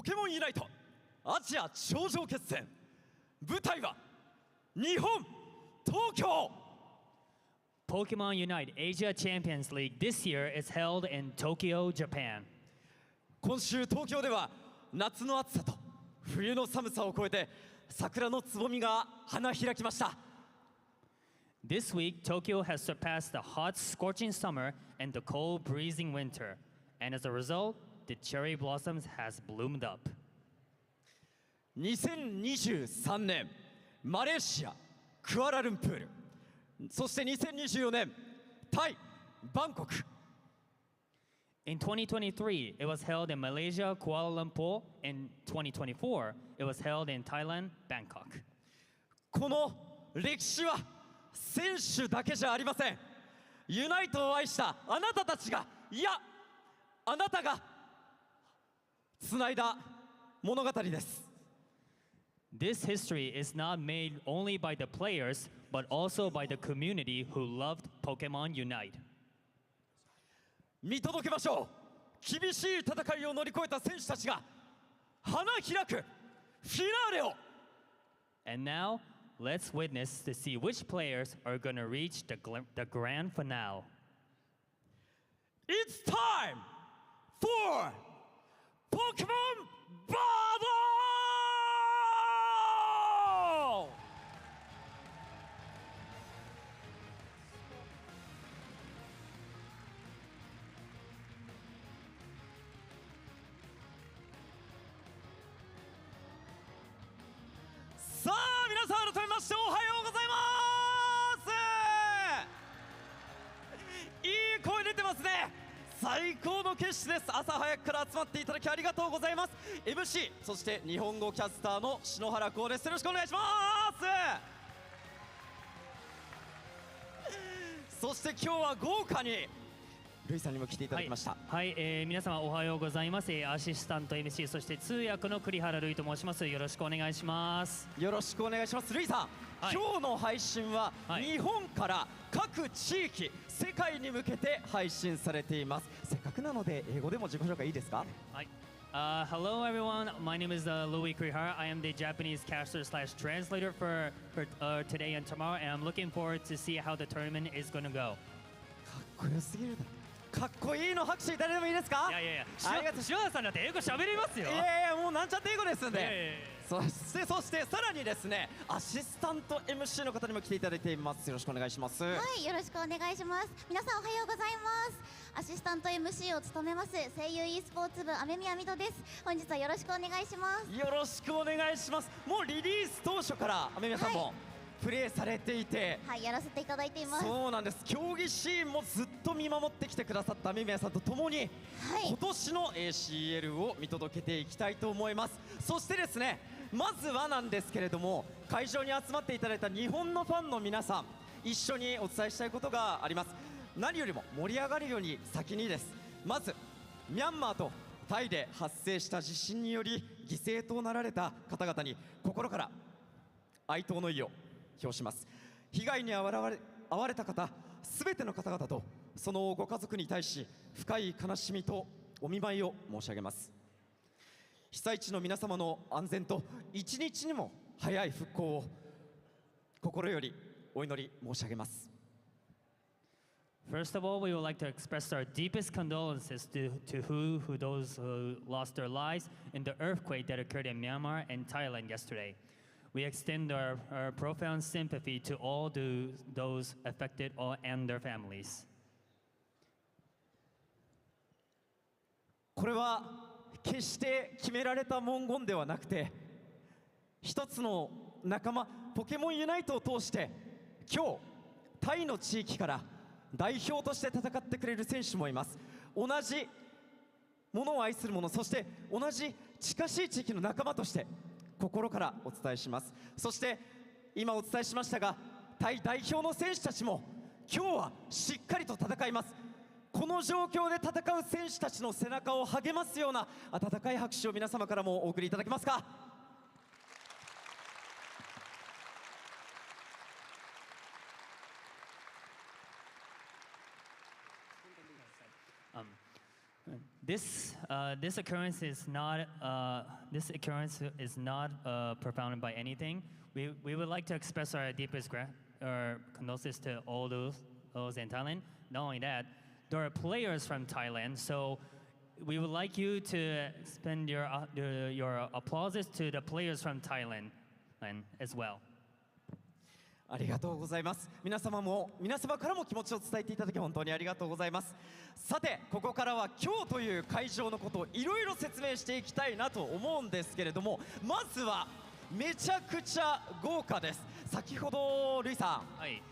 ポケモンユナイトアジア頂上決戦、舞台は日本東京。 Pokemon Unite Asia Champions League this year is held in Tokyo, Japan. 今週東京では夏の暑さと冬の寒さを超えて桜のつぼみが花開きました。 This week, Tokyo has surpassed the hot, scorching summer and the cold, breezing winter. And as a result, the cherry blossoms has bloomed up. 2023年マレーシアクアラルンプール、そして2024年タイバンコク。 In 2023, it was held in Malaysia, Kuala Lumpur. In 2024, it was held in Thailand, Bangkok. この歴史は選手だけじゃありません。ユナイトを愛したあなたたちが、いやあなたがつないだ物語です。 This history is not made only by the players, but also by the community who loved Pokemon Unite. 見届けましょう。厳しい戦いを乗り越えた選手たちが花開くフィナーレを。 And now, let's witness to see which players are going to reach the grand finale. It's time for Pokemon Battle! さあ皆さん改めましておはようございます。いい声出てますね。最高の決死です。朝早くから集まっていただきありがとうございます。 MC そして日本語キャスターの篠原光です。よろしくお願いします。そして今日は豪華にルイさんにも来ていただきました。はい、皆様おはようございます。アシスタント MC そして通訳の栗原ルイと申します。よろしくお願いします。よろしくお願いします。ルイさん、はい、今日の配信は日本から各地域、世界に向けて配信されています。せっかくなので英語でも自己紹介いいですか？はい。Hello everyone, my name is Louis Kurihara. I am the Japanese caster slash translator for today and tomorrow, and I'm looking forward to see how the tournament is going to go. かっこよすぎるだ。かっこいいの拍手いただいてもいいですか？いやいやいや、塩原さんだって英語喋れますよ。いやいや、もうなんちゃって英語ですんで。そしてさらにですね、アシスタント MC の方にも来ていただいています。よろしくお願いします。はい、よろしくお願いします。皆さんおはようございます。アシスタント MC を務めます声優 e スポーツ部雨宮美斗です。本日はよろしくお願いします。よろしくお願いします。もうリリース当初から雨宮さんも、はい、プレーされていて、はい、やらせていただいています。そうなんです。競技シーンもずっと見守ってきてくださった雨宮さんとともに、はい、今年の ACL を見届けていきたいと思います。そしてですね、まずはなんですけれども、会場に集まっていただいた日本のファンの皆さん、一緒にお伝えしたいことがあります。何よりも盛り上がるように先にです。まずミャンマーとタイで発生した地震により犠牲となられた方々に心から哀悼の意を表します。被害に遭われた方すべての方々とそのご家族に対し深い悲しみとお見舞いを申し上げます。被災地の皆様の安全と一日にも早い復興を心よりお祈り申し上げます。 First of all, we would like to express our deepest condolences to those who lost their lives in the earthquake that occurred in Myanmar and Thailand yesterday. We extend our profound sympathy to all those affected and their families. これは決して決められた文言ではなくて、一つの仲間ポケモンユナイトを通して今日タイの地域から代表として戦ってくれる選手もいます。同じものを愛する者、そして同じ近しい地域の仲間として心からお伝えします。そして今お伝えしましたが、タイ代表の選手たちも今日はしっかりと戦います。この状況で戦う選手たちの背中を励ますような温かい拍手を皆様からもお送りいただけますか。This occurrence is not propounded by anything. We would like to express our deepest condolences to all those in Thailand. Not only that, there are players from Thailand, so we would like you to spend your applauses to the players from Thailand as well. ありがとうございます。皆様からも気持ちを伝えていただき本当にありがとうございます。さてここからは今日という会場のことをいろいろ説明していきたいなと思うんですけれども、まずはめちゃくちゃ豪華です。先ほどルイさん、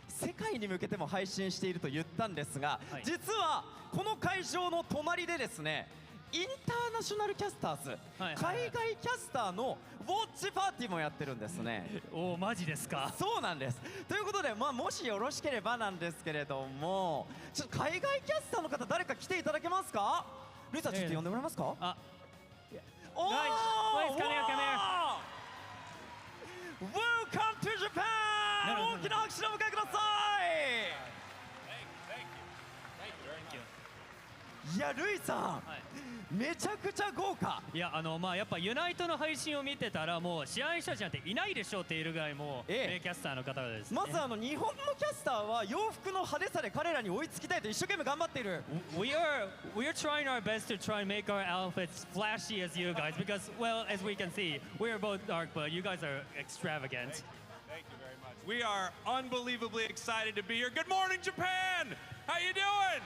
世界に向けても配信していると言ったんですが、実はこの会場の隣でですね、インターナショナルキャスターズ、海外キャスターのウォッチパーティーもやってるんですね。おお、マジですか。そうなんです。ということで、もしよろしければなんですけれども、ちょっと海外キャスターの方誰か来ていただけますか。ルイさんちょっと呼んでもらえますか。おー、Welcome to Japan! 大きな拍手をお迎えください。いや、ルイさん、めちゃくちゃ豪華。いや、やっぱユナイトの配信を見てたらもう試合者じゃなくていないでしょうっているぐらいもう名キャスターの方々ですね。まず日本のキャスターは洋服の派手さで彼らに追いつきたいと一生懸命頑張っている。We are trying our best to try and make our outfits flashy as you guys because well as we can see we are both dark but you guys are extravagant. Thank you very much. We are unbelievably excited to be here. Good morning, Japan. How you doing?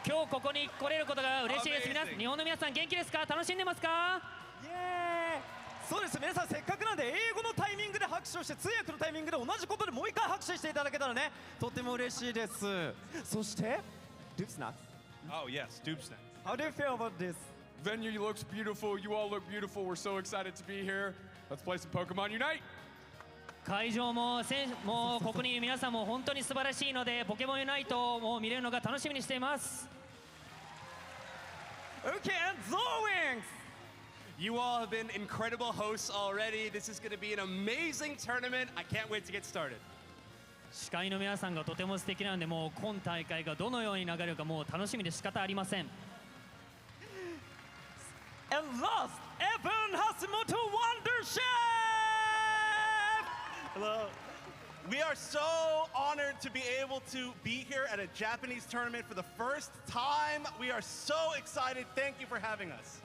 今日ここに来れることが嬉しいです。日本の皆さん元気ですか。楽しんでますか。イエーイ。そうです。皆さんせっかくなんで英語のタイミングで拍手をして通訳のタイミングで同じことでもう一回拍手していただけたらね、とっても嬉しいです。そしてドゥープスナック。Oh yes, Doop Snacks. How do you feel about this? Venue looks beautiful. You all look beautiful. We're so excited to be here. Let's play some Pokémon UNITE. 会場もここにいる皆さんも本当に素晴らしいのでポケモンユナイトを見れるのが楽しみにしています。Okay, and Zoinks! You all have been incredible hosts already. This is going to be an amazing tournament. I can't wait to get started. 司会の皆さんがとても素敵なのでもう今大会がどのように流れるかもう楽しみで仕方ありません。And last, Evan Hashimoto Wonder Chef! Hello. We are so honored to be able to be here at a Japanese tournament for the first time. We are so excited. Thank you for having us.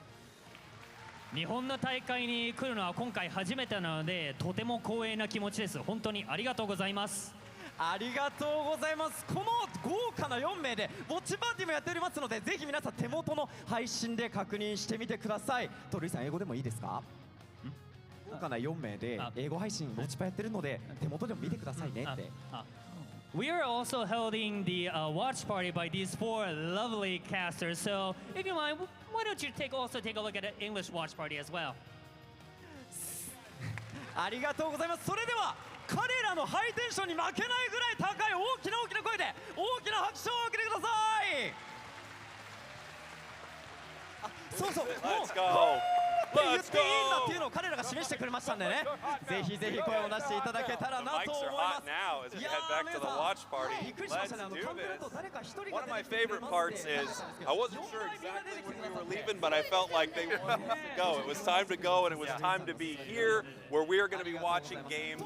日本の大会に来るのは今回初めてなのでとても光栄な気持ちです。本当にありがとうございます。ありがとうございます。この豪華な4名でウォッチパーティーもやっておりますのでぜひ皆さん手元の配信で確認してみてください。とルイさん英語でもいいですか。豪華な4名で英語配信ウォッチパーやってるので手元でも見てくださいねって。We are also holding the watch party by these 4 lovely casters. So if you mind, why don't you also take a look at the English watch party as well? ありがとうございます。それでは彼らのハイテンションに負けないぐらい高い大きな声で大きな拍手をお送りください。そうそう。Let's go. 言っていいんだっていうのを彼らが示してくれましたんでね。ぜひぜひ声を出していただけたらなと思います。いやー、皆さん、びっくりしましたね。カンペだと誰か一人が One of my favorite parts is I wasn't sure exactly when we were leaving, but I felt like they wanted us to go. It was time to go, and it was time to be here where we are going to be watching games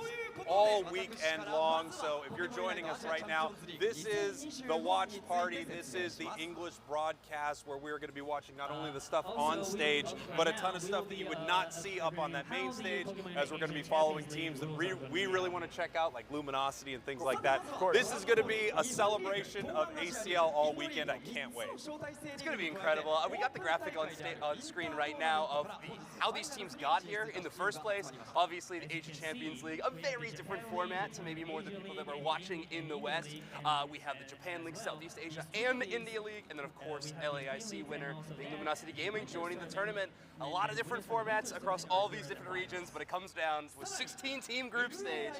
all weekend long. So if you're joining us right now, this is the watch party. This is the English broadcast where we're going to be watching not only the stuff on stage, but a ton of stuff that you would not see up on that main stage, as we're going to be following teams that we really want to check out, like Luminosity and things like that. This is going to be a celebration of ACL all weekend. I can't wait. It's going to be incredible. We got the graphic on screen right now of how these teams got here in the first place. Obviously, the Asia Champions League, a very different format to maybe more the people that were watching in the West. We have the Japan League, Southeast Asia, and the India League, and then of course LAIC winner, the Luminosity Gaming, joining the tournament. A lot of different formats across all these different regions, but it comes down to a 16-team group stage,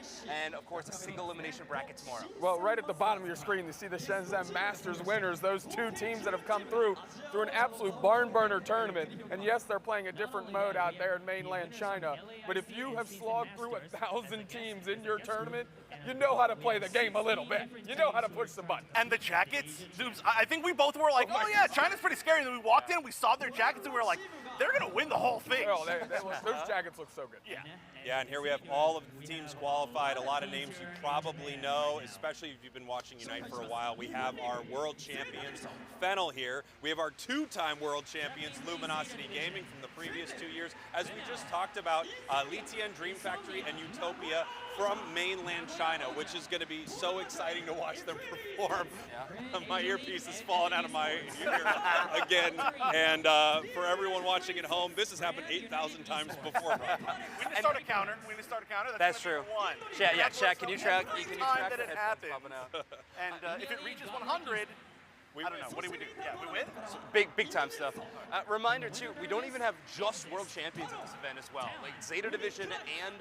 and of course a single elimination bracket tomorrow. Well, right at the bottom of your screen, you see the Shenzhen Masters winners, those 2 teams that have come through an absolute barn burner tournament. And yes, they're playing a different mode out there in mainland China, but if you have slogged through 1,000 teams teams in your tournament, you know how to play the game a little bit. You know how to push the button. And the jackets, I think we both were like, oh yeah, China's pretty scary. And then we walked in, we saw their jackets, and we were like, they're going to win the whole thing. Oh, those jackets look so good. Yeah. Yeah, and here we have all of the teams qualified, a lot of names you probably know, especially if you've been watching Unite for a while. We have our world champions, Fennel here. We have our two-time world champions, Luminosity Gaming from the previous 2 years. As we just talked about, Litian Dream Factory and Utopia from mainland China, which is going to be so exciting to watch them perform. My earpiece is falling out of my ear again. And for everyone watching at home, this has happened 8,000 times before. We need to start a counter. We need to start a counter. That's true. One. Chat, can you track? Can you track that it the happens? popping out? And if it reaches 100, I don't know. What do we do? Yeah, we win? Big time stuff. Reminder too, we don't even have just world champions at this event as well. Like Zeta Division and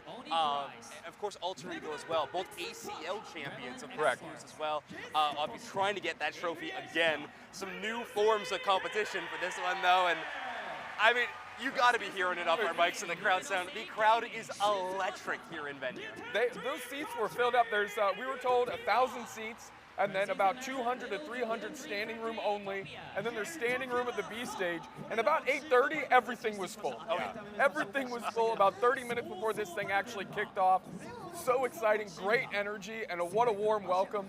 of course Alter Ego as well. Both ACL champions of Correct. years as well. I'll be trying to get that trophy again. Some new forms of competition for this one though, and I mean, you got to be hearing it off our mics and the crowd sound. The crowd is electric here in venue. Those seats were filled up. There's, we were told 1,000 seats, and then about 200 to 300 standing room only, and then there's standing room at the B stage, and about 8:30, everything was full. Oh, yeah. Everything was full about 30 minutes before this thing actually kicked off. So exciting, great energy, and what a warm welcome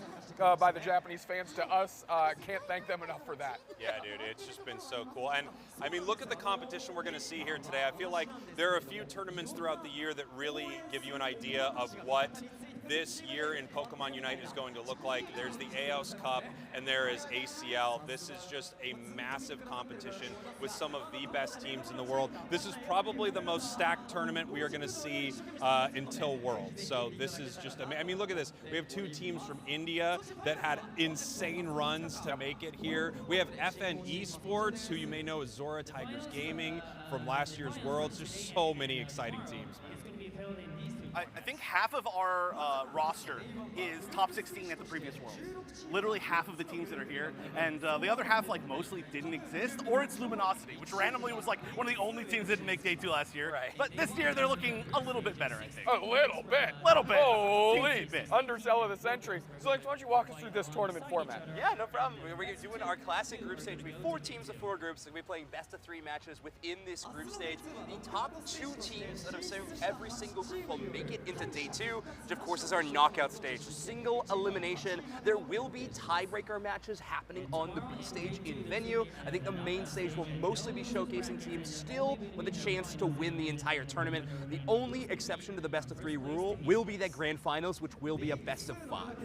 by the Japanese fans to us. Can't thank them enough for that. Yeah, dude, it's just been so cool. And I mean, look at the competition we're going to see here today. I feel like there are a few tournaments throughout the year that really give you an idea of what this year in Pokemon Unite is going to look like. There's the AOS Cup and there is ACL. This is just a massive competition with some of the best teams in the world. This is probably the most stacked tournament we are going to see until Worlds. So this is just, I mean, look at this. We have two teams from India that had insane runs to make it here. We have FN Esports, who you may know as Zora Tigers Gaming from last year's Worlds. Just so many exciting teams, man. I think half of our roster is top 16 at the previous Worlds. Literally half of the teams that are here. And the other half, like, mostly didn't exist. Or it's Luminosity, which randomly was, like, one of the only teams that didn't make Day 2 last year. Right. But this year, they're looking a little bit better, I think. A little bit. Little bit. Holy. Teensy bit. Undersell of the century. So, like, why don't you walk us through this tournament format? Yeah, no problem. We're doing our classic group stage. We have 4 teams of 4 groups. We'll be playing best of 3 matches within this group stage. The top 2 teams that have served every single group will make it into Day 2, which of course is our knockout stage. Single elimination. There will be tiebreaker matches happening on the B stage in venue. I think the main stage will mostly be showcasing teams still with a chance to win the entire tournament. The only exception to the best of 3 rule will be that grand finals, which will be a best of 5.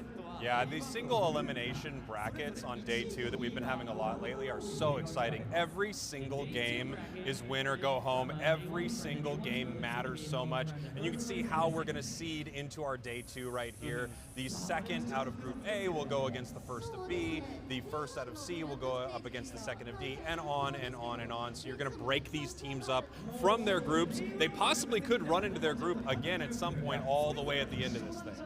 Yeah, these single elimination brackets on Day 2 that we've been having a lot lately are so exciting. Every single game is win or go home. Every single game matters so much. And you can see how we're going to seed into our Day 2 right here. The second out of Group A will go against the first of B. The first out of C will go up against the second of D, and on and on and on. So you're going to break these teams up from their groups. They possibly could run into their group again at some point all the way at the end of this thing.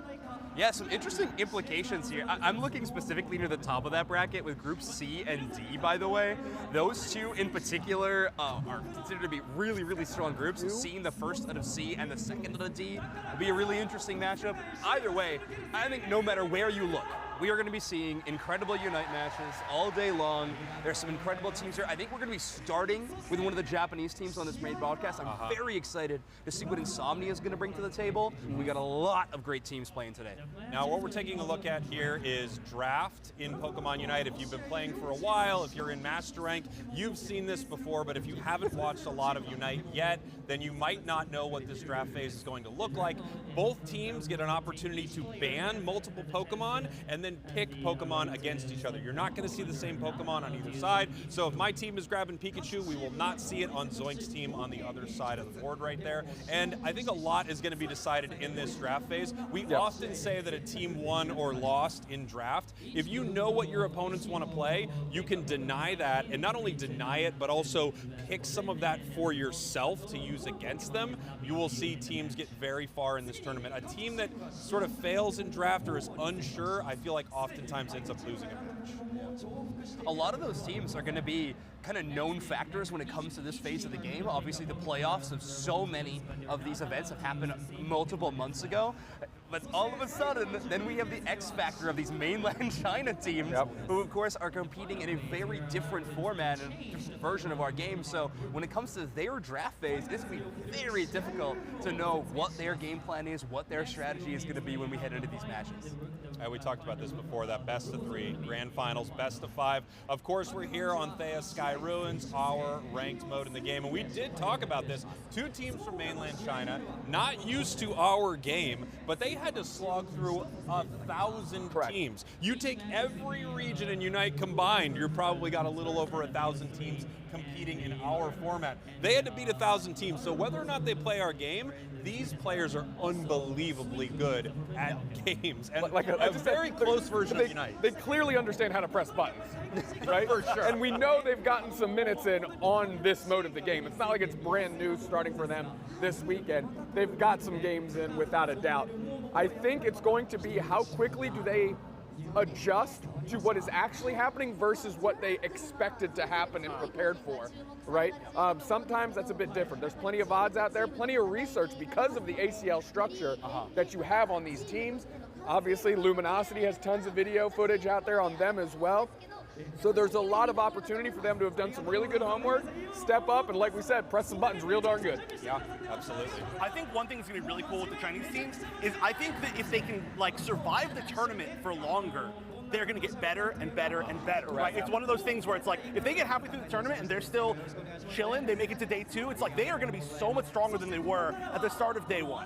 Yeah, some interesting implications here. I'm looking specifically near the top of that bracket with Groups C and D, by the way. Those two in particular are considered to be really, really strong groups. Seeing the first out of C and the second out of D will be a really interesting matchup. Either way, I think no matter where you look, we are going to be seeing incredible Unite matches all day long. There's some incredible teams here. I think we're going to be starting with one of the Japanese teams on this main broadcast. I'm very excited to see what Insomnia is going to bring to the table. We got a lot of great teams playing today. Now, what we're taking a look at here is draft in Pokemon Unite. If you've been playing for a while, if you're in Master Rank, you've seen this before, but if you haven't watched a lot of Unite yet, then you might not know what this draft phase is going to look like. Both teams get an opportunity to ban multiple Pokemon and then pick Pokemon against each other. You're not going to see the same Pokemon on either side. So if my team is grabbing Pikachu, we will not see it on Zoink's team on the other side of the board right there. And I think a lot is going to be decided in this draft phase. We often say that a team won or lost in draft. If you know what your opponents want to play, you can deny that, and not only deny it, but also pick some of that for yourself to use against them. You will see teams get very far in this tournament. A team that sort of fails in draft or is unsure, I feel like oftentimes ends up losing it. A lot of those teams are going to be kind of known factors when it comes to this phase of the game. Obviously, the playoffs of so many of these events have happened multiple months ago. But all of a sudden, then we have the X factor of these mainland China teams, who of course are competing in a very different format and different version of our game. So when it comes to their draft phase, it's going to be very difficult to know what their game plan is, what their strategy is going to be when we head into these matches. We talked about this before, that best of 3, grand finals, best of 5. Of course, we're here on Thea Sky Ruins, our ranked mode in the game. And we did talk about this. 2 teams from mainland China, not used to our game, but they had to slog through 1,000 teams. You take every region in Unite combined, you're probably got a little over 1,000 teams competing in our format. They had to beat 1,000 teams, so whether or not they play our game, these players are unbelievably good at games. And a very close version of Unite. They clearly understand how to press buttons, right? For sure. And we know they've gotten some minutes in on this mode of the game. It's not like it's brand new starting for them this weekend. They've got some games in without a doubt. I think it's going to be how quickly do they adjust to what is actually happening versus what they expected to happen and prepared for, right? Sometimes that's a bit different. There's plenty of odds out there, plenty of research because of the ACL structure that you have on these teams. Obviously, Luminosity has tons of video footage out there on them as well. So there's a lot of opportunity for them to have done some really good homework, step up, and like we said, press some buttons real darn good. Yeah, absolutely. I think one thing that's going to be really cool with the Chinese teams is I think that if they can survive the tournament for longer, they're going to get better and better and better, right? It's one of those things where it's like, if they get halfway through the tournament and they're still chilling, they make it to day 2, it's like they are going to be so much stronger than they were at the start of day 1.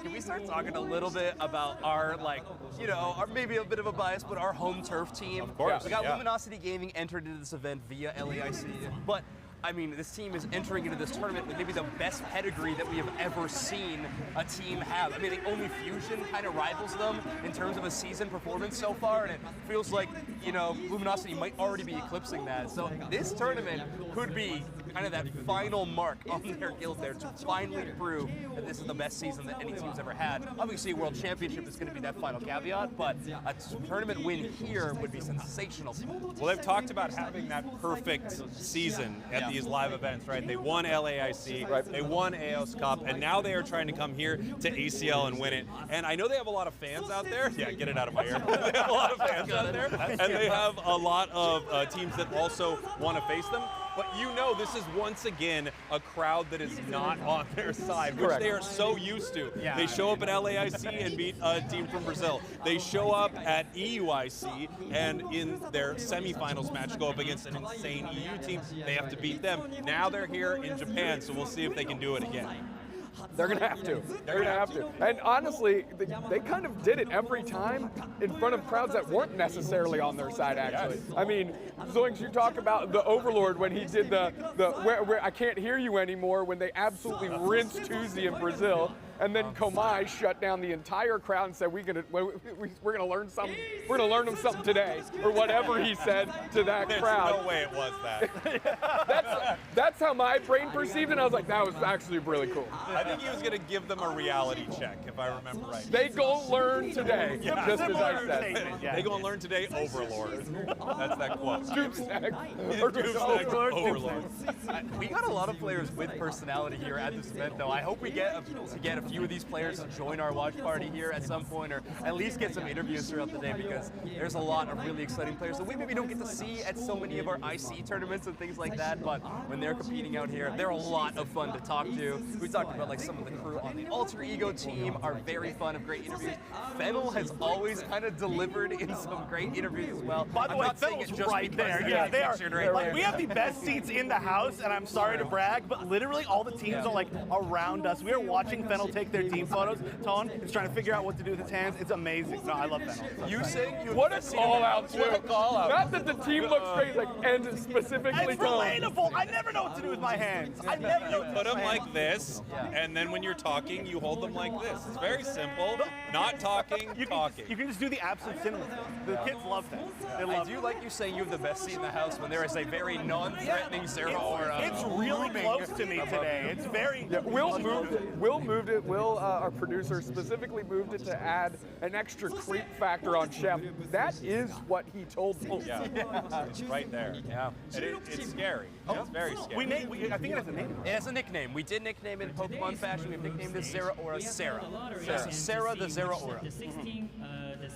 Can we start talking a little bit about our, our maybe a bit of a bias, but our home turf team? Of course. We got Luminosity Gaming entered into this event via LAIC, but I mean, this team is entering into this tournament with maybe the best pedigree that we have ever seen a team have. I mean, the only Fusion kind of rivals them in terms of a season performance so far, and it feels like, Luminosity might already be eclipsing that. So this tournament could be kind of that final mark on their guild there to finally prove that this is the best season that any team's ever had. Obviously, World Championship is going to be that final caveat, but a tournament win here would be sensational. Well, they've talked about having that perfect season at these live events, right? They won LAIC, they won AOS Cup, and now they are trying to come here to ACL and win it. And I know they have a lot of fans out there. Yeah, get it out of my ear. They have a lot of fans out there, and they have a lot of teams that also want to face them. But this is once again a crowd that is not on their side, which they are so used to. Yeah, they show up at LAIC and beat a team from Brazil. They show up at EUIC and in their semifinals match go up against an insane EU team. They have to beat them. Now they're here in Japan, so we'll see if they can do it again. They're going to have to. They're going to have to. And honestly, they kind of did it every time in front of crowds that weren't necessarily on their side, actually. Yes. I mean, Zoinks, you talk about the Overlord when he did the where I can't hear you anymore, when they absolutely rinsed Tuzi in Brazil. And then Komai shut down the entire crowd and said, we're gonna learn something. We're gonna learn them something today, or whatever he said to that crowd. There's no way it was that. That's how my brain perceived it. And I was like, that was actually really cool. I think he was gonna give them a reality check, if I remember right. They go learn today, just as I said. They go and learn today, Overlord. That's that quote. Doomsnag Overlord. We got a lot of players with personality here at this event, though. I hope we get a few of these players to join our watch party here at some point, or at least get some interviews throughout the day, because there's a lot of really exciting players that we maybe don't get to see at so many of our IC tournaments and things like that, but when they're competing out here, they're a lot of fun to talk to. We talked about some of the crew on the Alter Ego team are very fun, of great interviews. Fennel has always kind of delivered in some great interviews as well. By the way, Fennel's right there. Yeah, they are. Right, we have the best seats in the house, and I'm sorry to brag, but literally all the teams are around us. We are watching Fennel take their team photos. Ton is trying to figure out what to do with his hands. It's amazing. No, I love Fennel. You saying what a call out, too. What a call out. Not that the team looks great, and specifically it's relatable. I never know what to do with my hands. I never know what to do put with them my like this, and then when you're talking, you hold them like this. It's very simple. Not talking, talking. You can just do the absolute cinnamon. The kids love that. They love I do like you saying you have the best seat in the house when there is a very non-threatening Zero Aura. It's really close to me today. It's very. Yeah, Will moved it. Will, our producer, specifically moved it to add an extra creep factor on Chef. That is what he told me. Yeah, it's right there. Yeah, it's scary. It's very scary. I think it has a name. It has a nickname. We did nickname it in Pokemon fashion. We've nicknamed it Zero Aura Sarah. Sarah the Zero Aura.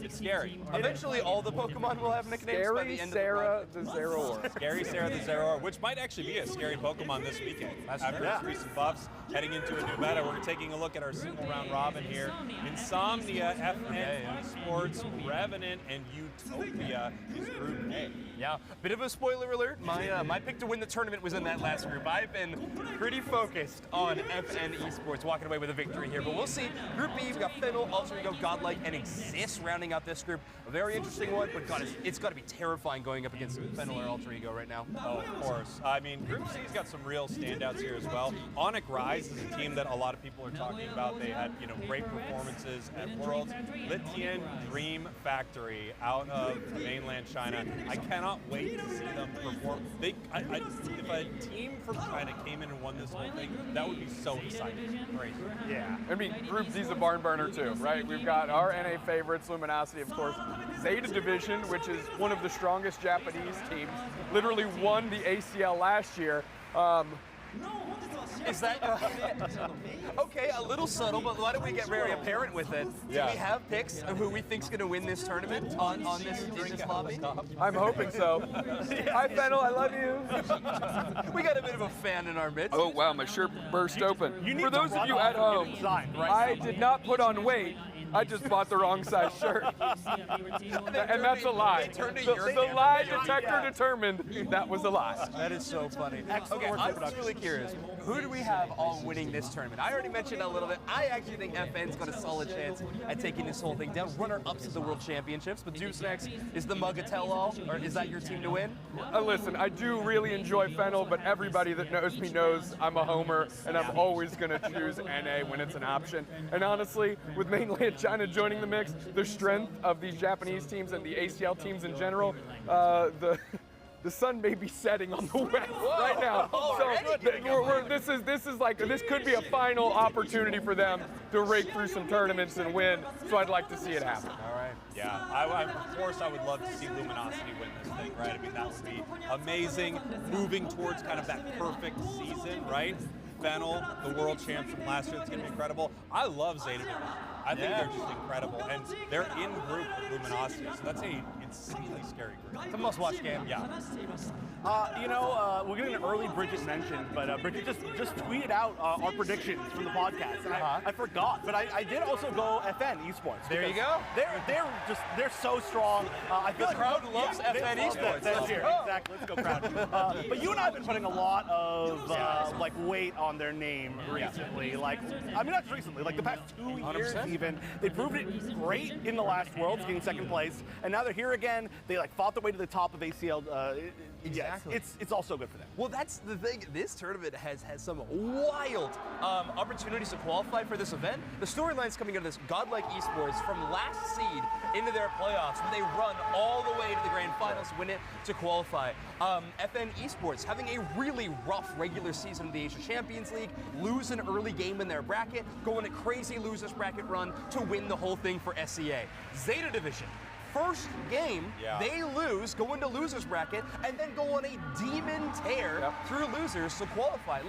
It's scary. Eventually, all the Pokemon will have nicknames by the Scary end Sarah the Zero Aura. Scary Sarah the Zero Aura, which might actually be a scary Pokemon this weekend. After its recent buffs, heading into a new meta, we're taking a look at our single round robin here. Insomnia, FN Esports, Revenant, and Utopia is Group A. Yeah, bit of a spoiler alert. My pick to win the tournament was in that last group. I've been pretty focused on FN Esports walking away with a victory here, but we'll see. Group B, we've got Fennel, Alter Ego, Godlike, and Exist rounding out this group. A very interesting one, but God, it's got to be terrifying going up against Fennel or Alter Ego right now. Oh, of course. I mean, Group C's got some real standouts here as well. Onic Rise is a team that a lot of people are talking about. They had, great performances at Worlds. Litian Dream Factory out of mainland China. I cannot wait to see them perform. If a team from China came in and won this whole thing, that would be so exciting. Crazy. Yeah. I mean, Group Z's a barn burner too, right? We've got our NA favorites, Luminosity, of course. Zeta Division, which is one of the strongest Japanese teams, literally won the ACL last year. Is that okay? A little subtle, but why don't we get very apparent with it? Do we have picks of who we think's going to win this tournament on this lobby? I'm hoping so. Hi, Fennel, I love you. We got a bit of a fan in our midst. Oh wow, my shirt burst open. For those of you at home, I did not put on weight. I just bought the wrong size shirt. And that's a lie. The lie detector determined that was a lie. That is so funny. Okay, I'm really curious. Who do we have all winning this tournament? I already mentioned a little bit. I actually think FN's got a solid chance at taking this whole thing down. Runner-ups at the World Championships, but Deuce Next is the mug a tell-all, or is that your team to win? Listen, I do really enjoy Fennel, but everybody that knows me knows I'm a homer, and I'm always going to choose NA when it's an option. And honestly, with mainland China joining the mix, the strength of these Japanese teams and the ACL teams in general, the sun may be setting on the west right now. So this could be a final opportunity for them to rake through some tournaments and win. So I'd like to see it happen. All right. Yeah. Of course, I would love to see Luminosity win this thing, right? I mean, that would be amazing. Moving towards kind of that perfect season, right? Fennel, the world champs from last year, it's going to be incredible. I love Zeta Division. I think they're just incredible, and they're in group with Luminosity, so that's a insanely scary group. It's a must-watch game. Yeah. We're getting an early Bridget mentioned, but Bridget just tweeted out our predictions from the podcast, and I forgot. But I did also go FN Esports. There you go. They're so strong. I feel the crowd loves FN Esports. That's here. Exactly. Let's go crowd. But you and I have been putting a lot of weight on their name recently. Not just recently. Like the past 2 years, even they proved it great in the last Worlds, getting second place, and now they're here again. They fought their way to the top of ACL. Exactly. It's also good for them. Well, that's the thing. This tournament has some wild opportunities to qualify for this event. The storylines coming out of this Godlike Esports from last seed into their playoffs, where they run all the way to the grand finals, win it to qualify. FN Esports having a really rough regular season of the Asia Champions League, lose an early game in their bracket, go on a crazy losers bracket run to win the whole thing for SCA. Zeta Division. First game, they lose, go into losers bracket, and then go on a demon tear through losers to qualify.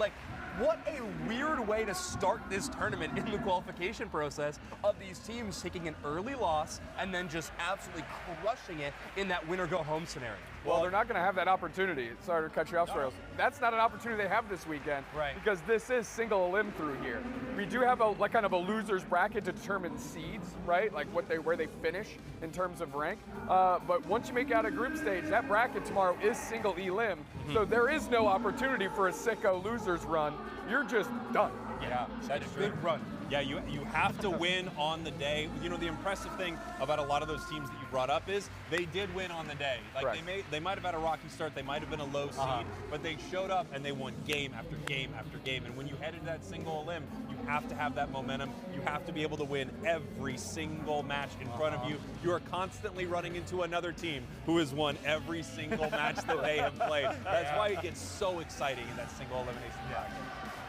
What a weird way to start this tournament in the qualification process of these teams taking an early loss and then just absolutely crushing it in that winner-go-home scenario. Well, they're not going to have that opportunity. Sorry to cut you off, Soros. That's not an opportunity they have this weekend, right? Because this is single elim through here. We do have a kind of a losers bracket to determine seeds, right? Like where they finish in terms of rank. But once you make it out of group stage, that bracket tomorrow is single elim. So there is no opportunity for a sicko losers run. You're just done. Yeah, that's Good run. Yeah, you have to win on the day. You know, the impressive thing about a lot of those teams that you brought up is they did win on the day. Like they might have had a rocky start, they might have been a low seed, but they showed up and they won game after game after game. And when you head into that single elim, you have to have that momentum. You have to be able to win every single match in front of you. You are constantly running into another team who has won every single match that they have played. That's why it gets so exciting in that single elimination bracket.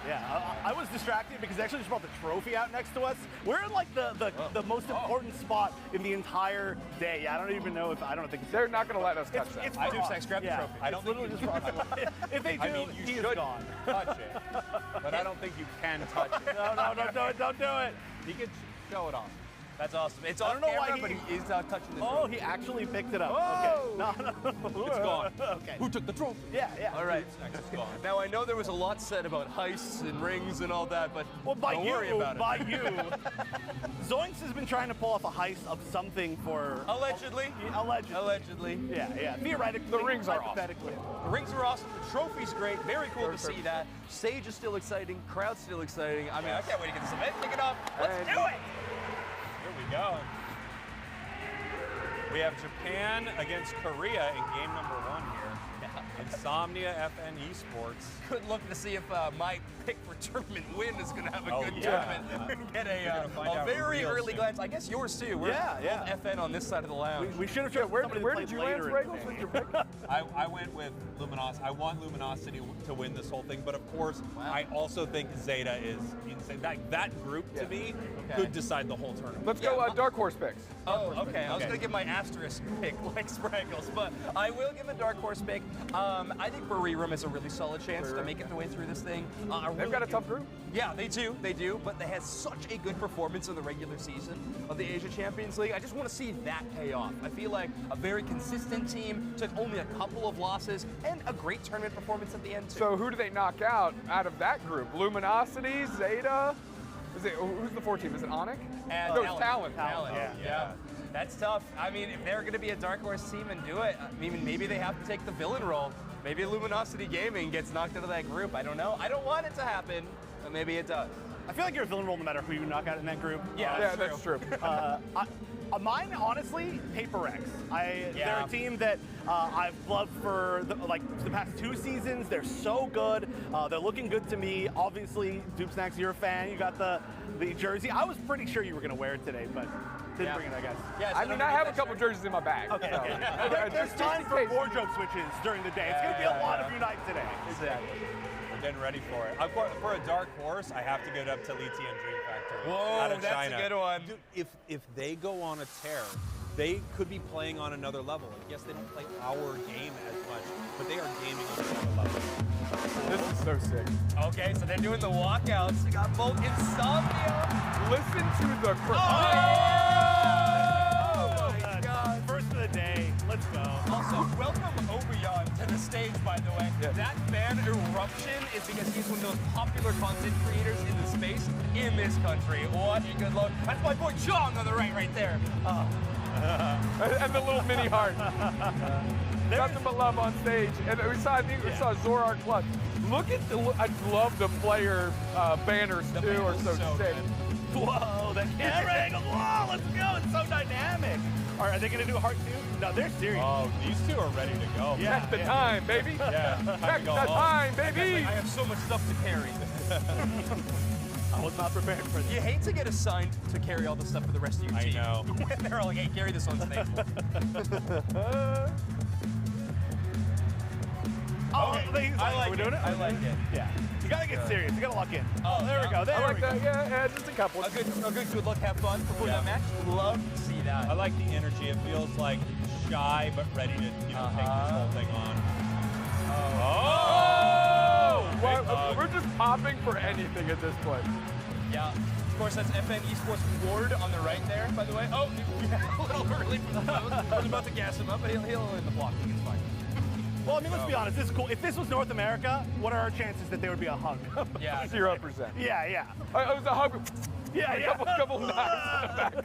Yeah, I was distracted because they actually just brought the trophy out next to us. We're in like the most important spot in the entire day. Yeah, I don't even know if I don't think They're not going to let us touch that. It's I do sex, grab the trophy. I don't think you if they do, I mean, he you is should gone. touch it, but I don't think you can touch it. No, don't do it, don't do it. You can show it off. That's awesome. It's I on don't know why camera, but he is touching the Oh, trophy. he actually picked it up. Whoa. Okay. No. It's gone. Okay. Who took the trophy? Yeah, yeah. All right. It's gone. Now, I know there was a lot said about heists and rings and all that, but Well, by don't you, worry about by it. you. Zoinks has been trying to pull off a heist of something for... Allegedly. Allegedly. Allegedly. Yeah, yeah. Theoretically. The rings are awesome. hypothetically. The rings are awesome. The trophy's great. Very cool to see that. Stage is still exciting. Crowd's still exciting. I mean, I can't wait to get this event kicked off. Let's And- do it! Here we go. We have Japan against Korea in game number 1 here. Insomnia FN Esports. Good look to see if my pick for tournament win is going to have a Oh, good yeah. tournament. Get You're gonna find a out very real early soon. glance. I guess yours too. We're Yeah. both FN on this side of the lounge. We should have chosen Where somebody did that you played land, later in Regals? the What's your day. pick? I went with Luminosity. I want Luminosity to win this whole thing, but of course, I also think Zeta is insane. That group to me could decide the whole tournament. Let's go dark horse picks. Oh, okay. I was Okay. going to give my asterisk pick like Spraggles, but I will give a dark horse pick. I think Barirum has a really solid chance to make it the way through this thing. They've got a tough group. Yeah, they do, but they had such a good performance in the regular season of the Asia Champions League. I just want to see that pay off. I feel like a very consistent team, took only a couple of losses, and a great tournament performance at the end, too. So who do they knock out of that group? Luminosity, Zeta? Who's the 4 team? Is it Onyx? And No, it's Talon. Yeah. That's tough. I mean, if they're going to be a dark horse team and do it, I mean, maybe they have to take the villain role. Maybe Luminosity Gaming gets knocked out of that group. I don't know. I don't want it to happen, but maybe it does. I feel like you're a villain role no matter who you knock out in that group. Yeah, That's true. Mine, honestly, Paper X. They're a team that I've loved for the past 2 seasons. They're so good. They're looking good to me. Obviously, Dupe Snacks, you're a fan. You got the jersey. I was pretty sure you were going to wear it today, but didn't bring it, I guess. Yeah, I mean, I have a couple jerseys in my bag. Okay, so. okay. There's time for wardrobe switches during the day. It's going to be a lot of Unite today. Exactly. We're getting ready for it. For a dark horse, I have to get up to Litian Dream Factory Whoa, out of that's China. a good one. Dude, if they go on a tear, they could be playing on another level. Like, yes, they don't play our game as much, but they are gaming on another level. This is so sick. Okay, so they're doing the walkouts. They got both Insomnia. Listen to the Oh my God. First of the day. Let's go. Also, welcome Obion to the stage, by the way. Yeah. That fan eruption is because he's one of those popular content creators in the space in this country. What a good look. That's my boy Chong on the right there. and the little mini heart. Nothing but love on stage. And I think we saw Zorar Clutch. Look at I love the player banners too, are so sick. Whoa, that camera angle. Whoa, let's go. It's so dynamic. All right, are they going to do a heart too? No, they're serious. Oh, these two are ready to go. Yeah. Check the time, baby. Yeah. Check the time, baby. I have so much stuff to carry. I was not prepared for this. You hate to get assigned to carry all the stuff for the rest of your I team. know. They're all like, hey, carry this on stage. I like We're it. doing it? I like it. Yeah. You got to get serious. You got to lock in. Oh, there we go. There I like we go. that. Yeah, just a couple. A good look, have fun before that match. Love to see that. I like the energy. It feels like shy but ready to take this whole thing on. Well, we're just popping for anything at this point. Yeah. Of course, that's FN Esports Ward on the right there, by the way. Oh, yeah, a little early for the pose. I was about to gas him up, but he'll in the blocking. It's fine. Well, I mean, let's be honest. This is cool. If this was North America, what are our chances that there would be a hug? Yeah. 0%. Yeah, yeah. I was a hug. Yeah, A yeah. couple knives in the back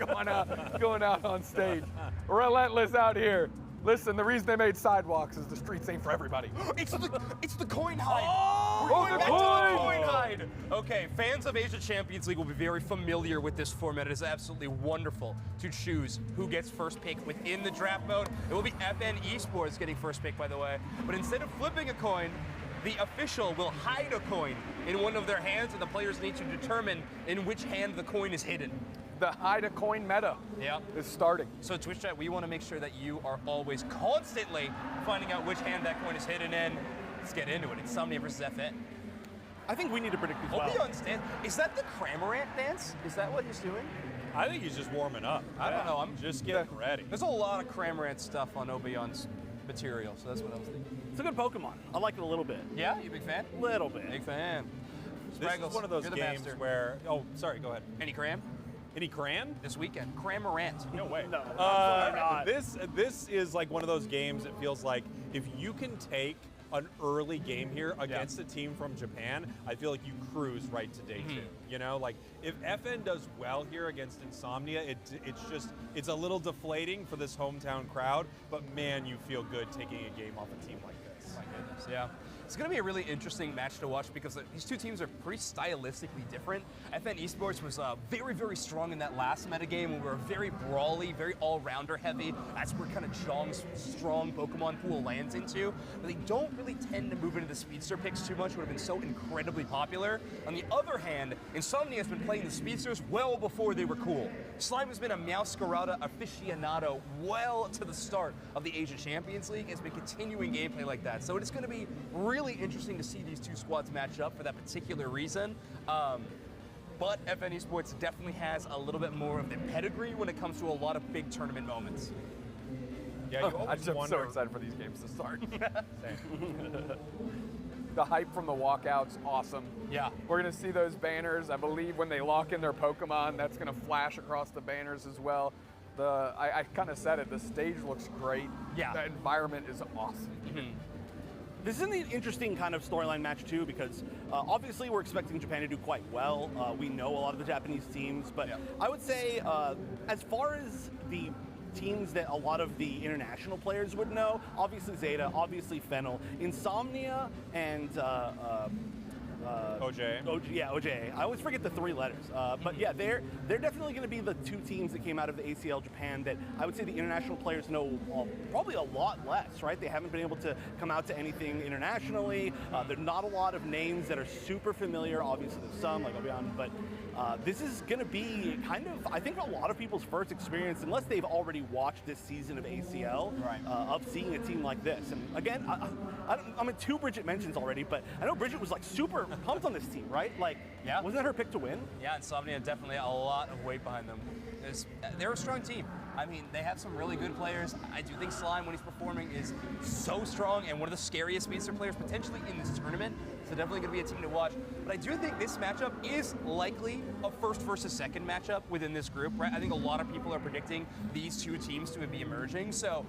going out on stage. Relentless out here. Listen, the reason they made sidewalks is the streets ain't for everybody. It's the coin hide. Oh, We're going the back to coin! the coin hide. Okay, fans of Asia Champions League will be very familiar with this format. It is absolutely wonderful to choose who gets first pick within the draft mode. It will be FN Esports getting first pick, by the way. But instead of flipping a coin, the official will hide a coin in one of their hands, and the players need to determine in which hand the coin is hidden. The hide a coin meta is starting. So Twitch chat, we want to make sure that you are always constantly finding out which hand that coin is hidden in. Let's get into it. Insomnia versus FN. I think we need to predict as well. Obi stance. Is that the Cramorant dance? Is that what he's doing? I think he's just warming up. I don't know. I'm just getting ready. There's a lot of Cramorant stuff on Obion's material, so that's what I was thinking. It's a good Pokemon. I like it a little bit. Yeah, you a big fan? Little bit. Big fan. This is one of those games where, oh, sorry, go ahead. Any Cram? Any Cran? This weekend. Cramorant. No way. No, absolutely not. This is like one of those games. It feels like if you can take an early game here against a team from Japan, I feel like you cruise right to day 2. You know, like if FN does well here against Insomnia, it's a little deflating for this hometown crowd, but man, you feel good taking a game off a team like this. My goodness, yeah. It's going to be a really interesting match to watch because these two teams are pretty stylistically different. FN Esports was very, very strong in that last metagame when we were very brawly, very all-rounder heavy. That's where kind of Zhong's strong Pokemon pool lands into. But they don't really tend to move into the speedster picks too much, would have been so incredibly popular. On the other hand, Insomnia has been playing the speedsters well before they were cool. Slime has been a Meowscarada aficionado well to the start of the Asia Champions League. It's been continuing gameplay like that. So it's going to be really interesting to see these two squads match up for that particular reason. But FN Esports definitely has a little bit more of the pedigree when it comes to a lot of big tournament moments. Yeah, you always I'm wonder. so excited for these games to start. The hype from the walkout's awesome. Yeah. We're going to see those banners. I believe when they lock in their Pokemon, that's going to flash across the banners as well. I kind of said it, the stage looks great. Yeah. The environment is awesome. This is an interesting kind of storyline match too, because obviously we're expecting Japan to do quite well. We know a lot of the Japanese teams, but I would say as far as the teams that a lot of the international players would know, obviously Zeta, obviously Fennel, Insomnia, and OJ. OJ. I always forget the 3 letters. But yeah, they're definitely going to be the 2 teams that came out of the ACL Japan that I would say the international players know probably a lot less, right? They haven't been able to come out to anything internationally. There's not a lot of names that are super familiar. Obviously, there's some, like Obion, but this is going to be kind of, I think, a lot of people's first experience, unless they've already watched this season of ACL, of seeing a team like this. And again, I'm in 2 Bridget mentions already, but I know Bridget was like super pumped on this team, right? Like, wasn't that her pick to win? Yeah, Insomnia definitely a lot of weight behind them. They're a strong team. I mean, they have some really good players. I do think Slime, when he's performing, is so strong and one of the scariest speedster players potentially in this tournament. So definitely going to be a team to watch. But I do think this matchup is likely a first versus second matchup within this group, right? I think a lot of people are predicting these 2 teams to be emerging. So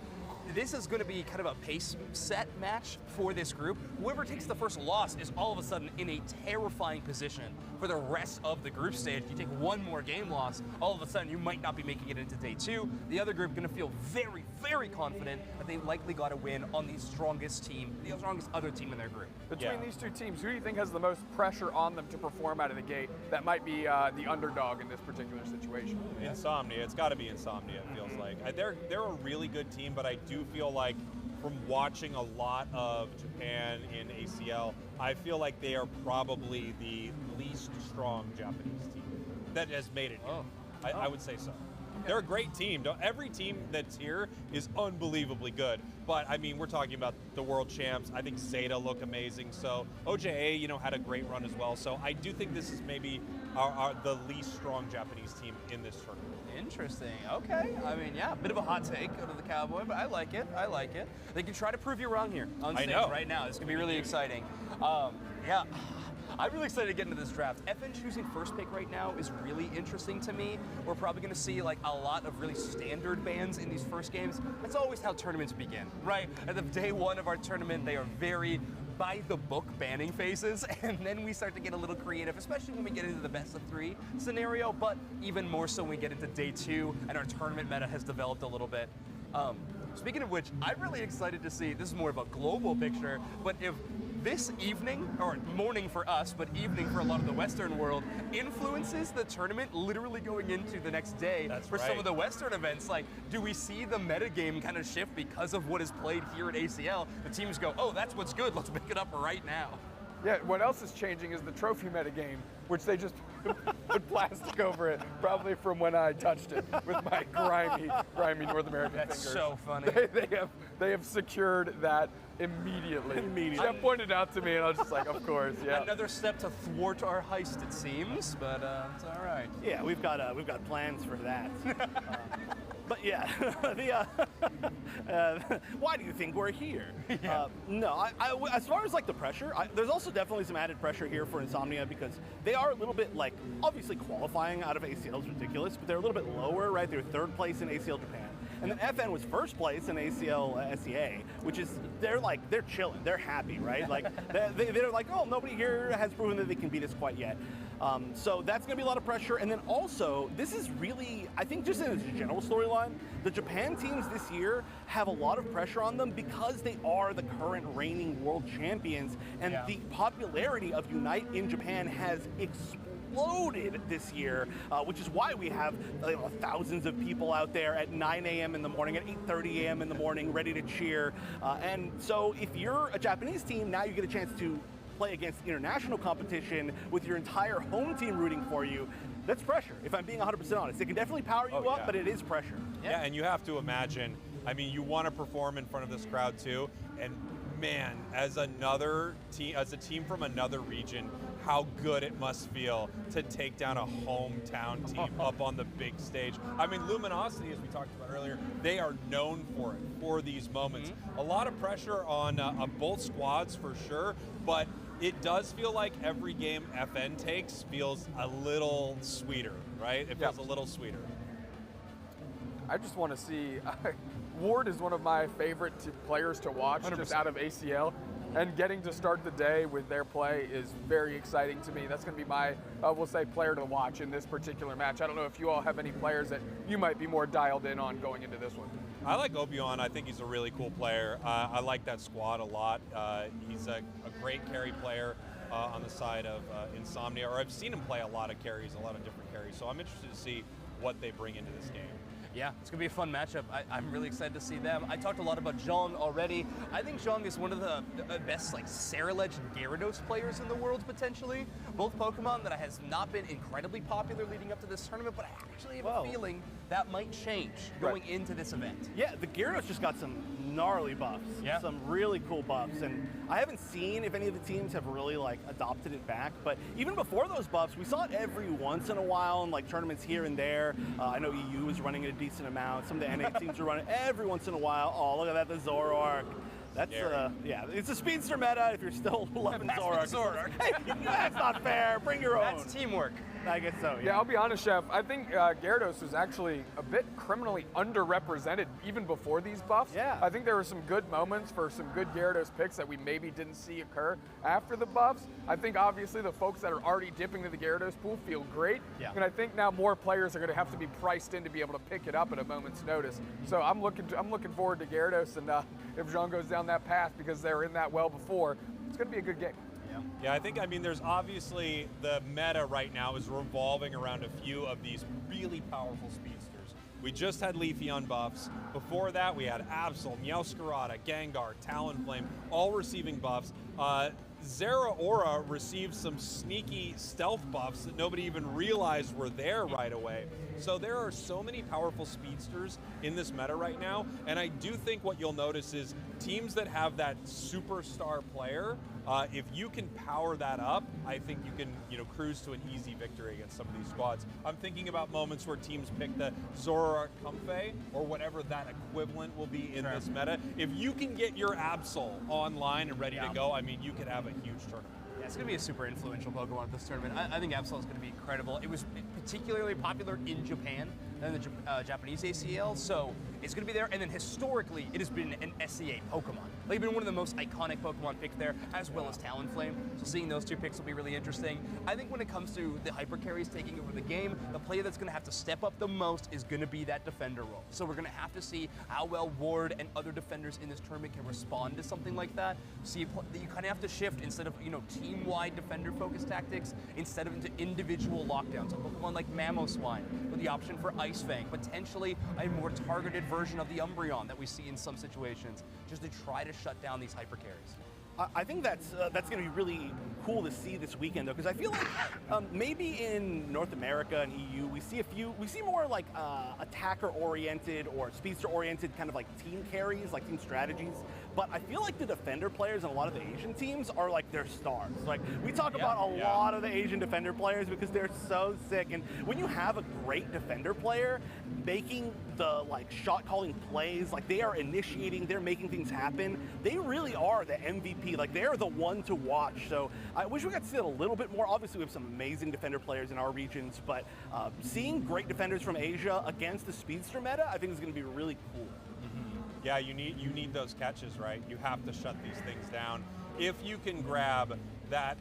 this is going to be kind of a pace set match for this group. Whoever takes the first loss is all of a sudden in a terrifying position for the rest of the group stage. If you take 1 more game loss, all of a sudden you might not be making it into day 2. The other group going to feel very, very confident that they likely got to win on the strongest team, the strongest other team in their group. Between these 2 teams, who do you think has the most pressure on them to perform out of the gate that might be the underdog in this particular situation? Insomnia. It's got to be Insomnia, it feels like. They're a really good team, but I do feel like from watching a lot of Japan in ACL, I feel like they are probably the least strong Japanese team that has made it here. I would say so. They're a great team. Every team that's here is unbelievably good. But I mean, we're talking about the world champs. I think Zeta look amazing. So OJA, had a great run as well. So I do think this is maybe the least strong Japanese team in this tournament. Interesting. Okay. I mean, yeah, a bit of a hot take out of the Cowboy, but I like it. I like it. They can try to prove you wrong here on stage right now. It's going to be really exciting. Yeah. I'm really excited to get into this draft. FN choosing first pick right now is really interesting to me. We're probably going to see like a lot of really standard bans in these first games. That's always how tournaments begin, right? At the day 1 of our tournament, they are very by the book banning phases, and then we start to get a little creative, especially when we get into the best of 3 scenario, but even more so when we get into day 2 and our tournament meta has developed a little bit. Speaking of which, I'm really excited to see, this is more of a global picture, but if this evening, or morning for us, but evening for a lot of the Western world, influences the tournament literally going into the next day for some of the Western events. Like, do we see the metagame kind of shift because of what is played here at ACL? The teams go, oh, that's what's good, let's pick it up right now. Yeah, what else is changing is the trophy metagame, which they just put plastic over it, probably from when I touched it with my grimy North American fingers. That's so funny. They have secured that immediately. Jeff pointed out to me, and I was just like, of course, yeah. Another step to thwart our heist, it seems, but it's all right. Yeah, we've got plans for that. But yeah, why do you think we're here? No, as far as like the pressure, there's also definitely some added pressure here for Insomnia because they are a little bit like, obviously qualifying out of ACL is ridiculous, but they're a little bit lower, right? They're third place in ACL Japan. And then FN was first place in ACL SEA, which is, they're chilling, they're happy, right? Like, they're like, oh, nobody here has proven that they can beat us quite yet. So that's going to be a lot of pressure. And then also, this is really, I think just in its general storyline, the Japan teams this year have a lot of pressure on them because they are the current reigning world champions. And the popularity of Unite in Japan has exploded this year, which is why we have thousands of people out there at 9 a.m. in the morning, at 8:30 a.m. in the morning, ready to cheer. And so if you're a Japanese team, now you get a chance to play against international competition with your entire home team rooting for you. That's pressure, if I'm being 100% honest. It can definitely power you up, but it is pressure. Yeah, and you have to imagine, I mean, you want to perform in front of this crowd too, and man, as a team from another region, how good it must feel to take down a hometown team up on the big stage. I mean, Luminosity, as we talked about earlier, they are known for it, for these moments. A lot of pressure on both squads for sure, but it does feel like every game FN takes feels a little sweeter, right? It feels a little sweeter. I just want to see, Ward is one of my favorite players to watch, 100%. Just out of ACL. And getting to start the day with their play is very exciting to me. That's going to be my, we'll say, player to watch in this particular match. I don't know if you all have any players that you might be more dialed in on going into this one. I like Obion. I think he's a really cool player. I like that squad a lot. He's a great carry player on the side of Insomnia, or I've seen him play a lot of carries, a lot of different carries. So I'm interested to see what they bring into this game. Yeah, it's going to be a fun matchup. I'm really excited to see them. I talked a lot about Zhong already. I think Zhong is one of the best Saraledge and Gyarados players in the world, potentially. Both Pokemon that has not been incredibly popular leading up to this tournament, but I actually have a feeling that might change going into this event. Yeah, the Gyarados just got some gnarly buffs. Yeah. Some really cool buffs. And I haven't seen if any of the teams have really adopted it back, but even before those buffs, we saw it every once in a while in tournaments here and there. I know EU is running it a decent amount. Some of the NA teams are running every once in a while. Oh, look at that, the Zoroark. That's yeah, it's a speedster meta if you're still loving Zoroark. Hey, that's not fair. Bring your own. That's teamwork. I guess so. Yeah, I'll be honest, Chef. I think Gyarados was actually a bit criminally underrepresented even before these buffs. Yeah. I think there were some good moments for some good Gyarados picks that we maybe didn't see occur after the buffs. I think obviously the folks that are already dipping into the Gyarados pool feel great. Yeah. And I think now more players are going to have to be priced in to be able to pick it up at a moment's notice. So I'm looking forward to Gyarados, and if Zhong goes down that path because they were in that well before, it's going to be a good game. Yeah, I mean, there's obviously the meta right now is revolving around a few of these really powerful speedsters. We just had Leafeon buffs. Before that, we had Absol, Meowscarada, Gengar, Talonflame, all receiving buffs. Zeraora received some sneaky stealth buffs that nobody even realized were there right away. So there are so many powerful speedsters in this meta right now, and I do think what you'll notice is teams that have that superstar player, if you can power that up, I think you can cruise to an easy victory against some of these squads. I'm thinking about moments where teams pick the Zoroark Comfey or whatever that equivalent will be in this meta. If you can get your Absol online and ready to go, I mean, you could have a huge tournament. Yeah, it's going to be a super influential Pokemon at this tournament. I think Absol is going to be incredible. It was particularly popular in Japan than the Japanese ACL, so it's going to be there. And then historically, it has been an SEA Pokemon. They've been one of the most iconic Pokemon picked there, as well as Talonflame. So seeing those two picks will be really interesting. I think when it comes to the hyper carries taking over the game, the player that's going to have to step up the most is going to be that defender role. So we're going to have to see how well Ward and other defenders in this tournament can respond to something like that. So you kind of have to shift instead of team-wide defender-focused tactics, instead of into individual lockdowns. A Pokemon like Mamoswine with the option for Ice Fang, potentially a more targeted version of the Umbreon that we see in some situations, just to try to shut down these hyper carries. I think that's going to be really cool to see this weekend, though, because I feel like maybe in North America and EU we see more like attacker-oriented or speedster-oriented kind of like team carries, like team strategies. But I feel like the defender players and a lot of the Asian teams are like their stars. Like we talk about a lot of the Asian defender players because they're so sick. And when you have a great defender player making the shot calling plays, like they are initiating, they're making things happen. They really are the MVP. Like they're the one to watch. So I wish we got to see it a little bit more. Obviously, we have some amazing defender players in our regions, but seeing great defenders from Asia against the speedster meta, I think is going to be really cool. Yeah, you need those catches, right? You have to shut these things down. If you can grab that,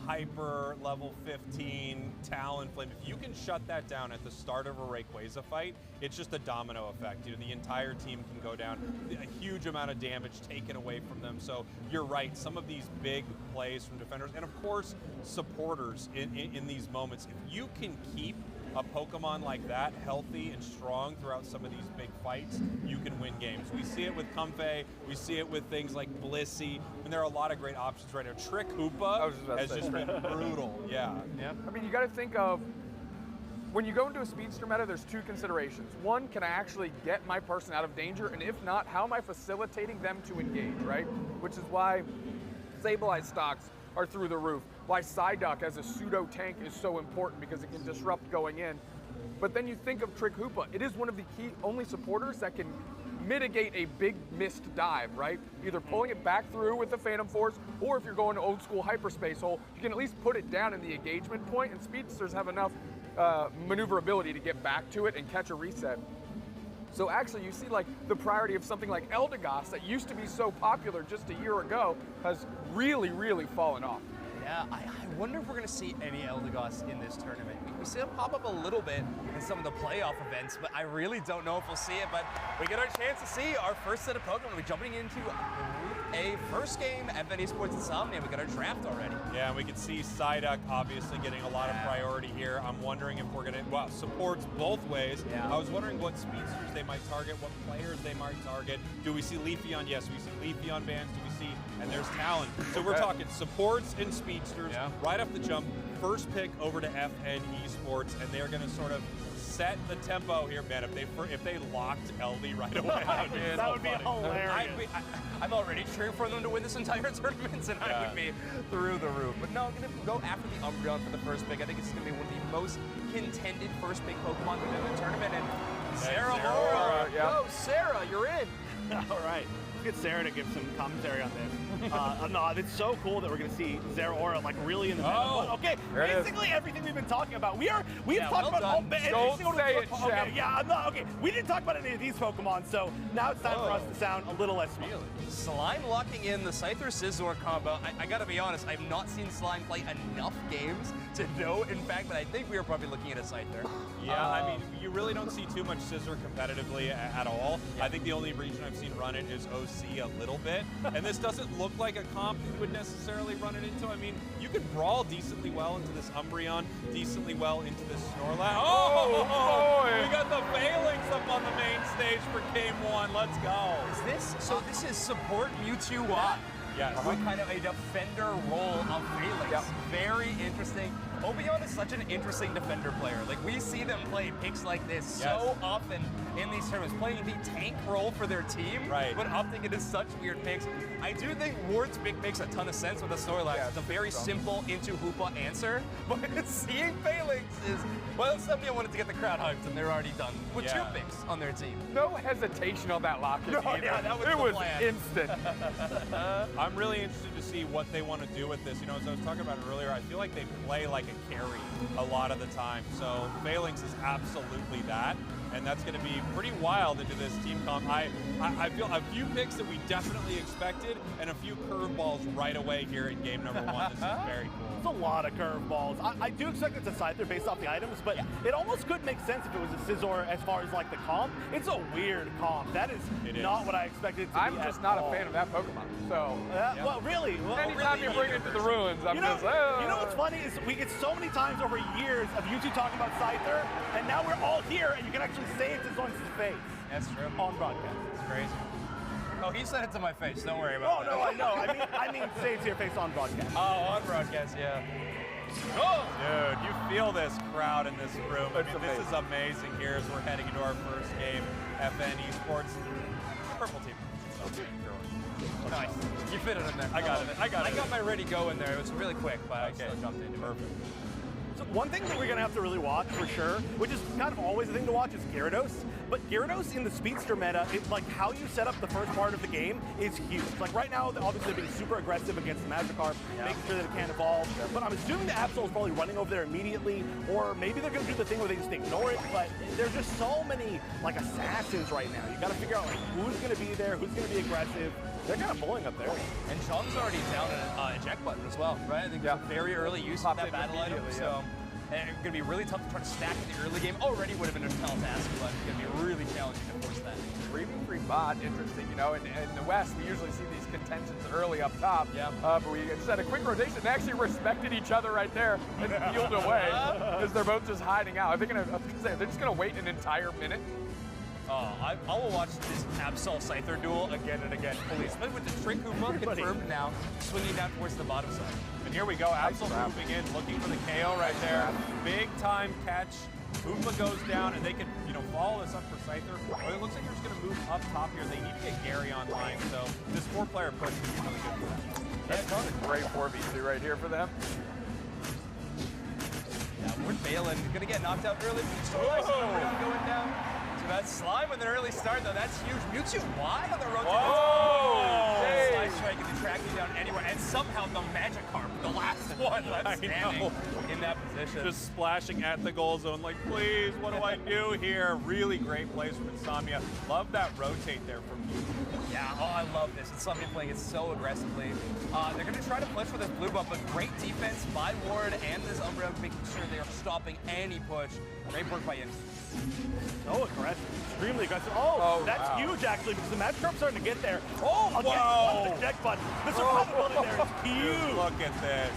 hyper level 15 Talonflame, if you can shut that down at the start of a Rayquaza fight, it's just a domino effect. The entire team can go down, a huge amount of damage taken away from them. So you're right, some of these big plays from defenders, and of course, supporters in these moments. If you can keep a Pokemon like that healthy and strong throughout some of these big fights, you can win games. We see it with Comfey, we see it with things like Blissey, and there are a lot of great options right now. Trick Hoopa has just been brutal. Yeah. I mean, you got to think of, when you go into a speedster meta, there's two considerations. One, can I actually get my person out of danger? And if not, how am I facilitating them to engage, right? Which is why Sableye stocks are through the roof. Why Psyduck as a pseudo tank is so important, because it can disrupt going in. But then you think of Trick Hoopa. It is one of the only supporters that can mitigate a big missed dive, right? Either pulling it back through with the Phantom Force, or if you're going to old school hyperspace hole, you can at least put it down in the engagement point, and speedsters have enough maneuverability to get back to it and catch a reset. So actually you see the priority of something like Eldegoss that used to be so popular just a year ago has really, really fallen off. Yeah, I wonder if we're going to see any Eldegoss in this tournament. We see it pop up a little bit in some of the playoff events, but I really don't know if we'll see it. But we get our chance to see our first set of Pokemon. We're jumping into a first game at Venue Sports Insomnia. We got our draft already. Yeah, and we can see Psyduck obviously getting a lot of priority here. I'm wondering if we're going to, supports both ways. Yeah. I was wondering what speedsters they might target, what players they might target. Do we see Leafeon? Yes, we see Leafeon bans. Do we see, and there's Talon. So we're talking supports and speedsters right off the jump. First pick over to FN Esports, and they're going to sort of set the tempo here, man. If they locked LD right away, that would be hilarious. I'm already cheering for them to win this entire tournament, and I would be through the roof. But no, I'm going to go after the Umbreon for the first pick. I think it's going to be one of the most contended first pick Pokemon within the tournament. And Sarah Aura. Go, Sarah, you're in. All right. Let's get Sarah to give some commentary on this. No, it's so cool that we're going to see Zeraora really in the middle. Okay, basically everything we've been talking about. We've talked about all Don't say it, Chef. Okay, we didn't talk about any of these Pokemon, so now it's time for us to sound a little less smart. Slime locking in the Scyther Scizor combo. I gotta be honest, I've not seen Slime play enough games to know, in fact, that I think we are probably looking at a Scyther. Yeah, I mean, you really don't see too much Scizor competitively at all. I think the only region I've seen run it is OC a little bit, and this doesn't look like a comp you would necessarily run it into. I mean, you could brawl decently well into this Umbreon, decently well into this Snorlax. Oh, boy! We got the Phalanx up on the main stage for Game 1. Let's go. Is this, so this is support Mewtwo Y. Yes. With kind of a defender role of Phalanx. Very interesting. Obion is such an interesting defender player. Like, we see them play picks like this so often in these tournaments, playing the tank role for their team, but opting into such weird picks. I do think Ward's pick makes a ton of sense with a Snorlax. It's a very simple into Hoopa answer, but seeing Phalanx is, well, somebody wanted to get the crowd hyped, and they're already done with 2 picks on their team. No hesitation on that lock-in either. Yeah, that was it the was plan. instant. I'm really interested to see what they want to do with this. You know, as I was talking about it earlier, I feel like they play like a carry a lot of the time. So Phalanx is absolutely that, and that's going to be pretty wild into this team comp. I feel a few picks that we definitely expected, and a few curveballs right away here in game number 1. This is very cool. It's a lot of curveballs. I do expect it's a Scyther based off the items, but it almost could make sense if it was a Scizor as far as like the comp. It's a weird comp. That is not what I expected it to I'm be. just not a fan of that Pokemon. So well, really, anytime you bring it to the ruins, I'm just you know what's funny is we get so many times over years of you two talking about Scyther, and now we're all here, and you can actually say it to someone's face. That's true. On broadcast. It's crazy. Oh, he said it to my face. Don't worry Oh about that. no, I know. I mean, say it to your face on broadcast. Oh, on broadcast, yeah. Oh! Dude, you feel this crowd in this room. I mean, this is amazing here as we're heading into our first game. FN Esports, purple team. Nice. You fit it in there. I got it. I got my ready go in there. It was really quick, but I still jumped into it. Perfect. So one thing that we're gonna have to really watch for sure, which is kind of always a thing to watch, is Gyarados. But Gyarados in the Speedster meta, like how you set up the first part of the game is huge. Like right now, obviously they're being super aggressive against the Magikarp, making sure that it can't evolve. But I'm assuming the Absol is probably running over there immediately, or maybe they're gonna do the thing where they just ignore it. But there's just so many like assassins right now. You gotta figure out like who's gonna be there, who's gonna be aggressive. They're kind of pulling up there. And Chong's already down an eject button as well, right? I think it's a very early use of that battle item. So and it's going to be really tough to try to stack in the early game. Already would have been a tall task, but it's going to be really challenging to force that. 3v3 bot, interesting. You know, in the West, we usually see these contentions early up top. Yeah. But we just had a quick rotation and actually respected each other right there and peeled away because they're both just hiding out. Are they going to? They're just going to wait an entire minute. I will watch this Absol Scyther duel again and again. Please, with the Trick Hoopa confirmed now, swinging down towards the bottom side. And here we go, Absol moving in, looking for the KO right there. Big time catch. Hoopa goes down, and they can, follow this up for Scyther. But it looks like they're just going to move up top here. They need to get Gary online, so this 4-player push is really good for them. That's a great 4v2 right here for them. Yeah, we're Balin going to get knocked out early. Really going down. That Slime with an early start, though, that's huge. Mewtwo wide on the road to the Slide Strike and the tracking down anywhere, and somehow the Magikarp, the last one left standing in that position. Just splashing at the goal zone, like, please, what do I do here? Really great plays from Insomnia. Love that rotate there from Mewtwo. Yeah, I love this. Insomnia playing it so aggressively. They're going to try to push for this blue buff, but great defense by Ward and this Umbreon, making sure they are stopping any push. Great work by Yin. So aggressive, extremely aggressive. Oh, that's huge actually, because the Magikarp's starting to get there. Oh, again, the deck button. The survivability there is huge. Look at this.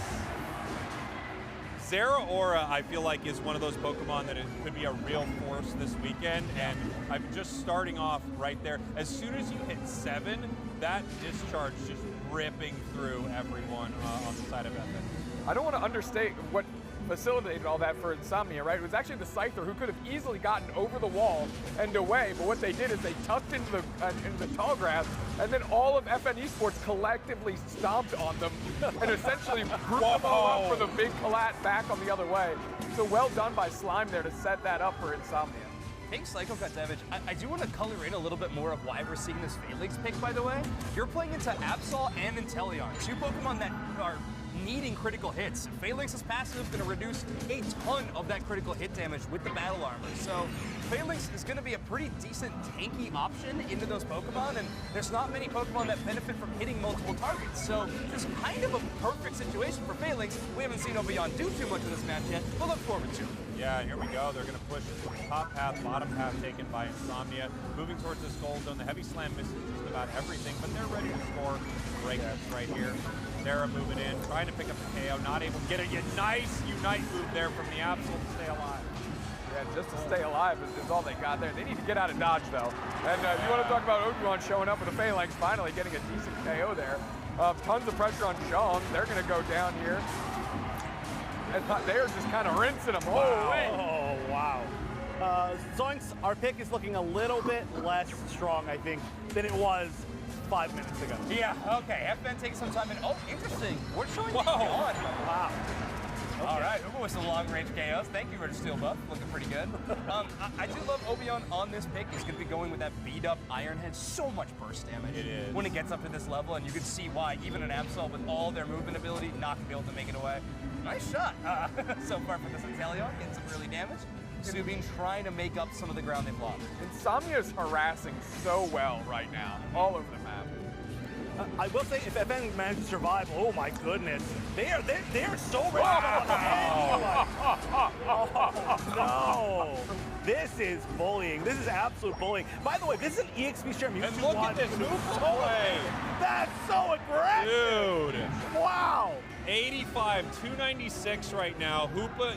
Zeraora, I feel like, is one of those Pokemon that it could be a real force this weekend, and I'm just starting off right there. As soon as you hit 7, that discharge just ripping through everyone on the side of FN. I don't want to understate what facilitated all that for Insomnia, right? It was actually the Scyther who could have easily gotten over the wall and away, but what they did is they tucked into the tall grass, and then all of FN Esports collectively stomped on them and essentially grouped them all up for the big collat back on the other way. So well done by Slime there to set that up for Insomnia. I think Psycho got damage. I do want to color in a little bit more of why we're seeing this Phalanx pick, by the way. You're playing into Absol and Inteleon, two Pokemon that are needing critical hits. Phalanx's passive is going to reduce a ton of that critical hit damage with the battle armor. So Phalanx is going to be a pretty decent tanky option into those Pokemon, and there's not many Pokemon that benefit from hitting multiple targets. So it's kind of a perfect situation for Phalanx. We haven't seen Obeyon do too much of this match yet. We'll look forward to it. Yeah, here we go. They're going to push top path, bottom path taken by Insomnia. Moving towards this goal zone. The heavy slam misses just about everything, but they're ready to score. Break this right here. Sarah moving in, trying to pick up the KO, not able to get it. Nice Unite move there from the Absol to stay alive. Yeah, just to stay alive is all they got there. They need to get out of dodge, though. And you want to talk about Obeyon showing up with a Phalanx, finally getting a decent KO there. Tons of pressure on Zhang. They're going to go down here. And they're just kind of rinsing them. Oh, wow. Zoinks, our pick is looking a little bit less strong, I think, than it was 5 minutes ago. Yeah, okay. FN taking some time, and interesting. We're showing Whoa. Wow. All right, Uber with some long-range KOs. Thank you, Rich Steel Buff. Looking pretty good. I do love Obion on this pick. He's going to be going with that beat-up Iron Head. So much burst damage when it gets up to this level, and you can see why even an Absol with all their movement ability not going to be able to make it away. Nice shot so far from this Inteleon. Getting some early damage. Subin trying to make up some of the ground they've lost. Insomnia's harassing so well right now, all over the map. I will say, if FN manages to survive, oh my goodness, they are so ready to no, this is bullying. This is absolute bullying. By the way, this is an EXP share Mewtwo. And look at this move play. That's so aggressive. Dude. Wow. 85, 296 right now.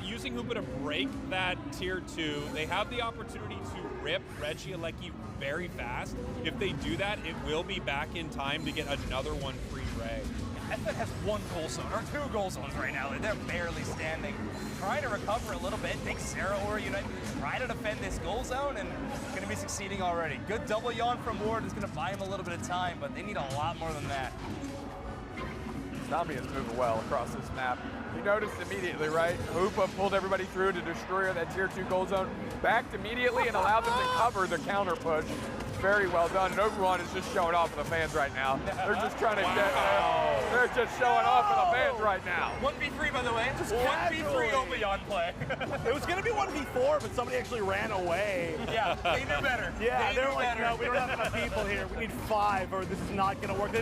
Using Hoopa to break that tier 2. They have the opportunity to rip Regieleki very fast. If they do that, it will be back in time to get another one free Ray. FN has one goal zone, or 2 goal zones right now. They're barely standing. Trying to recover a little bit. Think Sarah or Unite try to defend this goal zone and going to be succeeding already. Good double yawn from Ward is going to buy him a little bit of time, but they need a lot more than that. Insomnia is moving well across this map. You noticed immediately, right? Hoopa pulled everybody through to destroy that tier 2 goal zone, backed immediately and allowed them to cover the counter push. Very well done. And everyone is just showing off for the fans right now. They're just trying to get they're just showing off for the fans right now. 1v3, by the way. Just 1v3 Obion play. It was going to be 1v4, but somebody actually ran away. Yeah, they knew better. Yeah, they were like, no, we don't have enough people here. We need 5 or this is not going to work.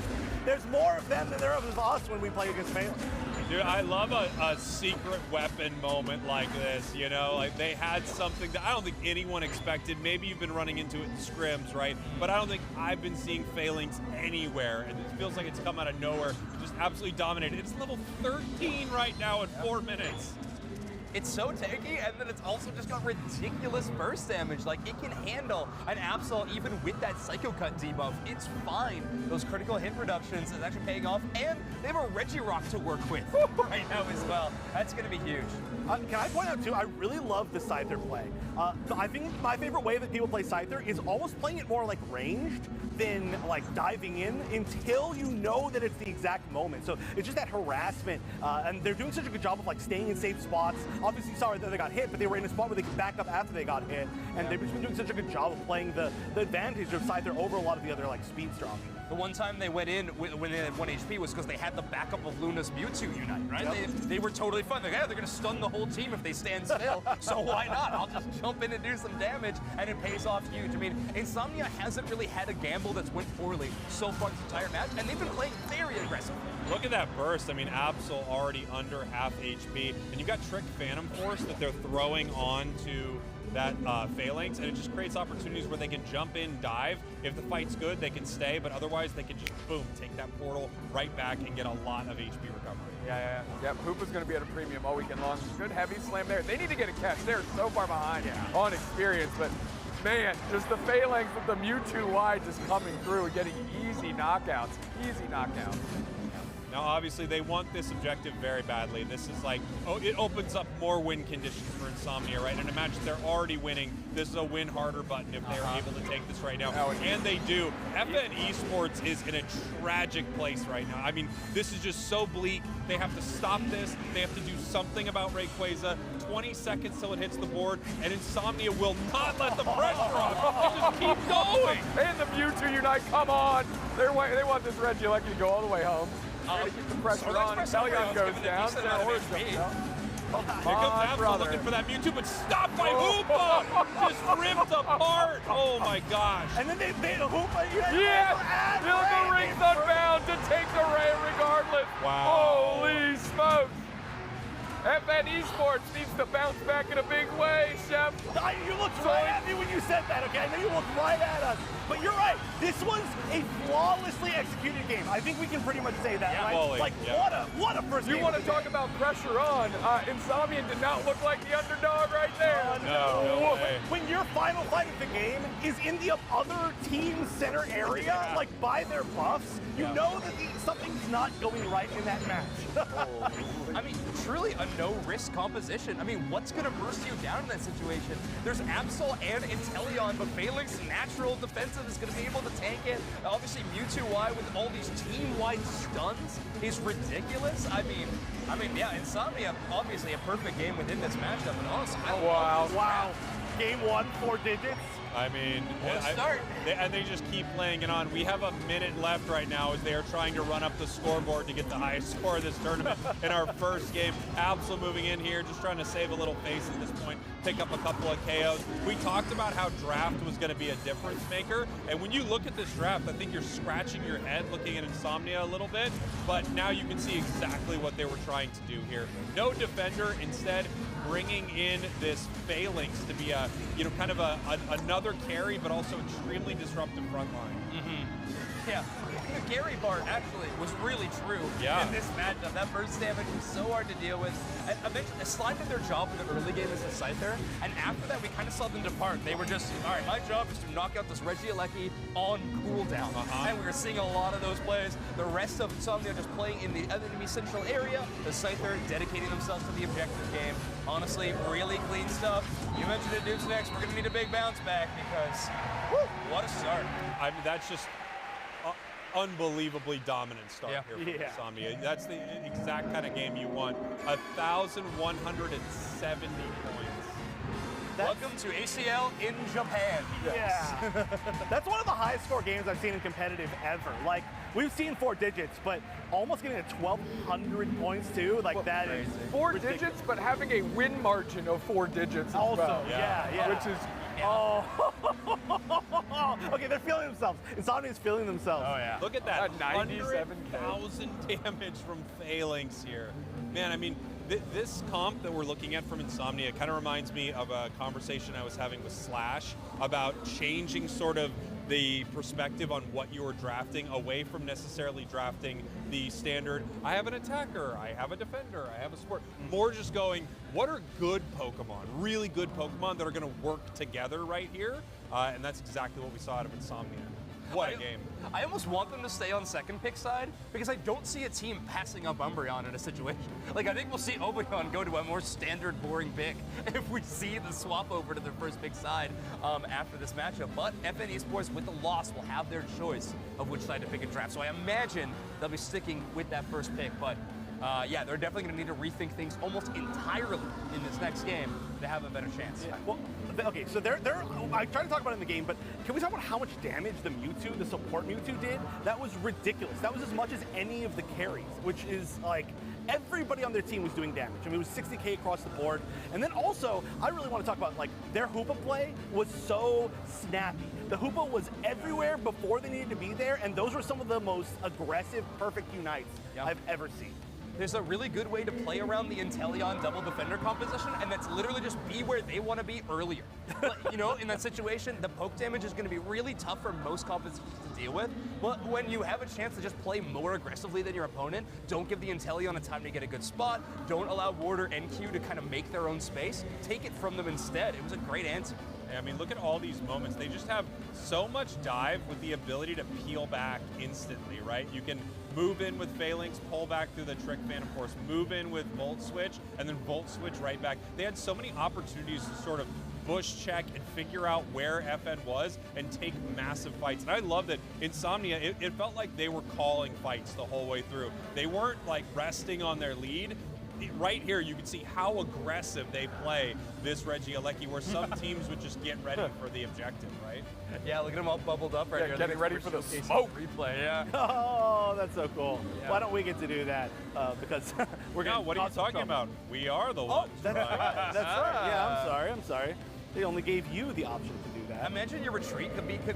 There's more of them than there are of us when we play against Phalanx. Dude, I love a secret weapon moment like this, you know? Like, they had something that I don't think anyone expected. Maybe you've been running into it in scrims, right? But I don't think I've been seeing Phalanx anywhere. And it feels like it's come out of nowhere. Just absolutely dominated. It's level 13 right now at 4 minutes. It's so tanky, and then it's also just got ridiculous burst damage. Like, it can handle an Absol even with that Psycho Cut debuff. It's fine. Those critical hit reductions is actually paying off, and they have a Regirock to work with right now as well. That's going to be huge. Can I point out, too, I really love the Scyther play. I think my favorite way that people play Scyther is almost playing it more like ranged than like diving in until you know that it's the exact moment. So it's just that harassment, and they're doing such a good job of like staying in safe spots. Obviously, sorry that they got hit, but they were in a spot where they could back up after they got hit, and they've just been doing such a good job of playing the advantage of Scyther over a lot of the other like speedster options. The one time they went in when they had 1 HP was because they had the backup of Luna's Mewtwo Unite, right? Yep. They were totally fun. They're going to stun the whole team if they stand still, so why not? I'll just jump in and do some damage, and it pays off huge. I mean, Insomnia hasn't really had a gamble that's went poorly so far this entire match, and they've been playing very aggressive. Look at that burst. I mean, Absol already under half HP, and you got Trick Phantom Force that they're throwing onto that Phalanx, and it just creates opportunities where they can jump in, dive. If the fight's good, they can stay, but otherwise they can just, boom, take that portal right back and get a lot of HP recovery. Yep, Hoopa's going to be at a premium all weekend long. Good heavy slam there. They need to get a catch. They're so far behind on experience, but man, just the Phalanx with the Mewtwo Y just coming through and getting easy knockouts. Easy knockouts. Now, obviously, they want this objective very badly. This is like, oh, it opens up more win conditions for Insomnia, right? In a match they're already winning, this is a win harder button if they're able to take this right now. And they do. FN Esports is in a tragic place right now. I mean, this is just so bleak. They have to stop this. They have to do something about Rayquaza. 20 seconds till it hits the board, and Insomnia will not let the pressure on. They just keep going. And the Mewtwo Unite, come on. They want this Regieleki to go all the way home. They're going to keep the pressure on. Inteleon goes down. Here comes Absol looking for that Mewtwo, but stopped by Hoopa! Just ripped apart! Oh my gosh. And then they Hoopa, yes! The ring's unbound to take the Ray regardless. Wow. Holy smokes. FN Esports needs to bounce back in a big way, Chef. You looked right at me when you said that, okay? I know you looked right at us. But you're right. This was a flawlessly executed game. I think we can pretty much say that, right? Fully, like, what a first game. You want to talk about pressure on. Insomnia did not look like the underdog right there. No way. When you're finally final fight of the game is in the other team's center area, like by their buffs, you know that something's not going right in that match. I mean, truly a no-risk composition. I mean, what's going to burst you down in that situation? There's Absol and Inteleon, but Phalanx's natural defensive is going to be able to tank it. Obviously, Mewtwo with all these team-wide stuns is ridiculous. I mean, yeah, Insomnia, obviously a perfect game within this matchup, and honestly, I love this draft. Game 1, 4 digits. I mean, What a start. and they just keep laying it on. We have a minute left right now as they are trying to run up the scoreboard to get the highest score of this tournament in our first game. Absol moving in here, just trying to save a little face at this point, pick up a couple of KOs. We talked about how draft was going to be a difference maker, and when you look at this draft, I think you're scratching your head looking at Insomnia a little bit, but now you can see exactly what they were trying to do here. No defender, instead bringing in this Phalanx to be a, kind of another carry, but also extremely disruptive front line. Yeah, the Gary Bart actually was really true in this matchup. That burst damage was so hard to deal with. I mentioned they slided their job in the early game as a Scyther, and after that we kind of saw them depart. They were just, all right, my job is to knock out this Regieleki on cooldown. And we were seeing a lot of those plays. The rest of Insomnia just playing in the enemy central area. The Scyther dedicating themselves to the objective game. Honestly, really clean stuff. You mentioned it, Dukes next. We're going to need a big bounce back because, what a start. I mean, that's just unbelievably dominant start here for Insomnia. That's the exact kind of game you want. 1,170 points. Welcome to ACL in Japan. Yeah. That's one of the highest score games I've seen in competitive ever. Like, we've seen 4 digits, but almost getting to 1,200 points too. Like, that is 4 digits, but having a win margin of 4 digits as also, well. yeah. Which is okay, they're feeling themselves. Insomnia's feeling themselves. Oh, yeah. Look at that, 97,000 damage from Phalanx here. Man, I mean, this comp that we're looking at from Insomnia kind of reminds me of a conversation I was having with Slash about changing sort of the perspective on what you were drafting away from necessarily drafting the standard, I have an attacker, I have a defender, I have a support. More just going, what are good Pokemon, really good Pokemon that are going to work together right here? And that's exactly what we saw out of Insomnia. What a game. I almost want them to stay on second pick side because I don't see a team passing up Umbreon in a situation. Like, I think we'll see Oblivion go to a more standard, boring pick if we see the swap over to their first pick side after this matchup. But FN Esports, with the loss, will have their choice of which side to pick and draft. So I imagine they'll be sticking with that first pick. But yeah, they're definitely going to need to rethink things almost entirely in this next game to have a better chance. Yeah. Well, okay, so they're I tried to talk about it in the game, but can we talk about how much damage the Mewtwo, the support Mewtwo did? That was ridiculous. That was as much as any of the carries, which is like, everybody on their team was doing damage. I mean, it was 60K across the board. And then also, I really want to talk about, like, their Hoopa play was so snappy. The Hoopa was everywhere before they needed to be there, and those were some of the most aggressive, perfect unites I've ever seen. There's a really good way to play around the Inteleon double defender composition, and that's literally just be where they want to be earlier. You know, in that situation, the poke damage is going to be really tough for most compositions to deal with. But when you have a chance to just play more aggressively than your opponent, don't give the Inteleon a time to get a good spot, don't allow Warder and Q to kind of make their own space, take it from them instead. It was a great answer. I mean, look at all these moments. They just have so much dive with the ability to peel back instantly, right? You can move in with Phalanx, pull back through the Trick Fan, of course, move in with Volt Switch, and then Volt Switch right back. They had so many opportunities to sort of bush check and figure out where FN was and take massive fights. And I love that Insomnia, it felt like they were calling fights the whole way through. They weren't like resting on their lead. Right here, you can see how aggressive they play this Regieleki, where some teams would just get ready for the objective, right? Yeah, look at them all bubbled up right here. Getting ready for the smoke replay, yeah. Oh, that's so cool. Yeah. Why don't we get to do that? Because we're going to. What are you talking about? We are the ones. That's right. That's right. Yeah, I'm sorry. They only gave you the option to do that. Imagine your retreat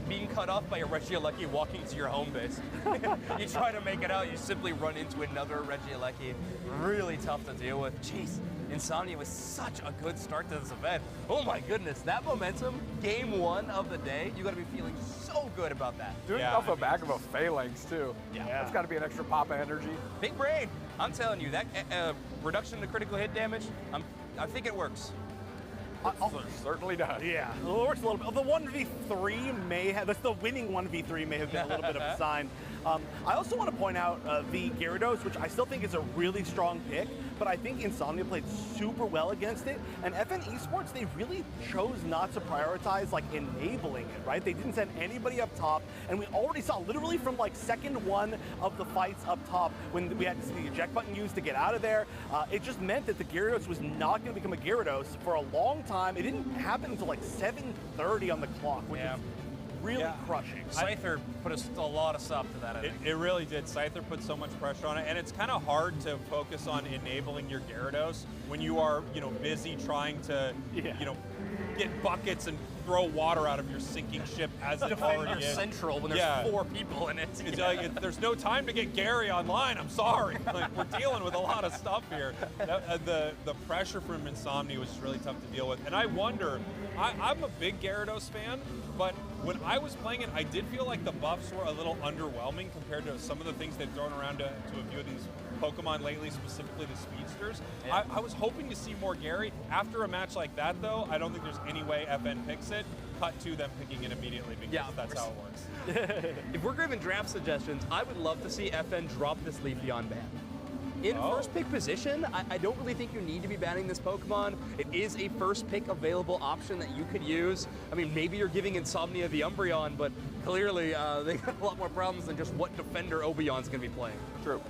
being cut off by a Regieleki walking to your home base. You try to make it out, you simply run into another Regieleki. Really tough to deal with. Jeez, Insomnia was such a good start to this event. Oh my goodness, that momentum, game one of the day, you gotta be feeling so good about that. Doing it off the back of a Phalanx too. Yeah. That's gotta be an extra pop of energy. Big brain, I'm telling you, that reduction to critical hit damage, I think it works. Certainly does. Yeah, it works a little bit. The 1v3 may have, the winning 1v3 may have been a little bit of a sign. I also want to point out the Gyarados, which I still think is a really strong pick, but I think Insomnia played super well against it. And FN Esports, they really chose not to prioritize like enabling it, right? They didn't send anybody up top, and we already saw literally from like second one of the fights up top when we had to see the eject button used to get out of there. It just meant that the Gyarados was not going to become a Gyarados for a long time. It didn't happen until like 7:30 on the clock, which is really crushing. Scyther put a lot of stop to that, I think. It really did. Scyther put so much pressure on it, and it's kind of hard to focus on enabling your Gyarados when you are, busy trying to, get buckets and throw water out of your sinking ship as it already is. Central when there's 4 people in it. It's like, there's no time to get Gary online. I'm sorry. Like, we're dealing with a lot of stuff here. The pressure from Insomnia was just really tough to deal with. And I wonder, I'm a big Gyarados fan, but when I was playing it, I did feel like the buffs were a little underwhelming compared to some of the things they've thrown around to a few of these Pokemon lately, specifically the speedsters. Yeah. I was hoping to see more Gary. After a match like that, though, I don't think there's any way FN picks it. Cut to them picking it immediately because that's how it works. If we're giving draft suggestions, I would love to see FN drop this Leafeon ban. In first pick position, I don't really think you need to be banning this Pokemon. It is a first pick available option that you could use. I mean, maybe you're giving Insomnia the Umbreon, but clearly they got a lot more problems than just what defender Obeon's going to be playing. True.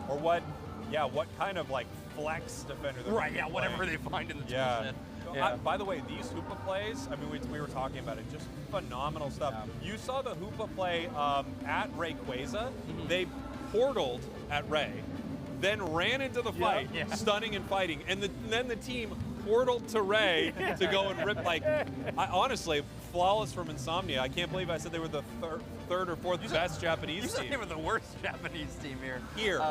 Or what kind of like flex defender they're Right, whatever they find in the toolset. Yeah. By the way, these Hoopa plays, I mean, we were talking about it, just phenomenal stuff. You saw the Hoopa play at Rayquaza. They portaled at Ray, then ran into the fight, stunning and fighting, and then the team portaled to Ray to go and rip, honestly, flawless from Insomnia. I can't believe I said they were the third or fourth best Japanese You team. said they were the worst Japanese team here. Here.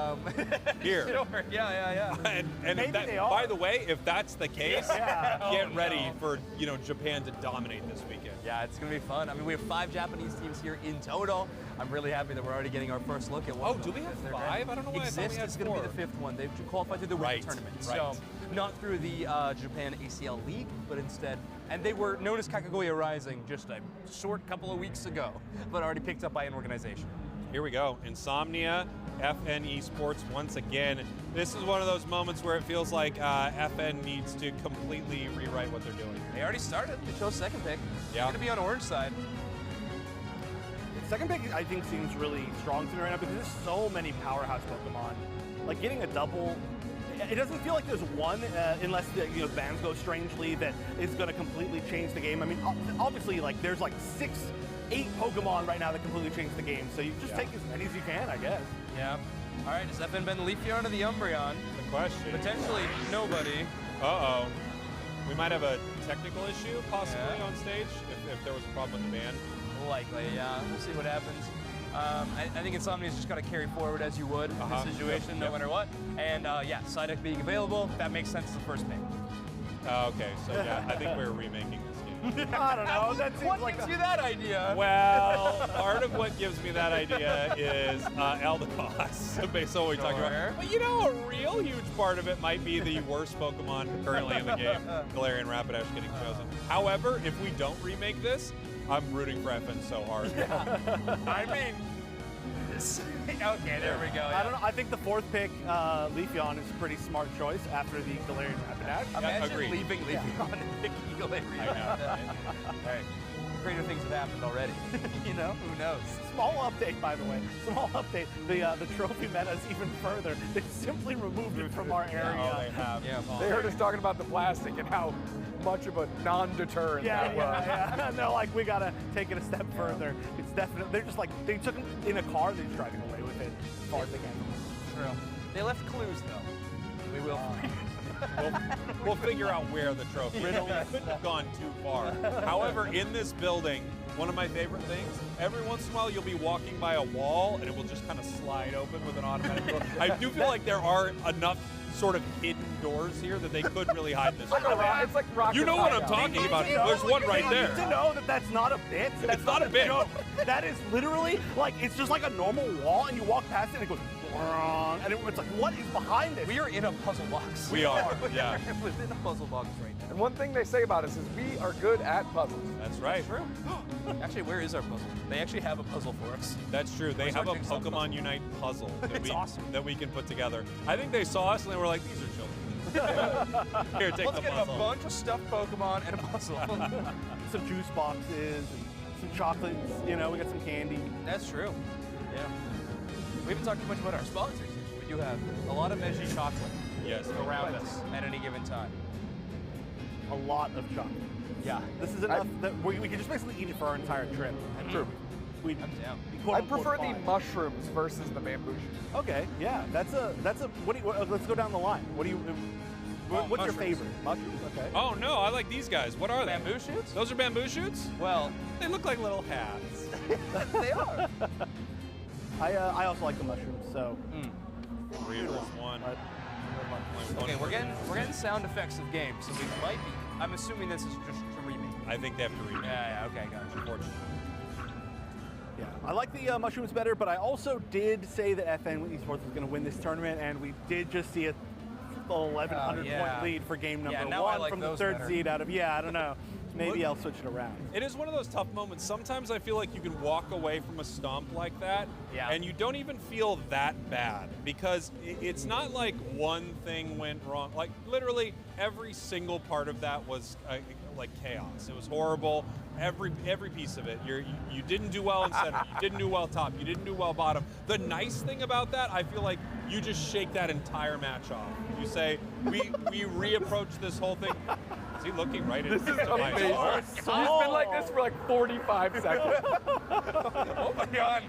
Here. Sure. Yeah. And Maybe that, they are. by the way, if that's the case, get ready for Japan to dominate this weekend. Yeah, it's going to be fun. I mean, we have 5 Japanese teams here in total. I'm really happy that we're already getting our first look at one. Oh, do we have 5? I don't know why I thought we had is going to be the 5th one. They've qualified through the winter tournament. Right. So, not through the Japan ACL League, but instead, and they were known as Kakagoya Rising just a short couple of weeks ago, but already picked up by an organization. Here we go. Insomnia, FN Esports once again. This is one of those moments where it feels like FN needs to completely rewrite what they're doing. They already started. They chose second pick. Yeah. They're going to be on orange side. Second pick, I think, seems really strong to me right now because there's so many powerhouse Pokemon. Like getting a double, it doesn't feel like there's one, unless the bans go strangely, that is going to completely change the game. I mean, obviously, like there's like 6-8 Pokemon right now that completely change the game. So you just take as many as you can, I guess. Yeah. All right, does FN Ben the Leafeon or the Umbreon? The question. Potentially nobody. Uh-oh. We might have a technical issue possibly on stage if there was a problem with the ban. Likely, yeah. We'll see what happens. I think Insomnia's just got to carry forward as you would in this situation, no matter what. And Psyduck being available, that makes sense as the first pick. Okay, so I think we're remaking this game. I don't know. That seems What like gives you that idea? Well, part of what gives me that idea is Eldegoss, based on what we talked about. But a real huge part of it might be the worst Pokemon currently in the game, Galarian Rapidash getting chosen. However, if we don't remake this, I'm rooting for FN so hard. I mean, okay, there we go. I don't know. I think the 4th pick, Leafeon, is a pretty smart choice after the Galarian Rapidash. Imagine agreed. leaving Leafeon and picking Galarian. I know. All right. Greater things have happened already. Who knows? Small update, by the way. Small update. The trophy meta is even further. They simply removed it from our area. They have. Yeah. They heard us talking about the plastic and how much of a non-deterrent that was. Yeah. And they're like, we gotta take it a step further. It's definitely. They're just like they took him in a car. They're just driving away with it as far as they can. True. They left clues though. We will. We'll figure out where the trophy couldn't have gone too far. However, in this building, one of my favorite things, every once in a while you'll be walking by a wall and it will just kind of slide open with an automatic door. I do feel like there are enough sort of hidden doors here that they could really hide this. It's like Rocket You know what I'm Hideout. talking about. There's one right You there. need to know that that's not a bit. That's not a bit. joke. That is literally like it's just like a normal wall, and you walk past it and it goes. and it's like, what is behind it? We are in a puzzle box. We are, yeah. Within a puzzle box right now. And one thing they say about us is we are good at puzzles. That's right. True. Actually, where is our puzzle? They actually have a puzzle for us. That's true. They Where's have our a jigsaw Pokemon puzzle? Unite puzzle It's awesome. that we can put together. I think they saw us and they were like, these are children. Here, take Let's the get puzzle. a bunch of stuffed Pokemon and a puzzle. Some juice boxes, and some chocolates, you know, we got some candy. That's true. Yeah. We haven't talked too much about our sponsors here. We do have a lot of veggie chocolate Yes. around us at any given time. A lot of chocolate. Yeah. This is enough that we can just basically eat it for our entire trip. True. We, I'm down. I prefer the mushrooms versus the bamboo shoots. Okay, yeah, that's a. What do you? Let's go down the line. What do you? What's your mushrooms. favorite? Mushrooms. Okay. Oh no, I like these guys. What are they? Bamboo shoots? Those are bamboo shoots? Well, They look like little hats. they are. I also like the mushrooms. So. 3 versus 1. But- Okay, we're getting sound effects of games, so we might be. I'm assuming this is just a remake. I think they have to remake. Yeah, okay, gotcha. Unfortunately. Yeah, I like the mushrooms better, but I also did say that FN Esports was going to win this tournament, and we did just see a 1,100 yeah. point lead for game number now I 1 like from the those third better. seed out of. Yeah, I don't know. Maybe I'll switch it around. It is one of those tough moments. Sometimes I feel like you can walk away from a stomp like that, Yeah. and you don't even feel that bad because it's not like one thing went wrong. Like literally every single part of that was like chaos. It was horrible. Every piece of it. You didn't do well in center. You didn't do well top. You didn't do well bottom. The nice thing about that, I feel like you just shake that entire match off. You say we reapproach this whole thing. Is he looking right at This is my amazing. heart? He's been like this for like 45 seconds. Oh my god.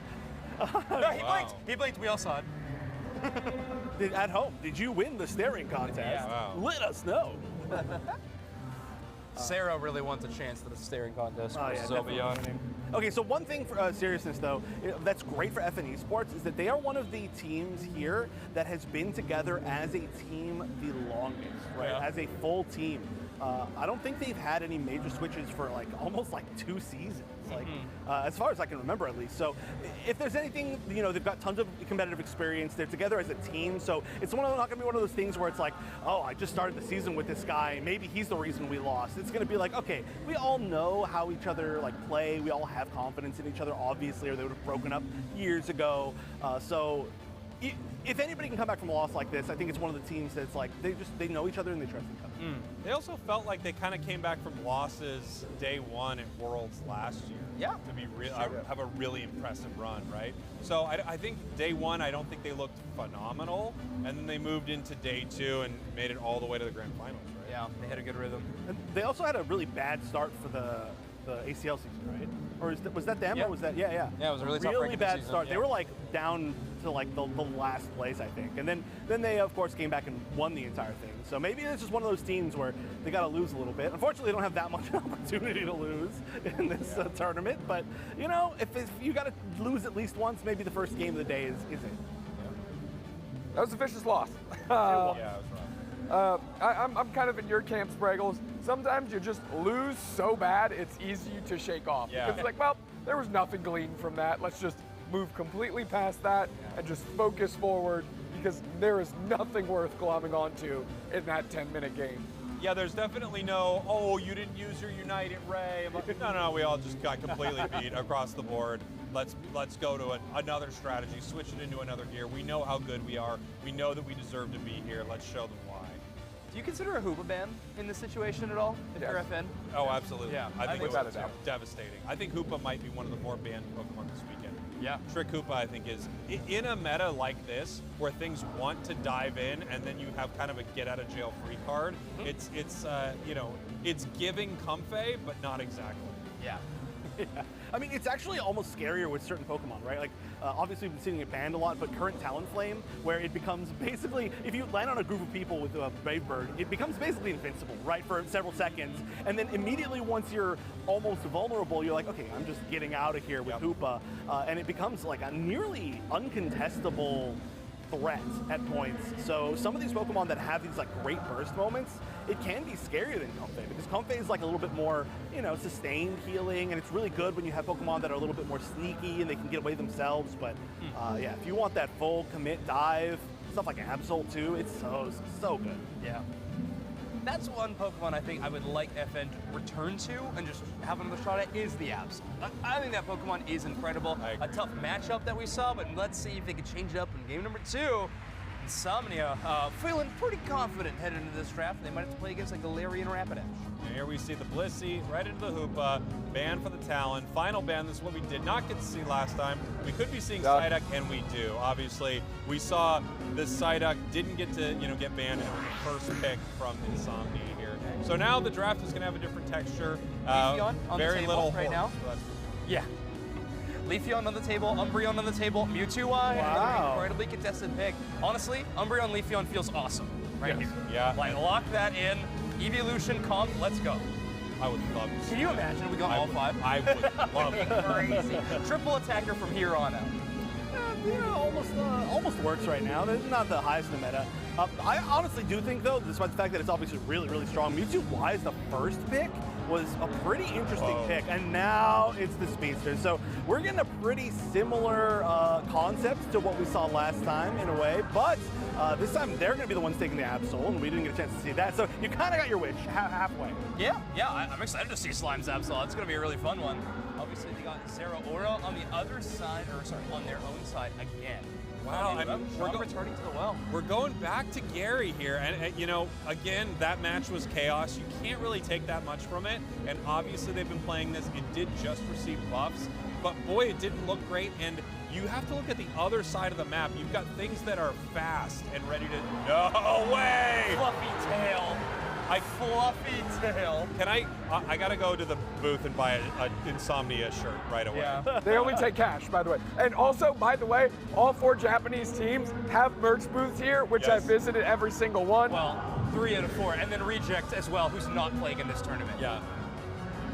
No, he Wow. blinked. He blinked. We all saw it. At home, did you win the staring contest? Yeah. Wow. Let us know. Sarah really wants a chance at a staring contest. Oh, yeah, versus definitely Sylveon. winning. Okay, so one thing for seriousness though, that's great for FN Esports is that they are one of the teams here that has been together as a team the longest, right? Yeah. As a full team. I don't think they've had any major switches for like almost like 2 seasons, like as far as I can remember at least. So if there's anything, you know, they've got tons of competitive experience. They're together as a team, so it's not going to be one of those things where it's like, oh, I just started the season with this guy. Maybe he's the reason we lost. It's going to be like, okay, we all know how each other like play. We all have confidence in each other, obviously, or they would have broken up years ago. So if anybody can come back from a loss like this, I think it's one of the teams that's like they know each other and they trust each other. They also felt like they kind of came back from losses day 1 at Worlds last year. Yeah. To be have a really impressive run, right? So I think day 1, I don't think they looked phenomenal, and then they moved into day 2 and made it all the way to the grand finals, right? Yeah, they had a good rhythm. And they also had a really bad start for the ACL season, right? Or was that them? Yeah. Or was that yeah? Yeah, it was a really tough break in the bad season, start. They yeah. were like down to like the last place, I think, and then they of course came back and won the entire thing. So maybe it's just one of those teams where they got to lose a little bit. Unfortunately, they don't have that much opportunity to lose in this tournament. But you know, if you got to lose at least once, maybe the first game of the day is it. That was a vicious loss. Yeah, it was rough. I'm kind of in your camp, Spraggles. Sometimes you just lose so bad, it's easy to shake off. Yeah. Because it's like, well, there was nothing gleaned from that. Let's just move completely past that and just focus forward because there is nothing worth glomming onto in that 10-minute game. Yeah, there's definitely no, oh, you didn't use your United Ray. No, we all just got completely beat across the board. Let's go to another strategy, switch it into another gear. We know how good we are. We know that we deserve to be here. Let's show them why. Do you consider a Hoopa ban in this situation at all? If you're FN? Oh, absolutely. Yeah, I think without it's a doubt. devastating. I think Hoopa might be one of the more banned Pokemon this weekend. Yeah. Trick Hoopa, I think, is in a meta like this where things want to dive in and then you have kind of a get out of jail free card. It's you know, it's giving Comfey, but not exactly. Yeah. Yeah. I mean, it's actually almost scarier with certain Pokemon, right? Like, obviously we've been seeing it banned a lot, but current Talonflame, where it becomes basically, if you land on a group of people with a Brave Bird, it becomes basically invincible, right, for several seconds. And then immediately once you're almost vulnerable, you're like, okay, I'm just getting out of here with Hoopa. And it becomes like a nearly uncontestable threat at points. So some of these Pokemon that have these like great burst moments, it can be scarier than Comfey, because Comfey is like a little bit more, you know, sustained healing, and it's really good when you have Pokemon that are a little bit more sneaky and they can get away themselves. But yeah, if you want that full commit dive, stuff like Absol too, it's so good. Yeah. That's one Pokemon I think I would like FN to return to and just have another shot at is the Absol. I think that Pokemon is incredible. A tough matchup that we saw, but let's see if they can change it up in game number 2. Insomnia, feeling pretty confident heading into this draft. They might have to play against like the Larian Rapidash. And here we see the Blissey right into the Hoopa, ban for the Talon. Final ban, this is what we did not get to see last time. We could be seeing Psyduck, and we do. Obviously, we saw the Psyduck didn't get to get banned, and it was the first pick from Insomnia here. So now the draft is going to have a different texture. Leafeon on very the little table right now. So that's Yeah. Leafeon on the table, Umbreon on the table, Mewtwo Wow. incredibly contested pick. Honestly, Umbreon Leafeon feels awesome right here. Yeah. Like, lock that in. Evolution comp, let's go. I would love to see Can you imagine if we got all 5? I would love it. Crazy. Triple attacker from here on out. Almost works right now. They're not the highest in the meta. I honestly do think, though, despite the fact that it's obviously really, really strong, Mewtwo Y as the first pick was a pretty interesting pick, and now it's the Speedster. So we're getting a pretty similar concept to what we saw last time in a way, but this time they're going to be the ones taking the Absol, and we didn't get a chance to see that. So you kind of got your wish halfway. Yeah, I'm excited to see Slime's Absol. It's going to be a really fun one. Obviously, they got Zeraora on the other side, or sorry, on their own side again. Wow, we're returning to the well. We're going back to Gary here, and you know, again, that match was chaos. You can't really take that much from it, and obviously they've been playing this. It did just receive buffs, but boy, it didn't look great, and you have to look at the other side of the map. You've got things that are fast and ready to... No way! Fluffy tail. Fluffy tail. Can I gotta go to the booth and buy an Insomnia shirt right away. Yeah. They only take cash, by the way. And also, by the way, all 4 Japanese teams have merch booths here, which I've visited every single one. Well, 3 out of 4, and then Reject as well, who's not playing in this tournament. Yeah.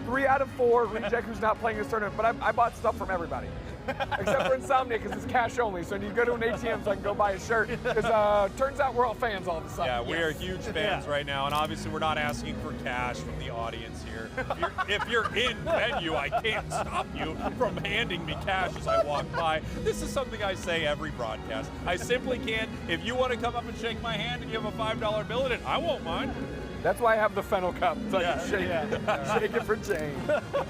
3 out of 4, Reject who's not playing this tournament, but I bought stuff from everybody. Except for Insomnia, because it's cash only, so you go to an ATM so I can go buy a shirt, because turns out we're all fans all of a sudden. Yeah, we are huge fans right now, and obviously we're not asking for cash from the audience here. If you're in venue, I can't stop you from handing me cash as I walk by. This is something I say every broadcast. I simply can't. If you want to come up and shake my hand and you have a $5 bill in it, I won't mind. That's why I have the fennel cup, so I can shake it for change.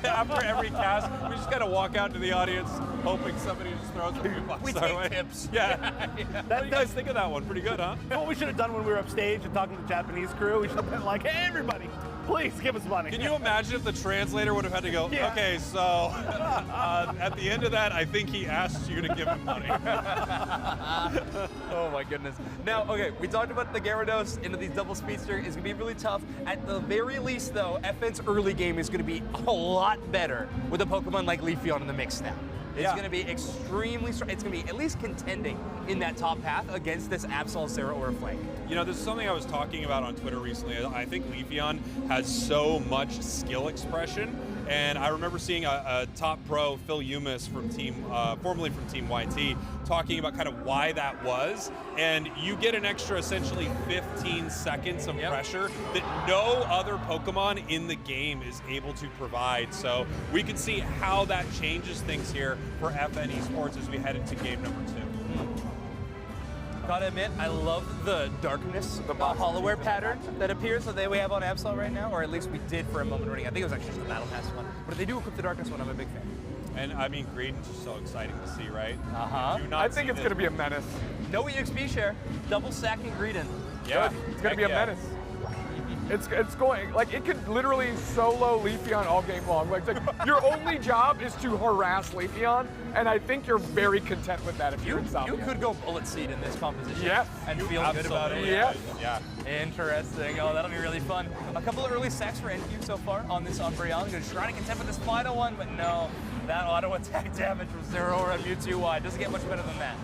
After every cast, we just gotta walk out to the audience, hoping somebody just throws a few bucks our way. Tips. Yeah. What do you guys think of that one? Pretty good, huh? What we should have done when we were upstage and talking to the Japanese crew, we should have been like, hey, everybody, please give us money. Can you imagine if the translator would have had to go, okay, so at the end of that, I think he asked you to give him money. Oh my goodness. Now, okay, we talked about the Gyarados into these double speedster. It's gonna be really tough. At the very least, though, FN's early game is gonna be a lot better with a Pokemon like Leafeon in the mix now. It's gonna be extremely strong. It's gonna be at least contending in that top path against this Absol Zeraora flank. You know, this is something I was talking about on Twitter recently. I think Leafeon has so much skill expression, and I remember seeing a top pro, Phil Umis from formerly from Team YT, talking about kind of why that was, and you get an extra essentially 15 seconds of pressure that no other Pokemon in the game is able to provide. So we can see how that changes things here for FN Esports as we head into game number 2. Gotta admit, I love the darkness, the hollowware pattern that appears that we have on Absol right now, or at least we did for a moment running. I think it was actually just the Battle Pass one. But if they do equip the darkness one, I'm a big fan. And I mean, Greedent's just so exciting to see, right? I think it's going to be a menace. No EXP share, double stacking Greedent. Yeah. It's going to be a menace. It's going, like, it could literally solo Leafeon all game long. Like your only job is to harass Leafeon, and I think you're very content with that if you're Insomnia. You could go Bullet Seed in this composition. Yes. And feel good about it. Yes. Yeah. Interesting. Oh, that'll be really fun. A couple of early sacks for NQ so far on this Umbreon. Gonna try to contend with this final one, but no. That auto attack damage from Zeraora and Mewtwo Y doesn't get much better than that.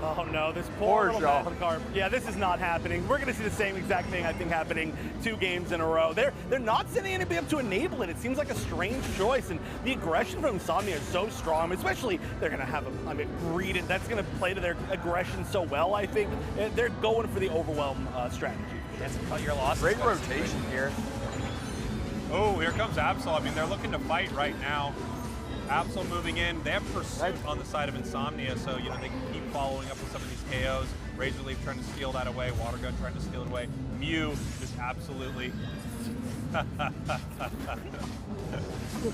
Oh no, this Poor poor little Jean. Magikarp. Yeah, this is not happening. We're gonna see the same exact thing, I think, happening 2 games in a row. They're not sending anybody up to enable it. It seems like a strange choice, and the aggression from Insomnia is so strong, especially they're gonna have greed, and that's gonna play to their aggression so well, I think. They're going for the overwhelm strategy. That's cut your losses. Great rotation here. Oh, here comes Absol. I mean, they're looking to fight right now. Absol moving in. They have pursuit on the side of Insomnia, so you know they can keep following up with some of these KOs. Razor Leaf trying to steal that away. Water Gun trying to steal it away. Mew just absolutely.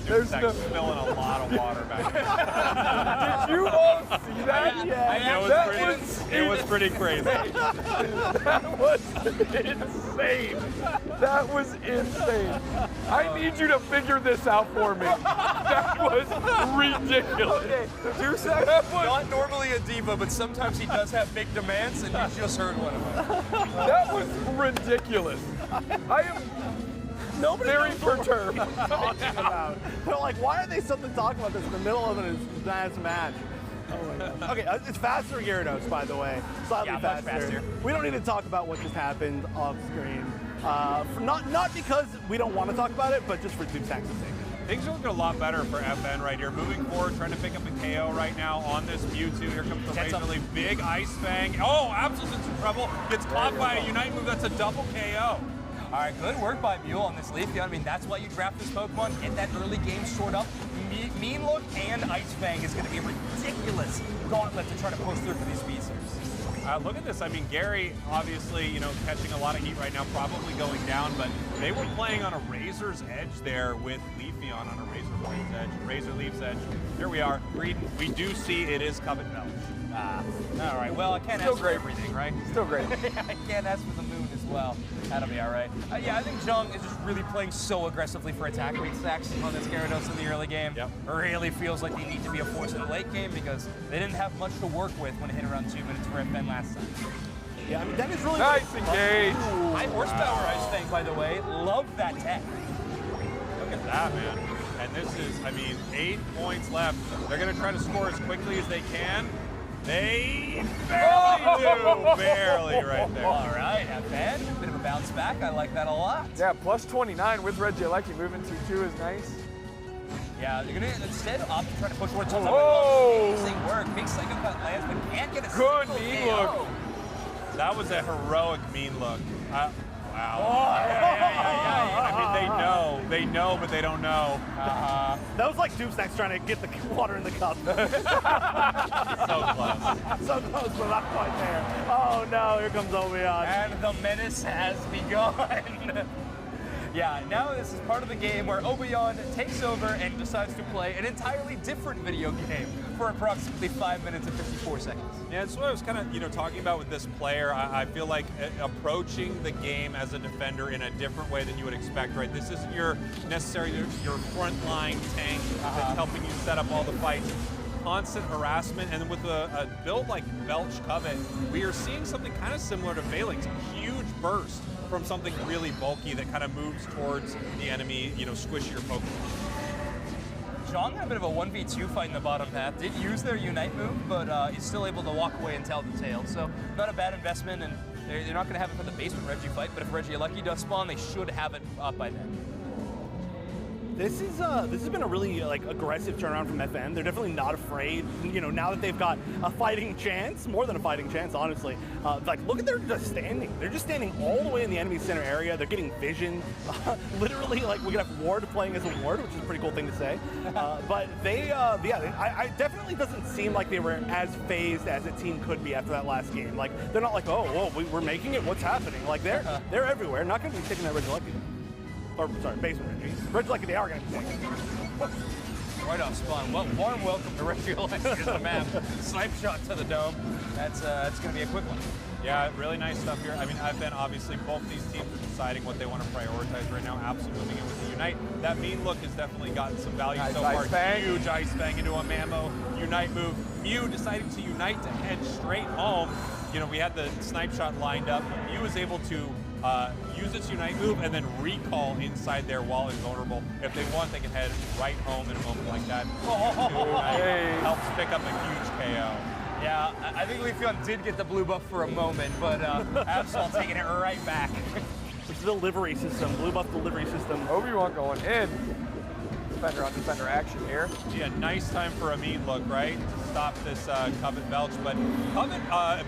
There's spilling a lot of water back there. Did you all see that? It was pretty crazy. That was insane. That was insane. I need you to figure this out for me. That was ridiculous. Okay, Dusek, not normally a diva, but sometimes he does have big demands, and you just heard one of them. That was ridiculous. I am very perturbed. Talking about. They're like, why are they suddenly talking about this in the middle of a nice match? Oh my God. Okay, it's faster Gyarados, by the way. Slightly Yeah, much faster. We don't need to talk about what just happened off screen. Not because we don't want to talk about it, but just for Dusak's sake. Things are looking a lot better for FN right here. Moving forward, trying to pick up a KO right now on this Mewtwo. Here comes the Razor Leaf. Big Ice Fang. Oh, Absol's in some trouble. Gets caught by a Unite move. That's a double KO. All right, good work by Mule on this Leafeon. I mean, that's why you draft this Pokemon. Get that early game stored up. Mean Look and Ice Fang is going to be a ridiculous gauntlet to try to push through for these speedsters. Look at this. I mean, Gary, obviously, you know, catching a lot of heat right now, probably going down, but they were playing on a Razor's Edge there with Leafeon on a Razor Leaf's Edge. Here we are. We do see it is Covet Belch. All right, well, I can't ask for everything, right? Still great. I can't ask for the moon as well. That'll be all right. Yeah, I think Jung is just really playing so aggressively for attack rate stacks on this Gyarados in the early game. Yep. Really feels like they need to be a force in the late game because they didn't have much to work with when it hit around 2 minutes for FN last time. Yeah, I mean, that is really Nice engage. High horsepower Ice Fang, by the way. Love that tech. Look at that, man. And this is, I mean, 8 points left. They're going to try to score as quickly as they can. They barely do. Barely right there. All right, FN. Bit of a bounce back. I like that a lot. Yeah, plus 29 with LAIC moving to 2 is nice. Yeah, they're gonna instead opt to try to push towards something. Whoa! Amazing work. Big Psycho Cut lands, but can't get a Good single mean KO. look. That was a heroic mean look. Wow. Oh, I mean, they know, but they don't know. That was like Dusak's trying to get the water in the cup. So close. So close, but not quite there. Oh no, here comes Omeon. And the menace has begun. Yeah, now this is part of the game where Obeyon takes over and decides to play an entirely different video game for approximately 5 minutes and 54 seconds. Yeah, that's what I was kind of, talking about with this player. I feel like approaching the game as a defender in a different way than you would expect, right? This isn't your frontline tank that's helping you set up all the fights. Constant harassment, and with a build like Belch Covet, we are seeing something kind of similar to Phalanx. Huge burst from something really bulky that kind of moves towards the enemy, squishier Pokemon. Zhang had a bit of a 1v2 fight in the bottom path. Did use their Unite move, but he's still able to walk away and tell the tale. So not a bad investment, and they're not going to have it for the basement Reggie fight, but if Regieleki does spawn, they should have it up by then. This has been a really aggressive turnaround from FN. They're definitely not afraid. Now that they've got a fighting chance, more than a fighting chance, honestly. Look at their just standing. They're just standing all the way in the enemy center area. They're getting vision. Literally, we could have Ward playing as a Ward, which is a pretty cool thing to say. But I definitely doesn't seem like they were as phased as a team could be after that last game. They're not like, oh, whoa, we're making it. What's happening? They're everywhere. Not going to be taking that Regieleki. Or, sorry, basement Reggie. Reggie, they are going to be taking. Right off spawn. Well, warm welcome to Regieleki to the map. Snipe shot to the dome. That's going to be a quick one. Yeah, really nice stuff here. I mean, obviously, both these teams are deciding what they want to prioritize right now. Absolutely moving in with the Unite. That mean look has definitely gotten some value so far. Huge Ice Fang into a Mammo Unite move. Mew deciding to Unite to head straight home. We had the snipe shot lined up. Mew was able to use its Unite move and then recall inside there while invulnerable. If they want, they can head right home in a moment like that. Helps pick up a huge KO. Yeah, I think Leafeon did get the blue buff for a moment, but Absol taking it right back. It's the delivery system, blue buff delivery system. Obi-Wan going in. Defender on defender action here. Yeah, nice time for a mean look, right? To stop this Covet Belch. But Covet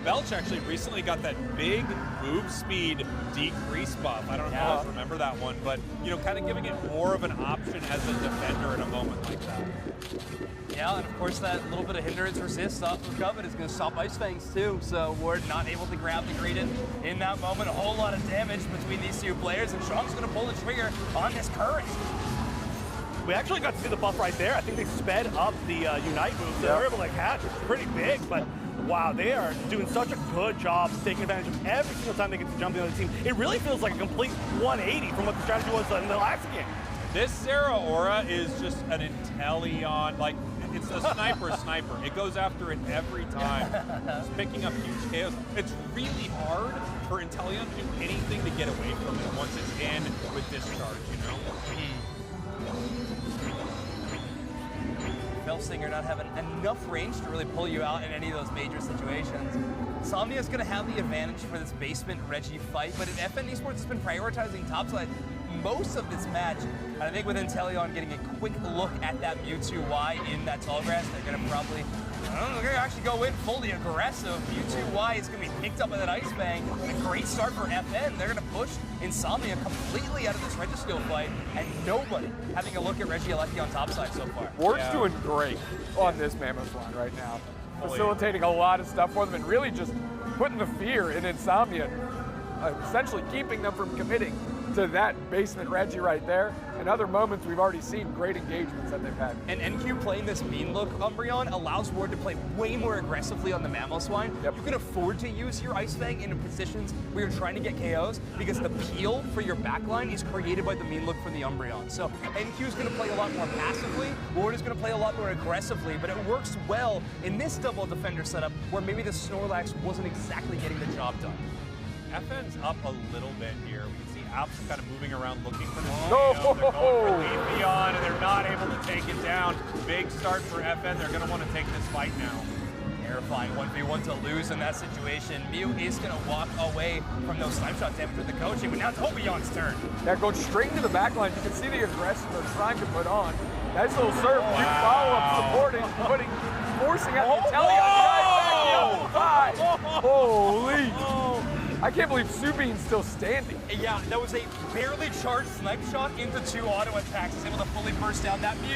Belch actually recently got that big move speed decrease buff. I don't know if you guys remember that one, but you know, kind of giving it more of an option as a defender in a moment like that. Yeah, and of course that little bit of hindrance resist off of Covet is going to stop Ice Fangs too. So Ward not able to grab the Greedent in that moment. A whole lot of damage between these two players, and Shong's going to pull the trigger on this current. We actually got to see the buff right there. I think they sped up the Unite move, so they were able to catch. It's pretty big, but wow, they are doing such a good job taking advantage of every single time they get to jump the other team. It really feels like a complete 180 from what the strategy was in the last game. This Zera Aura is just an Inteleon, like, it's a sniper. It goes after it every time. It's picking up huge KOs. It's really hard for Inteleon to do anything to get away from it once it's in with discharge, you know? Felsinger not having enough range to really pull you out in any of those major situations. Somnia's going to have the advantage for this basement Reggie fight, but FN Esports has been prioritizing topside most of this match. And I think with Inteleon getting a quick look at that Mewtwo Y in that tall grass, they're going to probably, I don't know, they're going to actually go in fully aggressive. Mewtwo Y is going to be picked up by that Ice Fang. A great start for FN. They're going to push Insomnia completely out of this Registeel fight, and nobody having a look at Regieleki on topside so far. Ward's doing great on this Mammoth line right now. Facilitating a lot of stuff for them and really just putting the fear in Insomnia, essentially keeping them from committing to that basement Reggie right there. In other moments, we've already seen great engagements that they've had. And NQ playing this mean look Umbreon allows Ward to play way more aggressively on the Mamoswine. Yep. You can afford to use your Ice Fang in positions where you're trying to get KOs because the peel for your backline is created by the mean look from the Umbreon. So NQ is going to play a lot more passively, Ward is going to play a lot more aggressively, but it works well in this double defender setup where maybe the Snorlax wasn't exactly getting the job done. FN's up a little bit here. We can see Apps kind of moving around looking for this. No! They're going for Leafeon, and they're not able to take it down. Big start for FN. They're going to want to take this fight now. Terrifying 1v1 to lose in that situation. Mew is going to walk away from those snipe shot damage with the coaching, but now it's Obeon's turn. Yeah, going straight into the back line. You can see the aggression they're trying to put on. Nice little serve. Wow. New follow-up supporting, forcing out the Inteleon. Holy! I can't believe Subine's still standing. Yeah, that was a barely charged snipe shot into 2 auto attacks. He's able to fully burst down that Mew.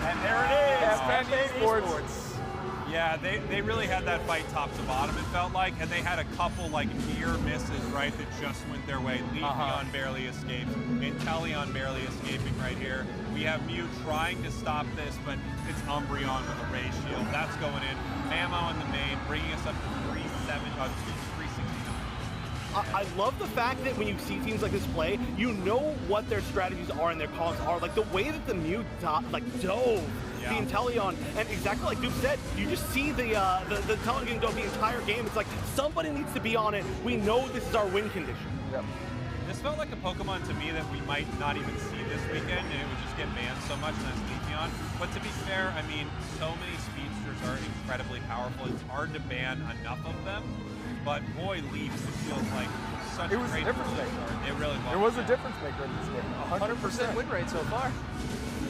And there it is. FN Esports. Yeah, they really had that fight top to bottom, it felt like, and they had a couple like near misses, right, that just went their way. Leafeon barely escaped, Inteleon barely escaping right here. We have Mew trying to stop this, but it's Umbreon with a Ray Shield. That's going in. Mamo in the main, bringing us up to 369. I love the fact that when you see teams like this play, you know what their strategies are and their calls are. Like the way that the Mew dove the Inteleon, and exactly like Duke said, you just see the Inteleon go the entire game. It's like somebody needs to be on it. We know this is our win condition. Yep. This felt like a Pokemon to me that we might not even see this weekend, and it would just get banned so much, and that's Leafeon. But to be fair, I mean, so many speedsters are incredibly powerful. It's hard to ban enough of them. But boy, Leafs, it feels like such a great difference maker. It really was. It was a difference maker in this game. 100% win rate so far.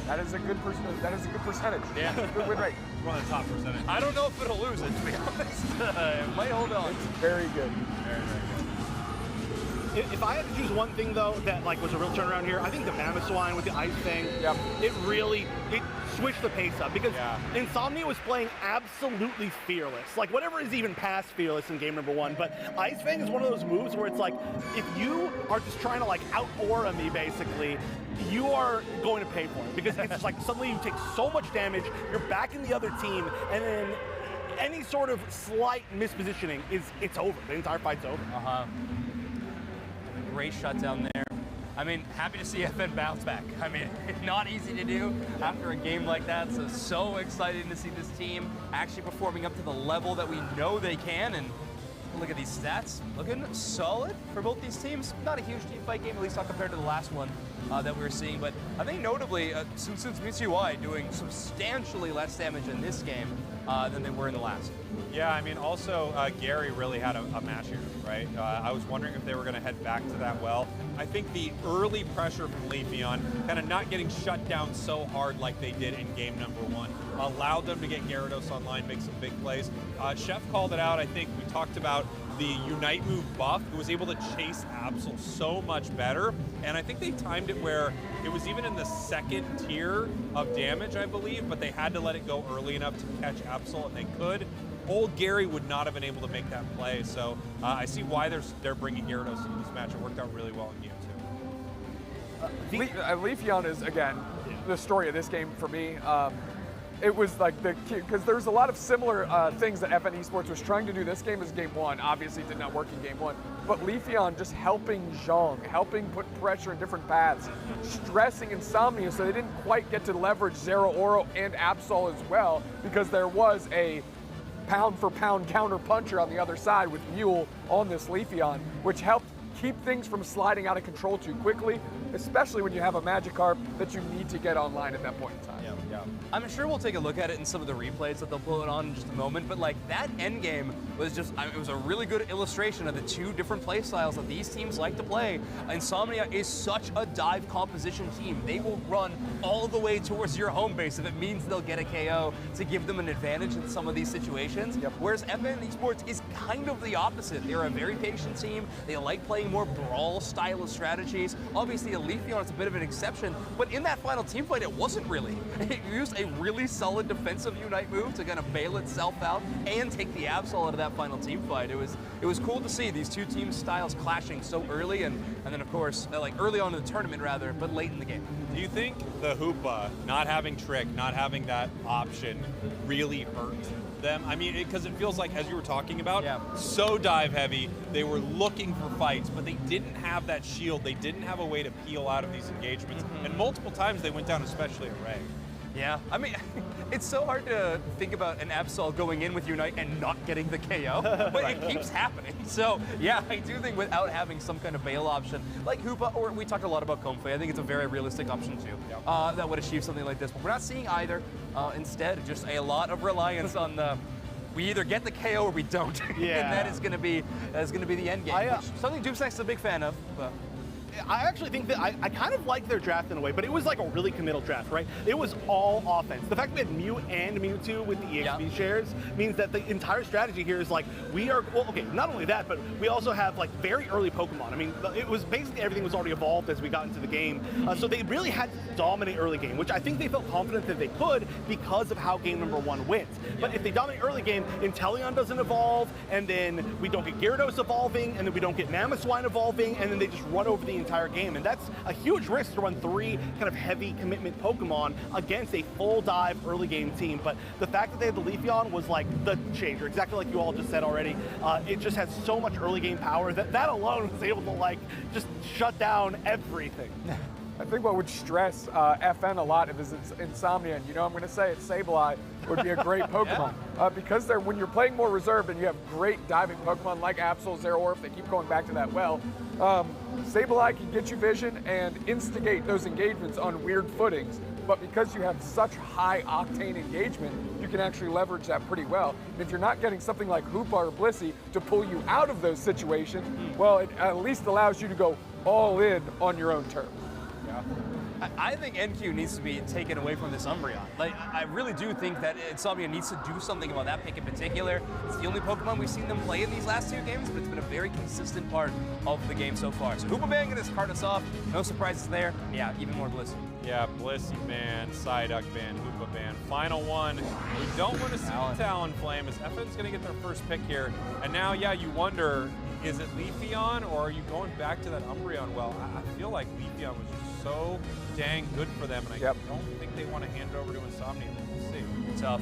That is a good percentage. Yeah. Good win rate. One of the top percentage. I don't know if it'll lose it, to be honest. It might hold on. It's very good. Very, very good. If I had to choose one thing though that like was a real turnaround here, I think the Mamoswine with the ice thing, it switched the pace up because Insomnia was playing absolutely fearless. Like whatever is even past fearless in game number 1, but Ice Fang is one of those moves where it's like, if you are just trying to like out-aura me basically, you are going to pay for it because it's just like suddenly you take so much damage, you're back in the other team, and then any sort of slight mispositioning it's over. The entire fight's over. Great shutdown there. I mean, happy to see FN bounce back. I mean, not easy to do after a game like that, so excited to see this team actually performing up to the level that we know they can, and look at these stats, looking solid for both these teams. Not a huge team fight game, at least not compared to the last one that we were seeing, but I think notably, since MUTUI doing substantially less damage in this game than they were in the last. Yeah, I mean, also Gary really had a match here, right? I was wondering if they were going to head back to that well. I think the early pressure from Leafeon, kind of not getting shut down so hard like they did in game number 1, allowed them to get Gyarados online, make some big plays. Chef called it out. I think we talked about the Unite move buff. It was able to chase Absol so much better, and I think they timed it where it was even in the second tier of damage, I believe, but they had to let it go early enough to catch Absol, and they could. Old Gary would not have been able to make that play, so I see why they're bringing Gyarados into this match. It worked out really well in game 2. Leafeon is, again, the story of this game for me. It was like because there's a lot of similar things that FN Esports was trying to do this game as game 1. Obviously, it did not work in game 1. But Leafeon just helping Zhong, helping put pressure in different paths, stressing Insomnia so they didn't quite get to leverage Zero Oro and Absol as well because there was a pound-for-pound counter-puncher on the other side with Mule on this Leafeon, which helped keep things from sliding out of control too quickly, especially when you have a Magikarp that you need to get online at that point in time. Yeah. I'm sure we'll take a look at it in some of the replays that they'll pull it on in just a moment, but like that end game was just, it was a really good illustration of the two different play styles that these teams like to play. Insomnia is such a dive composition team. They will run all the way towards your home base if it means they'll get a KO to give them an advantage in some of these situations. Yep. Whereas FN Esports is kind of the opposite. They're a very patient team. They like playing more brawl style of strategies. Obviously, Leafeon is a bit of an exception, but in that final team fight, it wasn't really. It used a really solid defensive Unite move to kind of bail itself out and take the Absol out of that final team fight. It was cool to see these two teams' styles clashing so early, and then of course, like early on in the tournament rather, but late in the game. Do you think the Hoopa, not having Trick, not having that option, really hurt them? I mean, because it feels like, as you were talking about, so dive heavy, they were looking for fights, but they didn't have that shield, they didn't have a way to peel out of these engagements, and multiple times they went down, especially at Ray. Yeah, I mean, it's so hard to think about an Absol going in with Unite and not getting the KO, but it keeps happening. So, yeah, I do think without having some kind of bail option, like Hoopa, or we talked a lot about Comfey, I think it's a very realistic option too, that would achieve something like this. But we're not seeing either. Instead, just a lot of reliance on the, we either get the KO or we don't. Yeah. And that is going to be the end game, which something Doomsnack's is a big fan of. But I actually think that I kind of like their draft in a way, but it was like a really committal draft, right? It was all offense. The fact that we had Mew and Mewtwo with the EXP shares means that the entire strategy here is like, we are, well, okay, not only that, but we also have like very early Pokemon. I mean, it was basically everything was already evolved as we got into the game. So they really had to dominate early game, which I think they felt confident that they could because of how game number 1 went. But if they dominate early game, Inteleon doesn't evolve, and then we don't get Gyarados evolving, and then we don't get Mamoswine evolving, and then they just run over the entire game, and that's a huge risk to run 3 kind of heavy commitment Pokemon against a full dive early game team. But the fact that they had the Leafeon was like the changer, exactly like you all just said already. It just has so much early game power that alone was able to like just shut down everything. I think what would stress FN a lot is Insomnia, and you know I'm going to say it, Sableye would be a great Pokemon. Because when you're playing more reserved and you have great diving Pokemon like Absol, Zeraora, if they keep going back to that well, Sableye can get you vision and instigate those engagements on weird footings, but because you have such high octane engagement, you can actually leverage that pretty well. And if you're not getting something like Hoopa or Blissey to pull you out of those situations, well, it at least allows you to go all in on your own terms. I think NQ needs to be taken away from this Umbreon. Like, I really do think that Insomnia needs to do something about that pick in particular. It's the only Pokemon we've seen them play in these last 2 games, but it's been a very consistent part of the game so far. So Hoopa Bang going to start us off. No surprises there. Yeah, even more Blissey. Yeah, Blissey ban, Psyduck ban, Hoopa ban. Final one. We don't want to see Talonflame as FN's going to get their first pick here. And now, yeah, you wonder, is it Leafeon or are you going back to that Umbreon? Well, I feel like Leafeon was just so dang good for them, and I don't think they want to hand it over to Insomnia. We'll see. Tough.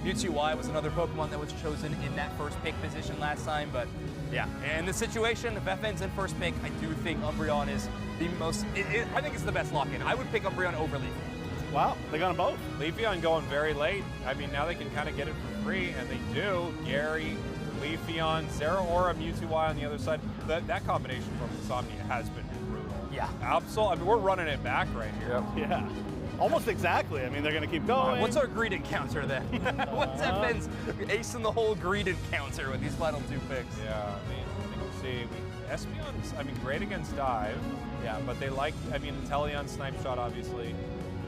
MUTUI was another Pokemon that was chosen in that first pick position last time, but yeah, in this situation, if FN's in first pick, I do think Umbreon is the most, I think it's the best lock-in. I would pick Umbreon over Leafeon. Wow, they got them both. Leafeon going very late. I mean, now they can kind of get it for free, and they do. Gary, Leafeon, Zeraora, MUTUI on the other side. That combination from Insomnia has been brutal. Yeah. Absol, I mean, we're running it back right here. Yep. Yeah. Almost exactly. I mean, they're going to keep going. What's our greed encounter then? What's FN's ace in the whole greed encounter with these final 2 picks? Yeah, I mean, I think we'll see. Espeon's, I mean, great against dive. Yeah, but they like, I mean, Inteleon snipe shot, obviously.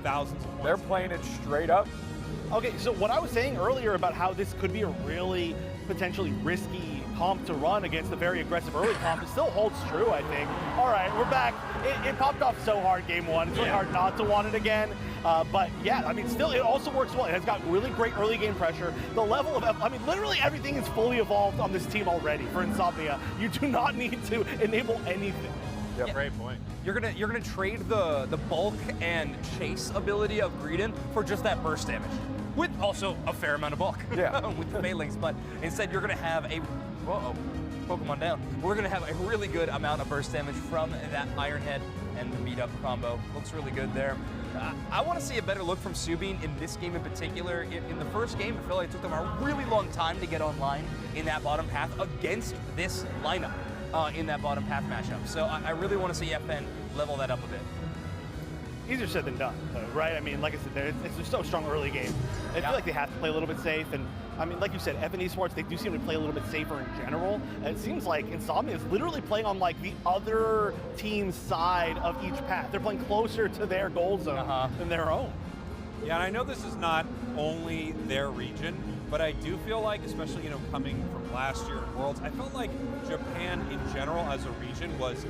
Thousands of points. They're playing it straight up. Okay, so what I was saying earlier about how this could be a really potentially risky comp to run against a very aggressive early comp, it still holds true, I think. All right, we're back. It popped off so hard game 1. It's really hard not to want it again. But yeah, I mean, still, it also works well. It has got really great early game pressure. The level of, I mean, literally everything is fully evolved on this team already for Insomnia. You do not need to enable anything. Yeah, great point. You're gonna trade the bulk and chase ability of Greedent for just that burst damage, with also a fair amount of bulk. Yeah. With the Phalanx, but instead you're gonna have a Pokemon down. We're gonna have a really good amount of burst damage from that Iron Head and the beat up combo. Looks really good there. I want to see a better look from Subin in this game in particular. In the first game, I feel like it took them a really long time to get online in that bottom path against this lineup. In that bottom path matchup. So I really want to see FN level that up a bit. Easier said than done, though, right? I mean, like I said, it's just so strong early game. I feel like they have to play a little bit safe, and I mean, like you said, FN Esports, they do seem to play a little bit safer in general. And it seems like Insomnia is literally playing on like the other team's side of each path. They're playing closer to their goal zone than their own. Yeah, and I know this is not only their region, but I do feel like, especially, you know, coming from last year at Worlds, I felt like Japan in general as a region was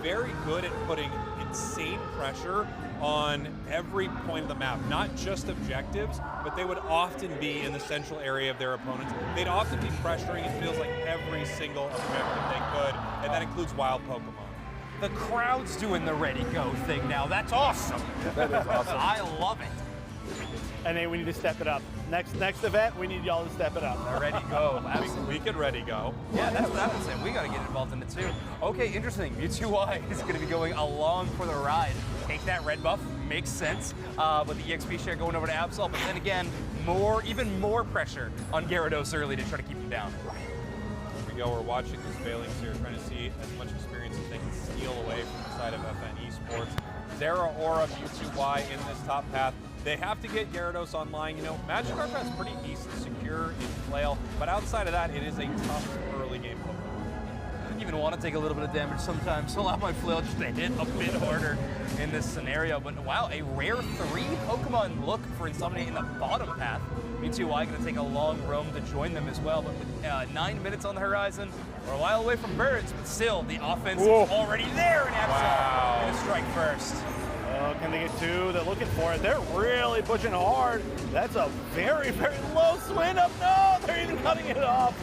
very good at putting insane pressure on every point of the map, not just objectives, but they would often be in the central area of their opponents. They'd often be pressuring, it feels like, every single objective they could, and that includes wild Pokemon. The crowd's doing the ready go thing now. That's awesome. That is awesome. I love it. And then we need to step it up. Next event, we need y'all to step it up. Ready go. Absolutely. We could ready go. Yeah, that's what I've been saying. We got to get involved in it too. Okay, interesting. Mewtwo is going to be going along for the ride. Take that red buff. Makes sense. With the EXP share going over to Absol, but then again, even more pressure on Gyarados early to try to keep him down. Here we go. We're watching these Phalanx here, trying to see as much experience as they can steal away from the side of FN Esports. Zeraora, Mewtwo in this top path. They have to get Gyarados online. You know, Magikarp has pretty decent secure in flail, but outside of that, it is a tough early game Pokemon. I even want to take a little bit of damage sometimes, so allow my flail just to hit a bit harder in this scenario. But wow, a rare 3 Pokemon look for Insomnia in the bottom path. Mewtwo going to take a long roam to join them as well, but with 9 minutes on the horizon, we're a while away from birds, but still, the offense is already there in Absol. Going to strike first. Can they get 2? They're looking for it. They're really pushing hard. That's a very, very low swing up. No, they're even cutting it off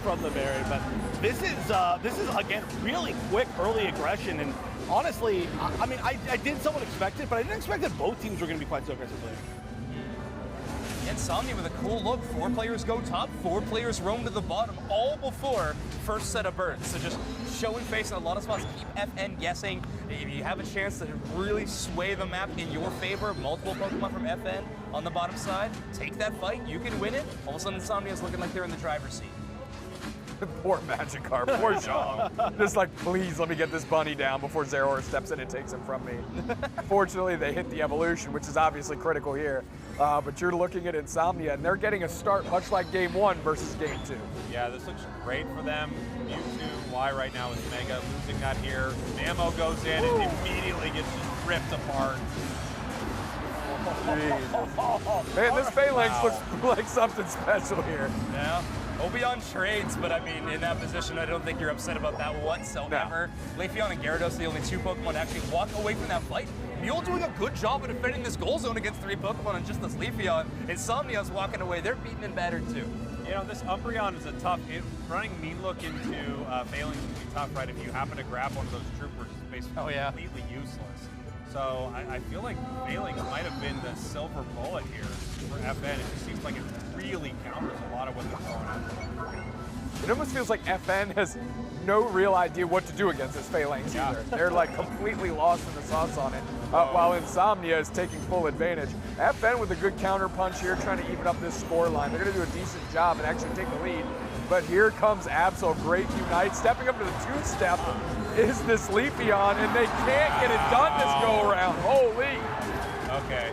from the berry. But this is again really quick early aggression. And honestly, I mean, I did somewhat expect it, but I didn't expect that both teams were going to be quite so aggressive. Insomnia with a cool look. 4 players go top, 4 players roam to the bottom, all before first set of birds. So just showing face in a lot of spots, keep FN guessing. If you have a chance to really sway the map in your favor, multiple Pokemon from FN on the bottom side, take that fight, you can win it. All of a sudden Insomnia is looking like they're in the driver's seat. Poor Magikarp, poor Sean. Just like, please let me get this bunny down before Zeraora steps in and takes him from me. Fortunately, they hit the evolution, which is obviously critical here. But you're looking at Insomnia, and they're getting a start much like Game 1 versus Game 2. Yeah, this looks great for them. Mewtwo, Y right now is Mega, losing that here. Ammo goes in and immediately gets just ripped apart. Man, this Phalanx looks like something special here. Yeah. Obion trades, but I mean, in that position, I don't think you're upset about that whatsoever. No. Leafeon and Gyarados, the only 2 Pokemon to actually walk away from that fight. Mule doing a good job of defending this goal zone against 3 Pokemon and just this Leafeon. Insomnia's walking away. They're beaten and battered too. You know, this Umbreon is a tough, running Mean Look into Phalanx would be tough, right? If you happen to grab one of those troopers, it's basically completely useless. So I feel like Phalanx might have been the silver bullet here for FN. It just seems like it really counters a lot of what they're throwing at them. It almost feels like FN has no real idea what to do against this Phalanx either. They're like completely lost in the sauce on it, while Insomnia is taking full advantage. FN with a good counter punch here, trying to even up this score line. They're going to do a decent job and actually take the lead. But here comes Absol, great Unite, stepping up to the 2-step, is this Leafeon, and they can't get it done this go around. Holy. Okay.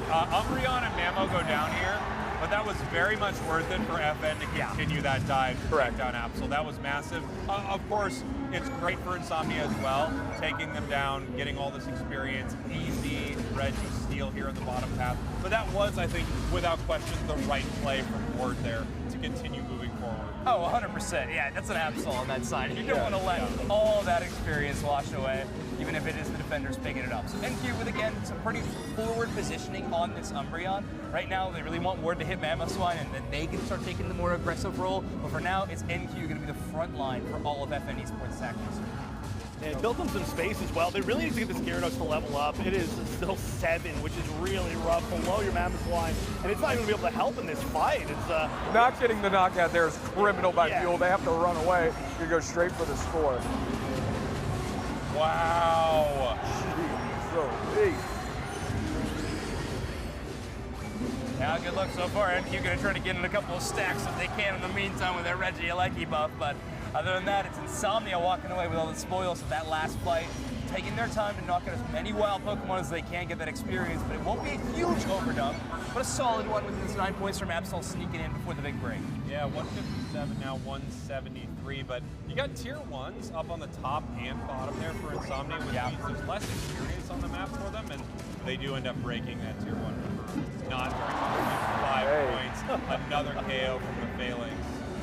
Umbreon and Mamo go down here, but that was very much worth it for FN to continue that dive to take down Absol. That was massive. Of course, it's great for Insomnia as well, taking them down, getting all this experience. Easy, Reggie steal here in the bottom path. But that was, I think, without question, the right play from Ward there to continue moving forward. Oh, 100%. Yeah, that's an Absol on that side. You don't want to let all that experience wash away, even if it is the defenders picking it up. So NQ with, again, some pretty forward positioning on this Umbreon. Right now, they really want Ward to hit Mamoswine, and then they can start taking the more aggressive role. But for now, it's NQ going to be the front line for all of FN Esports tactics. And built them some space as well. They really need to get this Gyarados to level up. It is still 7, which is really rough below your Mamoswine, and it's not even going to be able to help in this fight. It's not getting the knockout there is criminal by Fuel. They have to run away. You go straight for the score. Wow. Jeez, so big. Yeah, good luck so far. NQ going to try to get in a couple of stacks if they can in the meantime with their Reggie LAIC buff, but other than that, it's Insomnia walking away with all the spoils of that last fight, taking their time to knock out as many wild Pokemon as they can, get that experience, but it won't be a huge overdub, but a solid one with these 9 points from Absol sneaking in before the big break. Yeah, 157 now, 173, but you got tier 1s up on the top and bottom there for Insomnia, which means there's less experience on the map for them, and they do end up breaking that tier 1 number. Not very 5 points, another KO from the Phalanx.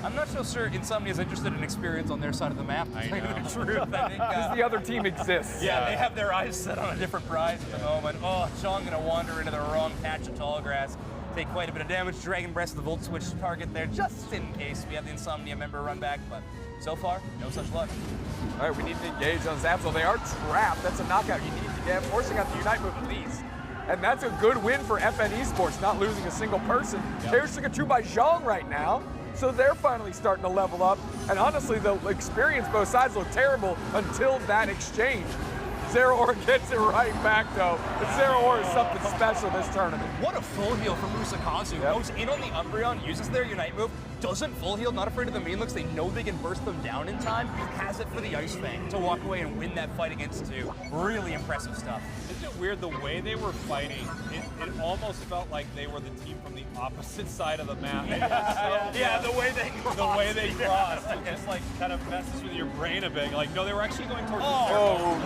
I'm not so sure Insomnia's interested in experience on their side of the map. I know. The truth, I think. Because the other team exists. Yeah, they have their eyes set on a different prize at the moment. Oh, Sean gonna wander into the wrong patch of tall grass. Take quite a bit of damage. Dragon Breast, the Volt Switch target there, just in case we have the Insomnia member run back, but so far, no such luck. All right, we need to engage on Zapsel. They are trapped. That's a knockout you need to get, forcing out the Unite move at least. And that's a good win for FN Esports, not losing a single person. There's a 2 by Zhang right now. So they're finally starting to level up. And honestly, the experience both sides look terrible until that exchange. Zeraor gets it right back though. But Zeraor is something special this tournament. What a full heal from Musakazu. Goes in on the Umbreon, uses their Unite move, doesn't full heal, not afraid of the mean looks. They know they can burst them down in time. Has it for the Ice Fang to walk away and win that fight against 2. Really impressive stuff. Isn't it weird the way they were fighting? It almost felt like they were the team from the opposite side of the map. The way they crossed. The way they crossed. It just like kind of messes with your brain a bit. Like, no, they were actually going towards the circle.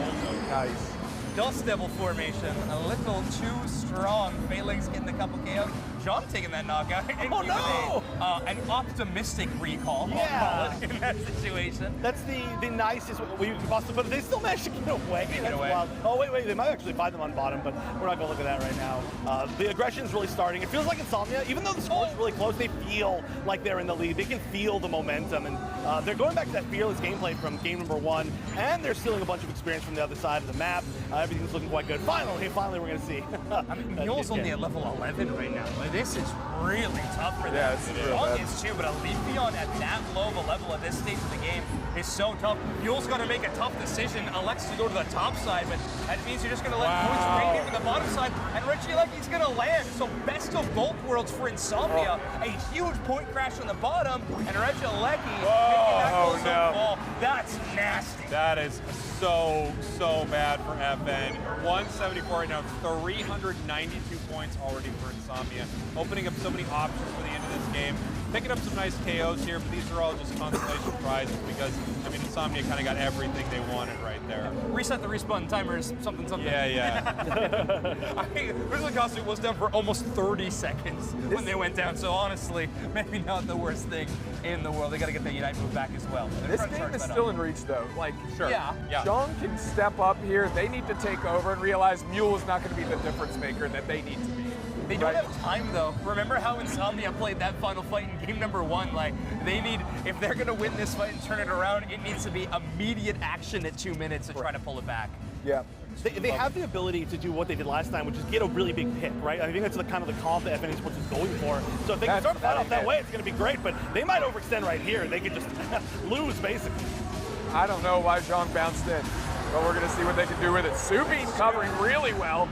Nice. Dust Devil formation, a little too strong. Phalanx getting a couple KOs. John taking that knockout. An optimistic recall, I'll call it, in that situation. That's the nicest way you could possibly put it. They still managed to get away. That's wild. Oh, wait, they might actually find them on bottom, but we're not going to look at that right now. The aggression's really starting. It feels like Insomnia, even though the score's really close, they feel like they're in the lead. They can feel the momentum, and they're going back to that fearless gameplay from game number 1, and they're stealing a bunch of experience from the other side of the map. Everything's looking quite good. Finally, we're going to see. I mean, Mule's only at level 11 right now. Like, this is really tough for them. Yeah, it's real bad. Is too, but a Leafeon at that low of a level at this stage of the game is so tough. Mule's got to make a tough decision. Elects to go to the top side, but that means you're just going to let points rain into the bottom side, and Reggie LAIC's going to land. So best of both worlds for Insomnia. A huge point crash on the bottom, and Reggie LAIC making that goal fall. That's nasty. That is so bad for FN. 174 right now, 392 points already for Insomnia. Opening up so many options for the end of this game. Picking up some nice KOs here, but these are all just consolation prizes because, I mean, Insomnia kind of got everything they wanted right there. Reset the respawn timer is something. Yeah. I think Visual Costume was down for almost 30 seconds when they went down, so honestly, maybe not the worst thing in the world. They got to get the Unite move back as well. This game is still in reach though. Like, Yeah. Zhang can step up here. They need to take over and realize Mule is not going to be the difference maker that they need to be. They don't have time though. Remember how Insomnia played that final fight in game number 1? Like, they need, if they're gonna win this fight and turn it around, it needs to be immediate action at 2 minutes to try to pull it back. Yeah. They have the ability to do what they did last time, which is get a really big pick, right? I think that's the kind of the comp that FN Esports is going for. So if they can start the fight off that way, it's going to be great, but they might overextend right here. They could just lose, basically. I don't know why Zhang bounced in, but we're going to see what they can do with it. Subin covering really well.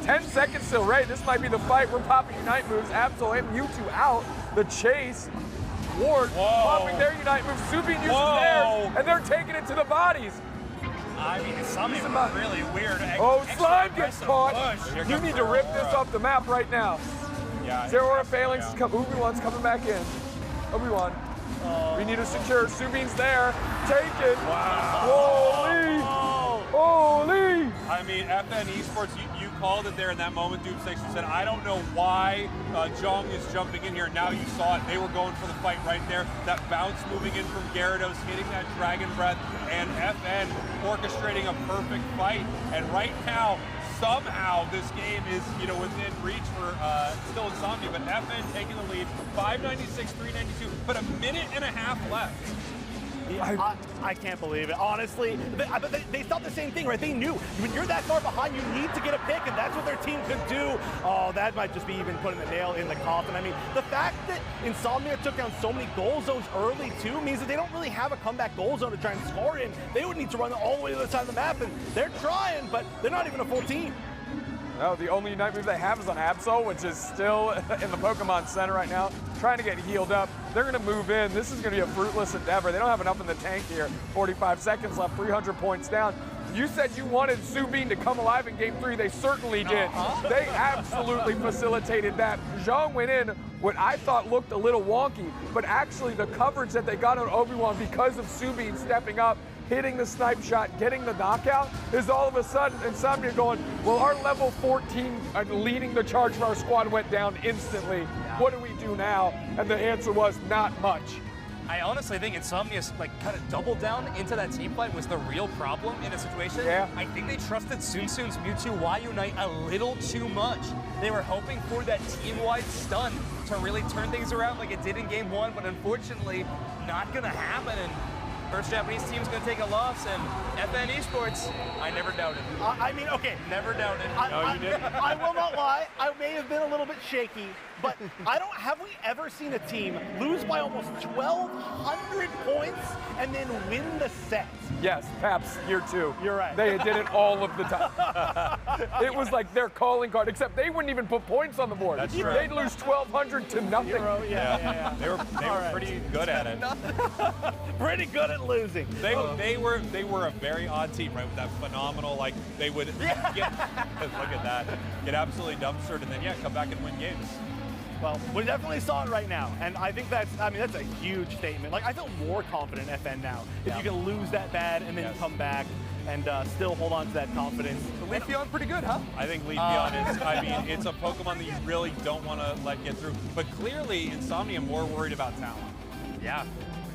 10 seconds still, right? This might be the fight. We're popping Unite moves. Absol and Mewtwo out. The chase. ward, Whoa. popping their Unite move. Subin uses theirs, and they're taking it to the bodies. I mean, it's something really weird. Oh, Slime gets aggressive caught. push. You need to rip this off the map right now. Yeah. Zero Phalanx is coming. Obi-Wan's coming back in. Obi-Wan. We need to secure. Subin's there. Take it. Wow. Holy! I mean, FN Esports, you called it there in that moment, Doom6. You said, I don't know why Jong is jumping in here. Now you saw it. They were going for the fight right there. That bounce moving in from Gyarados, hitting that Dragon Breath, and FN orchestrating a perfect fight. And right now, somehow this game is, within reach for still Insomnia, but FN taking the lead, 596, 392, but a minute and a half left. I can't believe it. Honestly, they thought the same thing, right? They knew when you're that far behind, you need to get a pick, and that's what their team could do. Oh, that might just be even putting the nail in the coffin. I mean, the fact that Insomnia took down so many goal zones early, too, means that they don't really have a comeback goal zone to try and score in. They would need to run all the way to the other side of the map, and they're trying, but they're not even a full team. No, the only Unite move they have is on Absol, which is still in the Pokemon Center right now, trying to get healed up. They're going to move in. This is going to be a fruitless endeavor. They don't have enough in the tank here. 45 seconds left, 300 points down. You said you wanted Subin to come alive in Game 3. They certainly did. They absolutely facilitated that. Zhang went in what I thought looked a little wonky, but actually the coverage that they got on Obi-Wan because of Subin stepping up, hitting the snipe shot, getting the knockout, is all of a sudden Insomnia going, well, our level 14 leading the charge for our squad went down instantly. What do we do now? And the answer was not much. I honestly think Insomnia's kind of doubled down into that team fight was the real problem in the situation. Yeah. I think they trusted Soon's Mewtwo Y Unite a little too much. They were hoping for that team-wide stun to really turn things around like it did in Game 1, but unfortunately, not gonna happen. And first Japanese team's gonna take a loss, and FN Esports, I never doubted. I mean, okay. Never doubted. No, you didn't. I will not lie. I may have been a little bit shaky, but have we ever seen a team lose by almost 1,200 points and then win the set? Yes, Paps, year 2. You're right. They did it all of the time. It was like their calling card, except they wouldn't even put points on the board. That's true. They'd lose 1,200 to nothing. Yeah. They were pretty good at it. Pretty good at losing. They were a very odd team, right? With that phenomenal, they would get look at that, get absolutely dumpstered, and then come back and win games. Well, we definitely saw it right now, and I think that's a huge statement. I feel more confident in FN now. If you can lose that bad and then come back and still hold on to that confidence. Leafeon pretty good, huh? I think Leafeon is, it's a Pokemon that you really don't want to let get through. But clearly, Insomnia more worried about talent. Yeah,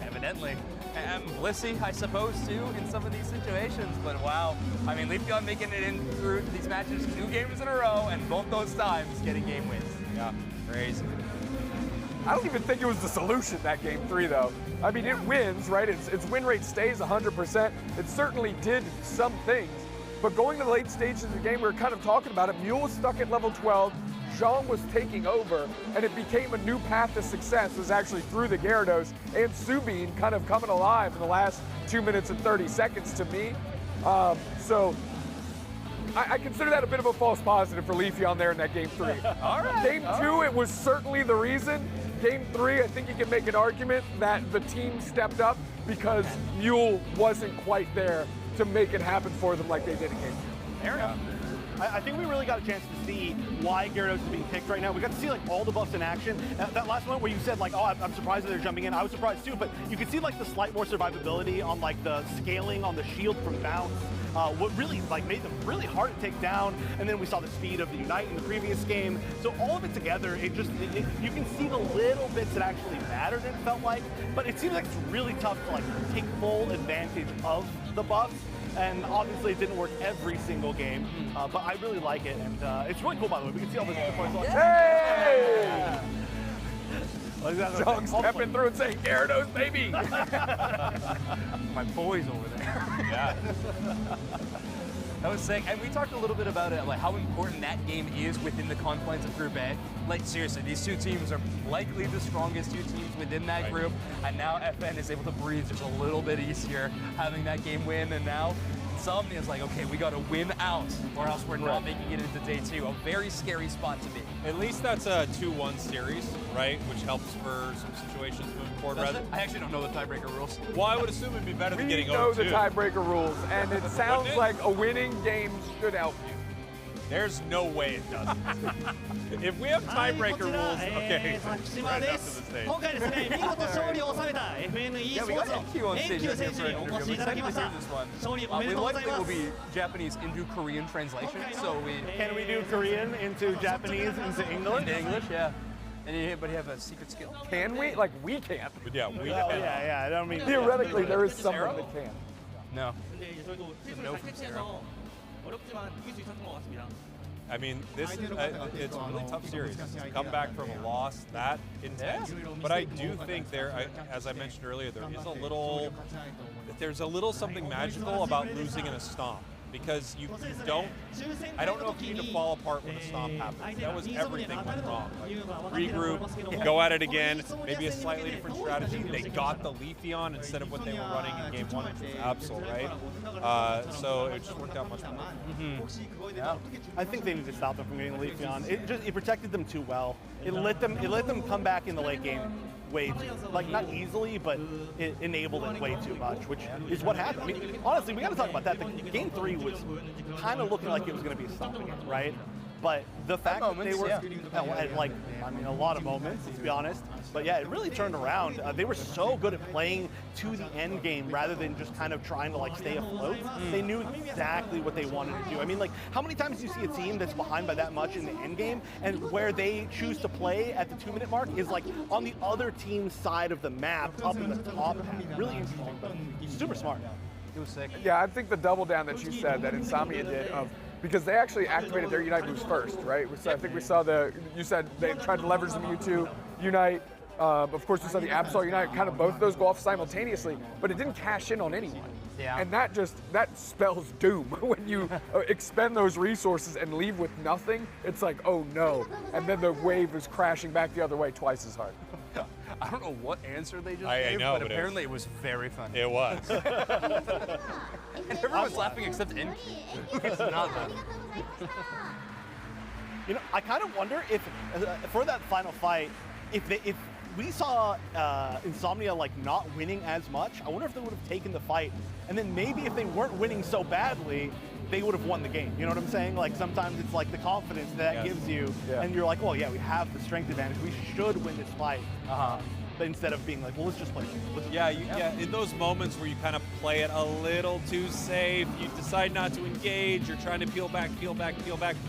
evidently. And Blissey, I suppose, too, in some of these situations. But wow, I mean, Leafeon making it in through these matches 2 games in a row, and both those times getting game wins. Yeah. Crazy. I don't even think it was the solution, that Game 3, though. I mean, it wins, right? Its win rate stays 100%. It certainly did some things. But going to the late stages of the game, we were kind of talking about it. Mule was stuck at level 12. Zhang was taking over, and it became a new path to success. It was actually through the Gyarados and Subin kind of coming alive in the last 2 minutes and 30 seconds to me. So I consider that a bit of a false positive for Leafeon there in that Game 3. All right. Game 2, it was certainly the reason. Game 3, I think you can make an argument that the team stepped up because Mule wasn't quite there to make it happen for them like they did in Game 2. Fair enough. I think we really got a chance to see why Gyarados is being picked right now. We got to see all the buffs in action. That last one where you said oh, I'm surprised that they're jumping in. I was surprised too, but you could see the slight more survivability on the scaling on the shield from bounce. What really made them really hard to take down, and then we saw the speed of the Unite in the previous game. So all of it together, you can see the little bits that actually mattered, it felt like, but it seems like it's really tough to take full advantage of the buffs. And obviously it didn't work every single game, but I really like it, and it's really cool, by the way. We can see all the points. Hey! Zhang stepping through and saying, Gyarados, baby! My boys over there. Yeah. That was sick. And we talked a little bit about it, how important that game is within the confines of Group A. Seriously, these 2 teams are likely the strongest 2 teams within that group. And now FN is able to breathe just a little bit easier, having that game win. And now Insomnia's like, okay, we got to win out, or else we're not making it into day 2. A very scary spot to be. At least that's a 2-1 series, right? Which helps for some situations moving forward. Rather, I actually don't know the tiebreaker rules. well, I would assume it'd be better than We getting know 0-2. the tiebreaker rules, and it sounds it? like a winning game should help you. There's no way it doesn't. If we have tiebreaker rules, okay. 佐久島 Right で up to す the stage. 今回ですね見事勝利を収めた FNE ス Yeah, ポ we ー got ツの NQ on 遠 stage 球 here 選 for 手に an お interview. 越し I'm いただ excited き to ました hear this one. 勝利おめで We とうご likely ざいま will す be Japanese into Korean translation, so we Can we do Korean into Japanese into English? into English, yeah. Anybody have a secret skill? Can we? Like, we can't. But yeah, we Oh, yeah, I don't mean. Theoretically, there is someone that can. No. でそれと選手の対戦の56번 유수이사 고맙습니다. I mean, this it's a really tough series. To come back from a loss that intense, but I do think as I mentioned earlier, there's a little something magical about losing in a stomp. Because you don't, I don't know if you need to fall apart when a stomp happens. That was everything went wrong. Like, regroup, go at it again, maybe a slightly different strategy. They got the Leafeon instead of what they were running in game 1, which was Absol, right? So it just worked out much better. Yeah. I think they need to stop them from getting Leafeon. It protected them too well. It let them come back in the late game way too, like not easily, but it enabled it way too much, which is what happened. I mean, honestly, we got to talk about that. The game 3 was kind of looking like it was going to be a stomp again, right? But the fact that they were, at like, I mean, a lot of moments, to be honest. But yeah, it really turned around. They were so good at playing to the end game rather than just kind of trying to like stay afloat. They knew exactly what they wanted to do. I mean, like, how many times do you see a team that's behind by that much in the end game, and where they choose to play at the 2-minute mark is like on the other team's side of the map, up in the top half. Really interesting, but super smart. It was sick. Yeah, I think the double down that you said that Insomnia did of, because they actually activated their Unite moves first, right? I think we saw you said they tried to leverage the Mewtwo Unite. Of course, we saw the Absol Unite, kind of both of those go off simultaneously, but it didn't cash in on anyone. Yeah. And that spells doom. When you expend those resources and leave with nothing, it's like, oh no. And then the wave is crashing back the other way twice as hard. I don't know what answer they just I gave, know, but but apparently it was very funny. It was. And everyone's laughing except NQ. It's not that. You know, I kind of wonder if for that final fight, if we saw Insomnia like not winning as much, I wonder if they would have taken the fight, and then maybe if they weren't winning so badly, they would have won the game. You know what I'm saying? Like sometimes it's like the confidence that gives you, and you're like, oh yeah, we have the strength advantage. We should win this fight. But instead of being like, well, let's just play. Yeah, in those moments where you kind of play it a little too safe, you decide not to engage, you're trying to peel back,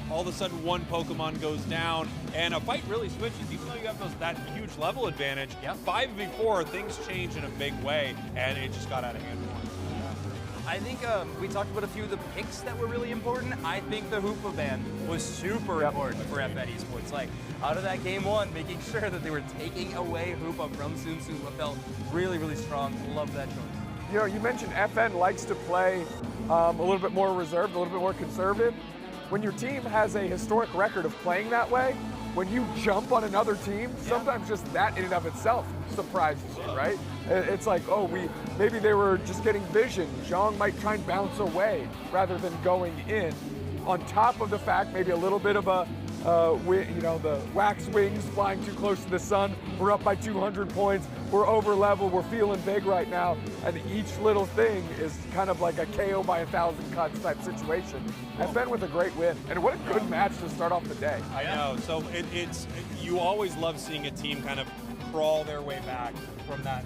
all of a sudden one Pokemon goes down, and a fight really switches. Even though you have that huge level advantage, 5v4, things change in a big way, and it just got out of hand. I think we talked about a few of the picks that were really important. I think the Hoopa ban was super important for FN Esports. Like, out of that game 1, making sure that they were taking away Hoopa from Sunsuma felt really, really strong. Love that choice. You know, you mentioned FN likes to play a little bit more reserved, a little bit more conservative. When your team has a historic record of playing that way, when you jump on another team, sometimes just that in and of itself surprises you, right? It's like, oh, maybe they were just getting vision. Zhang might try and bounce away rather than going in. On top of the fact, maybe a little bit of the wax wings flying too close to the sun. We're up by 200 points. We're over level. We're feeling big right now. And each little thing is kind of like a KO by 1,000 cuts type situation. FN with a great win. And what a good match to start off the day. I know. So you always love seeing a team kind of crawl their way back from that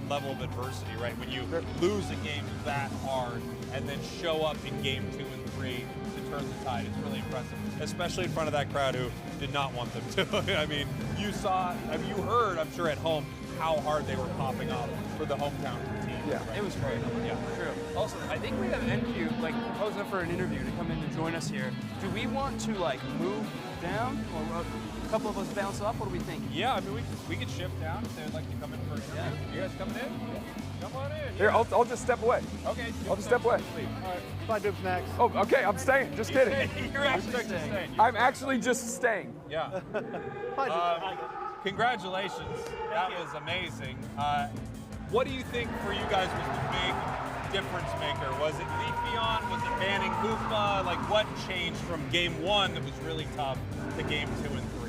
level of adversity, right? When you lose a game that hard and then show up in game 2 and 3 to turn the tide, it's really impressive, especially in front of that crowd who did not want them to. I mean, you heard, I'm sure at home, how hard they were popping up for the hometown team. Yeah, it was great. Yeah, true. Also, I think we have NQ posing up for an interview to come in and join us here. Do we want to move down, or a couple of us bounce up? What do we think? Yeah, I mean we could shift down if they'd like to come in for an interview. Yeah. You guys coming in? Yeah. Come on in. Here, I'll just step away. Okay. I'll just step away. All right, bye, Dibs next. Oh, okay, I'm staying. Just kidding. You're actually staying. I'm actually just staying. Yeah. Congratulations. That was amazing. What do you think for you guys was the big difference maker? Was it Leafeon? Was it banning Koopa? Like, what changed from game 1 that was really tough to game 2 and 3?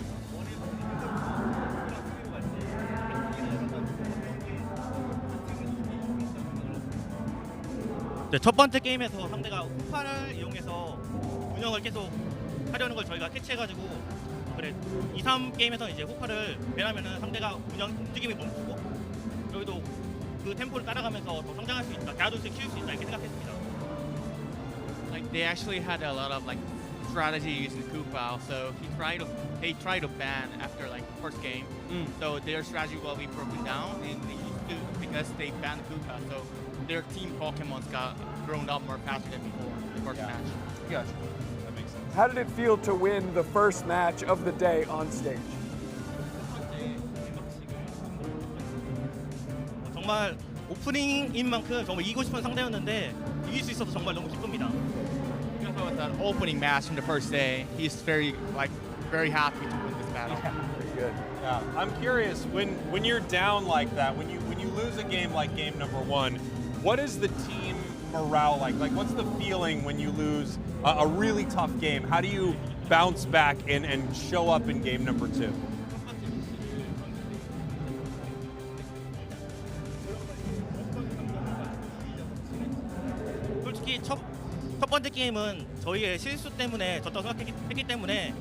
네, 첫 번째 게임에서 상대가 후파를 이용해서 운영을 계속 하려는 걸 저희가 캐치해가지고 그래 2, 3 게임에서 이제 후파를 배라면은 상대가 움직임이 멈추고 저희도 그 템포를 따라가면서 더 성장할 수 있다, 갸두씩 키울 수 있다 이렇게 생각했습니다. Like they actually had a lot of like strategies in Koopa, so they tried to ban after like first game. So their strategy will be broken down, and they used to because they banned Koopa, so their team Pokemon's got grown up more faster than before the first match. Gotcha. That makes sense. How did it feel to win the first match of the day on stage? 정말 오프닝인 만큼 정말 이기고 싶은 상대였는데 이길 수 있어서 정말 너무 기쁩니다. So with that opening match from the first day, he's very happy to win this battle. Pretty good. Yeah, I'm curious when you're down like that, when you lose a game like game number 1, what is the team morale like? Like, what's the feeling when you lose a really tough game? How do you bounce back and show up in game number 2? 솔직히 첫 번째 게임은 저희의 실수 때문에 졌다고 생각했기 때문에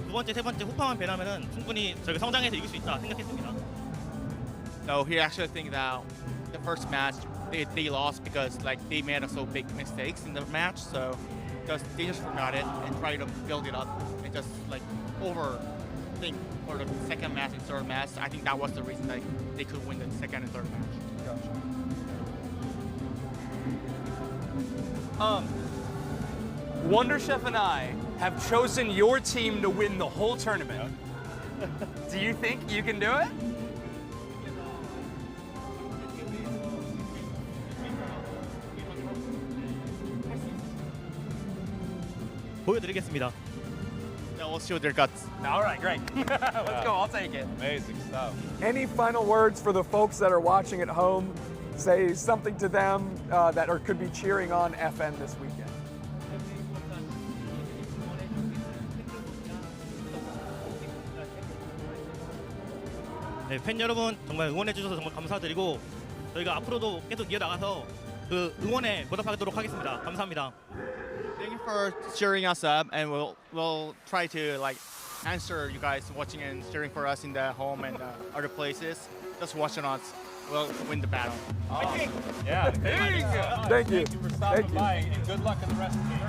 두 번째, 세 번째 후파만 배나면은 충분히 저희가 성장해서 이길 수 있다 생각했습니다. So he actually think that the first match they lost because like they made so big mistakes in the match, so because they just forgot it and tried to build it up and just like overthink for the second match and third match. I think that was the reason that they could win the second and third match. Wonder Chef and I have chosen your team to win the whole tournament. Do you think you can do it? 보여드리겠습니다. They'll show their guts. All right, great. Let's go. I'll take it. Amazing stuff. Any final words for the folks that are watching at home? Say something to them that could be cheering on FN this weekend. 네, 팬 여러분 정말 응원해 주셔서 정말 감사드리고 저희가 앞으로도 계속 이어나가서 그 응원에 보답하도록 하겠습니다. 감사합니다. Thank you for cheering us up, and we'll try to like answer you guys watching and cheering for us in the home and other places. Just watching us, we'll win the battle. Yeah, thank you. Thank you. Thank you for stopping by, and good luck in the rest of the game.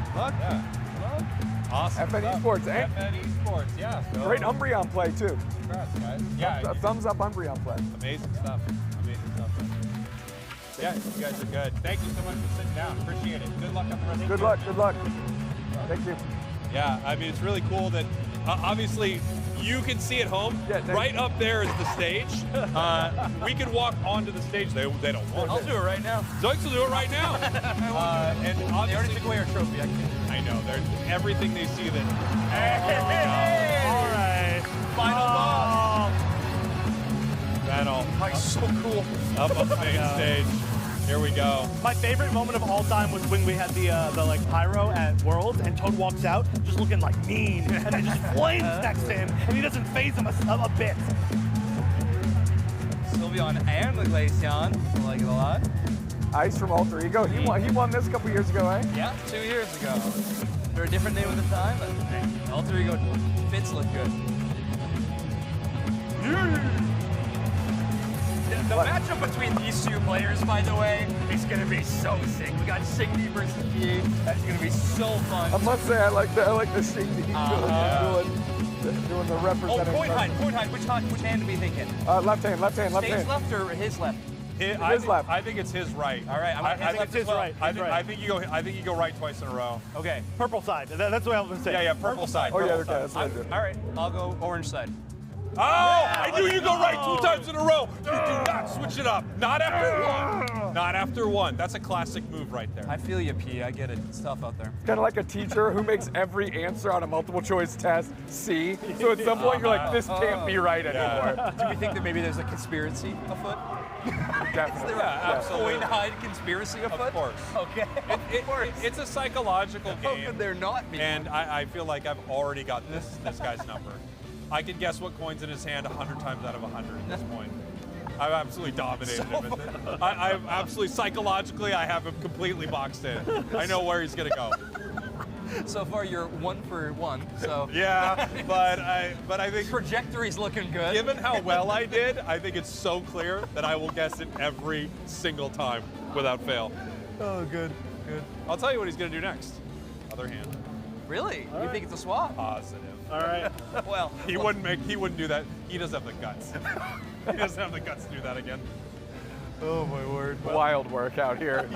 Good luck. Yeah. Awesome. FN stuff. Esports, eh? FN Esports, yeah. So, Great Umbreon play too. congrats, guys. Yeah, Thumbs up Umbreon play. amazing stuff. Amazing stuff. Yeah, you guys are good. Thank you so much for sitting down. Appreciate it. Good luck on the rest of the Good luck. Good luck. Thank you. Yeah, I mean, it's really cool that obviously you can see at home. Yeah, right up there is the stage. We could walk onto the stage. They don't want I'll it. do it right now. Zoiks will do it right now. And They already obviously, took away our trophy. I know. They're everything they see that. All right. Final boss. Battle So cool. up on the main stage. Here we go. My favorite moment of all time was when we had the like pyro at Worlds and Toad walks out just looking like mean and then just flames next to him and he doesn't phase him a bit. Sylveon and Leglacian. I like it a lot. Ice from Alter Ego. He won this a couple years ago, eh? Yeah, 2 years ago. For a different name at the time, but hey, Alter Ego fits look good. The matchup between these two players, by the way, is going to be so sick. We got Signy versus P. That's going to be so fun. I must say I like the shake that he's doing the representing. Oh, point hide. Which hand are we thinking? Left hand. Stage left or his left? His left. I think it's his right. All right, I think it's his right. I think you go right twice in a row. Okay, purple side. That's what I was gonna say. Yeah, purple side. Oh yeah, purple okay, side. that's what I did. All right, I'll go orange side. Oh, I knew you go right 2 times in a row. You do not switch it up. Not after one. Not after one. That's a classic move right there. I feel you, P. I get it. It's tough out there. Kind of like a teacher who makes every answer on a multiple choice test C. So at some point you're like, this can't be right anymore. Do we think that maybe there's a conspiracy afoot? Definitely. Yeah, absolutely. Coin hide conspiracy afoot? Of course. Okay. It's a psychological How game. could there not be? And I feel like I've already got this guy's number. I can guess what coin's in his hand 100 times out of 100 at this point. I've absolutely dominated him. I'm absolutely, psychologically, I have him completely boxed in. I know where he's going to go. So far, you're 1 for 1. So Yeah, but I think trajectory's looking good. given how well I did, I think it's so clear that I will guess it every single time without fail. Oh, good. I'll tell you what he's going to do next. Other hand. Really? You think it's a swap? Positive. All right. Well, He wouldn't do that. He doesn't have the guts. He doesn't have the guts to do that again. Oh my word. Wild work out here.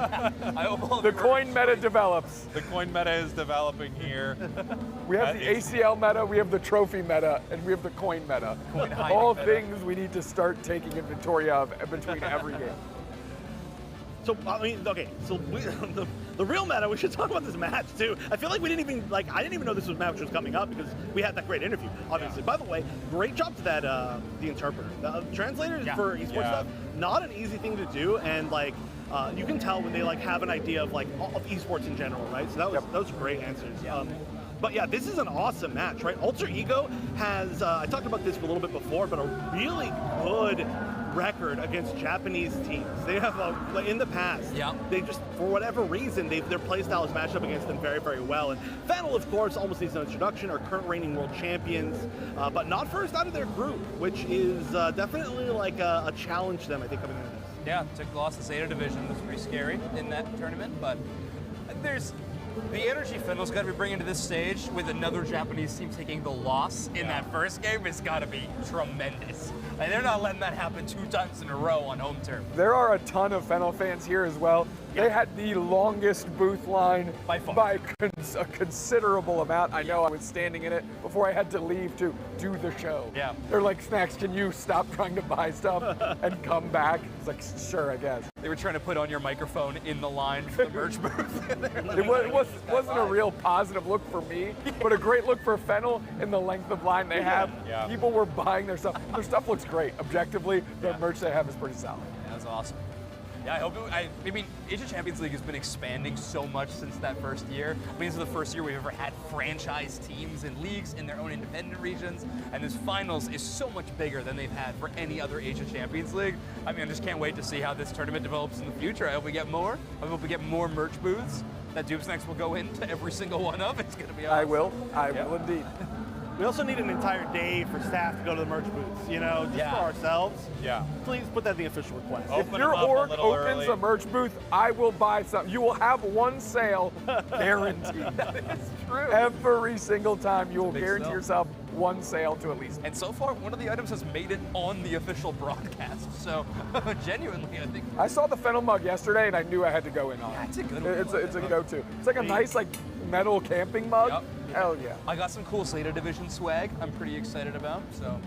I hope all The the coin meta develops. The coin meta is developing here. We have the ACL meta, we have the trophy meta, and we have the coin meta. hiding All meta. things we need to start taking inventory of between every game. So I mean, okay. So the real meta. We should talk about this match too. I feel like we didn't even I didn't even know this match was coming up because we had that great interview. Obviously. By the way, great job to that the interpreter, the translator for esports stuff. Not an easy thing to do, and you can tell when they have an idea of of esports in general, right? So those are great answers. But yeah, this is an awesome match, right? Alter Ego has I talked about this a little bit before, but a really good record against Japanese teams. They have in the past. They just, for whatever reason, their play style has matched up against them very, very well. And Fennel, of course, almost needs no introduction, are current reigning world champions, but not first out of their group, which is definitely a challenge to them, I think, coming into this. Yeah, took the loss to Zeta Division. Was pretty scary in that tournament, but there's the energy Fennel's got to be bringing to this stage with another Japanese team taking the loss in that first game has got to be tremendous. And they're not letting that happen 2 times in a row on home turf. There are a ton of Fennel fans here as well. They had the longest booth line by far. By a considerable amount. I know I was standing in it before I had to leave to do the show. Yeah. They're like, Snacks, can you stop trying to buy stuff and come back? It's like, sure, I guess. They were trying to put on your microphone in the line for the merch booth. It wasn't a real positive look for me, but a great look for Fennel in the length of line they have. Yeah. People were buying their stuff. Their stuff looks great. Objectively, the merch they have is pretty solid. Yeah, that's awesome. Yeah, I mean, Asia Champions League has been expanding so much since that first year. I mean, this is the first year we've ever had franchise teams and leagues in their own independent regions, and this finals is so much bigger than they've had for any other Asia Champions League. I mean, I just can't wait to see how this tournament develops in the future. I hope we get more. I hope we get more merch booths that Doomsnacks will go into every single one of. It's going to be awesome. I will indeed. We also need an entire day for staff to go to the merch booths, just for ourselves. Yeah. Please put that in the official request. If your org opens a merch booth, I will buy some. You will have one sale guaranteed. That is true. Every single time you will Big guarantee sell. yourself one sale to at least. And so far, one of the items has made it on the official broadcast. So, genuinely, I think. I saw the Fennel mug yesterday and I knew I had to go in on it. Yeah, it's a good one. It's a go-to. It's like a nice metal camping mug. Yep. Hell yeah. I got some cool Zeta Division swag I'm pretty excited about, so.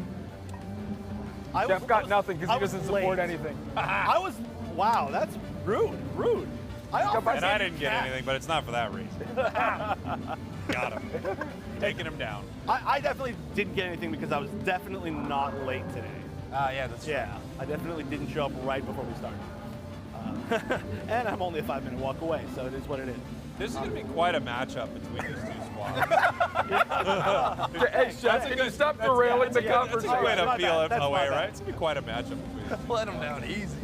Jeff got nothing because he doesn't support late. anything. Wow, that's rude. And I didn't get anything, but it's not for that reason. Got him. Taking him down. I definitely didn't get anything because I was definitely not late today. Yeah, that's true. Yeah, I definitely didn't show up right before we started. And I'm only a 5-minute walk away, so it is what it is. This is going to be quite a matchup between these two squads. Hey, Chef, can you stop derailing the conversation? That's a way to feel it That's my away, bad. right? It's going to be quite a matchup between them. Let them down easy.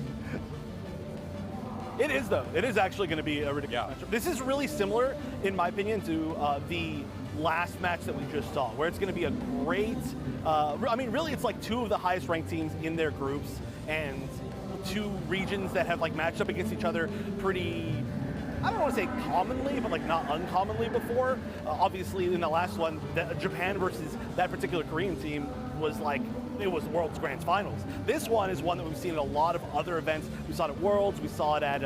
It is, though. It is actually going to be a ridiculous matchup. This is really similar, in my opinion, to the last match that we just saw, where it's going to be a great, I mean, really, it's like 2 of the highest ranked teams in their groups, and 2 regions that have matched up against each other pretty, I don't want to say commonly, but not uncommonly before. Obviously, in the last one, Japan versus that particular Korean team was it was World's Grand Finals. This one is one that we've seen in a lot of other events. We saw it at Worlds, we saw it at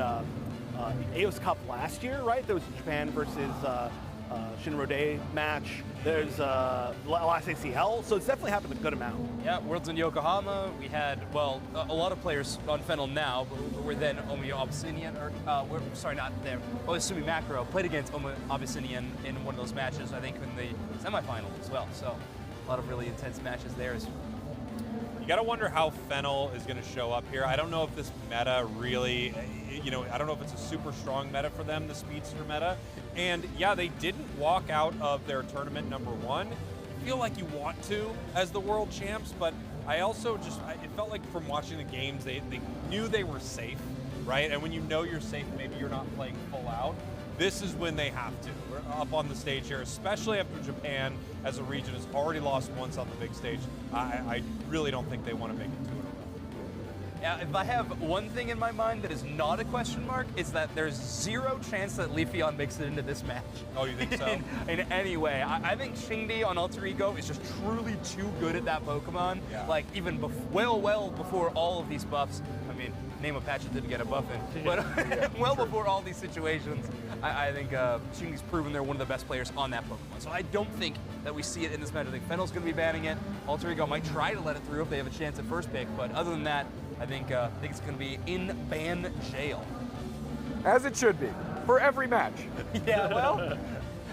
AOS Cup last year, right? There was a Japan versus Shinrode match. There's last ACL, so it's definitely happened a good amount. Yeah, Worlds in Yokohama. We had, well, a lot of players on Fennel now, but we're then Omi Abyssinian, Sumi Macro played against Omi Abyssinian in one of those matches, I think in the semifinal as well. So a lot of really intense matches there. You got to wonder how Fennel is going to show up here. I don't know if this meta really, I don't know if it's a super strong meta for them, the Speedster meta. And yeah, they didn't walk out of their tournament #1. You feel like you want to as the world champs, but I also it felt like from watching the games, they knew they were safe, right? And when you know you're safe, maybe you're not playing full out. This is when they have to. We're up on the stage here, especially after Japan as a region has already lost once on the big stage. I really don't think they want to make it 2 in a row. Yeah, if I have one thing in my mind that is not a question mark, it's that there's 0 chance that Leafeon makes it into this match. Oh, you think so? in any way. I think Xingdi on Alter Ego is just truly too good at that Pokemon. Yeah. Like, even well before all of these buffs. I mean, name a patch that didn't get a buff in. But before all these situations, I think Xingdi's proven they're one of the best players on that Pokemon. So I don't think that we see it in this match. I think Fennel's going to be banning it. Alter Ego might try to let it through if they have a chance at first pick. But other than that, I think it's going to be in ban jail. As it should be, for every match. Yeah, well,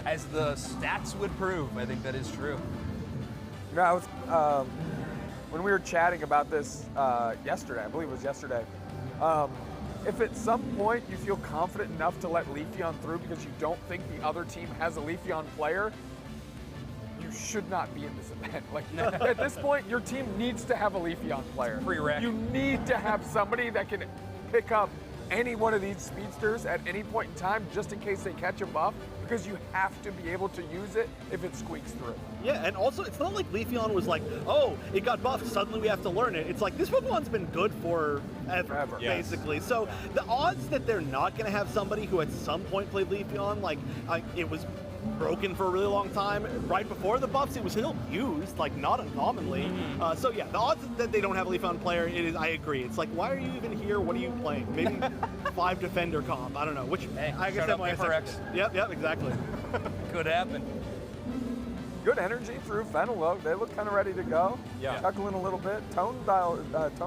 as the stats would prove, I think that is true. You know, I was, when we were chatting about this yesterday, I believe it was yesterday, if at some point you feel confident enough to let Leafeon through because you don't think the other team has a Leafeon player, you should not be in this event. Like, at this point, your team needs to have a Leafeon player. Pre-rec. You need to have somebody that can pick up any one of these speedsters at any point in time just in case they catch a buff, because you have to be able to use it if it squeaks through. Yeah, and also it's not like Leafeon was like, oh, it got buffed, suddenly we have to learn it. It's like this Pokemon's been good forever. Yes. Basically. So the odds that they're not going to have somebody who at some point played Leafeon, like it was broken for a really long time. Right before the buffs, it was still used, like not uncommonly. So yeah, the odds that they don't have a Leafeon player, I agree. It's like, why are you even here? What are you playing? Maybe 5 defender comp. I don't know. Which I guess that might have. Yep, exactly. Could happen. Good energy through Fennel though. They look kind of ready to go. Yeah. Chuckling a little bit. Tone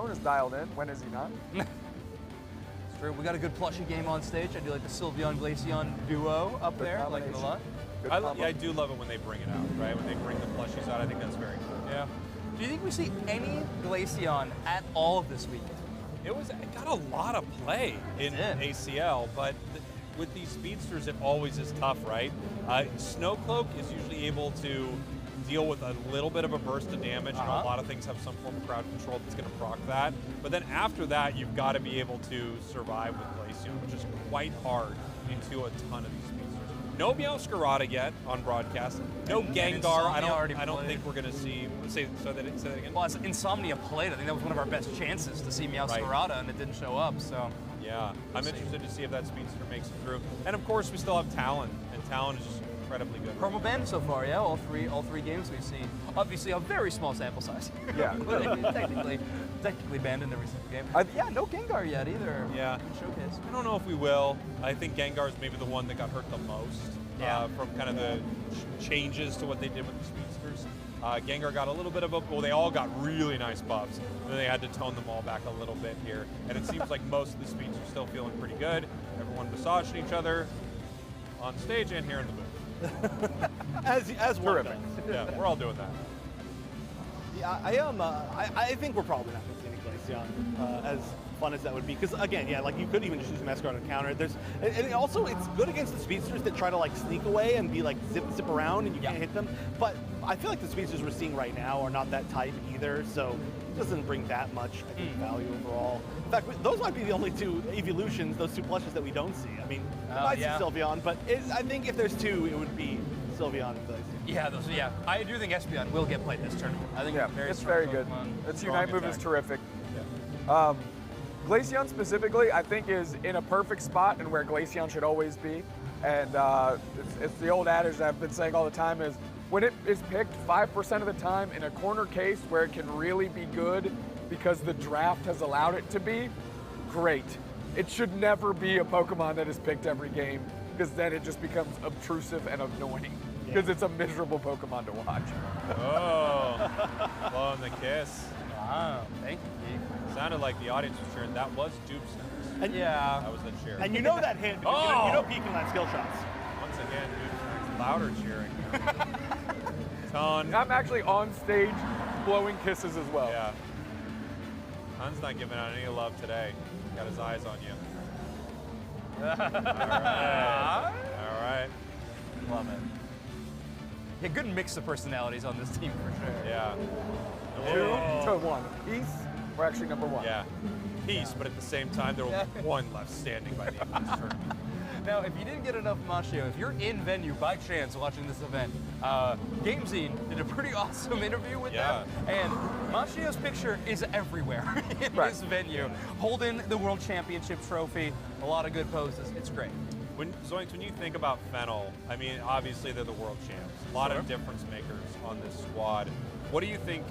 is dialed in. When is he not? It's true. We got a good plushie game on stage. I do like the Sylveon Glaceon duo up there. I like it a lot. I do love it when they bring it out, right? When they bring the plushies out, I think that's very cool. Yeah. Do you think we see any Glaceon at all this weekend? It got a lot of play in ACL, but with these speedsters, it always is tough, right? Snowcloak is usually able to deal with a little bit of a burst of damage. You know, a lot of things have some form of crowd control that's going to proc that. But then after that, you've got to be able to survive with Glaceon, which is quite hard into a ton of these speedsters. No Meowscarada yet on broadcast. No Gengar. I don't think we're going to see. Say that again. Well, as Insomnia played, I think that was one of our best chances to see Meowscarada, and it didn't show up. So yeah, I'm interested to see if that speedster makes it through. And of course, we still have Talon, and Talon is just incredibly good. Promo banned so far, yeah. All three games we've seen. Obviously, a very small sample size. Yeah. technically banned in every single game. Yeah, no Gengar yet either. Yeah. Showcase. I don't know if we will. I think Gengar is maybe the one that got hurt the most from kind of the changes to what they did with the speedsters. Gengar got a little bit of a, well, they all got really nice buffs, and then they had to tone them all back a little bit here. And it seems like most of the speeds are still feeling pretty good. Everyone massaging each other on stage and here in the booth. as terrific. Yeah, we're all doing that. Yeah, I think we're probably not going to see any Glaceon, as fun as that would be. Because again, yeah, like you could even just use Mascot on counter. And also it's good against the speedsters that try to like sneak away and be like zip around and you can't hit them. But I feel like the speedsters we're seeing right now are not that type either, so it doesn't bring that much, I think, value overall. In fact, those might be the only 2 evolutions, those 2 plushes that we don't see. I mean, we might see Sylveon, but I think if there's 2, it would be Sylveon and Glaceon. Yeah, I do think Espeon will get played this tournament. I think it's very good. Its Unite move is terrific. Yeah. Glaceon specifically, I think, is in a perfect spot and where Glaceon should always be. And it's the old adage that I've been saying all the time is, when it is picked 5% of the time in a corner case where it can really be good because the draft has allowed it to be, great. It should never be a Pokemon that is picked every game, because then it just becomes obtrusive and annoying, because it's a miserable Pokemon to watch. Oh, blowing the kiss. Wow, thank you. Sounded like the audience was cheering. That was Dupes. And that was the cheer. And you know that hit, because you know peeking on skill shots. Once again, Dupes louder cheering. I'm actually on stage blowing kisses as well. Yeah. Hun's not giving out any love today. Got his eyes on you. All right. All right. Love it. Yeah, good mix of personalities on this team for sure. Yeah. 2 to 1. Peace. We're actually number 1. Yeah. Peace, but at the same time, there will be one left standing by the end of this tournament. Now, if you didn't get enough Machio, if you're in venue by chance watching this event, GameZine did a pretty awesome interview with them. And Machio's picture is everywhere in this venue, holding the World Championship trophy. A lot of good poses. It's great. Zoinks, when you think about Fennel, I mean, obviously they're the world champs. A lot of difference makers on this squad. What do you think,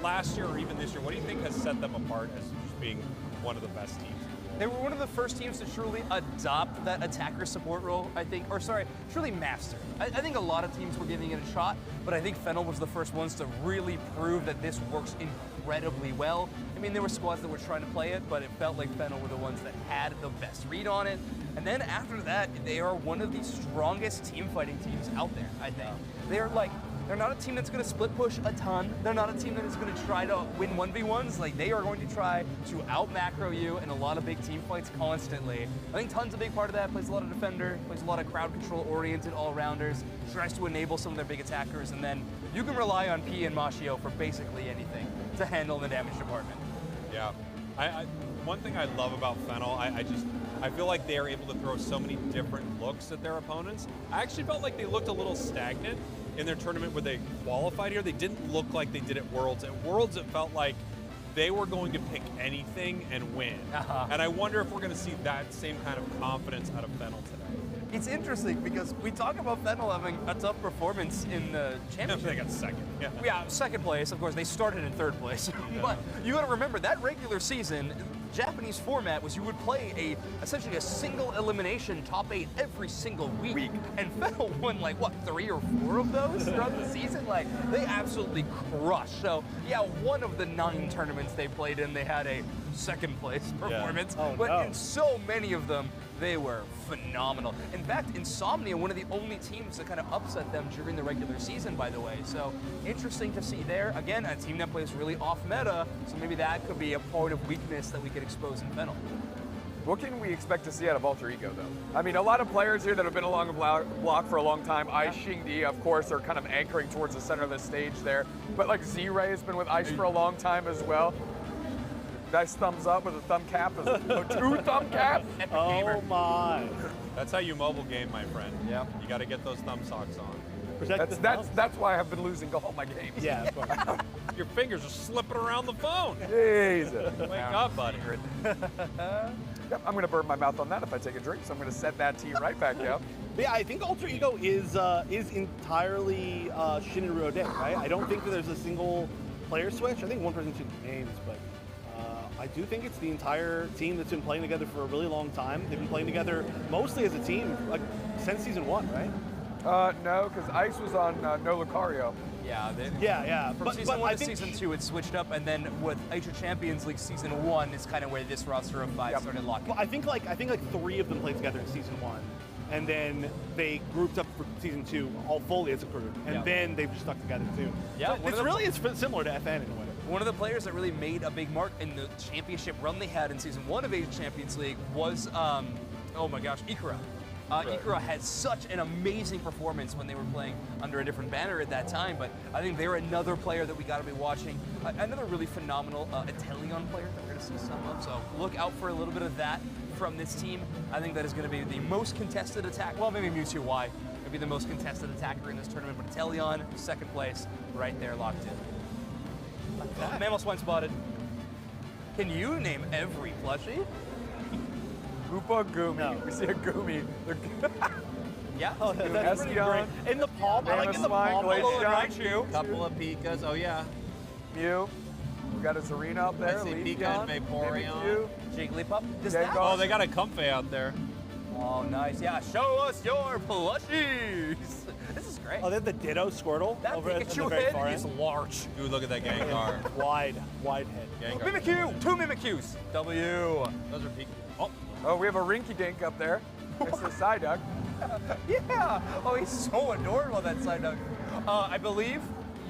last year or even this year, what do you think has set them apart as just being one of the best teams? They were one of the first teams to truly adopt that attacker support role, I think, or sorry, truly master. I think a lot of teams were giving it a shot, but I think Fennel was the first ones to really prove that this works incredibly well. I mean, there were squads that were trying to play it, but it felt like Fennel were the ones that had the best read on it. And then after that, they are one of the strongest team fighting teams out there, I think. They're not a team that's going to split push a ton. They're not a team that is going to try to win 1v1s. Like, they are going to try to out-macro you in a lot of big team fights constantly. I think Tun's a big part of that. Plays a lot of defender, plays a lot of crowd control-oriented all-rounders, tries to enable some of their big attackers, and then you can rely on P and Machio for basically anything to handle the damage department. Yeah. One thing I love about Fennel, I feel like they are able to throw so many different looks at their opponents. I actually felt like they looked a little stagnant in their tournament where they qualified here. They didn't look like they did at Worlds. At Worlds, it felt like they were going to pick anything and win. And I wonder if we're going to see that same kind of confidence out of Fennel today. It's interesting because we talk about Fennel having a tough performance in the championship. They got second. Yeah, second place. Of course, they started in third place. But you got to remember that regular season, Japanese format was you would play essentially a single elimination top 8 every single week. And Fennel won like, what, 3 or 4 of those throughout the season? Like, they absolutely crushed. So, yeah, one of the 9 tournaments they played in, they had a second place performance. But in so many of them, they were phenomenal. In fact, Insomnia, one of the only teams that kind of upset them during the regular season, by the way. So interesting to see there. Again, a team that plays really off meta, so maybe that could be a point of weakness that we could expose in Fennel. What can we expect to see out of Alter Ego, though? I mean, a lot of players here that have been along the block for a long time. Ice, Xingdi, of course, are kind of anchoring towards the center of the stage there. But like Z-Ray has been with Ice for a long time as well. Nice thumbs up with a thumb cap, a 2 thumb cap. Oh my! That's how you mobile game, my friend. Yeah. You got to get those thumb socks on. That's why I've been losing all my games. Yeah, of course. Your fingers are slipping around the phone. Jesus. Wake up, buddy. Yep, I'm going to burn my mouth on that if I take a drink, so I'm going to set that tea right back down. But yeah, I think Alter Ego is entirely Shinru Ode, right? I don't think that there's a single player switch. I think one person changed names, but I do think it's the entire team that's been playing together for a really long time. They've been playing together mostly as a team, like since season 1, right? No, because Ice was on No Lucario. Yeah, From season 1 to season 2, it switched up, and then with Asia Champions League season 1 is kind of where this roster of 5 started locking. Well, I think like 3 of them played together in season 1, and then they grouped up for season 2 all fully as a crew, and then they've just stuck together too. Yeah, so it's similar to FN in a way. One of the players that really made a big mark in the championship run they had in season 1 of Asia Champions League was, oh my gosh, Ikura. Ikura had such an amazing performance when they were playing under a different banner at that time, but I think they're another player that we got to be watching. Another really phenomenal Italian player that we're going to see some of, so look out for a little bit of that from this team. I think that is going to be the most contested attack, well, maybe Mewtwo Y would be the most contested attacker in this tournament, but Italian, second place, right there locked in. Mammal Swine spotted. Can you name every plushie? Koopa Gumi. No. We see a Gumi. Yeah. Oh, that's pretty great. In the palm, I like in the palm. Glaceon. Couple of Pikas. Oh yeah. Mew. We got a Zarina up there. I see Pika and Vaporeon. Jigglypuff. Oh, they got a Comfey out there. Oh, nice. Yeah, show us your plushies. This is great. Oh, they have the Ditto Squirtle that over at the Pikachu very head far is end. large. Dude, look at that Gengar. wide head. Gengar. Mimikyu. 2 Mimikyus. W. Those are Pikachu. Oh, we have a Rinky Dink up there. It's the Psyduck. Yeah. Oh, he's so adorable, that Psyduck. I believe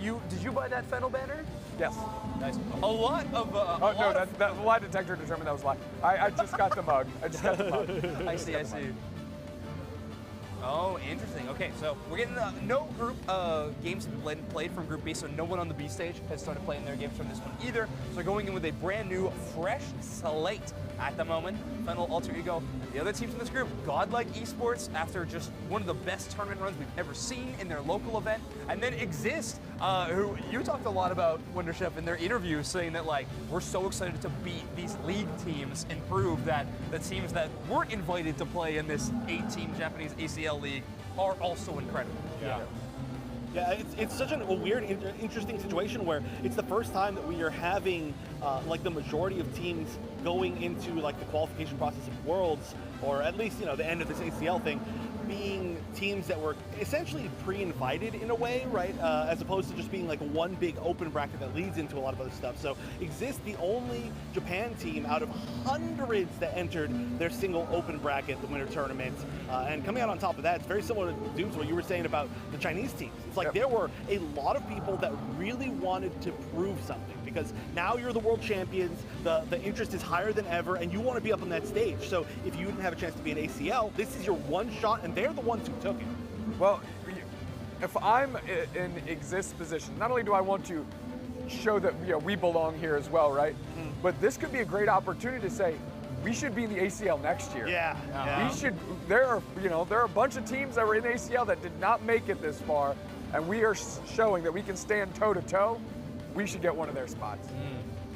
did you buy that Fennel banner? Yes. Nice. A lot of. Oh no, that lie detector determined that was a lie. I just got the mug. I just got the mug. I see. Oh, interesting. Okay, so we're getting no group games have been played from Group B, so no one on the B stage has started playing their games from this one either. So we're going in with a brand new, fresh slate at the moment. Fennel, Alter Ego, the other teams in this group, Godlike Esports, after just one of the best tournament runs we've ever seen in their local event, and then Exist, who you talked a lot about, Wonderchef, in their interview, saying that like we're so excited to beat these league teams and prove that the teams that weren't invited to play in this 8-team Japanese ACL league are also incredible. Yeah, it's such a weird, interesting situation where it's the first time that we are having like the majority of teams going into like the qualification process of Worlds, or at least the end of this ACL thing, being teams that were essentially pre-invited in a way, right? As opposed to just being like one big open bracket that leads into a lot of other stuff. So Exist, the only Japan team out of hundreds that entered their single open bracket, the winter tournament, and coming out on top of that, it's very similar to Dubes, what you were saying about the Chinese teams. It's like there were a lot of people that really wanted to prove something, because now you're the world champions, the interest is higher than ever, and you want to be up on that stage. So if you didn't have a chance to be an ACL, this is your one shot, and they're the ones who took it. Well, if I'm in Exist's position, not only do I want to show that we belong here as well, right? But this could be a great opportunity to say, we should be in the ACL next year. Yeah. We should. There are a bunch of teams that were in ACL that did not make it this far, and we are showing that we can stand toe to toe. We should get one of their spots.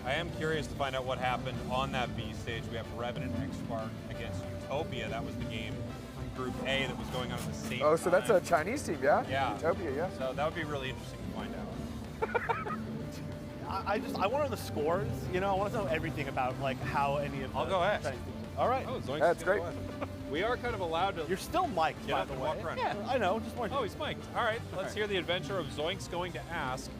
I am curious to find out what happened on that B stage. We have Revenant X-Spark against Utopia. That was the game from Group A that was going on at the same time. Oh, so that's a Chinese team, yeah? Yeah. Utopia, yeah. So that would be really interesting to find out. I want to know the scores. I want to know everything about like how any of. I'll go ahead. Chinese teams. All right. Oh, Zoinks That's great. We are kind of allowed to. You're still mic'd, Get by up the and way. walk around. Yeah, I know. Just wanted. Oh, he's mic'd. All right, let's hear the adventure of Zoinks going to ask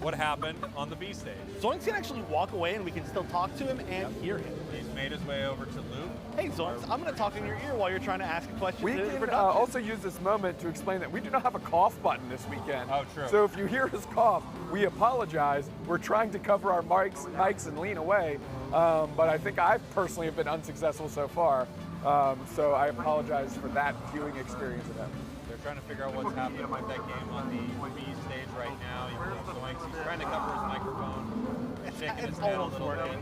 what happened on the B stage. Zoinks can actually walk away, and we can still talk to him and hear him. He's made his way over to Luke. Hey, Zoinks, I'm going to talk in your ear while you're trying to ask a question. We to the can production. also use this moment to explain that we do not have a cough button this weekend. Oh, true. So if you hear us cough, we apologize. We're trying to cover our mics and lean away, but I think I personally have been unsuccessful so far. So I apologize for that viewing experience of him. They're trying to figure out what's happening with that game on the B stage right now. You can see Zoinks, he's trying to cover his microphone, shaking his head a little bit.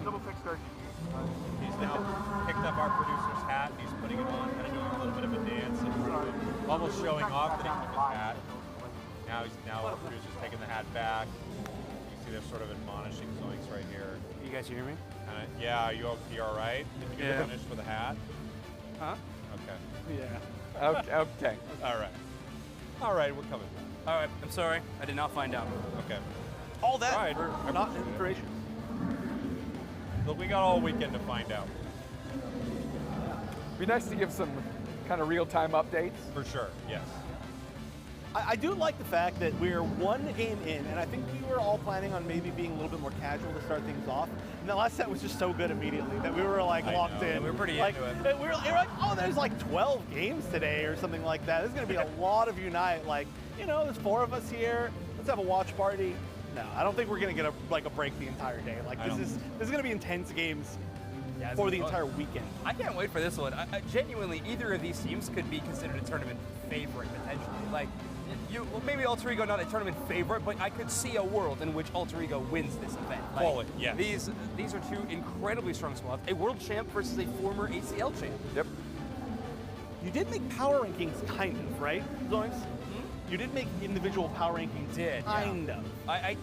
He's now picked up our producer's hat. He's putting it on, kind of doing a little bit of a dance, and almost showing off that he took his hat. Now our producer's taking the hat back. You see they're sort of admonishing Zoinks right here. You guys hear me? Yeah, are you all right? Did you get finished with a hat? Huh? Okay. Yeah. Okay. All right, we're coming. All right, I'm sorry. I did not find out. Okay. all that All right. for not information. Look, we got all weekend to find out. Be nice to give some kind of real-time updates. For sure, yes. I do like the fact that we're one game in, and I think we were all planning on maybe being a little bit more casual to start things off. And the last set was just so good immediately that we were like locked in. We were pretty like, into it. We were like, oh, there's like 12 games today or something like that. There's going to be a lot of Unite. Like, you know, there's 4 of us here. Let's have a watch party. No, I don't think we're going to get a break the entire day. Like this is going to be intense games for the entire weekend. I can't wait for this one. I genuinely, either of these teams could be considered a tournament favorite potentially. Like, well, maybe Alter Ego not a tournament favorite, but I could see a world in which Alter Ego wins this event. Like, Fully, yes. These are 2 incredibly strong squads. A world champ versus a former ACL champ. Yep. You did make power rankings, kind of, right, Zoinks? You did make individual power rankings, kind of. I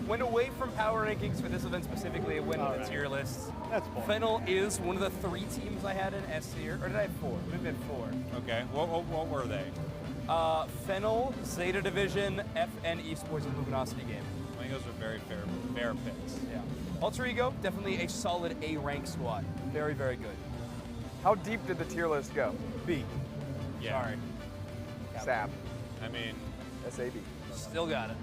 went away from power rankings for this event specifically. I went with the tier lists. That's boring. Fennel is one of the 3 teams I had in S tier, or did I have 4? Maybe I had 4. Okay, what were they? Fennel, Zeta Division, FN Esports, and Luminosity game. I think those are very fair picks. Yeah. Alter Ego, definitely a solid A rank squad. Very, very good. How deep did the tier list go? B. Yeah. Sorry. SAB. I mean, SAB. Still got it.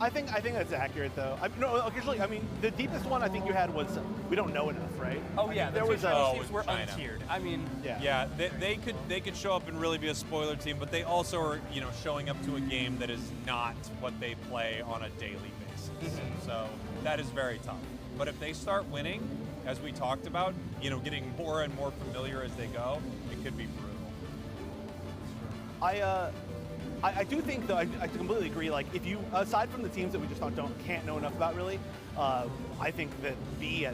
I think that's accurate though. No, occasionally, I mean, the deepest one I think you had was we don't know enough, right? Oh yeah, there was teams were China. untiered. I mean, Yeah, they could show up and really be a spoiler team, but they also are showing up to a game that is not what they play on a daily basis. So that is very tough. But if they start winning, as we talked about, getting more and more familiar as they go, it could be brutal. I do think though, I completely agree. Like if you, aside from the teams that we just can't know enough about really, I think that B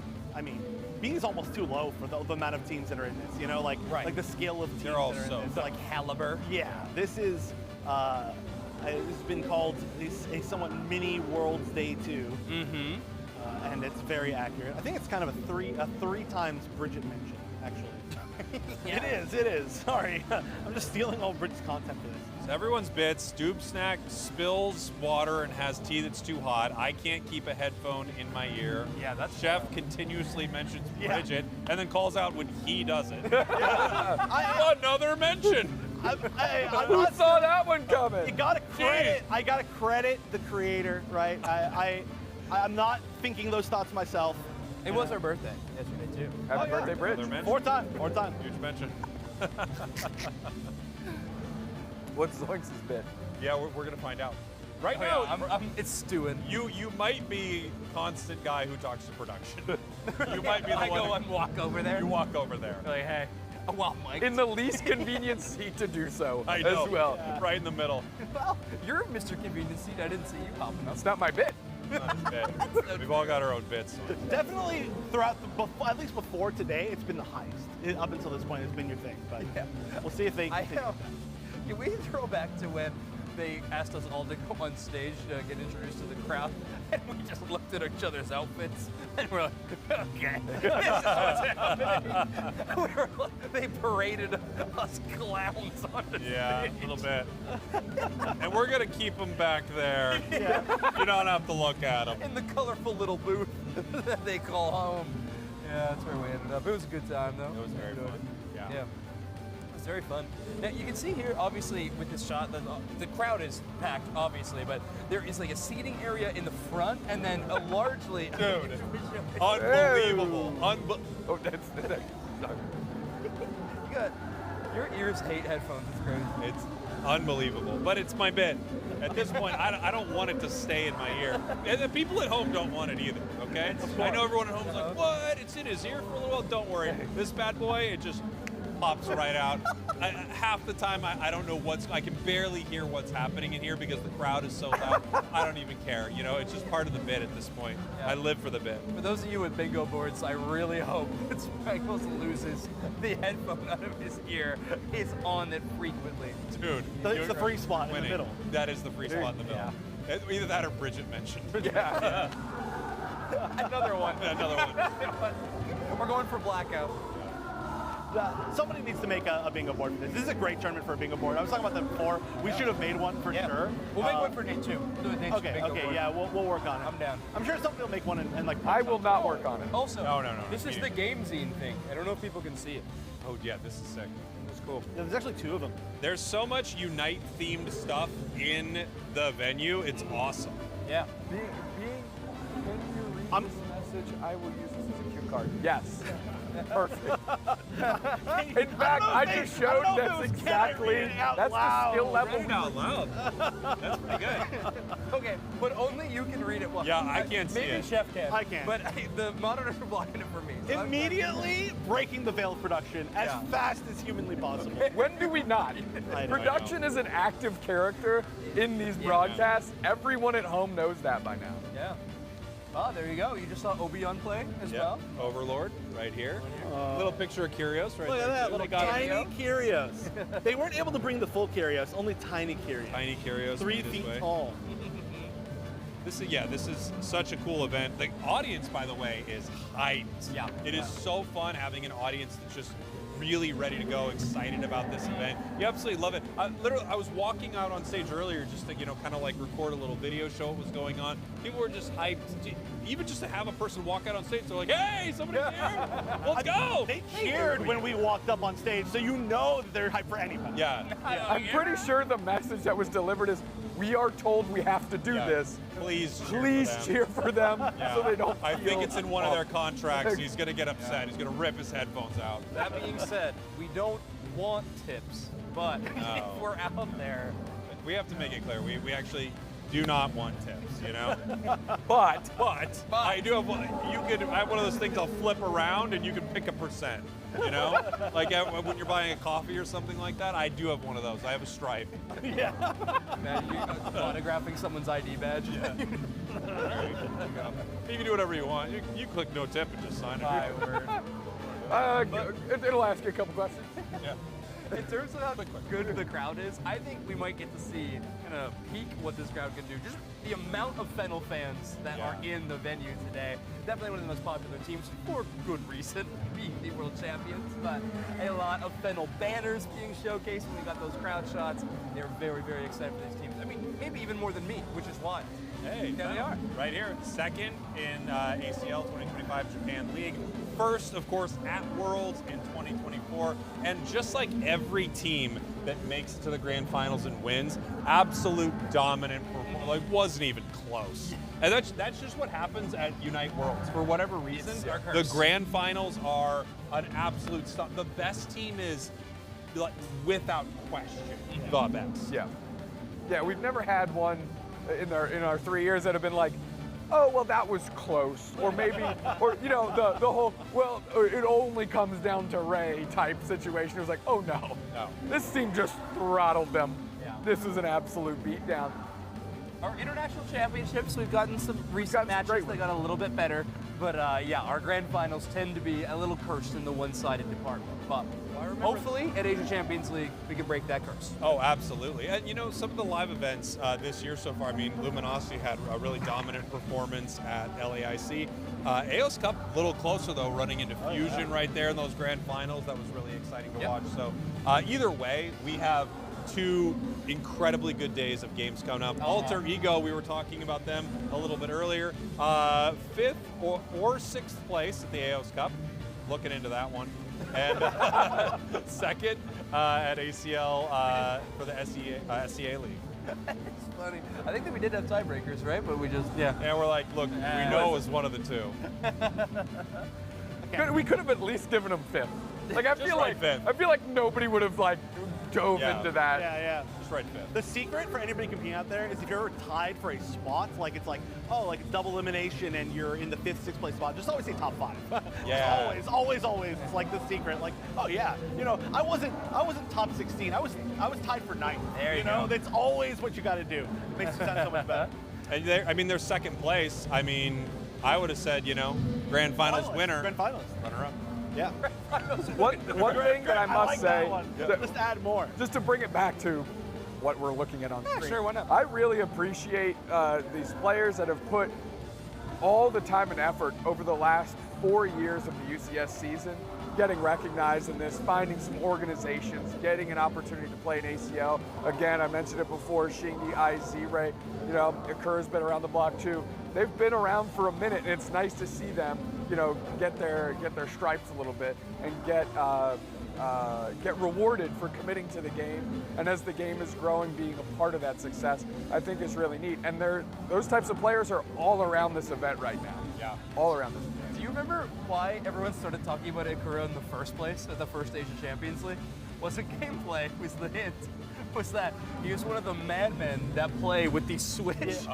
is almost too low for the amount of teams that are in this. Like the scale of teams They're all that are so in this. like caliber. Yeah, this is. It's been called a somewhat mini Worlds Day 2. And it's very accurate. I think it's kind of a three times Bridget mention, actually. It is. Sorry. I'm just stealing all Bridget's content for this. So everyone's bits. Doob Snack spills water and has tea that's too hot. I can't keep a headphone in my ear. Yeah, that's Chef continuously mentions Bridget and then calls out when he does it. Another mention. Who saw that one coming? You gotta credit. I gotta credit the creator, right? I'm not thinking those thoughts myself. It was our birthday yesterday too. Happy birthday, Bridge. Another mention. Fourth time. Huge mention. What's Zoinks' bit? Yeah, we're gonna find out. Right now, it's stewing. You might be constant guy who talks to production. You might be the I one. go and walk over there. You walk over there. Like, hey. Oh, well, Mike. In the least convenient seat to do so I know. as well. Right in the middle. Well, you're Mr. Convenient Seat. I didn't see you hopping up. That's not my bit. We've all got our own bits. Definitely throughout, at least before today, it's been the highest. Up until this point, it's been your thing. But we'll see if they continue that. Can we throw back to when they asked us all to come on stage to get introduced to the crowd, and we just looked at each other's outfits, and we're like, okay, this is what's happening. They paraded us clowns on the stage. Yeah, a little bit. And we're gonna keep them back there. You don't have to look at them. In the colorful little booth that they call home. Yeah, that's where we ended up. It was a good time, though. It was very fun. Yeah. It was very fun. Now, you can see here, obviously, with this shot, the crowd is packed, obviously, but there is like a seating area in the front, and then a largely... Dude, unbelievable. Oh, that's You got, your ears hate headphones. It's crazy. It's unbelievable, but it's my bit. At this point, I don't want it to stay in my ear. And the people at home don't want it either, okay? I know everyone at home is like, what? It's in his ear for a little while? Don't worry. This bad boy, it just pops right out. Half the time, I don't know I can barely hear what's happening in here because the crowd is so loud. I don't even care. It's just part of the bit at this point. Yeah. I live for the bit. For those of you with bingo boards, I really hope that Sprinkles loses the headphone out of his ear. He's on it frequently. Dude. It's the free spot in the middle. That is the free spot in the middle. Yeah. Either that or Bridget mentioned. Yeah. Another one. Another one. We're going for blackout. Somebody needs to make a bingo board for this. This is a great tournament for a bingo board. I was talking about that before. We should have made one for sure. We'll make one for day 2. Do a day 2 bingo board. Yeah, we'll work on it. I'm down. I'm sure somebody will make one and like. I will not work on it. Also, No. This is the game zine thing. I don't know if people can see it. Oh yeah, this is sick. It's cool. Yeah, there's actually 2 of them. There's so much Unite themed stuff in the venue. It's awesome. Yeah. Can you read this message? I will use this as a cue card. Yes. Perfect. In fact, I just showed that's exactly that's the skill level. Read it out loud. That's pretty good. Okay, but only you can read it. Well, Yeah, I can't see maybe it. Chef can. I can. But the monitor's blocking it for me. So I'm Immediately breaking the veil of production as fast as humanly possible. When do we not? I know. Production is an active character in these broadcasts. Everyone at home knows that by now. Yeah. Oh, there you go. You just saw Obi-Wan play as well. Overlord, right here. Little picture of Kyrios right Look there. at that, too. little They got tiny it. Kyrios. They weren't able to bring the full Kyrios, only tiny Kyrios. Tiny Kyrios. 3 made his feet way. tall. This is such a cool event. The audience, by the way, is hyped. Yeah. It is so fun having an audience that's just really ready to go, excited about this event. You absolutely love it. Literally, I was walking out on stage earlier just to, kind of like record a little video, show what was going on. People were just hyped. Even just to have a person walk out on stage, they're like, hey, somebody's here. Let's go. They cheered when we walked up on stage, so you know that they're hyped for anybody. Yeah. I'm pretty sure the message that was delivered is, we are told we have to do this. Please cheer for them so they don't I think feel it's in one of their awful. contracts. He's going to get upset. He's going to rip his headphones out. That being said, we don't want tips, but if we're out there, We have to make it clear. We actually do not want tips, you know? But I do have one. I have one of those things I'll flip around and you can pick a percent, you know? Like when you're buying a coffee or something like that, I do have one of those. I have a stripe. man, you're autographing someone's ID badge. Yeah. You can do whatever you want. You click no tip and just sign it. It'll ask you a couple questions. Yeah. In terms of how good the crowd is, I think we might get to see kind of peak what this crowd can do. Just the amount of Fennel fans that are in the venue today. Definitely one of the most popular teams for good reason, being the world champions. But a lot of Fennel banners being showcased when we got those crowd shots. They're very, very excited for these teams. I mean, maybe even more than me, which is why. Hey, there they are. Right here, second in ACL 2025 Japan League. First, of course, at Worlds in 2024. And just like every team that makes it to the grand finals and wins, absolute dominant performance, like wasn't even close. And that's just what happens at Unite Worlds. For whatever reason, the grand finals are an absolute stuff. The best team is, like, without question, the best. Yeah, we've never had one in our 3 years that have been like, oh, well, that was close. Or maybe, or, you know, the whole, well, it only comes down to Ray type situation. It was like, oh, no. This team just throttled them. This is an absolute beatdown. Our international championships, we've gotten some recent matches that got a little bit better. But yeah, our grand finals tend to be a little cursed in the one-sided department. But hopefully at Asia Champions League, we can break that curse. Oh, absolutely. And you know, some of the live events this year so far, I mean, Luminosity had a really dominant performance at LAIC. AOS Cup, a little closer though, running into Fusion right there in those grand finals. That was really exciting to watch. So either way, we have 2 incredibly good days of games coming up. Alter Ego, we were talking about them a little bit earlier. 5th or 6th place at the AOS Cup. Looking into that one. And 2nd at ACL for the SCA League. It's funny. I think that we did have tiebreakers, right? But we just, And we're like, look, we know it was one of the 2. We could have at least given them 5th. Like I feel like nobody would have like dove into that. Just right 5th. The secret for anybody competing out there is if you're ever tied for a spot, like it's like, oh, like it's double elimination and you're in the 5th, 6th place spot, just always say top 5. Always. It's like the secret. Like, oh yeah, you know, I wasn't top 16. I was tied for 9th. There you know, go. that's always what you got to do. It makes it sound so much better. And they're 2nd place. I mean, I would have said, you know, grand finals winner. Grand finals. Runner up. Yeah. One thing that I must like say, that one. Just add more. just to bring it back to what we're looking at on screen. Sure, why not? I really appreciate these players that have put all the time and effort over the last 4 years of the UCS season, getting recognized in this, finding some organizations, getting an opportunity to play in ACL. Again, I mentioned it before, Shingy, IZ, Ray, you know, Occur's been around the block too. They've been around for a minute, and it's nice to see them, you know, get their stripes a little bit and get rewarded for committing to the game. And as the game is growing, being a part of that success, I think is really neat. And those types of players are all around this event right now. Yeah. All around this event. Do you remember why everyone started talking about Ikura in the first place at the first Asian Champions League? Wasn't gameplay, was the hint. Was that he was one of the madmen that play with the Switch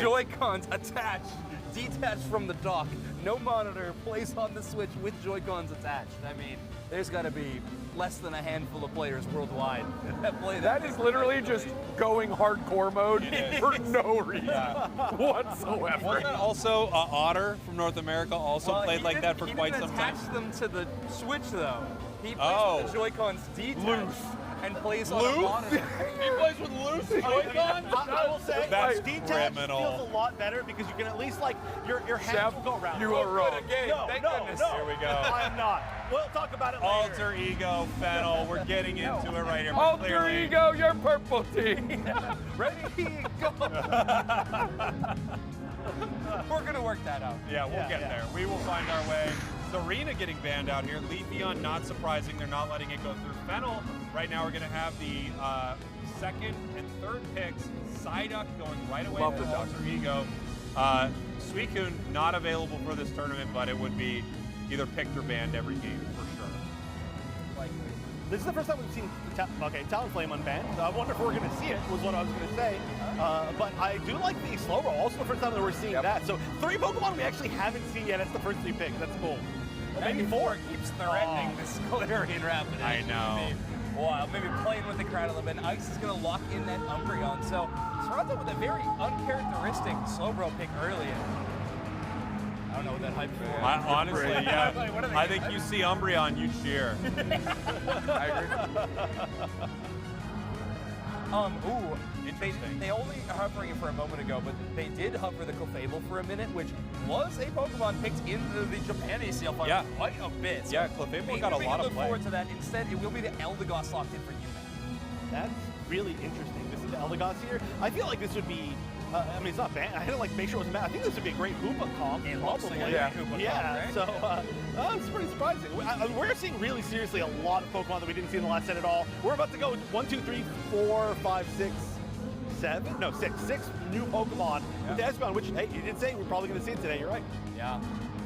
Joy-Cons attached, detached from the dock. No monitor, plays on the Switch with Joy-Cons attached. I mean, there's got to be less than a handful of players worldwide that play that. That is literally just going hardcore mode for no reason whatsoever. Wasn't that also Otter from North America also played like that for quite some time? He didn't attach them to the Switch though. He plays with the Joy-Cons detached and plays on a monitor. He plays with loose Joy-Cons? I will say, That's detached criminal. feels a lot better because you can at least, like, your hands will go around. You are wrong. No. Here we go. I'm not. We'll talk about it later. Alter Ego, Fennel. We're getting into it right here. Alter Ego, your purple team. Ready, go. We're gonna work that out. Yeah, we'll get there. We will find our way. Zarina getting banned out here. Leafeon, not surprising. They're not letting it go through. Fennel, right now we're going to have the second and third picks. Psyduck going right away Love to the duck. Alter Ego. Suicune not available for this tournament, but it would be either picked or banned every game for sure. This is the first time we've seen Talonflame unbanned. I wonder if we're going to see it, was what I was going to say. But I do like the slow roll. Also the first time that we're seeing that. So 3 Pokemon we actually haven't seen yet. That's the first 3 picks. That's cool. Well, maybe 4. Keeps threatening this Galarian Rapid. I know. Wow, maybe playing with the crowd a little bit. Ice is going to lock in that Umbreon. So Toronto with a very uncharacteristic Slowbro pick early. I don't know what that hype for. Honestly, yeah. I think you see Umbreon, you cheer. I agree. They only hovering it for a moment ago, but they did hover the Clefable for a minute, which was a Pokemon picked into the Japan ACL final quite a bit. So yeah, Clefable got a lot of look play. forward to that. Instead, it will be the Eldegoss locked in for UMass. That's really interesting. This is the Eldegoss here. I feel like this would be, I mean, it's not bad. I didn't like make sure it wasn't bad. I think this would be a great Hoopa comp. It looks like a great Hoopa comp, right? So it's pretty surprising. We're seeing really seriously a lot of Pokemon that we didn't see in the last set at all. We're about to go 1, 2, 3, 4, 5, 6, 7? No, 6. 6 new Pokemon with the Espeon, which, hey, you did say we're probably going to see it today. You're right. Yeah.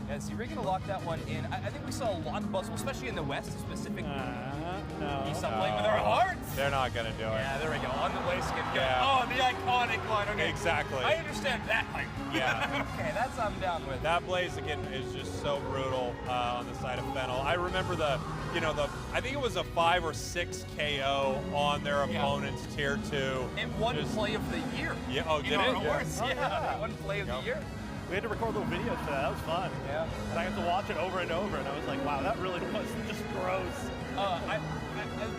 Yeah, so you're going to lock that one in. I think we saw a lot of Buzzwole, especially in the West specifically. No. You stop playing with our hearts. They're not going to do it. Yeah, there we go. On the LAIC. Yeah. Oh, the iconic one. Okay. Exactly. I understand that hype. Yeah. Okay, that's I'm down with. That Blaziken is just so brutal on the side of Fennel. I remember I think it was a 5 or 6 KO on their opponent's tier 2. And one play of the year. Yeah. Oh, did it? Yeah. One play of the year. We had to record little videos for that. That was fun. Yeah. And I got to watch it over and over, and I was like, wow, that really was just gross. I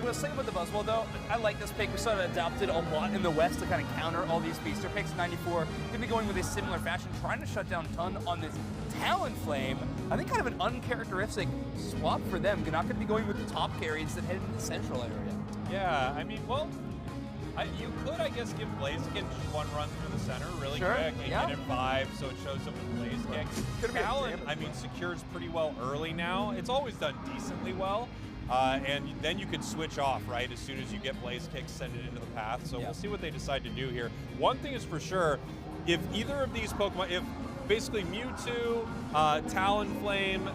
was saying about the Buzzwole, though, I like this pick. We sort of adopted a lot in the West to kind of counter all these beaster picks. 94 could be going with a similar fashion, trying to shut down Ton on this Talonflame. I think kind of an uncharacteristic swap for them. Not going to be going with the top carries that head into the central area. Yeah, I mean, well, you could, I guess, give Blaziken just one run through the center really quick and get it 5, so it shows up with Blaziken. Talon, I mean, secures pretty well early now. It's always done decently well. And then you can switch off, right? As soon as you get Blaziken, send it into the path. So we'll see what they decide to do here. One thing is for sure, if either of these Pokemon, if basically Mewtwo, Talonflame,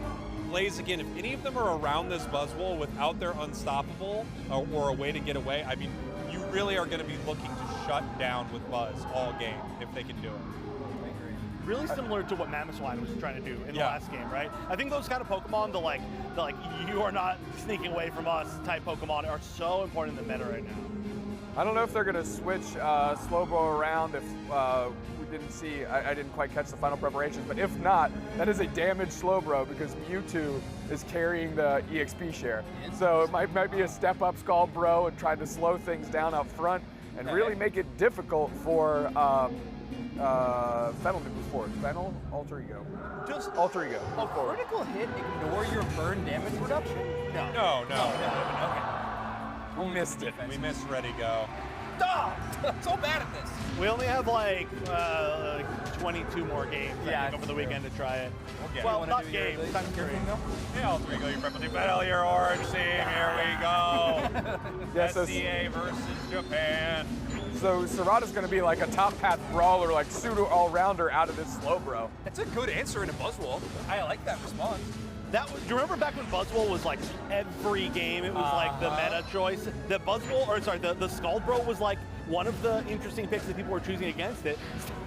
Blaziken, if any of them are around this Buzzwole without their Unstoppable or a way to get away, I mean, you really are going to be looking to shut down with Buzz all game if they can do it. Really similar to what Mamoswine was trying to do in the last game, right? I think those kind of Pokemon, the like you are not sneaking away from us type Pokemon are so important in the meta right now. I don't know if they're going to switch Slowbro around if we didn't see, I didn't quite catch the final preparations, but if not, that is a damaged Slowbro because Mewtwo is carrying the EXP share. So it might be a step up Skullbro and try to slow things down up front and really make it difficult for Fennel to move forward. Fennel, Alter Ego. Just Alter Ego. A critical hit, ignore your burn damage reduction? No. Okay. We missed it. We missed Ready Go. Stop! So bad at this. We only have like 22 more games I think, over the weekend to try it. Well, not games. Time to Hey, Alter Ego, you're prepping to battle your orange team. Here we go. SCA versus Japan. So Serrata's going to be like a top path brawler, like pseudo all-rounder out of this Slowbro. That's a good answer in a Buzzwole. I like that response. Do you remember back when Buzzwole was like every game? It was like the meta choice. The Skullbro was like one of the interesting picks that people were choosing against it.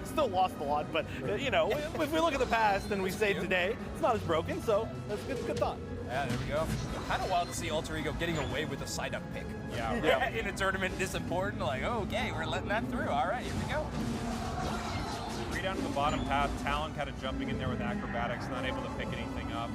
Still lost a lot, but if we look at the past and we say today, it's not as broken. So that's a good thought. Yeah, there we go. Kind of wild to see Alter Ego getting away with a Psyduck pick. Yeah. In a tournament this important, like, okay, we're letting that through. All right, here we go. Three down to the bottom path. Talon kind of jumping in there with acrobatics, not able to pick anything up.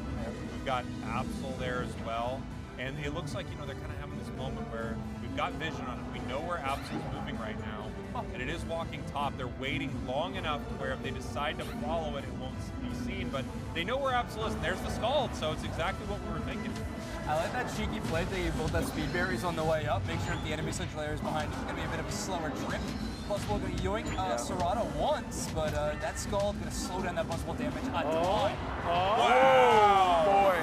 We've got Absol there as well. And it looks like, they're kind of having this moment where we've got vision on it. We know where Absol's moving right now. And it is walking top. They're waiting long enough to where if they decide to follow it, it won't be seen. But they know where Absol is, and there's the Scald, so it's exactly what we were thinking. I like that cheeky play that you built that speed berries on the way up. Make sure that the enemy central area is behind you. It's going to be a bit of a slower trip. Buzzwole going to yoink Serrata once, but that Scald going to slow down that Buzzwole damage a ton. Wow! Boy.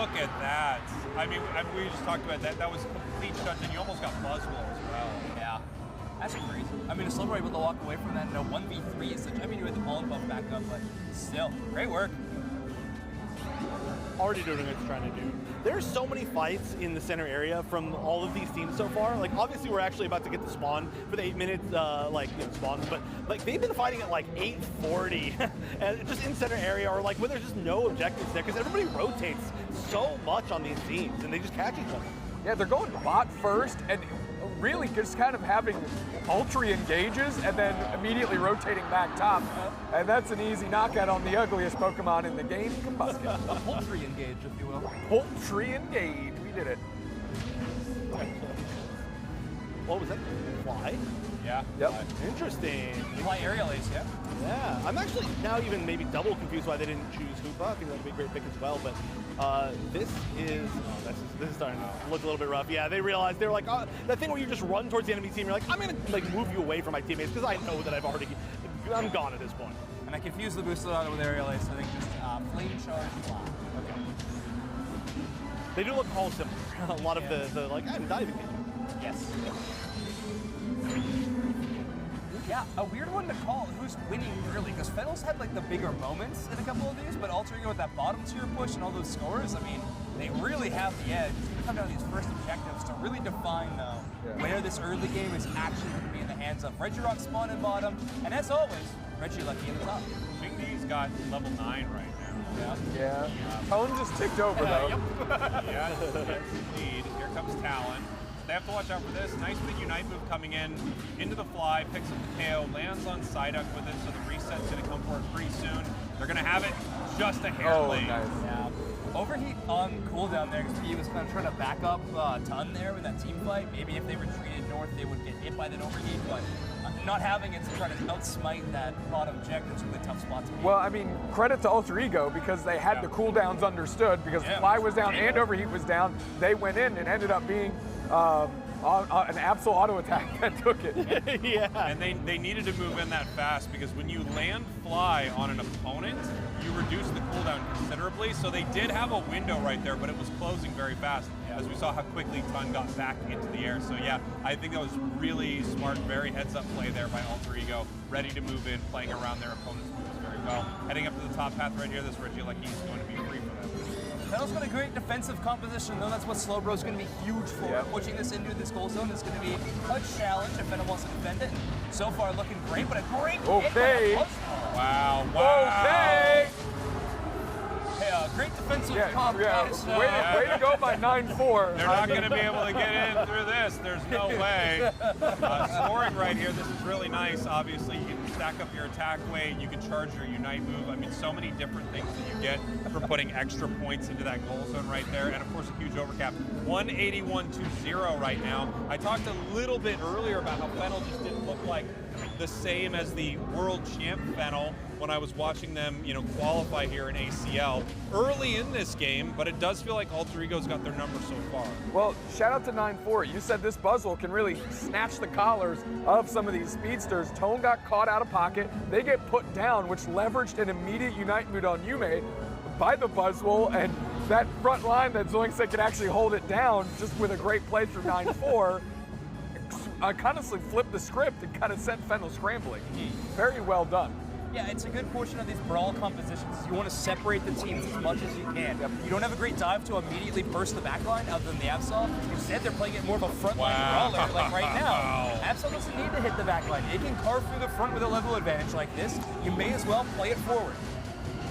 Look at that. I mean, we just talked about that. That was complete shutdown. You almost got Buzzwole as well. Yeah. That's crazy. I mean, Slowbro able to walk away from that. No, 1v3 is such. I mean, you had the ball and buff back up, but still, great work. Already doing what it's trying to do. There's so many fights in the center area from all of these teams so far. Like, obviously, we're actually about to get the spawn for the 8-minute spawns, but like they've been fighting at like 8:40, and just in center area, or like when there's just no objectives there, because everybody rotates so much on these teams, and they just catch each other. Yeah, they're going bot first, and really just kind of having ultra engages and then immediately rotating back top. And that's an easy knockout on the ugliest Pokemon in the game, Combustion. A poultry engage, if you will. Poultry engage, we did it. What was that? Fly? Yeah. Yep. Interesting. Fly aerial ace, yeah. Yeah, I'm actually now even maybe double confused why they didn't choose Hoopa. I think that'd be a great pick as well. But this is starting to look a little bit rough. Yeah, they realized they were like that thing where you just run towards the enemy team. You're like, I'm gonna like move you away from my teammates because I know that I'm gone at this point. And I confused the boosted auto with aerial ace. I think just flame charge fly. Okay. They do look all similar. A lot of the like I'm diving. Yes. Yeah, a weird one to call. Who's winning early? Because Fennel's had like the bigger moments in a couple of these, but Alter Ego with that bottom tier push and all those scores, I mean, they really have the edge. It's going to come down to these first objectives to really define, though, where this early game is actually going to be in the hands of Regirock spawn in bottom, and as always, Regilucky in the top. Xingdi's got level 9 right now. Yeah. Tone just ticked over, though. Yes, indeed. Here comes Talon. They have to watch out for this. Nice big Unite move coming in, into the fly, picks up the KO, lands on Psyduck with it, so the reset's going to come for it pretty soon. They're going to have it just a hair late. Nice. Yeah. Overheat on cooldown there because P was kind of trying to back up Ton there with that team fight. Maybe if they retreated north, they would get hit by that overheat, but not having it to try to outsmite that bottom objective is a really tough spot to be. Well, I mean, credit to Alter Ego because they had the cooldowns understood because Fly was down and Overheat was down. They went in and ended up being an Absol auto attack that took it. Yeah. And they needed to move in that fast because when you land Fly on an opponent, you reduce the cooldown considerably. So they did have a window right there, but it was closing very fast as we saw how quickly Ton got back into the air. So yeah, I think that was really smart, very heads-up play there by Alter Ego, ready to move in, playing around their opponent's moves very well. Heading up to the top path right here, this Regilucky is going to be free for them. Fennel's got a great defensive composition, though. That's what Slowbro's going to be huge for. Pushing this into this goal zone is going to be a challenge if Fennel wants to defend it. So far, looking great, but a great hit by the Wow. Okay. Hey, great defensive comp, guys. Way to go by 9-4. They're not going to be able to get in through this. There's no way. Scoring right here, this is really nice. Obviously, you can stack up your attack weight. You can charge your Unite move. I mean, so many different things that you get for putting extra points into that goal zone right there. And, of course, a huge overcap. 181-0 right now. I talked a little bit earlier about how Fennel just didn't look like the same as the world champ Fennel when I was watching them, qualify here in ACL early in this game, but it does feel like Alter Ego's got their number so far. Well, shout out to 9-4. You said this Buzzwole can really snatch the collars of some of these speedsters. Tone got caught out of pocket. They get put down, which leveraged an immediate Unite mood on Yume by the Buzzwole, and that front line that Zoinks could actually hold it down just with a great play through 9-4. Kind of flipped the script and kind of sent Fennel scrambling. Very well done. Yeah, it's a good portion of these brawl compositions. You want to separate the teams as much as you can. You don't have a great dive to immediately burst the backline other than the Absol. Instead, they're playing it more of a frontline brawler, like right now. Absol doesn't need to hit the backline. It can carve through the front with a level advantage like this. You may as well play it forward.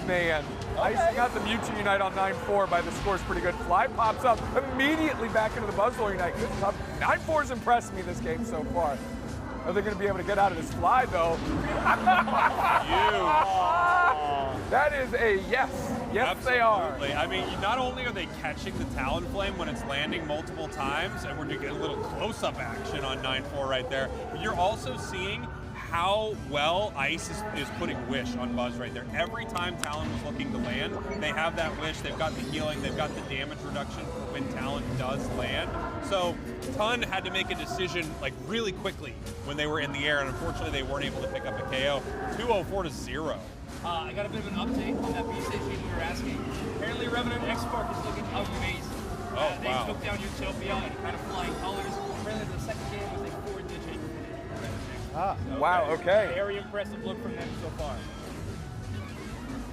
Man, icing out the Mewtwo Unite on 9-4 by the score's pretty good. Fly pops up immediately back into the Buzzwole Unite. Good stuff. 9-4's impressed me this game so far. Are they going to be able to get out of this Fly, though? That is a yes. Yes, Absolutely. They are. I mean, not only are they catching the Talonflame when it's landing multiple times, and we're getting a little close-up action on 9-4 right there, but you're also seeing how well Ice is putting Wish on Buzz right there. Every time Talon was looking to land, they have that Wish, they've got the healing, they've got the damage reduction for when Talon does land. So Ton had to make a decision really quickly when they were in the air, and unfortunately they weren't able to pick up a KO. 204-0. I got a bit of an update on that B-stage game we were asking. Apparently Revenant X-Spark is looking amazing. They took down Utopia in kind of flying colors. Apparently the second game was a 4-digit. Wow, okay. Very impressive look from them so far.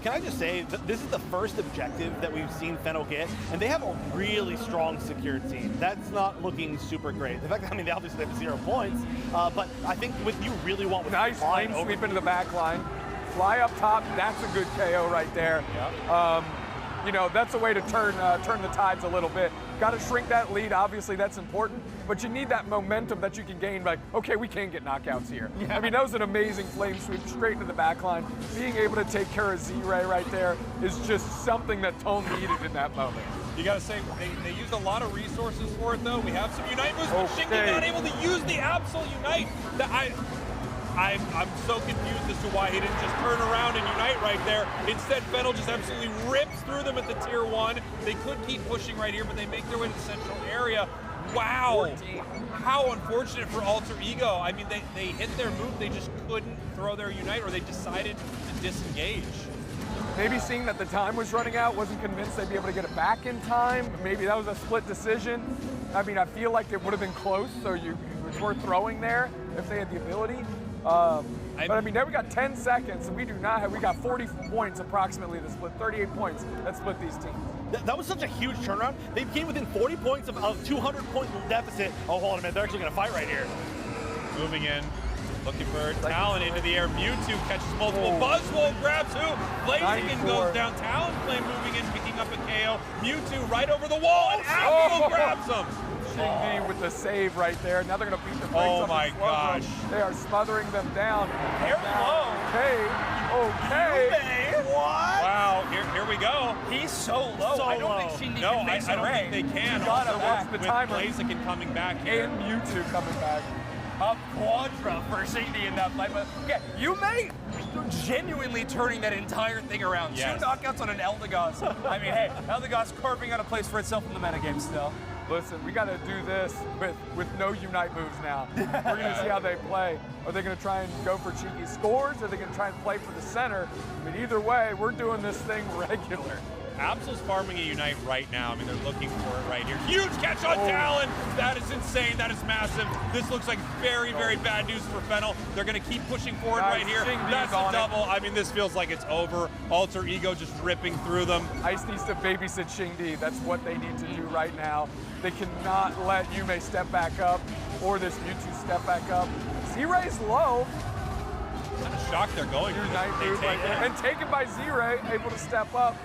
Can I just say, this is the first objective that we've seen Fennel get, and they have a really strong secured team. That's not looking super great. The fact that, I mean, they obviously have 0 points, but I think what you really want with Nice lane sweep into the back line. Fly up top, that's a good KO right there. Yep. You know, that's a way to turn the tides a little bit. Got to shrink that lead, obviously that's important, but you need that momentum that you can gain, like, okay, we can get knockouts here. I mean, that was an amazing flame sweep straight into the back line. Being able to take care of Z-Ray right there is just something that Tone needed in that moment. You gotta say, they used a lot of resources for it though. We have some Unite moves, but Shingy not able to use the Absol Unite. I'm so confused as to why he didn't just turn around and Unite right there. Instead, Fennel just absolutely rips through them at the tier 1. They could keep pushing right here, but they make their way to the central area. Wow, how unfortunate for Alter Ego. I mean, they hit their move, they just couldn't throw their Unite, or they decided to disengage. Maybe seeing that the time was running out, wasn't convinced they'd be able to get it back in time. Maybe that was a split decision. I mean, I feel like it would have been close, so it was worth throwing there if they had the ability. But I mean, now we got 10 seconds, and we got 40 points approximately to split, 38 points that split these teams. That was such a huge turnaround. They came within 40 points of 200-point deficit. Oh, hold on a minute, they're actually gonna fight right here. Moving in, looking for Talon into the air. Mewtwo catches multiple. Buzzwole grabs who? Blaziken goes down. Talonflame moving in, picking up a KO. Mewtwo right over the wall, and Apple grabs him. Shingy with the save right there. Now they're going to beat the brakes Oh up my the gosh. They are smothering them down. Very low. Okay. What? Wow, here we go. He's so low. I don't think Shindy can face I don't think they can. Got Also, him back. with The timer. Blaziken coming back here. And Mewtwo coming back. A quadra for Shindy in that fight. But okay, you may genuinely turning that entire thing around. Yes. 2 knockouts on an Eldegoss. I mean, hey, Eldegoss carving out a place for itself in the metagame still. Listen, we got to do this with no Unite moves now. We're going to see how they play. Are they going to try and go for cheeky scores? Are they going to try and play for the center? I mean, either way, we're doing this thing regular. Absol's farming a Unite right now. I mean, they're looking for it right here. Huge catch on Talon. That is insane. That is massive. This looks like very, very bad news for Fennel. They're going to keep pushing forward right here. That's a double. I mean, this feels like it's over. Alter Ego just ripping through them. Ice needs to babysit Shingdi. That's what they need to do right now. They cannot let Yume step back up or this Mewtwo step back up. Z-Ray's low. Kind of shocked they're going. Unite move right there. And taken by Z-Ray, able to step up.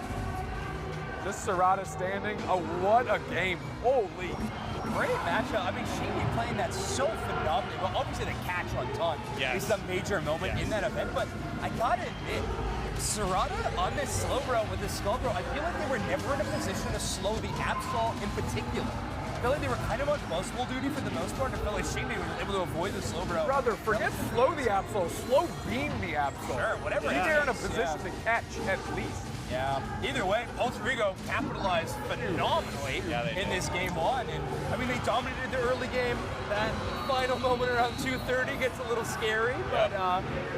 Just Serrata standing. Oh, what a game. Holy. Great matchup. I mean, Shindy playing that so phenomenally. Well, obviously the catch on Ton is the major moment in that event, but I gotta admit, Serrata on this slow bro with the skull bro, I feel like they were never in a position to slow the Absol in particular. I feel like they were kind of on buzzwole duty for the most part, and I feel like Shindy was able to avoid the slow bro. Brother, forget slow the Absol, slow beam the Absol. Sure, whatever. They're in a position to catch at least. Yeah. Either way, Alter Ego capitalized phenomenally in this game 1. And I mean, they dominated the early game. That final moment around 2:30 gets a little scary, but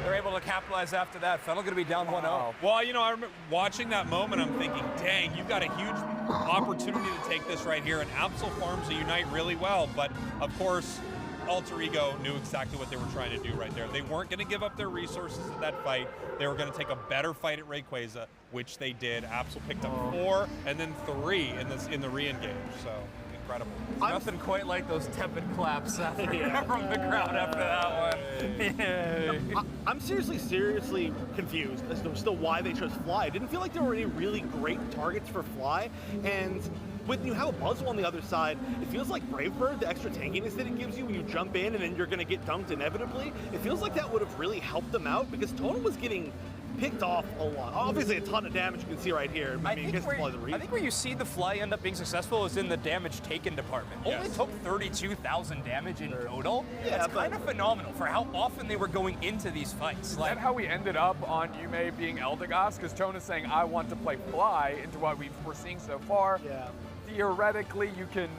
they're able to capitalize after that. Fennel going to be down 1-0. Well, you know, I remember watching that moment, I'm thinking, dang, you've got a huge opportunity to take this right here. And Absol farms a Unite really well, but of course, Alter Ego knew exactly what they were trying to do right there. They weren't going to give up their resources at that fight. They were going to take a better fight at Rayquaza, which they did. Absol picked up 4 and then 3 in the re-engage. So incredible. Nothing quite like those tepid claps from the crowd after that one. I'm seriously confused as to still why they chose Fly. I didn't feel like there were any really great targets for Fly, and when you have a Buzzwole on the other side, it feels like Brave Bird, the extra tankiness that it gives you when you jump in and then you're going to get dunked inevitably, it feels like that would have really helped them out because Totem was getting picked off a lot. Obviously a ton of damage you can see right here. I mean, that's probably the reason. I think where you see the Fly end up being successful is in the damage taken department. Only took 32,000 damage in total. Yeah, that's kind of phenomenal for how often they were going into these fights. Is that how we ended up on Yume being Eldegoss? Because Tone is saying, I want to play Fly into what we're seeing so far. Yeah. Theoretically, you can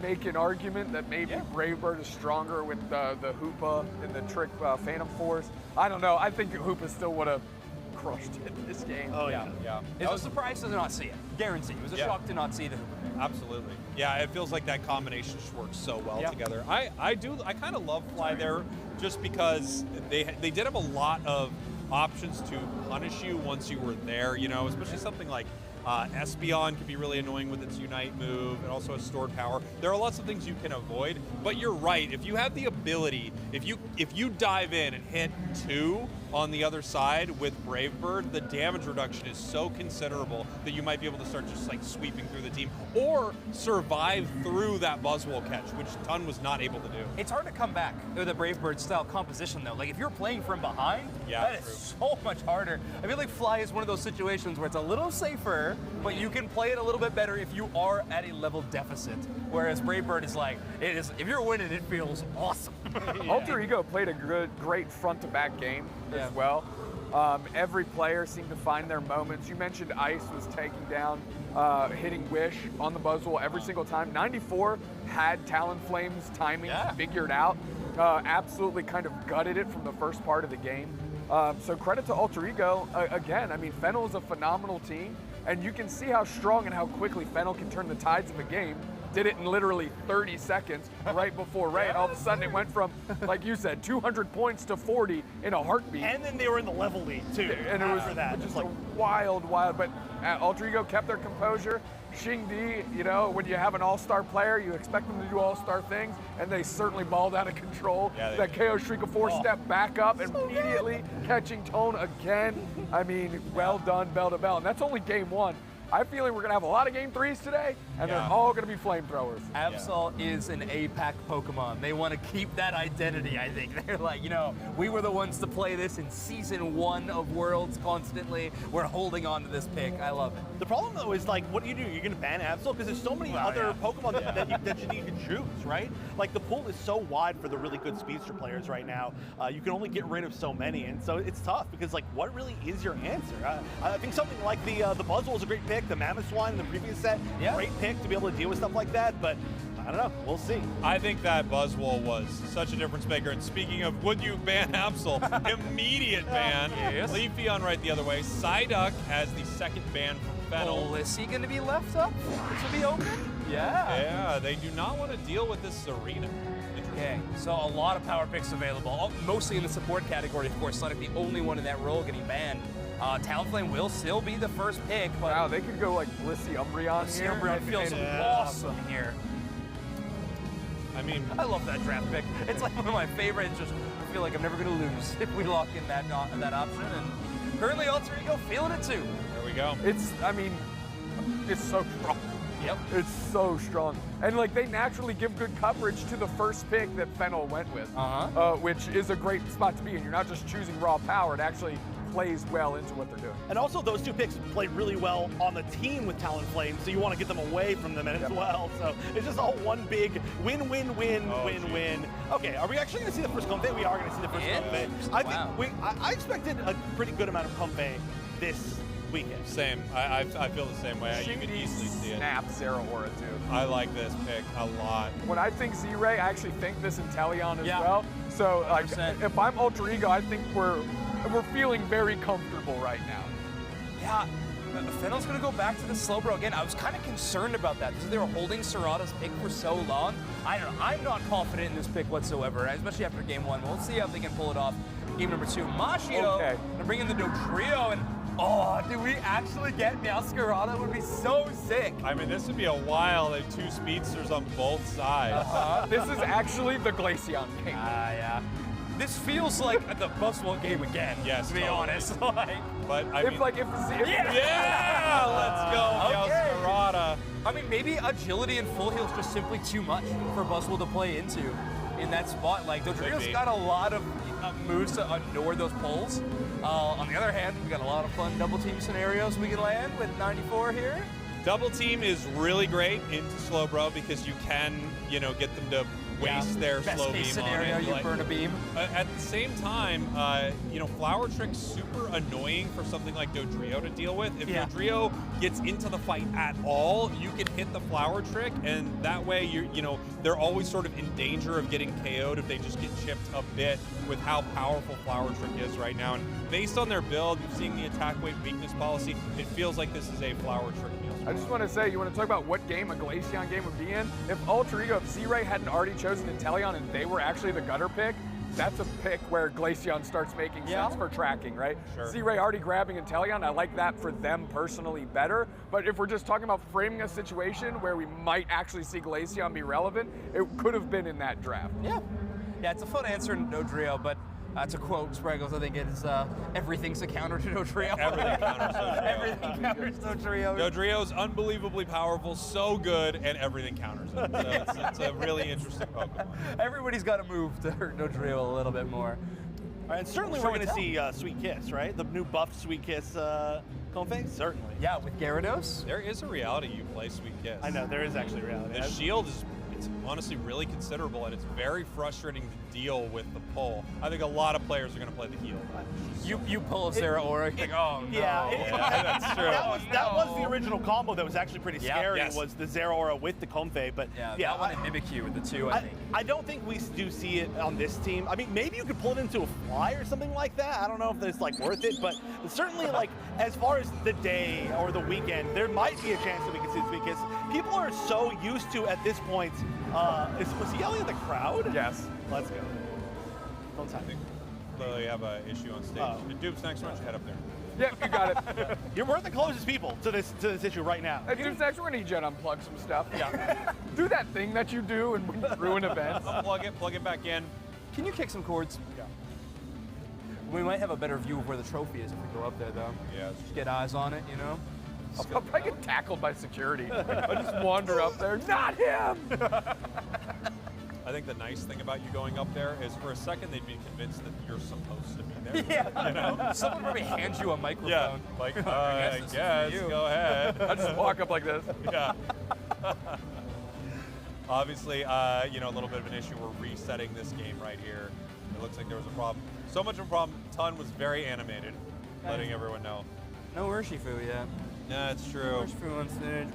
make an argument that maybe Brave Bird is stronger with the Hoopa and the Trick Phantom Force. I don't know. I think Hoopa still would have crushed it this game. Oh yeah. It was a surprise to not see it. Guaranteed. It was a shock to not see the Hooper. Absolutely. Yeah, it feels like that combination just works so well together. I kind of love Fly there just because they did have a lot of options to punish you once you were there, you know, especially something like Espeon can be really annoying with its Unite move and also has stored power. There are lots of things you can avoid, but you're right. If you have the ability, if you dive in and hit 2 on the other side with Brave Bird, the damage reduction is so considerable that you might be able to start just like sweeping through the team or survive through that Buzzwole catch, which Tun was not able to do. It's hard to come back with a Brave Bird style composition though. Like if you're playing from behind, that is so much harder. I feel like Fly is one of those situations where it's a little safer, but you can play it a little bit better if you are at a level deficit. Whereas Brave Bird is like, if you're winning, it feels awesome. Alter Ego played a great front-to-back game as well. Every player seemed to find their moments. You mentioned Ice was taking down, hitting Wish on the Buzzwole every single time. 94 had Talonflame's timing figured out. Absolutely kind of gutted it from the first part of the game. So credit to Alter Ego. Again, I mean, Fennel is a phenomenal team, and you can see how strong and how quickly Fennel can turn the tides of a game. Did it in literally 30 seconds right before Ray, and all of a sudden it went from, like you said, 200 points to 40 in a heartbeat. And then they were in the level lead too. And it was for that. just like wild. But Alter Ego kept their composure. Xingdi, you know, when you have an all-star player, you expect them to do all-star things, and they certainly balled out of control. That KO Shriek, a 4-step back up, and immediately catching Tone again. I mean, well done, bell to bell. And that's only game 1. I have a feeling we're going to have a lot of game 3s today, and they're all going to be flamethrowers. Absol is an APAC Pokemon. They want to keep that identity, I think. They're like, you know, we were the ones to play this in Season 1 of Worlds constantly. We're holding on to this pick. I love it. The problem, though, is like, what do? You're going to ban Absol? Because there's so many other Pokemon that you need to choose, right? Like, the pool is so wide for the really good speedster players right now. You can only get rid of so many, and so it's tough because, like, what really is your answer? I think something like the Buzzwole is a great pick. The Mamoswine in the previous set, great pick to be able to deal with stuff like that, but I don't know. We'll see. I think that Buzzwole was such a difference maker. And speaking of, would you ban Absol? Immediate ban. Leafeon right the other way. Psyduck has the second ban from Fennel. Oh, is he going to be left up? This will be open? Yeah, they do not want to deal with this Serena. Okay, so a lot of power picks available, mostly in the support category, of course. Psyduck the only one in that role getting banned. Talonflame will still be the first pick, but wow, they could go like Blissey Umbreon here. Umbreon feels awesome here. I mean, I love that draft pick. It's like one of my favorites. Just I feel like I'm never going to lose if we lock in that option. And currently, Alter Ego feeling it too. There we go. I mean, it's so strong. Yep. It's so strong. And like they naturally give good coverage to the first pick that Fennel went with, which is a great spot to be in. You're not just choosing raw power. It actually plays well into what they're doing. And also those 2 picks play really well on the team with Talonflame, so you want to get them away from them as well. So it's just all one big win-win-win-win-win. Okay, are we actually going to see the first Comfey? We are going to see the first Comfey. I expected a pretty good amount of Comfey this weekend. Same. I feel the same way. You can easily see it. Snap Zeraora too. I like this pick a lot. When I think Z-Ray, I actually think this Inteleon as well. So like, if I'm Alter Ego, I think we're feeling very comfortable right now. Yeah, Fennel's going to go back to the Slowbro again. I was kind of concerned about that because they were holding Serrata's pick for so long. I don't know. I'm not confident in this pick whatsoever, especially after game 1. We'll see how they can pull it off. Game number 2, Machio. Going to bring in the Dodrio, and do we actually get Meowscarada? Would be so sick. I mean, this would be a while. They have 2 speedsters on both sides. This is actually the Glaceon game. Yeah. This feels like the Buzzwole game again. Yes, to be honest. But I mean, let's go, Meowscarada. I mean, maybe agility and full heal is just simply too much for Buzzwole to play into in that spot. Like, Dodrio's got a lot of moves to ignore those pulls. On the other hand, we got a lot of fun double team scenarios we can land with 94 here. Double team is really great into Slowbro because you can, get them to waste their Best slow case beam scenario, on it. you burn a beam. At the same time, Flower Trick's super annoying for something like Dodrio to deal with. If Dodrio gets into the fight at all, you can hit the Flower Trick, and that way they're always sort of in danger of getting KO'd if they just get chipped a bit with how powerful Flower Trick is right now. And based on their build, seeing the attack weight weakness policy, it feels like this is a Flower Trick meal. I just want to say, you want to talk about what game a Glaceon game would be in? If Alter Ego, if Z-Ray hadn't already chosen Inteleon and they were actually the gutter pick, that's a pick where Glaceon starts making sense for tracking, right? Sure. Z-Ray already grabbing Inteleon, I like that for them personally better. But if we're just talking about framing a situation where we might actually see Glaceon be relevant, it could have been in that draft. Yeah, it's a fun answer in Dodrio, but to quote Spraggles, I think it's everything's a counter to Dodrio. Everything counters Dodrio. Everything counters Dodrio. Dodrio's unbelievably powerful, so good, and everything counters it. So it's a really interesting Pokemon. Everybody's got to move to hurt Dodrio a little bit more. All right, and certainly we're going to see Sweet Kiss, right? The new buffed Sweet Kiss Comfey? Certainly. Yeah, with Gyarados. There is a reality you play Sweet Kiss. I know, there is actually reality. The shield is honestly really considerable, and it's very frustrating to deal with the pull. I think a lot of players are going to play the heal. You pull a Zeraora, like, oh no. Yeah, that's true. That was the original combo that was actually pretty scary, Yes. was the Zeraora with the Comfey, but that one and Mimikyu with the two, I think. I don't think we do see it on this team. I mean, maybe you could pull it into a fly or something like that. I don't know if it's like worth it, but certainly like as far as the day or the weekend, there might be a chance that we can see Sweet Kiss. People are so used to at this point. Was he yelling at the crowd? Yes. Let's go. Don't time. Clearly have an issue on stage. Dupes, next one, head up there. Yep, you got it. You're one of the closest people to this issue right now. Hey, dude, next we're gonna need you to unplug some stuff. Yeah. Do that thing that you do and ruin events. Unplug it, plug it back in. Can you kick some cords? Yeah. We might have a better view of where the trophy is if we go up there, though. Yeah. Just get eyes on it, you know? I'll probably get tackled by security. I just wander up there. Not him! I think the nice thing about you going up there is for a second they'd be convinced that you're supposed to be there. Yeah. You know? Someone probably hands you a microphone. Yeah. Like, I guess go ahead. I just walk up like this. Yeah. Obviously, a little bit of an issue. We're resetting this game right here. It looks like there was a problem. So much of a problem. Ton was very animated, letting everyone know. No Urshifu yet. No, it's true. Urshifu on stage.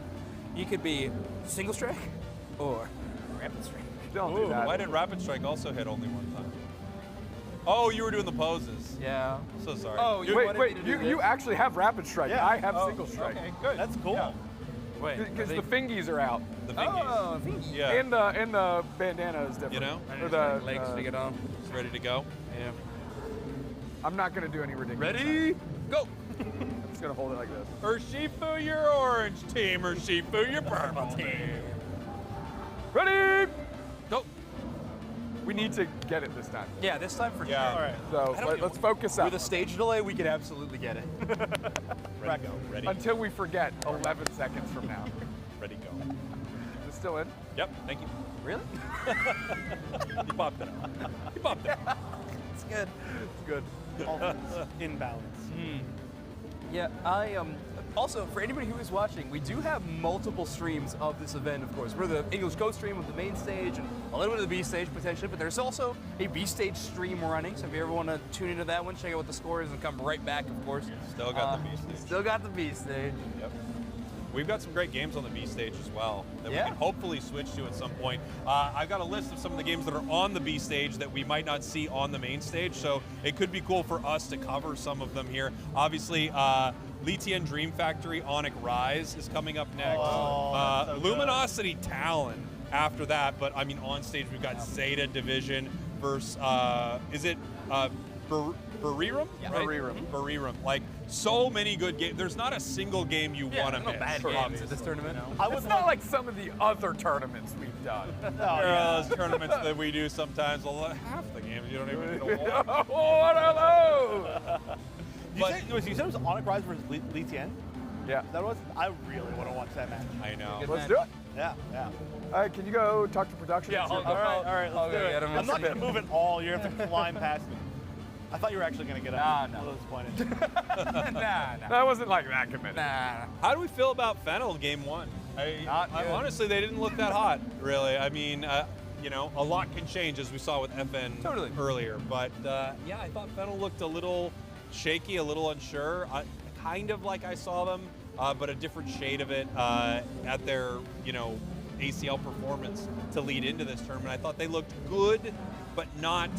You could be single strike or rapid strike. Don't do that. Why did Rapid Strike also hit only one time? Oh, you were doing the poses. Yeah. So sorry. Oh, wait, you actually have Rapid Strike. Yeah. I have Single Strike. Okay, good. That's cool. Yeah. Wait. Because the fingies are out. The fingies. Oh, fingies. Yeah. And the bandana is different. You know? Or the legs to get on. It's ready to go. Yeah. I'm not gonna do any ridiculous. Ready? Go. I'm just gonna hold it like this. Urshifu, your orange team. Urshifu, your purple team. Ready? Go. We need to get it this time. Yeah, this time for sure. Yeah. All right. So let's focus up. With a stage delay, we could absolutely get it. Ready, go. Ready. Until we forget 11 seconds from now. Ready, go. Is it still in? Yep, thank you. Really? You popped it out. You popped it out. It's good. It's good. In balance. Yeah, also, for anybody who is watching, we do have multiple streams of this event, of course. We're the English Coast stream with the main stage and a little bit of the B stage potentially, but there's also a B stage stream running, so if you ever want to tune into that one, check out what the score is and come right back, of course. Still got the B stage. Still got the B stage. Yep. We've got some great games on the B stage as well that we Yeah. can hopefully switch to at some point. I've got a list of some of the games that are on the B stage that we might not see on the main stage, so it could be cool for us to cover some of them here. Obviously, Litian Dream Factory Onic Rise is coming up next. so Luminosity Talon after that, but I mean on stage we've got Zeta Division versus, is it Buriram? Yeah. Right? Buriram. Buriram. Like, so many good games. There's not a single game you want to no miss. bad games at this tournament. It's not like some of the other tournaments we've done. There are those tournaments that we do sometimes. Half the games you don't even know. Oh, what hello! You said it was Onic Rise versus Litian? Yeah. That was. I really want to watch that match. I know. Let's do it. Yeah, yeah. All right, can you go talk to production? Yeah, and see I'll if- go. All right, let's do it. get him I'm not in. going to move at all. You're going to have to climb past me. I thought you were actually going to get up. Nah, I'm a little disappointed. Nah. That wasn't like that committed. Nah. How do we feel about Fennel game one? Not good. Honestly, they didn't look that hot, really. I mean, you know, a lot can change, as we saw with FN earlier. But yeah, I thought Fennel looked a little shaky, a little unsure, kind of like I saw them, but a different shade of it at their, you know, ACL performance to lead into this tournament. I thought they looked good, but not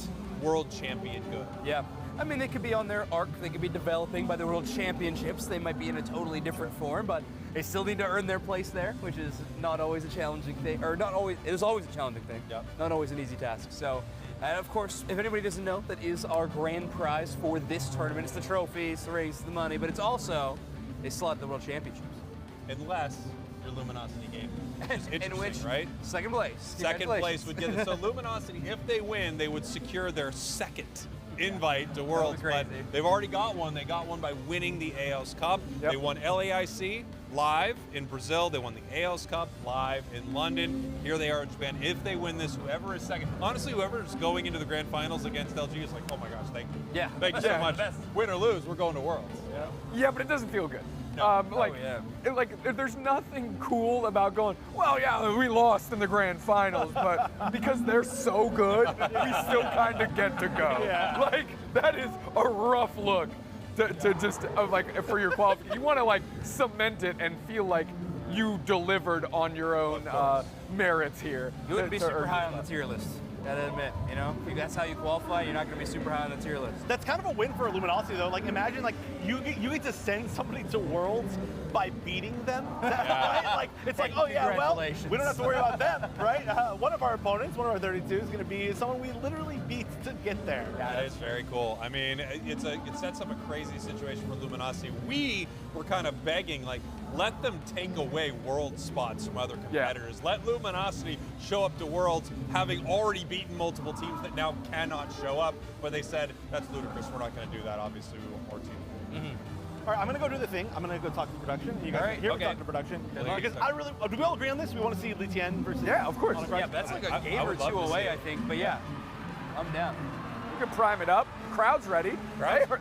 world champion good. Yeah. I mean, they could be on their arc. They could be developing by the World Championships. They might be in a totally different form, but they still need to earn their place there, which is not always a challenging thing, or not always, it is always a challenging thing. Yep. Not always an easy task. So, and of course, if anybody doesn't know, that is our grand prize for this tournament. It's the trophies, the rings, the money, but it's also a slot at the World Championships. Unless your Luminosity game, which is interesting, in which, right? Second place. Second place would get it. So Luminosity, if they win, they would secure their second invite to Worlds, but they've already got one. They got one by winning the AOS Cup. They won LAIC live in Brazil. They won the AOS Cup live in London. Here they are in Japan. If they win this, whoever is second, honestly, whoever is going into the grand finals against LG is like, oh my gosh, thank you. Yeah. Thank you so much. Win or lose, we're going to Worlds. Yeah, but it doesn't feel good. There's nothing cool about going, well, yeah, we lost in the grand finals, but because they're so good, we still kind of get to go. Yeah. Like, that is a rough look to just, like, for your qualification. You want to, like, cement it and feel like you delivered on your own merits here. You wouldn't be super high on the tier list. Gotta admit, you know, if that's how you qualify, you're not going to be super high on the tier list. That's kind of a win for Luminosity, though. Like, imagine, like, you get to send somebody to Worlds by beating them, right? Like, it's like, oh yeah, well, we don't have to worry about them, right? One of our opponents, one of our 32, is going to be someone we literally beat to get there. Yeah, that is very cool. I mean, it sets up a crazy situation for Luminosity. We were kind of begging, like, let them take away World spots from other competitors. Let Luminosity show up to Worlds having already beaten multiple teams that now cannot show up. But they said, that's ludicrous. We're not going to do that. Obviously, we want more teams. All right, I'm going to go do the thing. I'm going to go talk to production. You guys here talk to production. Because I really, do we all agree on this? We want to see Litien versus... Yeah, of course. Yeah, that's like a game or two away, I think. But yeah, I'm down. You can prime it up. Crowd's ready.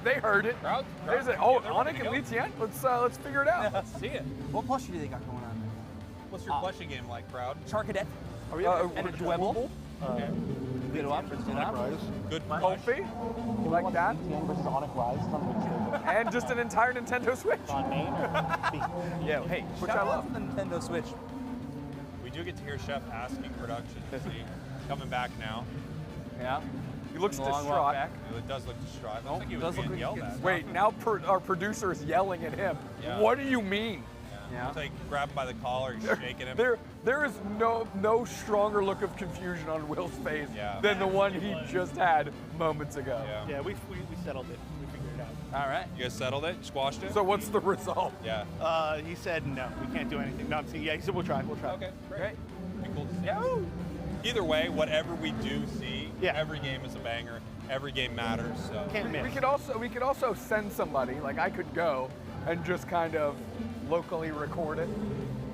They heard it. There's it. Oh, Onik and Litien. Let's figure it out. Yeah, let's see it. What plushie do they got going on? What's your plushie game like, Crowd? Charcadet. Are we and a Dwebble. Okay. Good options. Good Kofi. You like that? And just an entire Nintendo Switch. Yeah, hey, which I love. The Nintendo Switch. We do get to hear Chef asking production. See, coming back now. Yeah. He looks distraught. It does look distraught. I don't think he was being yelled at. Wait, now our producer is yelling at him. Yeah. What do you mean? Yeah. It's like grab him by the collar, he's shaking him. There is no stronger look of confusion on Will's face than the one he just had moments ago. Yeah, we settled it. We figured it out. All right. You guys settled it? Squashed it? So what's the result? Yeah. He said no, we can't do anything. No, yeah, he said we'll try. Okay, great. Be cool to see. Either way, whatever we do see, every game is a banger. Every game matters. So. Can't miss. We could also send somebody, like I could go and just kind of locally record it.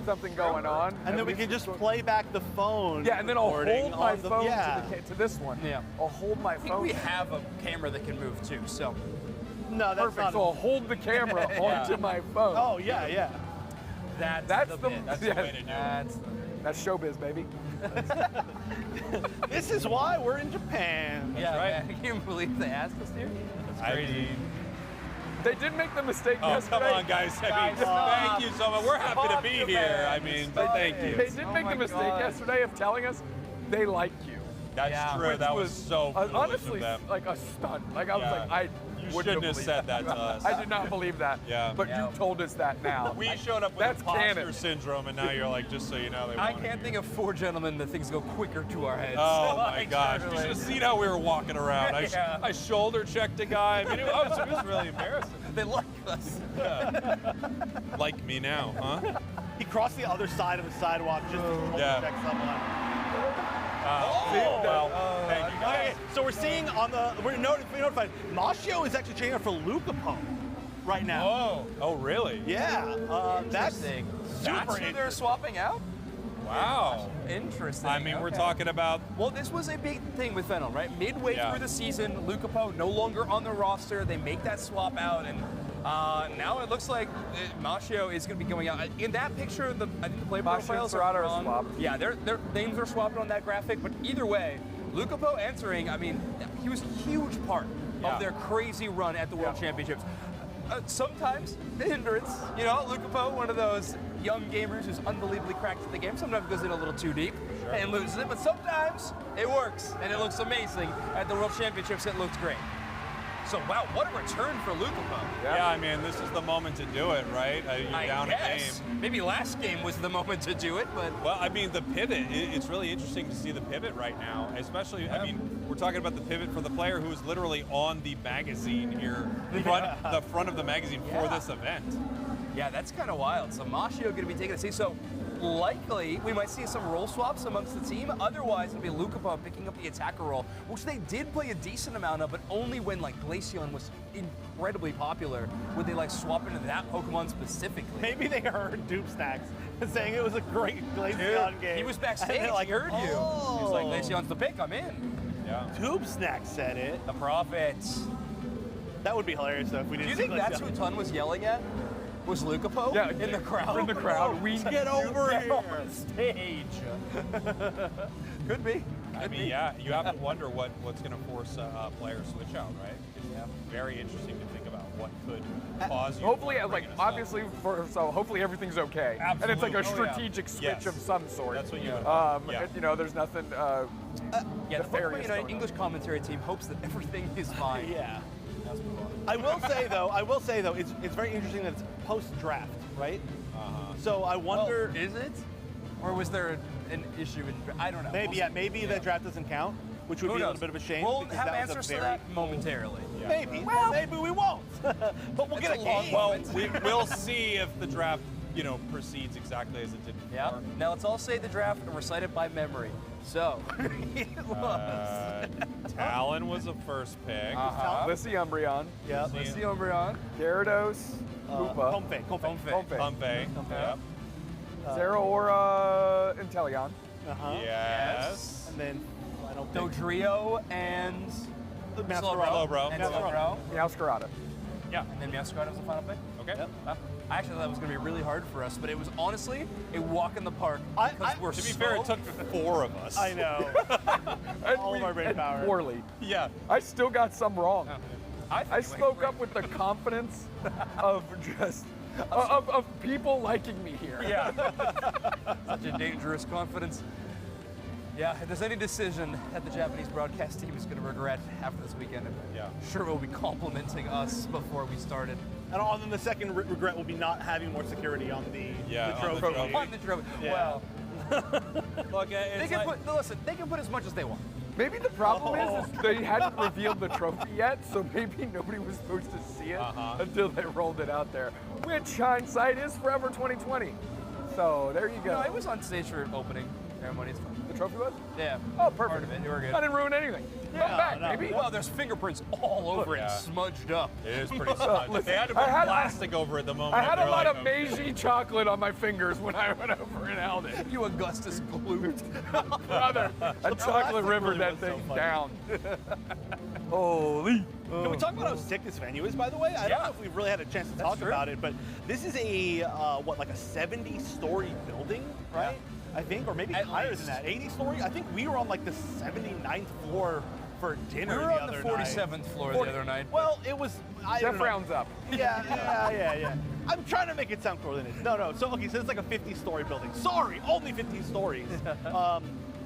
Something going on. And then we can just play back the phone. Yeah, and then I'll hold my phone to this one. Yeah. I'll hold my phone. We have a camera that can move too, so. No, that's perfect. not. So I'll hold the camera onto my phone. Oh, yeah. That's the bit. That's the way to do it. That's showbiz, baby. This is why we're in Japan. Yeah, right. Can you believe they asked us here? That's crazy. They did make the mistake yesterday. Come on, guys. I mean, thank you so much. We're happy to be here. I mean, thank you. They did make the mistake yesterday of telling us they like you. That's true. That was so honestly of them. Like a stunt. Like I was like, you shouldn't have said that to us. I did not believe that. Yeah. But you told us that now. We showed up with imposter syndrome, and now you're like, just so you know, I can't think of 4 gentlemen that things go quicker to our heads. Oh my gosh! You should have seen how we were walking around. I shoulder checked a guy. I mean, it was really embarrassing. They like us. Yeah. Like me now, huh? He crossed the other side of the sidewalk just to shoulder check someone. Thank you guys. So we're seeing we're notified, Mashio is actually changing up for Lucapo right now. Whoa. Oh, really? Yeah. That's interesting. Super who they're swapping out? Wow. Interesting. I mean, we're talking about... Well, this was a big thing with Fennel, right? Midway through the season, Lucapo no longer on the roster. They make that swap out, and now it looks like Machio is going to be going out. In that picture, I think the play profiles are Serrano are wrong. swapped. Yeah, their names are swapped on that graphic, but either way, Lukapo entering, I mean, he was a huge part of their crazy run at the World Championships. Sometimes the hindrance, you know, Lukapo, one of those young gamers who's unbelievably cracked at the game, sometimes goes in a little too deep and loses it, but sometimes it works and it looks amazing. At the World Championships, it looks great. So, wow, what a return for Lukapo. Yeah, I mean, this is the moment to do it, right? You're down a game. Maybe last game was the moment to do it, but... Well, I mean, the pivot, it's really interesting to see the pivot right now, especially, I mean, we're talking about the pivot for the player who is literally on the magazine here, the front of the magazine for this event. Yeah, that's kind of wild. So Machio going to be taking a seat. So likely we might see some role swaps amongst the team. Otherwise, it'll be Lukapo picking up the attacker role, which they did play a decent amount of, but only when like Glaceon was incredibly popular would they like swap into that Pokemon specifically. Maybe they heard Dupe Snacks saying it was a great Glaceon game. He was backstage. Like, he heard you. He was like, Glaceon's the pick. I'm in. Yeah. Dupe Snacks said it. The Prophets. That would be hilarious though if we didn't. Do you think that's who Tun was yelling at? Was Lukapo? Yeah, in the crowd. In the crowd. We get over here on stage. Could be. I mean, yeah, you have to wonder what's going to force a player switch out, right? It's very interesting to think about what could cause you. Hopefully, like obviously, hopefully everything's okay, and it's like a Absolutely. strategic switch of some sort. That's what you would and, you know, there's nothing. Yeah, the Pokemon nefarious Unite going English commentary team hopes that everything is fine. Yeah. I will say though, it's very interesting that it's post-draft, right? So I wonder, is it, or was there an issue in? I don't know. Maybe that draft doesn't count, which would Who be a knows? little bit of a shame. We'll because have that was answers a to very that momentarily. Yeah. Maybe, maybe we won't, but we'll get a game. Well, we'll see if the draft, you know, proceeds exactly as it did before. Yeah. Now let's all say the draft and recite it by memory. So, it was. Talon was the first pick. Lissy Umbreon. Yeah. Lissy Umbreon. Gyarados. Koopa. Comfey. Yep. Zeraora. Inteleon. Yes. And then I don't think Dodrio and Slowbro. And Slowbro. Meowscarada. Yeah. And then Meowscarada was the final pick. Okay. Yep. I actually thought it was going to be really hard for us, but it was honestly a walk in the park because we're To be fair, it took 4 of us. I know. All of our brain power. Poorly. Yeah. I still got some wrong. I think spoke up with the confidence of just of people liking me here. Yeah. Such a dangerous confidence. Yeah, if there's any decision that the Japanese broadcast team is going to regret after this weekend, I'm sure will be complimenting us before we started. And on the second regret will be not having more security on the on the trophy. On the trophy. Yeah. Well, Look, they can they can put as much as they want. Maybe the problem is they hadn't revealed the trophy yet, so maybe nobody was supposed to see it until they rolled it out there. Which hindsight is forever 2020. So there you go. No, it was on stage for opening ceremonies. The trophy was? Yeah. Oh, perfect. Part of it. You were good. I didn't ruin anything. Come back, maybe. Well, there's fingerprints all over it, smudged up. It is pretty smudged. They had to put plastic over it the moment. I had a lot like, of Meiji chocolate on my fingers when I went over and held it. You Augustus Gloop. Brother, a chocolate river that thing down. Holy. Can we talk about how sick this venue is, by the way? I don't know if we've really had a chance to talk about it, but this is a, like a 70-story building, right? I think, or maybe higher than that, 80-story. I think we were on like the 79th floor for dinner We were on the 47th floor the other night. Well, it was. Jeff rounds up. Yeah. I'm trying to make it sound cooler than it is. No. So okay, so it's like a 50-story building. Sorry, only 50 stories.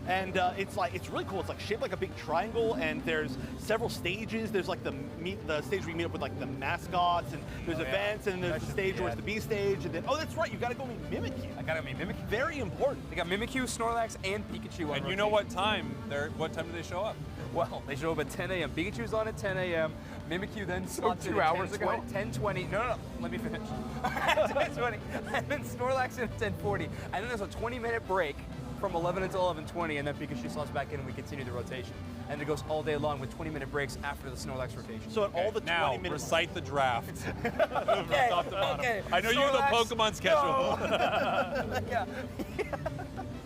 And it's really cool. It's like shaped like a big triangle, and there's several stages. There's like the stage where you meet up with like the mascots, and there's events, and there's the stage where it's the B stage, and then that's right, you gotta go meet Mimikyu. I gotta meet Mimikyu. Very important. They got Mimikyu, Snorlax, and Pikachu on. And you know what time? What time do they show up? Well, they show up at 10 a.m. Pikachu's on at 10 a.m. Mimikyu then slots in 2 at hours ago? 10:20. No. Let me finish. 10:20, and then Snorlax in at 10:40, and then there's a 20-minute break from 11 until 11:20, and then Pikachu slots back in, and we continue the rotation. And it goes all day long with 20-minute breaks after the Snorlax rotation. So at all the 20 minutes. Recite the draft. Okay. I know you know the Pokemon schedule. Yeah.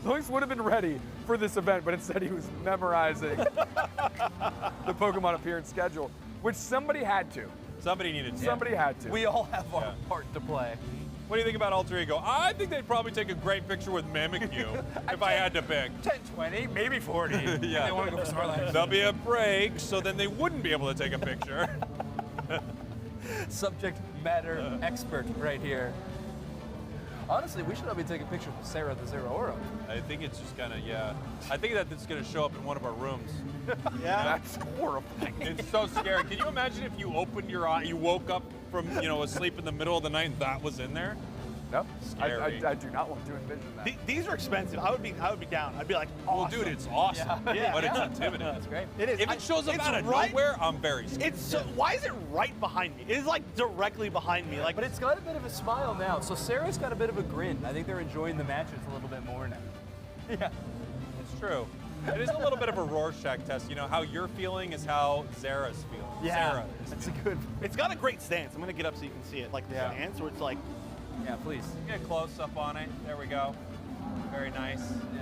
Lois would have been ready for this event, but instead he was memorizing the Pokemon appearance schedule, which somebody had to. Somebody needed to. Somebody had to. We all have our part to play. What do you think about Alter Ego? I think they'd probably take a great picture with Mimikyu if I had to pick. 10, 20, maybe 40. Yeah. They want to go for Snorlax. There'll be a break, so then they wouldn't be able to take a picture. Subject matter expert right here. Honestly, we should all be taking pictures with Sarah the Zeraora. I think it's just gonna, yeah. I think that it's gonna show up in one of our rooms. Yeah. That's horrifying. It's so scary. Can you imagine if you opened your eye, you woke up from, asleep in the middle of the night and that was in there? No, Scary. I do not want to envision that. These are expensive. I would be down. I'd be like, Well, awesome. dude, it's awesome. Yeah. But it's intimidating. That's great. It is. If it shows up It's out of right- nowhere, I'm very scared. It's so. Why is it right behind me? It is like directly behind me. Like, But it's got a bit of a smile now. So Sarah's got a bit of a grin. I think they're enjoying the matches a little bit more now. Yeah, it's true. It is a little bit of a Rorschach test. How you're feeling is how Zara's feeling. Zara is That's feeling. a good. it's got a great stance. I'm gonna get up so you can see it. Like the Yeah. stance where it's like. Yeah, please. Get close up on it. There we go. Very nice. Yeah.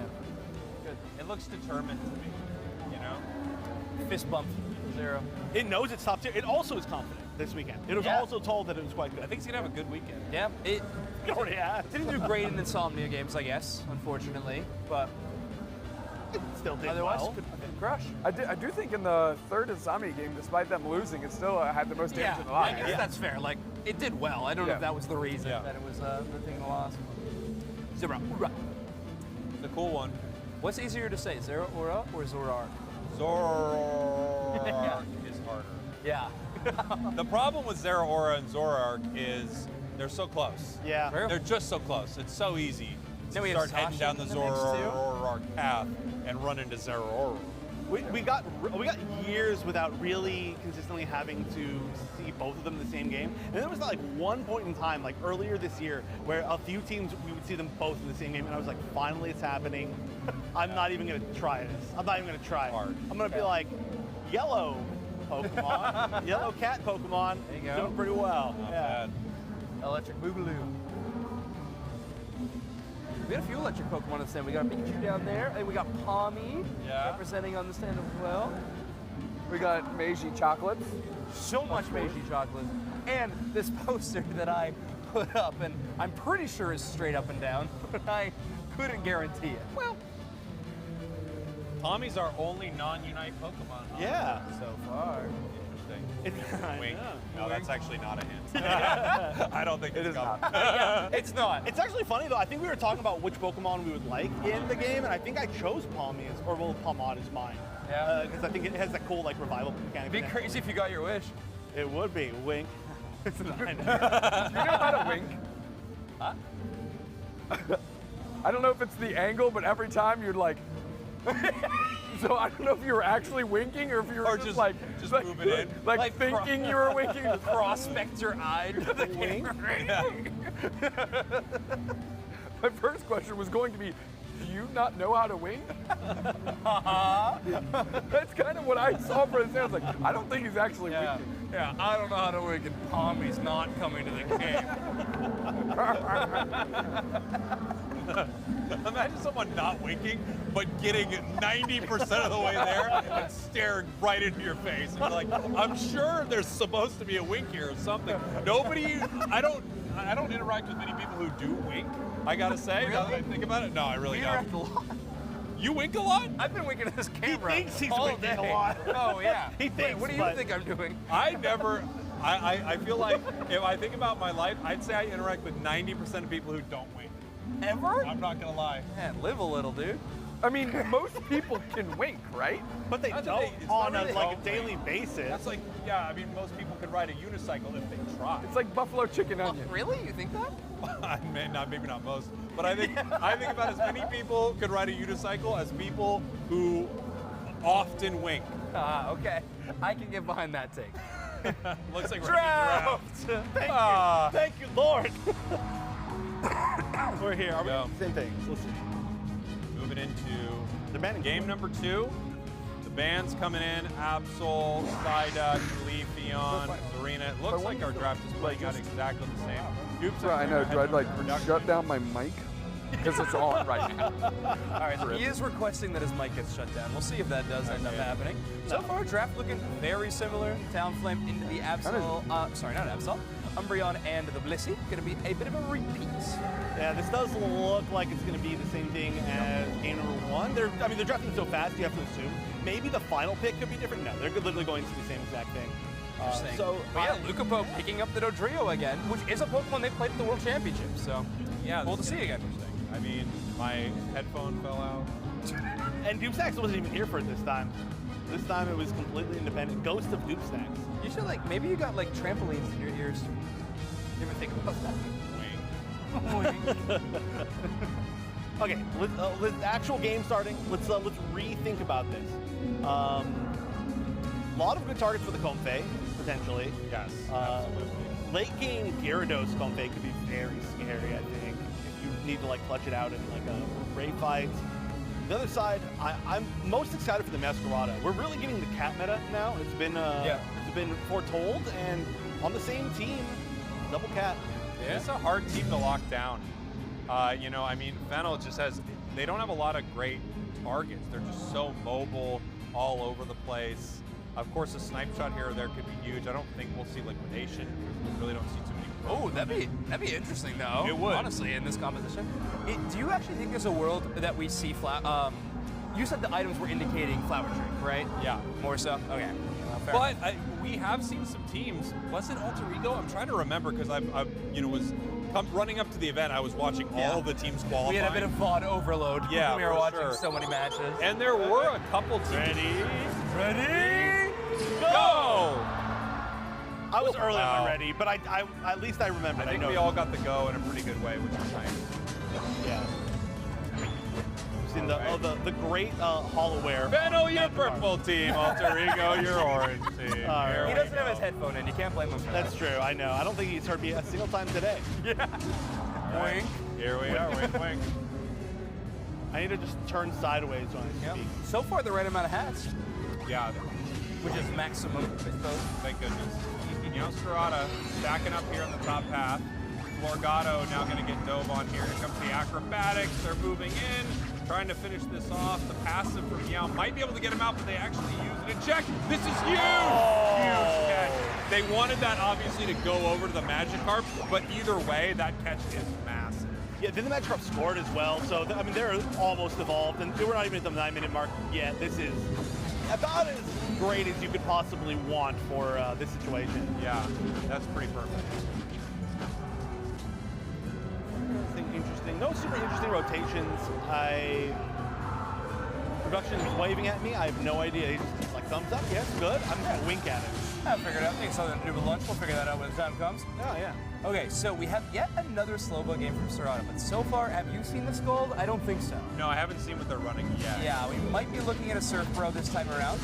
Good. It looks determined to me, Fist bump. Zero. It knows it's top tier. It also is confident this weekend. It was Yeah. also told that it was quite good. I think he's gonna have a good weekend. Yeah. It It already has. didn't do great in Insomnia games, I guess, unfortunately. But Still did otherwise, well. could crush. I do think in the third Insomnia game, despite them losing, it still had the most damage in the I line. guess that's fair. Like, it did well. I don't know if Yeah. that was the reason Yeah. that it was the thing in the loss. Zeraora. It's a cool one. What's easier to say, Zeraora or Zorar? Zoroark is harder. Yeah. The problem with Zeraora and Zoroark is they're so close. Yeah. They're just so close. It's so easy to Then we have start heading Zacian down the in the mix, too. Zoroark path and run into Zeraora. We got years without really consistently having to see both of them in the same game. And there was like one point in time, like earlier this year, where a few teams we would see them both in the same game, and I was like, finally it's happening. I'm not even gonna try this. I'm not even gonna try it. Hard. I'm gonna be like, yellow Pokemon, yellow cat Pokemon, There you go. doing pretty well. Not Yeah. bad. Electric Boogaloo. We got a few electric Pokemon on the stand. We got Pikachu down there, and we got Palmy representing on the stand as well. We got Meiji chocolates. So much Meiji chocolate. And this poster that I put up, and I'm pretty sure is straight up and down, but I couldn't guarantee it. Well, Tommy's our only non-Unite Pokemon. Huh? Yeah. so far. Interesting. I Wink. know. No, that's actually not a hint. I don't think it's is coming. It's not. It's actually funny though. I think we were talking about which Pokemon we would like in the game, and I think I chose Palmy as, or well, Palmod as mine. Yeah. Because I think it has that cool like revival mechanic. It'd be in it. crazy if you got your wish. It would be. Wink. You know how to wink? Huh? I don't know if it's the angle, but every time you'd like. So I don't know if you were actually winking or if you were just like moving in. like thinking you were winking. Prospect your eye to the Wink. My first question was going to be, do you not know how to wink? That's kind of what I saw for the sound. I was like, I don't think he's actually winking. Yeah, I don't know how to wink, and Palmy's not coming to the game. Imagine someone not winking, but getting 90% of the way there and staring right into your face. And you're like, I'm sure there's supposed to be a wink here or something. I don't interact with many people who do wink, I gotta say. Now that I think about it, no, I really don't. A lot. You wink a lot? I've been winking at this camera. He thinks he's all winking day. a lot. Oh yeah. He thinks, What do you but- think I'm doing? I feel like if I think about my life, I'd say I interact with 90% of people who don't wink. Ever? I'm not gonna lie. Man, live a little, dude. I mean, most people can wink, right? But they That's don't the thing, it's on not really like a don't daily wink. basis. That's like, yeah, I mean, most people could ride a unicycle if they tried. It's like buffalo chicken Oh, onion. really? You think that? Maybe not most, but I think about as many people could ride a unicycle as people who often wink. Okay. I can get behind that take. Looks like we're Draft! Thank you, Lord. We're here. Are we Go. same thing? Let's see. moving into The banning game number 2. The bands coming in: Absol, Psyduck, Leafeon, Zarina. It looks like our draft is playing out exactly the same. Oops, I know. Do I like production. shut down my mic? because it's on right now. All right, he is requesting that his mic gets shut down. We'll see if that does end up happening. So far, draft looking very similar. Talonflame into the Absol, sorry, not Absol, Umbreon and the Blissey. Going to be a bit of a repeat. Yeah, this does look like it's going to be the same thing as game number 1. They're drafting so fast, you have to assume. Maybe the final pick could be different. No, they're literally going to the same exact thing. But yeah, Lucapo picking up the Dodrio again, which is a Pokemon they played at the World Championships. So yeah, cool to see again. I mean, my headphone fell out. And Doomstax wasn't even here for it this time. This time it was completely independent. Ghost of Doomstax. You should maybe you got trampolines in your ears. You ever think about that? Okay, let's actual game starting. Let's rethink about this. A lot of good targets for the Comfey, potentially. Yes, absolutely. Late game Gyarados Comfey could be very scary, I think, if you need to clutch it out in a raid fight. The other side, I'm most excited for the Masquerada. We're really getting the cat meta now. It's been foretold, and on the same team, double cat. Yeah, it's a hard team to lock down. You know, I mean, Fennel just they don't have a lot of great targets. They're just so mobile, all over the place. Of course, a snipe shot here or there could be huge. I don't think we'll see liquidation. We really don't see too many. Oh, that'd be interesting though. It would, honestly, in this competition. Do you actually think there's a world that we see you said the items were indicating Flower Drink, right? Yeah. More so? Okay. But we have seen some teams. Was it Alter Ego? I'm trying to remember because I was running up to the event. I was watching all the teams qualify. We had a bit of VOD overload. Yeah, we were watching so many matches. And there were a couple teams. Ready? Go! I was early on ready, but I at least I remembered. I think we all got the go in a pretty good way, which was nice. Yeah. Seen the great Hollowware. Fennel, your purple team. Alter Ego, your orange team. He doesn't have his headphone in. You can't blame him for that. That's true. I know. I don't think he's heard me a single time today. Yeah. Wink. Here we are. Wink, wink. I need to just turn sideways when I speak. So far, the right amount of hats. Yeah. Which is maximum, I suppose. Thank goodness. Masquerada stacking up here on the top path. Morgado now going to get dove on here. Here comes the acrobatics. They're moving in, trying to finish this off. The passive from Meow might be able to get him out, but they actually use it. And check, this is huge! Huge catch. They wanted that obviously to go over to the Magikarp, but either way, that catch is massive. Yeah, then the Magikarp scored as well, so I mean they're almost evolved, and we're not even at the 9-minute mark yet. This is about as great as you could possibly want for this situation. Yeah, that's pretty perfect. Interesting. No super interesting rotations. Production is waving at me. I have no idea. He's just like, thumbs up, yes, good. I'm just gonna wink at it. I figured out. I think something to do with lunch. We'll figure that out when the time comes. Oh, yeah. Okay, so we have yet another Slowbo game from Serrano, but so far, have you seen this gold? I don't think so. No, I haven't seen what they're running yet. Yeah, we might be looking at a Surf Pro this time around.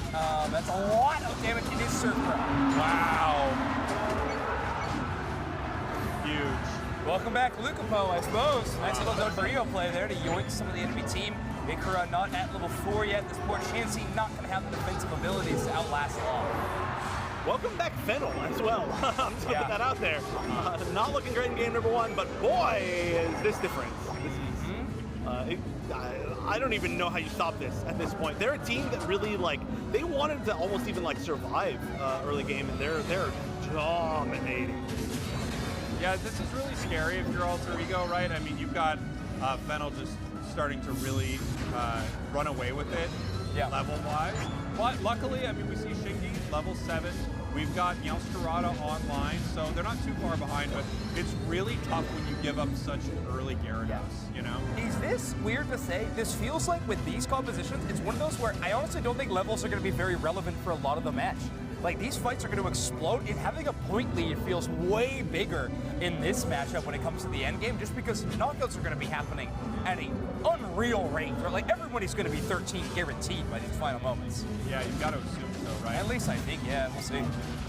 That's a lot of damage. It is Surf Pro. Wow. Huge. Welcome back, Lucapo, I suppose. Nice little Dodrio play there to yoink some of the enemy team. Ikura not at level 4 yet. This poor Chansey not going to have the defensive abilities to outlast long. Welcome back, Fennel, as well. I'm just gonna put that out there. Not looking great in game number 1, but boy, is this different. This is, I don't even know how you stop this at this point. They're a team that really, they wanted to almost even, survive early game, and they're dominating. Yeah, this is really scary if you're Alter Ego, right? I mean, you've got Fennel just starting to really run away with it level-wise. But luckily, I mean, we see Shingi, level 7. We've got Masquerada online, so they're not too far behind, but it's really tough when you give up such early Gyarados, you know? Is this weird to say? This feels like with these compositions, it's one of those where I honestly don't think levels are going to be very relevant for a lot of the match. These fights are going to explode, and having a point lead feels way bigger in this matchup when it comes to the end game, just because knockouts are going to be happening at an unreal rate. Everybody's going to be 13 guaranteed by these final moments. Yeah, you've got to assume so, right? At least I think, yeah, we'll see.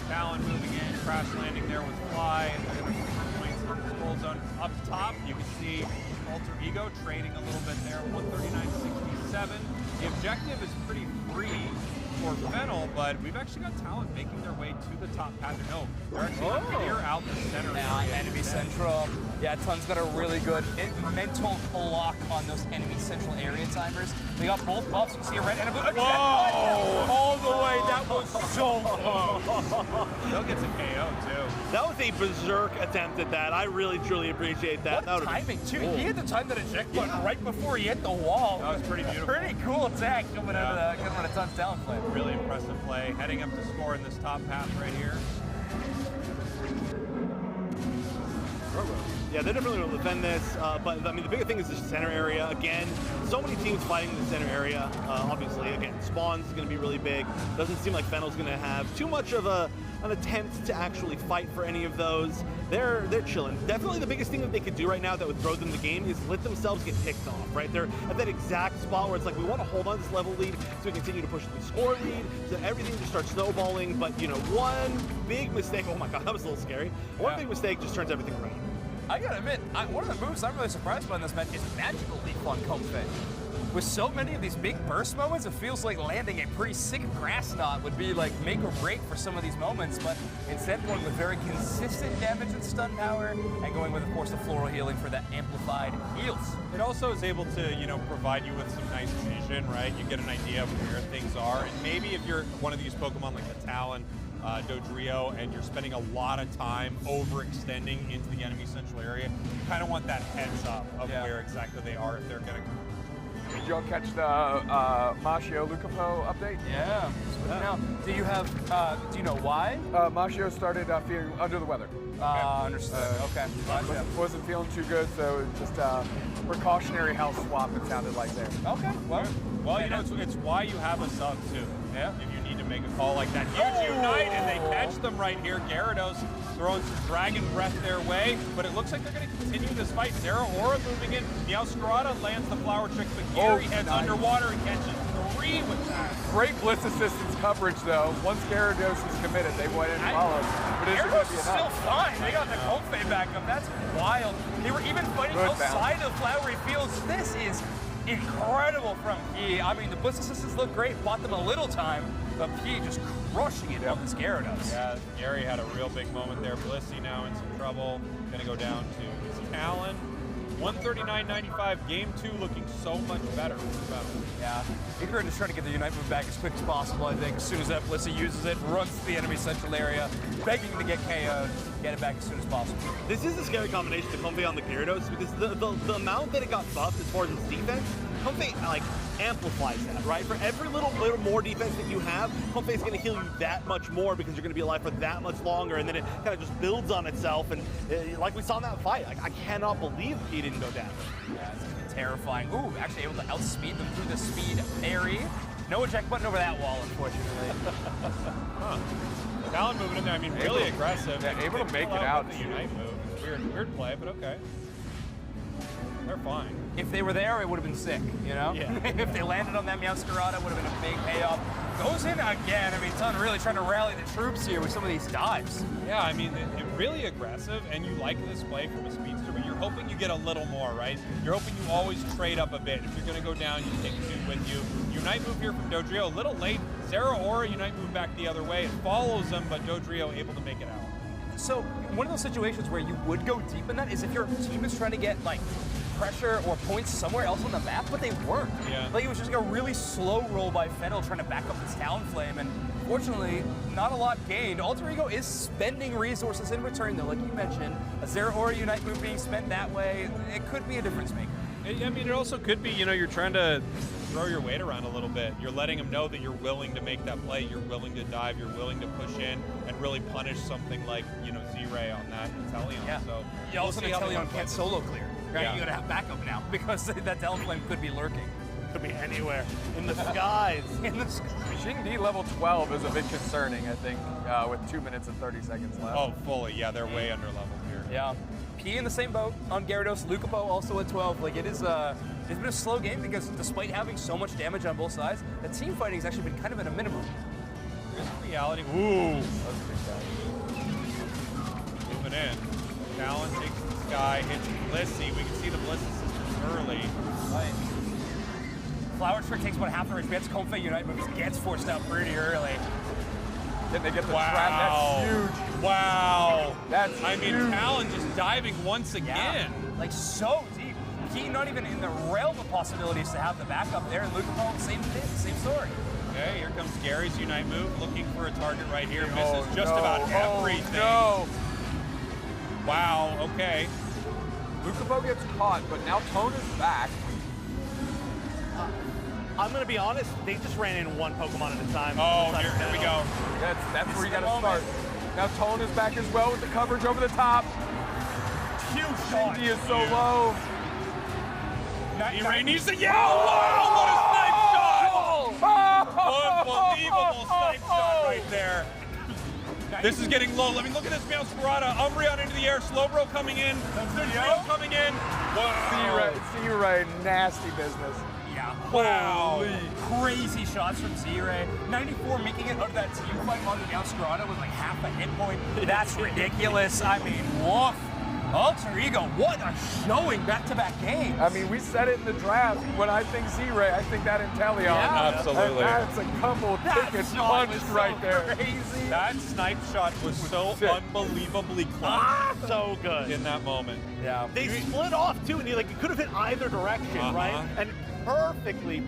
Talon moving in, crash landing there with Fly, and they're going to put points in the skull zone. Up top, you can see Alter Ego trading a little bit there, 139.67. The objective is pretty free for Fennel, but we've actually got Talon making their way to the top path. No, they're actually going to clear out the center area. Enemy central. Yeah, Tun's got a really good mental block on those enemy central area timers. They got both buffs. You see a red and a blue. Whoa! All the way. That was so close. He'll get some KO too. That was a berserk attempt at that. I really, truly appreciate that. What timing too. He had to time that eject button right before he hit the wall. That was pretty beautiful. Pretty cool attack coming out of Tun's Talon Flame. Really impressive play. Heading up to score in this top path right here. Yeah, they're definitely going to defend this, but I mean, the bigger thing is the center area. Again, so many teams fighting in the center area. Obviously, again, spawns is going to be really big. Doesn't seem like Fennel's going to have too much of an attempt to actually fight for any of those. They're chilling. Definitely the biggest thing that they could do right now that would throw them the game is let themselves get picked off, right? They're at that exact spot where it's like, we want to hold on to this level lead so we continue to push the score lead, so everything just starts snowballing. But, you know, one big mistake, oh my God, that was a little scary. One big mistake just turns everything around. I gotta admit, one of the moves I'm really surprised by in this match is Magical Leap on Comfey. With so many of these big burst moments, it feels like landing a pretty sick grass knot would be like make or break for some of these moments, but instead going with very consistent damage and stun power, and going with, of course, the floral healing for that amplified heals. It also is able to, you know, provide you with some nice vision, right? You get an idea of where things are, and maybe if you're one of these Pokemon like the Talon, Dodrio, and you're spending a lot of time overextending into the enemy central area, you kind of want that heads up of where exactly they are if they're going to. Did y'all catch the Mashio Lucapo update? Yeah. Now, do you have? Do you know why? Mashio started feeling under the weather. Understood. Okay. Gotcha. Wasn't feeling too good, so just a precautionary health swap. It sounded like there. Okay. Well, you know, it's why you have a sub too. Yeah. If you need to make a call like that, huge Unite, and they catch them right here. Gyarados throwing some Dragon Breath their way, but it looks like they're going to continue this fight. Zera Aura moving in. Meowscarada lands the Flower Trick, but Gary heads underwater and catches 3 with that. Great Bliss Assistance coverage, though. Once Gyarados is committed, they went in and followed. But is it going to be enough? Still fine. They got the Comfey back up. That's wild. They were even fighting outside of Flowery Fields. This is incredible from P. I mean, the Bliss Assistants look great. Bought them a little time, but P just crushing it on this Gyarados. Yeah, Gary had a real big moment there. Blissey now in some trouble. Gonna go down to his Talon. 139.95, game 2 looking so much better. Yeah, Icarus is trying to get the Unite move back as quick as possible, I think. As soon as that Blissey uses it, runs to the enemy central area, begging to get KO'd, get it back as soon as possible. This is a scary combination to Comfey on the Gyarados, because the amount that it got buffed as far as its defense, Comfey, like, amplifies that, right? For every little more defense that you have, Comfey is going to heal you that much more because you're going to be alive for that much longer, and then it kind of just builds on itself, and like we saw in that fight, like, I cannot believe he didn't go down. Yeah, it's terrifying. Ooh, actually able to outspeed them through the speed parry. No eject button over that wall, unfortunately. Talon moving in there, I mean, really aggressive. Yeah, able to make it out. The Unite move. It's weird play, but okay. They're fine. If they were there, it would have been sick, you know? Yeah. If they landed on that Meowscarada, it would have been a big payoff. Goes in again. I mean, Tun really trying to rally the troops here with some of these dives. Yeah, I mean, it really aggressive, and you like this play from a speedster, but you're hoping you get a little more, right? You're hoping you always trade up a bit. If you're going to go down, you take 2 with you. Unite move here from Dodrio, a little late. Zera Aura, Unite move back the other way. It follows them, but Dodrio able to make it out. So, one of those situations where you would go deep in that is if your team is trying to get, like, pressure or points somewhere else on the map, but they weren't. Yeah. Like, it was just like a really slow roll by Fennel trying to back up his Talonflame, and fortunately, not a lot gained. Alter Ego is spending resources in return, though, like you mentioned. A Zera Aura Unite move being spent that way, it could be a difference maker. I mean, it also could be, you know, you're trying to throw your weight around a little bit. You're letting them know that you're willing to make that play, you're willing to dive, you're willing to push in and really punish something like, you know, Z-Ray on that Inteleon. Yeah. So you also Inteleon can't solo clear, right? Yeah. You gotta have backup now because that Talonflame could be lurking. Could be anywhere. In the skies. In the skies. Machine D level 12 is a bit concerning, I think, with 2 minutes and 30 seconds left. Oh, fully. Yeah, they're way under leveled here. Yeah. P in the same boat on Gyarados, Lucapo also at 12. Like, it's been a slow game because despite having so much damage on both sides, the team fighting has actually been kind of at a minimum. Here's the reality. Ooh. That's a big guy. Moving in. Talon takes the sky, hits Blissey. We can see the Bliss Assistance early. Right. Flower Trick takes about half the range. Comfey Unite moves, gets forced out pretty early. Then they get the trap. That's huge. Wow. That's I mean, huge. Talon just diving once again. Yeah, like so deep. He not even in the realm of possibilities to have the backup there. And Luca Paul, same thing, same story. Okay, here comes Gary's Unite move, looking for a target right here. Misses just about everything. No. Wow, okay. Luca gets caught, but now Tone is back. I'm gonna be honest, they just ran in one Pokemon at a time. Oh, here we go. That's where you gotta start. Now Tone is back as well with the coverage over the top. Huge shot. He is so low. E-Ray needs to, yeah! Wow, what a snipe shot! Unbelievable snipe shot right there. This is getting low. Let me look at this Meowscarada. Umbreon into the air. Slowbro coming in. Zero coming in. Wow. Z-Ray, nasty business. Yeah. Wow. Holy crazy shots from Z-Ray. 94 making it out of that team fight on the Meowscarada with like half a hit point. That's ridiculous. I mean, woof. Alter Ego, what a showing back-to-back games. I mean, we said it in the draft. When I think Z-Ray, I think that Inteleon. Yeah, absolutely. That's a couple tickets punched right there. Crazy. That snipe shot was so unbelievably close. So good. In that moment. Yeah. They split off too, and you could have hit either direction, right? And perfectly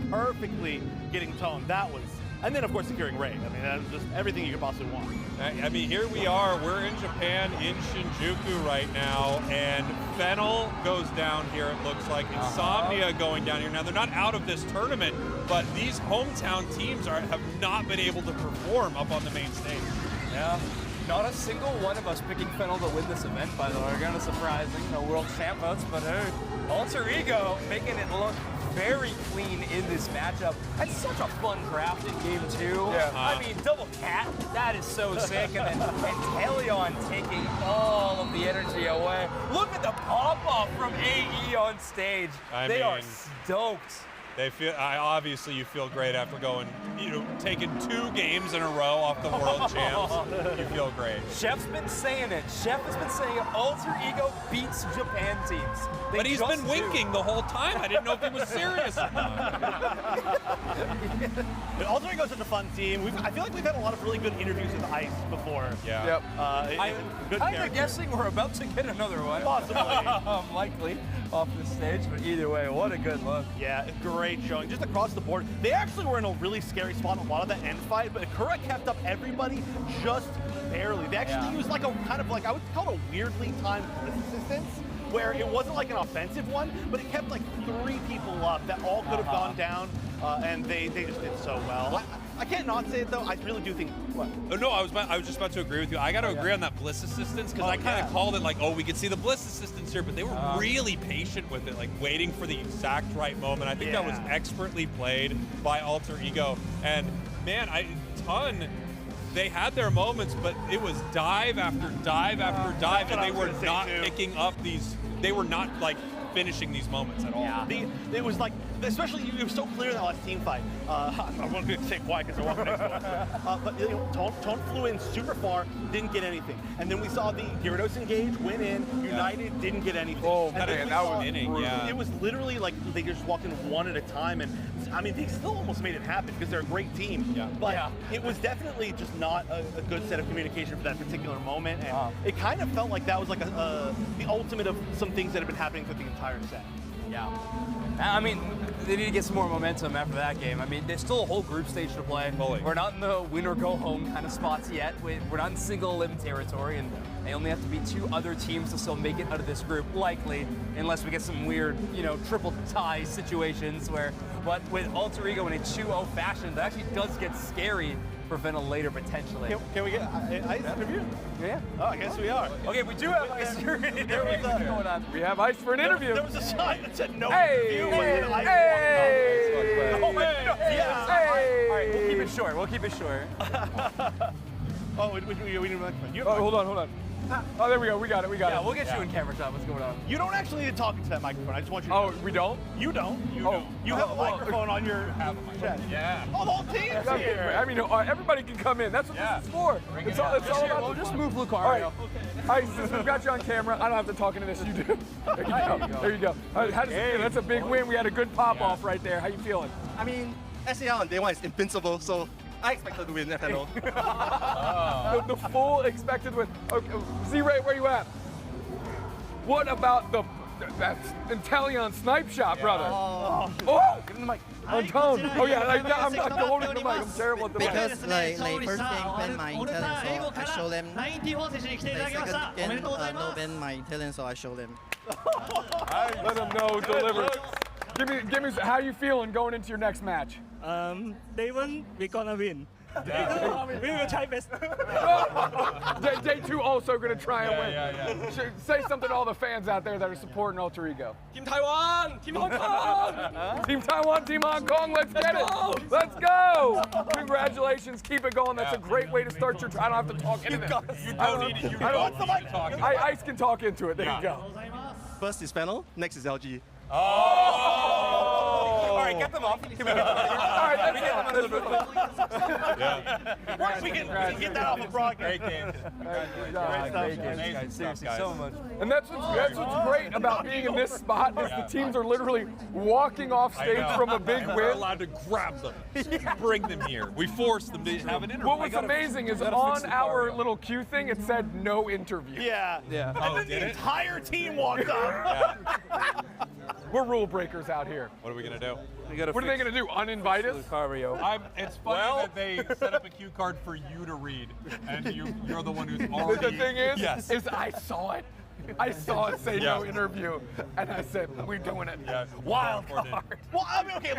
getting Tone. That was, and then of course securing Ray. I mean, that's just everything you could possibly want. I mean, here we are. We're in Japan, in Shinjuku right now, and Fennel goes down here, it looks like. Insomnia going down here. Now, they're not out of this tournament, but these hometown teams have not been able to perform up on the main stage. Yeah. Not a single one of us picking Fennel to win this event, by the way. Kind of surprising, world champ votes, but hey, Alter Ego making it look very clean in this matchup. That's such a fun draft in game 2. Yeah. I mean, double cat, that is so sick. And then Inteleon taking all of the energy away. Look at the pop-off from AE on stage. They are stoked. They feel, obviously you feel great after going, taking 2 games in a row off the world champs. You feel great. Chef's been saying it. Chef has been saying Alter Ego beats Japan teams. But he's been winking the whole time. I didn't know if he was serious or not. Alter Ego's such a fun team. I feel like we've had a lot of really good interviews with Ice before. Yeah. Yep. I'm guessing we're about to get another one. Possibly. Likely off the stage, but either way, what a good look. Yeah, great showing. Just across the board. They actually were in a really scary spot in a lot of the end fight, but Akura kept up everybody just barely. They actually used like a kind of like, I would call it a weirdly timed resistance, where it wasn't like an offensive one, but it kept like 3 people up that all could have gone down, and they just did so well. I can't not say it though. I really do think. What? Oh, no, I was just about to agree with you. I got to agree on that Bliss assistance because I kind of called it like, we could see the Bliss assistance here, but they were really patient with it, like waiting for the exact right moment. I think that was expertly played by Alter Ego. And man, they had their moments, but it was dive after dive after dive, and they were not picking up these. They were not like finishing these moments at all. Yeah. It was like, especially it was so clear in that last team fight. I'm going to say quiet because they're walking next to us. But Tone flew in super far, didn't get anything. And then we saw the Gyarados engage, went in, United, didn't get anything. Oh, and man, that was inning. It was literally like they just walked in one at a time. And I mean, they still almost made it happen because they're a great team. Yeah. But it was definitely just not a good set of communication for that particular moment. And it kind of felt like that was like the ultimate of some things that have been happening through the entire set. Yeah. I mean, they need to get some more momentum after that game. I mean, there's still a whole group stage to play. We're not in the win or go home kind of spots yet. We're not in single limb territory, and they only have to beat 2 other teams to still make it out of this group, likely, unless we get some weird, triple tie situations where, but with Alter Ego in a 2-0 fashion, that actually does get scary for Fennel later, potentially. Can we get Ice interview? Yeah. Oh, I guess we are. Okay, we do have Ice for an interview going on. We have Ice for an interview. There was a sign that said no interview. Oh my God. All right, we'll keep it short. Oh, we need a microphone. Hold on. Oh, there we go. We got it. We got Yeah, it. we'll get you in camera shot. What's going on? You don't actually need to talk into that microphone. I just want you to Oh, know. we don't? You don't. You have a microphone on your chest. Yeah. Oh, the whole team's here. I mean, everybody can come in. That's what this is for. It's all about. We'll just move Lucario. All right. All right, since we've got you on camera, I don't have to talk into this. You do. There you go. There you go. How does it feel? That's a big win. We had a good pop-off right there. How you feeling? I mean, SAL on day one is invincible, so I expected to win FNO. The full expected win. Okay, Z-Ray, where you at? What about that Inteleon snipe shot, brother? Oh! Get in the mic. On tone. Oh yeah, I'm not holding the mic. I'm terrible at the mic. Because like first game ban my Inteleon, so I show them. Like second game no ban my Inteleon, so I show them. Let them know, deliver. Give me how you feeling going into your next match? Day 1, we're gonna win. We will try best. Day 2 also going to try and win. Say something to all the fans out there that are supporting Alter Ego. Team Taiwan! Team Hong Kong! Team Taiwan, Team Hong Kong, let's get it! Let's go! Congratulations, keep it going. That's a great way to start your. I don't have to talk into this. You don't need it. You don't need to talk. Ice can talk into it. There you go. First is Fennel, next is LG. Oh! All right, get them off. All right, We can get that off the broadcast. Great game. Seriously, so much. And that's what's great about being in this spot is the teams are literally walking off stage from a big And we're win. allowed to grab them, bring them here. We force them to have an interview. What was amazing is on our little queue thing, it said no interview. Yeah. Oh, And then did the it? entire team walked up. We're rule breakers out here. What are we gonna do? What are they gonna do? Uninvite us? It's funny that they set up a cue card for you to read, and you're the one who's already. The thing is I saw it. I saw it say no interview, and I said, we're doing it. Yeah. Wild card. Well, I mean, okay,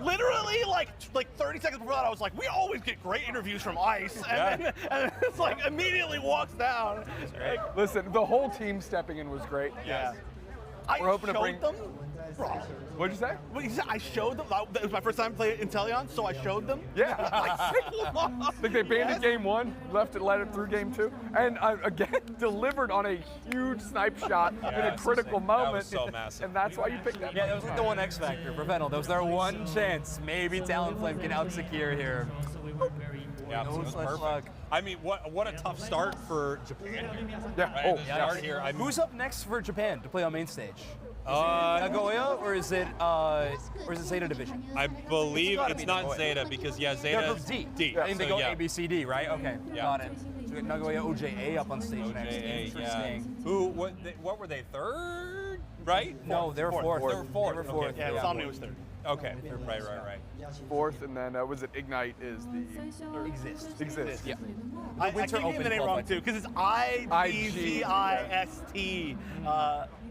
literally, like 30 seconds before that, I was like, we always get great interviews from ICE, and it's like immediately walks down. Listen, the whole team stepping in was great. Yeah. We're hoping to bring them. Bro. What'd you say? Well, you said I showed them. It was my first time playing Inteleon, so I showed them. Yeah. I think they banned it game 1, let it through game 2, and again delivered on a huge snipe shot in a critical moment. That was so massive. And that's why you picked that. Yeah, that was like the one X factor for Fennel. That was their one chance. Maybe Talonflame can out-secure here. Yeah, No so it was such perfect. luck. I mean, what a tough start for Japan. Yeah. Right, Oh, to start here. I mean, Who's up next for Japan to play on main stage? Nagoya, or is it Zeta Division? I believe gotta it's be not Nagoya. Zeta because No, Zeta it's D. D. I think they So, go yeah. A, B, C, D, right? Okay, Yeah. got it. So we got Nagoya OJA up on stage next. OJA, Interesting. yeah. What were they? Third? Right? No, they were fourth. They were fourth. They were fourth. Okay. Yeah, Insomnia was third. Okay. Right. Fourth, and then was it Ignite is the Exist. Yeah. I Winter keep getting the Open name wrong too, because it's IBZIST,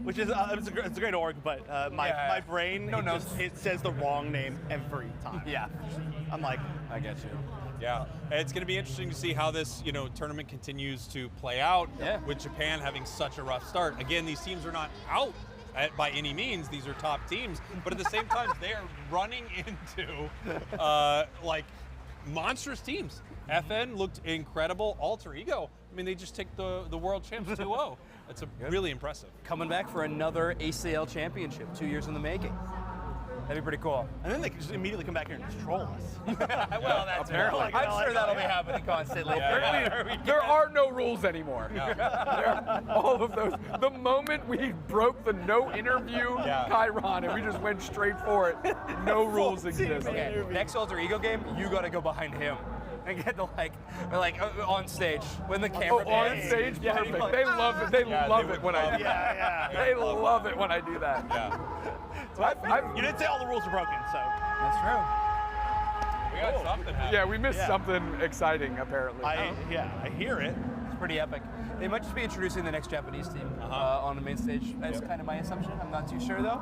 which is it's a great org, but my brain it says the wrong name every time. Yeah. I'm like, I get you. Yeah, it's going to be interesting to see how this tournament continues to play out. Yeah. With Japan having such a rough start. Again, these teams are not out by any means. These are top teams, but at the same time, they are running into like monstrous teams. FN looked incredible. Alter Ego, I mean, they just take the world champs 2-0. That's really impressive. Coming back for another ACL championship, 2 years in the making. That'd be pretty cool. and then they can just immediately come back here and just troll us. Well, that's Apparently. I'm sure that'll be happening constantly. There are no rules anymore. All of those. The moment we broke the no interview Chiron and we just went straight for it, no rules exist. Okay, next Alter Ego game, you gotta go behind him. And get the on stage when the camera on pans. stage, Yeah, perfect. They love it. They love it when I do that. Yeah. They love it when I do that. Yeah. You didn't say all the rules are broken, so. That's true. We got something happening. Yeah, we missed something exciting apparently. I hear it. It's pretty epic. They might just be introducing the next Japanese team on the main stage. That's kind of my assumption. I'm not too sure though.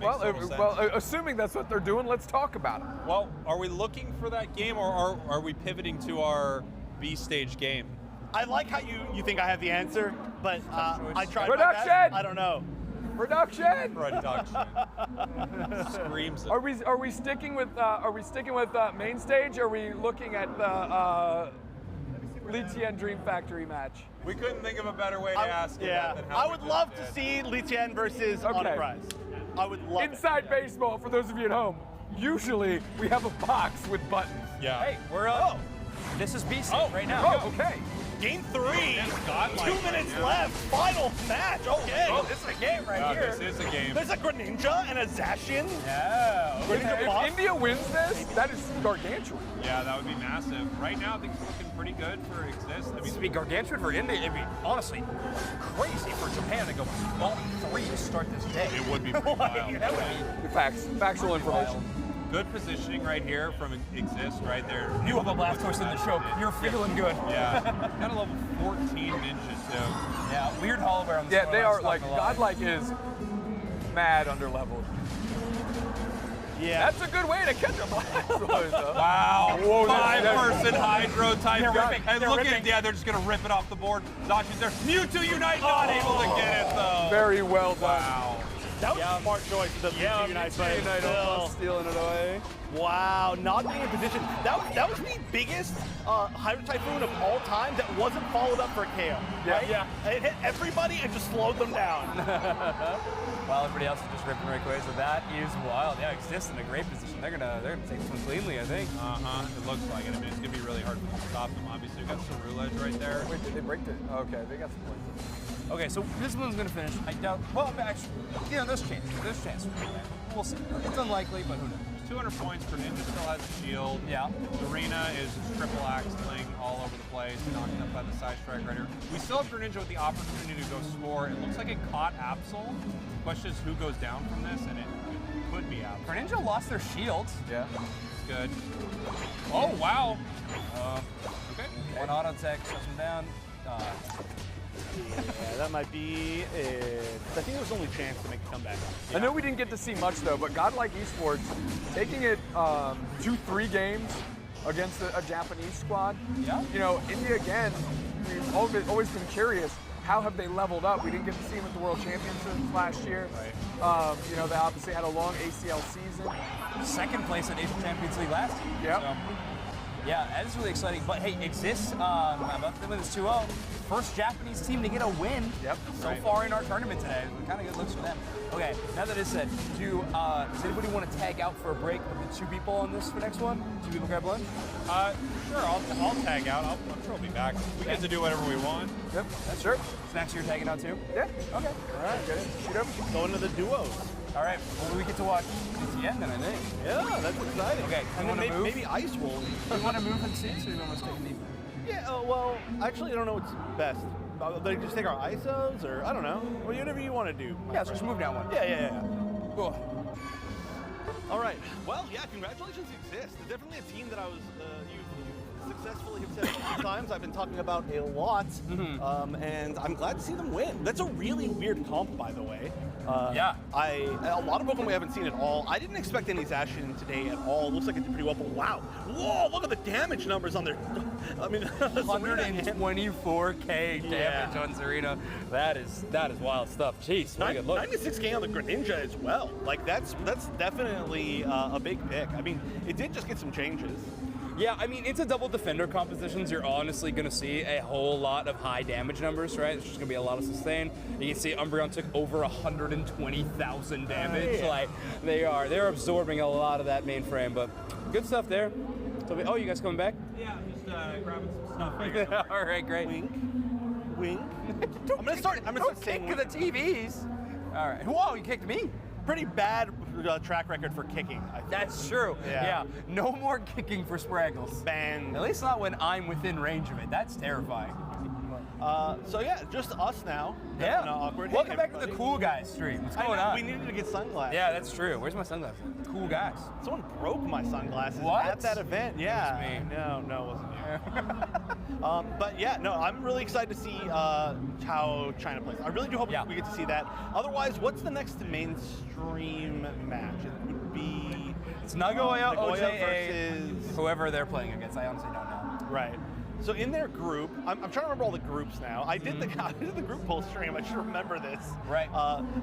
Well, assuming that's what they're doing, let's talk about it. Well, are we looking for that game, or are we pivoting to our B stage game? I like how you think I have the answer, but I tried my Production! best. I don't know. Production. Screams. Are we sticking with main stage? Are we looking at the? Litian Dream Factory match. We couldn't think of a better way to ask it than how I we would just love did. to see Litian versus Enterprise. I would love Inside baseball, for those of you at home, usually we have a box with buttons. Yeah. Hey, we're up. This is B stage right now. Oh, okay. Game 3, godlike 2 minutes right now. left, final match, okay. Oh, this is a game right here. This is a game. There's a Greninja and a Zacian. Yeah. Greninja If boss. India wins this, that is gargantuan. Yeah, that would be massive. Right now, things are looking pretty good for Exist. I This would mean, be gargantuan for India. It'd be honestly crazy for Japan to go 0-3 to start this day. it would be pretty wild. That would be Factual information. Good positioning right here from Exist, right there. You have a Blastoise in the choke. You're feeling good. Yeah. Got a level 14 ninja, too. Yeah, weird holowear on the Yeah, they are Snorlax, like, not gonna lie. Godlike is mad underleveled. Yeah. That's a good way to catch a Blastoise, though. Wow. Whoa, that's- Five-person Hydro type. They're ripping. And They're look ripping. at, yeah, they're just going to rip it off the board. Zacian's there. Mewtwo Unite, not able to get it, though. Very well done. Wow. That was a smart choice of the Mewtwo Unite, but Unite still. almost stealing it away. Wow, not being in position. That was the biggest Hydro Typhoon of all time that wasn't followed up for a KO. Yeah. Right? Yeah. It hit everybody and just slowed them down. While everybody else is just ripping right away, so that is wild. Yeah, Exist in a great position. They're gonna take this one cleanly, I think. It looks like it. I mean, it's going to be really hard to stop them. Obviously, we've got Cerule right there. Wait, did they break it? Okay, they got some points. Okay, so this one's gonna finish. I doubt. Well, actually, you know, there's chance. There's chance. We'll see. It's unlikely, but who knows? 200 points. Greninja still has a shield. Yeah. Arena is triple axling all over the place, knocked up by the side strike right here. We still have Greninja with the opportunity to go score. It looks like it caught Absol. The question is who goes down from this, and it could be Absol. Greninja lost their shields. Yeah. It's good. Oh, wow. Okay. One auto tech shuts him down. Yeah, that might be it. I think it was the only chance to make a comeback. I know we didn't get to see much though, but Godlike Esports taking it 2-3 games against a Japanese squad. Yeah. You know, India again, we've always been curious. How have they leveled up? We didn't get to see them at the World Championships last year. Right. You know, they obviously had a long ACL season. Second place at Asian Champions League last year. Yep. So, yeah, that is really exciting. But hey, Exist, about to win this 2-0. First Japanese team to get a win so far in our tournament today. Kind of good looks for them. Okay, now that it's said, does anybody want to tag out for a break with the 2 people on this for next one? 2 people grab lunch? Sure, I'll tag out. I'm sure I'll be back. We get to do whatever we want. Yep, that's sure. Snacks, you're tagging out too? Yeah. Okay. All right, good. Shoot up. Going to the duos. All right, well, we get to watch GTN then, I think. Yeah, that's exciting. Okay, and then maybe Ice Wolf. Do you want to move and see, so you want to take a knee? Yeah, well, actually, I don't know what's best. They just take our ISOs, or I don't know. Well, whatever you want to do. Yeah, so just move down one. Yeah. Cool. All right. Well, yeah, congratulations Exist. They're definitely a team that I was, you successfully have said a few times. I've been talking about a lot, and I'm glad to see them win. That's a really weird comp, by the way. Yeah. A lot of Pokemon we haven't seen at all. I didn't expect any Zacian today at all. Looks like it did pretty well, but wow. Whoa, look at the damage numbers on their, I mean, 124k damage on Zarina. That is wild stuff. Jeez, very good look. 96k on the Greninja as well. Like that's definitely a big pick. I mean, it did just get some changes. Yeah, I mean, into double defender compositions, you're honestly going to see a whole lot of high damage numbers, right? There's just going to be a lot of sustain. You can see Umbreon took over 120,000 damage. Like, they're absorbing a lot of that mainframe, but good stuff there. So, oh, you guys coming back? Yeah, just grabbing some stuff right here. All right, great. Wink. I'm gonna start saying kick the TVs. All right. Whoa, you kicked me. Pretty bad track record for kicking. I think. That's true. Yeah. No more kicking for Spraggles. Ban. At least not when I'm within range of it. That's terrifying. So yeah, just us now. Yeah. Not awkward. Welcome Hey, back to the everybody. Cool Guys stream. What's going on? We needed to get sunglasses. Yeah, that's true. Where's my sunglasses? Cool Guys. Someone broke my sunglasses What? at that event. Yeah. It was me. No, it wasn't you. But yeah, no, I'm really excited to see how China plays. I really do hope we get to see that. Otherwise, what's the next mainstream match? It would be It's Nagoya OJA versus whoever they're playing against. I honestly don't know. Right. So in their group, I'm trying to remember all the groups now. I did the group poll stream. I should remember this. Right.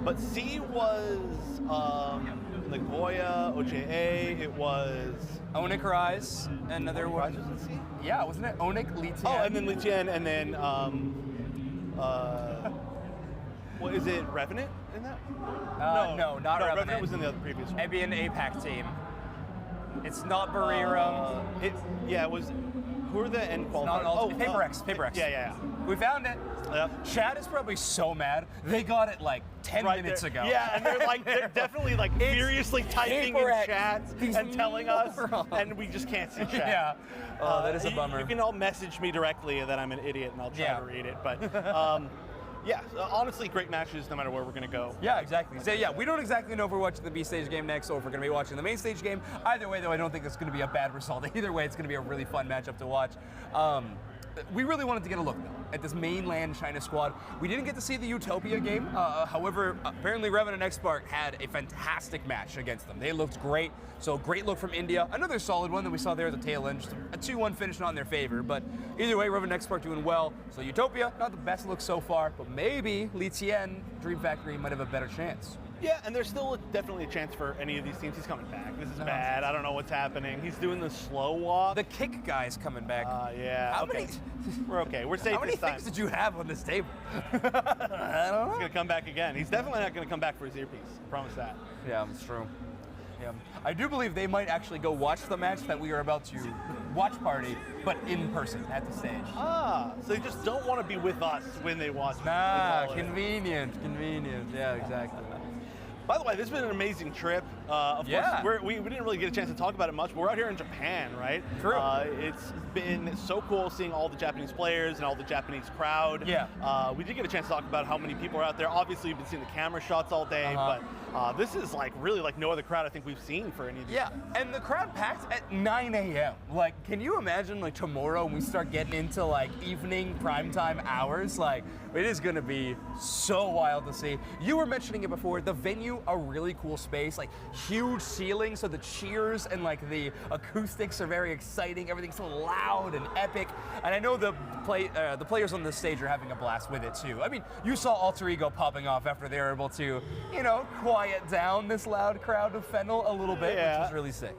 But C was Nagoya, OJA. It was Onyx Rise, another one. Was it C? Yeah, wasn't it? Onyx, Litien. Oh, and then Litien, and then what is it? Revenant in that? No, not Revenant. Revenant was in the other previous one. It'd be an APAC team. It's not Bariram. It was. Who are the end qualifiers? Paper X. Yeah. We found it. Yep. Chad is probably so mad. They got it like 10 minutes ago. Yeah, and they're definitely like furiously typing in chats and telling us, and we just can't see chat. Yeah. Oh, that is a bummer. You can all message me directly that I'm an idiot, and I'll try to read it. But yeah, honestly, great matches no matter where we're going to go. Yeah, exactly. So yeah, we don't exactly know if we're watching the B stage game next or if we're going to be watching the main stage game. Either way, though, I don't think it's going to be a bad result. Either way, it's going to be a really fun matchup to watch. We really wanted to get a look, though, at this mainland China squad. We didn't get to see the Utopia game. However, apparently Revan and X-Spark had a fantastic match against them. They looked great. So great look from India. Another solid one that we saw there at the tail end. Just a 2-1 finish not in their favor. But either way, Revan and X-Spark doing well. So Utopia, not the best look so far, but maybe Litien, Dream Factory might have a better chance. Yeah, and there's still definitely a chance for any of these teams. He's coming back. This is bad. I don't know what's happening. He's doing the slow walk. The kick guy's coming back. Yeah. We're okay. We're safe How many this time. things did you have on this table? I don't know. He's going to come back again. He's definitely not going to come back for his earpiece. I promise that. Yeah, that's true. Yeah. I do believe they might actually go watch the match that we are about to watch party, but in person at the stage. So they just don't want to be with us when they watch. Convenient. Yeah, exactly. By the way, this has been an amazing trip. Of course, we didn't really get a chance to talk about it much, but we're out here in Japan, right? True. It's been so cool seeing all the Japanese players and all the Japanese crowd. Yeah. We did get a chance to talk about how many people are out there. Obviously, you've been seeing the camera shots all day, but this is like really like no other crowd I think we've seen for any of these. Yeah, and the crowd packed at 9 a.m. Like, can you imagine like tomorrow when we start getting into like evening primetime hours? Like, it is gonna be so wild to see. You were mentioning it before, the venue, a really cool space, like huge ceiling, so the cheers and like the acoustics are very exciting. Everything's so loud and epic. And I know the players on the stage are having a blast with it too. I mean, you saw Alter Ego popping off after they were able to, you know, quiet down this loud crowd of Fennel a little bit, which was really sick.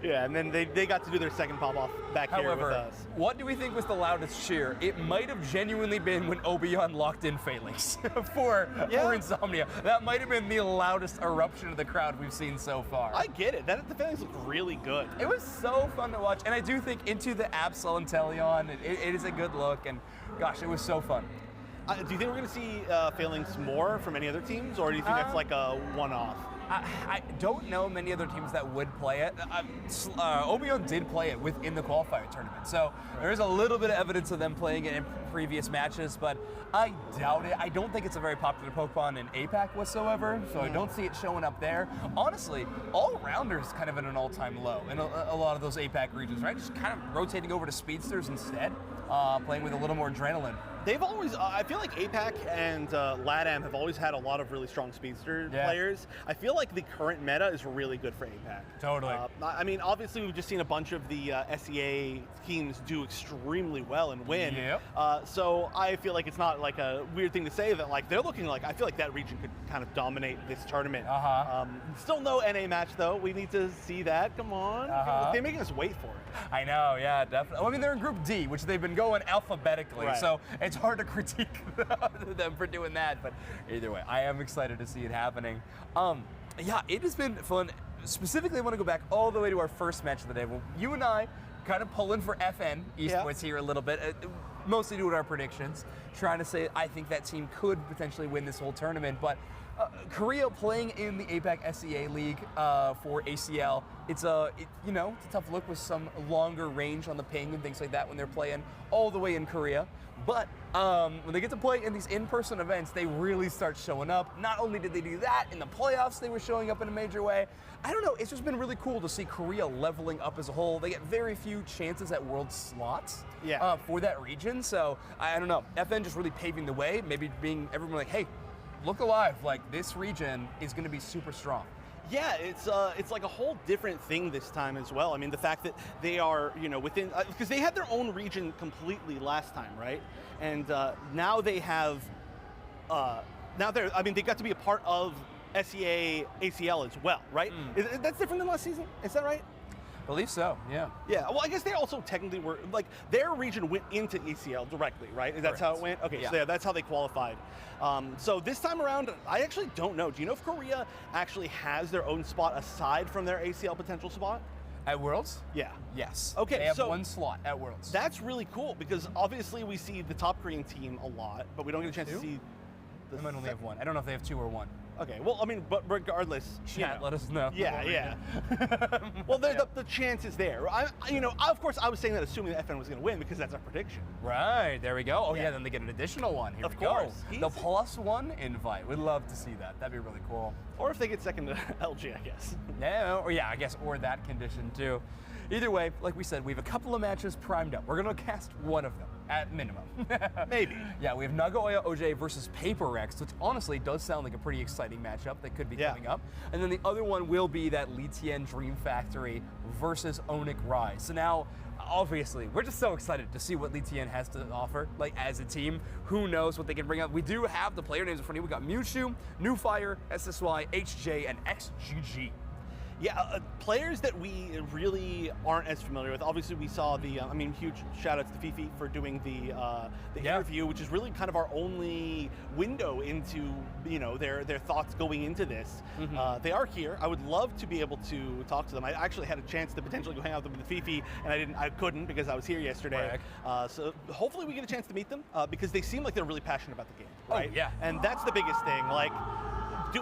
Yeah, and then they got to do their second pop-off back here with us. What do we think was the loudest cheer? It might have genuinely been when Obion locked in Phalanx for Insomnia. That might have been the loudest eruption of the crowd we've seen so far. I get it. The Phalanx looked really good. It was so fun to watch, and I do think into the Absol and Teleon, it is a good look, and gosh, it was so fun. Do you think we're going to see Phalanx more from any other teams, or do you think that's like a one-off? I don't know many other teams that would play it. Obion did play it within the qualifier tournament, so there is a little bit of evidence of them playing it in previous matches, but I doubt it. I don't think it's a very popular Pokemon in APAC whatsoever, so I don't see it showing up there. Honestly, All-Rounder is kind of at an all-time low in a lot of those APAC regions, right? Just kind of rotating over to Speedsters instead, playing with a little more adrenaline. They've always, I feel like APAC and LATAM have always had a lot of really strong speedster players. I feel like the current meta is really good for APAC. Totally. I mean, obviously we've just seen a bunch of the SEA teams do extremely well and win. Yep. So I feel like it's not like a weird thing to say that like they're looking like, I feel like that region could kind of dominate this tournament. Still no NA match though. We need to see that. Come on. They're making us wait for it. I know, yeah, definitely. I mean, they're in Group D, which they've been going alphabetically, so it's hard to critique them for doing that. But either way, I am excited to see it happening. Yeah, it has been fun. Specifically, I want to go back all the way to our first match of the day. Well, you and I kind of pulling for FN Esports here a little bit, mostly doing our predictions, trying to say I think that team could potentially win this whole tournament. But Korea playing in the APAC SEA League for ACL, it's a tough look with some longer range on the ping and things like that when they're playing all the way in Korea. But when they get to play in these in-person events, they really start showing up. Not only did they do that, in the playoffs they were showing up in a major way. I don't know, it's just been really cool to see Korea leveling up as a whole. They get very few chances at world slots for that region. So I don't know, FN just really paving the way, maybe being everyone like, hey, look alive, like this region is going to be super strong. Yeah, it's like a whole different thing this time as well. I mean, the fact that they are, within, because they had their own region completely last time, right? And now they have, they got to be a part of SEA ACL as well, right? That's different than last season, is that right? I believe so, yeah. Yeah, well, I guess they also technically were, like, their region went into ACL directly, right? That's how it went? Okay, yeah. So yeah, that's how they qualified. So this time around, I actually don't know. Do you know if Korea actually has their own spot aside from their ACL potential spot? At Worlds? Yeah. Yes. Okay, they have so one slot at Worlds. That's really cool because obviously we see the top Korean team a lot, but we don't get a chance to see They might only have one. I don't know if they have two or one. Okay, well, I mean, but regardless, Chat, let us know. Yeah. Well, the chance is there. Of course, I was saying that assuming that FN was going to win because that's our prediction. Right, there we go. Oh yeah, then they get an additional one. Here Of we go. course. The +1 invite. We'd love to see that. That'd be really cool. Or if they get second to LG, I guess. Or that condition too. Either way, like we said, we have a couple of matches primed up. We're gonna cast one of them at minimum. Maybe. Yeah, we have Nagoya OJ versus Paper Rex, which honestly does sound like a pretty exciting matchup that could be coming up. And then the other one will be that Litian Dream Factory versus Onic Rise. So now, obviously, we're just so excited to see what Litian has to offer, like as a team. Who knows what they can bring up? We do have the player names in front of you. We got Mewtwo, New Fire, SSY, HJ, and XGG. Yeah, players that we really aren't as familiar with. Obviously, we saw the, huge shout outs to Fifi for doing the interview, which is really kind of our only window into, their thoughts going into this. They are here. I would love to be able to talk to them. I actually had a chance to potentially go hang out with them with Fifi, and I couldn't because I was here yesterday. So hopefully we get a chance to meet them because they seem like they're really passionate about the game, right? Oh, yeah. And that's the biggest thing. Like,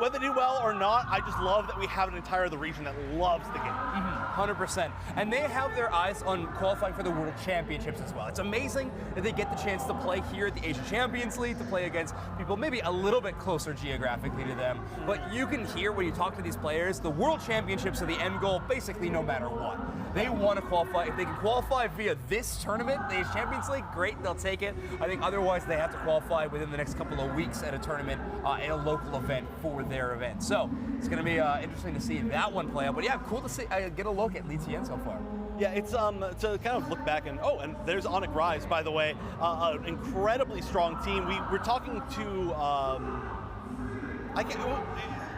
whether they do well or not, I just love that we have an entire of the region that loves the game. 100%. And they have their eyes on qualifying for the World Championships as well. It's amazing that they get the chance to play here at the Asian Champions League, to play against people maybe a little bit closer geographically to them. But you can hear when you talk to these players, the World Championships are the end goal basically no matter what. They want to qualify. If they can qualify via this tournament, the Asian Champions League, great, they'll take it. I think otherwise they have to qualify within the next couple of weeks at a tournament, in a local event for their event. So it's going to be interesting to see that one play out. But yeah, cool to see, get a look at Litian so far. Yeah, it's to kind of look back and there's Onic Rise, by the way, an incredibly strong team. We're talking to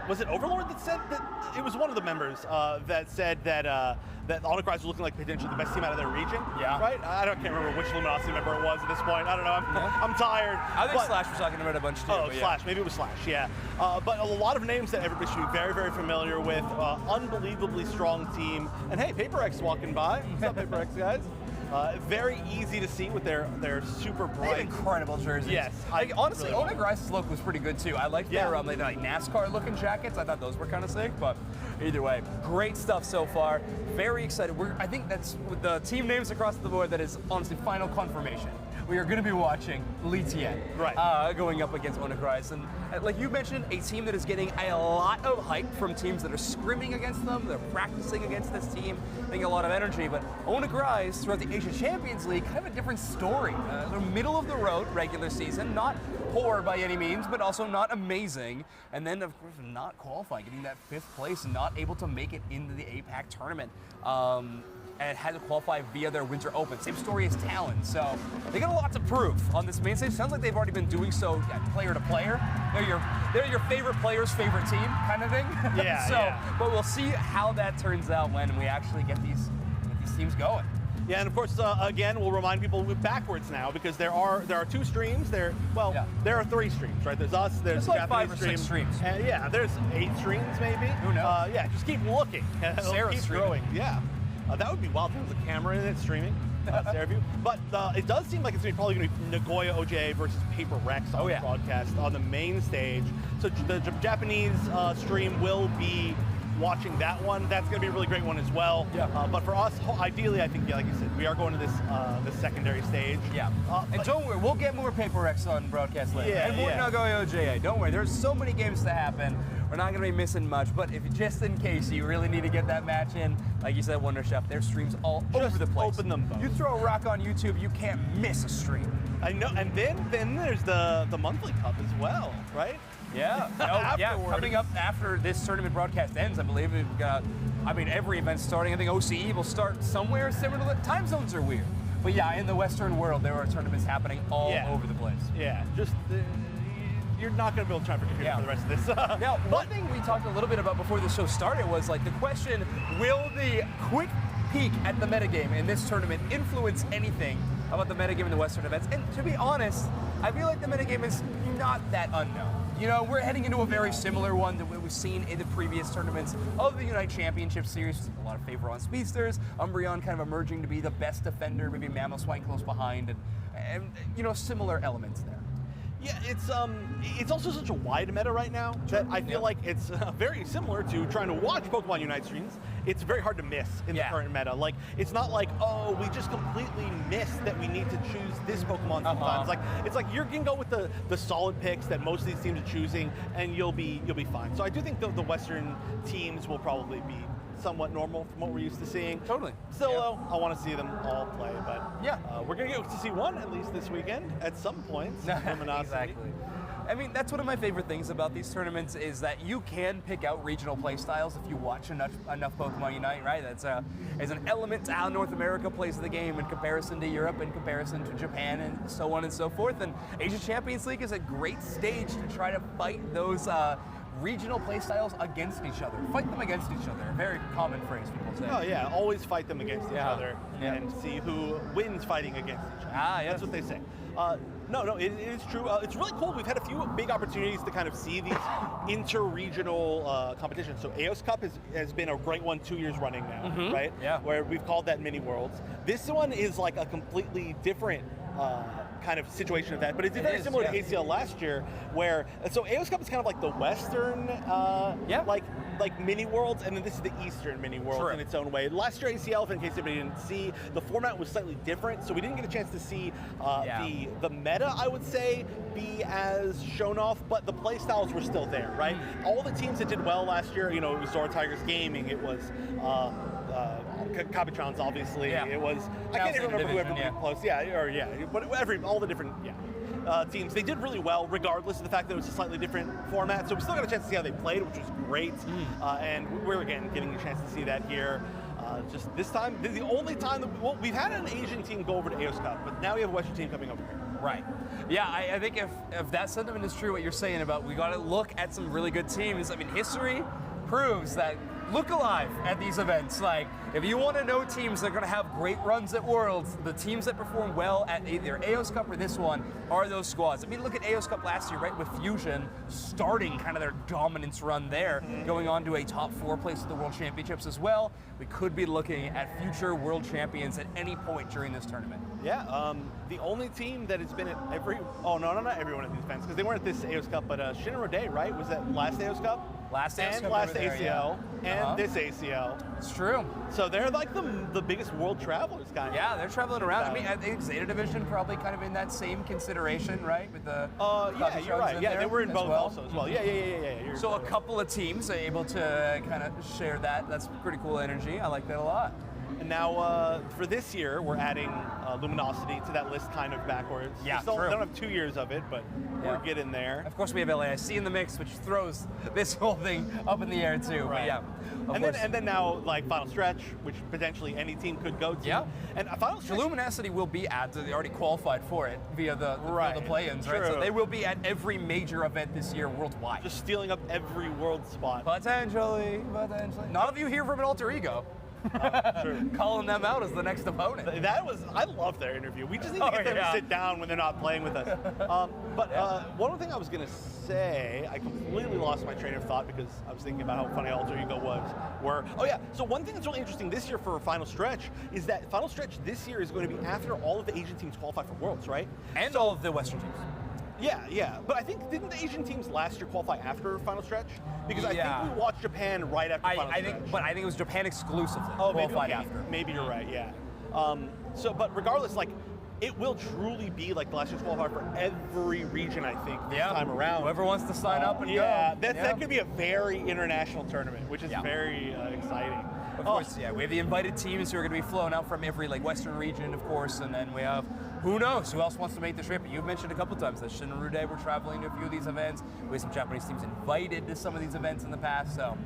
was it Overlord that said that? It was one of the members that said that that Onic Rise was looking like potentially the best team out of their region. Yeah. Right? Can't remember which Luminosity member it was at this point. I don't know. I'm tired. I think Slash was talking about a bunch too. Oh, Slash. Maybe it was Slash. Yeah. But a lot of names that everybody should be very, very familiar with. Unbelievably strong team. And hey, Paper X walking by. What's up, Paper X guys? Very easy to see with their super bright, they have incredible jerseys. Yes, honestly, Onic Rice's look was pretty good too. I liked their like NASCAR-looking jackets. I thought those were kind of sick. But either way, great stuff so far. Very excited. I think that's with the team names across the board. That is honestly final confirmation. We are going to be watching Litian going up against Onic Rise. And like you mentioned, a team that is getting a lot of hype from teams that are scrimming against them. They're practicing against this team, getting a lot of energy. But Onic Rise, throughout the Asian Champions League, kind of a different story. They're middle of the road regular season, not poor by any means, but also not amazing. And then, of course, not qualifying, getting that 5th place, and not able to make it into the APAC tournament. And had to qualify via their Winter Open. Same story as Talon. So they got a lot to prove on this main stage. Sounds like they've already been doing so player to player. They're your favorite player's favorite team kind of thing. Yeah. But we'll see how that turns out when we actually get these teams going. Yeah, and of course, again, we'll remind people backwards now because there are 2 streams. There are 3 streams, right? There's us. There's like Japanese 5 or 6 streams. And there's 8 streams maybe. Who knows? Just keep looking. It'll keep growing. Yeah. That would be wild if there was a camera in it streaming, Sarah View. But it does seem like it's probably going to be Nagoya OJ versus Paper Rex on the broadcast on the main stage. So the Japanese stream will be watching that one. That's going to be a really great one as well. But for us, ideally, I think, like you said, we are going to this secondary stage. And don't worry, we'll get more Paper Rex on broadcast later. And more Nagoya OJ. Don't worry, there's so many games to happen. We're not going to be missing much, but if just in case you really need to get that match in, like you said, Wonder Chef, there's streams all over the place. Open them both. You throw a rock on YouTube, you can't miss a stream. I know, and then there's the monthly cup as well, right? Yeah. Coming up after this tournament broadcast ends, I believe we've got, every event starting. I think OCE will start somewhere similar to time zones are weird. But yeah, in the Western world, there are tournaments happening all over the place. Yeah, just you're not going to be able to try for computer for the rest of this. Now, one thing we talked a little bit about before the show started was like the question: will the quick peek at the metagame in this tournament influence anything about the metagame in the Western events? And to be honest, I feel like the metagame is not that unknown. You know, we're heading into a very similar one to what we've seen in the previous tournaments of the Unite Championships series. A lot of favor on speedsters, Umbreon kind of emerging to be the best defender, maybe Mamoswine close behind, and you know, similar elements there. Yeah, it's also such a wide meta right now that I feel like it's very similar to trying to watch Pokemon Unite streams. It's very hard to miss in the current meta. Like, it's not like, oh, we just completely missed that we need to choose this Pokemon sometimes. It's like you can go with the solid picks that most of these teams are choosing, and you'll be fine. So I do think the Western teams will probably be somewhat normal from what we're used to seeing. Totally. Still, though, I want to see them all play, but we're going to get to see one at least this weekend at some point. Luminosity. Exactly. I mean, that's one of my favorite things about these tournaments is that you can pick out regional playstyles if you watch enough Pokemon Unite, right? That's as an element to how North America plays the game in comparison to Europe, in comparison to Japan, and so on and so forth. And Asia Champions League is a great stage to try to fight those regional playstyles against each other. Fight them against each other. A very common phrase people say. Oh yeah, always fight them against each other and see who wins fighting against each other. That's what they say. No, it is true. It's really cool. We've had a few big opportunities to kind of see these inter-regional competitions. So AOS Cup has been a great one 2 years running now, right? Yeah. Where we've called that Mini Worlds. This one is like a completely different kind of situation of that, but it's very similar to ACL last year, where so AOS Cup is kind of like the Western, like mini worlds, and then this is the Eastern mini worlds in its own way. Last year ACL, in case anybody didn't see, the format was slightly different, so we didn't get a chance to see the meta, I would say, be as shown off, but the play styles were still there, right? All the teams that did well last year, you know, it was Zora Tigers Gaming, it was Cabochons, obviously. It was I can't even remember whoever did close. But all the different teams, they did really well, regardless of the fact that it was a slightly different format. So we still got a chance to see how they played, which was great. And we're again getting a chance to see that here. Just this time, the only time that we've had an Asian team go over to AOS Cup, but now we have a Western team coming over here. Right. Yeah, I think if that sentiment is true, what you're saying about we got to look at some really good teams. I mean, history proves that. Look alive at these events. Like, if you want to know teams that are going to have great runs at Worlds, the teams that perform well at either AOS Cup or this one are those squads. I mean, look at AOS Cup last year, right, with Fusion starting kind of their dominance run there, going on to a top 4 place at the World Championships as well. We could be looking at future World Champions at any point during this tournament. Yeah, the only team that has been at not every one of these events, because they weren't at this AOS Cup, but Shinra Day, right? Was that last AOS Cup? Last AOS Cup last ACL, and this ACL. It's true. So they're like the biggest world travelers, kind of. Yeah, they're traveling around. I mean, I think Zeta Division probably kind of in that same consideration, right? With the yeah, you're right. Yeah, they were in both also as well. Yeah. So a couple of teams are able to kind of share that. That's pretty cool energy. I like that a lot. And now for this year, we're adding Luminosity to that list kind of backwards. Yeah, we still don't have 2 years of it, but we're getting there. Of course, we have LAIC in the mix, which throws this whole thing up in the air too. Right. But yeah. And then now like Final Stretch, which potentially any team could go to. Yeah. And Final Stretch. Luminosity will be at. They already qualified for it via the play-ins, right? So they will be at every major event this year worldwide. Just stealing up every world spot. Potentially. Not if you hear from an alter ego. Calling them out as the next opponent. I love their interview. We just need to get them to sit down when they're not playing with us. One thing I was going to say, I completely lost my train of thought because I was thinking about how funny alter ego so one thing that's really interesting this year for Final Stretch is that Final Stretch this year is going to be after all of the Asian teams qualify for Worlds, right? And all of the Western teams. Yeah. But I think, didn't the Asian teams last year qualify after Final Stretch? Because I think we watched Japan right after Final Stretch. But I think it was Japan exclusively. Qualified after. Maybe you're right, yeah. But regardless, like, it will truly be like the last year's qualifier for every region, I think, this time around. Whoever wants to sign up and go. That could be a very international tournament, which is very exciting. Of course, we have the invited teams who are going to be flown out from every Western region, of course, and then we have who knows? Who else wants to make the trip? You've mentioned a couple times that Shinrude were traveling to a few of these events. We have some Japanese teams invited to some of these events in the past, so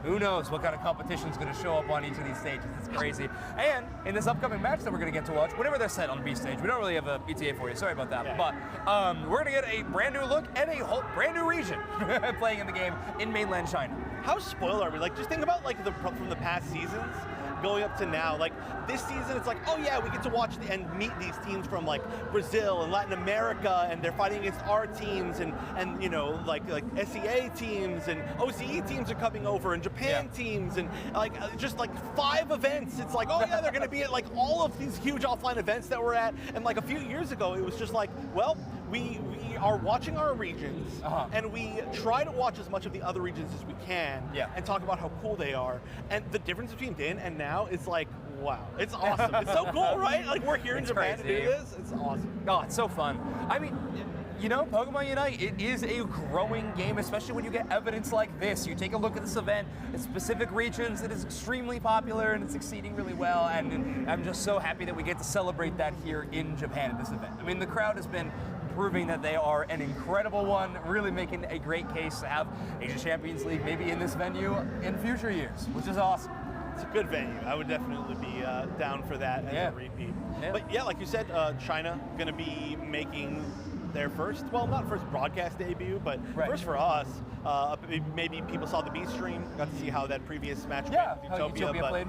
who knows what kind of competition is going to show up on each of these stages. It's crazy. And in this upcoming match that we're going to get to watch, whenever they're set on the B stage, we don't really have a ETA for you. Sorry about that. Yeah. But we're going to get a brand new look and a whole brand new region playing in the game in mainland China. How spoiled are we? Like, just think about like from the past seasons going up to now. Like this season, it's like, oh yeah, we get to watch and meet these teams from like Brazil and Latin America, and they're fighting against our teams, and you know, like SEA teams and OCE teams are coming over, and Japan teams, and like just like 5 events. It's like, oh yeah, they're going to be at like all of these huge offline events that we're at. And like a few years ago, it was just like, well, we are watching our regions, and we try to watch as much of the other regions as we can, and talk about how cool they are. And the difference between then and now is like, wow, it's awesome. It's so cool, right? Like we're here in Japan to do this. It's awesome. Oh, it's so fun. I mean, you know, Pokemon Unite, it is a growing game, especially when you get evidence like this. You take a look at this event, in specific regions, it is extremely popular and it's succeeding really well, and I'm just so happy that we get to celebrate that here in Japan at this event. I mean, the crowd has been proving that they are an incredible one, really making a great case to have Asia Champions League maybe in this venue in future years, which is awesome. It's a good venue. I would definitely be down for that as a repeat. Yeah. But yeah, like you said, China going to be making their first, well, not first broadcast debut, but first for us. Maybe people saw the B stream, got to see how that previous match went with Utopia, but played.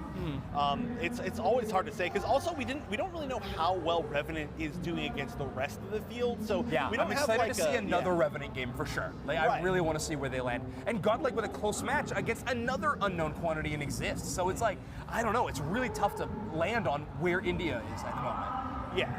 It's always hard to say, because also we don't really know how well Revenant is doing against the rest of the field. So we don't I'm excited have to see another Revenant game for sure. Like I really want to see where they land. And Godlike with a close match against another unknown quantity in Exist. So it's like, I don't know, it's really tough to land on where India is at the moment.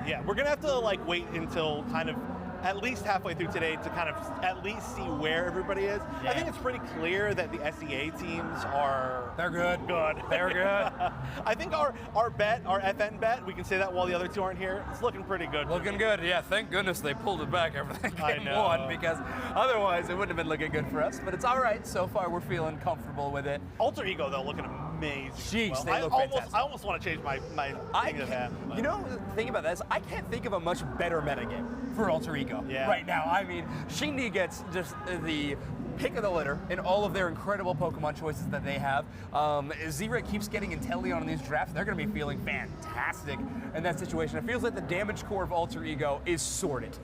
Yeah, we're gonna have to like wait until kind of at least halfway through today to kind of at least see where everybody is. I think it's pretty clear that the SEA teams are... They're good. They're good. I think our FN bet, we can say that while the other two aren't here, it's looking pretty good. Looking good, yeah. Thank goodness they pulled it back after that game won, because otherwise it wouldn't have been looking good for us. But it's all right. So far, we're feeling comfortable with it. Alter Ego, though, looking amazing. Jeez, they look fantastic. I almost want to change my thing to that. You know, the thing about that is I can't think of a much better metagame for Alter Ego right now. I mean, Shindy gets just the pick of the litter in all of their incredible Pokemon choices that they have. Zera keeps getting Inteleon in these drafts. They're going to be feeling fantastic in that situation. It feels like the damage core of Alter Ego is sorted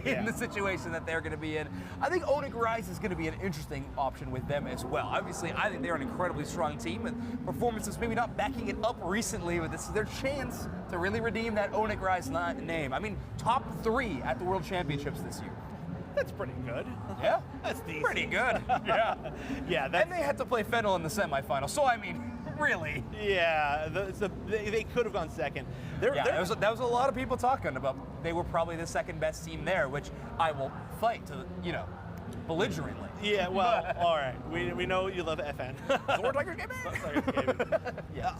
in the situation that they're going to be in. I think Onyx Rise is going to be an interesting option with them as well. Obviously, I think they're an incredibly strong team, and performances maybe not backing it up recently, but this is their chance to really redeem that Onyx Rise name. I mean, top 3 at the World Championships this year. That's pretty good. Yeah, that's decent. Pretty good. Yeah. And they had to play Fennel in the semifinal, so I mean, really. Yeah, they could have gone second. That was a lot of people talking about. They were probably the second best team there, which I will fight to, belligerently. Yeah, well, all right. We know you love FN. Sword Tiger Gaming. Yeah.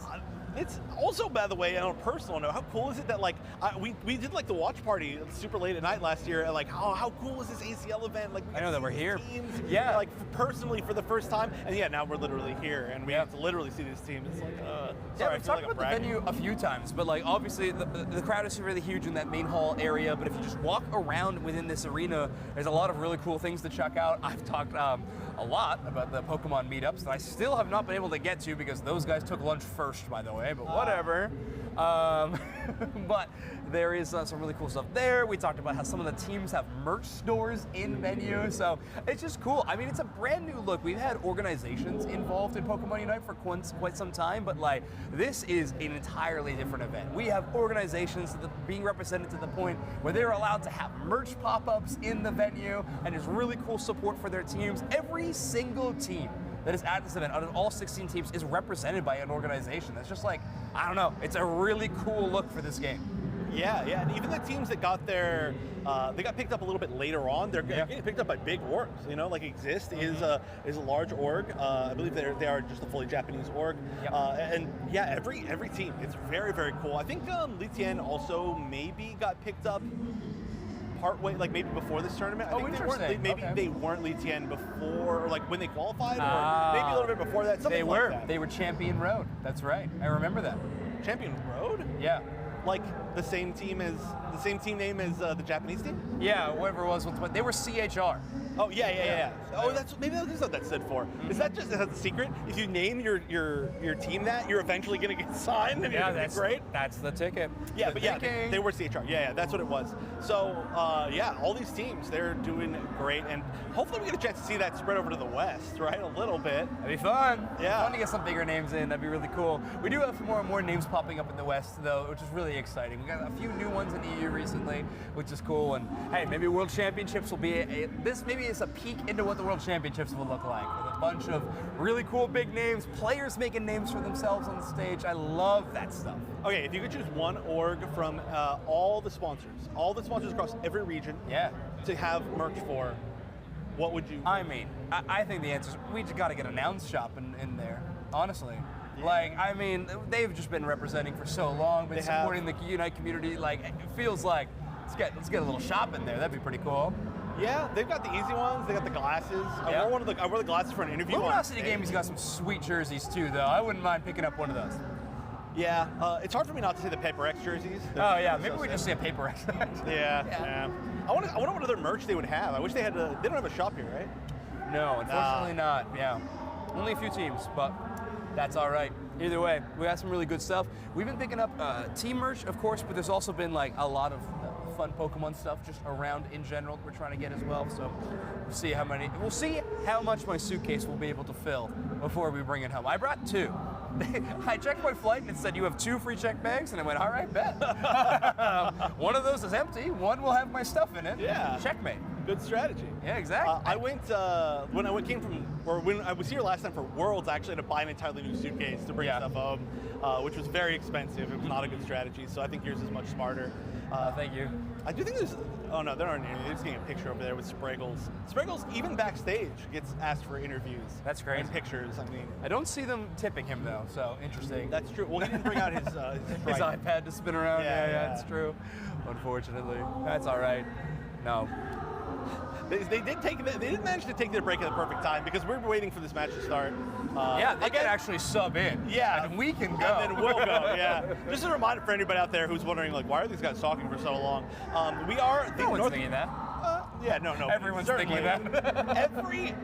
It's also, by the way, on a personal note, how cool is it that like we did like the watch party super late at night last year, and like how cool is this ACL event? Like I know that we're here. Teams, like personally for the first time, and now we're literally here, and we have to literally see these teams. It's like, sorry, we've talked about the venue a few times, but like obviously the crowd is really huge in that main hall area. But if you just walk around within this arena, there's a lot of really cool things to check out. I've talked a lot about the Pokemon meetups that I still have not been able to get to because those guys took lunch first, by the way. But whatever. But there is some really cool stuff there. We talked about how some of the teams have merch stores in venue, so it's just cool. I mean, it's a brand new look. We've had organizations involved in Pokemon Unite for quite some time, but like this is an entirely different event. We have organizations being represented to the point where they're allowed to have merch pop-ups in the venue, and there's really cool support for their teams. Every single team that is at this event, out of all 16 teams, is represented by an organization. That's just like, I don't know, it's a really cool look for this game. Yeah, and even the teams that got there, they got picked up a little bit later on. They're getting picked up by big orgs. Like Exist is a large org. I believe they are just a fully Japanese org. And every team, it's very, very cool. I think Litien also maybe got picked up partway, like maybe before this tournament. I think they weren't Litien before, or like when they qualified, or maybe a little bit before that. They were Champion Road. That's right. I remember that. Champion Road? Yeah. like the same team name as the Japanese team? Yeah, whatever it was. They were CHR. Oh yeah. Oh, maybe that's what that stood for. Is that just a secret? If you name your team that, you're eventually gonna get signed. And Yeah, that's great. That's the ticket. Yeah, The but yeah, thinking. they were CHR. Yeah, that's what it was. So yeah, all these teams, they're doing great, and hopefully we get a chance to see that spread over to the West, right? A little bit. That'd be fun. Yeah. Fun to get some bigger names in. That'd be really cool. We do have more and more names popping up in the West, though, which is really exciting. We got a few new ones in EU recently, which is cool. And hey, maybe World Championships will be this. Maybe it's a peek into what the World Championships will look like, with a bunch of really cool big names, players making names for themselves on the stage. I love that stuff. Okay, if you could choose one org from all the sponsors across every region, to have merch for, what would you? I mean, I think the answer is we just got to get an announce shop in there, honestly. Yeah. Like, I mean, they've just been representing for so long, been supporting the Unite community. Like, it feels like let's get a little shop in there. That'd be pretty cool. Yeah, they've got the easy ones. They got the glasses. Yeah. I wore the glasses for an interview. Luminosity Gaming's got some sweet jerseys too, though. I wouldn't mind picking up one of those. Yeah, it's hard for me not to see the Paper X jerseys. Oh yeah, maybe we just see a Paper X. yeah. I wonder what other merch they would have. I wish they had. They don't have a shop here, right? No, unfortunately not. Yeah, only a few teams, but that's all right. Either way, we got some really good stuff. We've been picking up team merch, of course, but there's also been like a lot of fun Pokemon stuff just around in general that we're trying to get as well. So we'll see how much my suitcase will be able to fill before we bring it home. I brought 2. I checked my flight and it said you have 2 free check bags, and I went, all right, bet. One of those is empty. One will have my stuff in it. Yeah. Checkmate. Good strategy. Yeah, exactly. I went when I was here last time for Worlds. I actually had to buy an entirely new suitcase to bring stuff home, which was very expensive. It was not a good strategy. So I think yours is much smarter. Thank you. I do think there's. Oh no, there aren't any. They're just getting a picture over there with Spraggles. Spraggles, even backstage, gets asked for interviews. That's great. And pictures. I mean, I don't see them tipping him though, so interesting. That's true. Well, he didn't bring out his his iPad to spin around. Yeah. It's true. Unfortunately, that's all right. No. They did manage to take their break at the perfect time because we were waiting for this match to start. They can actually sub in. Yeah, and we can go. And then we'll go. Yeah. Just a reminder for anybody out there who's wondering, like, why are these guys talking for so long? We are the No one's thinking that. Yeah, no. Everyone's thinking that.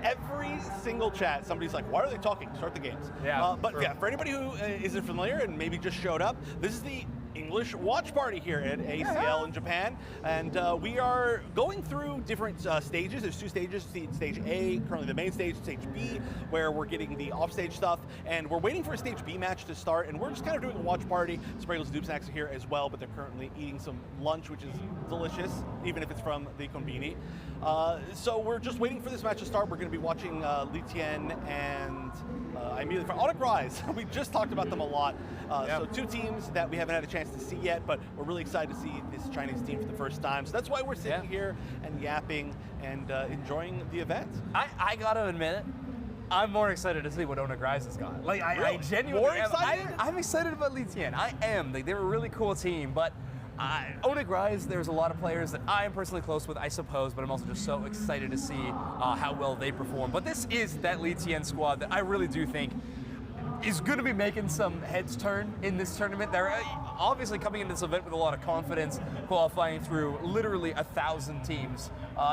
every single chat, somebody's like, why are they talking? Start the games. Yeah. But true. yeah, for anybody who isn't familiar and maybe just showed up, this is the English watch party here at ACL in Japan, and we are going through different stages. There's 2 stages, stage A, currently the main stage, stage B, where we're getting the offstage stuff, and we're waiting for a stage B match to start, and we're just kind of doing a watch party. Spraggles and Doob Snacks are here as well, but they're currently eating some lunch, which is delicious, even if it's from the konbini. So we're just waiting for this match to start. We're going to be watching Li Tian and I immediately from Onyx Rise. We just talked about them a lot. So 2 teams that we haven't had a chance to see yet, but we're really excited to see this Chinese team for the first time. So that's why we're sitting here and yapping and enjoying the event. I gotta admit it. I'm more excited to see what Onyx Rise has got. Like, I genuinely More excited? I'm excited about Li Tian. I am. Like, they're a really cool team, but Onyx Rise, there's a lot of players that I am personally close with, I suppose, but I'm also just so excited to see how well they perform. But this is that Li Tian squad that I really do think is going to be making some heads turn in this tournament. They're obviously coming into this event with a lot of confidence, qualifying through literally 1,000 teams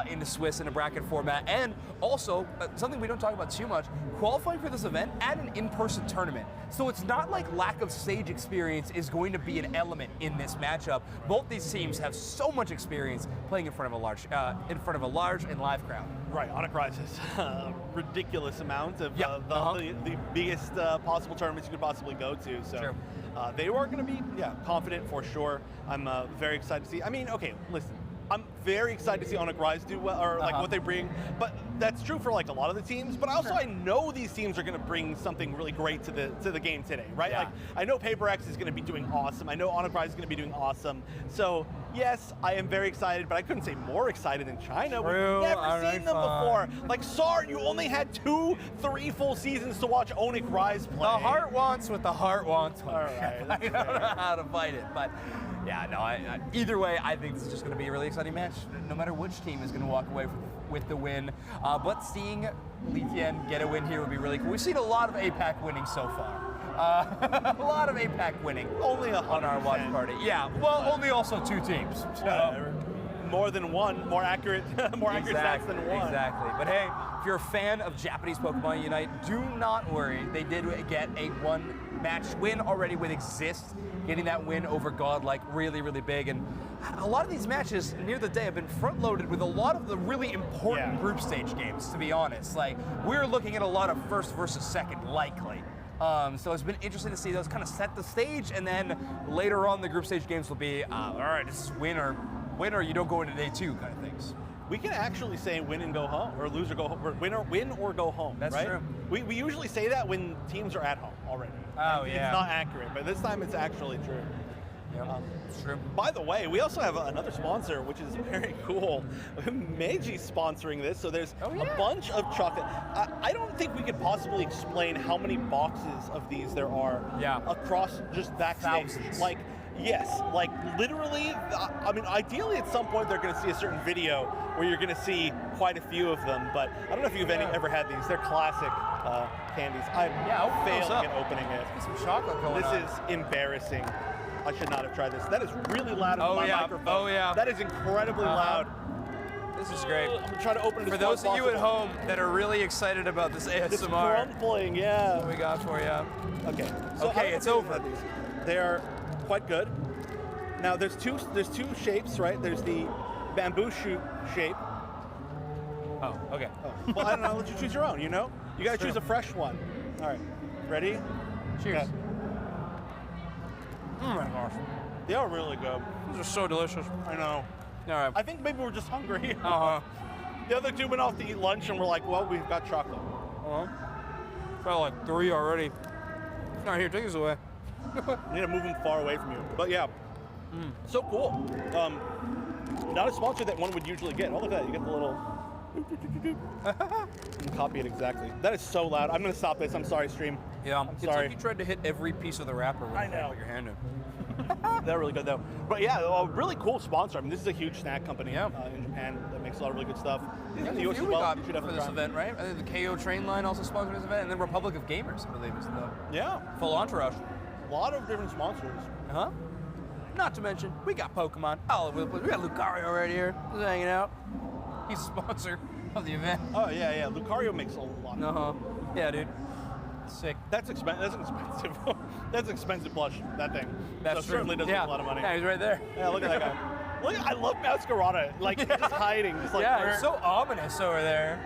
into Swiss in a bracket format, and also something we don't talk about too much, qualifying for this event at an in-person tournament. So it's not like lack of stage experience is going to be an element in this matchup. Both these teams have so much experience playing in front of a large and live crowd. Right, Onyx Rise has a ridiculous amount of the biggest possible tournaments you could possibly go to. So they are going to be confident for sure. I'm very excited to see. I mean, okay, listen. I'm very excited to see Onyx Rise do well, or like what they bring, but that's true for like a lot of the teams. But also, I know these teams are going to bring something really great to the game today, right? Yeah. Like I know Paper X is going to be doing awesome. I know Onyx Rise is going to be doing awesome. So yes, I am very excited, but I couldn't say more excited than China. True. We've never seen them before. Like Sar, you only had 2-3 full seasons to watch Onyx Rise play. The heart wants what the heart wants. All right, I don't know how to fight it, but yeah, no. Either way, I think this is just going to be a really exciting match. No matter which team is going to walk away with the win, but seeing Li Tian get a win here would be really cool. We've seen a lot of APAC winning so far. A lot of APAC winning. Only on our watch party. Yeah, well, only also 2 teams. So. More than one, more accurate stats than one. Exactly. But hey, if you're a fan of Japanese Pokemon Unite, do not worry. They did get a 1-match win already with Exist, getting that win over Godlike really, really big. And a lot of these matches near the day have been front-loaded with a lot of the really important group stage games, to be honest. Like, we're looking at a lot of first versus second, likely. So it's been interesting to see those kind of set the stage, and then later on the group stage games will be, all right, this is win or you don't go into day 2 kind of things. We can actually say win and go home, or lose or go home, or win or go home. That's right? true. We usually say that when teams are at home already. Oh, and yeah. It's not accurate, but this time it's actually true. Yeah, it's true. By the way, we also have another sponsor, which is very cool. Meiji's sponsoring this, so there's a bunch of chocolate. I don't think we could possibly explain how many boxes of these there are across just backstage. Thousands. Like, yes, like literally, I mean, ideally at some point they're going to see a certain video where you're going to see quite a few of them, but I don't know if you've ever had these. They're classic candies. I'm failing at opening it. Let's get some chocolate going on. This is embarrassing. I should not have tried this. That is really loud on my microphone. Oh, yeah. That is incredibly loud. This is great. I'm going to try to open it For as far those as of you at possible. home that are really excited about this ASMR. It's crumpling, yeah. What we got for you? Okay. So Okay, it's over. They are quite good. Now there's two shapes, right? There's the bamboo shoot shape. Oh, okay. Oh. Well, I don't know. I'll let you choose your own. You know, you got to choose a fresh one. All right. Ready? Cheers. Okay. Oh my gosh. They are really good. These are so delicious. I know. All right. I think maybe we're just hungry. Uh-huh. The other two went off to eat lunch, and we're like, well, we've got chocolate. Uh-huh. Got like 3 already. All right, here, take this away. You need to move them far away from you. But yeah, so cool. Not a sponsor that one would usually get. Oh, look at that. You get the little... You can copy it exactly. That is so loud. I'm going to stop this. I'm sorry, stream. Yeah, I'm it's sorry. like you tried to hit every piece of the wrapper when you put your hand in. They're really good, though. But yeah, a really cool sponsor. I mean, this is a huge snack company in Japan that makes a lot of really good stuff. Yeah, In the US as we well. got You should for definitely this try. event, right? I think the KO train line also sponsored this event, and then Republic of Gamers, I believe, is the full entourage. A lot of different sponsors. Uh-huh. Not to mention, we got Pokemon all over the place. We got Lucario right here, just hanging out. He's a sponsor of the event. Oh, yeah, yeah. Lucario makes a lot. Uh-huh. Yeah, dude. Sick. That's expensive. That's expensive plush, that thing. That's so certainly doesn't make a lot of money. Yeah, he's right there. Yeah, look at that guy. Look, I love Masquerada. Like, just hiding. Just like, yeah, it's so ominous over there.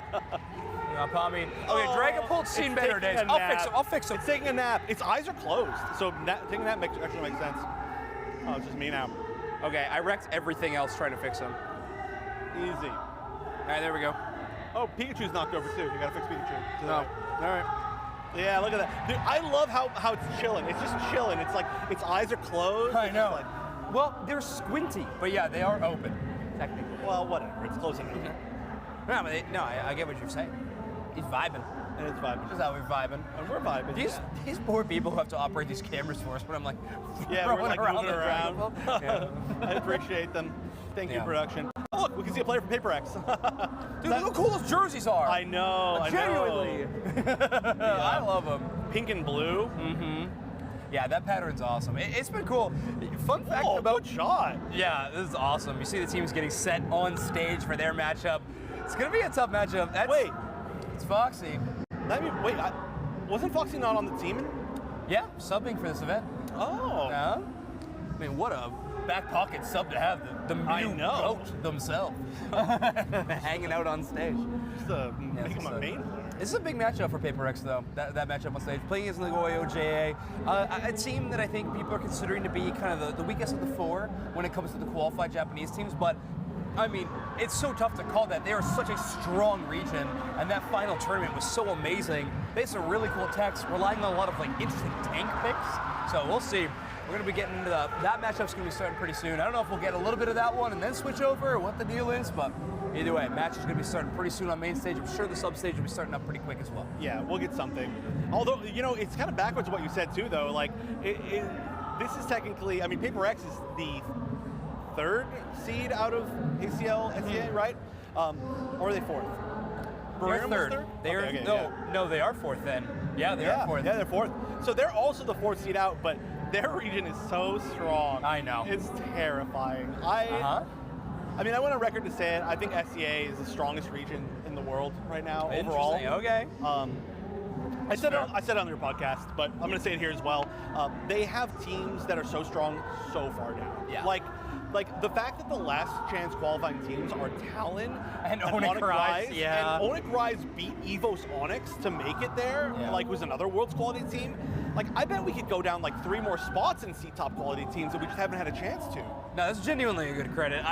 I mean, okay, Dragon Pult's seen it's better taking days. a nap. I'll fix him. It's taking a nap. Its eyes are closed, so taking a nap actually makes sense. Oh, it's just me now. Okay, I wrecked everything else trying to fix him. Easy. All right, there we go. Oh, Pikachu's knocked over too. You gotta fix Pikachu. No. All right. Yeah, look at that. Dude, I love how it's chilling. It's just chilling. It's like its eyes are closed. I It's know. just like, Well, they're squinty, but yeah, they are open, technically. well, whatever. It's close enough. No, but I get what you're saying. He's vibing. And it's vibing. This is how we're vibing. And we're vibing. These poor people who have to operate these cameras for us when I'm like Yeah, we're throwing like around moving the around. dragon. I appreciate them. Thank you, Yeah. production. Oh, look, we can see a player from Paper X. Dude, look how cool those jerseys are. I know. Genuinely. I love them. Pink and blue. Mm-hmm. Yeah, that pattern's awesome. It's been cool. Fun fact about good shot. Yeah, this is awesome. You see the teams getting set on stage for their matchup. It's gonna be a tough matchup. Wait, it's Foxy. Wait, wasn't Foxy not on the team? Yeah, subbing for this event. Oh. Yeah. I mean, what a back pocket sub to have the Mew goat themselves hanging out on stage. Just to make him a main player. This is a big matchup for Paper X, though, that matchup on stage. Playing against Nagoya JA, a team that I think people are considering to be kind of the weakest of the 4 when it comes to the qualified Japanese teams, but I mean, it's so tough to call that. They are such a strong region, and that final tournament was so amazing. They had some really cool techs, relying on a lot of interesting tank picks. So we'll see. We're going to be getting into that matchup's going to be starting pretty soon. I don't know if we'll get a little bit of that one and then switch over or what the deal is, but either way, match is going to be starting pretty soon on main stage. I'm sure the sub stage will be starting up pretty quick as well. Yeah, we'll get something. Although, it's kind of backwards what you said too, though. Like, this is technically, I mean, Paper X is the 3rd seed out of ACL, SCA, right? Or are they 4th? They're third. They're Okay, no, they are fourth then. Yeah, they are fourth. Yeah, they're fourth. So they're also the fourth seed out, but their region is so strong. I know. It's terrifying. I mean, I went on record to say it. I think SCA is the strongest region in the world right now overall. Okay. I said it on your podcast, but I'm going to say it here as well. They have teams that are so strong so far down. Yeah. Like the fact that the last chance qualifying teams are Talon and Onyx Rise, and Onyx Rise beat Evo's Onyx to make it there, like was another World's quality team. Like I bet we could go down like 3 more spots and see top quality teams that we just haven't had a chance to. No, that's genuinely a good credit.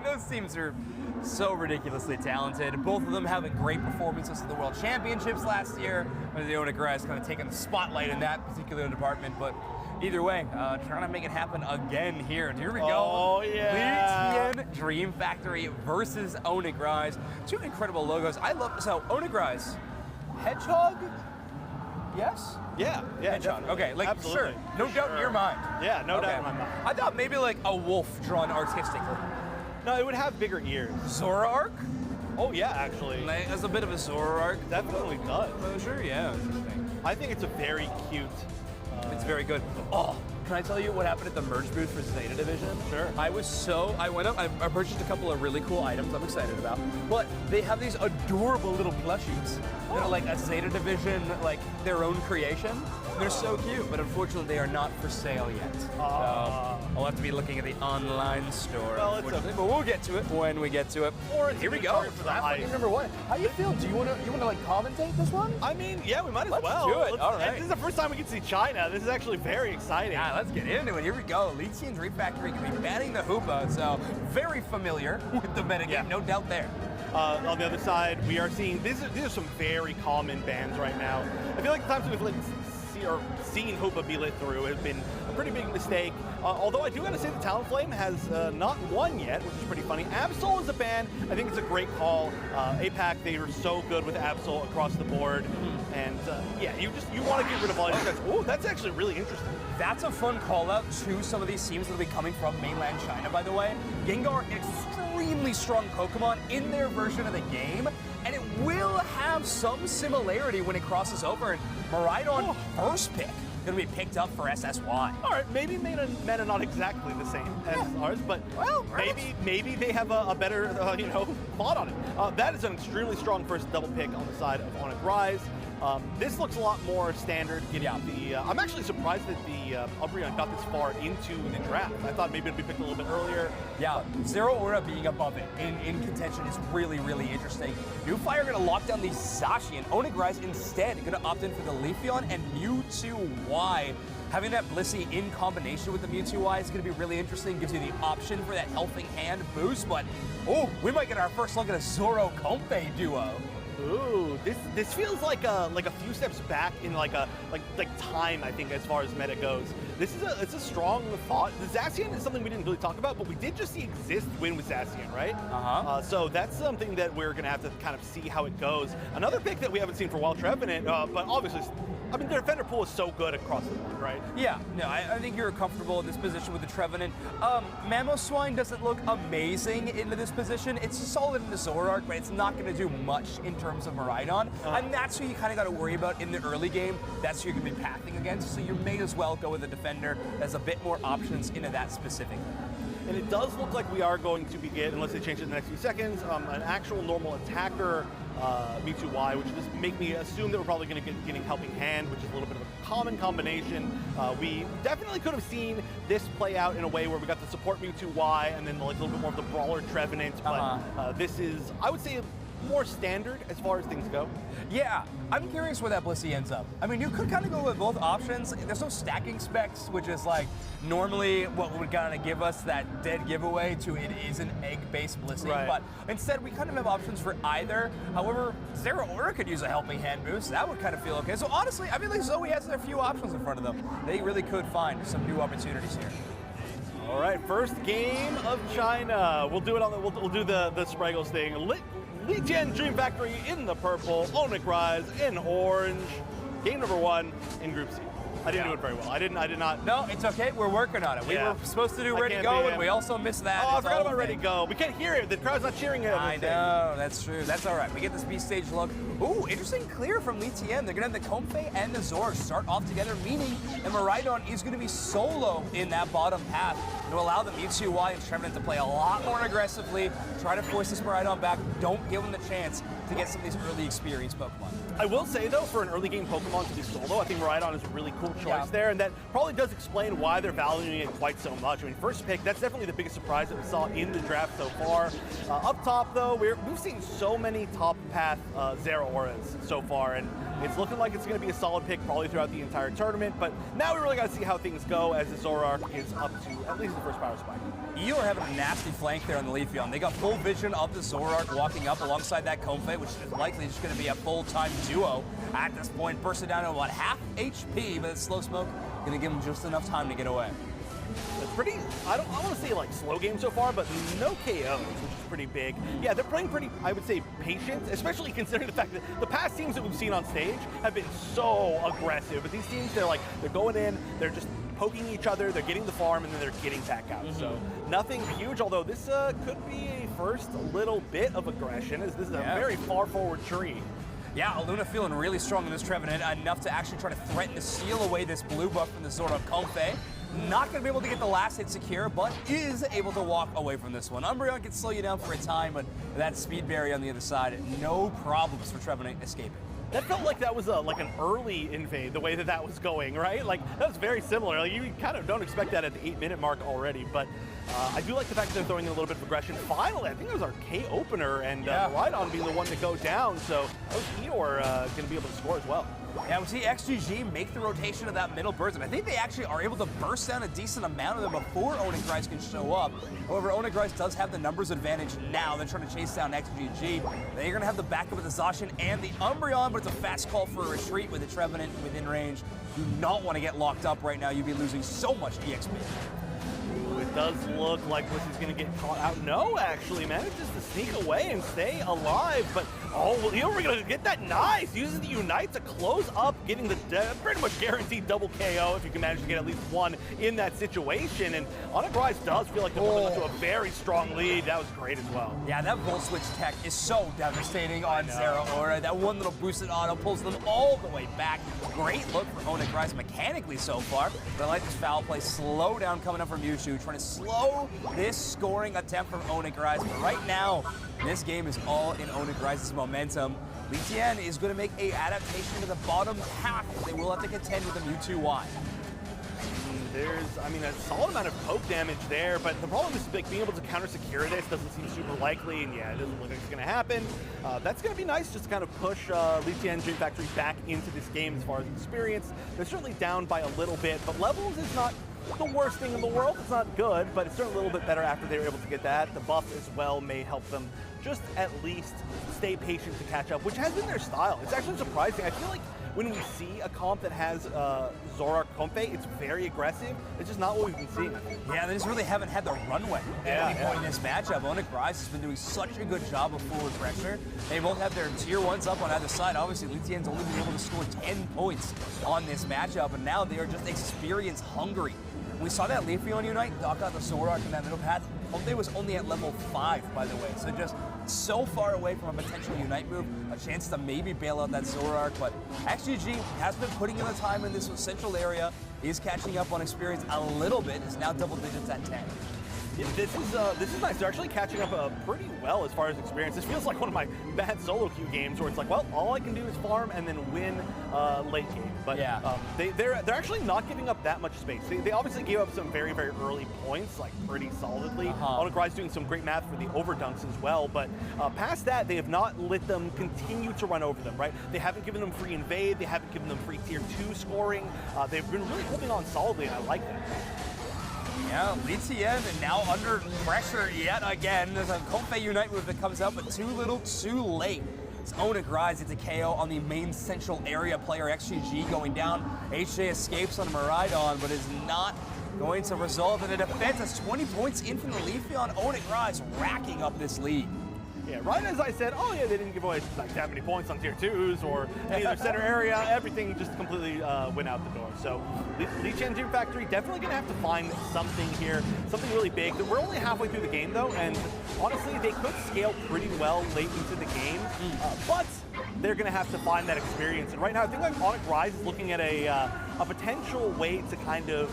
Those teams are so ridiculously talented. Both of them having great performances at the World Championships last year. The Onyx Rise kind of taking the spotlight in that particular department, but either way, trying to make it happen again here. Here we go. Oh, yeah. Lijian Dream Factory versus Onyx Rise. 2 incredible logos. I love, so Onyx Rise, Hedgehog? Yes? Yeah, Hedgehog. Okay, like, absolutely. sure. No doubt in your mind. Yeah, no doubt in my mind. I thought maybe like a wolf drawn artistically. No, it would have bigger ears. Zoroark? Oh, yeah, actually. Like, as a bit of a Zoroark. Definitely does. Closure? Yeah, interesting. I think it's a very cute. It's very good. Oh, can I tell you what happened at the merge booth for Zeta Division? Sure. I went up, I purchased a couple of really cool items I'm excited about, but they have these adorable little plushies that are like a Zeta Division, like their own creation. They're so cute, but unfortunately they are not for sale yet. So I'll have to be looking at the online store, well, unfortunately, but we'll get to it when we get to it. Or here we go. Game number 1. How you feel? Do you want to like commentate this one? I mean, yeah, we might as Let's well. do it. All right. This is the first time we can see China. This is actually very exciting. Yeah, let's get into it. Here we go. Lijian Dream Factory can be batting the Hoopa, so very familiar with the metagame, no doubt there. On the other side, we are seeing these are some very common bans right now. I feel like the times we've seen Hoopa be lit through has been a pretty big mistake. Although I do gotta say the Talonflame has not won yet, which is pretty funny. Absol is a ban. I think it's a great call. APAC, they are so good with Absol across the board. And yeah, you want to get rid of all these guys. Oh, that's actually really interesting. That's a fun call out to some of these teams that will be coming from mainland China, by the way. Gengar, extremely strong Pokemon in their version of the game, and it will have some similarity when it crosses over. And Miraidon, first pick, going to be picked up for SSY. All right, maybe meta not exactly the same as ours, but well, maybe they have a better thought on it. That is an extremely strong first double pick on the side of Onyx Rise. This looks a lot more standard. I'm actually surprised that the Umbreon got this far into the draft. I thought maybe it'd be picked a little bit earlier. Yeah, Zero Aura being above it in contention is really, really interesting. New Fire going to lock down the Zacian. Onyx Rise instead going to opt in for the Leafeon and Mewtwo-Y. Having that Blissey in combination with the Mewtwo-Y is going to be really interesting. Gives you the option for that Helping Hand boost, but oh, we might get our first look at a Zoro-Comfey duo. Ooh, this feels like a few steps back in like time, I think, as far as meta goes. It's a strong thought. The Zacian is something we didn't really talk about, but we did just see Exist win with Zacian, right? So that's something that we're gonna have to kind of see how it goes. Another pick that we haven't seen for a while, Trevenant, but obviously, I mean, the defender pool is so good across the board, right? Yeah, no, I think you're comfortable in this position with the Trevenant. Mamoswine doesn't look amazing into this position. It's solid in the Zoroark, but it's not going to do much in terms of Miraidon. And that's who you kind of got to worry about in the early game. That's who you're going to be pathing against, so you may as well go with a defender that has a bit more options into that specifically. And it does look like we are going to get, unless they change it in the next few seconds, an actual normal attacker Mewtwo-Y, which just make me assume that we're probably going to get getting Helping Hand, which is a little bit of a common combination. We definitely could have seen this play out in a way where we got the support Mewtwo-Y and then like a little bit more of the brawler Trevenant, but this is, I would say, more standard as far as things go. Yeah, I'm curious where that Blissey ends up. I mean, you could kind of go with both options. There's no stacking specs, which is like normally what would kind of give us that dead giveaway to it is an egg-based Blissey, but instead we kind of have options for either. However, Zero Aura could use a Helping Hand boost. That would kind of feel okay. So honestly, I feel like Zoe has a few options in front of them. They really could find some new opportunities here. All right, first game of China. We'll do it on the we'll do the Spraggles thing. Lijian Dream Factory in the purple, Onyx Rise in orange. Game number 1 in Group C. I didn't do it very well. I did not. No, it's okay. We're working on it. We were supposed to do Ready Go, and we also missed that. Oh, I forgot about Ready Go. We can't hear it. The crowd's not cheering it. I know. That's true. That's all right. We get this B stage look. Ooh, interesting clear from LAIC. They're going to have the Comfey and the Zorg start off together, meaning that Miraidon is going to be solo in that bottom path to allow the Mewtwo and Trevenant to play a lot more aggressively, try to force this Miraidon back. Don't give them the chance to get some of these early experienced Pokemon. I will say, though, for an early game Pokemon to be solo, I think Miraidon is a really cool choice there, and that probably does explain why they're valuing it quite so much. I mean, first pick, that's definitely the biggest surprise that we saw in the draft so far. Up top, though, we've seen so many top path Zeraoras so far, and it's looking like it's going to be a solid pick probably throughout the entire tournament, but now we really got to see how things go as the Zoroark is up to at least the first power spike. You are having a nasty flank there on the Leafeon. They got full vision of the Zoroark walking up alongside that Comfey, which is likely just going to be a full-time duo at this point. Bursting down to about half HP, but it's Slow Smoke going to give them just enough time to get away. It's pretty, I want to say like slow game so far, but no KOs, which is pretty big. Yeah, they're playing pretty, I would say, patient, especially considering the fact that the past teams that we've seen on stage have been so aggressive. But these teams, they're going in, they're just poking each other, they're getting the farm, and then they're getting back out. So nothing huge, although this could be a first little bit of aggression, as this is a very far forward tree. Yeah, Luna feeling really strong in this Trevenant, enough to actually try to threaten to steal away this blue buff from the Zoroark Comfey. Not going to be able to get the last hit secure, but is able to walk away from this one. Umbreon can slow you down for a time, but that speed barrier on the other side, no problems for Trevenant escaping. That felt like that was like an early invade, the way that was going, right? Like, that was very similar. Like, you kind of don't expect that at the 8-minute mark already, but I do like the fact that they're throwing in a little bit of aggression. Finally, I think it was our K opener, and Miraidon being the one to go down, so that was Eeyore going to be able to score as well. Yeah, we see XGG make the rotation of that middle burst, and I think they actually are able to burst down a decent amount of them before Onigrice can show up. However, Onigrice does have the numbers advantage now. They're trying to chase down XGG. They're going to have the backup of the Zacian and the Umbreon, but it's a fast call for a retreat with the Trevenant within range. Do not want to get locked up right now. You'd be losing so much EXP. It does look like Blissy's going to get caught out. No, actually, manages to sneak away and stay alive. But, oh, well, we're going to get that nice. Uses the Unite to close up, getting the pretty much guaranteed double KO if you can manage to get at least one in that situation. And Onigrice does feel like they're pulling up to a very strong lead. That was great as well. Yeah, that Volt Switch tech is so devastating on Zeraora. That one little boosted auto pulls them all the way back. Great look for Onigrice mechanically so far. But I like this foul play. Slow down coming up from Mewtwo, trying to slow this scoring attempt from Onigrice. But right now, this game is all in Onigrice's momentum. LAIC is going to make a adaptation to the bottom half. They will have to contend with the Mewtwo Y. There's, I mean, a solid amount of poke damage there, but the problem is like, being able to counter-secure this doesn't seem super likely, and yeah, it doesn't look like it's going to happen. That's going to be nice just to kind of push LAIC Dream Factory back into this game as far as experience. They're certainly down by a little bit, but levels is not the worst thing in the world. It's not good, but it's certainly a little bit better after they were able to get that. The buff as well may help them just at least stay patient to catch up, which has been their style. It's actually surprising. I feel like when we see a comp that has Zoroark Comfey, it's very aggressive. It's just not what we've been seeing. Yeah, they just really haven't had the runway at any point in this matchup. Onigrice has been doing such a good job of forward pressure. They both have their tier 1s up on either side. Obviously, LAIC's only been able to score 10 points on this matchup, and now they are just experience hungry. We saw that Leafeon Unite knock out the Zoroark in that middle path. Comfey was only at level 5, by the way, so just so far away from a potential Unite move, a chance to maybe bail out that Zoroark, but XGG has been putting in the time in this central area. He's catching up on experience a little bit, is now double digits at 10. Yeah, this is nice. They're actually catching up pretty well as far as experience. This feels like one of my bad solo queue games where it's like, well, all I can do is farm and then win late game. But yeah. They're actually not giving up that much space. They obviously gave up some very, very early points, like pretty solidly. Onigrice doing some great math for the overdunks as well. But past that, they have not let them continue to run over them, right? They haven't given them free invade. They haven't given them free tier 2 scoring. They've been really holding on solidly, and I like that. Yeah, LAIC now under pressure yet again. There's a Comfey Unite move that comes out, but too little, too late. It's Onigrice, it's a KO on the main central area player, XGG going down. HJ escapes on Miraidon, but is not going to result in a defense. That's 20 points in from the Leafeon. Onigrice racking up this lead. Yeah, right as I said, oh yeah, they didn't give away like that many points on tier 2s or any of their center area, everything just completely went out the door. So Liqian Dream Factory definitely gonna have to find something here, something really big. We're only halfway through the game though, and honestly, they could scale pretty well late into the game, but they're gonna have to find that experience. And right now, I think like Onyx Rise is looking at a potential way to kind of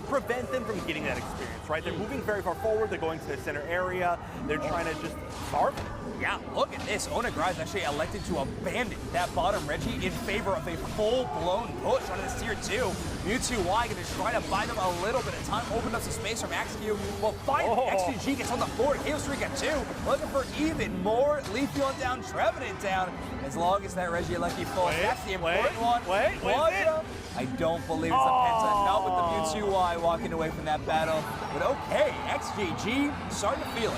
prevent them from getting that experience, right? They're moving very far forward, they're going to the center area, they're trying to just starve it. Yeah, look at this. Onagrai actually elected to abandon that bottom Reggie in favor of a full-blown push on this tier 2. Mewtwo Y going to try to buy them a little bit of time, open up some space from XQ. Well, finally, XGG gets on the board. Chaos Rika 2, looking for even more. Leafeon down, Trevenant down. As long as that Reggie Lucky falls, that's the important one. I don't believe it's a Penta, not with the Mewtwo Y walking away from that battle. But okay, XGG starting to feel it.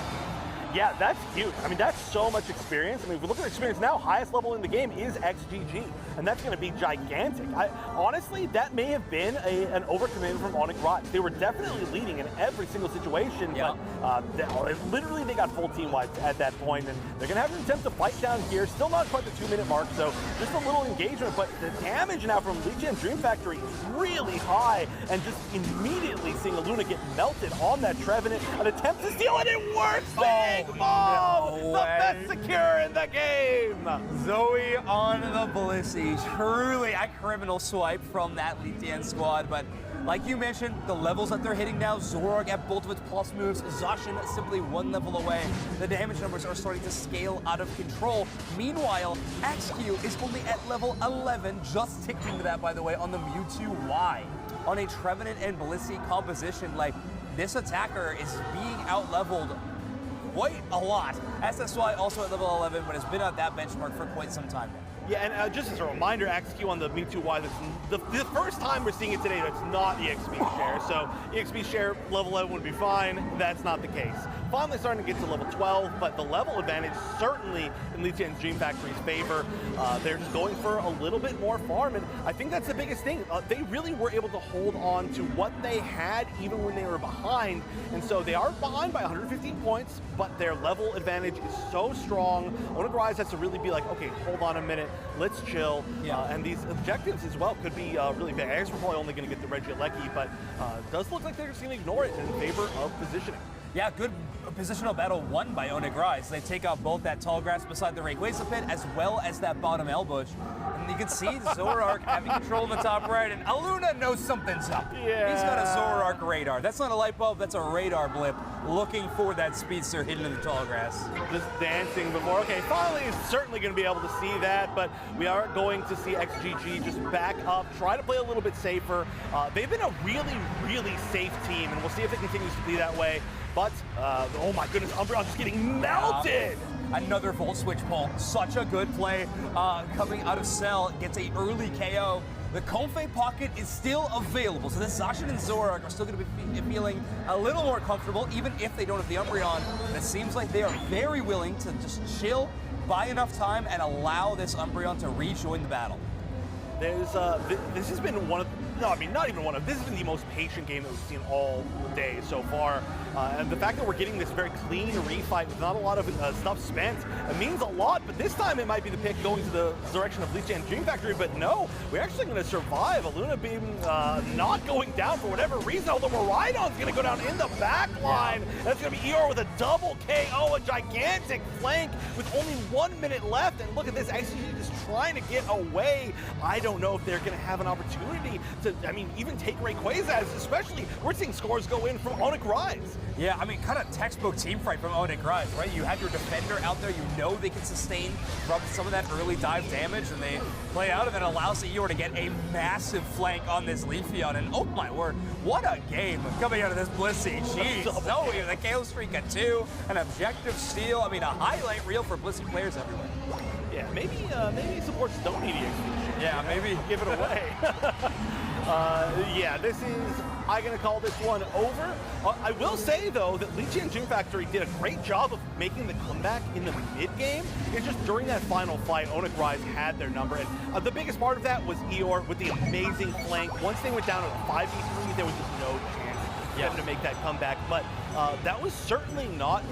Yeah, that's huge. I mean, that's so much experience. I mean, if we look at experience now, highest level in the game is XGG, and that's going to be gigantic. Honestly, that may have been an overcommitment from Onyx Rise. They were definitely leading in every single situation, but literally they got full team wipes at that point, and they're going to have to attempt to fight down here. Still not quite the 2-minute mark, so just a little engagement, but the damage now from Liqian Dream Factory is really high, and just immediately seeing Aluna get melted on that Trevenant, an attempt to steal, and it works! The best secure in the game! Zoe on the Blissey. Truly a criminal swipe from that Liqian squad, but like you mentioned, the levels that they're hitting now, Zoroark at both of its plus moves, Zacian simply one level away. The damage numbers are starting to scale out of control. Meanwhile, XQ is only at level 11, just ticked into that, by the way, on the Mewtwo Y. On a Trevenant and Blissey composition, like, this attacker is being out-leveled quite a lot. SSY also at level 11, but has been at that benchmark for quite some time now. Yeah, and just as a reminder, XQ on the Mewtwo Y, that's the first time we're seeing it today, that's not EXP share. So EXP share level 11 would be fine. That's not the case. Finally starting to get to level 12, but the level advantage certainly in Liqian's Dream Factory's favor. They're just going for a little bit more farm, and I think that's the biggest thing. They really were able to hold on to what they had even when they were behind, and so they are behind by 115 points, but their level advantage is so strong. Onyx Rise has to really be like, okay, hold on a minute, let's chill, and these objectives as well could be really big. I guess we're probably only going to get the Regieleki, but it does look like they're just going to ignore it in favor of positioning. Yeah, good positional battle won by Onyx Rise. They take out both that tall grass beside the Rayquaza pit as well as that bottom Elbush. And you can see Zoroark having control in the top right, and Aluna knows something's up. Yeah. He's got a Zoroark radar. That's not a light bulb, that's a radar blip, looking for that speedster hidden in the tall grass. Just dancing before. Okay, finally is certainly going to be able to see that, but we are going to see XGG just back up, try to play a little bit safer. They've been a really, really safe team, and we'll see if it continues to be that way. But, oh my goodness, Umbreon just getting melted! Another Volt Switch pull. Such a good play coming out of Cell. Gets a early KO. The Comfey pocket is still available, so the Zacian and Zoroark are still going to be feeling a little more comfortable, even if they don't have the Umbreon. And it seems like they are very willing to just chill, buy enough time, and allow this Umbreon to rejoin the battle. There's, this has been one of, no, I mean, not even one of, this has been the most patient game that we've seen all day so far. And the fact that we're getting this very clean refight with not a lot of stuff spent, it means a lot, but this time it might be the pick going to the direction of Liqian Dream Factory, but no, we're actually going to survive. Aluna Beam not going down for whatever reason, although Miraidon's going to go down in the back line. That's going to be Eeyore with a double KO, a gigantic flank with only 1 minute left, and look at this, XGG just trying to get away. I don't know if they're going to have an opportunity to, I mean, even take Rayquaza, especially, we're seeing scores go in from Onyx Rise. Yeah, I mean, kind of textbook team fight from Onyx Rise, right? You have your defender out there, you know they can sustain from some of that early dive damage, and they play out, and then allows Eeyore to get a massive flank on this Leafeon, and oh my word, what a game coming out of this Blissey. Jeez, Zoe, the KO streak at 2, an objective steal, I mean, a highlight reel for Blissey players everywhere. Yeah, maybe supports don't need EXP. Yeah, maybe give it away. Yeah, this is, I'm going to call this one over. I will say, though, that Liqian Dream Factory did a great job of making the comeback in the mid-game. It's just during that final fight, Onyx Rise had their number. And the biggest part of that was Eeyore with the amazing flank. Once they went down to a 5v3, there was just no chance them to make that comeback. But that was certainly not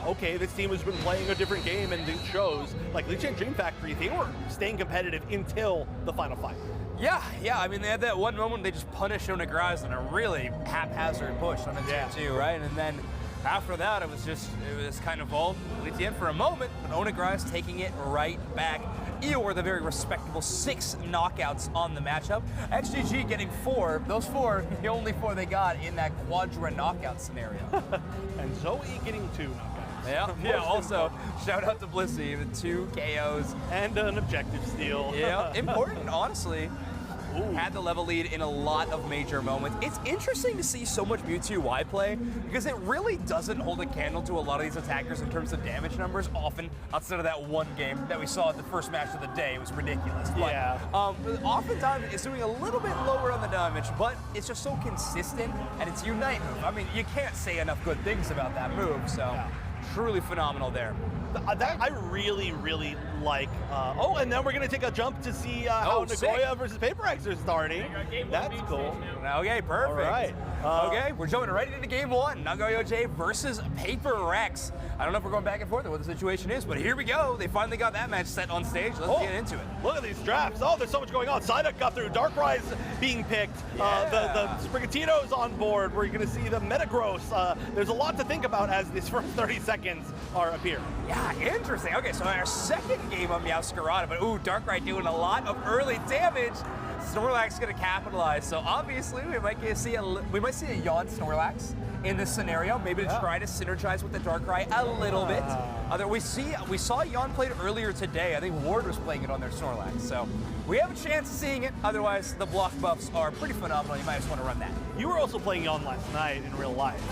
okay, this team has been playing a different game and it shows. Like Liqian Dream Factory, they were staying competitive until the final fight. Yeah, I mean, they had that one moment they just punished Onigraz on a really haphazard push on a tier 2, right? And then after that, it was kind of all Liqian for a moment, but Onigraz taking it right back. Eeyore, the very respectable 6 knockouts on the matchup. XGG getting 4. Those 4, the only 4 they got in that quadra knockout scenario. And Zoe getting 2 knockouts. Yeah, also, shout out to Blissey with 2 KOs. And an objective steal. Yeah, important, honestly. Had the level lead in a lot of major moments. It's interesting to see so much Mewtwo Y play because it really doesn't hold a candle to a lot of these attackers in terms of damage numbers. Often, outside of that one game that we saw at the first match of the day, it was ridiculous. But, oftentimes, it's doing a little bit lower on the damage, but it's just so consistent, and it's Unite move. I mean, you can't say enough good things about that move, so truly phenomenal there. That I really, really like. And then we're going to take a jump to see how Nagoya versus Paper X are starting. That's cool. Okay, perfect. All right. Okay, we're jumping right into game 1. Nagoya J versus Paper X. I don't know if we're going back and forth or what the situation is, but here we go. They finally got that match set on stage. Let's get into it. Look at these drafts. Oh, there's so much going on. Psyduck got through. Darkrai's being picked. The Sprigatito's on board. We're going to see the Metagross. There's a lot to think about as these first 30 seconds appear. Yeah, interesting. Okay, so our second game of Meowscarada, but Darkrai doing a lot of early damage. Snorlax going to capitalize, so obviously we might see a Yawn Snorlax in this scenario, maybe to try to synergize with the Darkrai a little bit. We saw Yawn played earlier today. I think Ward was playing it on their Snorlax, so we have a chance of seeing it. Otherwise, the block buffs are pretty phenomenal. You might just want to run that. You were also playing Yawn last night in real life.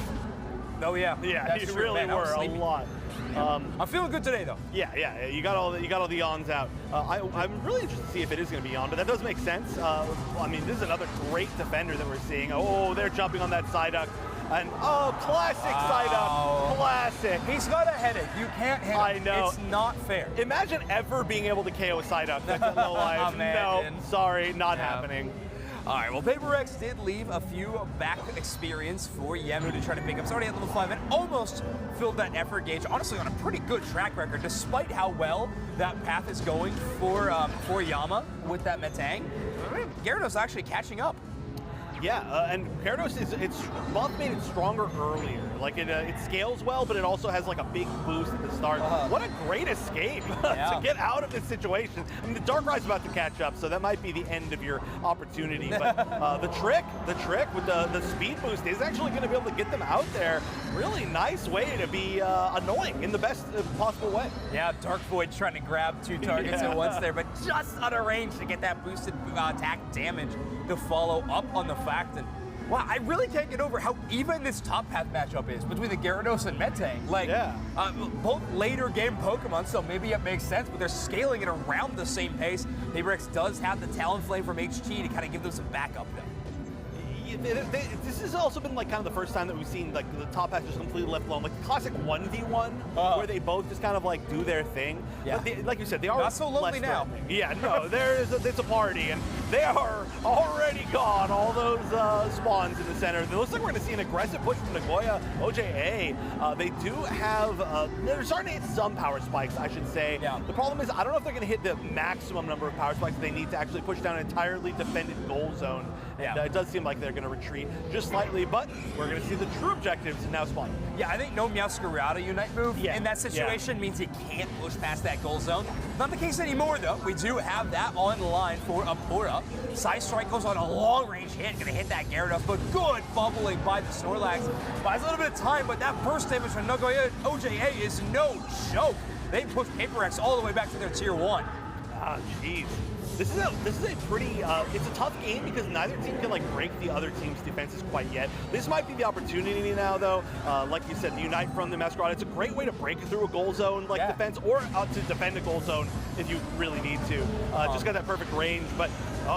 Oh yeah, yeah, that's you true, really man. were a lot. I'm feeling good today, though. Yeah, you got all the yawns out. I'm really interested to see if it is going to be yawn, but that does make sense. I mean, this is another great defender that we're seeing. Oh, they're jumping on that Psyduck. And classic Psyduck, classic. He's got a headache. You can't hit him. I know. It's not fair. Imagine ever being able to KO a Psyduck. That's a low life. No, sorry, not happening. All right, well, Paper X did leave a few back experience for Yemu to try to pick up. It's already at level 5 and almost filled that effort gauge, honestly, on a pretty good track record, despite how well that path is going for Yama with that Metang. Gyarados actually catching up. Yeah, and Gyarados it's buff made it stronger earlier. Like it scales well, but it also has like a big boost at the start. What a great escape to get out of this situation. I mean, the Darkrai's about to catch up, so that might be the end of your opportunity. But the trick with the speed boost is actually going to be able to get them out there. Really nice way to be annoying in the best possible way. Yeah, Dark Void trying to grab 2 targets at once there, but just out of range to get that boosted attack damage to follow up on the fact. And wow, I really can't get over how even this top path matchup is between the Gyarados and Metang. Like, both later game Pokemon, so maybe it makes sense, but they're scaling it around the same pace. Paper X does have the Talonflame from HT to kind of give them some backup there. This has also been like kind of the first time that we've seen like the top half just completely left alone, like the classic 1v1 where they both just kind of like do their thing. Yeah. But like you said, they are not so lonely now. Yeah, no, it's a party, and they are already gone. All those spawns in the center. It looks like we're going to see an aggressive push from Nagoya OJA. They do have they're starting to hit some power spikes, I should say. Yeah. The problem is I don't know if they're going to hit the maximum number of power spikes they need to actually push down an entirely defended goal zone. And it does seem like they're going to retreat just slightly, but we're going to see the true objectives now spawn. Yeah, I think no Meowscarada Unite move in that situation means you can't push past that goal zone. Not the case anymore, though. We do have that on the line for Apura. Side Strike goes on a long-range hit, going to hit that Gyarados, but good bubbling by the Snorlax. Buys a little bit of time, but that burst damage from Nagoya OJA is no joke. They push Paper X all the way back to their tier 1. Ah, jeez. This is a pretty, it's a tough game because neither team can like break the other team's defenses quite yet. This might be the opportunity now though. Like you said, the Unite from the Masquerade, it's a great way to break through a goal zone like defense or to defend a goal zone if you really need to. Just got that perfect range, but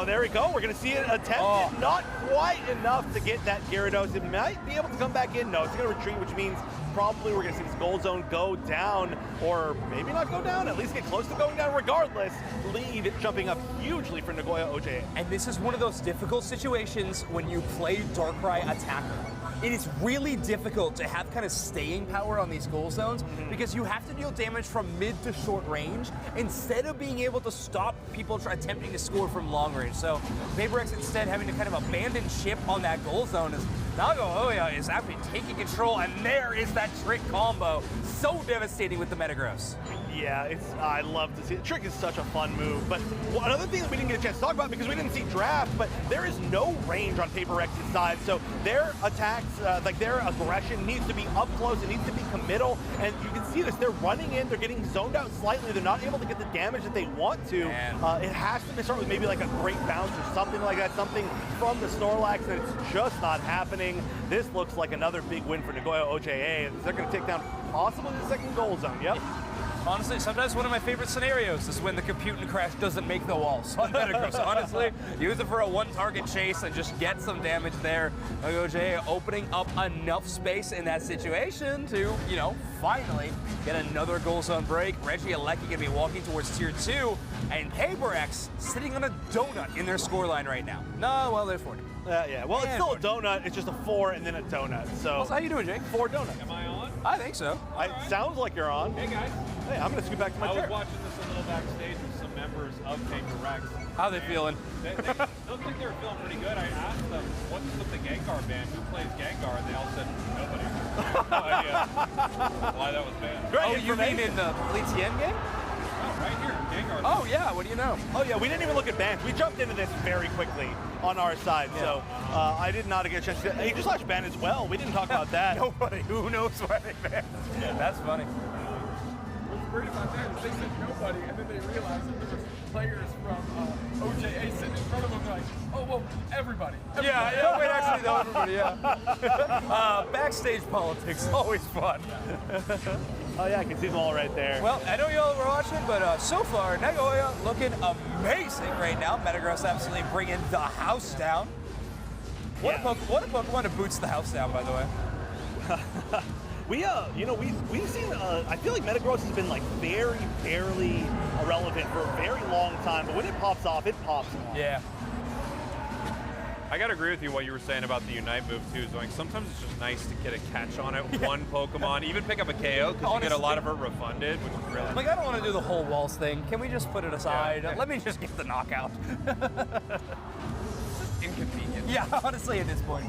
there we go. We're gonna see it attempted, not quite enough to get that Gyarados. It might be able to come back in. No, it's gonna retreat, which means probably we're gonna see this goal zone go down, or maybe not go down, at least get close to going down regardless. Lead jumping up hugely for Nagoya OJA. And this is one of those difficult situations when you play Darkrai attacker. it is really difficult to have kind of staying power on these goal zones because you have to deal damage from mid to short range instead of being able to stop people attempting to score from long range. So PaperX instead having to kind of abandon ship on that goal zone as Nagoya is actually taking control, and there is that trick combo. So devastating with the Metagross. Yeah, I love to see it. Trick is such a fun move, but another thing that we didn't get a chance to talk about because we didn't see draft, but there is no range on PaperX's side, so their attacks, like their aggression needs to be up close, it needs to be committal, and you can see this, they're running in, they're getting zoned out slightly, they're not able to get the damage that they want to. It has to start with maybe like a great bounce or something like that, something from the Snorlax, and it's just not happening. This looks like another big win for Nagoya OJA, they're going to take down possibly the second goal zone, yep. Honestly, sometimes one of my favorite scenarios is when the compute and crash doesn't make the walls on Metagross. Honestly, use it for a one-target chase and just get some damage there. OJ opening up enough space in that situation to, you know, finally get another goal zone break. Reggie and Lecky gonna be walking towards tier 2, and PaperX sitting on a donut in their scoreline right now. No, well, there's 40. Yeah, well, it's still a donut. It's just a 4 and then a donut. So how you doing, Jake? 4 donuts. Am I on? I think so. It sounds like you're on. Hey, guys. Hey, I'm going to scoot back to my chair. I was watching this a little backstage with some members of PaperX. How they feeling? They looked like they were feeling pretty good. I asked them, what's with the Gengar ban? Who plays Gengar? And they all said, nobody. No idea why that was banned. Oh, you mean in the Litien game? Oh, right here, Gengar. Oh, yeah, what do you know? Oh, yeah, we didn't even look at bans. We jumped into this very quickly on our side, so I did not get a chance to Aegis ban as well. We didn't talk about that. Nobody. Who knows why they banned? Yeah, that's funny. What's great about that is they said nobody, and then they realized that there was players from OJA sitting in front of them like, oh, well, everybody. Yeah, wait, actually, though, everybody, yeah. Backstage politics, always fun. Oh, yeah, I can see them all right there. Well, I know y'all were watching, but so far, Nagoya looking amazing right now. Metagross absolutely bringing the house down. What a Pokemon to boots the house down, by the way. We've seen, I feel like Metagross has been like very barely irrelevant for a very long time, but when it pops off, it pops off. Yeah. I gotta agree with you what you were saying about the Unite move too, Zoink. Sometimes it's just nice to get a catch on it, one Pokemon, even pick up a KO, because you get a lot of it refunded, which is really like, I don't want to do the whole walls thing. Can we just put it aside? Yeah. Let me just get the knockout. Inconvenient. Yeah, honestly, at this point.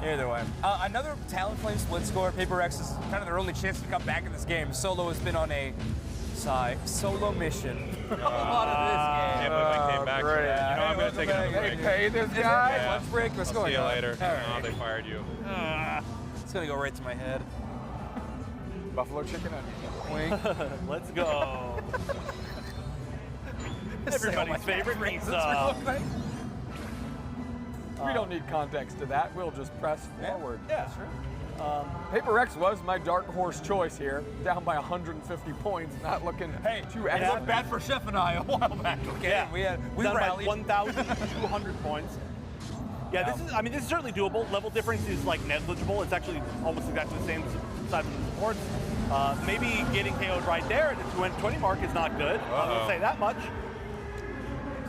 Either way. Another Talonflame split score. PaperX is kind of their only chance to come back in this game. Solo has been on a solo mission a lot of this game. Yeah, but I came back. Great. You know, I'm going to take another break. Pay this guy. Yeah. Lunch break. Let's go. See you later. All right. Oh, they fired you. It's going to go right to my head. Buffalo chicken onion. Wink. Let's go. Everybody's favorite pizza. We don't need context to that. We'll just press forward. Yeah, sure. PaperX was my dark horse choice here, down by 150 points, not looking too It looked bad for Chef and I a while back. Okay, yeah, we done rallied. by 1,200 points. Yeah, this is certainly doable. Level difference is like negligible. It's actually almost exactly the same side of the supports. Maybe getting KO'd right there at the 220 mark is not good. I won't say that much.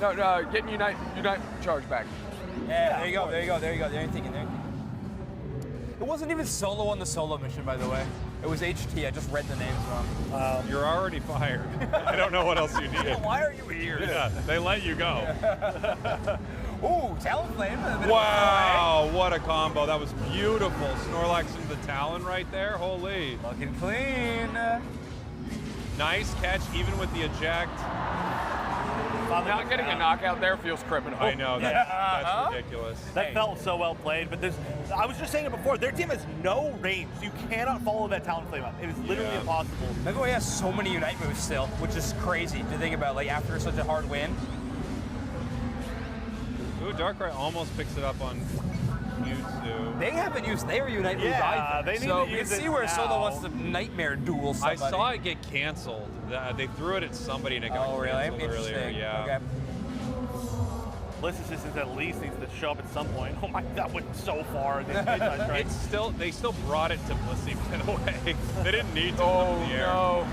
No, getting Unite charge back. Yeah, there you go. There you're thinking there. It wasn't even solo on the solo mission, by the way. It was HT. I just read the names wrong. You're already fired. I don't know what else you need. Why are you here? Yeah, they let you go. Ooh, Talonflame. Wow, what a combo. That was beautiful. Snorlax into the Talon right there. Holy. Looking clean. Nice catch, even with the eject. Not getting a knockout there feels criminal. I know, that's ridiculous. That felt so well played, but I was just saying it before, their team has no range. You cannot follow that Talonflame up. It is literally impossible. Nagoya has so many Unite moves still, which is crazy to think about, like, after such a hard win. Ooh, Darkrai almost picks it up on Mewtwo. They haven't used their Unite moves either. They need so to you use can see it where now. Solo wants to nightmare duel somebody. I saw it get canceled. They threw it at somebody and it got canceled earlier. Yeah. Okay. Bliss Assistance at least needs to show up at some point. Oh my, that went so far. They still brought it to Blissey in a way. They didn't need to Oh, in the air. no.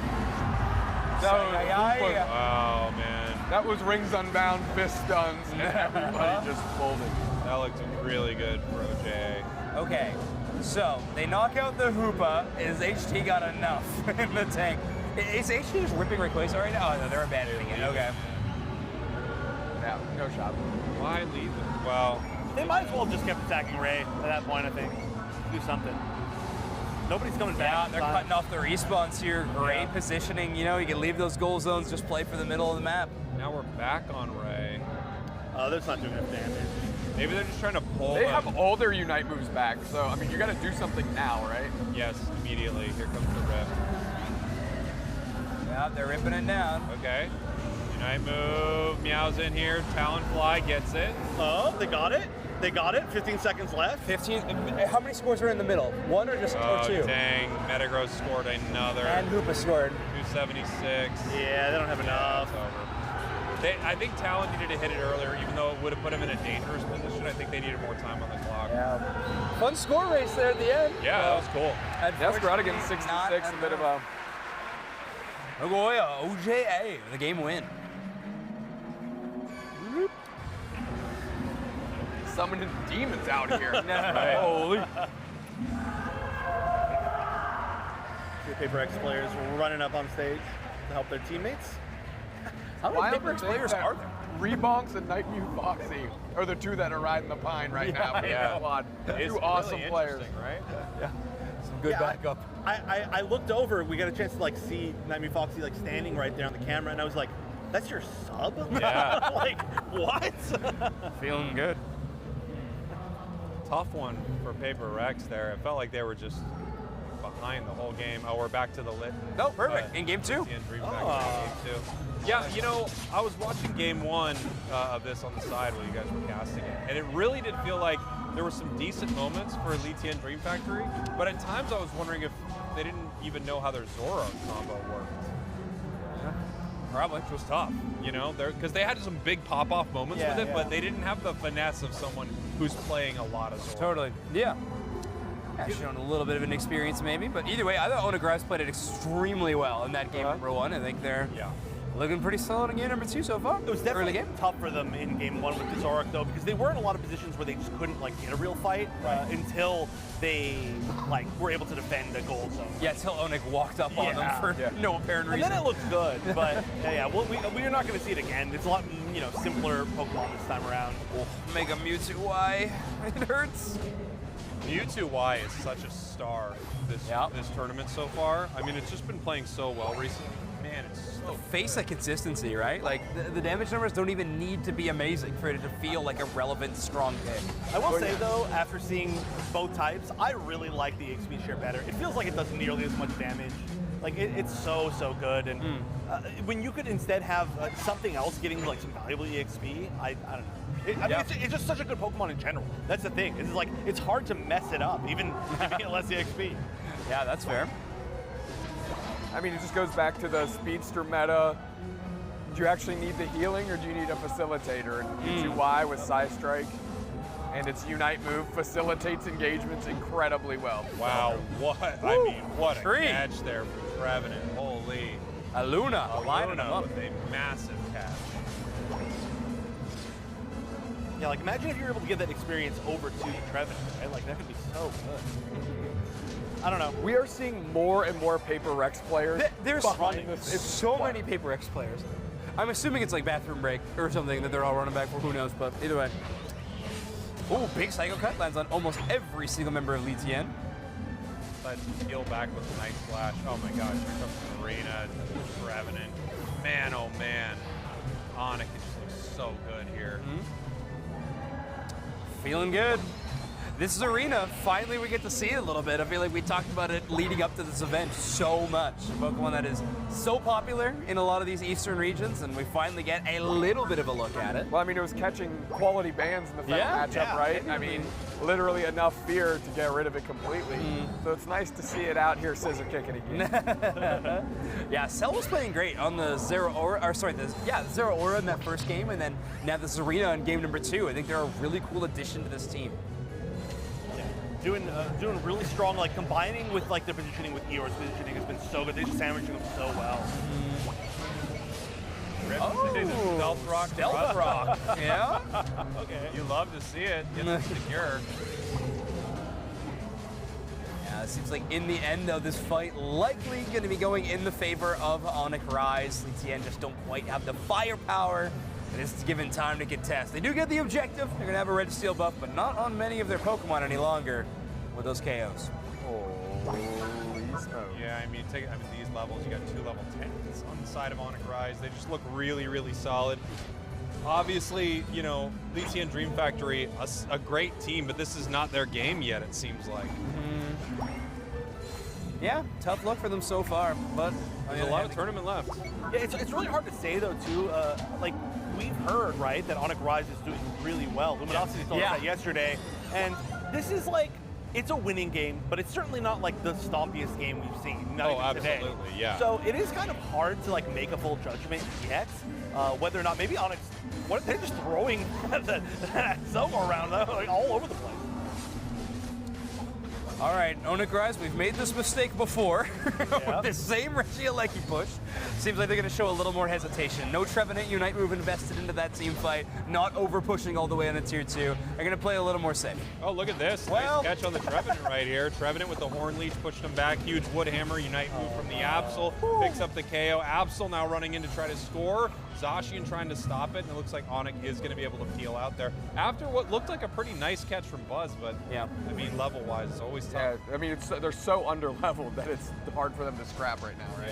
Wow, man. That was rings unbound, fist stuns, and everybody just folded. That looked really good for OJ. Okay, so they knock out the Hoopa. Is HT got enough in the tank? Is HT just ripping Rayquaza right now? Oh, no, they're abandoning it. Okay. Yeah, no shot. Why leave them? Well, they might as well have just kept attacking Ray at that point, I think. Do something. Nobody's coming back. Yeah, they're cutting off their respawns here. Great positioning. You know, you can leave those goal zones, just play for the middle of the map. now we're back on Ray. Oh, that's not doing enough damage. Maybe they're just trying to pull They him. have all their Unite moves back, so I mean, you got to do something now, right? Yes, immediately. Here comes the rip. Yeah, they're ripping it down. Okay. Unite move. Meow's in here. Talonfly gets it. Oh, they got it. They got it. 15 seconds left. 15. How many scores are in the middle? One or just or two? Oh, dang. Metagross scored another. And Hoopa scored. 276. Yeah, they don't have enough. It's over. I think Talon needed to hit it earlier, even though it would have put him in a dangerous position. I think they needed more time on the clock. Yeah. Fun score race there at the end. Yeah, that was cool. Yes, Grottigan 66, a bit of a... Nagoya, OJA, the game win. Summoning demons out here. Right. Holy. Two Paper X players running up on stage to help their teammates. How many Paper X think players that are there? Rebonks and Night Mew Foxy are the two that are riding the pine right now. Yeah. Squad. It's Two awesome really players. interesting, right? Yeah. Some good backup. I looked over. We got a chance to like see Night Mew Foxy like standing right there on the camera, and I was like, "That's your sub?" Yeah. Like what? Feeling good. Tough one for Paper Rex there. It felt like they were just behind the whole game. Oh, we're back to the lit. No, perfect. In game two. Game two. Yeah, you know, I was watching game one of this on the side while you guys were casting it, and it really did feel like there were some decent moments for LAIC Dream Factory, but at times I was wondering if they didn't even know how their Zora combo worked. Probably. Which was tough, you know, because they had some big pop-off moments with it, but they didn't have the finesse of someone who's playing a lot of Zora. Totally. Yeah. Shown a little bit of an experience maybe, but either way, I thought Onagrass played it extremely well in that game number one. I think they're looking pretty solid in game number two so far. It was definitely tough for them in game one with the Zoroark though, because they were in a lot of positions where they just couldn't like get a real fight until they like were able to defend the goal zone. Yeah, until Onik walked up on them for no apparent reason. And then it looked good, but well, we're not going to see it again. It's a lot simpler Pokemon this time around. Oh, Mega Mewtwo Y, it hurts. Mewtwo Y is such a star this tournament so far. I mean, it's just been playing so well recently. Man, it's so face that consistency, right? Like the damage numbers don't even need to be amazing for it to feel like a relevant, strong pick. I will say though, after seeing both types, I really like the XP share better. It feels like it does nearly as much damage. Like it's so good, and when you could instead have something else getting like some valuable EXP, I don't know. I mean, it's just such a good Pokemon in general. That's the thing. It's like it's hard to mess it up, even giving it less EXP. Yeah, that's fair. I mean, it just goes back to the speedster meta. Do you actually need the healing, or do you need a facilitator? And U2Y with Psy Strike and its Unite move facilitates engagements incredibly well. Wow, I mean, what a catch there from Trevenant. Holy. Aluna lining them up with a massive catch. Yeah, like imagine if you were able to get that experience over to Trevenant, right? Like that could be so good. I don't know. We are seeing more and more Paper Rex players. There's behind this. It's so many Paper X players. I'm assuming it's like bathroom break or something that they're all running back for. Who knows? But either way. Oh, big Psycho Cut lands on almost every single member of LAIC. But heal back with the Night Slash. Oh my gosh, here comes Arena, Trevenant. Man, oh man. Onyx just looks so good here. Feeling good. This is Arena. Finally, we get to see it a little bit. I feel like we talked about it leading up to this event so much. A Pokemon that is so popular in a lot of these eastern regions, and we finally get a little bit of a look at it. Well, I mean, it was catching quality bans in the final matchup, right? I mean, literally enough fear to get rid of it completely. So it's nice to see it out here scissor kicking again. Yeah, Cell was playing great on the Zero Aura, or sorry, the Zero Aura in that first game, and then now this Arena in game number 2. I think they're a really cool addition to this team. Doing really strong, like combining with like their positioning with Eeyore's positioning has been so good. They're just sandwiching them so well. Stealth rock. Stealth rock. Yeah. Okay. You love to see it. Get secure. Yeah, it seems like in the end, though, this fight likely going to be going in the favor of Onic Rise. LAIC just don't quite have the firepower. And it's given time to contest. They do get the objective. They're going to have a red steel buff, but not on many of their Pokemon any longer with those KOs. Yeah, I mean, these levels, you got 2 level 10s on the side of Onic Rise. They just look really, really solid. Obviously, you know, LAIC and Dream Factory, a great team, but this is not their game yet, it seems like. Yeah, tough luck for them so far, but there's a lot of tournament left. Yeah, it's really hard to say though too. Like we've heard, right, that Onic Rise is doing really well. Luminosity told us that yesterday, and this is like it's a winning game, but it's certainly not like the stompiest game we've seen. Not even absolutely, today. yeah. So it is kind of hard to like make a full judgment yet, whether or not maybe Onyx. What they're just throwing that Zelma around like all over the place. All right, Onic Rise, we've made this mistake before with the same LAIC push. Seems like they're going to show a little more hesitation. No Trevenant Unite move invested into that team fight. Not over pushing all the way on a tier 2. They're going to play a little more safe. Oh, look at this. Nice catch on the Trevenant right here. Trevenant with the Horn Leech pushed him back. Huge Wood Hammer. Unite move from the Absol. Picks up the KO. Absol now running in to try to score. Zacian trying to stop it, and it looks like Onic is going to be able to peel out there after what looked like a pretty nice catch from Buzz, but I mean, level-wise, it's always tough. Yeah, I mean, they're so under-leveled that it's hard for them to scrap right now, right?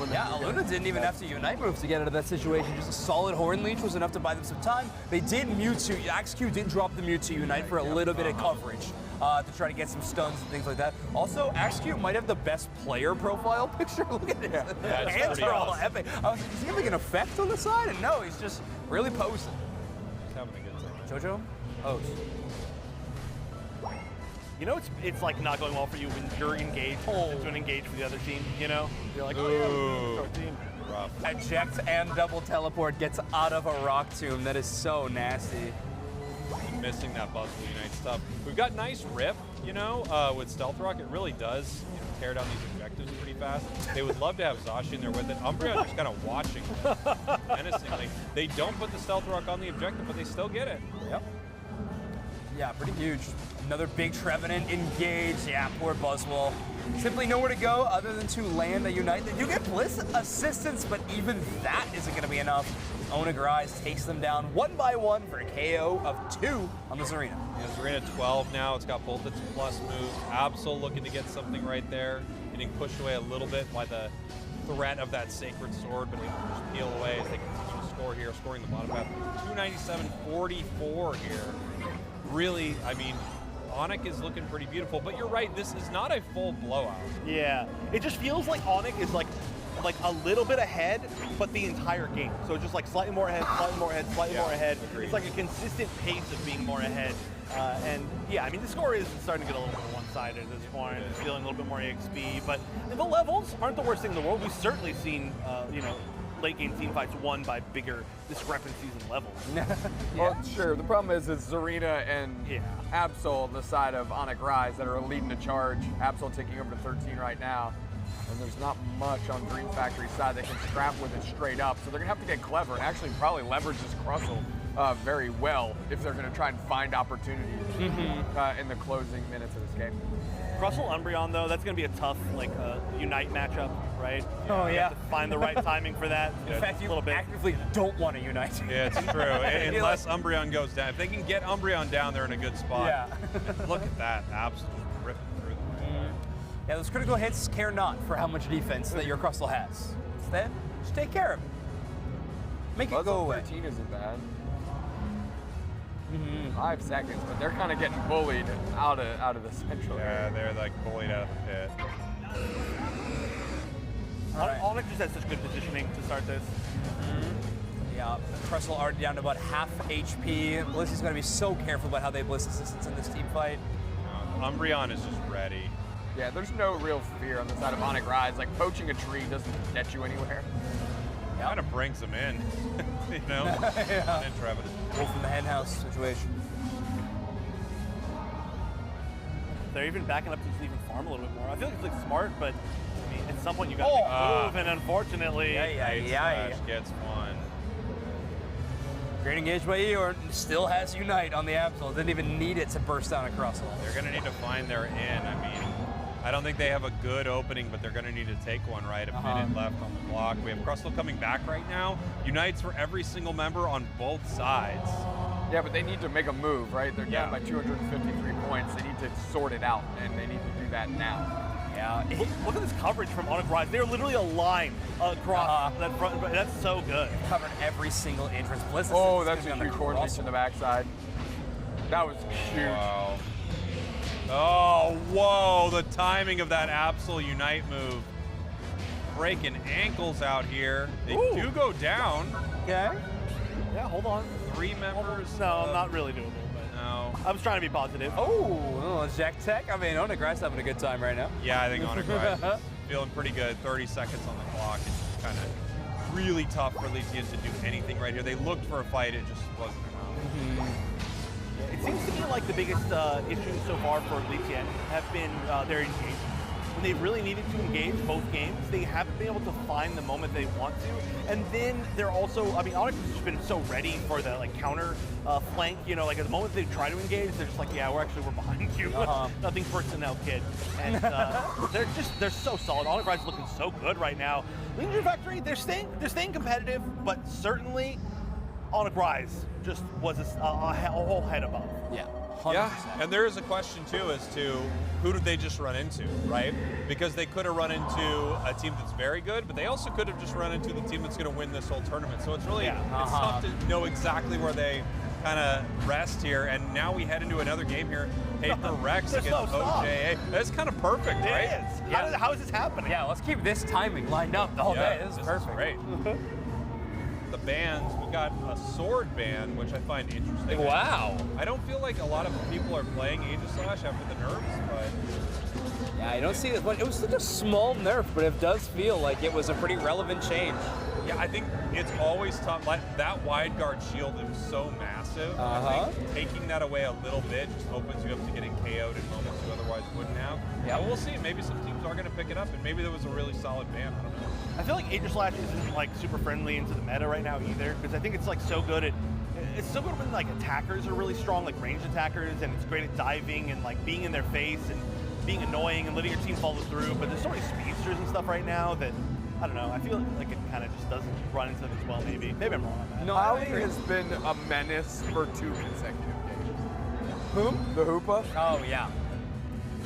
Yeah, Aluna didn't even have to Unite move to get out of that situation. Just a solid Horn Leech was enough to buy them some time. They did Mewtwo. XQ did drop the Mewtwo Unite for a little bit of coverage to try to get some stuns and things like that. Also, XQ might have the best player profile picture. Look at this. The hands are all epic. I was like, does he have like an effect on the side? And no, he's just really posing. He's having a good time. Jojo? Oh. You know, it's like not going well for you when you're engaged to an engage for the other team. You know, you're like, oh yeah, our team. Rough. Eject and double teleport gets out of a rock tomb. That is so nasty. Missing that Buzz will Unite stuff. We've got nice rip, you know, with Stealth Rock. It really does tear down these objectives pretty fast. They would love to have Zacian there with it. Umbreon just kind of watching menacingly. They don't put the Stealth Rock on the objective, but they still get it. Yep. Yeah, pretty huge. Another big Trevenant engage. Yeah, poor Buzzwole. Simply nowhere to go other than to land a Unite. They do get Bliss assistance, but even that isn't going to be enough. Onic Rise takes them down 1 by 1 for a KO of 2 on the Zarina. Yeah, Zarina 12 now. It's got both its plus moves. Absol looking to get something right there. Getting pushed away a little bit by the threat of that Sacred Sword, but able to just peel away as they continue to score here, scoring the bottom half. 297-44 here. Really, I mean, Onic is looking pretty beautiful, but you're right, this is not a full blowout. Yeah, it just feels like Onic is like a little bit ahead, but the entire game. So just like slightly more ahead, slightly more ahead, slightly more ahead. Agreed. It's like a consistent pace of being more ahead. And yeah, I mean, the score is starting to get a little bit one-sided at this point. It's feeling a little bit more EXP, but the levels aren't the worst thing in the world. We've certainly seen, you know, late game team fights won by bigger discrepancies in levels. Well, sure. The problem is Zarina and Absol on the side of Onic Rise that are leading the charge. Absol taking over to 13 right now. And there's not much on Dream Factory's side that can scrap with it straight up. So they're going to have to get clever and actually probably leverage this Crustle very well if they're going to try and find opportunities in the closing minutes of this game. Crustle Umbreon, though, that's going to be a tough like Unite matchup, right? Oh, you have to find the right timing for that. In fact, you actively don't want to Unite. Yeah, it's true. Unless Umbreon goes down. If they can get Umbreon down, they're in a good spot. Yeah. Look at that. Absolutely ripping through them. Yeah, those critical hits care not for how much defense that your Crustle has. Instead, just take care of it. Make it go away. 13 isn't bad. 5 seconds, but they're kind of getting bullied out of the central. Yeah, they're like bullied out of the pit. Onic just has such good positioning to start this. Yeah, Crustle already down to about half HP. Bliss is going to be so careful about how they Bliss assistance in this team fight. Umbreon is just ready. Yeah, there's no real fear on the side of Onic Rise. Like, poaching a tree doesn't get you anywhere. It kind of brings them in, you know? Yeah. Wolf in the henhouse situation. They're even backing up to just even farm a little bit more. I feel like it's like smart, but I mean, at some point you got to make a move, and unfortunately, Slash gets one. Great engage by Eeyore. Still has Unite on the Absol. Didn't even need it to burst down across the wall. They're going to need to find their in. I mean, I don't think they have a good opening, but they're going to need to take one, right? A minute left on the clock. We have Crustle coming back right now. Unites for every single member on both sides. Yeah, but they need to make a move, right? They're down by 253 points. They need to sort it out, and they need to do that now. Yeah. Look at this coverage from Anaheim. They're literally a line across that front. That's so good. Covered every single entrance. Bliss Oh, that's a huge horn reach in the backside. That was huge. Wow. Oh, whoa, the timing of that Absol Unite move. Breaking ankles out here. They do go down. Okay. Yeah, hold on. 3 members. No, not really doable. No. I was trying to be positive. Oh, Jack Tech. I mean, Onagri's having a good time right now. Yeah, I think Onagri feeling pretty good. 30 seconds on the clock. It's kind of really tough for Lycian to do anything right here. They looked for a fight. It just wasn't enough. It seems to me like the biggest issue so far for Lycian have been their engagement. When they really needed to engage both games, they haven't been able to find the moment they want to. And then they're also, I mean, Onyx has just been so ready for the counter flank. You know, like at the moment they try to engage, they're just like, yeah, we're behind you. Nothing personnel, kid. And they're so solid. Onyx is looking so good right now. Legion Factory, they're staying competitive, but certainly Onyx just was a whole head above. Yeah. 100%. Yeah, and there is a question too as to who did they just run into, right? Because they could have run into a team that's very good, but they also could have just run into the team that's going to win this whole tournament. So it's really it's tough to know exactly where they kind of rest here. And now we head into another game here. Paper Rex against OJA. That's kind of perfect, right? It is. Yeah. How is this happening? Yeah, let's keep this timing lined up the whole day. This is perfect. Great. The bands, we got a sword band, which I find interesting. Wow. I don't feel like a lot of people are playing Aegislash after the nerfs, but... Yeah, I don't see this one. It was such a small nerf, but it does feel like it was a pretty relevant change. Yeah, I think it's always tough. Like that wide guard shield is so massive. I think taking that away a little bit just opens you up to getting KO'd in moments you otherwise wouldn't have. Yeah, we'll see. Maybe some teams are going to pick it up, and maybe there was a really solid ban. I don't know. I feel like Aegislash isn't like super friendly into the meta right now either, because I think it's like so good at. It's so good when like attackers are really strong, like ranged attackers, and it's great at diving and like being in their face and being annoying and letting your team follow through. But there's so many speedsters and stuff right now that I don't know. I feel like it kind of just doesn't run into them as well. Maybe I'm wrong on that. No, Ali has been a menace for 2 consecutive games. Whom? The Hoopa? Oh yeah.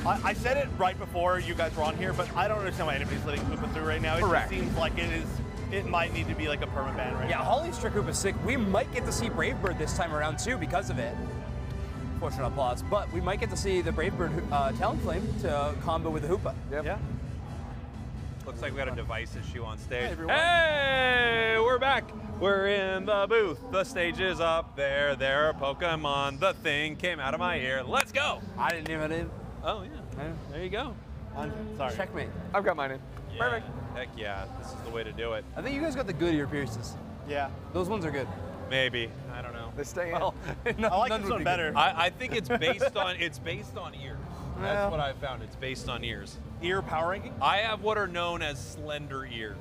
I said it right before you guys were on here, but I don't understand why anybody's letting Hoopa through right now. It just seems like it might need to be like a perma ban right now. Yeah, Holly's Trick Hoopa's sick. We might get to see Bravebird this time around too because of it. Fortunate applause. But we might get to see the Bravebird Talonflame to combo with the Hoopa. Yep. Yeah. Looks like we got a device issue on stage. Hey, we're back. We're in the booth. The stage is up there. There are Pokemon. The thing came out of my ear. Let's go. I didn't even. Oh yeah. There you go. Sorry. Checkmate. I've got mine in. Yeah, Perfect. Heck yeah. This is the way to do it. I think you guys got the good ear pierces. Yeah. Those ones are good. Maybe. I don't know. They stay in. Well, I like this one better. I think it's based on ears. That's what I've found. It's based on ears. Ear power ranking? I have what are known as slender ears.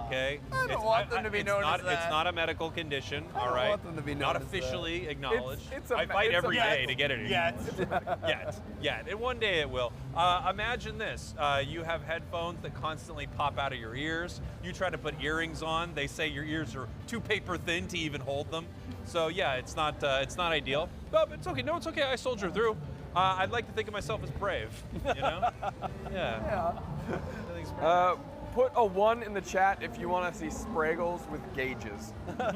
Okay? I don't want them to be known as that. It's not a medical condition, all right? I don't want them to be known not as officially acknowledged. I fight every day to get it. Yet. And one day it will. Imagine this. You have headphones that constantly pop out of your ears. You try to put earrings on. They say your ears are too paper thin to even hold them. So yeah, it's not ideal. But it's okay. No, it's okay. I soldier through. I'd like to think of myself as brave, you know? Yeah. Put a 1 in the chat if you want to see Spraggles with gauges.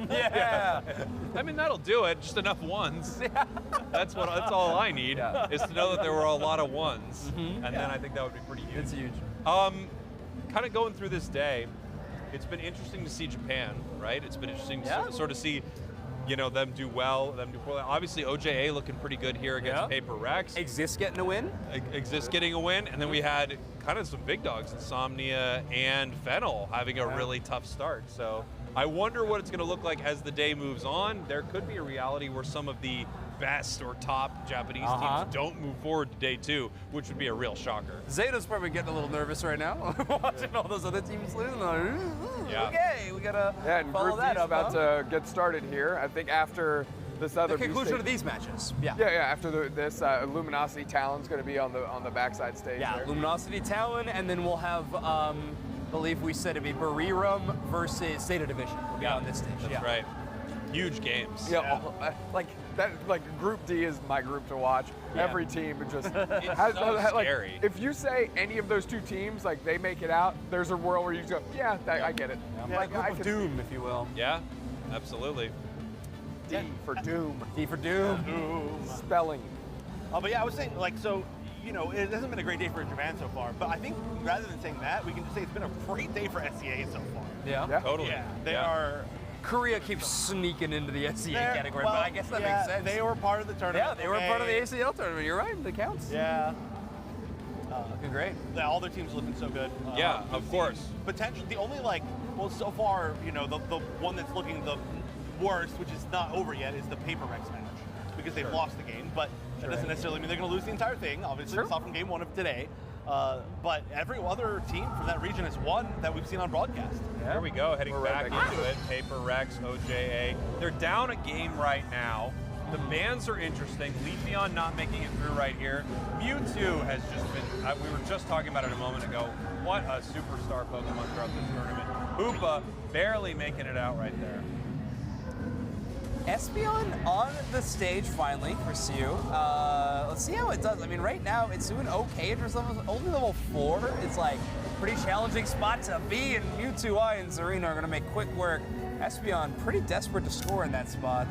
Yeah. I mean, that'll do it. Just enough ones. That's all I need is to know that there were a lot of ones. And then I think that would be pretty huge. It's huge. Kind of going through this day, it's been interesting to see Japan, right? It's been interesting to sort of see them do well, them do poorly. Obviously, OJA looking pretty good here against Paper Rex. Exist getting a win. Exist getting a win. And then we had kind of some big dogs, Insomnia and Fennel, having a really tough start. So I wonder what it's going to look like as the day moves on. There could be a reality where some of the best or top Japanese teams don't move forward to day 2, which would be a real shocker. Zeta's probably getting a little nervous right now, watching all those other teams lose. Okay, we gotta and follow Group that D's up. about to get started here. I think after this other The conclusion B of these matches. Yeah. Yeah. After this, Luminosity Talon's going to be on the backside stage. Yeah, there. Luminosity Talon, and then we'll have, believe we said it'd be Bariram versus Zeta Division. Will be on this stage. That's right. Huge games. Yeah, like that. Like Group D is my group to watch. Yeah. Every team just It's has so like, scary. if you say any of those two teams like they make it out, there's a world where you just go, yeah, I get it. Yeah, like I Group of Doom, if you will. Yeah, absolutely. D for Doom. D for Doom. Spelling. But yeah, I was saying, like, so, you know, it hasn't been a great day for Japan so far, but I think rather than saying that, we can just say it's been a great day for SCA so far. Yeah. Totally. Yeah, they are. Korea keeps sneaking into the SCA category, well, but I guess that yeah, makes sense. They were part of the tournament. Yeah, they were part of the ACL tournament. You're right. That counts. Yeah. Looking great. Yeah, all their teams looking so good. Yeah, of course. Potentially, the only, like, well, so far, you know, the one that's looking the worst, which is not over yet, is the Paper Rex match, because they've lost the game, but that doesn't necessarily mean they're going to lose the entire thing. Obviously, we saw from game 1 of today. But every other team from that region has won that we've seen on broadcast. There we go, heading back into it. Paper Rex, OJA. They're down a game right now. The bans are interesting. Leafeon not making it through right here. Mewtwo has just been, we were just talking about it a moment ago. What a superstar Pokemon throughout this tournament. Hoopa barely making it out right there. Espeon on the stage finally for Siu. Let's see how it does. I mean, right now it's doing okay for some, only level 4. It's like pretty challenging spot to be, and Mewtwo, and Serena are gonna make quick work. Espeon pretty desperate to score in that spot.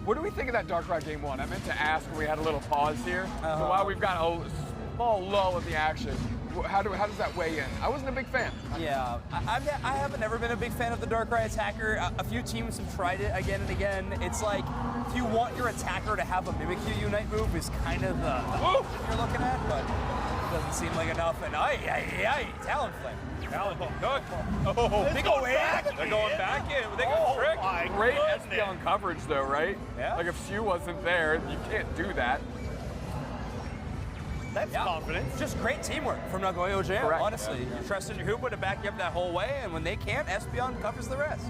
What do we think of that Darkrai game 1? I meant to ask when we had a little pause here. So while we've got a small lull in the action, how does that weigh in? I wasn't a big fan. Yeah, I haven't ever been a big fan of the Darkrai attacker. A few teams have tried it again and again. It's like, if you want your attacker to have a Mimikyu Unite move is kind of the option you're looking at, but it doesn't seem like enough. And Talonflame. Talonflame, good. Oh, they go back. They're going back in. They got tricked. Great Espeon coverage though, right? Yeah. Like if Siu wasn't there, you can't do that. That's confidence. Just great teamwork from Nagoya OJM, Correct. honestly. Yeah. You're trusting your Hoopa to back you up that whole way, and when they can't, Espeon covers the rest.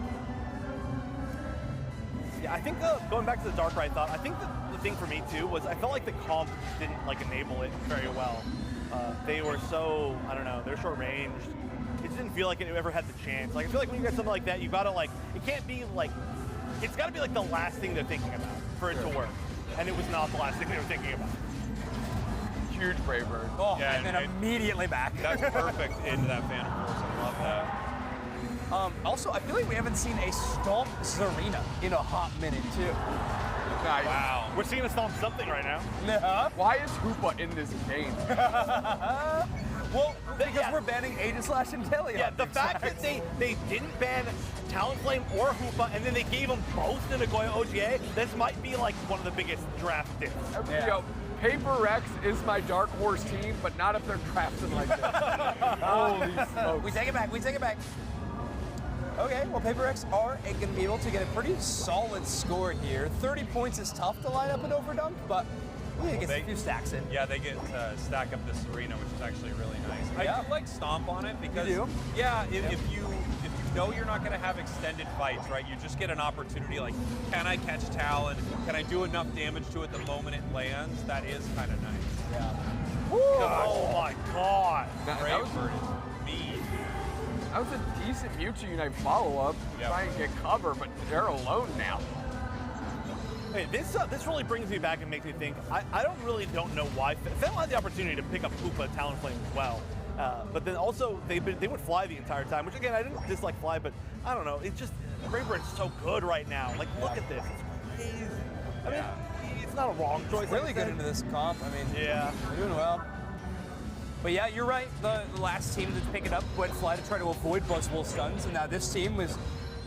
Yeah, I think going back to the Darkrai thought, I think the thing for me too was I felt like the comp didn't like enable it very well. They were so, I don't know, they're short ranged. It didn't feel like it ever had the chance. Like I feel like when you get something like that, you gotta like, it can't be like, it's gotta be like the last thing they're thinking about for it to work. And it was not the last thing they were thinking about. Huge Brave Bird. Oh, Yeah, and then immediately back. That's perfect into that Phantom Force. I love that. Also, I feel like we haven't seen a Stomp Zarina in a hot minute, too. Nice. Wow. We're seeing a stomp something right now. Why is Hoopa in this game? Well, because we're banning Aegislash and Teleon. Yeah, the fact that they didn't ban Talonflame or Hoopa, and then they gave them both to Nagoya OGA, this might be like one of the biggest draft dips. Yo, Paper Rex is my dark horse team, but not if they're drafted like this. Holy smokes. We take it back, we take it back. Okay, well, Paper Rex are going to be able to get a pretty solid score here. 30 points is tough to line up an overdunk, but we need to get a few stacks in. Yeah, they get to stack up this arena, which is actually really nice. Yeah. I do like Stomp on it because, You do? yeah, if you know you're not going to have extended fights, right? You just get an opportunity like, can I catch Talon? Can I do enough damage to it the moment it lands? That is kind of nice. Yeah. Oh my god. Brave Bird is mean. That was a decent Mewtwo Unite follow-up. Yep. Try and get cover, but they're alone now. Hey, this really brings me back and makes me think. I don't know why. Fel had the opportunity to pick up Hoopa Talonflame as well, but then also they would fly the entire time. Which again, I didn't dislike fly, but I don't know. It's just Brave Bird's so good right now. Like, look at this. It's crazy. I mean, it's not a wrong choice. Really good into this comp. I mean, yeah, they're doing well. But yeah, you're right. The last team to pick it up went fly to try to avoid Buzzwole stuns, and now this team was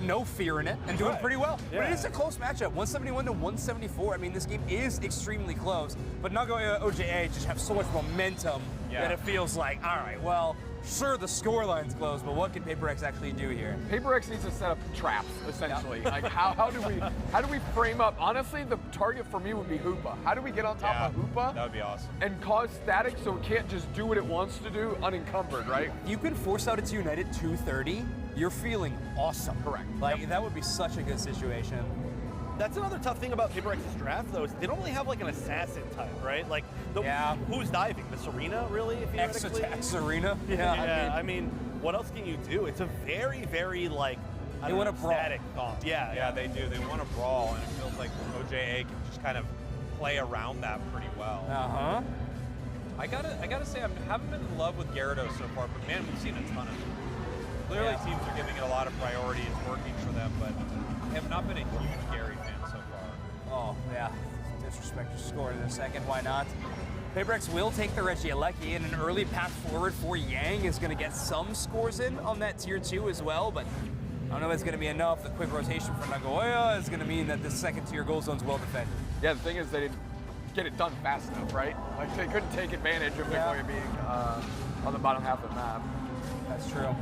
no fear in it and doing pretty well. Yeah. But it is a close matchup, 171 to 174. I mean, this game is extremely close, but Nagoya OJA just have so much momentum that it feels like, all right, well, Sure, the scoreline's close, but what can PaperX actually do here? PaperX needs to set up traps, essentially. Like how do we frame up? Honestly, the target for me would be Hoopa. How do we get on top of Hoopa? That would be awesome. And cause static so it can't just do what it wants to do unencumbered, right? You can force out its Unite at 230. You're feeling awesome. Correct. Like that would be such a good situation. That's another tough thing about PaperX's draft, though, is they don't really have like an assassin type, right? Like, who's diving? The Serena, really? Serena? Yeah. I mean, what else can you do? It's a very, very like They want to brawl. static comp. Yeah, they do. They want to brawl, and it feels like OJA can just kind of play around that pretty well. I gotta say, I haven't been in love with Gyarados so far, but man, we've seen a ton of it. Clearly, teams are giving it a lot of priority. It's working for them, but I have not been a huge Gary fan so far. Oh, yeah. Disrespect your score in a second. Why not? PaperX will take the Regieleki, and an early path forward for Yang is going to get some scores in on that tier 2 as well, but I don't know if it's going to be enough. The quick rotation for Nagoya is going to mean that this second tier goal zone's well defended. Yeah, the thing is they didn't get it done fast enough, right? Like they couldn't take advantage of Nagoya being on the bottom half of the map. That's true.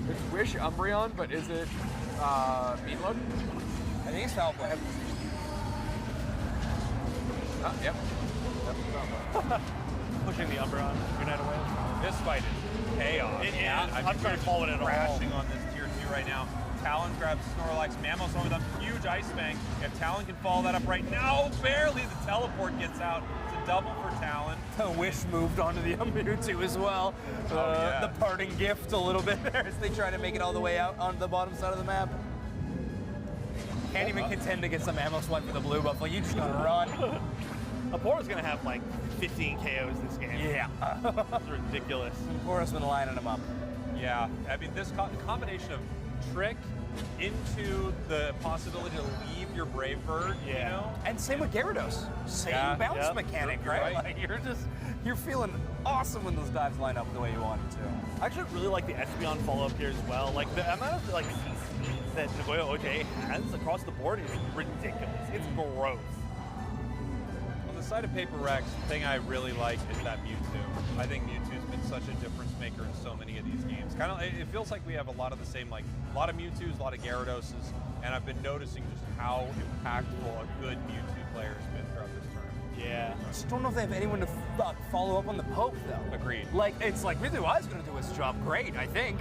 It's Wish Umbreon, but is it Beanlook? I think it's Falcon. Yep. Pushing the Umbreon Unite away. This fight is chaos. It is. I'm trying to call it at all. Crashing on this tier 2 right now. Talon grabs Snorlax. Mammoth's on with a huge Ice Fang. If Talon can follow that up right now, barely the teleport gets out. It's a double for Talon. The Wish moved onto the Mewtwo as well. The parting gift a little bit there as they try to make it all the way out onto the bottom side of the map. Can't even contend to get some ammo swipe for the blue buffalo. You just gotta run. Aporo's gonna have like 15 KOs this game. Yeah. It's ridiculous. Aporo's been lining them up. Yeah, I mean, this combination of trick into the possibility to leave your Brave Bird, you know? And same with Gyarados. Same bounce mechanic, right? Like you're feeling awesome when those dives line up the way you want them to. I actually really like the Espeon follow-up here as well. Like the amount of like that Nagoya OJ has across the board is ridiculous. It's gross. On the side of PaperX, the thing I really like is that Mewtwo. I think Mewtwo's been such a difference maker in so many of these games. Kind of, it feels like we have a lot of the same, like a lot of Mewtwo's, a lot of Gyaradoses, and I've been noticing just how impactful a good Mewtwo player has been throughout this tournament. Yeah. I just don't know if they have anyone to follow up on the poke, though. Agreed. Like, it's like, Mizuai's going to do his job great, I think.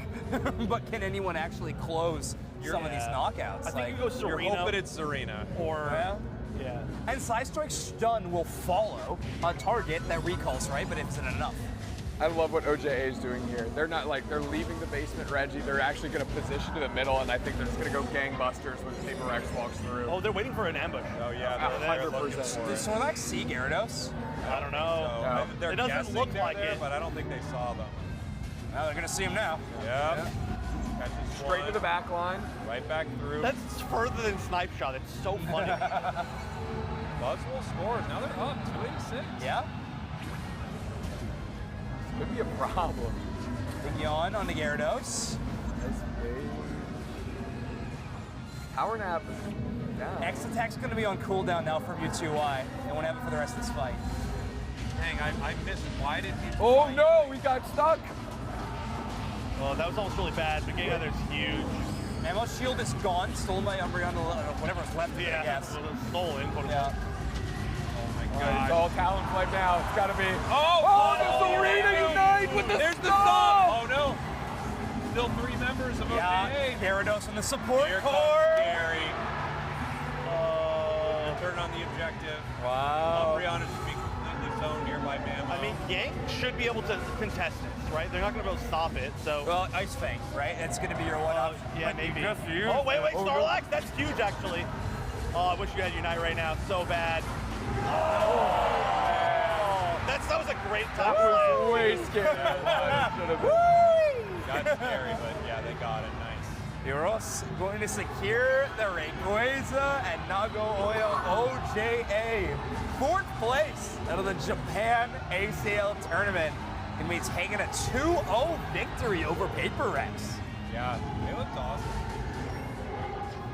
But can anyone actually close some of these knockouts? I think you go Serena. You're hoping it's Serena. Or, yeah. And Side Strike Stun will follow a target that recalls, right? But isn't enough. I love what OJA is doing here. They're not like, they're leaving the basement Reggie. They're actually going to position to the middle, and I think they're just going to go gangbusters when PaperX walks through. Oh, they're waiting for an ambush. Oh, yeah. They're looking for it. Does Snorlax see Gyarados? I don't know. So, It doesn't look like it. But I don't think they saw them. Well, they're going to see him now. Yep. Straight to the back line. Right back through. That's further than Snipe Shot. It's so funny. Buzzwole scores. Now they're up 286. Yeah. Could be a problem. Big yawn on the Gyarados. Power nap down. X attack's going to be on cooldown now from U2Y. They won't have it for the rest of this fight. Dang, I missed. Why did he? Oh no, we got stuck. Oh, that was almost really bad. The game there's huge. Mammo's shield is gone, stolen by Umbreon, whatever's left of it, I guess. Stolen. Yeah. It's all Talon play now. It's got to be. Oh, the Serena Unite with the There's stop. the stop. Oh no. Still 3 members of OJA. Gyarados in the support Here core. comes Gary. Turn on the objective. Wow. Umbreon is being completely zoned here by Mammo. I mean, Yang should be able to contest this, right? They're not going to be able to stop it, so. Well, Ice Fang, right? It's going to be your one-up. Yeah, maybe. Just you. Oh, wait, Snorlax? That's huge, actually. Oh, I wish you had Unite right now. So bad. That was a great top That play. was way scary. Got scary, but yeah, they got it. Nice. Euros going to secure the Rayquaza and Nagoya OJA. 4th place out of the Japan ACL tournament. And we taking a 2-0 victory over PaperX. Yeah, they looked awesome.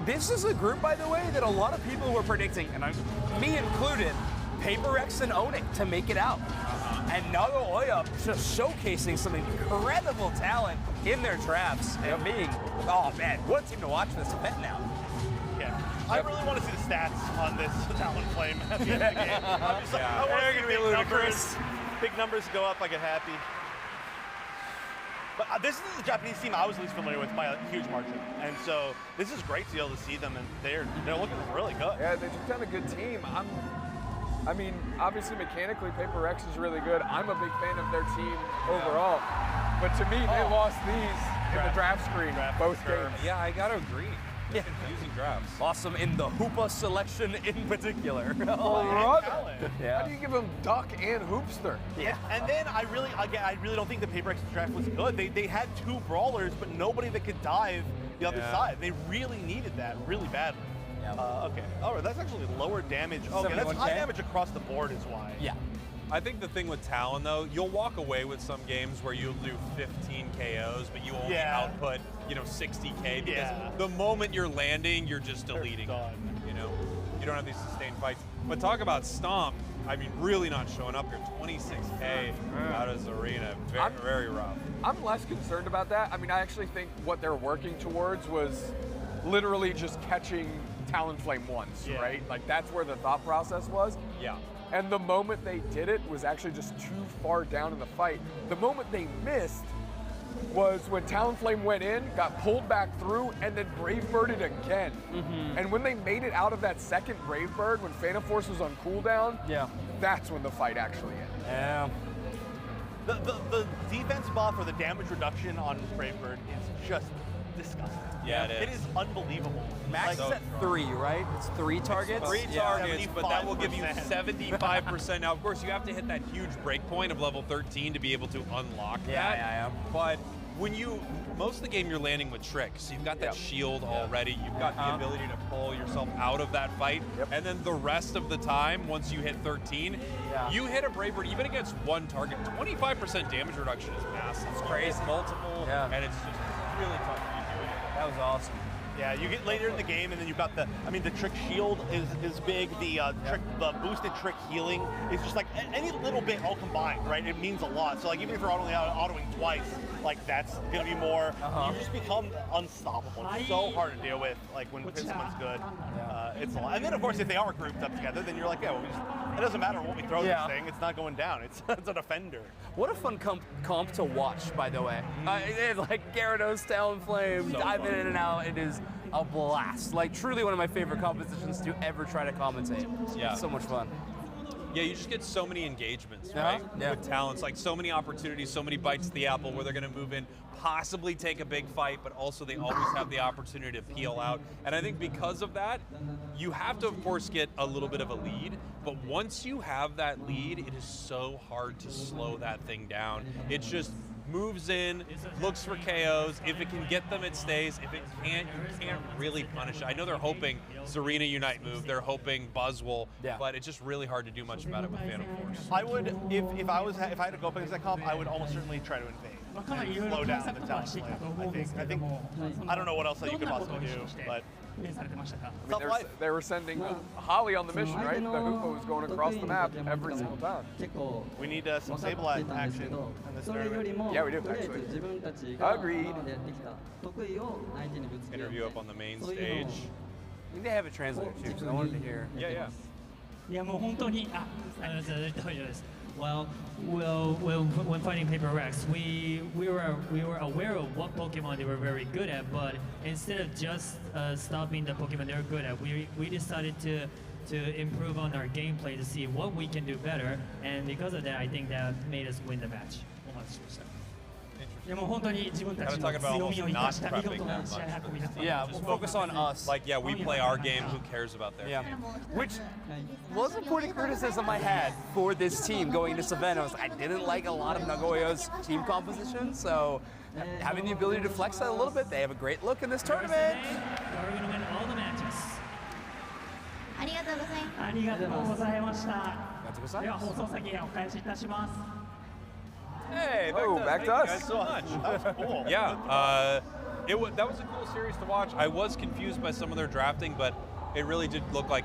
This is a group, by the way, that a lot of people were predicting, and me included, Paper Rex and Onyx to make it out. And Nagoya just showcasing some incredible talent in their drafts and being, oh man, what a team to watch this event now. Yeah. I really want to see the stats on this Talonflame at the end of the game. I'm just like, I want to see big numbers. Big numbers go up, I get happy. But this is the Japanese team I was least familiar with by a huge margin. And so this is great to be able to see them, and they're looking really good. Yeah, they've done a good team. I mean, obviously mechanically, Paper Rex is really good. I'm a big fan of their team overall. But to me, they lost these in the draft screen, both games. Yeah, I gotta agree. Yeah. Confusing drafts. Awesome in the Hoopa selection in particular. Yeah. How do you give them Duck and Hoopster? Yeah. And then I really don't think the Paper Rex's draft was good. They had two brawlers, but nobody that could dive the other side. They really needed that really badly. Okay. All right, that's actually lower damage. Okay, that's high damage across the board is why. Yeah. I think the thing with Talon, though, you'll walk away with some games where you'll do 15 KOs, but you only output, 60K because the moment you're landing, you're just deleting. You don't have these sustained fights. But talk about Stomp. I mean, really not showing up here. 26K out of Zarina. Very, very rough. I'm less concerned about that. I mean, I actually think what they're working towards was literally just catching Talonflame once, right? Like, that's where the thought process was. Yeah. And the moment they did it was actually just too far down in the fight. The moment they missed was when Talonflame went in, got pulled back through, and then Bravebirded again. And when they made it out of that second Bravebird, when Phantom Force was on cooldown, that's when the fight actually ended. Yeah. The defense buff or the damage reduction on Bravebird is just disgusting. Yeah, it is. It is unbelievable. Max is at 3, right? It's 3 targets? 3 targets, but that will give you 75%. Now, of course, you have to hit that huge break point of level 13 to be able to unlock that. Yeah. But when most of the game you're landing with Trick, so you've got that shield already. You've got the ability to pull yourself out of that fight. And then the rest of the time, once you hit 13, you hit a Bravebird, even against one target, 25% damage reduction is massive. It's crazy. Multiple, and it's just really tough to be doing it. That was awesome. Yeah, you get later in the game, and then you've got the Trick shield is big. The boosted Trick healing is just like any little bit all combined, right? It means a lot. So like even if you're only autoing twice, like that's gonna be more. You just become unstoppable. It's so hard to deal with. Like when someone's good, it's a lot. And then of course if they are grouped up together, then you're like, it doesn't matter what we throw this thing. It's not going down. It's a defender. What a fun comp to watch, by the way. It's like Gyarados, Talonflame, diving in and out. It is a blast. Like truly one of my favorite competitions to ever try to commentate. Yeah. So much fun. Yeah, you just get so many engagements, right? With talents, like so many opportunities, so many bites at the apple where they're going to move in, possibly take a big fight, but also they always have the opportunity to peel out. And I think because of that, you have to, of course, get a little bit of a lead. But once you have that lead, it is so hard to slow that thing down. It just moves in, looks for KOs. If it can get them, it stays. If it can't, you can't really punish it. I know they're hoping Zarina Unite move. They're hoping Buzz will, but it's just really hard to do much about it with Phantom Force. I would, if I had to go up against that comp, I would almost certainly try to invade. And slow down the Talonflame. I don't know what else that you could possibly do, but. They were sending Holly on the mission, right? The Hoopa was going across the map every single time. We need some Sableye action in this tournament. Yeah, we do, actually. Agreed. Interview up on the main stage. I think they have a translator too, so I wanted to hear. Yeah. いやもう本当にWell, when fighting Paper Rex, we were aware of what Pokemon they were very good at, but instead of just stopping the Pokemon they were good at, we decided to improve on our gameplay to see what we can do better, and because of that, I think that made us win the match. いやもう本当に自分たちの強みを生かした見事な試合運びだった。 Yeah, we'll focus on us. Like, yeah, we play our game. Who cares about their game? Which was a point of criticism I had for this team going into this event. I didn't like a lot of Nagoya's team composition, so having the ability to flex that a little bit, they have a great look in this tournament. We're going to win all the matches. ありがとうございます。ありがとうございました。では放送先へお返しいたします。 Hey, back to us. Thank you guys so much. That was cool. Yeah, that was a cool series to watch. I was confused by some of their drafting, but it really did look like,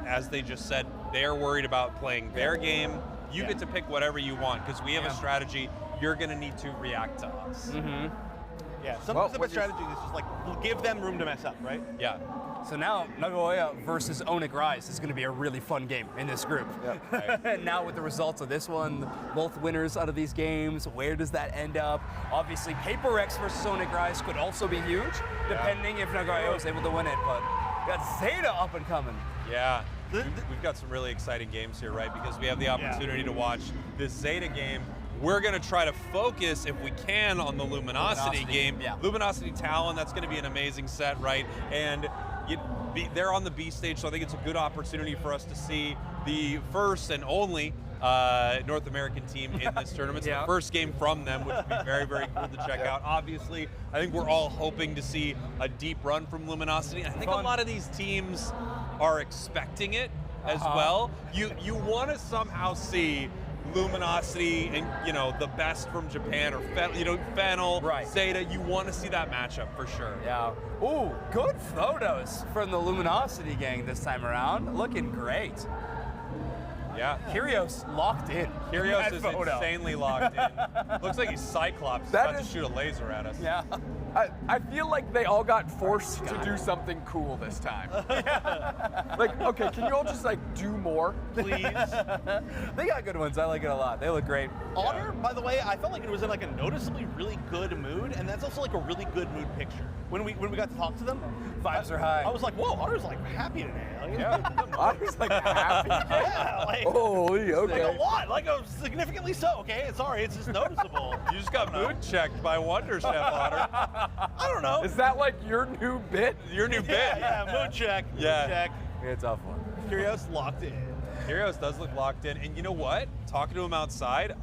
as they just said, They're worried about playing their game. You get to pick whatever you want because we have a strategy. You're going to need to react to us. Yeah, sometimes the best strategy is just like give them room to mess up, right? Yeah. So now Nagoya versus Onic Rise is going to be a really fun game in this group. Now with the results of this one, both winners out of these games, where does that end up? Obviously, Paper X versus Onic Rise could also be huge, depending if Nagoya is able to win it. But we got Zeta up and coming. Yeah. We've got some really exciting games here, right? Because we have the opportunity to watch this Zeta game. We're going to try to focus, if we can, on the Luminosity game. Luminosity Talon, that's going to be an amazing set, right? And they're on the B stage, so I think it's a good opportunity for us to see the first and only North American team in this tournament. It's the first game from them, which would be very, very cool to check out. Obviously, I think we're all hoping to see a deep run from Luminosity. And I think a lot of these teams are expecting it as well. You want to somehow see Luminosity and the best from Japan, or Fennel, Zeta. You want to see that matchup for sure. Yeah. Ooh, good photos from the Luminosity gang this time around. Looking great. Yeah. Kyrios locked in. Kyrios is insanely locked in. Looks like he's Cyclops. He's about to shoot a laser at us. Yeah. I feel like they all got forced to do something cool this time. Like, okay, can you all just like do more, please? They got good ones. I like it a lot. They look great. Otter, by the way, I felt like it was in like a noticeably really good mood, and that's also like a really good mood picture. When we got to talk to them, vibes are high. I was like, whoa, Otter's like happy today. Otter's like happy. Yeah, like holy, okay. Like a lot, like significantly so. Okay, sorry, it's just noticeable. You just got mood checked by Wonder Chef, Otter. I don't know. Is that like your new bit? Your new bit? Yeah, mood check. Mood check. It's a tough one. Kyrios locked in. Kyrios does look locked in, and you know what? Talking to him outside,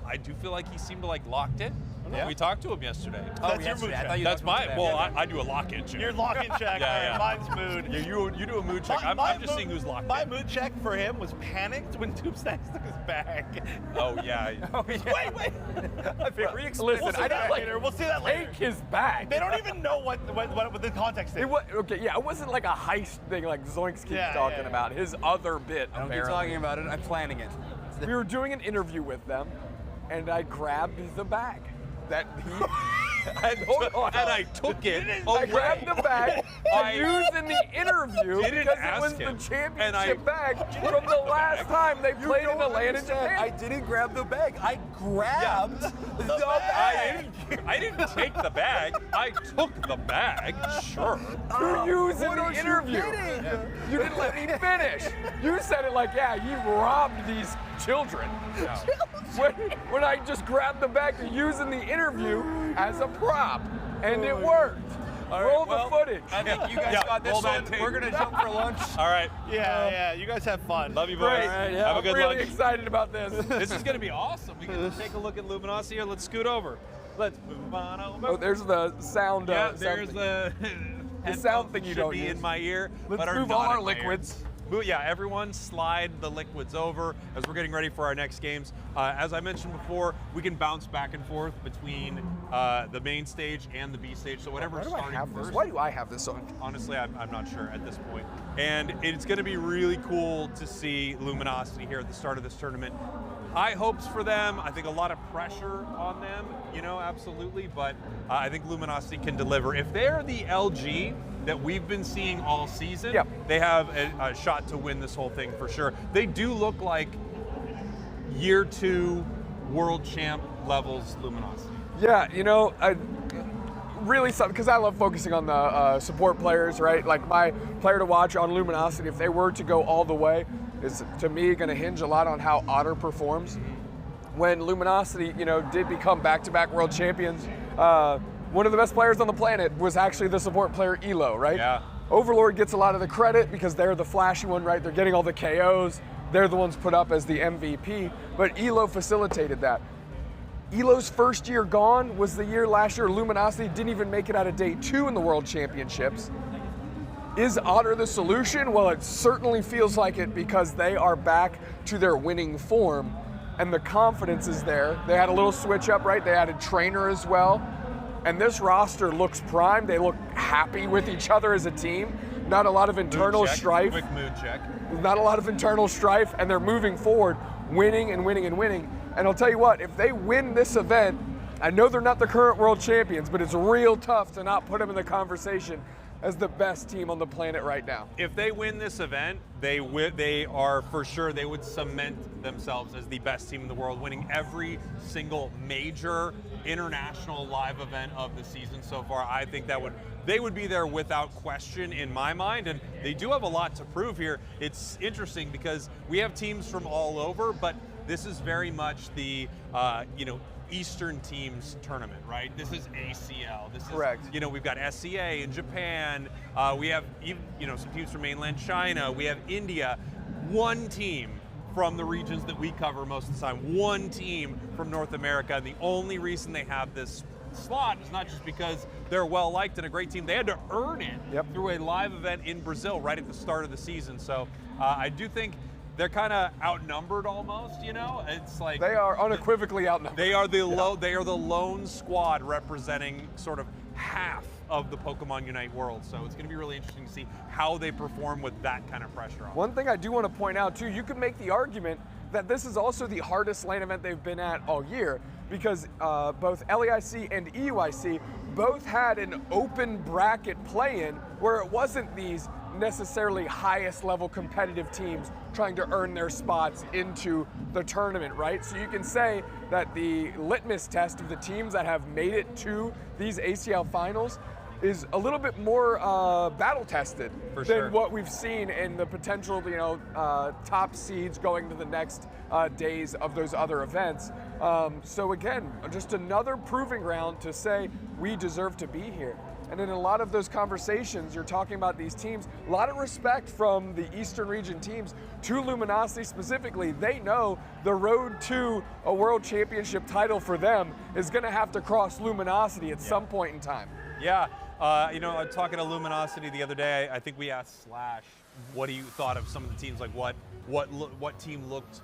I do feel like he seemed like locked in. Yeah. We talked to him yesterday. That's your mood check. That's my. Well, I do a lock-in check. Your lock-in check. Mine's mood. Yeah, you do a mood check. I'm just seeing who's locked in. My mood check for him was panicked when Tube Snacks took his bag. Oh yeah. Wait. Listen, I didn't like. We'll see that later. Take his bag. They don't even know what the context is. It wasn't like a heist thing like Zoinks keeps talking about. His other bit. I don't keep talking about it. I'm planning it. We were doing an interview with them, and I grabbed the bag. That he and I took it away. I grabbed the bag to use in the interview because it was the championship bag from the last time they played in the land in Japan. I didn't grab the bag. I grabbed the bag. I didn't take the bag. I took the bag. Sure. To use in the interview. You didn't let me finish. You said it like, yeah, he robbed these children. No. When I just grabbed the bag to use in the interview as a prop, and it worked. Roll the footage. I think you guys got this one. We're going to jump for lunch. All right. Yeah, you guys have fun. Love you, boys. Right, have a good I'm really lunch. excited about this. This is going to be awesome. We can take a look at Luminosity here. Let's scoot over. Let's move on over. Oh, there's the sound. Yeah, there's the sound thing you should don't be use. in my ear. Let's but move all our liquids. Yeah, everyone slide the liquids over as we're getting ready for our next games. As I mentioned before, we can bounce back and forth between the main stage and the B stage. So whatever's starting first. Why do I have this on? Honestly, I'm not sure at this point. And it's going to be really cool to see Luminosity here at the start of this tournament. High hopes for them. I think a lot of pressure on them, absolutely. But I think Luminosity can deliver. If they're the LG that we've been seeing all season, they have a shot to win this whole thing for sure. They do look like year 2 world champ levels Luminosity. Yeah, I really something because I love focusing on the support players, right? Like my player to watch on Luminosity, if they were to go all the way, is to me going to hinge a lot on how Otter performs. When Luminosity, did become back-to-back world champions, one of the best players on the planet was actually the support player Elo, right? Yeah. Overlord gets a lot of the credit because they're the flashy one, right? They're getting all the KOs. They're the ones put up as the MVP, but Elo facilitated that. Elo's first year gone was the year last year Luminosity didn't even make it out of day 2 in the World Championships. Is Otter the solution? Well, it certainly feels like it because they are back to their winning form and the confidence is there. They had a little switch up, right? They added Trainer as well. And this roster looks primed. They look happy with each other as a team. not a lot of internal Mood check. strife. Quick mood check. Not a lot of internal strife, and they're moving forward, winning and winning and winning. And I'll tell you what, if they win this event, I know they're not the current world champions, but it's real tough to not put them in the conversation as the best team on the planet right now. If they win this event, they are for sure, they would cement themselves as the best team in the world, winning every single major international live event of the season so far. I think they would be there without question in my mind, and they do have a lot to prove here. It's interesting because we have teams from all over, but this is very much the Eastern teams tournament, right? This is ACL. This is correct. We've got SCA in Japan. We have some teams from mainland China. We have India. One team from the regions that we cover most of the time. One team from North America. And the only reason they have this slot is not just because they're well liked and a great team. They had to earn it through a live event in Brazil right at the start of the season. So I do think they're kind of outnumbered almost, It's like they are unequivocally outnumbered. They are the lone squad representing sort of half of the Pokemon Unite world. So it's going to be really interesting to see how they perform with that kind of pressure on. One thing I do want to point out too, you could make the argument that this is also the hardest LAN event they've been at all year, because both LAIC and EUIC both had an open bracket play-in where it wasn't these necessarily highest level competitive teams trying to earn their spots into the tournament, right? So you can say that the litmus test of the teams that have made it to these ACL finals is a little bit more battle tested than what we've seen in the potential, top seeds going to the next days of those other events. So again, just another proving ground to say we deserve to be here. And in a lot of those conversations, you're talking about these teams, a lot of respect from the Eastern region teams to Luminosity specifically. They know the road to a world championship title for them is gonna have to cross Luminosity at some point in time. Yeah, I'm talking to Luminosity the other day. I think we asked Slash, what he thought of some of the teams, like what team looked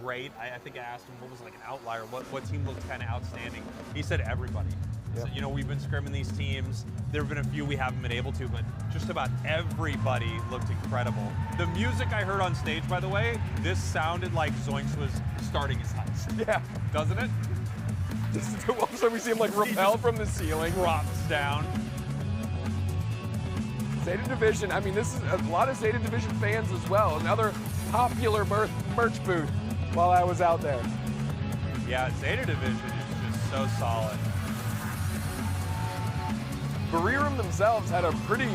great. I think I asked him what was like an outlier, what team looked kind of outstanding. He said everybody. Yep. So, we've been scrimming these teams. There have been a few we haven't been able to, but just about everybody looked incredible. The music I heard on stage, by the way, this sounded like Zoinks was starting his heist. Yeah. Doesn't it? Just all of a sudden we see him like rappel from the ceiling. Drops down. Zeta Division, I mean, this is a lot of Zeta Division fans as well. Another popular merch booth while I was out there. Yeah, Zeta Division is just so solid. Barirum themselves had a pretty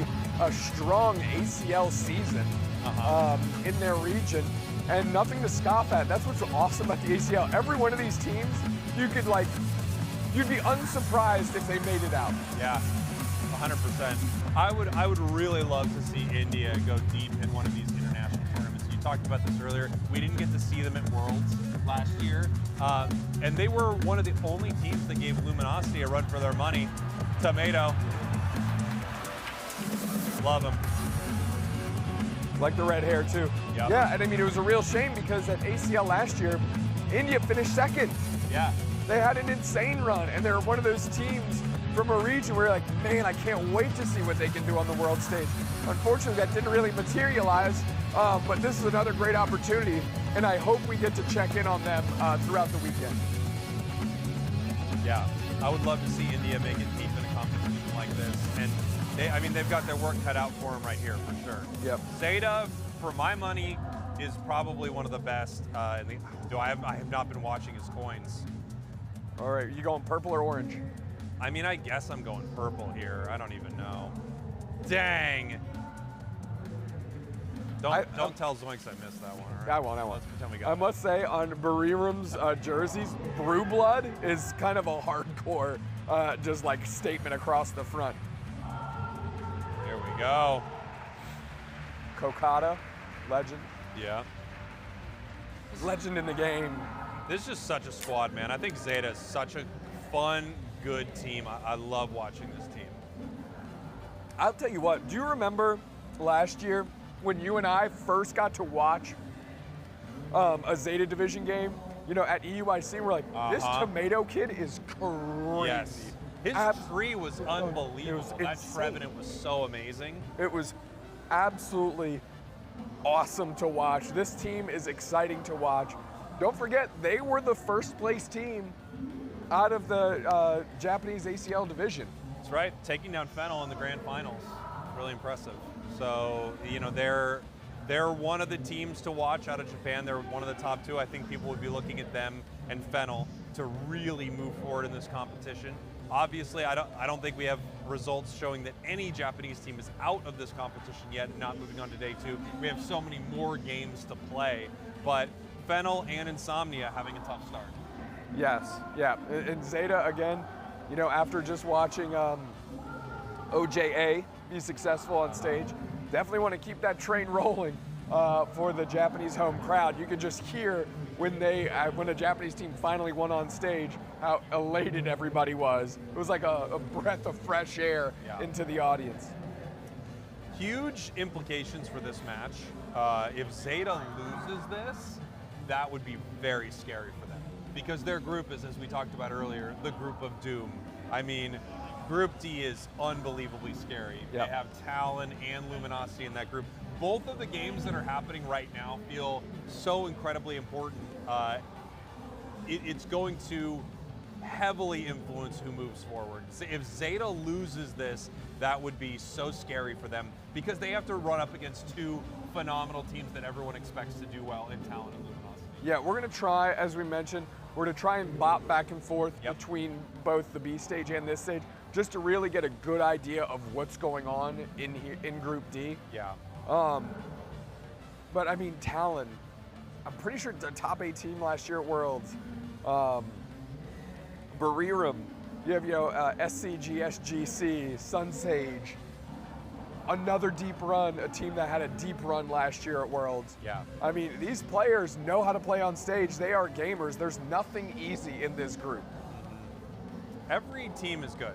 strong ACL season in their region, and nothing to scoff at. That's what's awesome about the ACL. Every one of these teams, you'd be unsurprised if they made it out. Yeah, 100%. I would really love to see India go deep in one of these international tournaments. You talked about this earlier. We didn't get to see them at Worlds last year, and they were one of the only teams that gave Luminosity a run for their money. Tomato. Love him. Like the red hair too. Yep. Yeah, and I mean, it was a real shame because at ACL last year, India finished second. Yeah. They had an insane run, and they're one of those teams from a region where you're like, man, I can't wait to see what they can do on the world stage. Unfortunately, that didn't really materialize, but this is another great opportunity, and I hope we get to check in on them throughout the weekend. Yeah, I would love to see India make it deep in a competition like this, and they've got their work cut out for them right here for sure. Yep. Zeta, for my money, is probably one of the best. I have not been watching his coins. All right, you going purple or orange? I mean, I guess I'm going purple here. I don't even know. Dang. Don't tell Zoinks I missed that one, all right? I won't. Let's pretend we got I it. must say, on Barirum's jerseys, Brew Blood is kind of a hardcore just like statement across the front. Here we go. Kokata, legend. Yeah. Legend in the game. This is just such a squad, man. I think Zeta is such a fun, good team. I love watching this team. I'll tell you what, do you remember last year when you and I first got to watch a Zeta Division game? At EUIC, we're like, this Tomato kid is crazy. Yes. His tree was unbelievable. That Trevenant was so amazing. It was absolutely awesome to watch. This team is exciting to watch. Don't forget, they were the first place team out of the Japanese ACL division. That's right, taking down Fennel in the grand finals. Really impressive. So, you know, they're one of the teams to watch out of Japan. They're one of the top two. I think people would be looking at them and Fennel to really move forward in this competition. Obviously, I don't think we have results showing that any Japanese team is out of this competition yet and not moving on to day two. We have so many more games to play, but Fennel and Insomnia having a tough start. Yes, yeah, and Zeta again, you know, after just watching OJA be successful on stage, definitely want to keep that train rolling for the Japanese home crowd. You could just hear when a Japanese team finally won on stage, how elated everybody was. It was like a breath of fresh air into the audience. Huge implications for this match. If Zeta loses this, that would be very scary for them because their group is, as we talked about earlier, the group of doom. I mean, Group D is unbelievably scary. Yep. They have Talon and Luminosity in that group. Both of the games that are happening right now feel so incredibly important. It's going to heavily influence who moves forward. If Zeta loses this, that would be so scary for them because they have to run up against two phenomenal teams that everyone expects to do well in Talon and Luminosity. Yeah, we're going to try, as we mentioned, we're going to try and bop back and forth between both the B stage and this stage just to really get a good idea of what's going on in Group D. Yeah. But I mean, Talon, I'm pretty sure the top 8 team last year at Worlds. Bariram, you have SCG, SGC, Sunsage, another deep run, a team that had a deep run last year at Worlds. Yeah. I mean, these players know how to play on stage. They are gamers. There's nothing easy in this group. Every team is good.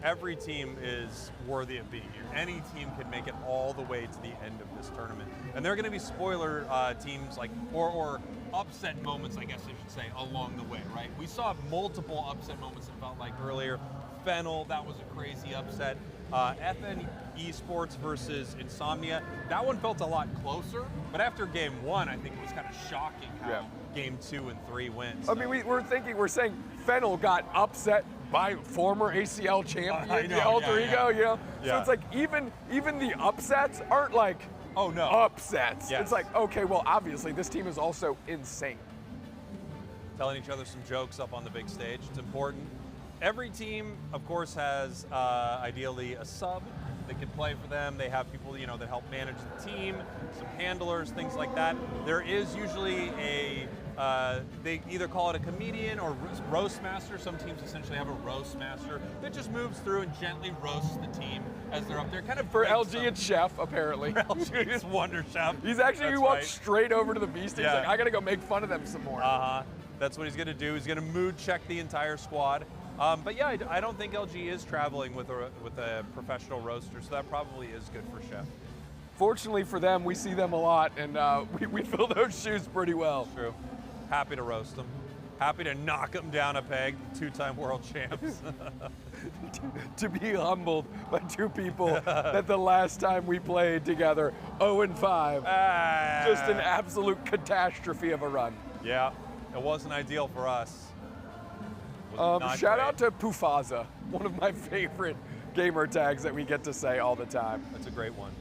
Every team is worthy of being here. Any team can make it all the way to the end of this tournament. And there are going to be spoiler teams or upset moments, I guess I should say, along the way, right? We saw multiple upset moments, it felt like earlier. Fennel, that was a crazy upset. FN Esports versus Insomnia, that one felt a lot closer. But after game 1, I think it was kind of shocking how game 2 and 3 went. I mean, we're saying Fennel got upset by former ACL champion, the alter ego, you know? So it's like even the upsets aren't like upsets. Yes. It's like, okay, well, obviously this team is also insane. Telling each other some jokes up on the big stage, it's important. Every team, of course, has ideally a sub that can play for them. They have people, you know, that help manage the team, some handlers, things like that. There is usually they either call it a comedian or roast master. Some teams essentially have a roast master that just moves through and gently roasts the team as they're up there. Kind of for LG, it's Chef, apparently. For LG, it's Wonder Chef. He's actually, he walks straight over to the B stage. Like, I gotta go make fun of them some more. That's what he's gonna do. He's gonna mood check the entire squad. But yeah, I don't think LG is traveling with a professional roaster, so that probably is good for Chef. Fortunately for them, we see them a lot, and we fill those shoes pretty well. True. Happy to roast them. Happy to knock them down a peg, 2-time world champs. to be humbled by two people that the last time we played together, 0-5. Just an absolute catastrophe of a run. Yeah, it wasn't ideal for us. Shout out to Pufaza, one of my favorite gamer tags that we get to say all the time. That's a great one.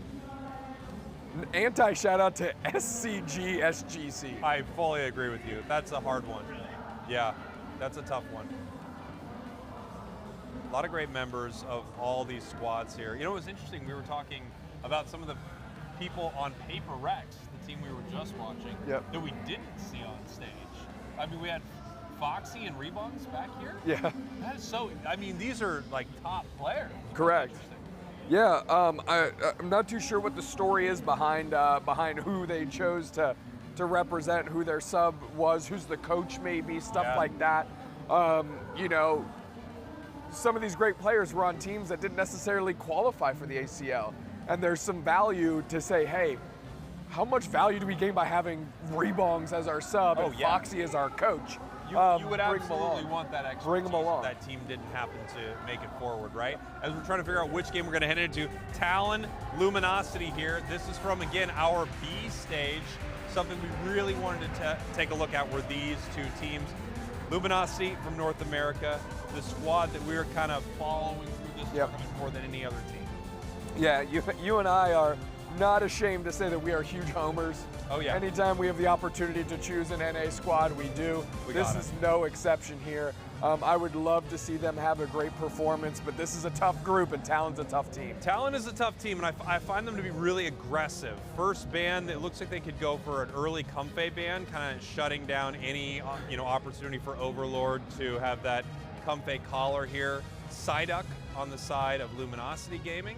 Anti-shout out to SCG SGC. I fully agree with you. That's a hard one. Yeah, that's a tough one. A lot of great members of all these squads here. You know, it was interesting. We were talking about some of the people on Paper Rex, the team we were just watching, that we didn't see on stage. I mean, we had Foxy and Rebongs back here. Yeah. That is so, I mean, these are like top players. Correct. Yeah, I'm not too sure what the story is behind who they chose to represent, who their sub was, who's the coach maybe, stuff like that. You know, some of these great players were on teams that didn't necessarily qualify for the ACL. And there's some value to say, hey, how much value do we gain by having Rebongs as our sub and Foxy as our coach? You would absolutely want that expertise if that team didn't happen to make it forward, right? As we're trying to figure out which game we're going to head into, Talon, Luminosity here. This is from, again, our B stage. Something we really wanted to take a look at were these two teams. Luminosity from North America, the squad that we're kind of following through this tournament more than any other team. Yeah, you and I are not ashamed to say that we are huge homers. Oh yeah. Anytime we have the opportunity to choose an NA squad, we do. This is no exception here. I would love to see them have a great performance, but this is a tough group, and Talon's a tough team. Talon is a tough team, and I find them to be really aggressive. First ban, it looks like they could go for an early Comfey ban, kind of shutting down any opportunity for Overlord to have that Comfey collar here. Psyduck on the side of Luminosity Gaming.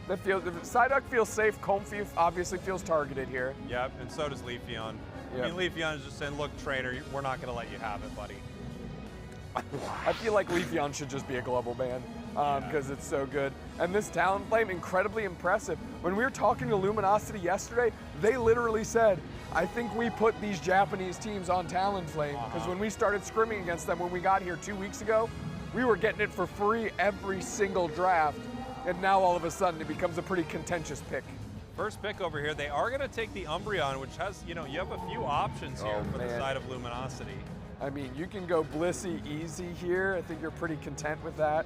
Psyduck feels safe. Comfey obviously feels targeted here. Yep, and so does Leafeon. Yep. I mean, Leafeon is just saying, look, trainer, we're not going to let you have it, buddy. I feel like Leafeon should just be a global ban because it's so good. And this Talonflame, incredibly impressive. When we were talking to Luminosity yesterday, they literally said, I think we put these Japanese teams on Talonflame because when we started scrimming against them when we got here 2 weeks ago, we were getting it for free every single draft. And now all of a sudden it becomes a pretty contentious pick. First pick over here, they are going to take the Umbreon, which has, you have a few options here for the side of Luminosity. I mean, you can go Blissey easy here. I think you're pretty content with that.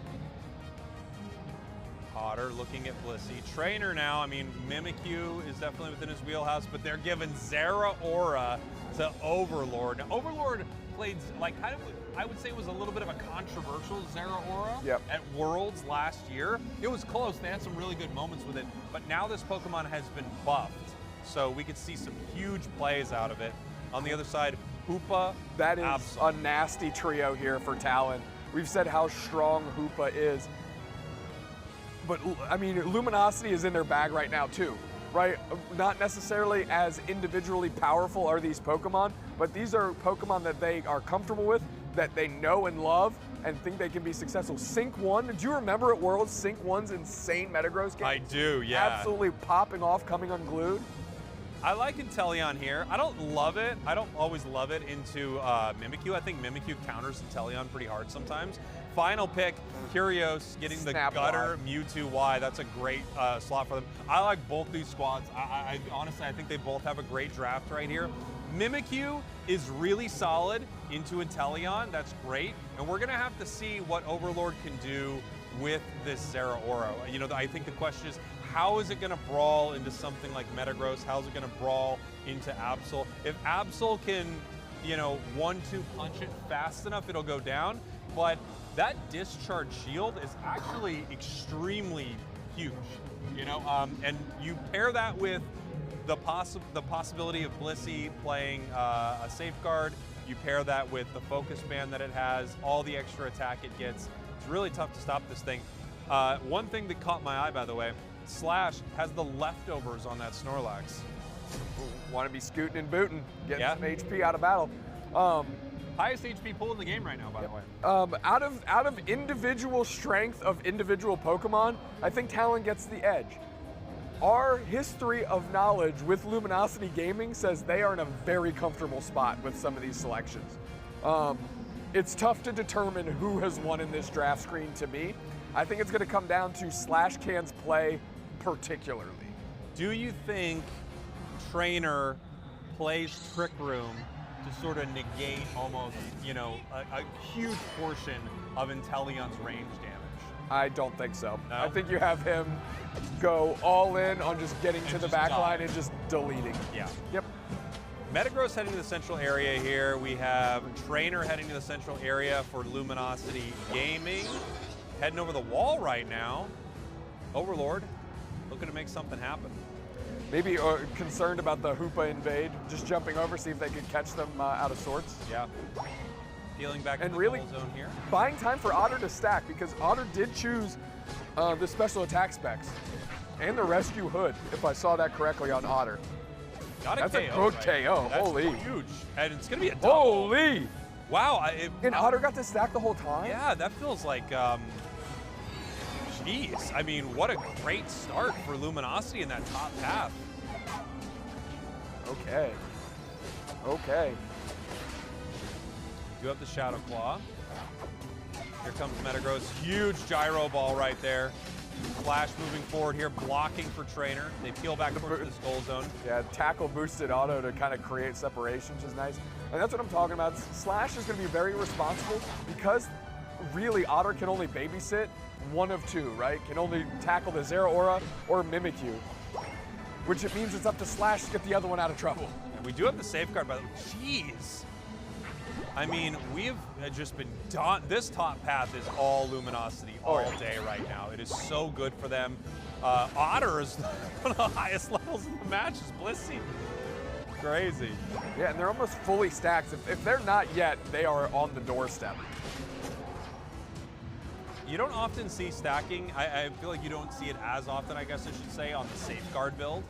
Potter looking at Blissey. Trainer now, I mean, Mimikyu is definitely within his wheelhouse, but they're giving Zeraora to Overlord. Now, Overlord played kind of, I would say it was a little bit of a controversial Zeraora at Worlds last year. It was close, they had some really good moments with it, but now this Pokemon has been buffed, so we could see some huge plays out of it. On the other side, Hoopa. That is a nasty trio here for Talon. We've said how strong Hoopa is, but I mean, Luminosity is in their bag right now too, right? Not necessarily as individually powerful are these Pokemon, but these are Pokemon that they are comfortable with, that they know and love, and think they can be successful. Sync 1, do you remember at Worlds, Sync 1's insane Metagross game? I do, yeah. Absolutely popping off, coming unglued. I like Inteleon here. I don't love it. I don't always love it into Mimikyu. I think Mimikyu counters Inteleon pretty hard sometimes. Final pick, Curios getting the Gutter Mewtwo Y. That's a great slot for them. I like both these squads. I honestly, I think they both have a great draft right here. Mimikyu is really solid into Inteleon. That's great. And we're going to have to see what Overlord can do with this Zeraora. I think the question is, how is it going to brawl into something like Metagross? How is it going to brawl into Absol? If Absol can, 1-2 punch it fast enough, it'll go down. But that discharge shield is actually extremely huge, and you pair that with the possibility of Blissey playing a safeguard. You pair that with the focus band that it has, all the extra attack it gets. It's really tough to stop this thing. One thing that caught my eye, by the way, Slash has the leftovers on that Snorlax. Want to be scooting and booting, getting some HP out of battle. Highest HP pool in the game right now, by the way. Out of individual strength of individual Pokemon, I think Talon gets the edge. Our history of knowledge with Luminosity Gaming says they are in a very comfortable spot with some of these selections. It's tough to determine who has won in this draft screen to me. I think it's going to come down to Slash Can's play particularly. Do you think Trainer plays Trick Room to sort of negate almost, a huge portion of Inteleon's range damage? I don't think so. No? I think you have him go all in on just getting to the back line and just deleting. Yeah. Yep. Metagross heading to the central area here. We have Trainer heading to the central area for Luminosity Gaming. Heading over the wall right now. Overlord looking to make something happen. Maybe concerned about the Hoopa invade, just jumping over, see if they could catch them out of sorts. Yeah. Peeling back and to the really goal zone here. Buying time for Otter to stack, because Otter did choose the special attack specs and the rescue hood, if I saw that correctly on Otter. That's a good KO. That's holy. huge. And it's going to be a double. Holy. Wow. And Otter got to stack the whole time? Yeah, that feels like, jeez. I mean, what a great start for Luminosity in that top half. Okay. Okay. do have the Shadow Claw. Here comes Metagross. Huge gyro ball right there. Flash moving forward here, blocking for Trainer. They peel back towards the Skull Zone. Yeah, tackle boosted auto to kind of create separation, which is nice. And that's what I'm talking about. Slash is going to be very responsible because really Otter can only babysit one of two, right? Can only tackle the Zero Aura or Mimikyu, which it means it's up to Slash to get the other one out of trouble. And we do have the safeguard, by the way. Jeez. I mean, we've just been done. This top path is all Luminosity all day right now. It is so good for them. Otter is one of the highest levels in the match is Blissey. Crazy. Yeah, and they're almost fully stacked. If they're not yet, they are on the doorstep. You don't often see stacking. I feel like you don't see it as often, I guess I should say, on the safeguard build,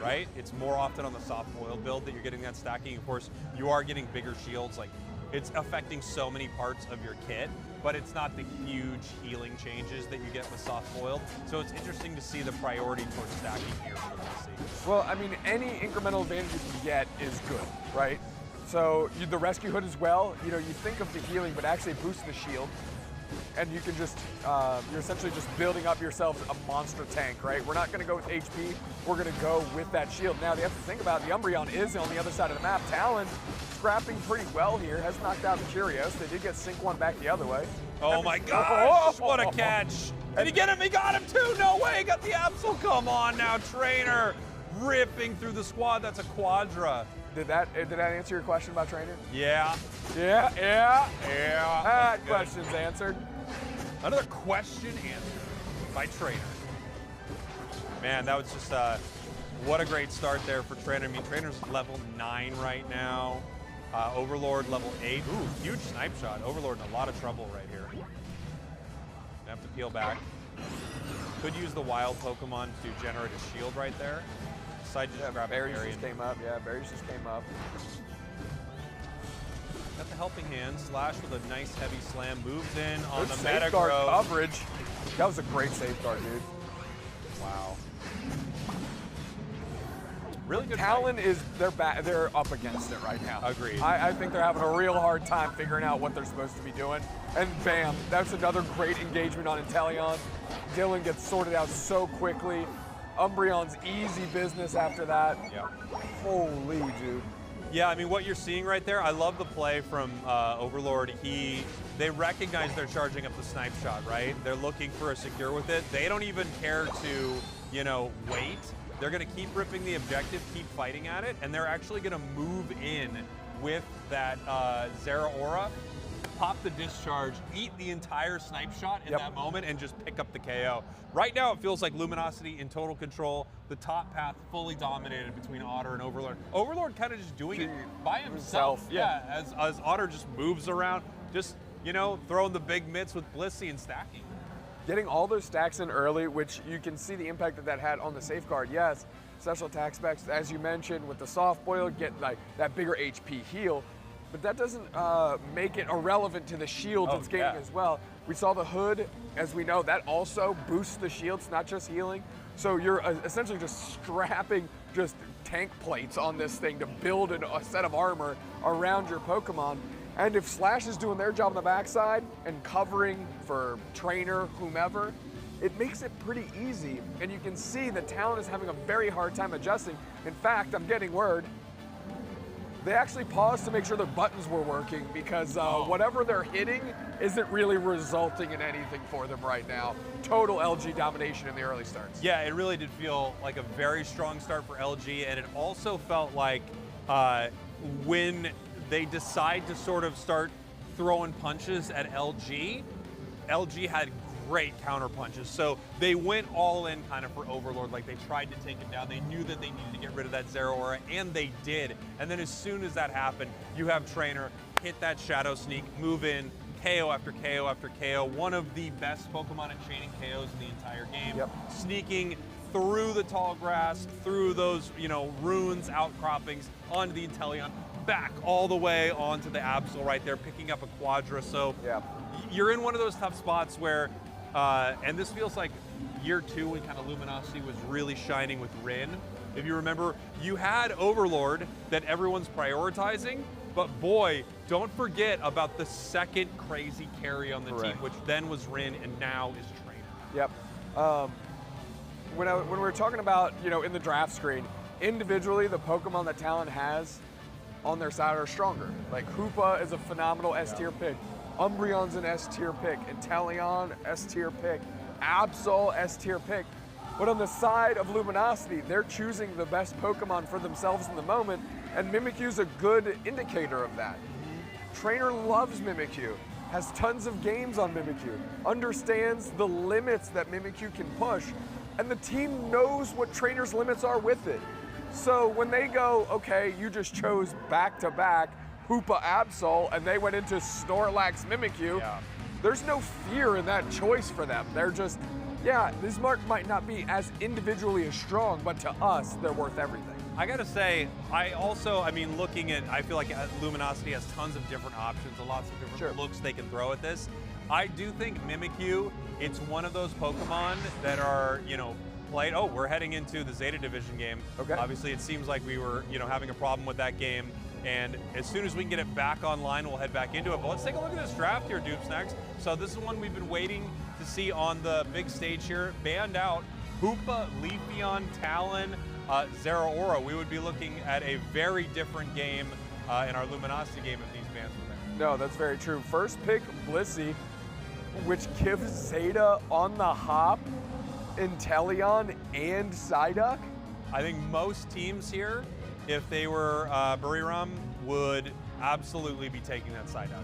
right? It's more often on the soft foil build that you're getting that stacking. Of course, you are getting bigger shields. Like, it's affecting so many parts of your kit, but it's not the huge healing changes that you get with soft foil. So it's interesting to see the priority towards stacking here for Blissey. Well, I mean, any incremental advantage you can get is good, right? So the rescue hood as well, you know, you think of the healing, but actually boost the shield. And you can just, you're essentially just building up yourself a monster tank, right? We're not gonna go with HP, we're gonna go with that shield. Now, the other thing about the Umbreon is on the other side of the map. Talon scrapping pretty well here, has knocked out the Curios. They did get Sync 1 back the other way. Oh my gosh, what a catch. Did he get him? He got him too, no way, got the Absol. Come on now, Trainer, ripping through the squad, that's a Quadra. Did that answer your question about Trainer? Yeah. That question's answered. Another question answered by Trainer. Man, that was just, what a great start there for Trainer. I mean, Trainer's level 9 right now. Overlord level 8. Ooh, huge snipe shot. Overlord in a lot of trouble right here. Gonna have to peel back. Could use the wild Pokemon to generate a shield right there. Side just grab Berries just came up. Yeah, Berries just came up. Got the helping hand. Slash with a nice heavy slam. Moves in on Good the safeguard Metagross. coverage. That was a great safeguard, dude. Wow. Really good Talon is, they're up against it right now. Agreed. I think they're having a real hard time figuring out what they're supposed to be doing. And bam, that's another great engagement on Inteleon. Dylan gets sorted out so quickly. Umbreon's easy business after that. Yeah. Holy, dude. Yeah, I mean, what you're seeing right there, I love the play from Overlord. They recognize they're charging up the snipe shot, right? They're looking for a secure with it. They don't even care to, you know, wait. They're going to keep ripping the objective, keep fighting at it, and they're actually going to move in with that Zera Aura, pop the discharge, eat the entire snipe shot in that moment, and just pick up the KO. Right now, it feels like Luminosity in total control. The top path fully dominated between Otter and Overlord. Overlord kind of just doing it by himself. Yeah, as Otter just moves around, just, you know, throwing the big mitts with Blissey and stacking. Getting all those stacks in early, which you can see the impact that had on the safeguard. Yes, special attack specs, as you mentioned, with the soft boil, get like that bigger HP heal, but that doesn't make it irrelevant to the shields it's gaining as well. We saw the hood, as we know, that also boosts the shields, not just healing. So you're essentially just strapping just tank plates on this thing to build a set of armor around your Pokemon. And if Slash is doing their job on the backside and covering for Trainer, whomever, it makes it pretty easy. And you can see that Talon is having a very hard time adjusting. In fact, I'm getting word, they actually paused to make sure their buttons were working because whatever they're hitting isn't really resulting in anything for them right now. Total LG domination in the early starts. Yeah, it really did feel like a very strong start for LG, and it also felt like when they decide to sort of start throwing punches at LG, LG had great counter punches. So they went all in kind of for Overlord, like they tried to take him down. They knew that they needed to get rid of that Zero Aura, and they did. And then as soon as that happened, you have Trainer hit that Shadow Sneak, move in, KO after KO after KO. One of the best Pokemon at chaining KOs in the entire game. Sneaking through the tall grass, through those, you know, runes, outcroppings, onto the Inteleon, back all the way onto the Absol right there, picking up a Quadra. So you're in one of those tough spots where, and this feels like year 2 when kind of Luminosity was really shining with Rin. if you remember, you had Overlord that everyone's prioritizing, but boy, don't forget about the second crazy carry on the team, which then was Rin and now is Trainer. Yep. When we were talking about, in the draft screen, individually, the Pokemon that Talon has on their side are stronger. Like Hoopa is a phenomenal S-tier pick. Umbreon's an S-tier pick. Inteleon, S-tier pick. Absol, S-tier pick. But on the side of Luminosity, they're choosing the best Pokemon for themselves in the moment, and Mimikyu's a good indicator of that. Trainer loves Mimikyu, has tons of games on Mimikyu, understands the limits that Mimikyu can push, and the team knows what Trainer's limits are with it. So when they go, okay, you just chose back-to-back Hoopa Absol, and they went into Snorlax Mimikyu, there's no fear in that choice for them. They're just, yeah, this mark might not be as individually as strong, but to us, they're worth everything. I gotta say, I feel like Luminosity has tons of different options, lots of different looks they can throw at this. I do think Mimikyu, it's one of those Pokemon that are, played. Oh, we're heading into the Zeta Division game. Okay. Obviously, it seems like we were, having a problem with that game. And as soon as we can get it back online, we'll head back into it. But let's take a look at this draft here, Dupes, next. So this is one we've been waiting to see on the big stage here. Banned out, Hoopa, Leafeon, Talon, Zeraora. We would be looking at a very different game in our Luminosity game if these bans were there. No, that's very true. First pick, Blissey, which gives Zeta on the hop, Inteleon, and Psyduck. I think most teams here, if they were Buriram, would absolutely be taking that Psyduck.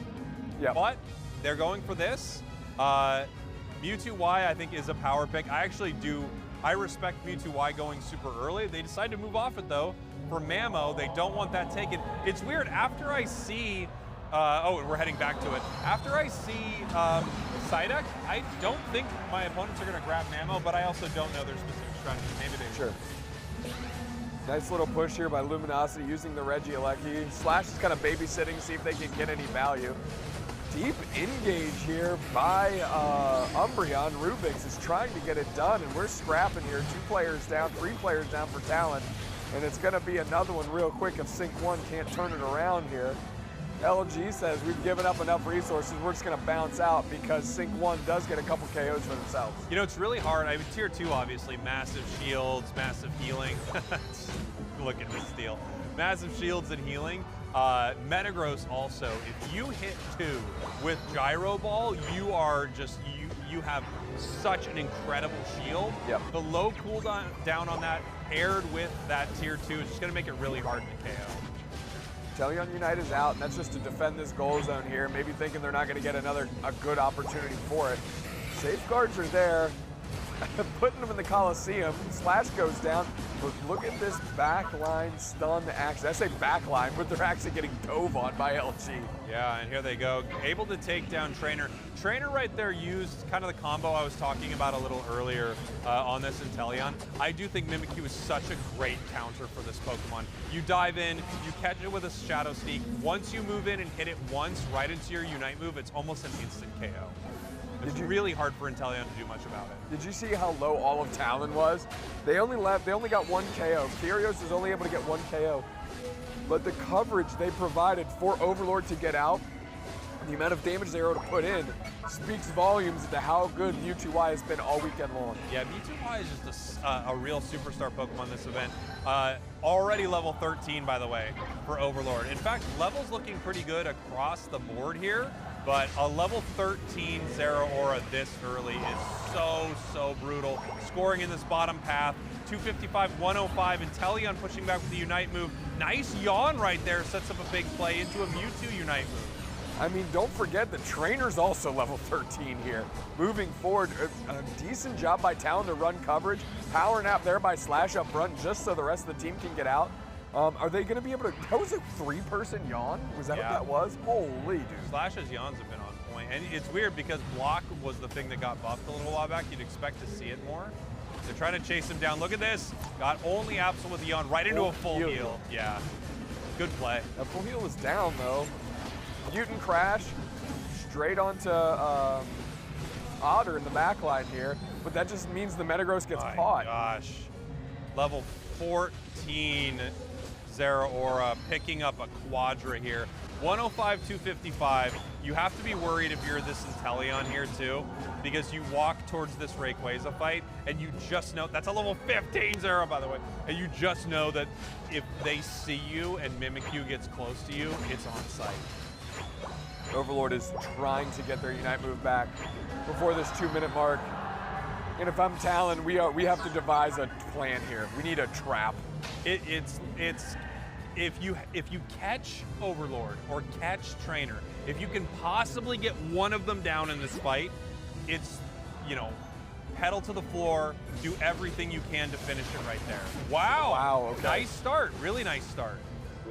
Yeah. But they're going for this. Mewtwo Y, I think, is a power pick. I respect Mewtwo Y going super early. They decided to move off it, though. For Mamo, they don't want that taken. It's weird, after I see, we're heading back to it. After I see Psyduck, I don't think my opponents are going to grab Mamo, but I also don't know their specific strategy. Maybe they Sure. Nice little push here by Luminosity using the Regieleki. Slash is kind of babysitting, see if they can get any value. Deep engage here by Umbreon. Rubix is trying to get it done, and we're scrapping here. 2 players down, 3 players down for Talon. And it's going to be another one real quick if Sync 1 can't turn it around here. LG says we've given up enough resources, we're just going to bounce out because Sync 1 does get a couple KOs for themselves. It's really hard. I mean, Tier 2, obviously, massive shields, massive healing. Look at this steal. Massive shields and healing. Metagross also, if you hit 2 with Gyro Ball, you are just, you have such an incredible shield. Yep. The low cooldown on that paired with that Tier 2 is just going to make it really hard to KO. Inteleon Unite is out, and that's just to defend this goal zone here, maybe thinking they're not going to get a good opportunity for it. Safeguards are there, putting them in the Coliseum. Slash goes down, but look at this backline stun action. I say backline, but they're actually getting dove on by LG. Yeah, and here they go, able to take down Trainer. Trainer right there used kind of the combo I was talking about a little earlier on this Inteleon. I do think Mimikyu is such a great counter for this Pokemon. You dive in, you catch it with a Shadow Sneak. Once you move in and hit it once right into your Unite move, it's almost an instant KO. It's really hard for Inteleon to do much about it. Did you see how low all of Talon was? They only got 1 KO. Kyrios was only able to get 1 KO. But the coverage they provided for Overlord to get out, the amount of damage they were able to put in, speaks volumes into how good Mewtwo Y has been all weekend long. Yeah, Mewtwo Y is just a real superstar Pokemon this event. Already level 13, by the way, for Overlord. In fact, level's looking pretty good across the board here, but a level 13 Zeraora this early is so brutal. Scoring in this bottom path, 255, 105, Inteleon pushing back with the Unite move. Nice yawn right there, sets up a big play into a Mewtwo Unite move. I mean, don't forget the Trainer's also level 13 here. Moving forward, a decent job by Talon to run coverage. Power nap there by Slash up front just so the rest of the team can get out. Are they going to be able to, that was a 3-person yawn? Was that what that was? Holy dude. Slash's yawns have been on point. And it's weird because block was the thing that got buffed a little while back. You'd expect to see it more. They're trying to chase him down. Look at this. Got only Absol with the yawn right into a full heal. Yeah, good play. That full heal was down though. Mutant Crash straight onto Otter in the back line here, but that just means the Metagross gets caught. Gosh. Level 14 Zeraora picking up a quadra here. 105-255. You have to be worried if you're this Inteleon here too, because you walk towards this Rayquaza fight and you just know, that's a level 15 Zera by the way, and you just know that if they see you and Mimikyu gets close to you, it's on sight. Overlord is trying to get their Unite move back before this 2-minute mark. And if I'm Talon, we have to devise a plan here. We need a trap. It's if you catch Overlord or catch Trainer, if you can possibly get one of them down in this fight, it's, you know, pedal to the floor, do everything you can to finish it right there. Wow. Wow, okay. Nice start, really nice start.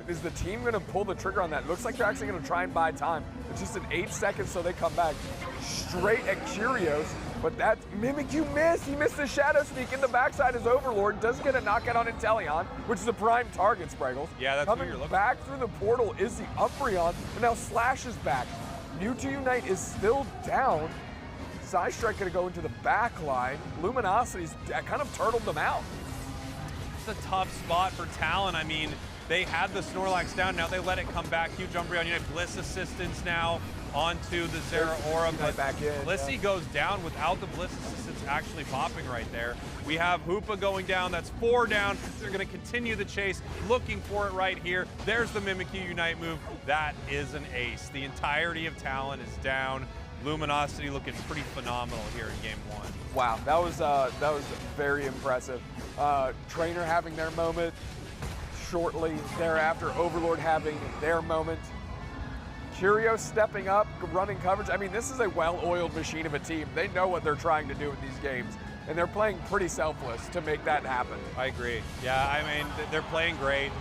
Is the team gonna pull the trigger on that? Looks like they're actually gonna try and buy time. It's just an 8 seconds, so they come back straight at Curios, but that Mimikyu missed. He missed the Shadow Sneak in the backside as Overlord. Does get a knockout on Inteleon, which is a prime target, Spraggles. Yeah, that's coming what you're looking back through the portal is the Umbreon, and now Slash is back. Mewtwo Unite is still down. Psystrike gonna go into the back line. Luminosity's kind of turtled them out. It's a tough spot for Talon. I mean, they had the Snorlax down, now they let it come back. Huge Umbreon Unite, Bliss assistance now onto the Zeraora, but back in, Blissey goes down without the Bliss assistance actually popping right there. We have Hoopa going down, that's 4 down. They're gonna continue the chase, looking for it right here. There's the Mimikyu Unite move. That is an ace. The entirety of Talon is down. Luminosity looking pretty phenomenal here in game 1. Wow, that was very impressive. Trainer having their moment. Shortly thereafter, Overlord having their moment. Curios stepping up, running coverage. I mean, this is a well-oiled machine of a team. They know what they're trying to do in these games, and they're playing pretty selfless to make that happen. I agree. Yeah, I mean, they're playing great.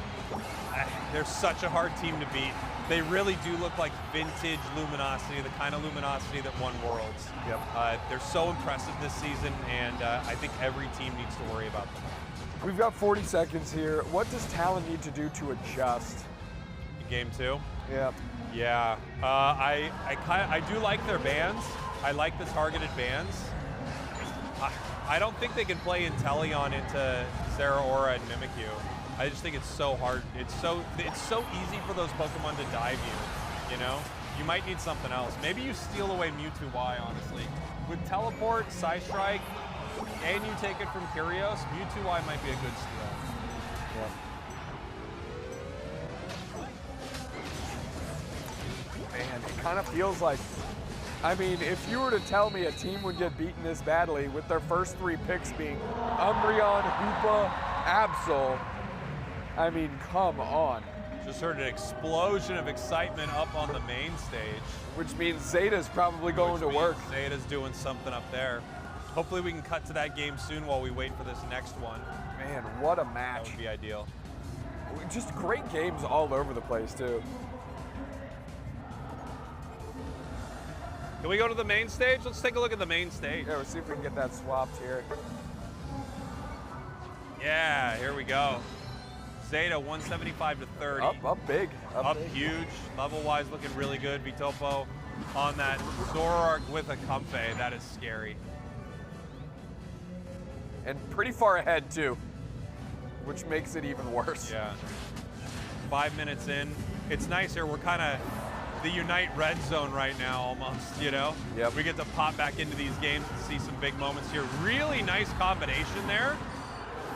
They're such a hard team to beat. They really do look like vintage Luminosity, the kind of Luminosity that won Worlds. Yep. They're so impressive this season, and I think every team needs to worry about them. We've got 40 seconds here. What does Talon need to do to adjust? Game 2? Yeah. Yeah. I do like their bans. I like the targeted bans. I don't think they can play Inteleon into Zeraora and Mimikyu. I just think it's so hard. It's so easy for those Pokemon to dive you, you know? You might need something else. Maybe you steal away Mewtwo Y, honestly. With Teleport, Psystrike, and you take it from Curios, Mewtwo Y might be a good steal. Yeah. Man, it kind of feels like, I mean, if you were to tell me a team would get beaten this badly with their first 3 picks being Umbreon, Hoopa, Absol, I mean, come on. Just heard an explosion of excitement up on the main stage. Which means Zeta's probably going to work. Zeta's doing something up there. Hopefully we can cut to that game soon while we wait for this next one. Man, what a match. That would be ideal. Just great games all over the place, too. Can we go to the main stage? Let's take a look at the main stage. Yeah, let's see if we can get that swapped here. Yeah, here we go. Zeta 175 to 30. Up big. Up huge. Level-wise looking really good. Vitopo on that Zoroark with a Comfey. That is scary. And pretty far ahead, too, which makes it even worse. Yeah. 5 minutes in. It's nice here. We're kind of the Unite red zone right now almost, you know? Yep. We get to pop back into these games and see some big moments here. Really nice combination there.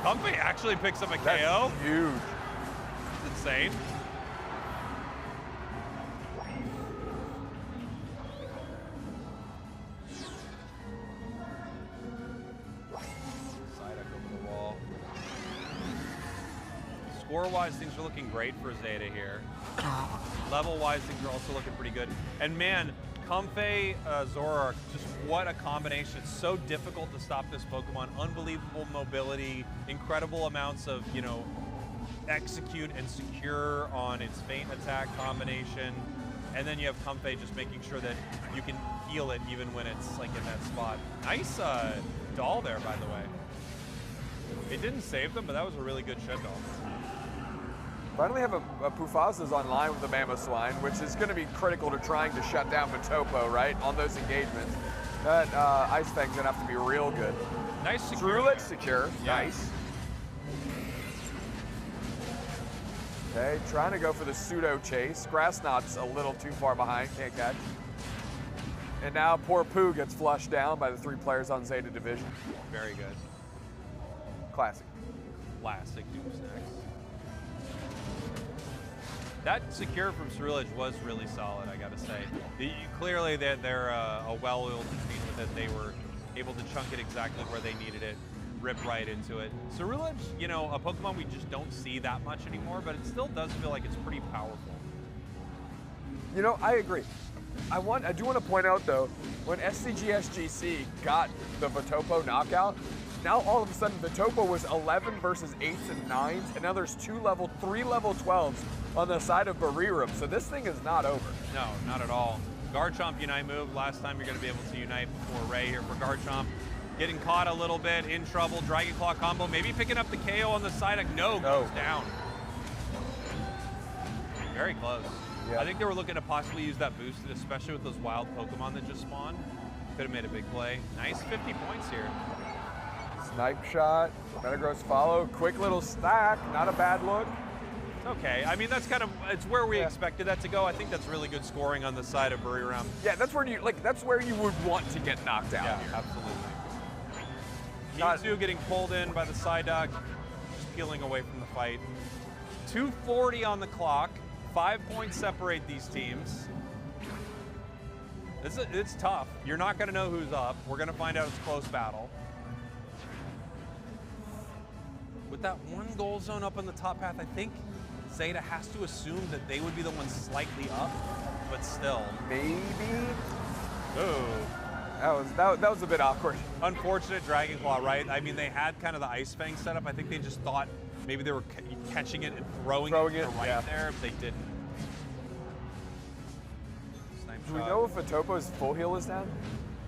Comfey actually picks up a KO. Huge. That's insane. Score-wise, things are looking great for Zeta here. Level-wise, things are also looking pretty good. And man, Comfey, Zoroark, just what a combination. It's so difficult to stop this Pokemon. Unbelievable mobility, incredible amounts of, you know, execute and secure on its feint attack combination. And then you have Comfey just making sure that you can heal it even when it's like in that spot. Nice doll there, by the way. It didn't save them, but that was a really good shed doll. Finally have a Pufasa's online with the Mamoswine, which is going to be critical to trying to shut down Matopo, right, on those engagements. That Ice Fang's going to have to be real good. Nice secure. Drulet secure. Yeah. Nice. Okay, trying to go for the pseudo chase. Grassknot's a little too far behind, can't catch. And now poor Pooh gets flushed down by the 3 players on Zeta Division. Very good. Classic. Classic Doomsnacks. That secure from Ceruledge was really solid, I gotta say. Clearly they're a well-oiled machine with it. They were able to chunk it exactly where they needed it, rip right into it. Ceruledge, you know, a Pokemon we just don't see that much anymore, but it still does feel like it's pretty powerful. You know, I agree. I do want to point out though, when SCGSGC got the Vitopo knockout, now all of a sudden Vitopo was 11 versus 8s and 9s, and now there's 3 level 12s on the side of Barirum, so this thing is not over. No, not at all. Garchomp Unite move, last time you're going to be able to Unite before Ray here for Garchomp. Getting caught a little bit, in trouble, Dragon Claw combo, maybe picking up the KO on the side of goes down. Very close. Yeah. I think they were looking to possibly use that boosted, especially with those wild Pokemon that just spawned. Could have made a big play. Nice 50 points here. Snipe shot, Metagross follow, quick little stack, not a bad look. Okay, I mean that's kind of, it's where we expected that to go. I think that's really good scoring on the side of Buriram. Yeah, that's where you would want to get knocked out. Yeah, here. Absolutely. Mewtwo getting pulled in by the side duck, just peeling away from the fight. 2:40 on the clock. 5 points separate these teams. It's tough. You're not going to know who's up. We're going to find out it's a close battle. With that 1 goal zone up on the top path, I think Zeta has to assume that they would be the ones slightly up, but still. Maybe? Oh. That was a bit awkward. Unfortunate Dragon Claw, right? I mean, they had kind of the Ice Fang set up. I think they just thought maybe they were catching it and throwing it right there, but they didn't. Do we know if Vitopo's full heal is down?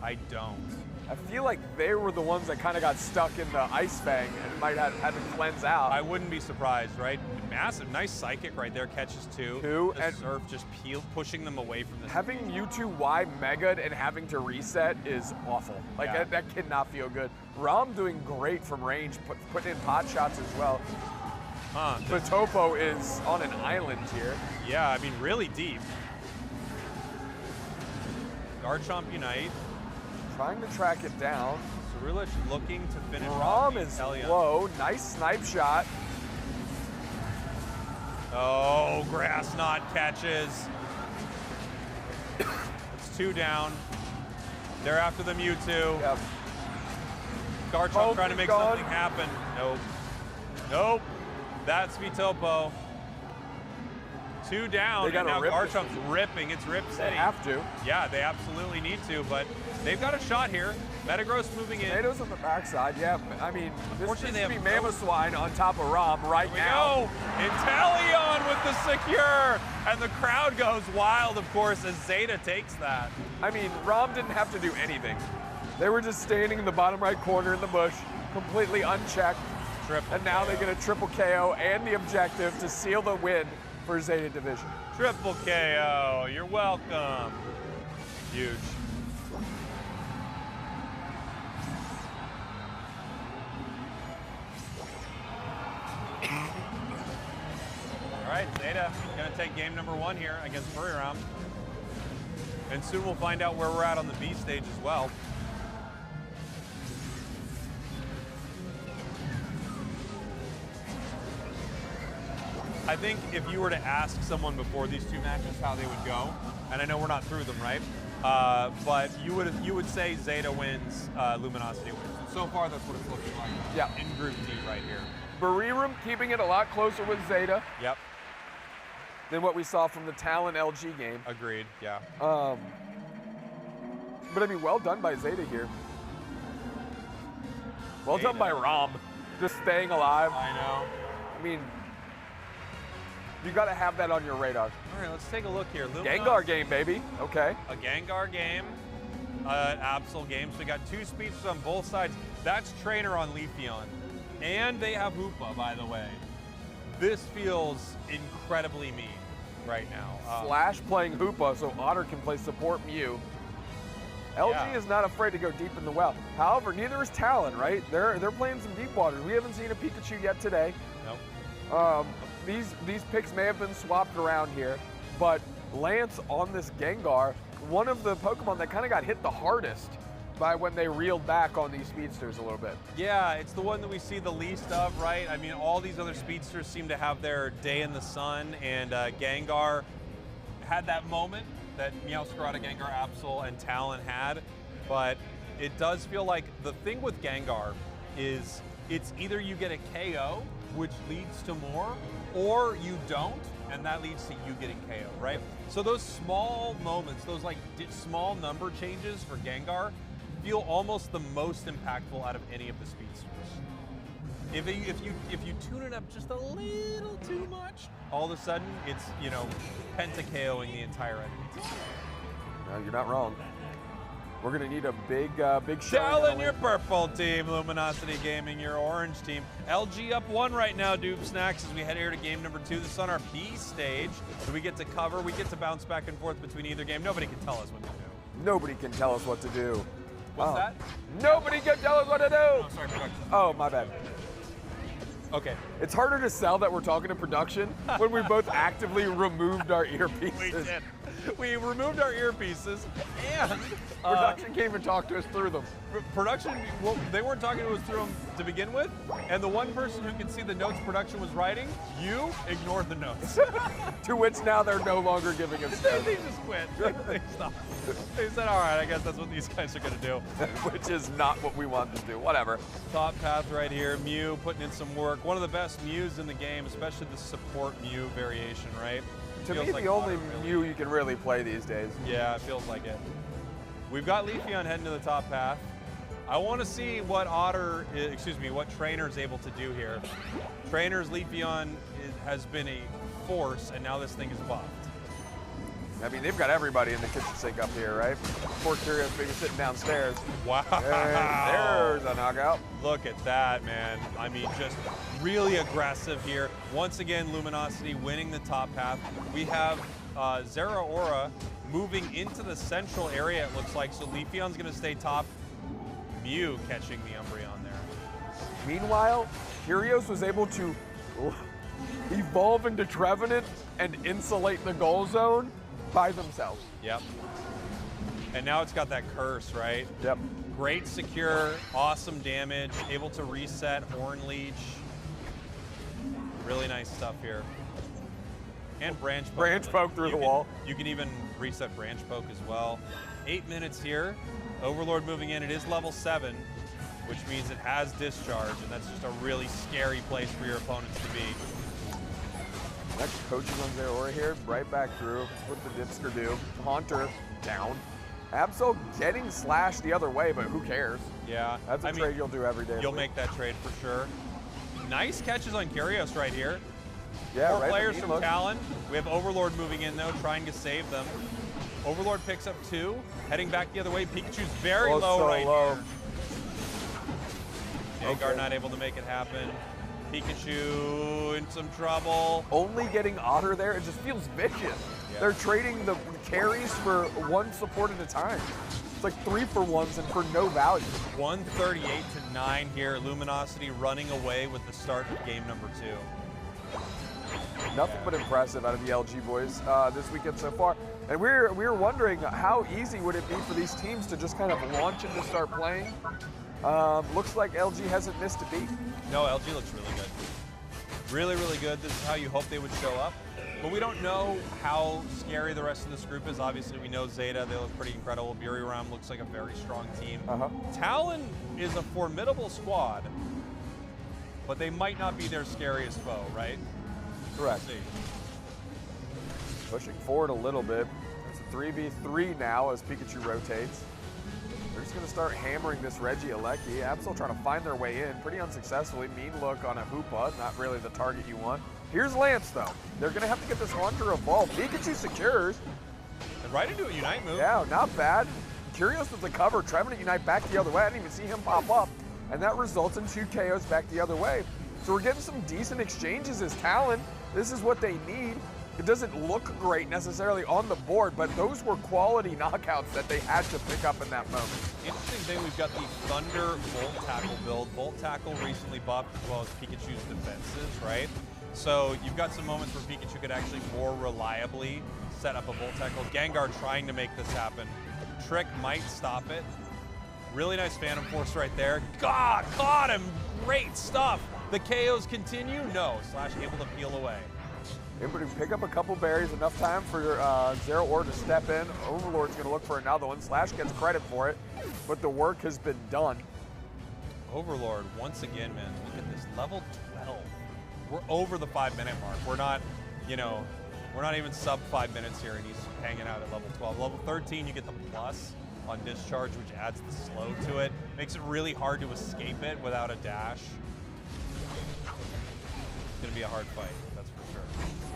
I don't. I feel like they were the ones that kind of got stuck in the Ice Fang and might have had to cleanse out. I wouldn't be surprised, right? Massive, nice Psychic right there, catches 2. And Surf just pushing them away from this. Having Mewtwo Y Mega'd and having to reset is awful. Like, that cannot feel good. Rom doing great from range, putting in pot shots as well. Vitopo is on an island here. Yeah, I mean, really deep. Garchomp Unite. Trying to track it down. Ceruledge looking to finish. Rom is low. Nice snipe shot. Oh, Grass Knot catches. It's 2 down. They're after the Mewtwo. Yep. Garchomp trying to make something happen. Nope. Nope. That's Vitopo. 2 down, and now Garchomp's ripping. It's Rip City. They have to. Yeah, they absolutely need to, but they've got a shot here. Metagross moving in. Tomatoes on the backside, yeah. I mean, this Unfortunately, needs to they be have Mamoswine on top of Rom right now. Inteleon with the secure, and the crowd goes wild, of course, as Zeta takes that. I mean, Rom didn't have to do anything. They were just standing in the bottom right corner in the bush, completely unchecked. And now they get a triple KO and the objective to seal the win for Zeta Division. Triple KO, you're welcome. Huge. All right, Zeta gonna take game number 1 here against Buriram. And soon we'll find out where we're at on the B stage as well. I think if you were to ask someone before these 2 matches how they would go, and I know we're not through them, right? But you would say Zeta wins, Luminosity wins. So far, that's what it's looking like. Yeah. In Group D right here. Barirum keeping it a lot closer with Zeta. Yep. Than what we saw from the Talon LG game. Agreed. Yeah. But I mean, well done by Zeta here. Well done by Rom, just staying alive. I know. I mean, you got to have that on your radar. All right, let's take a look here. Gengar game, baby. Okay. A Gengar game, an Absol game. So we got 2 speeches on both sides. That's Trainer on Leafeon. And they have Hoopa, by the way. This feels incredibly mean right now. Flash playing Hoopa, so Otter can play support Mew. LG is not afraid to go deep in the well. However, neither is Talon, right? They're playing some deep waters. We haven't seen a Pikachu yet today. Nope. these picks may have been swapped around here, but Lance on this Gengar, one of the Pokemon that kind of got hit the hardest by when they reeled back on these speedsters a little bit. Yeah, it's the one that we see the least of, right? I mean, all these other speedsters seem to have their day in the sun, and Gengar had that moment that Meowscarada, Gengar, Absol, and Talon had, but it does feel like the thing with Gengar is it's either you get a KO, which leads to more, or you don't, and that leads to you getting KO, right? So those small moments, those like small number changes for Gengar feel almost the most impactful out of any of the speedsters. If you tune it up just a little too much, all of a sudden it's, you know, penta KOing the entire enemy team. No, you're not wrong. We're gonna need a big Talon, your purple team. Luminosity Gaming, your orange team. LG up 1 right now, Doob Snacks, as we head here to game number 2. This is on our B stage. So we get to cover, we get to bounce back and forth between either game. Nobody can tell us what to do. Nobody can tell us what to do. What's that? Nobody can tell us what to do. Oh, sorry, production. Oh, my bad. Okay. It's harder to sell that we're talking to production when we both actively removed our earpieces. We did. We removed our earpieces, and production came and talked to us through them. Production, well, they weren't talking to us through them to begin with, and the one person who could see the notes production was writing, you ignored the notes. To which now they're no longer giving us notes. They just quit. They stopped. They said, all right, I guess that's what these guys are going to do. Which is not what we want to do. Whatever. Top path right here. Mew putting in some work. One of the best Mews in the game, especially the support Mew variation, right? To me, the only Mew you can really play these days. Yeah, it feels like it. We've got Leafeon heading to the top path. I want to see what what Trainer's able to do here. Trainer's Leafeon has been a force, and now this thing is buffed. I mean, they've got everybody in the kitchen sink up here, right? Poor Curious Big is sitting downstairs. Wow. And there's a knockout. Look at that, man. I mean, just really aggressive here. Once again, Luminosity winning the top path. We have Zeraora moving into the central area, it looks like. So Leafeon's going to stay top. Mew catching the Umbreon there. Meanwhile, Curios was able to evolve into Trevenant and insulate the goal zone by themselves. Yep. And now it's got that curse, right? Yep. Great secure, awesome damage, able to reset Horn Leech. Really nice stuff here. And Branch Poke. Branch Poke through the wall. You can even reset Branch Poke as well. 8 minutes here. Overlord moving in. It is level 7, which means it has Discharge, and that's just a really scary place for your opponents to be. Next coaching on Zeraora here, right back through. What the Dipsker do? Haunter down. Absol getting slashed the other way, but who cares? Yeah. That's a trade you'll do every day. You'll make that trade for sure. Nice catches on Curios right here. Yeah, 4 right. players from Talon. We have Overlord moving in though, trying to save them. Overlord picks up 2, heading back the other way. Pikachu's very low right here. Gengar not able to make it happen. Pikachu in some trouble. Only getting Otter there, it just feels vicious. Yeah. They're trading the carries for 1 support at a time. It's like 3-for-1s and for no value. 138 to 9 here. Luminosity running away with the start of game number 2. Nothing but impressive out of the LG boys this weekend so far. And we were wondering how easy would it be for these teams to just kind of launch and to start playing. Looks like LG hasn't missed a beat. No, LG looks really good. Really, really good. This is how you hope they would show up. But we don't know how scary the rest of this group is. Obviously, we know Zeta. They look pretty incredible. Buriram looks like a very strong team. Talon is a formidable squad, but they might not be their scariest foe, right? Correct. Pushing forward a little bit. It's a 3v3 now as Pikachu rotates. They're just going to start hammering this Regieleki. Absol trying to find their way in pretty unsuccessfully. Mean look on a Hoopa, not really the target you want. Here's Lance though. They're going to have to get this Haunter evolved. Pikachu secures. And right into a Unite move. Yeah, not bad. Curious with the cover. Trevenant Unite back the other way. I didn't even see him pop up. And that results in 2 KOs back the other way. So we're getting some decent exchanges as Talon. This is what they need. It doesn't look great necessarily on the board, but those were quality knockouts that they had to pick up in that moment. Interesting thing, we've got the Thunder Volt Tackle build. Volt Tackle recently buffed as well as Pikachu's defenses, right? So you've got some moments where Pikachu could actually more reliably set up a Volt Tackle. Gengar trying to make this happen. Trick might stop it. Really nice Phantom Force right there. God, caught him. Great stuff. The KOs continue. No, Slash able to peel away. Able to pick up a couple berries, enough time for Zero Ore to step in. Overlord's going to look for another one. Slash gets credit for it, but the work has been done. Overlord, once again, man, look at this, level 12. We're over the 5-minute mark. We're not, we're not even sub 5 minutes here, and he's hanging out at level 12. Level 13, you get the plus on Discharge, which adds the slow to it. Makes it really hard to escape it without a dash. It's gonna be a hard fight, that's for sure.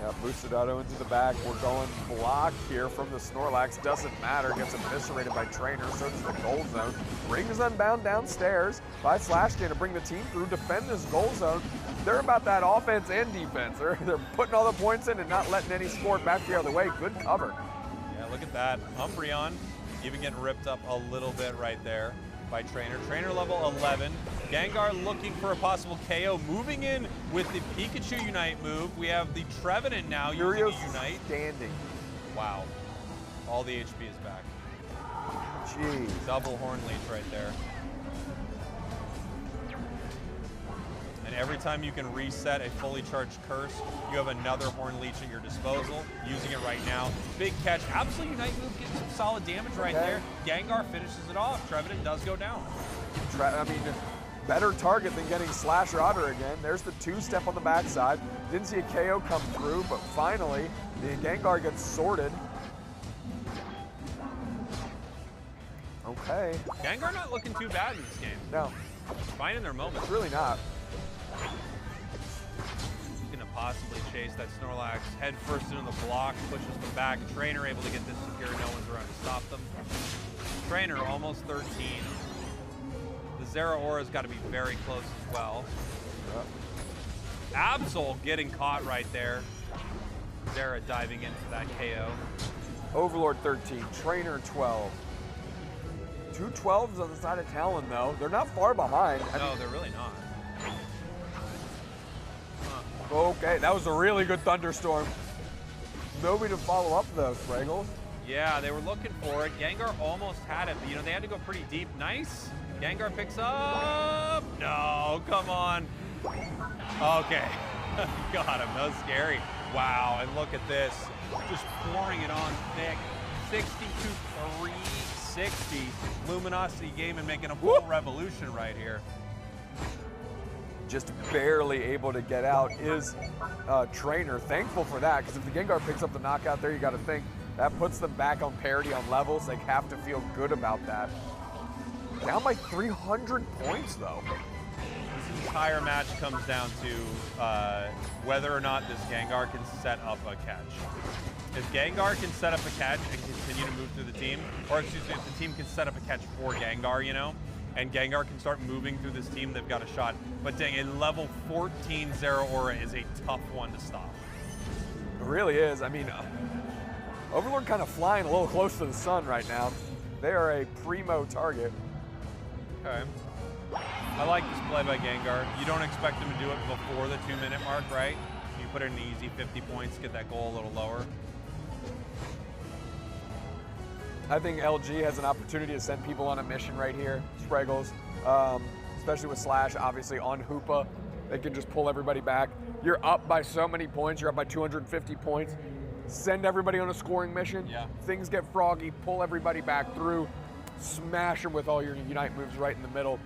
Yeah, Boostedado into the back. We're going block here from the Snorlax. Doesn't matter. Gets eviscerated by Trainer. So does the Gold Zone. Rings Unbound downstairs by Slashkin to bring the team through, defend this Gold Zone. They're about that offense and defense. They're putting all the points in and not letting any score back the other way. Good cover. Yeah, look at that. Umbreon even getting ripped up a little bit right there by Trainer. Trainer level 11. Gengar looking for a possible KO. Moving in with the Pikachu Unite move. We have the Trevenant now using a Unite. Standing. Wow. All the HP is back. Jeez. Double Horn Leech right there. And every time you can reset a fully charged Curse, you have another Horn Leech at your disposal. Using it right now. Big catch. Absolute Unite move getting some solid damage right there. Gengar finishes it off. Trevenant does go down. Better target than getting Slash or Otter again. There's the two-step on the backside. Didn't see a KO come through, but finally, the Gengar gets sorted. Okay. Gengar not looking too bad in this game. No. Finding their moments. Really not. Gonna possibly chase that Snorlax head first into the block, pushes them back. Trainer able to get this secure, no one's around to stop them. Trainer almost 13. The Zera Aura's got to be very close as well. Absol getting caught right there. Zera diving in for that KO. Overlord 13, Trainer 12. Two 12s on the side of Talon, though. They're not far behind. No, they're really not. Okay, that was a really good thunderstorm. Nobody to follow up, though, Spraggles. Yeah, they were looking for it. Gengar almost had it, but they had to go pretty deep. Nice. Gengar picks up. No, come on. Okay. Got him. That was scary. Wow, and look at this. Just pouring it on thick. 60-360. Luminosity game and making a full revolution right here. Just barely able to get out is Trainer. Thankful for that, because if the Gengar picks up the knockout there, you got to think that puts them back on parity on levels. They have to feel good about that. Down by 300 points, though. This entire match comes down to whether or not this Gengar can set up a catch. If Gengar can set up a catch and continue to move through the team, or excuse me, if the team can set up a catch for Gengar, and Gengar can start moving through this team, they've got a shot. But dang, a level 14 Zera Aura is a tough one to stop. It really is. I mean, Overlord kind of flying a little close to the sun right now. They are a primo target. Okay. I like this play by Gengar. You don't expect him to do it before the 2-minute mark, right? You put in an easy 50 points, get that goal a little lower. I think LG has an opportunity to send people on a mission right here, Spraggles, especially with Slash, obviously on Hoopa. They can just pull everybody back. You're up by so many points. You're up by 250 points. Send everybody on a scoring mission. Yeah. Things get froggy, pull everybody back through, smash them with all your Unite moves right in the middle.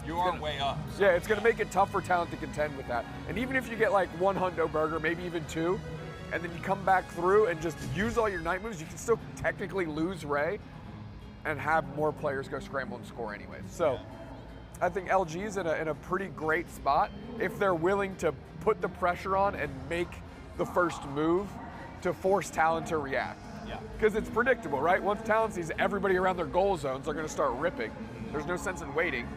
You are way up. Yeah, it's going to make it tough for Talent to contend with that. And even if you get like one Hundo Burger, maybe even two, and then you come back through and just use all your Night moves, you can still technically lose Ray and have more players go scramble and score anyways. So I think LG's in a pretty great spot if they're willing to put the pressure on and make the first move to force Talent to react. Yeah. Because it's predictable, right? Once Talent sees everybody around their goal zones, they're going to start ripping. There's no sense in waiting.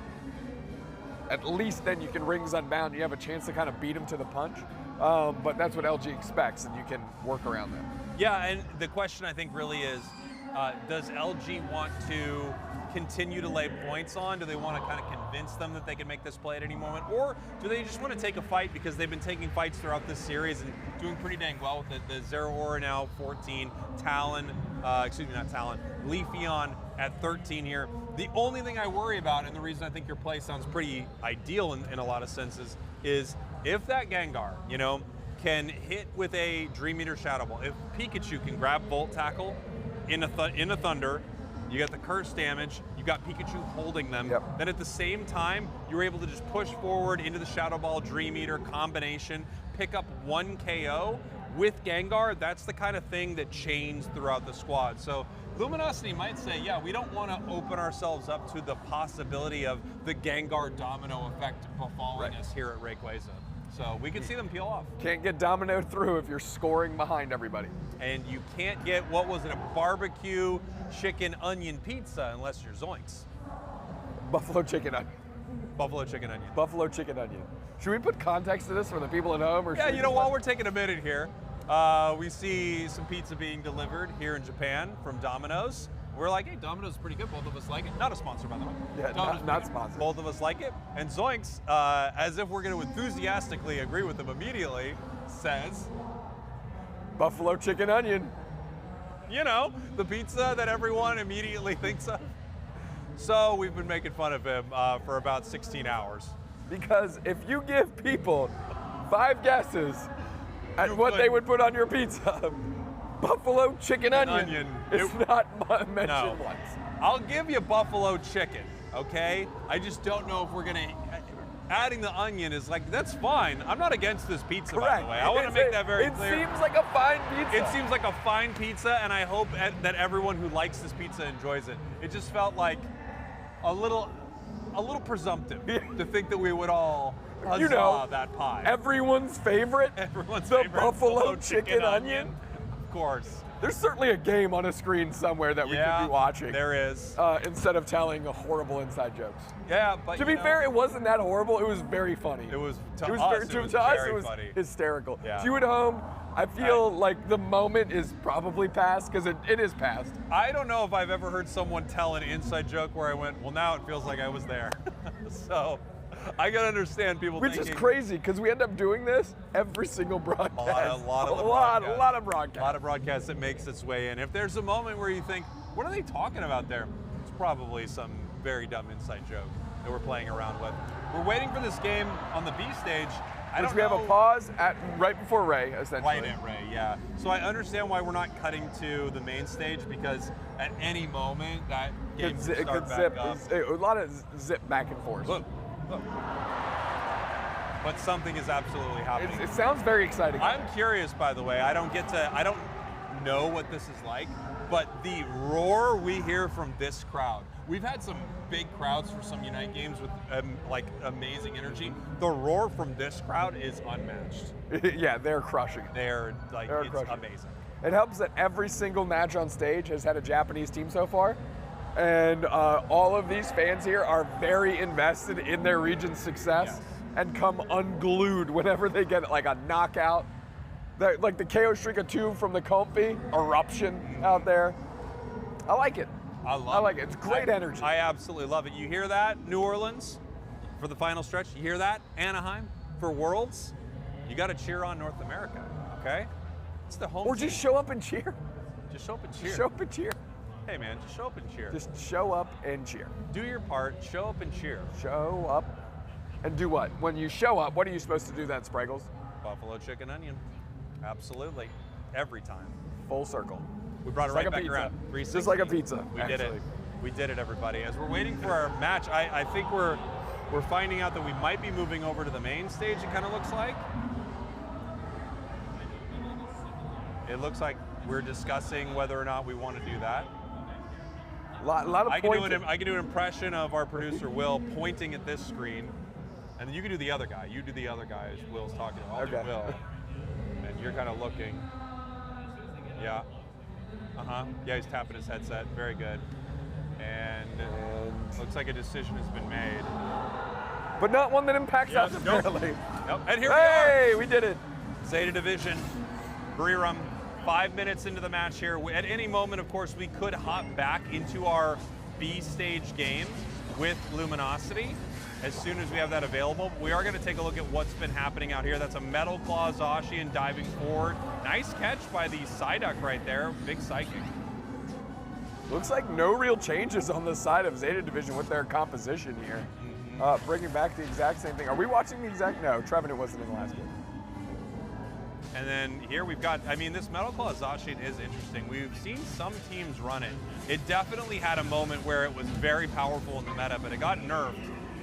At least then you can Rings Unbound. You have a chance to kind of beat them to the punch. But that's what LG expects, and you can work around that. Yeah, and the question I think really is, does LG want to continue to lay points on? Do they want to kind of convince them that they can make this play at any moment? Or do they just want to take a fight because they've been taking fights throughout this series and doing pretty dang well with it? The Zero Aura now 14, Talon, excuse me, not Talon, Leafeon at 13 here. The only thing I worry about, and the reason I think your play sounds pretty ideal in a lot of senses, is if that Gengar, you know, can hit with a Dream Eater Shadow Ball, if Pikachu can grab Volt Tackle in a Thunder, you got the curse damage, you got Pikachu holding them, then at the same time, you're able to just push forward into the Shadow Ball, Dream Eater combination, pick up 1 KO with Gengar. That's the kind of thing that chains throughout the squad. So Luminosity might say, yeah, we don't want to open ourselves up to the possibility of the Gengar domino effect befalling us here at Rayquaza. So we can see them peel off. Can't get dominoed through if you're scoring behind everybody. And you can't get, what was it, a barbecue chicken onion pizza unless you're Zoinks. Buffalo chicken onion. Buffalo chicken onion. Buffalo chicken onion. Should we put context to this for the people at home? Or yeah, you know, while we're taking a minute here, we see some pizza being delivered here in Japan from Domino's. We're like, hey, Domino's is pretty good. Both of us like it. Not a sponsor, by the way. Yeah, not sponsored. Both of us like it. And Zoinks, as if we're going to enthusiastically agree with them immediately, says, Buffalo chicken onion. You know, the pizza that everyone immediately thinks of. So we've been making fun of him for about 16 hours. Because if you give people 5 guesses at what they would put on your pizza, buffalo chicken onion. It's not mentioned once. I'll give you buffalo chicken, okay? I just don't know if we're gonna, adding the onion is like, that's fine. I'm not against this pizza, by the way. I want to make that very clear. It seems like a fine pizza. It seems like a fine pizza, and I hope that everyone who likes this pizza enjoys it. It just felt like a little presumptive to think that we would all huzzah that pie. Everyone's favorite? Everyone's the favorite buffalo chicken onion? Of course. There's certainly a game on a screen somewhere that we could be watching. There is. Instead of telling horrible inside jokes. Yeah, but to be fair, it wasn't that horrible. It was very funny. It was to us, very it was funny. hysterical. Yeah. To you at home, I feel like the moment is probably past because it is past. I don't know if I've ever heard someone tell an inside joke where I went, well, now it feels like I was there. So I gotta understand people Which is crazy because we end up doing this every single broadcast. A lot of broadcasts that makes its way in. If there's a moment where you think, what are they talking about there? It's probably some very dumb inside joke that we're playing around with. We're waiting for this game on the B stage. We have a pause at right before Ray, essentially. Right at Ray, yeah. So I understand why we're not cutting to the main stage because at any moment that game could start back up. A lot of zip back and forth. Look. But something is absolutely happening. It sounds very exciting. I'm curious, by the way. I don't know what this is like, but the roar we hear from this crowd. We've had some big crowds for some Unite games with like amazing energy. The roar from this crowd is unmatched. Yeah, they're crushing it. It's amazing. It helps that every single match on stage has had a Japanese team so far. And all of these fans here are very invested in their region's success and come unglued whenever they get like a knockout. Like the KO streak of 2 from the Comfy eruption out there. I like it. I like it. It's great energy. I absolutely love it. You hear that, New Orleans, for the final stretch? You hear that, Anaheim, for Worlds? You got to cheer on North America, okay? It's the home. Or just show up and cheer. Just show up and cheer. Just show up and cheer. Hey man, just show up and cheer. Just show up and cheer. Do your part, show up and cheer. Show up and do what? When you show up, what are you supposed to do then, Spraggles? Buffalo chicken onion. Absolutely. Every time. Full circle. We brought it right back around. Just like a pizza. We did it. We did it, everybody. As we're waiting for our match, I think we're finding out that we might be moving over to the main stage, it kind of looks like. It looks like we're discussing whether or not we want to do that. A lot of pointing. I can do an impression of our producer, Will, pointing at this screen. And then you can do the other guy. You do the other guy as Will's talking. I'll do Will. And you're kind of looking. Yeah. Yeah, he's tapping his headset. Very good. And looks like a decision has been made. But not one that impacts us, apparently. Nope. And here we are. Hey, we did it. Zeta Division, Buriram, 5 minutes into the match here. At any moment, of course, we could hop back into our B stage game with Luminosity as soon as we have that available. We are going to take a look at what's been happening out here. That's a Metal Claw Zacian diving forward. Nice catch by the Psyduck right there. Big psychic. Looks like no real changes on the side of Zeta Division with their composition here. Bringing back the exact same thing. Are we watching the exact? No, Trevenant wasn't in the last game. And then here we've got, I mean, this Metal Claw Zacian is interesting. We've seen some teams run it. It definitely had a moment where it was very powerful in the meta, but it got nerfed.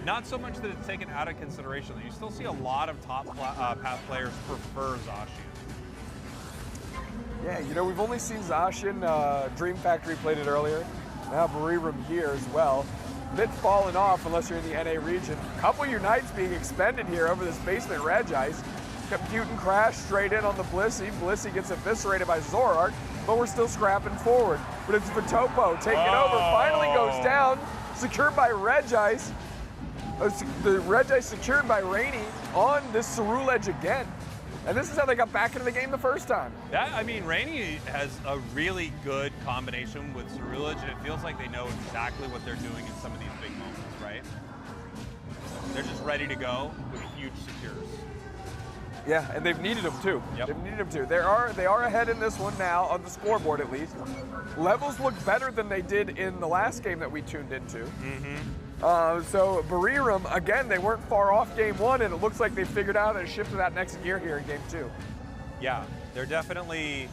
Not so much that it's taken out of consideration. You still see a lot of top path players prefer Zacian. Yeah, you know, we've only seen Zacian, Dream Factory played it earlier. Now Barirum here as well. Bit falling off unless you're in the NA region. Couple Unites being expended here over this basement Reg Ice. Compute and Crash straight in on the Blissey. Blissey gets eviscerated by Zorark, but we're still scrapping forward. But it's Vitopo taking over, finally goes down, secured by Reg Ice. The Reg Ice secured by Rainy on this Cerule Edge again. And this is how they got back into the game the first time. Yeah, I mean, Rainy has a really good combination with Cerule Edge, and it feels like they know exactly what they're doing in some of these big moments, right? They're just ready to go with huge secures. Yeah, and they've needed them too. Yep. They've needed them too. They are ahead in this one now, on the scoreboard at least. Levels look better than they did in the last game that we tuned into. So Barirum, again, they weren't far off game one, and it looks like they figured out and shifted that next gear here in game two. Yeah, they're definitely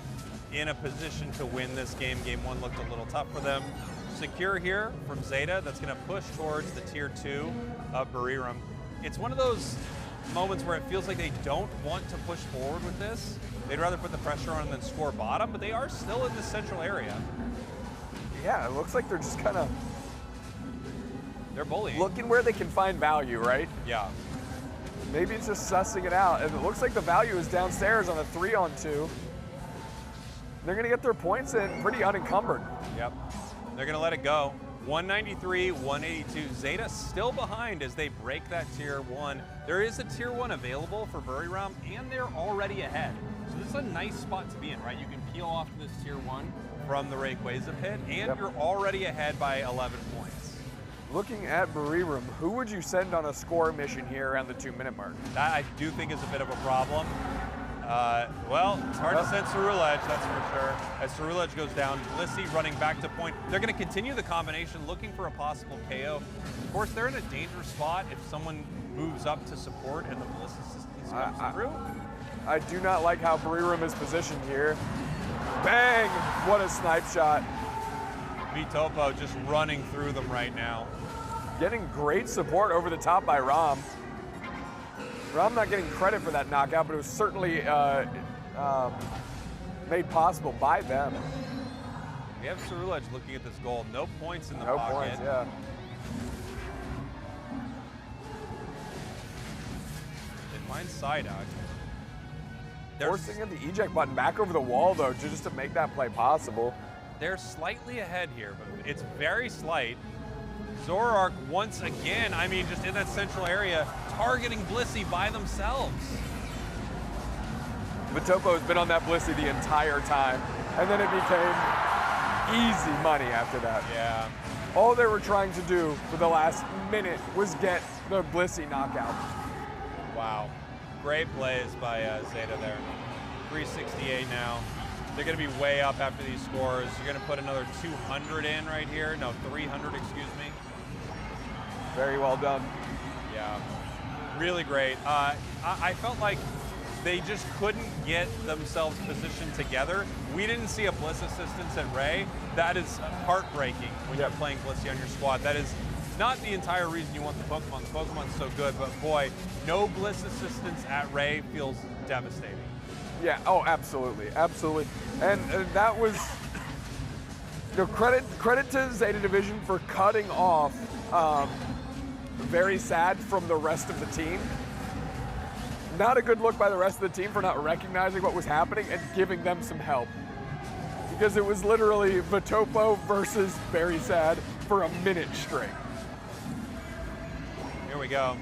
in a position to win this game. Game one looked a little tough for them. Secure here from Zeta, that's gonna push towards the tier 2 of Barirum. It's one of those moments where it feels like they don't want to push forward with this. They'd rather put the pressure on than score bottom, but they are still in the central area. Yeah, it looks like they're just kind of They're bullying. looking where they can find value, right? Yeah. Maybe it's just sussing it out. And it looks like the value is downstairs on a 3-on-2. They're gonna get their points in pretty unencumbered. Yep. They're gonna let it go. 193, 182. Zeta still behind as they break that tier 1. There is a tier 1 available for Buriram, and they're already ahead. So this is a nice spot to be in, right? You can peel off this tier 1 from the Rayquaza pit, and you're already ahead by 11 points. Looking at Barirum, who would you send on a score mission here around the 2-minute mark? That I do think is a bit of a problem. Well, it's hard to send Cerule Edge, that's for sure. As Cerule Edge goes down, Blissey running back to point. They're going to continue the combination, looking for a possible KO. Of course, they're in a dangerous spot if someone moves up to support and the Bliss assistance comes through. I do not like how Barirum is positioned here. Bang! What a snipe shot. Vitopo just running through them right now. Getting great support over the top by Rom. Rom not getting credit for that knockout, but it was certainly made possible by them. We have Cerule Edge looking at this goal. No points in the No pocket. points, yeah. They find Psyduck. Forcing the eject button back over the wall, though, just to make that play possible. They're slightly ahead here, but it's very slight. Zorark once again, I mean, just in that central area, targeting Blissey by themselves. Vitopo has been on that Blissey the entire time, and then it became easy money after that. Yeah. All they were trying to do for the last minute was get the Blissey knockout. Wow. Great plays by Zeta there. 368 now. They're going to be way up after these scores. You're going to put another 200 in right here. No, 300, excuse me. Very well done. Yeah, really great. I felt like they just couldn't get themselves positioned together. We didn't see a Bliss assistance at Ray. That is heartbreaking when you're playing Blissey on your squad. That is not the entire reason you want the Pokemon. The Pokemon's so good, but boy, no Bliss assistance at Ray feels devastating. Yeah, oh, absolutely, absolutely. And that was, you know, credit to Zeta Division for cutting off Very Sad from the rest of the team. Not a good look by the rest of the team for not recognizing what was happening and giving them some help. Because it was literally Vitopo versus Very Sad for a minute straight. Here we go.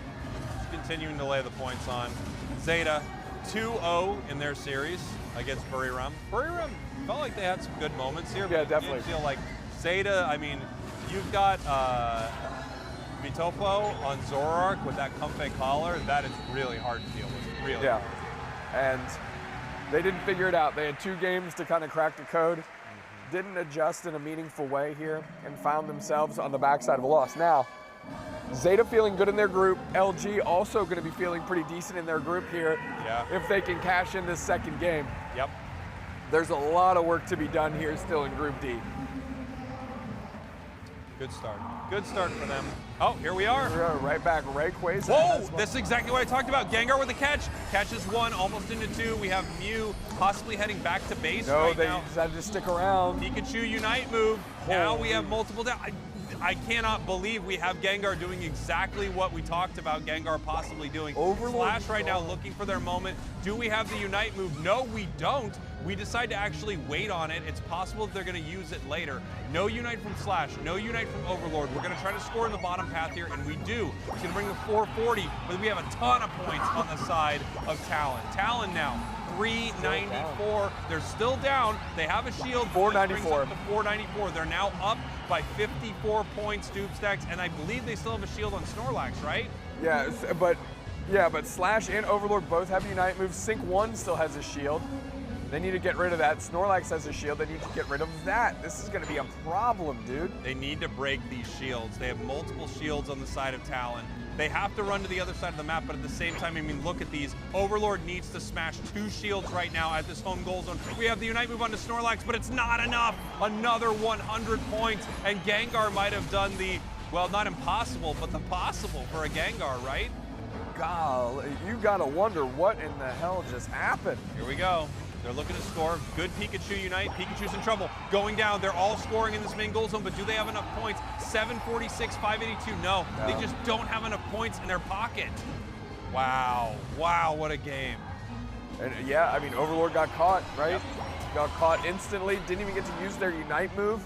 Just continuing to lay the points on. Zeta 2-0 in their series against Buriram. Buriram felt like they had some good moments here. Yeah, but definitely. I feel like Zeta, I mean, you've got Vitopo on Zoroark with that comfy collar. That is really hard to deal with. Really. Yeah. And they didn't figure it out. They had 2 games to kind of crack the code. Didn't adjust in a meaningful way here and found themselves on the backside of a loss. Now, Zeta feeling good in their group. LG also going to be feeling pretty decent in their group here. Yeah. If they can cash in this second game. Yep. There's a lot of work to be done here still in Group D. Good start. Good start for them. Oh, here we are. Right back, Rayquaza. Whoa, this is exactly what I talked about. Gengar with a catch. Catches 1, almost into 2. We have Mew possibly heading back to base No, right they now. decided to stick around. Pikachu Unite move. Now we have multiple down. I cannot believe we have Gengar doing exactly what we talked about Gengar possibly doing. Overlord Flash right now looking for their moment. Do we have the Unite move? No, we don't. We decide to actually wait on it. It's possible that they're going to use it later. No Unite from Slash, no Unite from Overlord. We're going to try to score in the bottom path here, and we do. It's going to bring the 440, but we have a ton of points on the side of Talon. Talon now, 394. They're still down. They have a shield. 494. To 494. They're now up by 54 points, Dupe Stacks, and I believe they still have a shield on Snorlax, right? Yeah, but Slash and Overlord both have Unite moves. Sync 1 still has a shield. They need to get rid of that. Snorlax has a shield. They need to get rid of that. This is going to be a problem, dude. They need to break these shields. They have multiple shields on the side of Talon. They have to run to the other side of the map, but at the same time, I mean, look at these. Overlord needs to smash 2 shields right now at this home goal zone. We have the Unite move onto Snorlax, but it's not enough. Another 100 points, and Gengar might have done the, well, not impossible, but the possible for a Gengar, right? Golly, you got to wonder what in the hell just happened. Here we go. They're looking to score. Good Pikachu Unite. Pikachu's in trouble. Going down. They're all scoring in this main goal zone, but do they have enough points? 746, 582. No, they just don't have enough points in their pocket. Wow. Wow, what a game. And yeah, I mean, Overlord got caught, right? Yep. Got caught instantly. Didn't even get to use their Unite move.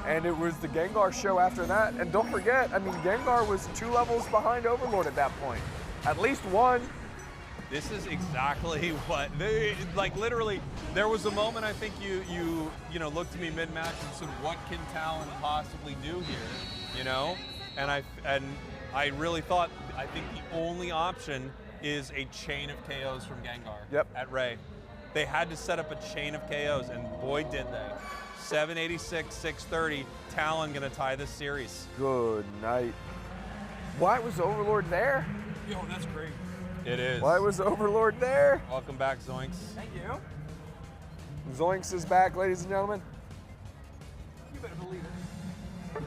And it was the Gengar show after that. And don't forget, I mean, Gengar was 2 levels behind Overlord at that point. At least 1. This is exactly what they, like, literally. There was a moment I think you looked to me mid-match and said, "What can Talon possibly do here?" You know, and I really thought I think the only option is a chain of KOs from Gengar. At Ray, they had to set up a chain of KOs, and boy did they. 786, 630. Talon gonna tie this series. Good night. Why was Overlord there? Yo, that's great. It is. Why was Overlord there? Welcome back, Zoinks. Thank you. Zoinks is back, ladies and gentlemen. You better believe it.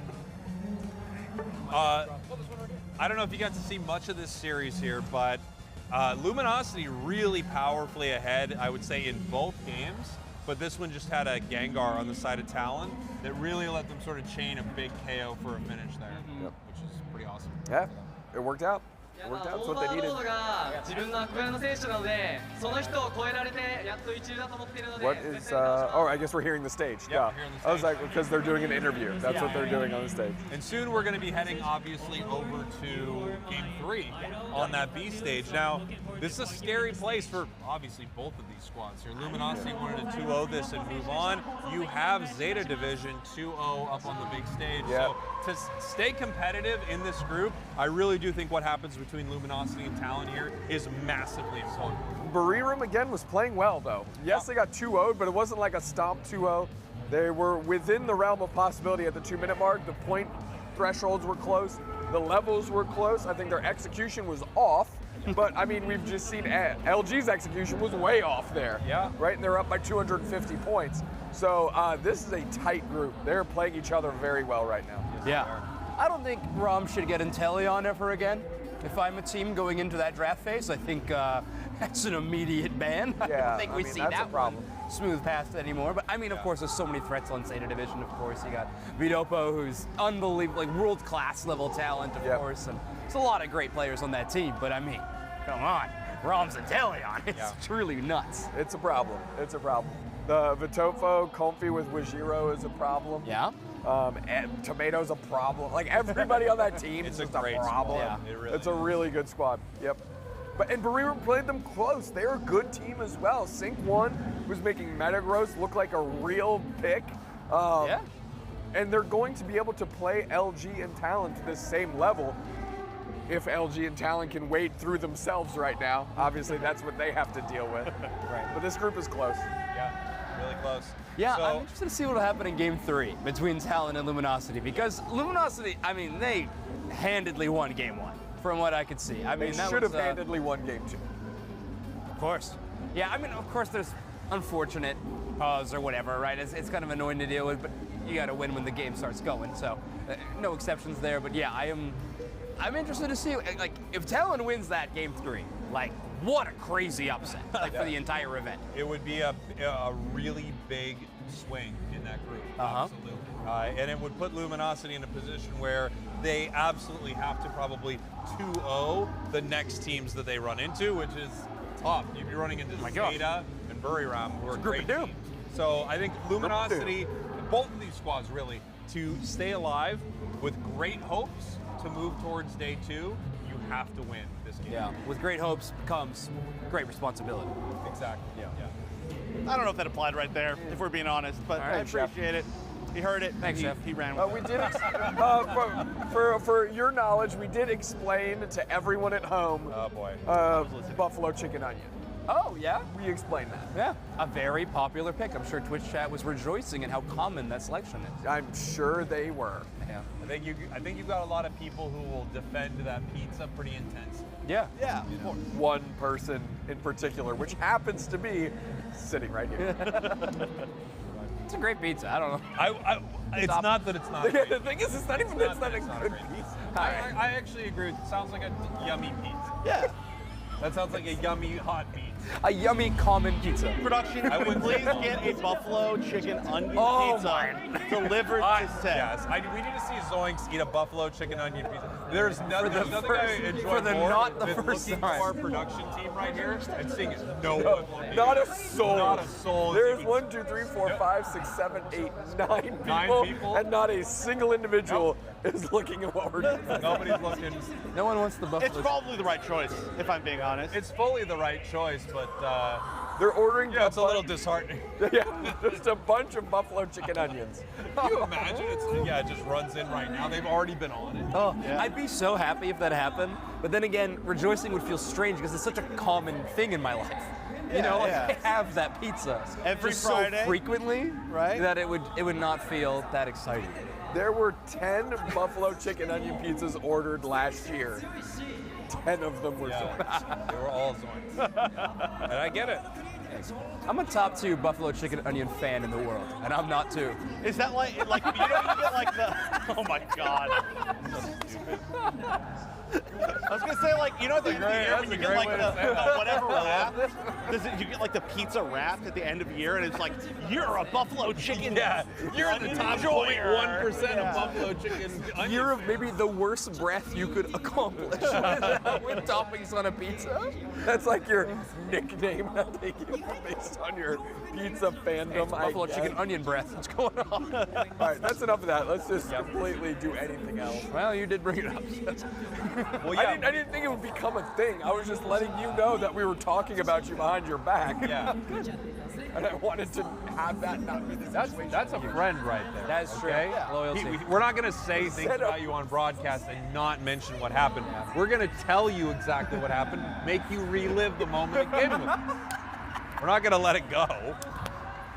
I don't know if you got to see much of this series here, but Luminosity really powerfully ahead, I would say, in both games. But this one just had a Gengar on the side of Talon that really let them sort of chain a big KO for a finish there, which is pretty awesome. Yeah, it worked out. It worked out. That's what they needed. What is, oh, I guess we're hearing the stage. Yeah. I was like, because they're doing an interview. That's what they're doing on the stage. And soon we're going to be heading, obviously, over to Game 3 on that B stage. Now, this is a scary place for, obviously, both of these squads here. Luminosity wanted to 2-0 this and move on. You have Zeta Division 2-0 up on the big stage. So to stay competitive in this group, I really do think what happens between Luminosity and Talon here is massively important. Bariram, again, was playing well, though. Yes, they got 2-0'd, but it wasn't like a stomp 2-0. They were within the realm of possibility at the 2-minute mark. The point thresholds were close. The levels were close. I think their execution was off. But, I mean, we've just seen LG's execution was way off there. Yeah. Right? And they're up by 250 points. So this is a tight group. They're playing each other very well right now. Yeah. I don't think Rom should get Inteleon ever again. If I'm a team going into that draft phase, I think that's an immediate ban. I don't think we see that problem. Smooth past anymore. But I mean, of course, there's so many threats on Zeta Division, of course. You got Vitopo, who's unbelievable, like world-class level talent, of course. And there's a lot of great players on that team. But I mean, come on. Rom's Inteleon. It's truly nuts. It's a problem. It's a problem. The Vitopo, Comfy with Wajiro is a problem. Yeah. And Tomato's a problem. Like everybody on that team is just a problem. Yeah, it really it's a really good squad. Yep. And Bariram played them close. They're a good team as well. Sync 1 was making Metagross look like a real pick. and they're going to be able to play LG and Talon to the same level if LG and Talon can wade through themselves right now. Obviously, that's what they have to deal with. Right. But this group is close. Yeah, really close. Yeah, So- I'm interested to see what will happen in Game 3 between Talon and Luminosity, because Luminosity, I mean, they handedly won Game 1, from what I could see. I mean, They that should was, have handedly won Game 2. Of course. Yeah, I mean, of course, there's unfortunate pause or whatever, right? It's kind of annoying to deal with, but you got to win when the game starts going. So, no exceptions there. But yeah, I'm interested to see, like, if Talon wins that Game 3, like, what a crazy upset, like, for the entire event. It would be a really big swing in that group. Uh-huh. Absolutely. And it would put Luminosity in a position where they absolutely have to probably 2-0 the next teams that they run into, which is tough. You'd be running into Zeta and Buriram, who are great teams. So I think Luminosity, both of these squads really, to stay alive with great hopes to move towards day 2, you have to win this game. Yeah, with great hopes comes great responsibility. Exactly. I don't know if that applied right there, if we're being honest, but I appreciate it. He heard it. Thanks, Jeff. He ran with it. We did, for your knowledge, we did explain to everyone at home Buffalo Chicken Onion. Oh, yeah? We explained that. Yeah, a very popular pick. I'm sure Twitch chat was rejoicing in how common that selection is. I'm sure they were. Yeah. I think you've got a lot of people who will defend that pizza pretty intensely. Yeah. Yeah. One person in particular, which happens to be sitting right here. It's a great pizza. I don't know. It's not that it's not. Yeah, the thing is, it's not even that it's not a good pizza. I actually agree. It sounds like a yummy pizza. Yeah. That sounds like a yummy hot pizza. A yummy common pizza. Production, I can we would please say- get a buffalo chicken onion Oh pizza delivered to set? Yes, we need to see Zoinks eat a buffalo chicken onion pizza. There's nothing I enjoy for the more not the than first looking time. to our production team right here and seeing no one. Not a soul. Not a soul. There's 1, 2, 3, 4, 5, 6, 7, 8, 9 people. 9 people. And not a single individual is looking at what we're doing. Nobody's looking. No one wants the buffalo. It's probably the right choice, if I'm being honest. It's fully the right choice, but they're ordering. Yeah, it's a little disheartening. Yeah, just a bunch of buffalo chicken onions. Can you imagine? It just runs in right now. They've already been on it. Oh, I'd be so happy if that happened. But then again, rejoicing would feel strange because it's such a common thing in my life. You know, like I have that pizza Every just Friday, so frequently, right? That it would not feel that exciting. There were 10 buffalo chicken onion pizzas ordered last year. 10 of them were Zoinks. They were all Zoinks. And I get it. I'm a top 2 buffalo chicken onion fan in the world, and I'm not 2. Is that like you don't get like the? Oh my god. I was gonna say like you know at the end of the year when you get like the whatever wrap, you get like the pizza wrapped at the end of the year and it's like you're a buffalo chicken. Yeah, you're in the top 0.1% of buffalo chicken onion. Year of maybe the worst breath you could accomplish with toppings on a pizza. That's like your nickname that they give you based on your pizza fandom. Buffalo chicken onion breath. What's going on? All right, that's enough of that. Let's just completely do anything else. Well, you did bring it up. Well, yeah. I didn't think it would become a thing. I was just letting you know that we were talking about you behind your back. Yeah. And I wanted to have that not be the situation. That's a friend right there. That's true. Okay? Yeah. Loyalty. We're not going to say things about you on broadcast and not mention what happened. We're going to tell you exactly what happened, make you relive the moment again with us. We're not going to let it go.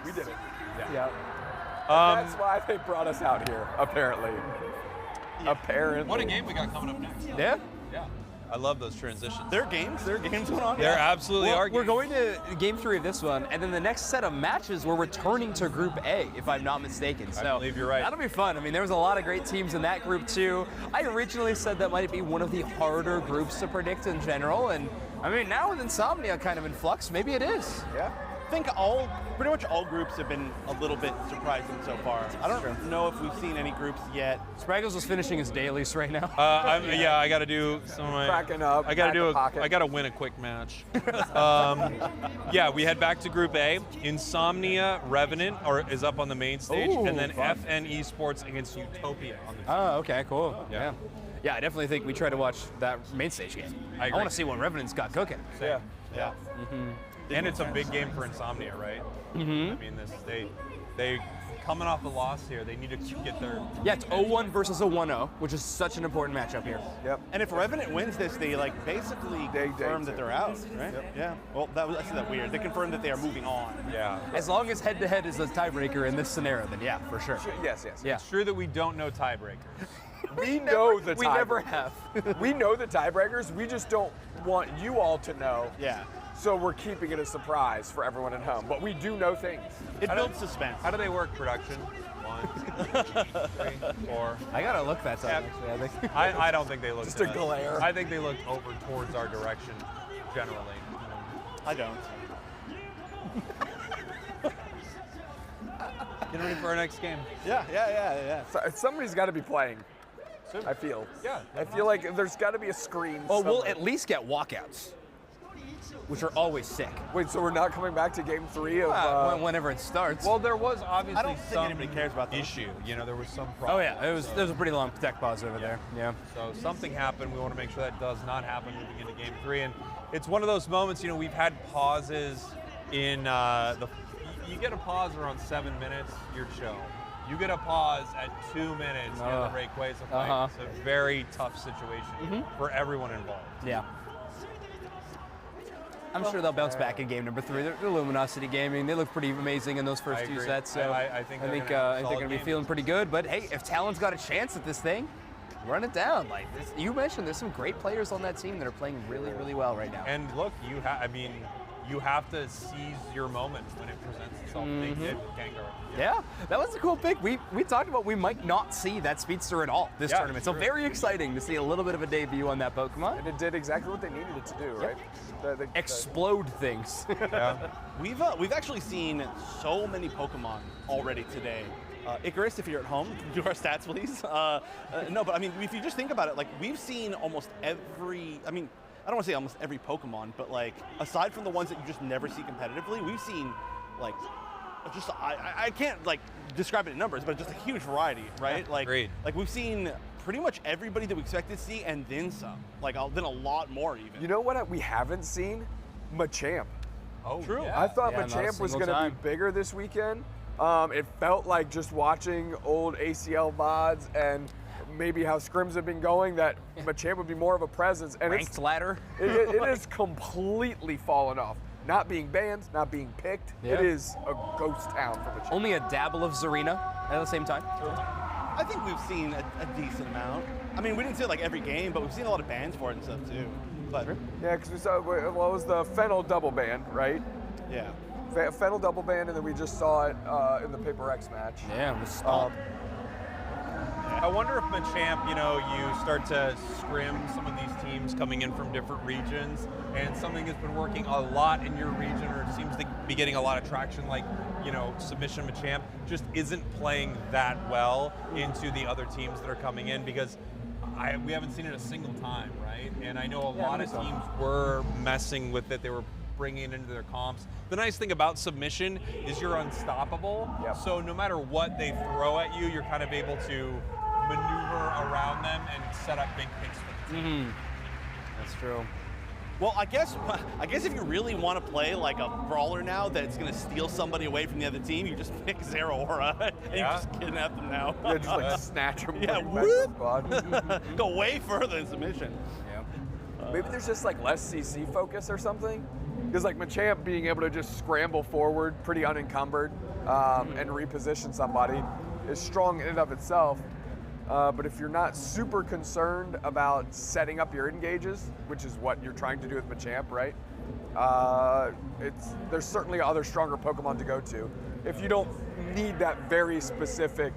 We did it. Yeah. That's why they brought us out here, apparently. Apparently. What a game we got coming up next. Yeah? Yeah. I love those transitions. There are games going on. There absolutely are games. We're going to Game 3 of this one, and then the next set of matches we're returning to Group A, if I'm not mistaken. So I believe you're right. That'll be fun. I mean, there was a lot of great teams in that group too. I originally said that might be one of the harder groups to predict in general, and I mean, now with Insomnia kind of in flux, maybe it is. Yeah. I think pretty much all groups have been a little bit surprising so far. I don't know if we've seen any groups yet. Spraggles is finishing his dailies right now. I got to do some of my. Cracking up. I got to do. pocket. I got to win a quick match. Yeah, we head back to Group A. Insomnia Revenant is up on the main stage, Ooh, and then fun. FN Esports against Utopia on the. Oh, okay, cool. Yeah. Yeah, I definitely think we try to watch that main stage game. I agree. want to see what Revenant's got cooking. Yeah. And it's a big game for Insomnia, right? Mm-hmm. I mean, they coming off a loss here. They need to get their... Yeah, it's 0-1 versus a 1-0, which is such an important matchup here. Yep. And if Revenant wins this, they like basically confirm that they're out, right? Yep. Yeah. Well, I see that weird. They confirmed that they are moving on. Yeah. As long as head-to-head is a tiebreaker in this scenario, then yeah, for sure. Yes. Yeah. It's true that we don't know tiebreakers. We know the tiebreakers. We never have. We know the tiebreakers. We just don't want you all to know. Yeah. So we're keeping it a surprise for everyone at home. But we do know things. It builds suspense. How do they work, production? 1, 2, 3, 4. I gotta look that time. Actually, I think. I don't think they looked. Just a glare. I think they looked over towards our direction, generally. I don't. Getting ready for our next game. Yeah. So somebody's got to be playing. I feel. Yeah. I feel like there's got to be a screen. Oh, we'll somewhere. at least get walkouts, which are always sick. Wait, so we're not coming back to game 3 of. Whenever it starts. Well, there was obviously I don't think some anybody cares about that issue. You know, there was some Oh problem. yeah, there was a pretty long tech pause over there. Yeah. So something happened. We want to make sure that does not happen moving into game 3. And it's one of those moments, you know, we've had pauses in you get a pause around 7 minutes, you're shown. You get a pause at 2 minutes, you have to break ways of fight. It's a very tough situation for everyone involved. Yeah. I'm sure they'll bounce back in game number 3. They're Luminosity Gaming. They look pretty amazing in those first I two agree. sets. So I think they're gonna going to be feeling pretty good. But hey, if Talon's got a chance at this thing, run it down. Like you mentioned, there's some great players on that team that are playing really, really well right now. And look, you have to seize your moment when it presents itself. They did with Gengar. Yeah, that was a cool pick. We talked about we might not see that speedster at all this tournament. So very exciting to see a little bit of a debut on that Pokemon. And it did exactly what they needed it to do, right? Explode things. Yeah. We've actually seen so many Pokemon already today. Icarus, if you're at home, do our stats, please. No, but I mean, if you just think about it, like we've seen almost every. I mean, I don't want to say almost every Pokemon, but like aside from the ones that you just never see competitively, we've seen like just I can't like describe it in numbers, but just a huge variety, right? Yeah, like agreed. Like we've seen pretty much everybody that we expected to see, and then some. Like then a lot more even. You know what we haven't seen? Machamp. Oh, True. Yeah. I thought Yeah, not a Machamp was single going to be time. bigger this weekend. It felt like just watching old ACL mods and maybe how scrims have been going that Machamp would be more of a presence. And Ranked ladder. it is completely fallen off. Not being banned, not being picked. Yeah. It is a ghost town for Machamp. Only a dabble of Zarina at the same time. I think we've seen a decent amount. I mean, we didn't see it like every game, but we've seen a lot of bans for it and stuff too. But Yeah, because we saw, well, it was the Fennel double ban, right? yeah. Fennel double ban, and then we just saw it in the Paper X match. Yeah, it was stomped. I wonder if Machamp, you know, you start to scrim some of these teams coming in from different regions, and something that's been working a lot in your region, or seems to be getting a lot of traction, like, you know, Submission Machamp, just isn't playing that well into the other teams that are coming in, because we haven't seen it a single time, right? And I know a lot of teams were messing with it. They were bringing it into their comps. The nice thing about Submission is you're unstoppable. Yep. So no matter what they throw at you, you're kind of able to maneuver around them and set up big picks for the team. That's true. Well, I guess if you really want to play like a brawler now that's going to steal somebody away from the other team, you just pick Zero Aura and you just kidnap them now. Yeah, just like snatch them. Yeah, whoop. Go way further than Submission. Yeah. Maybe there's just like less CC focus or something. Because like Machamp being able to just scramble forward pretty unencumbered and reposition somebody is strong in and of itself. But if you're not super concerned about setting up your engages, which is what you're trying to do with Machamp, right? There's certainly other stronger Pokemon to go to. If you don't need that very specific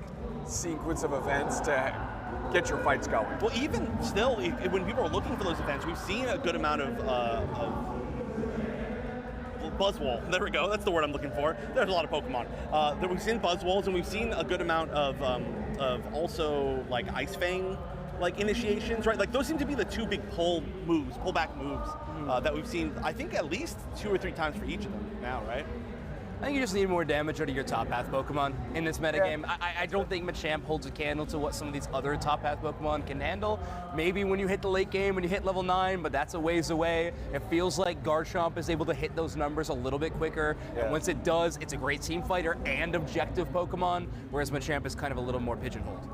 sequence of events to get your fights going. Well, even still, when people are looking for those events, we've seen a good amount of Buzzwole. There we go. That's the word I'm looking for. There's a lot of Pokemon. We've seen Buzzwoles, and we've seen a good amount of also like Ice Fang like initiations, right? Like those seem to be the two big pullback moves that we've seen. I think at least 2 or 3 times for each of them now, right? I think you just need more damage out of your top path Pokemon in this metagame. I don't think Machamp holds a candle to what some of these other top path Pokemon can handle. Maybe when you hit the late game, when you hit level 9, but that's a ways away. It feels like Garchomp is able to hit those numbers a little bit quicker. And once it does, it's a great team fighter and objective Pokemon, whereas Machamp is kind of a little more pigeonholed.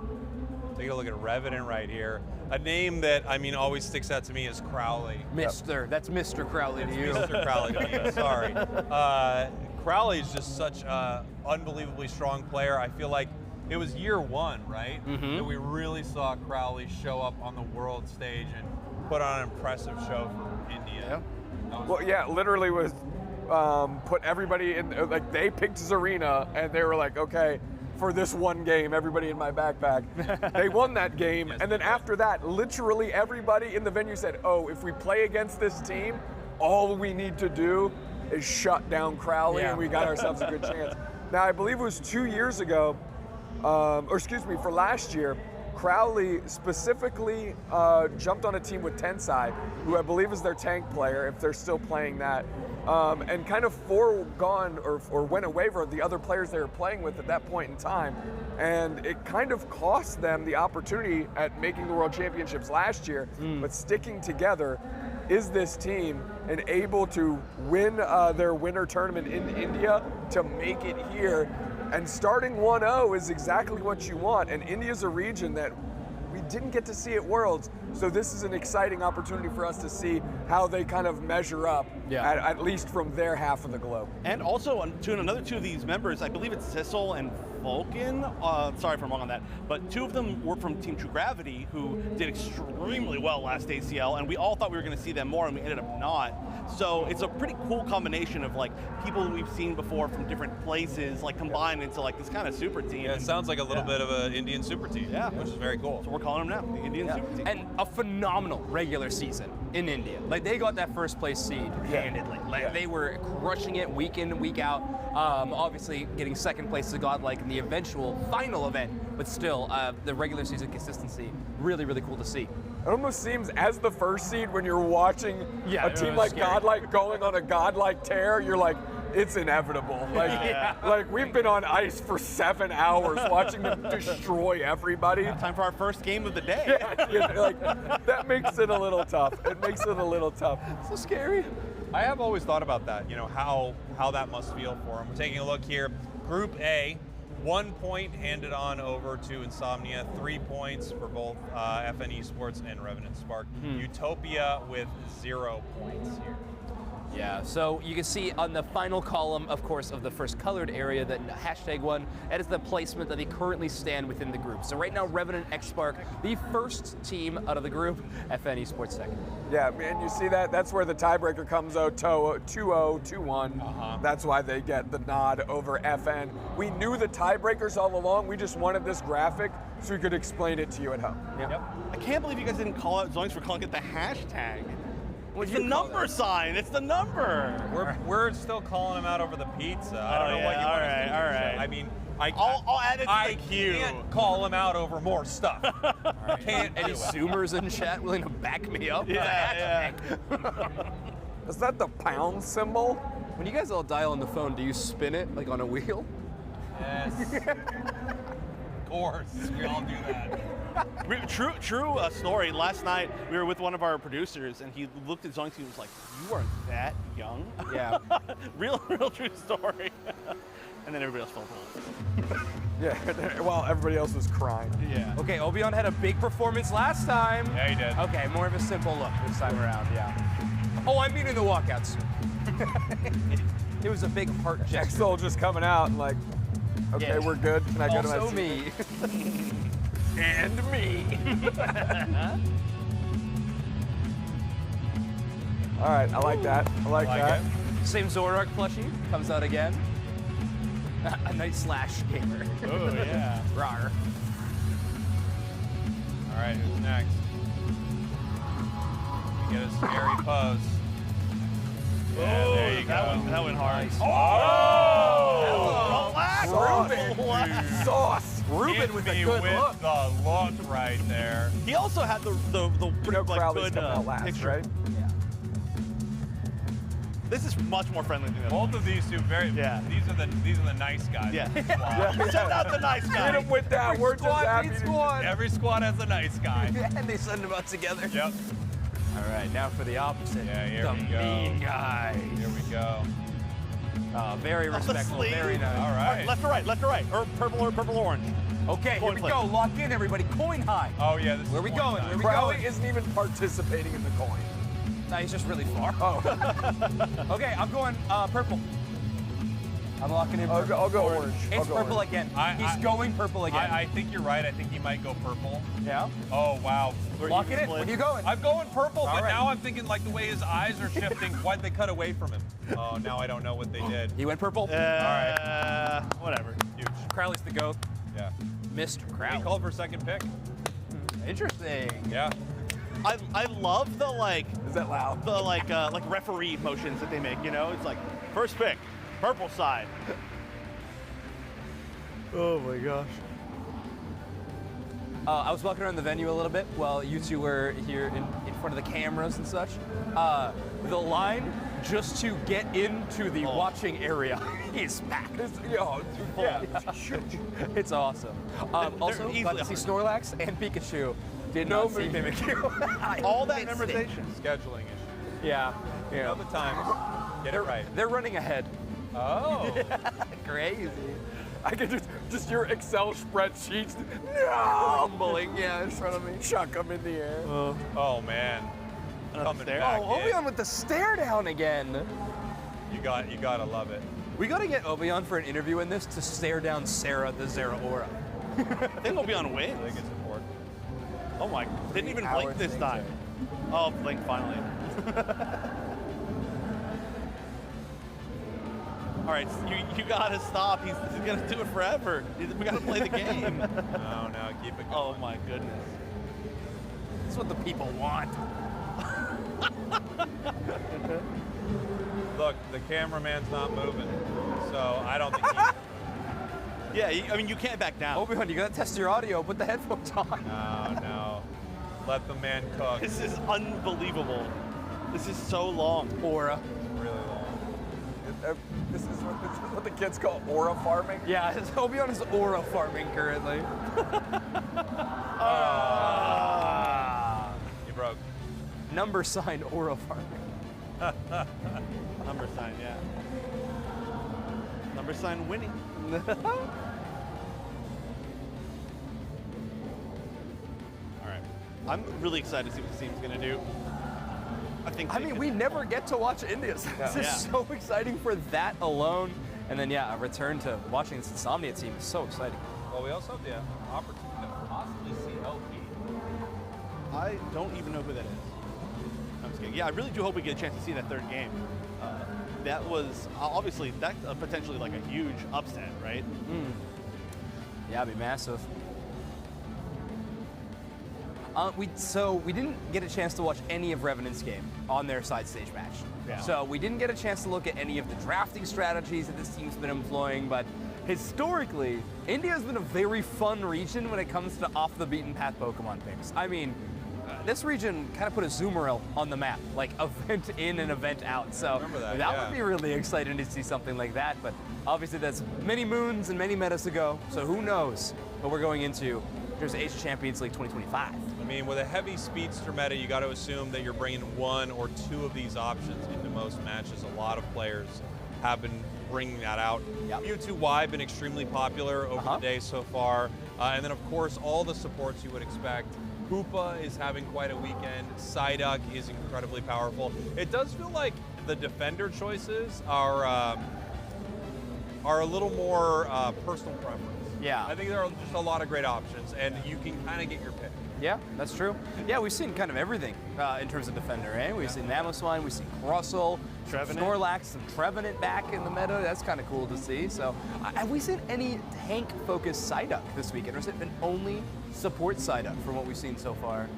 Take a look at Revenant right here. A name that, I mean, always sticks out to me is Crowley. Mr. That's Mr. Crowley to you. Mr. Crowley to me, sorry. Crowley is just such an unbelievably strong player. I feel like it was year 1, right? That we really saw Crowley show up on the world stage and put on an impressive show for India. Well, yeah, literally was put everybody in, like they picked Zarina and they were like, okay, for this one game, everybody in my backpack. They won that game, and then after that, literally everybody in the venue said, oh, if we play against this team, all we need to do is shut down Crowley and we got ourselves a good chance. Now, I believe it was 2 years ago, or excuse me, for last year, Crowley specifically jumped on a team with Tensai, who I believe is their tank player, if they're still playing that, and kind of foregone or went away from the other players they were playing with at that point in time. And it kind of cost them the opportunity at making the World Championships last year, but sticking together is this team and able to win their winter tournament in India to make it here. And starting 1-0 is exactly what you want. And India's a region that we didn't get to see at Worlds. So this is an exciting opportunity for us to see how they kind of measure up, at least from their half of the globe. And also, to another two of these members, I believe it's Sissel and Vulcan. Sorry if I'm wrong on that. But two of them were from Team True Gravity, who did extremely well last ACL, and we all thought we were going to see them more, and we ended up not. So it's a pretty cool combination of like people we've seen before from different places, like combined into like this kind of super team. Yeah, it sounds like a little bit of an Indian super team, which is very cool. So we're calling them now the Indian super team. And a phenomenal regular season in India. Like they got that first place seed handedly. Like they were crushing it week in and week out. Obviously getting second place to Godlike in the eventual final event, but still the regular season consistency, really, really cool to see. It almost seems as the first seed when you're watching a team like Godlike going on a Godlike tear, you're like, it's inevitable. Like, like we've been on ice for 7 hours watching them destroy everybody. Time for our first game of the day. Like, that makes it a little tough. It makes it a little tough. So scary. I have always thought about that, you know, how that must feel for them. We're taking a look here. Group A, 1 point handed on over to Insomnia, 3 points for both FN Esports and Revenant Spark. Utopia with 0 points here. Yeah, so you can see on the final column, of course, of the first colored area, that #1, that is the placement that they currently stand within the group. So right now, Revenant X Spark, the first team out of the group, FN Esports second. Yeah, and you see that? That's where the tiebreaker comes out, 2-0, 2-1. That's why they get the nod over FN. We knew the tiebreakers all along. We just wanted this graphic so we could explain it to you at home. I can't believe you guys didn't call out Zoinks for calling it the hashtag. It's the number sign. It's the number. We're still calling him out over the pizza. I don't know what you want to do. All right. I mean, I'll add it to the queue. I can't call him out over more stuff. Can't Any Zoomers in chat willing to back me up? Yeah. Is that the pound symbol? When you guys all dial on the phone, do you spin it like on a wheel? Yes. Of course, we all do that. True story. Last night we were with one of our producers, and he looked at Zoinks and was like, "You are that young?" Yeah. real true story. And then everybody else fell down. Yeah, while everybody else was crying. Yeah. Okay, Obion had a big performance last time. Yeah, he did. Okay, more of a simple look this time around, Oh, I mean in the walkouts. It was a big heart gesture. Exol just coming out and like, okay, we're good. Can I go to my Also seat? me. And me. All right, I like that. I like that. Same Zoroark plushie comes out again. A nice slash gamer. Oh, yeah. Rawr. All right, who's next? Get a scary pose. Yeah, there you go. That went hard. Nice. Sauce. Sauce. Ruben with a good look. The look right there. He also had the pretty like Crowley's good coming out last, picture. right? This is much more friendly than the other. Both of these two very. Yeah. These are the nice guys. Yeah. Squad. Send out the nice guy. Hit him with that. We're just happy. Every squad has a nice guy. And they send them out together. Yep. All right, now for the opposite. Yeah, here the we go. mean guys. Here we go. Very respectful, very nice. All right. Left to right, left to right. Or purple orange. Okay, Coin here we flip. go. Lock in, everybody. Coin high. Oh yeah, this Where is we one going? time. Where we Crowley going? isn't even participating in the coin. Nah, he's just really far. Oh. Okay, I'm going purple. I'm locking in purple. I'll go orange. It's purple again. He's going purple again. I think you're right. I think he might go purple. Yeah? Oh wow. Lock it in. Where are you going? I'm going purple, but right. now I'm thinking like the way his eyes are shifting. Why'd they cut away from him? Oh, now I don't know what they did. He went purple? All right. Whatever. Huge. Crowley's the GOAT. Yeah. Mr. He Crowley. called for second pick. Interesting. Yeah. I love the Is that loud? the like referee motions that they make. You know, it's like first pick, purple side. Oh my gosh. I was walking around the venue a little bit while you two were here in front of the cameras and such. The line just to get into the watching area is packed. It's awesome. Also, got to see Snorlax and Pikachu. Did not see Mimikyu. All that memorization. Scheduling issue. Yeah. You know the times. Get it right. They're running ahead. Oh. Crazy. I can just your Excel spreadsheets Humbling, yeah, in front of me. chuck them in the air. Oh man. Coming stare. back Oh, in. Obion with the stare down again. You gotta love it. We gotta get Obion for an interview in this to stare down Sarah the Zeraora. I think we'll be on wins. I think it's important. Oh my! Didn't even blink this time. Oh, blink finally. All right, you gotta stop. He's gonna do it forever. We gotta play the game. No, keep it going. Oh my goodness. That's what the people want. Look, the cameraman's not moving, so I don't think he... Yeah, I mean, you can't back down. Obion, you gotta test your audio. Put the headphones on. No. Let the man cook. This is unbelievable. This is so long. Aura. Really long. This is what the kids call aura farming. Yeah, Obion is aura farming currently. You broke. Number sign aura farming. Number sign, yeah. Number sign winning. All right. I'm really excited to see what the team's gonna do. I mean, we never get to watch India, so this is so exciting for that alone. And then, yeah, a return to watching this Insomnia team is so exciting. Well, we also have the opportunity to possibly see LP. I don't even know who that is. I'm just kidding. Yeah, I really do hope we get a chance to see that third game. That was obviously that's potentially like a huge upset, right? Yeah, it'd be massive. We didn't get a chance to watch any of Revenant's game on their side stage match. Yeah. So we didn't get a chance to look at any of the drafting strategies that this team's been employing, but historically, India has been a very fun region when it comes to off the beaten path Pokemon picks. I mean, this region kind of put a Zoomeril on the map, like event in and event out. So that would be really exciting to see something like that, but obviously that's many moons and many metas ago, so who knows what we're going into. There's Asia Champions League 2025. I mean, with a heavy speedster meta, you got to assume that you're bringing one or two of these options into most matches. A lot of players have been bringing that out. PUACL been extremely popular over the day so far. And then, of course, all the supports you would expect. Hoopa is having quite a weekend. Psyduck is incredibly powerful. It does feel like the defender choices are a little more personal preference. Yeah. I think there are just a lot of great options, and you can kind of get your pick. Yeah, that's true. Yeah, we've seen kind of everything in terms of defender, eh? We've seen Mamoswine, we've seen Russell, Snorlax, and Trevenant back in the meta. That's kind of cool to see. So, have we seen any tank-focused Psyduck this weekend, or has it been only support Psyduck from what we've seen so far?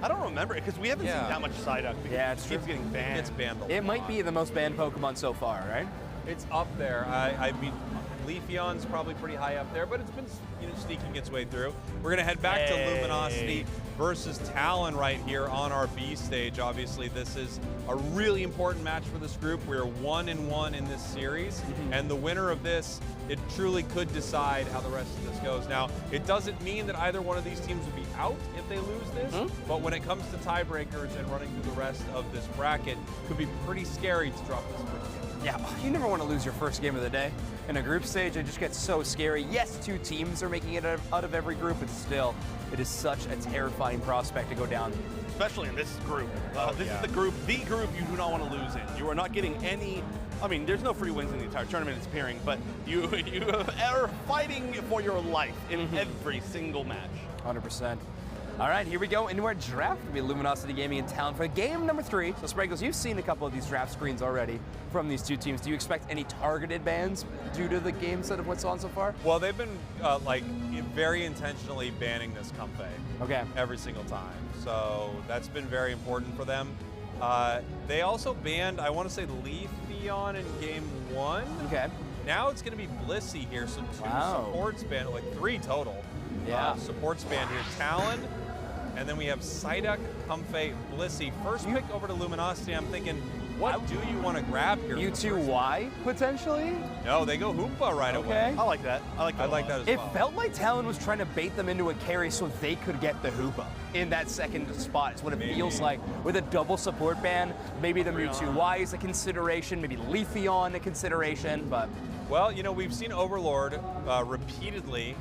I don't remember because we haven't seen that much Psyduck. Yeah, it's keeps getting banned. It's banned a lot. It might be the most banned Pokemon so far, right? It's up there. I mean, Leafeon's probably pretty high up there, but it's been sneaking its way through. We're gonna head back to Luminosity versus Talon right here on our B stage. Obviously, this is a really important match for this group. We're 1-1 in this series, and the winner of this, it truly could decide how the rest of this goes. Now, it doesn't mean that either one of these teams would be out if they lose this, but when it comes to tiebreakers and running through the rest of this bracket, it could be pretty scary to drop this first game. Yeah, you never want to lose your first game of the day. In a group stage, it just gets so scary. Yes, 2 teams are making it out of every group, but still, it is such a terrifying prospect to go down. Especially in this group. This is the group you do not want to lose in. You are not getting any. I mean, there's no free wins in the entire tournament, it's appearing, but you are fighting for your life in every single match. 100%. All right, here we go into our draft. It'll be Luminosity Gaming and Talon for game number 3. So, Sprinkles, you've seen a couple of these draft screens already from these 2 teams. Do you expect any targeted bans due to the game set of what's on so far? Well, they've been very intentionally banning this Comfey every single time. So that's been very important for them. They also banned, I want to say, Leafeon in game 1. Okay. Now it's going to be Blissey here, so 2 supports banned, like 3 total. Yeah. Supports banned here. Talon, and then we have Psyduck, Comfey, Blissey. First pick over to Luminosity. I'm thinking, what do you want to grab here? U2Y, potentially? No, they go Hoopa right away. I like that. I like that as well. It felt like Talon was trying to bait them into a carry so they could get the Hoopa in that second spot. It's what it feels like with a double support ban. Maybe the U2Y is a consideration, maybe Leafeon a consideration, but... Well, we've seen Overlord repeatedly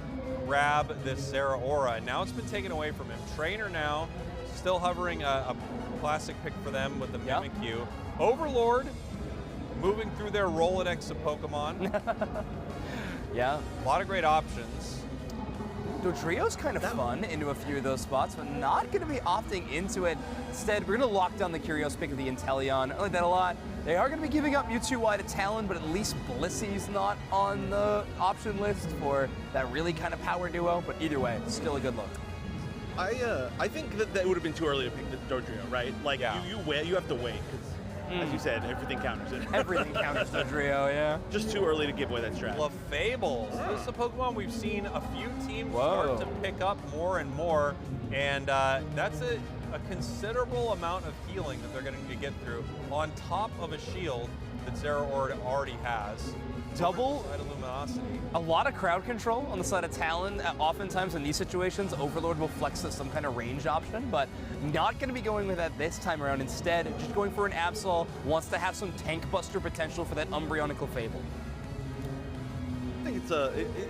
grab this Zeraora, and now it's been taken away from him. Trainer now, still hovering a classic pick for them with the Mimikyu. Overlord moving through their Rolodex of Pokemon. Yeah. A lot of great options. Dodrio's kind of fun into a few of those spots, but not going to be opting into it. Instead, we're going to lock down the Curios pick of the Inteleon. I like that a lot. They are going to be giving up U2Y to Talon, but at least Blissey's not on the option list for that really kind of power duo. But either way, it's still a good look. I think that would have been too early to pick the Dodrio, right? Like, you have to wait, because, as you said, everything counters it. Everything counters Dodrio, yeah. Just too early to give away that strat. Fables. This is a Pokemon we've seen a few teams start to pick up more and more, and that's a considerable amount of healing that they're going to need to get through on top of a shield that Zeraora already has. Double Luminosity. A lot of crowd control on the side of Talon. Oftentimes in these situations, Overlord will flex some kind of range option, but not going to be going with that this time around. Instead, just going for an Absol, wants to have some tank buster potential for that Umbreon and Clefable. I think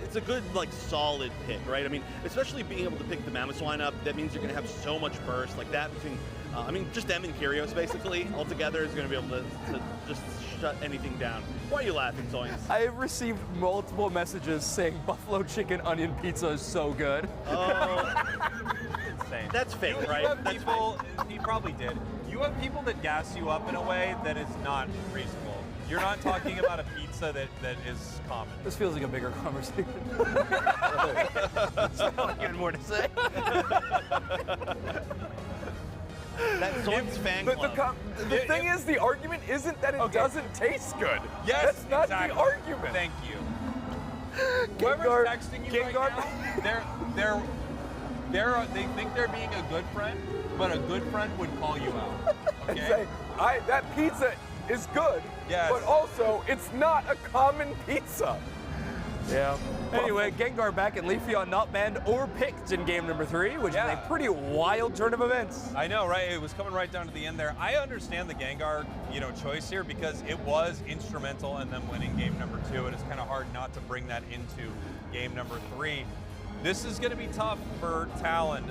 it's a good, solid pick, right? I mean, especially being able to pick the Mammoth up, that means you're going to have so much burst like that between, just them and Curios, basically, altogether is going to be able to just shut anything down. Why are you laughing, Zoinks? I have received multiple messages saying buffalo chicken onion pizza is so good. Oh. Insane. That's fake, right? You have people, he probably did. You have people that gas you up in a way that is not reasonable. You're not talking about a pizza that is common. This feels like a bigger conversation. There's not even more to say. That's Zoinks fan club. The thing is, the argument isn't that it doesn't taste good. Yes, that's not the argument. Thank you. Whoever's texting you right now, they think they're being a good friend, but a good friend would call you out. Okay? And say, that pizza is good, but also it's not a common pizza. Yeah. Anyway, Gengar back and Leafeon not banned or picked in game number 3, which is a pretty wild turn of events. I know, right? It was coming right down to the end there. I understand the Gengar, choice here because it was instrumental in them winning game number 2, and it's kind of hard not to bring that into game number 3. This is going to be tough for Talon.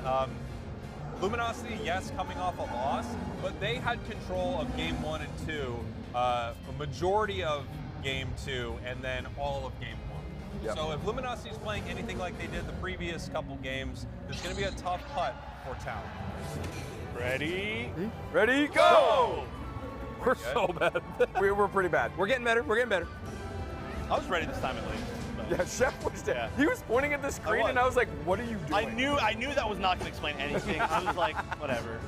Luminosity, yes, coming off a loss, but they had control of game 1 and 2, a majority of game 2, and then all of game 1. Yep. So if Luminosity is playing anything like they did the previous couple games, there's going to be a tough putt for Talon. Ready, go! We're so bad. We're pretty bad. We're getting better. I was ready this time at least. Yeah, Chef was there. He was pointing at the screen, and I was like, "What are you doing?" I knew that was not going to explain anything. I was like, whatever.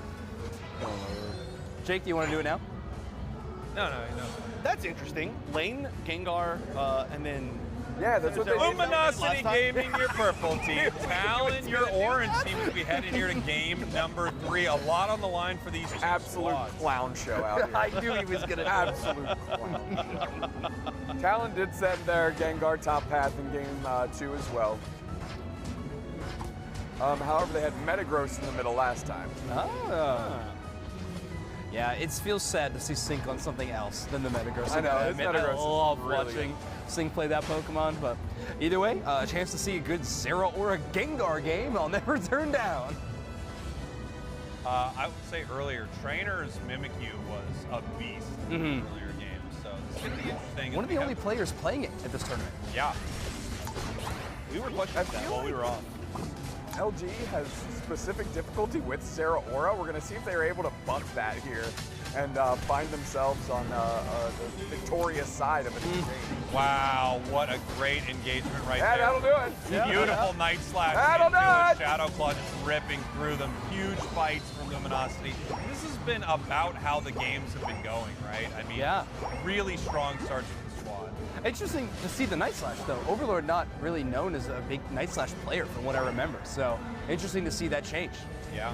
Jake, do you want to do it now? No. That's interesting. Lane, Gengar, and then Yeah, that's what they Luminosity Gaming, your purple team. Talon, your orange team, as we head in here to game number 3. A lot on the line for these two absolute squads. clown show out here. I knew he was going to absolute clown. Talon did send their Gengar top path in game 2 as well. However, they had Metagross in the middle last time. Yeah, it feels sad to see Sync on something else than the Metagross. I know, I his Metagross is love really watching Sync play that Pokemon, but either way, a chance to see a good Zeraora Gengar game I'll never turn down. I would say earlier, Trainer's Mimikyu was a beast in the earlier games, so it's going to be interesting. One of the only players playing it at this tournament. Yeah. We were questioning that while we were off. LG has specific difficulty with Zeraora. We're going to see if they're able to buck that here and find themselves on the victorious side of it. Wow, what a great engagement right Yeah, there. that'll do it. Beautiful Night Slash. That'll do it. Shadow Claw just ripping through them. Huge fights for Luminosity. This has been about how the games have been going, right? I mean, really strong starts with the squad. Interesting to see the Night Slash, though. Overlord not really known as a big Night Slash player from what I remember. So interesting to see that change. Yeah.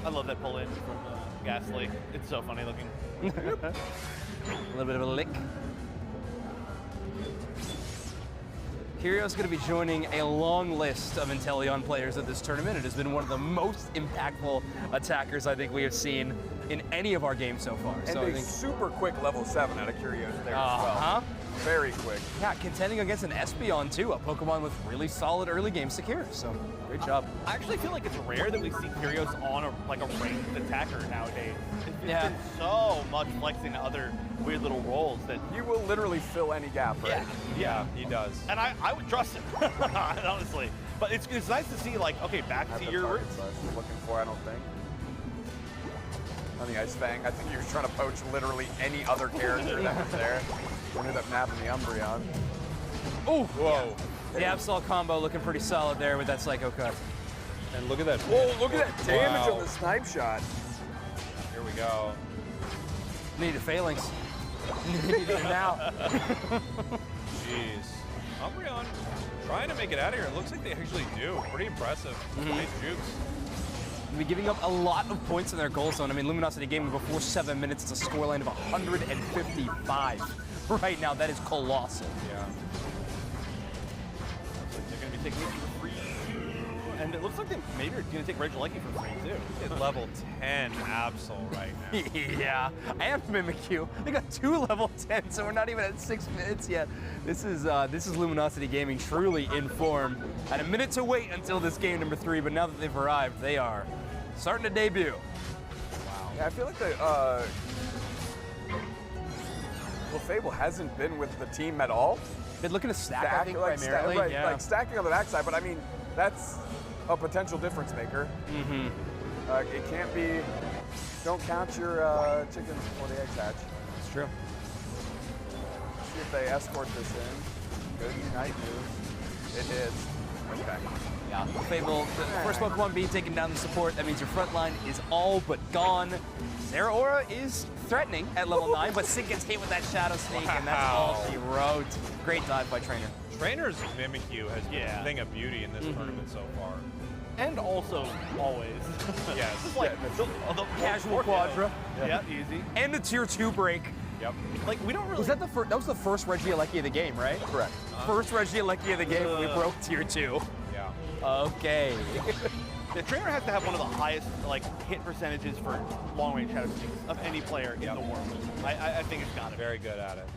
I love that pull in from Ghastly. It's so funny looking. A little bit of a lick. Kirio's going to be joining a long list of Inteleon players at this tournament. It has been one of the most impactful attackers I think we have seen in any of our games so far. And so a super quick level 7 out of Curios there as well. Very quick. Yeah, contending against an Espeon too, a Pokemon with really solid early game secure. So great job. I actually feel like it's rare that we see Curios on a ranged attacker nowadays. It's been so much flexing other weird little roles that he will literally fill any gap, right? Yeah, he does. And I would trust him, honestly. But it's nice to see, like, okay, back to your roots. Looking for, I don't think. On the Ice Fang, I think he was trying to poach literally any other character that was there. Ended up nabbing the Umbreon. Oh, whoa. The Absol combo looking pretty solid there with that Psycho Cut. And look at that. Whoa, look at that damage on the snipe shot. Here we go. Need a Phalanx. Need it now. Jeez. Umbreon trying to make it out of here. It looks like they actually do. Pretty impressive. Nice jukes. Be giving up a lot of points in their goal zone. I mean, Luminosity gaming before 7 minutes. It's a scoreline of 155 right now. That is colossal. Yeah. They're going to be taking it for free. And it looks like they maybe are going to take Regieleki for free, too. It's level 10 Absol right now. Yeah, and Mimikyu. They got 2 level 10, so we're not even at 6 minutes yet. This is Luminosity Gaming truly in form. Had a minute to wait until this game number 3, but now that they've arrived, they are starting to debut. Wow. Yeah, I feel like Fable hasn't been with the team at all. Been looking to stack I think, primarily. Like stacking on the backside, but I mean, that's a potential difference maker. It can't be, don't count your chickens before the eggs hatch. It's true. See if they escort this in. Good Unite move. It is. Okay. Yeah, Fable, the first Pokemon being taken down the support, that means your front line is all but gone. Zeraora is threatening at level 9, but Sid gets hit with that Shadow Sneak, and that's all she wrote. Great dive by Trainer. Trainer's Mimikyu has been a thing of beauty in this tournament so far. And also, always. Yes. Like, the casual Quadra. Yeah, easy. And the tier 2 break. Yep. Like, we don't really... Was that the first? That was the first Regieleki of the game, right? Correct. First Regieleki of the game when we broke tier 2. Yeah. Okay. The Trainer has to have one of the highest hit percentages for long-range Shadow Sneaks of any player in the world. I think it's got it. Very good at it.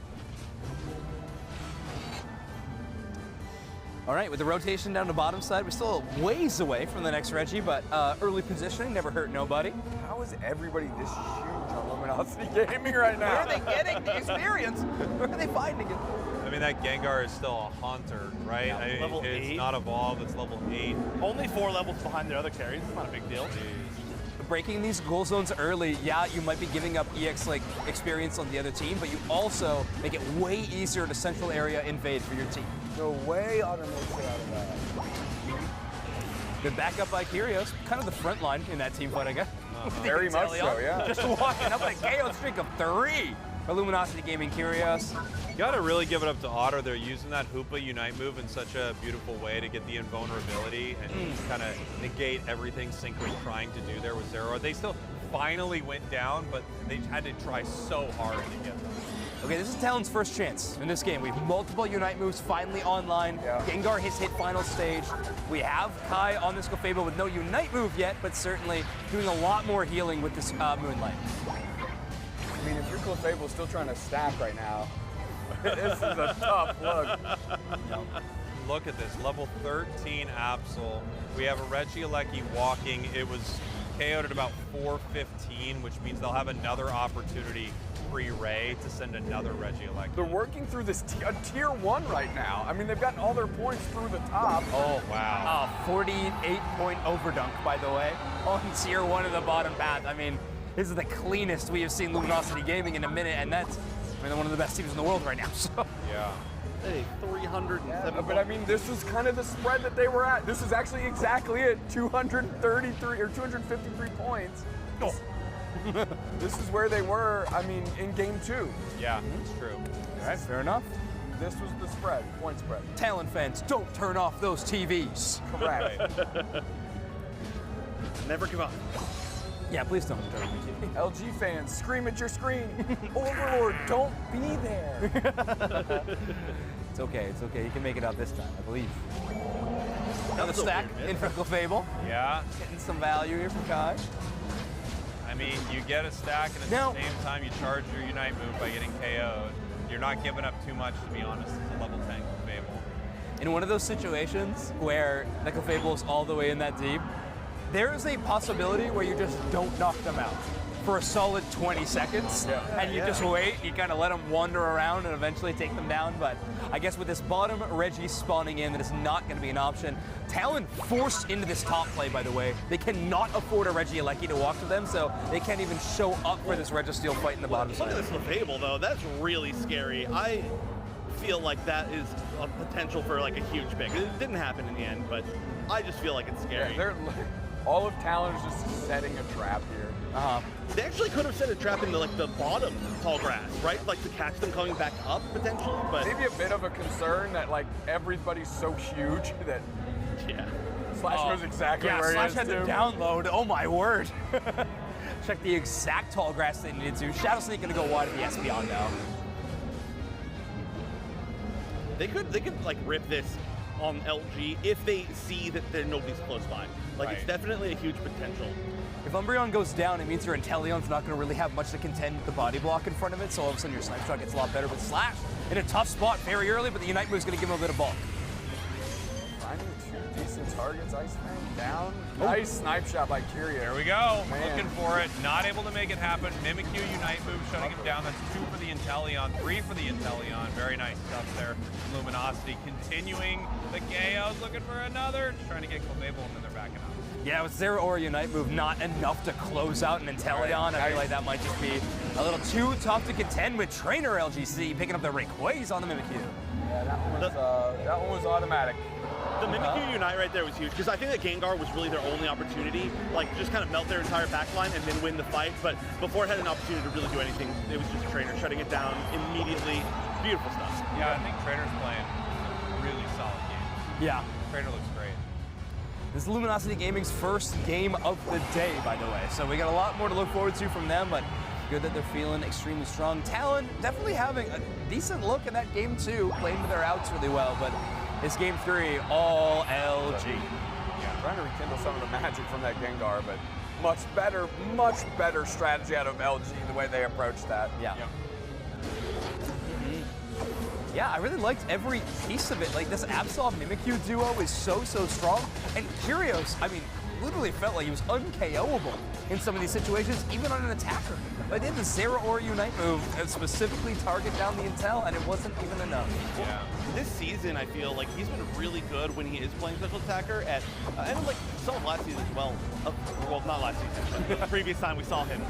All right, with the rotation down the bottom side, we're still ways away from the next Reggie, but early positioning never hurt nobody. How is everybody this huge on Luminosity Gaming right now? Where are they getting the experience? Where are they finding it? I mean, that Gengar is still a haunter, right? Yeah, level 8. It's not evolved, it's level 8. Only 4 levels behind their other carries. It's not a big deal. Breaking these goal zones early, yeah, you might be giving up EX experience on the other team, but you also make it way easier to central area invade for your team. No way Otter makes it out of that. Good backup by Kyrios, kind of the front line in that team fight, I guess. Very much so, yeah. Just walking up on a KO streak of 3. for Luminosity Gaming Curios. You gotta really give it up to Otter. They're using that Hoopa Unite move in such a beautiful way to get the invulnerability and kind of negate everything Sync was trying to do there with Zero. They still finally went down, but they had to try so hard to get them. Okay, this is Talon's first chance in this game. We have multiple Unite moves finally online. Gengar has hit final stage. We have Kai on this Clefable with no Unite move yet, but certainly doing a lot more healing with this Moonlight. I mean, if your Clefable's still trying to stack right now, this is a tough look. Look at this, level 13 Absol. We have a Regieleki walking. It was KO'd at about 4:15, which means they'll have another opportunity pre-Ray to send another Regieleki. They're working through this tier 1 right now. I mean, they've gotten all their points through the top. Oh, wow. 48-point overdunk, by the way, on tier 1 of the bottom path. I mean, this is the cleanest we have seen Luminosity Gaming in a minute, and that's one of the best teams in the world right now. So. Yeah. Hey, 307. But I mean, this is kind of the spread that they were at. This is actually exactly it, 233 or 253 points. Oh. This is where they were, I mean, in game 2. Yeah, that's true. All right, fair enough. This was the spread, point spread. Talon fans, don't turn off those TVs. Correct. Never give up. Yeah, please don't turn off your TV. LG fans, scream at your screen. Overlord, don't be there. It's okay, you can make it out this time, I believe. Another stack in for Clefable. Yeah. Getting some value here for Kai. I mean, you get a stack, and at the same time, you charge your Unite move by getting KO'd. You're not giving up too much, to be honest. It's a level 10 Clefable. In one of those situations where the Clefable is all the way in that deep, there is a possibility where you just don't knock them out for a solid 20 seconds, and you just wait, you kind of let them wander around and eventually take them down, but I guess with this bottom Reggie spawning in, that is not going to be an option. Talon forced into this top play, by the way. They cannot afford a Regieleki to walk to them, so they can't even show up for this Registeel fight in the bottom side. Look at this Clefable, though. That's really scary. I feel like that is a potential for like a huge pick. It didn't happen in the end, but I just feel like it's scary. Yeah, all of Talon is just setting a trap here. They actually could have set a trap into like the bottom tall grass, right? Like to catch them coming back up potentially, but maybe a bit of a concern that like everybody's so huge that Slash knows exactly where he Slash is had to too. download. Oh my word! Check the exact tall grass they needed to. Shadow Sneak gonna go wide of the Espeon now. They could like rip this on LG if they see that nobody's close by. Like it's definitely a huge potential. If Umbreon goes down, it means your Inteleon's not going to really have much to contend with the body block in front of it, so all of a sudden your Snipe Shot gets a lot better with Slash. In a tough spot very early, but the Unite move is going to give him a bit of bulk. Finding two decent targets, Ice Fang down. Nice Snipe Shot by Curio. There we go, looking for it, not able to make it happen. Mimikyu Unite move, shutting him down. That's 2 for the Inteleon, 3 for the Inteleon. Very nice stuff there. Luminosity continuing the KOs, looking for another, just trying to get Clefable, and then they're backing up. Yeah, with Zero Aura Unite move, not enough to close out an Inteleon. I feel like that might just be a little too tough to contend with Trainer LGC picking up the Rayquaze on the Mimikyu. Yeah, that one was automatic. The Mimikyu Unite right there was huge, because I think that Gengar was really their only opportunity, like just kind of melt their entire backline and then win the fight, but before it had an opportunity to really do anything, it was just Trainer shutting it down immediately. Beautiful stuff. Yeah, I think Trainer's playing a really solid game. Yeah. Trainer looks great. This is Luminosity Gaming's first game of the day, by the way, so we got a lot more to look forward to from them, but good that they're feeling extremely strong. Talon definitely having a decent look in that game 2, playing to their outs really well, but this game 3, all LG. Yeah, trying to rekindle some of the magic from that Gengar, but much better strategy out of LG the way they approached that. Yeah. Yeah, I really liked every piece of it. Like, this Absol Mimikyu duo is so strong. And Curios, I mean, literally felt like he was un-KOable in some of these situations, even on an attacker. But they did the Zero Aura Unite move and specifically target down the Intel, and it wasn't even enough. Yeah. This season, I feel like he's been really good when he is playing special attacker at, and like some of last season as well. Well, not last season, but the previous time we saw him.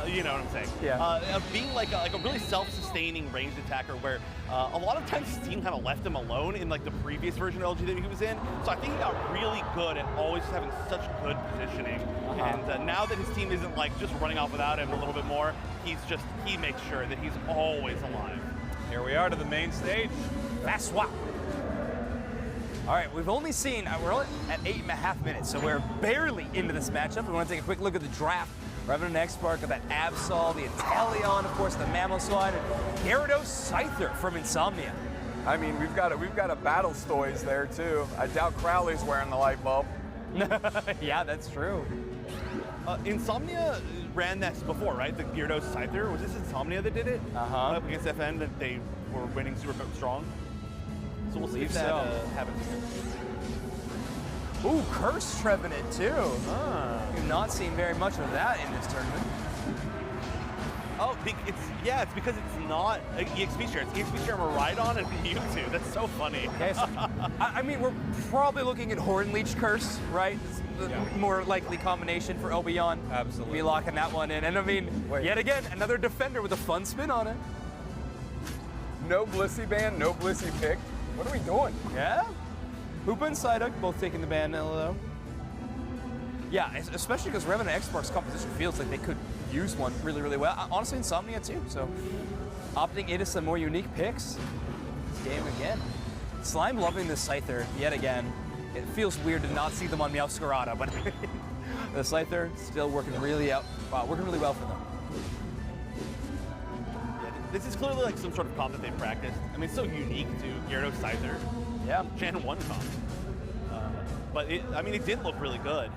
You know what I'm saying? Yeah. Being like a really self-sustaining ranged attacker, where a lot of times his team kind of left him alone in like the previous version of LG that he was in. So I think he got really good at always having such good positioning. And now that his team isn't like just running off without him a little bit more, he makes sure that he's always alive. Here we are to the main stage. Fast swap. All right, we've only seen, we're only at 8.5 minutes, so we're barely into this matchup. We want to take a quick look at the draft. Revenant X-Spark, got that Absol, the Inteleon, of course, the Mamoswine, and Gyarados Scyther from Insomnia. I mean, we've got a Battle Stoys there too. I doubt Crowley's wearing the light bulb. Yeah, that's true. Insomnia ran that before, right? The Gyarados Scyther. Was this Insomnia that did it? Up against FN, that they were winning super strong. So we'll see if that happens again. Ooh, Curse Trevenant too. You've not seen very much of that in this tournament. Oh, it's because it's not EXP share. It's EXP share Miraidon and Mewtwo. That's so funny. Okay, so, I mean, we're probably looking at Horn Leech Curse, right? It's the more likely combination for Obion. Absolutely. We locking that one in. And I mean, yet again, another defender with a fun spin on it. No Blissey ban, no Blissey pick. What are we doing? Yeah. Hoopa and Psyduck both taking the ban now, though. Yeah, especially because Revenant X-Spark's composition feels like they could use one really, really well. Honestly, Insomnia too, so opting into some more unique picks. This game again. Slime loving this Scyther yet again. It feels weird to not see them on Meowscarada, but the Scyther still working really well for them. Yeah, this is clearly like some sort of comp that they've practiced. I mean, it's so unique to Gyarados Scyther. Yeah, Gen 1 comp. But it did look really good.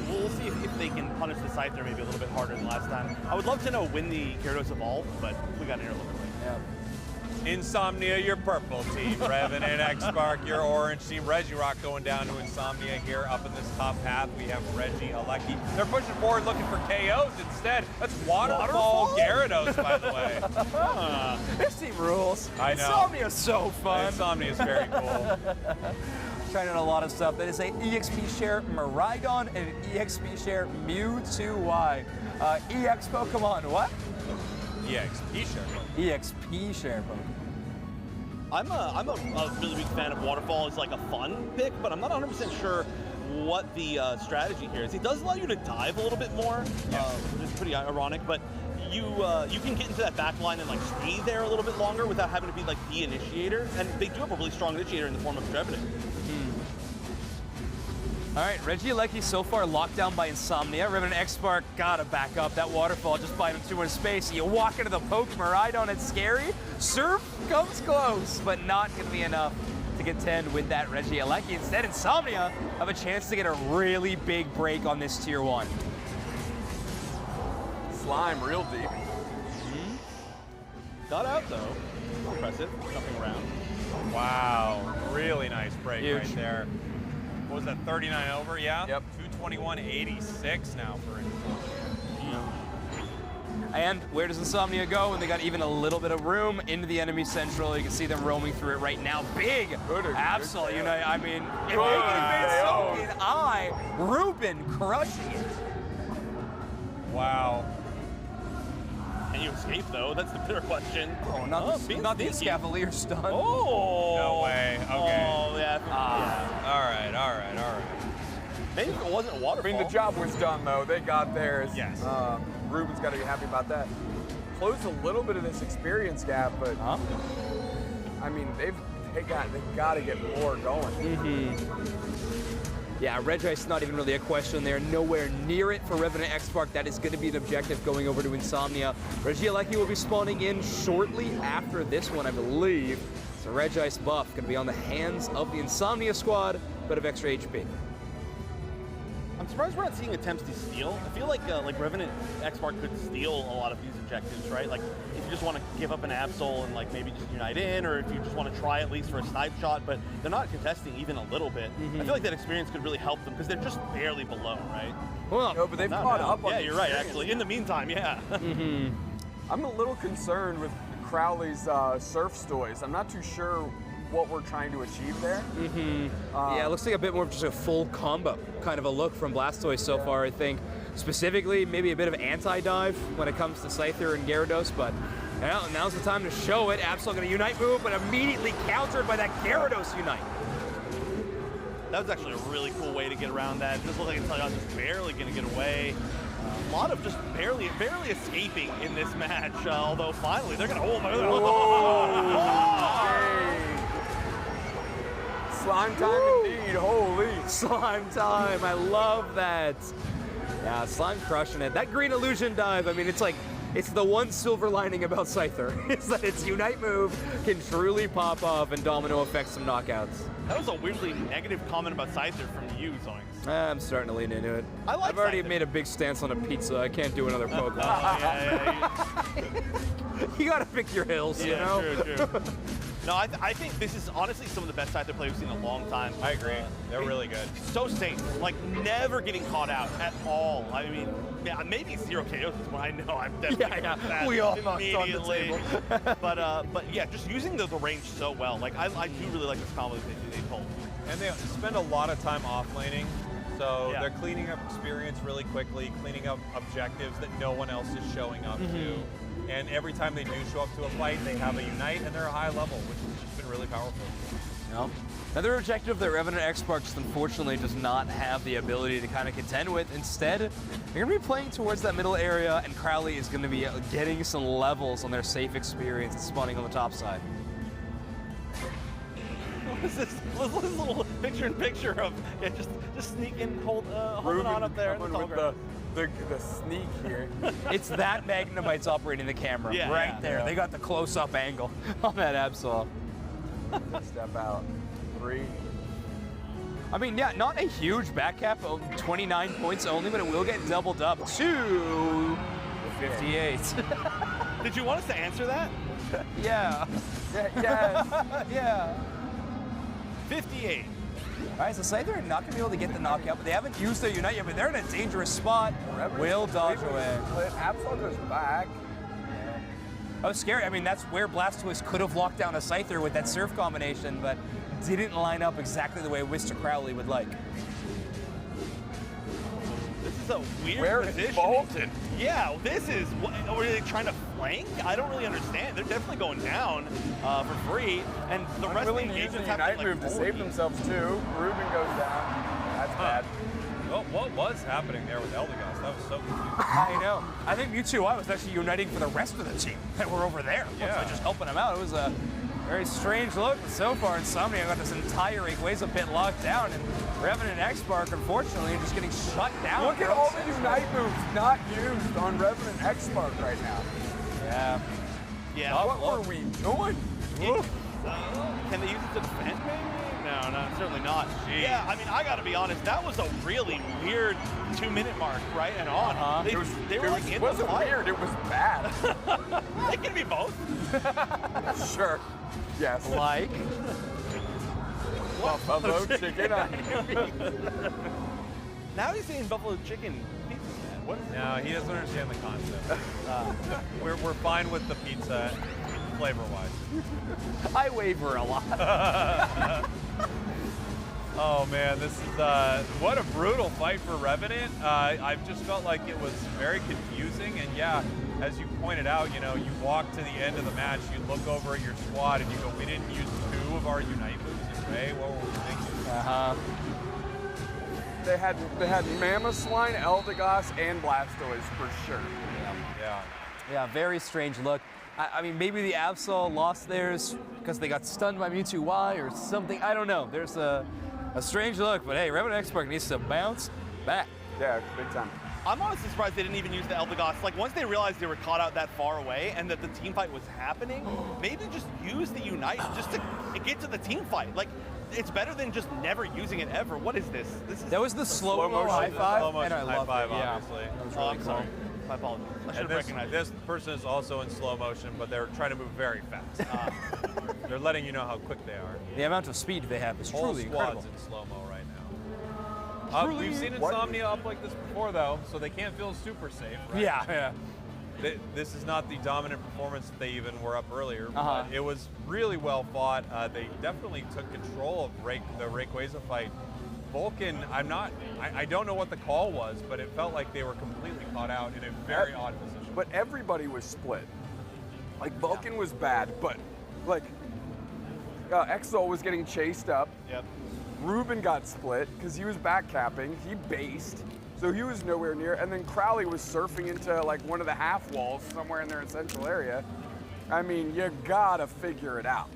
We'll see if they can punish the Scyther maybe a little bit harder than last time. I would love to know when the Gyarados evolved, but we got here a little bit late. Yeah. Insomnia, your purple team. Revenant X-Spark, your orange team. Regirock going down to Insomnia here up in this top half. We have Reggie, Alecki. They're pushing forward looking for KOs instead. That's Waterfall Gyarados, by the way. This team rules. I know. Insomnia's so fun. Insomnia is very cool. Trying out a lot of stuff. That is a EXP share Miraidon and an EXP share Mewtwo. EX Pokemon, what? EXP share Pokemon. EXP share Pokemon. I'm a really big fan of Waterfall as like a fun pick, but I'm not 100% sure what the strategy here is. It does allow you to dive a little bit more, which is pretty ironic, but you can get into that back line and like stay there a little bit longer without having to be like the initiator, and they do have a really strong initiator in the form of Trevenant. All right, Reggie Alecki so far locked down by Insomnia. Revenant X-Spark gotta back up. That Waterfall just buying him too much space. You walk into the poke, Miraidon, it's scary. Surf comes close, but not gonna be enough to contend with that Reggie Alecki. Instead, Insomnia have a chance to get a really big break on this tier 1. Slime real deep. Got out though. Impressive, jumping around. Wow, really nice break Huge. right there. What was that, 39 over? Yeah? Yep. 221.86 now for Insomnia. And where does Insomnia go? And they got even a little bit of room into the enemy central. You can see them roaming through it right now. Big Absol Unite. I mean, if they can advance, so can I. Ruben crushing it. Wow. Can you escape though? That's the bigger question. Oh, not the Escavalier stun. Oh! No way. Okay. Oh, yeah. All right. Maybe if it wasn't a Waterfall. I mean, the job was done though. They got theirs. Yes. Ruben's got to be happy about that. Closed a little bit of this experience gap, but I mean, they've got to get more going. Yeah, Regice not even really a question there. Nowhere near it for Revenant X-Spark. That is going to be an objective going over to Insomnia. Reggie Alecki will be spawning in shortly after this one, I believe. So Regice buff going to be on the hands of the Insomnia squad. Bit of extra HP. I'm surprised we're not seeing attempts to steal. I feel like Revenant X-Spark could steal a lot of these objectives, right? Like if you just want to give up an Absol and like maybe just Unite in, or if you just want to try at least for a snipe shot, but they're not contesting even a little bit. I feel like that experience could really help them because they're just barely below, right? Well, no, but they've caught up on yeah, you're right, actually. In the meantime, yeah. I'm a little concerned with Crowley's Surf Stoys. I'm not too sure what we're trying to achieve there. Yeah, it looks like a bit more of just a full combo kind of a look from Blastoise so far, I think. Specifically, maybe a bit of anti-dive when it comes to Scyther and Gyarados, but now's the time to show it. Absol going to Unite move, but immediately countered by that Gyarados Unite. That was actually a really cool way to get around that. It just looked like Inteleon just barely going to get away. A lot of just barely escaping in this match, although finally they're going to... Oh, my God. Slime time indeed. Holy slime time. I love that. Yeah, Slime crushing it. That green illusion dive, I mean, it's the one silver lining about Scyther, is that its Unite move can truly pop off and domino affect some knockouts. That was a weirdly negative comment about Scyther from you, Zoinks. I'm starting to lean into it. I've already made a big stance on a pizza. I can't do another Pokemon. You gotta pick your hills, you know? True. No, I think this is honestly some of the best Scyther play we've seen in a long time. I agree. They're really good. So safe, like never getting caught out at all. I mean, yeah, maybe 0 KOs is what I know. I'm definitely we all knocked on the table. but yeah, just using the range so well. Like I do really like this combo they pulled. And they spend a lot of time off laning, so they're cleaning up experience really quickly, cleaning up objectives that no one else is showing up to. And every time they do show up to a fight, they have a Unite and they're a high level, which has just been really powerful. No. Another objective that Revenant X-Spark just unfortunately does not have the ability to kind of contend with. Instead, you're going to be playing towards that middle area, and Crowley is going to be getting some levels on their safe experience and spawning on the top side. What is this little picture-in-picture of just sneaking, holding on up there in the tall grass. The sneak here. It's that Magnemite's operating the camera there. They got the close-up angle on that Absol. Step out. 3. I mean, yeah, not a huge back cap of 29 points only, but it will get doubled up to 58. Did you want us to answer that? Yeah. Yes. Yeah. 58. All right, so Scyther are not going to be able to get the knockout, but they haven't used their Unite yet, but they're in a dangerous spot. Will dodge away. Absol goes back. That was scary. I mean, that's where Blastoise could have locked down a Scyther with that Surf combination, but didn't line up exactly the way Mr. Crowley would like. This is a weird Where position. Is Bolton? Yeah, this is, are they trying to flank? I don't really understand. They're definitely going down for free, and the rest of the engagements have Unite like move to save themselves too. Ruben goes down. That's bad. Well, what was happening there with Eldegoss? That was so confusing. I know. I think Mewtwo was actually uniting for the rest of the team that were over there. Yeah. So just helping them out. It was a very strange look, but so far Insomnia got this entire Rayquaza pit locked down, and Revenant X-Spark, unfortunately, are just getting shut down. Look at all the Unite moves not used on Revenant X-Spark right now. Yeah. Yeah. What were we doing? Can they use it to defend, maybe? No, certainly not. Jeez. Yeah, I mean, I got to be honest. That was a really weird 2-minute mark, right? And on. They were like in the wasn't fight. weird. It was bad. It can be both. Sure. Yes. Like Buffalo chicken. Now he's saying buffalo chicken pizza. What is No, he doesn't understand the concept. We're fine with the pizza, flavor-wise. I waver a lot. Oh man, this is what a brutal fight for Revenant. I've just felt like it was very confusing, and yeah, as you pointed out, you know, you walk to the end of the match, you look over at your squad, and you go, we didn't use 2 of our Unite moves in Ray. What were we thinking? They had Mammothswine, Eldegoss, and Blastoise for sure. Yeah, very strange look. I mean, maybe the Absol lost theirs because they got stunned by Mewtwo Y or something. I don't know. There's a strange look, but hey, Revenant X-Spark needs to bounce back. Yeah, big time. I'm honestly surprised they didn't even use the Eldegoss. Like, once they realized they were caught out that far away and that the team fight was happening, maybe just use the Unite just to get to the team fight. Like, it's better than just never using it ever. What is this? That was the slow-mo high five, slow motion and I high loved five, it. Yeah. obviously. That was Oh, really I'm cool. sorry. My apologies. I should have recognized This person is also in slow motion, but they're trying to move very fast. They're letting you know how quick they are. The amount of speed they have is Whole truly squad's incredible. in slow-mo right now. We've seen Insomnia up like this before, though, so they can't feel super safe, right? Yeah. This is not the dominant performance that they even were up earlier. Uh-huh. But it was really well fought. They definitely took control of the Rayquaza fight. Vulcan, I don't know what the call was, but it felt like they were completely caught out in a very odd position. But everybody was split. Like, Vulcan was bad, but, like, Exo was getting chased up. Yep. Ruben got split because he was back capping. He based. So he was nowhere near, and then Crowley was surfing into like one of the half walls somewhere in their central area. I mean, you gotta figure it out.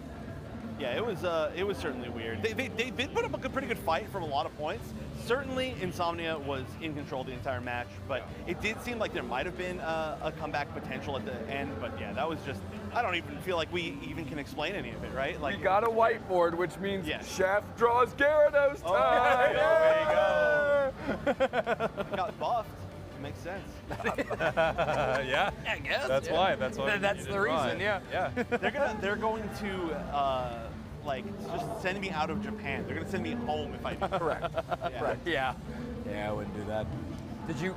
Yeah, it was certainly weird. They did put up a pretty good fight from a lot of points. Certainly, Insomnia was in control the entire match, but it did seem like there might have been a comeback potential at the end. But yeah, that was just, I don't even feel like we even can explain any of it, right? Like, we got a whiteboard, which means Chef draws Gyarados time. There you go. Got buffed. Makes sense. Yeah, I guess. That's why. That's why. That's the reason. Yeah. Yeah. They're going to like just send me out of Japan. They're gonna send me home if I do. Correct. Yeah. Yeah, I wouldn't do that. Did you?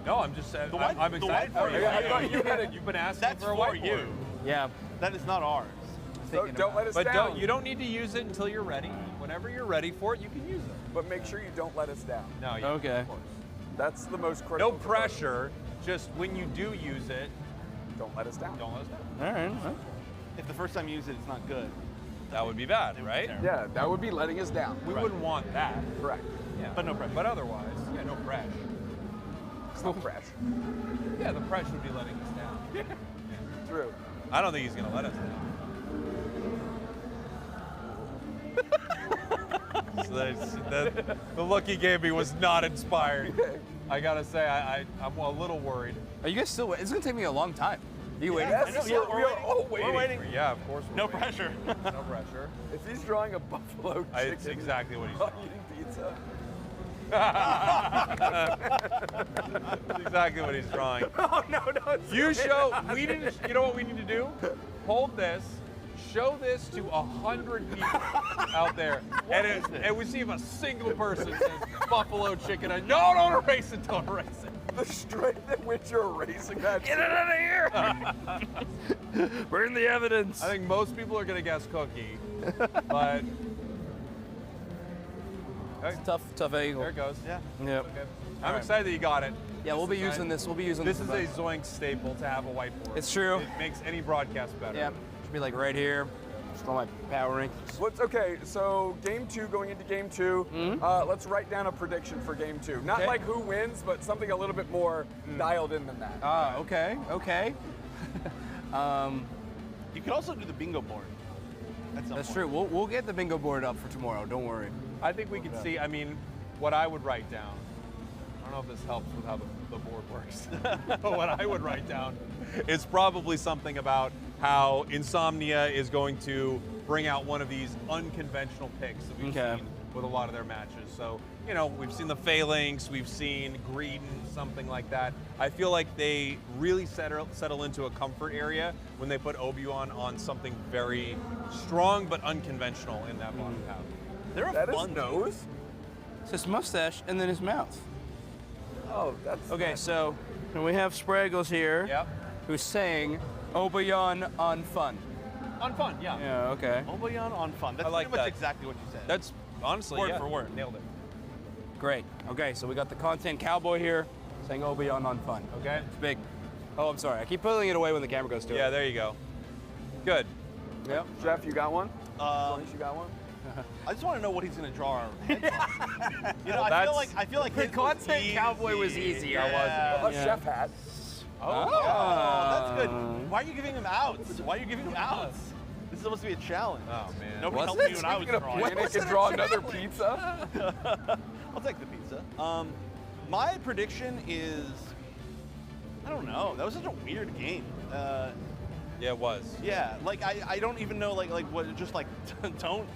No, I'm just saying. I'm excited for you. I thought you had it. You've been asking That's for a for whiteboard. you. Yeah. That is not ours. So don't let us But down. you don't need to use it until you're ready. Whenever you're ready for it, you can use it. But make sure you don't let us down. No. Okay. Of course. That's the most critical. No pressure. Just when you do use it, Don't let us down. don't let us down. All right. Well, If the first time you use it, it's not good. That would be bad, right? Yeah, that would be letting us down. We wouldn't want that. Correct. Yeah. But no pressure. But otherwise, yeah, no pressure. It's no fresh. Yeah, the pressure would be letting us down. True. I don't think he's gonna let us down. So the look he gave me was not inspiring. I gotta say, I'm a little worried. Are you guys still waiting? It's gonna take me a long time. Are you waiting? Yes, yeah, we are all waiting. We're waiting. Yeah, of course. No pressure. No pressure. If he's drawing a buffalo chicken, It's exactly what he's while doing. eating pizza. That's exactly what he's drawing. Oh no! You show. We didn't. You know what we need to do? Hold this. Show this to 100 people out there, and we see if a single person says buffalo chicken. And no, don't erase it. Don't erase it. The strength at which you're erasing that. Get it out of here! Burn the evidence. I think most people are gonna guess cookie, but okay. Tough angle. There it goes. Yeah. Yep. Okay. I'm excited that you got it. Yeah, we'll be using this. We'll be using This this. is a Zoink staple to have a whiteboard. It's true. It makes any broadcast better. Yep. Should be like right here. Just all my powering. Okay, so game 2, going into game 2, let's write down a prediction for game 2. Not Okay. like who wins, but something a little bit more dialed in than that. Ah, okay. You could also do the bingo board. That's true. We'll get the bingo board up for tomorrow. Don't worry. I think we can see. I mean, what I would write down. I don't know if this helps with how the board works. But what I would write down is probably something about how Insomnia is going to bring out one of these unconventional picks that we've seen with a lot of their matches. So, you know, we've seen the Phalanx, we've seen Greedon, something like that. I feel like they really settle into a comfort area when they put Obi-Wan on something very strong but unconventional in that bottom half. They're a fun nose. It's his mustache and then his mouth. Oh, that's okay. So we have Spraggles here, who's saying Obi-Wan on fun. On fun, yeah. Yeah. Okay. Obi-Wan on fun. That's I like pretty much that. exactly what you said. That's honestly Word yeah, for word. Nailed it. Great. Okay. So we got the content cowboy here saying Obi-Wan on fun. Okay. It's big. Oh, I'm sorry. I keep pulling it away when the camera goes to it. Yeah, there you go. Good. Yep. Jeff, you got one? You got one? I just want to know what he's going to draw our heads on. You know, Well, I feel like the his content was cowboy was easy. easier. Yeah. A chef hat. Oh, that's good. Why are you giving him outs? Why are you giving him outs? This is supposed to be a challenge. Oh man. Nobody helped me when I was You're drawing. gonna panic and draw another pizza? I'll take the pizza. My prediction is, I don't know. That was such a weird game. Yeah, it was. Yeah, like I don't even know like what just like don't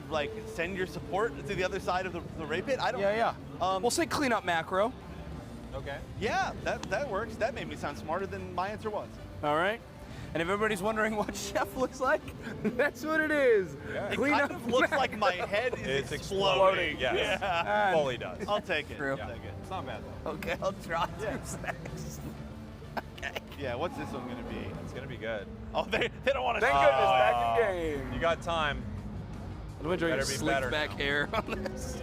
like send your support to the other side of the raid pit. I don't. Yeah. We'll say clean up macro. Okay. Yeah, that works. That made me sound smarter than my answer was. All right. And if everybody's wondering what Chef looks like, that's what it is. Yeah. It Clean kind up of looks like my head is exploding. Yes. Yeah. Fully does. I'll take it. True. I'll take it. It's not bad though. Okay, I'll draw 2 seconds. Okay. Yeah, what's this one gonna be? It's gonna be good. Oh, they don't want to. Thank goodness, back in game. You got time. I'm gonna draw your Better be slick better back now. hair on this.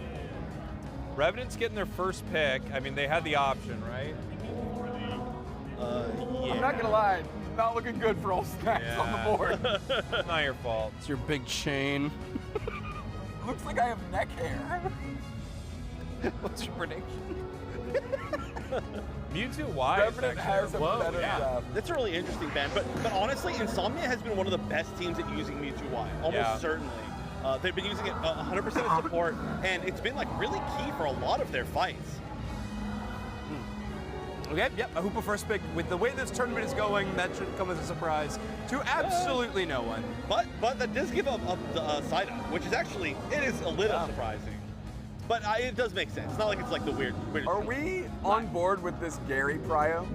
Revenant's getting their first pick. I mean, they had the option, right? Yeah. I'm not gonna lie, not looking good for all snacks on the board. It's not your fault. It's your big chain. Looks like I have neck hair. What's your prediction? Mewtwo Y. Revenant has a better draft. That's really interesting, Ben. But honestly, Insomnia has been one of the best teams at using Mewtwo Y, almost certainly. They've been using it 100% of support, and it's been like really key for a lot of their fights. Okay, yep, a Hoopa first pick. With the way this tournament is going, that should come as a surprise to absolutely no one. But that does give up Psyduck, which is actually, it is a little surprising. But it does make sense. It's not like it's like the weird. Are we on board with this Gary Prio?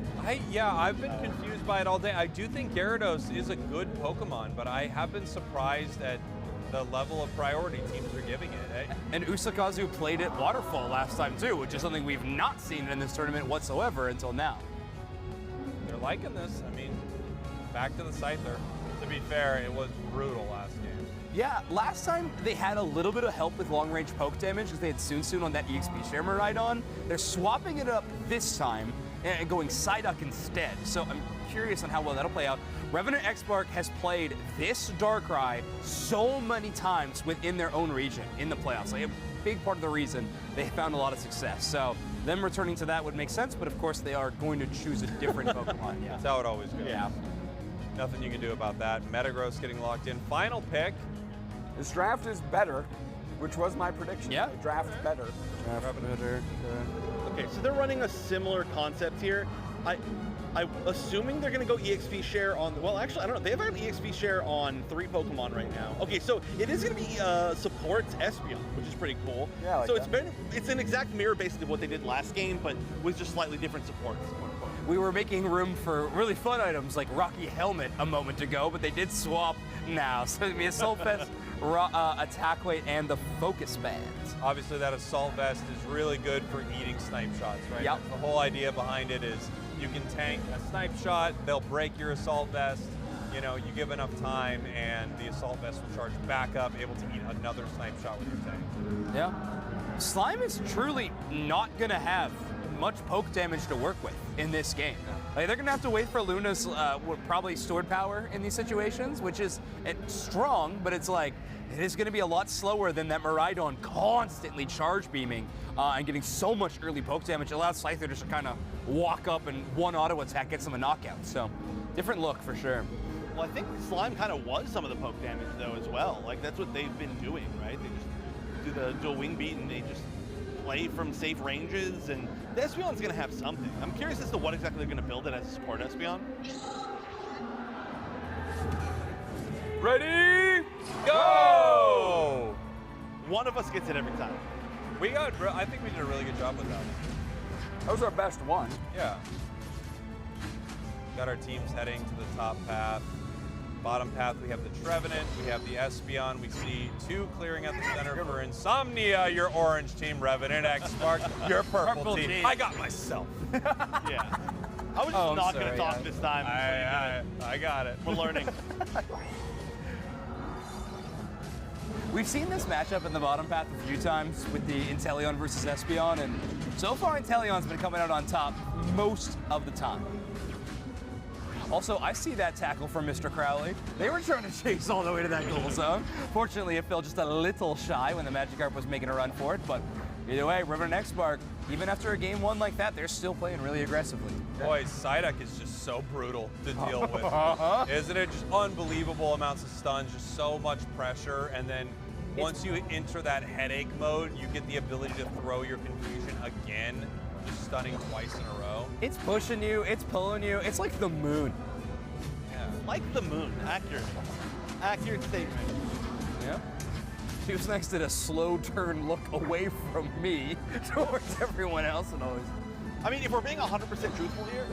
Yeah, I've been confused by it all day. I do think Gyarados is a good Pokemon, but I have been surprised at the level of priority teams are giving it. And Usakazu played it Waterfall last time too, which is something we've not seen in this tournament whatsoever until now. They're liking this. I mean, back to the Scyther. To be fair, it was brutal last game. Yeah, last time they had a little bit of help with long-range poke damage because they had Soon on that EXP share Miraidon. They're swapping it up this time and going Psyduck instead. So I'm curious on how well that'll play out. Revenant X-Bark has played this Darkrai so many times within their own region in the playoffs. Like a big part of the reason they found a lot of success. So them returning to that would make sense, but of course they are going to choose a different Pokemon. That's how it always goes. Yeah. Nothing you can do about that. Metagross getting locked in. Final pick. This draft is better, which was my prediction. Yeah. The draft better. Draft better. Okay, so they're running a similar concept here. I'm assuming they're going to go EXP share on, well, actually, I don't know. They have an EXP share on 3 Pokemon right now. Okay, so it is going to be supports Espeon, which is pretty cool. Yeah, I like so that. it's an exact mirror basically of what they did last game, but with just slightly different supports. We were making room for really fun items like Rocky Helmet a moment ago, but they did swap now. So it'll be Assault Vest, Attack Weight, and the Focus Bands. Obviously, that Assault Vest is really good for eating snipe shots, right? Yep. The whole idea behind it is you can tank a snipe shot, they'll break your Assault Vest, you know, you give enough time, and the Assault Vest will charge back up, able to eat another snipe shot with your tank. Yeah. Slime is truly not going to have much poke damage to work with in this game. Like, they're going to have to wait for Luna's probably stored power in these situations, which is strong, but it's like, it is going to be a lot slower than that Miraidon constantly charge beaming and getting so much early poke damage. It allows Scyther just to kind of walk up and one auto attack gets him a knockout. So, different look for sure. Well, I think Slime kind of was some of the poke damage though as well. Like that's what they've been doing, right? They just do the dual wing beat and they just play from safe ranges, and the Espeon's going to have something. I'm curious as to what exactly they're going to build it as a support Espeon. Ready? Go! One of us gets it every time. I think we did a really good job with that. That was our best one. Yeah. Got our teams heading to the top path. Bottom path, we have the Trevenant, we have the Espeon, we see 2 clearing at the center for Insomnia, your orange team, Revenant, X-Spark, your purple team. I got myself. Yeah. I was just not going to talk this time. I got it. We're learning. We've seen this matchup in the bottom path a few times with the Inteleon versus Espeon, and so far Inteleon's been coming out on top most of the time. Also, I see that tackle from Mr. Crowley. They were trying to chase all the way to that goal zone. Fortunately, it fell just a little shy when the Magikarp was making a run for it, but either way, Revenant X-Bark, even after a game 1 like that, they're still playing really aggressively. Boy, Psyduck is just so brutal to deal with. Isn't it? Just unbelievable amounts of stuns, just so much pressure, and then once you enter that headache mode, you get the ability to throw your confusion again, just stunning twice in a row. It's pushing you, it's pulling you, it's like the moon. Yeah. Like the moon, accurate. Accurate statement. Yeah. She was next to a slow turn look away from me towards everyone else and always. I mean, if we're being 100% truthful here,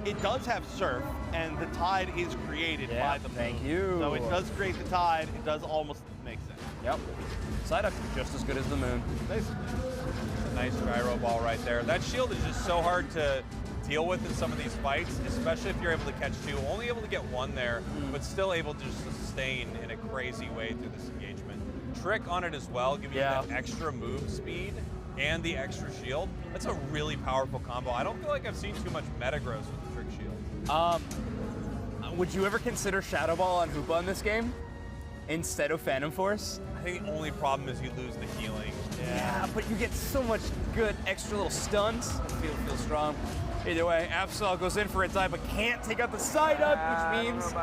it does have Surf, and the tide is created by the moon. Thank you. So it does create the tide. It does almost make sense. Yep. Psyduck just as good as the moon. Basically. Nice gyro ball right there. That shield is just so hard to deal with in some of these fights, especially if you're able to catch 2. Only able to get 1 there, but still able to just sustain in a crazy way through this engagement. Trick on it as well, giving you that extra move speed and the extra shield. That's a really powerful combo. I don't feel like I've seen too much Metagross with the Trick shield. Would you ever consider Shadow Ball on Hoopa in this game instead of Phantom Force? I think the only problem is you lose the healing. Yeah, but you get so much good extra little stuns. Feel strong. Either way, Absol goes in for a dive, but can't take out the side up, which means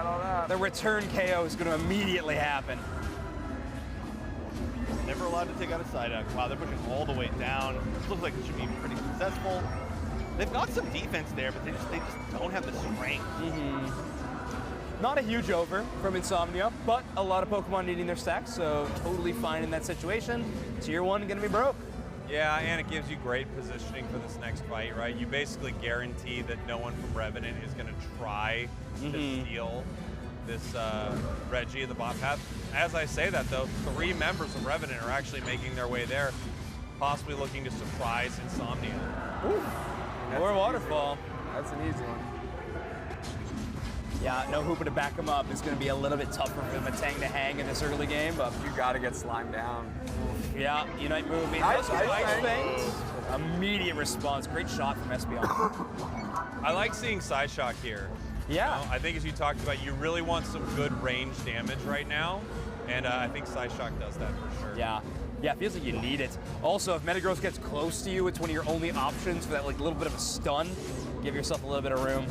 the return KO is going to immediately happen. Never allowed to take out a side up. Wow, they're pushing all the way down. This looks like it should be pretty successful. They've got some defense there, but they just don't have the strength. Not a huge over from Insomnia, but a lot of Pokemon needing their stacks, so totally fine in that situation. Tier 1 gonna be broke. Yeah, and it gives you great positioning for this next fight, right? You basically guarantee that no one from Revenant is gonna try to steal this Reggie in the bot path. As I say that though, 3 members of Revenant are actually making their way there, possibly looking to surprise Insomnia. Or Waterfall. That's an easy one. Yeah, no Hoopa to back him up. It's going to be a little bit tougher for Matang to hang in this early game, but you got to get Slime down. Yeah, Unite move. Ice Fang. Immediate response. Great shot from Espeon. I like seeing Side Shock here. Yeah. You know, I think as you talked about, you really want some good range damage right now, and I think Side Shock does that for sure. Yeah. Yeah, it feels like you need it. Also, if Metagross gets close to you, it's one of your only options for that like little bit of a stun. Give yourself a little bit of room.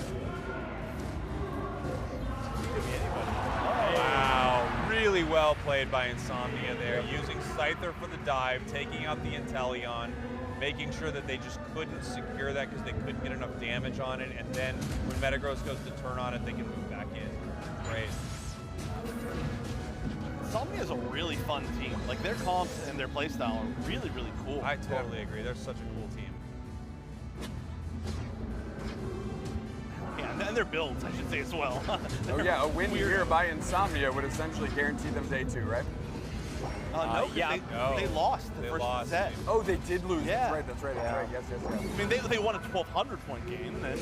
Wow, really well played by Insomnia there, using Scyther for the dive, taking out the Inteleon, making sure that they just couldn't secure that because they couldn't get enough damage on it, and then when Metagross goes to turn on it, they can move back in. Great. Insomnia is a really fun team. Like, their comps and their playstyle are really, really cool. I totally agree. They're such a cool team. Yeah, and their builds, I should say, as well. Oh yeah, a win here by Insomnia would essentially guarantee them day 2, right? No, yeah. They lost the first set. Oh, they did lose. Yeah. That's right. Yes. I mean, they won a 1,200-point game. And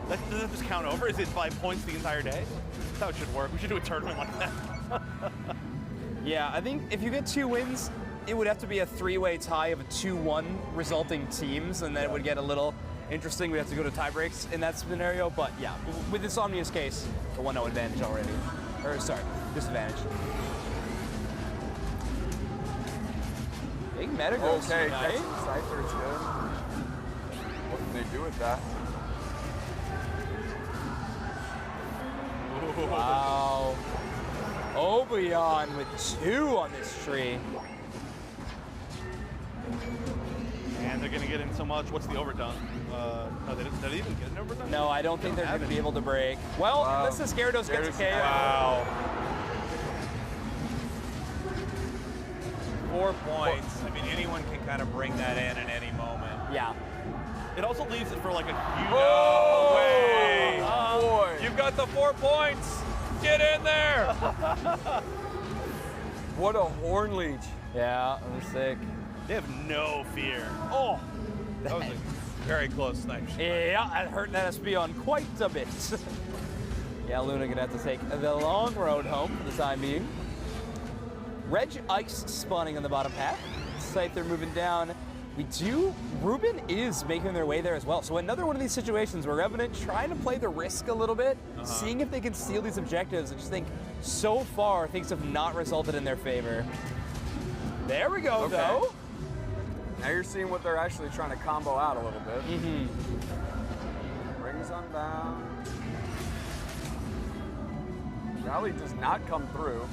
does it just count over? Is it by points the entire day? That's how it should work. We should do a tournament like that. Yeah, I think if you get 2 wins, it would have to be a 3-way tie of a 2-1 resulting teams, and then it would get a little interesting. We have to go to tie breaks in that scenario, but yeah, with Insomnia's case, a 1-0 advantage already. Or sorry, disadvantage. Big Metagross Okay, tonight. Scyther's good. What can they do with that? Wow. Obeon with 2 on this tree. And they're going to get in so much. What's the overdone? No, did they even get an overdone? No, I don't think they're going to be able to break. Well, unless this Gyarados gets a KO. Wow. 4 points. I mean, anyone can kind of bring that in at any moment. Yeah. It also leaves it for like a huge... No way! Boy. You've got the 4 points. Get in there! What a Horn Leech. Yeah, I'm sick. They have no fear. Oh! That was a very close snipe shot. Yeah, that hurt that Espeon quite a bit. Yeah, Luna gonna have to take the long road home for the time being. Reg Ice spawning on the bottom path. Scyther moving down. Ruben is making their way there as well. So another one of these situations where Revenant trying to play the risk a little bit, seeing if they can steal these objectives. I just think so far things have not resulted in their favor. There we go, though. Now you're seeing what they're actually trying to combo out a little bit. Brings on down. Rally does not come through.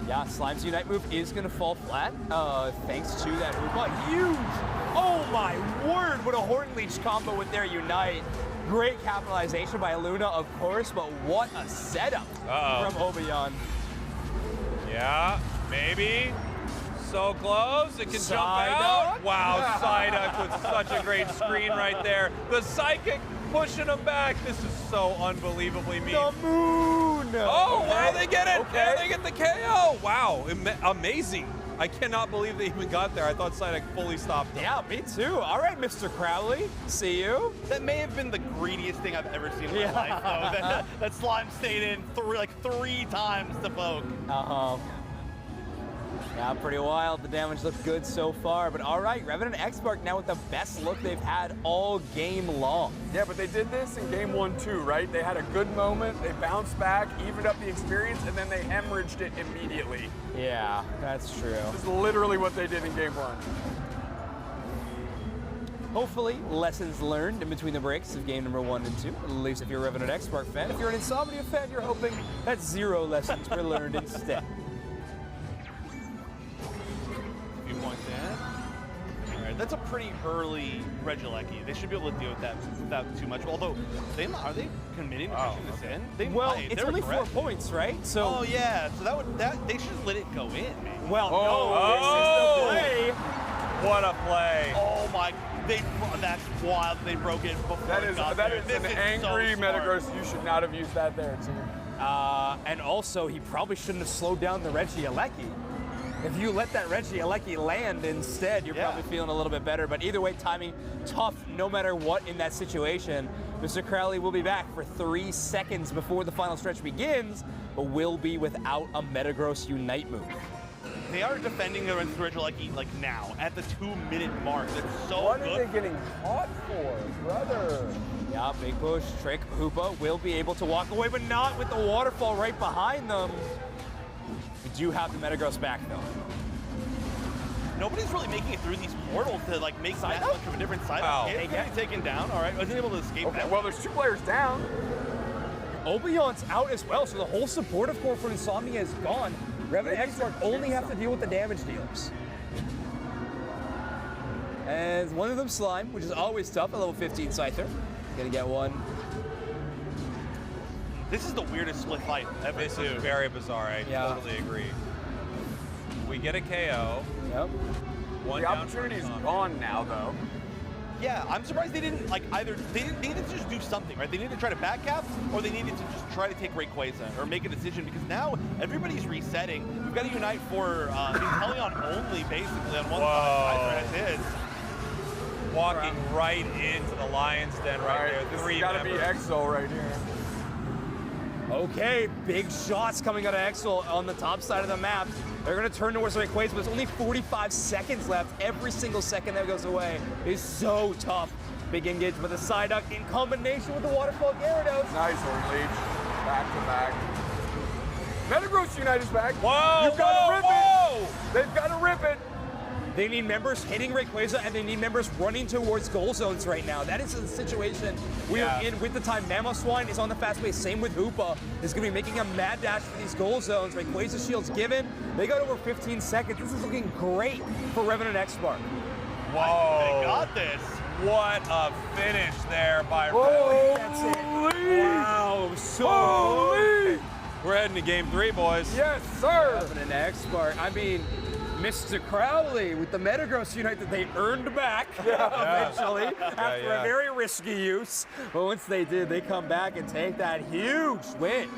Yeah, Slime's Unite move is going to fall flat, thanks to that Hoopa. Huge! Oh my word, what a Horn Leech combo with their Unite. Great capitalization by Luna, of course, but what a setup from Obeon. Yeah, maybe. So close, it can jump out. Wow, Psyduck with such a great screen right there. The Psychic pushing him back. This is so unbelievably mean. The moon! Oh, wow, they get it. Okay. And they get the KO. Wow, amazing. I cannot believe they even got there. I thought Psyduck fully stopped them. Yeah, me too. All right, Mr. Crowley, see you. That may have been the greediest thing I've ever seen in my life, though. That Slime stayed in 3 times to poke. Yeah, pretty wild. The damage looked good so far. But all right, Revenant X-Spark now with the best look they've had all game long. Yeah, but they did this in game 1 too, right? They had a good moment, they bounced back, evened up the experience, and then they hemorrhaged it immediately. Yeah, that's true. This is literally what they did in game 1. Hopefully, lessons learned in between the breaks of game number 1 and 2. At least if you're a Revenant X-Spark fan. If you're an Insomnia fan, you're hoping that 0 lessons were learned instead. Few points in. All right, that's a pretty early Regieleki. They should be able to deal with that without too much. Although, are they committing to pushing this in? They well, might. it's They're only aggressive. 4 points, right? So. Oh yeah, so they should let it go in, man. Well, Oh, this is the play. What a play! Oh my, that's wild. They broke it before That it is got there. This an is angry so smart. Metagross. You should not have used that there, team. And also, he probably shouldn't have slowed down the Regieleki. If you let that Regieleki land instead, you're probably feeling a little bit better. But either way, timing tough no matter what in that situation. Mr. Crowley will be back for 3 seconds before the final stretch begins, but will be without a Metagross Unite move. They are defending against Regieleki like now at the 2-minute mark. That's so What good. are they getting caught for, brother? Yeah, big push. Trick. Hoopa will be able to walk away, but not with the waterfall right behind them. We do have the Metagross back, though. Nobody's really making it through these portals to like make that much of a different side. Wow. It's getting taken down. All right, wasn't able to escape. Okay, that. well, there's 2 players down. Obeon's out as well, so the whole supportive core for Insomnia is gone. Revenant X-Spark only have to deal with the damage dealers. And one of them Slime, which is always tough, a level 15 Scyther. Gonna get one. This is the weirdest split fight ever. This is very bizarre. I totally agree. We get a KO. Yep. One The down opportunity is for gone now, though. Yeah, I'm surprised they didn't like either. They needed to just do something, right? They needed to try to back cap, or they needed to just try to take Rayquaza or make a decision because now everybody's resetting. We've got to unite for Inteleon only, basically on one side. As is. Walking right into the Lion's Den right there. This 3 has got to be members. Exo right here. Okay, big shots coming out of Exel on the top side of the map. They're gonna turn towards Rayquaza, but there's only 45 seconds left. Every single second that goes away is so tough. Big engage with the Psyduck in combination with the Waterfall Gyarados. Nice one, Leech. Back to back. Metagross Unite is back. Whoa! You've got to rip it. They've got to rip it. They need members hitting Rayquaza, and they need members running towards goal zones right now. That is the situation we are in with the time. Mamoswine is on the fast pace. Same with Hoopa. Is going to be making a mad dash for these goal zones. Rayquaza shield's given. They got over 15 seconds. This is looking great for Revenant X-Spark. Whoa! They got this. What a finish there by Holy! That's it. Wow, so Holy! We're heading to game 3, boys. Yes, sir. Revenant X-Spark. I mean, Mr. Crowley with the Metagross Unite that they earned back eventually after a very risky use. But once they did, they come back and take that huge win.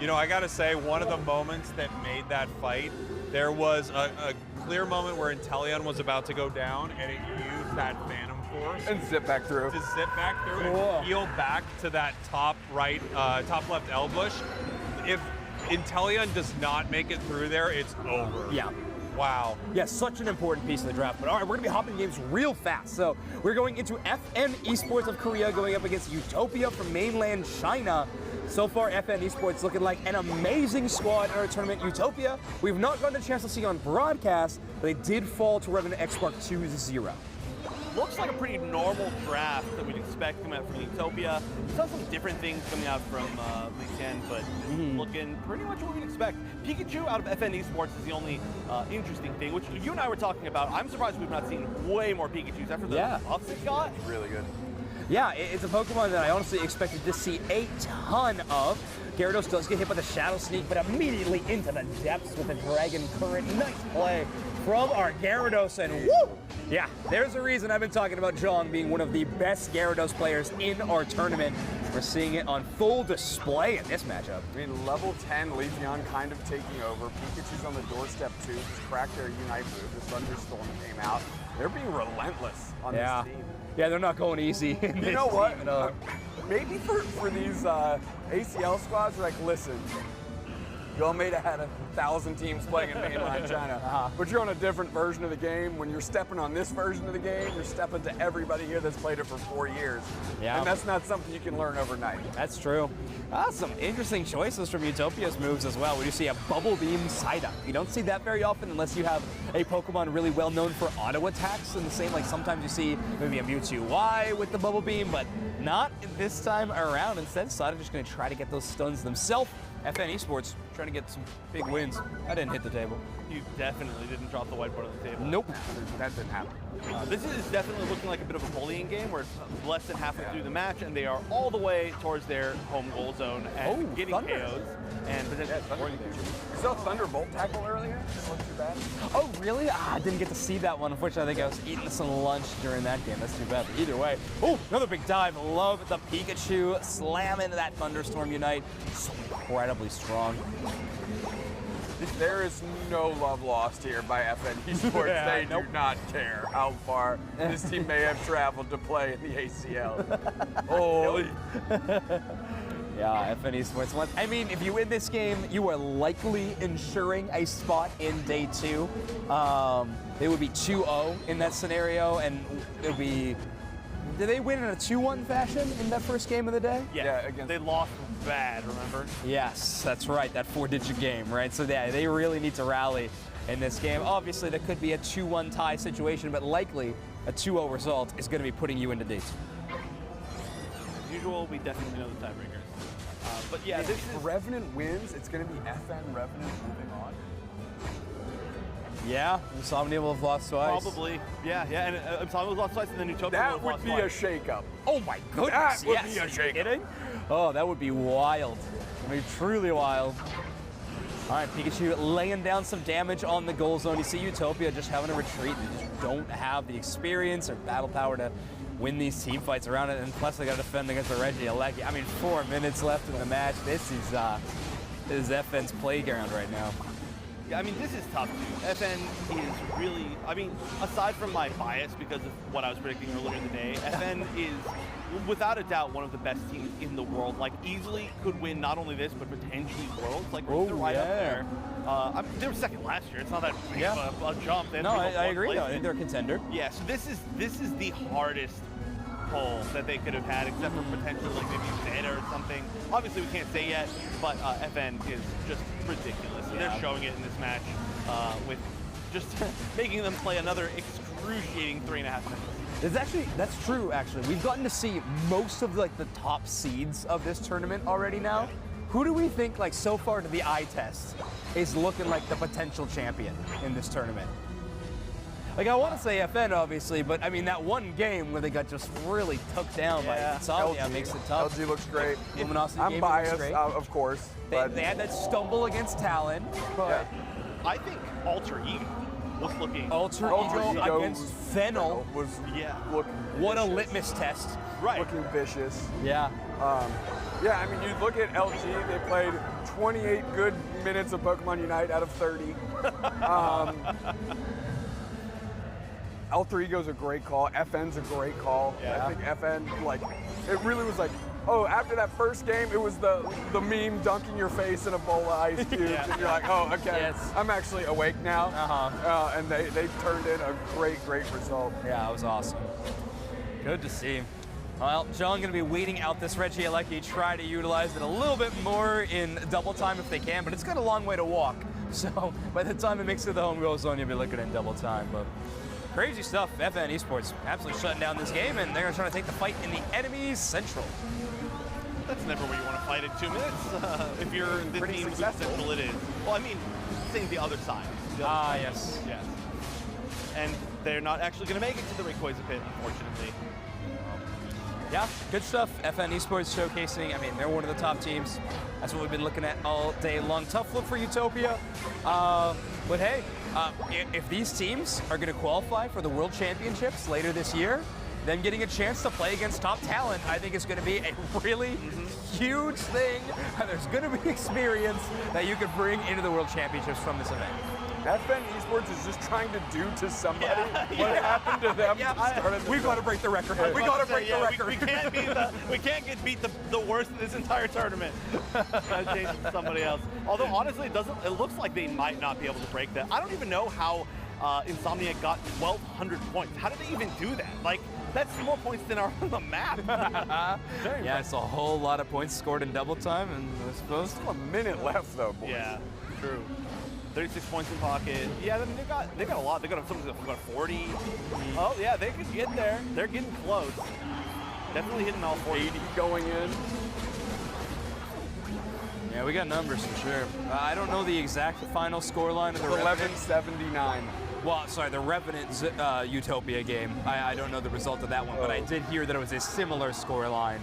You know, I gotta say, one of the moments that made that fight, there was a clear moment where Inteleon was about to go down, and it used that Phantom Force and zip back through. To zip back through Cool. and heal back to that top right, top left L bush. If Inteleon does not make it through there, it's over. Yeah. Wow. Yeah, such an important piece of the draft. But all right, we're gonna be hopping games real fast. So we're going into FN Esports of Korea going up against Utopia from mainland China. So far, FN Esports looking like an amazing squad in our tournament. Utopia, we've not gotten a chance to see on broadcast, but they did fall to Revenant X-Spark 2-0. Looks like a pretty normal draft that we'd expect coming out from Utopia. We saw some different things coming out from LAIC, but looking pretty much what we'd expect. Pikachu out of FN Esports is the only interesting thing, which you and I were talking about. I'm surprised we've not seen way more Pikachus after the buffs it got. Really good. Yeah, it's a Pokemon that I honestly expected to see a ton of. Gyarados does get hit by the Shadow Sneak, but immediately into the depths with the Dragon Current. Nice play from our Gyarados, and woo! Yeah, there's a reason I've been talking about Zhong being one of the best Gyarados players in our tournament. We're seeing it on full display in this matchup. I mean, level 10, Leafeon kind of taking over. Pikachu's on the doorstep too. Just cracked their Unite move. The Thunderstorm came out. They're being relentless on this team. Yeah, they're not going easy. You know what? Maybe for these ACL squads, like, listen, You all may have had 1,000 teams playing in mainland China, but you're on a different version of the game. When you're stepping on this version of the game, you're stepping to everybody here that's played it for 4 years. Yeah. And that's not something you can learn overnight. That's true. Some interesting choices from Utopia's moves as well. We do see a Bubble Beam side up. You don't see that very often unless you have a Pokemon really well known for auto attacks. And the same, like sometimes you see maybe a Mewtwo Y with the Bubble Beam, but not this time around. Instead, Sada just going to try to get those stuns themselves. FN Esports trying to get some big wins. I didn't hit the table. You definitely didn't drop the whiteboard on the table. Nope. That didn't happen. This is definitely looking like a bit of a bullying game where it's less than halfway through the match and they are all the way towards their home goal zone and getting KOs and potentially scoring there. You saw Thunderbolt tackle earlier? Didn't look too bad. Oh, really? I didn't get to see that one. Unfortunately, I think I was eating some lunch during that game. That's too bad. But either way, oh, another big dive. Love the Pikachu slamming that Thunderstorm Unite. So incredibly strong. There is no love lost here by FN Esports. Yeah, They do not care how far this team may have traveled to play in the ACL. Holy. Yeah, FN Esports. I mean, if you win this game, you are likely ensuring a spot in day 2. They would be 2-0 in that scenario, and it would be... Did they win in a 2-1 fashion in that first game of the day? Yeah, they lost bad, remember? Yes, that's right, that 4-digit game, right? So yeah, they really need to rally in this game. Obviously, there could be a 2-1 tie situation, but likely a 2-0 result is going to be putting you into day 2. As usual, we definitely know the tiebreakers. But yeah, this if Revenant wins, it's going to be FN Revenant moving on. Yeah, Insomnia will have lost twice. Probably, yeah, and Insomnia will have lost twice, and then Utopia That will have would lost be twice. a shakeup. Oh my goodness, That would yes. be a shakeup. Kidding? Oh, that would be wild. I mean, truly wild. All right, Pikachu laying down some damage on the goal zone. You see Utopia just having to retreat. They just don't have the experience or battle power to win these team fights around it, and plus they got to defend against the LAIC. I mean, 4 minutes left in the match. This is FN's playground right now. Yeah, I mean, this is tough too. FN is really, I mean, aside from my bias because of what I was predicting earlier in the day, FN is without a doubt one of the best teams in the world. Like, easily could win not only this, but potentially Worlds. Like, they're right up there. They were second last year. It's not that big of a jump. No, I agree, though. I think they're a contender. Yeah, so this is the hardest pull that they could have had, except for potentially like maybe Zeta or something. Obviously, we can't say yet, but FN is just ridiculous. And they're showing it in this match with just making them play another excruciating 3.5 minutes. That's true, actually. We've gotten to see most of like the top seeds of this tournament already now. Who do we think, like, so far to the eye test is looking like the potential champion in this tournament? Like, I want to say FN, obviously, but I mean, that one game where they got just really took down by Insomnia makes it tough. LG looks great. Luminosity I'm gaming biased, looks great. of course. They had that stumble against Talon, but I think Alter Ego was looking... Alter Ego against Fennel was looking what vicious. a litmus test. Right. Looking vicious. Yeah. Yeah, I mean, you look at LG, they played 28 good minutes of Pokemon Unite out of 30. Alter Ego's a great call. FN's a great call. Yeah. I think FN, like, it really was like, oh, after that first game, it was the meme dunking your face in a bowl of ice cubes, and you're like, oh, okay, I'm actually awake now. And they turned in a great result. Yeah, it was awesome. Good to see. Well, John going to be waiting out this Regieleki, try to utilize it a little bit more in double time if they can, but it's got a long way to walk. So by the time it makes it to the home goal zone, you'll be looking at double time. But crazy stuff. FN Esports absolutely shutting down this game, and they're trying to take the fight in the enemy's central. That's never where you want to fight in 2 minutes. If you're the team whose central it is. Well, I mean, saying the other side. Yes. Yes. And they're not actually going to make it to the Rayquaza pit, unfortunately. Yeah, good stuff. FN Esports showcasing, I mean, they're one of the top teams. That's what we've been looking at all day long. Tough look for Utopia. But hey, if these teams are going to qualify for the World Championships later this year, them getting a chance to play against top talent, I think is going to be a really huge thing. There's going to be experience that you could bring into the World Championships from this event. FN Esports is just trying to do to somebody what happened to them. We've got to break the record. We got to break the record. We can't get beat the worst in this entire tournament. Gotta change it to somebody else. Although honestly, it looks like they might not be able to break that. I don't even know how Insomniac got 1,200 points. How did they even do that? Like, that's more points than are on the map. Yeah, it's a whole lot of points scored in double time, and I suppose still a minute left though, boys. Yeah, true. 36 points in pocket. Yeah, I mean, they got a lot. They got something got 40. Oh yeah, they could get there. They're getting close. Definitely hitting all 40. 80 going in. Yeah, we got numbers for sure. I don't know the exact final scoreline of the 1179. Well, sorry, the Revenant Utopia game. I don't know the result of that one, but I did hear that it was a similar scoreline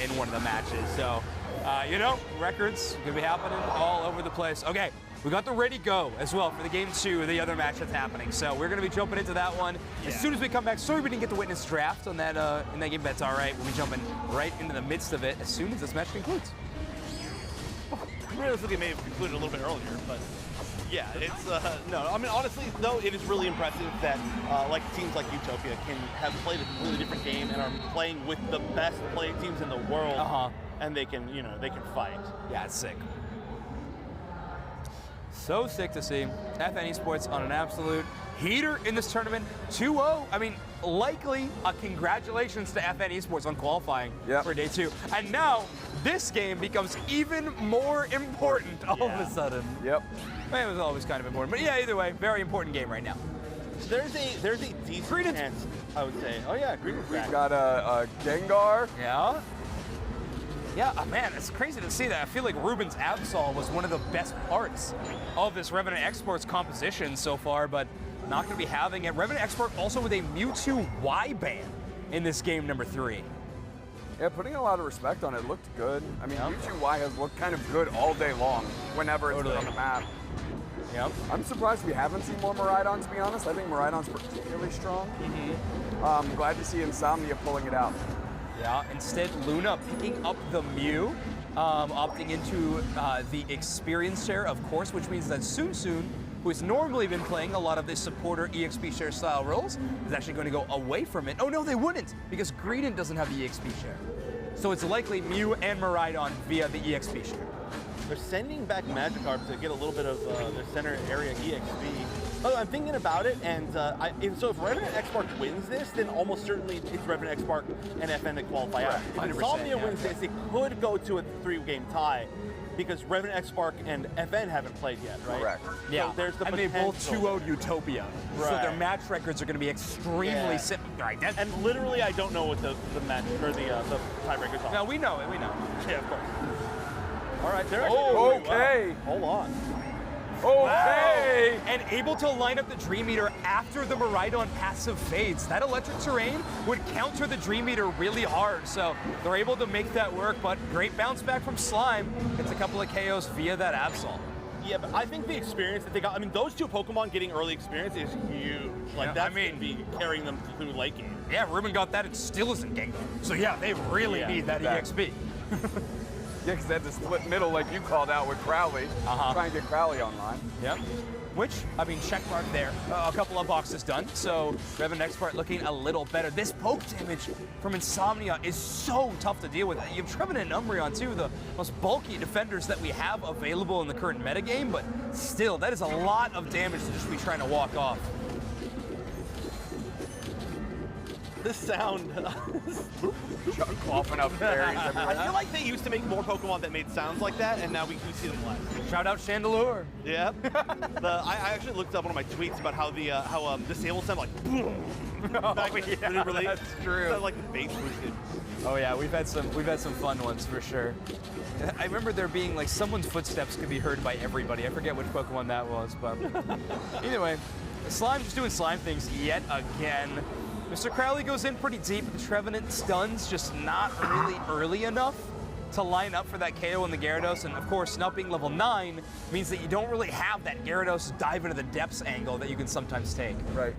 in one of the matches. So, you know, records could be happening all over the place. Okay, we got the ready go as well for the game 2 of the other match that's happening. So we're going to be jumping into that one as soon as we come back. Sorry we didn't get the witness draft on that in that game, but that's all right. We'll be jumping right into the midst of it as soon as this match concludes. Realistically, may have concluded a little bit earlier, but yeah, it's no. I mean, honestly, though, it is really impressive that like teams like Utopia can have played a completely different game and are playing with the best playing teams in the world, and they can, you know, they can fight. Yeah, it's sick. So sick to see FN Esports on an absolute heater in this tournament. 2-0. I mean, likely a congratulations to FN Esports on qualifying for day 2. And now this game becomes even more important all of a sudden. Yep. I mean, it was always kind of important, but yeah, either way, very important game right now. There's a decent chance, I would say. Oh yeah, Greedent's back. We've got a Gengar. Yeah. Yeah, man, it's crazy to see that. I feel like Ruben's Absol was one of the best parts of this Revenant Exports composition so far, but not going to be having it. Revenant Export also with a Mewtwo Y-ban in this game number 3. Yeah, putting a lot of respect on it. Looked good. I mean, Mewtwo Y has looked kind of good all day long whenever it's been on the map. Yep. I'm surprised we haven't seen more Miraidon, to be honest. I think Miraidon's particularly strong. I'm glad to see Insomnia pulling it out. Yeah, instead Luna picking up the Mew, opting into the experience share, of course, which means that Soon, who has normally been playing a lot of the supporter EXP share style roles, is actually going to go away from it. Oh no, they wouldn't, because Greedent doesn't have the EXP share. So it's likely Mew and Miraidon via the EXP share. They're sending back Magikarp to get a little bit of their center area EXP. Oh, I'm thinking about it, and so if Revenant X-Spark wins this, then almost certainly it's Revenant X-Spark and FN to qualify out. If Insomnia wins this, it could go to a 3-game tie, because Revenant X-Spark and FN haven't played yet, right? Correct. Yeah, so there's the and they both 2-0'd Utopia, so their match records are going to be extremely simple. Right, and literally, I don't know what the match or the tiebreakers are. No, we know it. We know. Yeah, of course. All right, they're okay. Hold on. Okay. Wow. And able to line up the Dream Eater after the Miraidon passive fades. That electric terrain would counter the Dream Eater really hard, so they're able to make that work, but great bounce back from Slime. Gets a couple of KOs via that Absol. Yeah, but I think the experience that they got, I mean, those two Pokemon getting early experience is huge. Like, that's going to be carrying them through late game. Yeah, Ruben got that, it still isn't Gengar. So yeah, they really need that EXP. Yeah, because they had to split middle like you called out with Crowley. Trying to get Crowley online. Yep. Which, I mean, check mark there. A couple of boxes done. So Revenant Expert looking a little better. This poke damage from Insomnia is so tough to deal with. You have Trevenant and Umbreon too, the most bulky defenders that we have available in the current metagame, but still, that is a lot of damage to just be trying to walk off. This sound. Coughing up berries everywhere. I feel like they used to make more Pokemon that made sounds like that, and now we see them less. Shout out Chandelure. Yeah. I actually looked up one of my tweets about how the Disable sound like boom. That's true. Sound like the bass boosted. Oh yeah, we've had some fun ones for sure. I remember there being like someone's footsteps could be heard by everybody. I forget which Pokemon that was, but either way, Slime just doing slime things yet again. Mr. Crowley goes in pretty deep, but the Trevenant stuns just not really early enough to line up for that KO on the Gyarados, and of course, not being level 9 means that you don't really have that Gyarados dive into the depths angle that you can sometimes take. Right.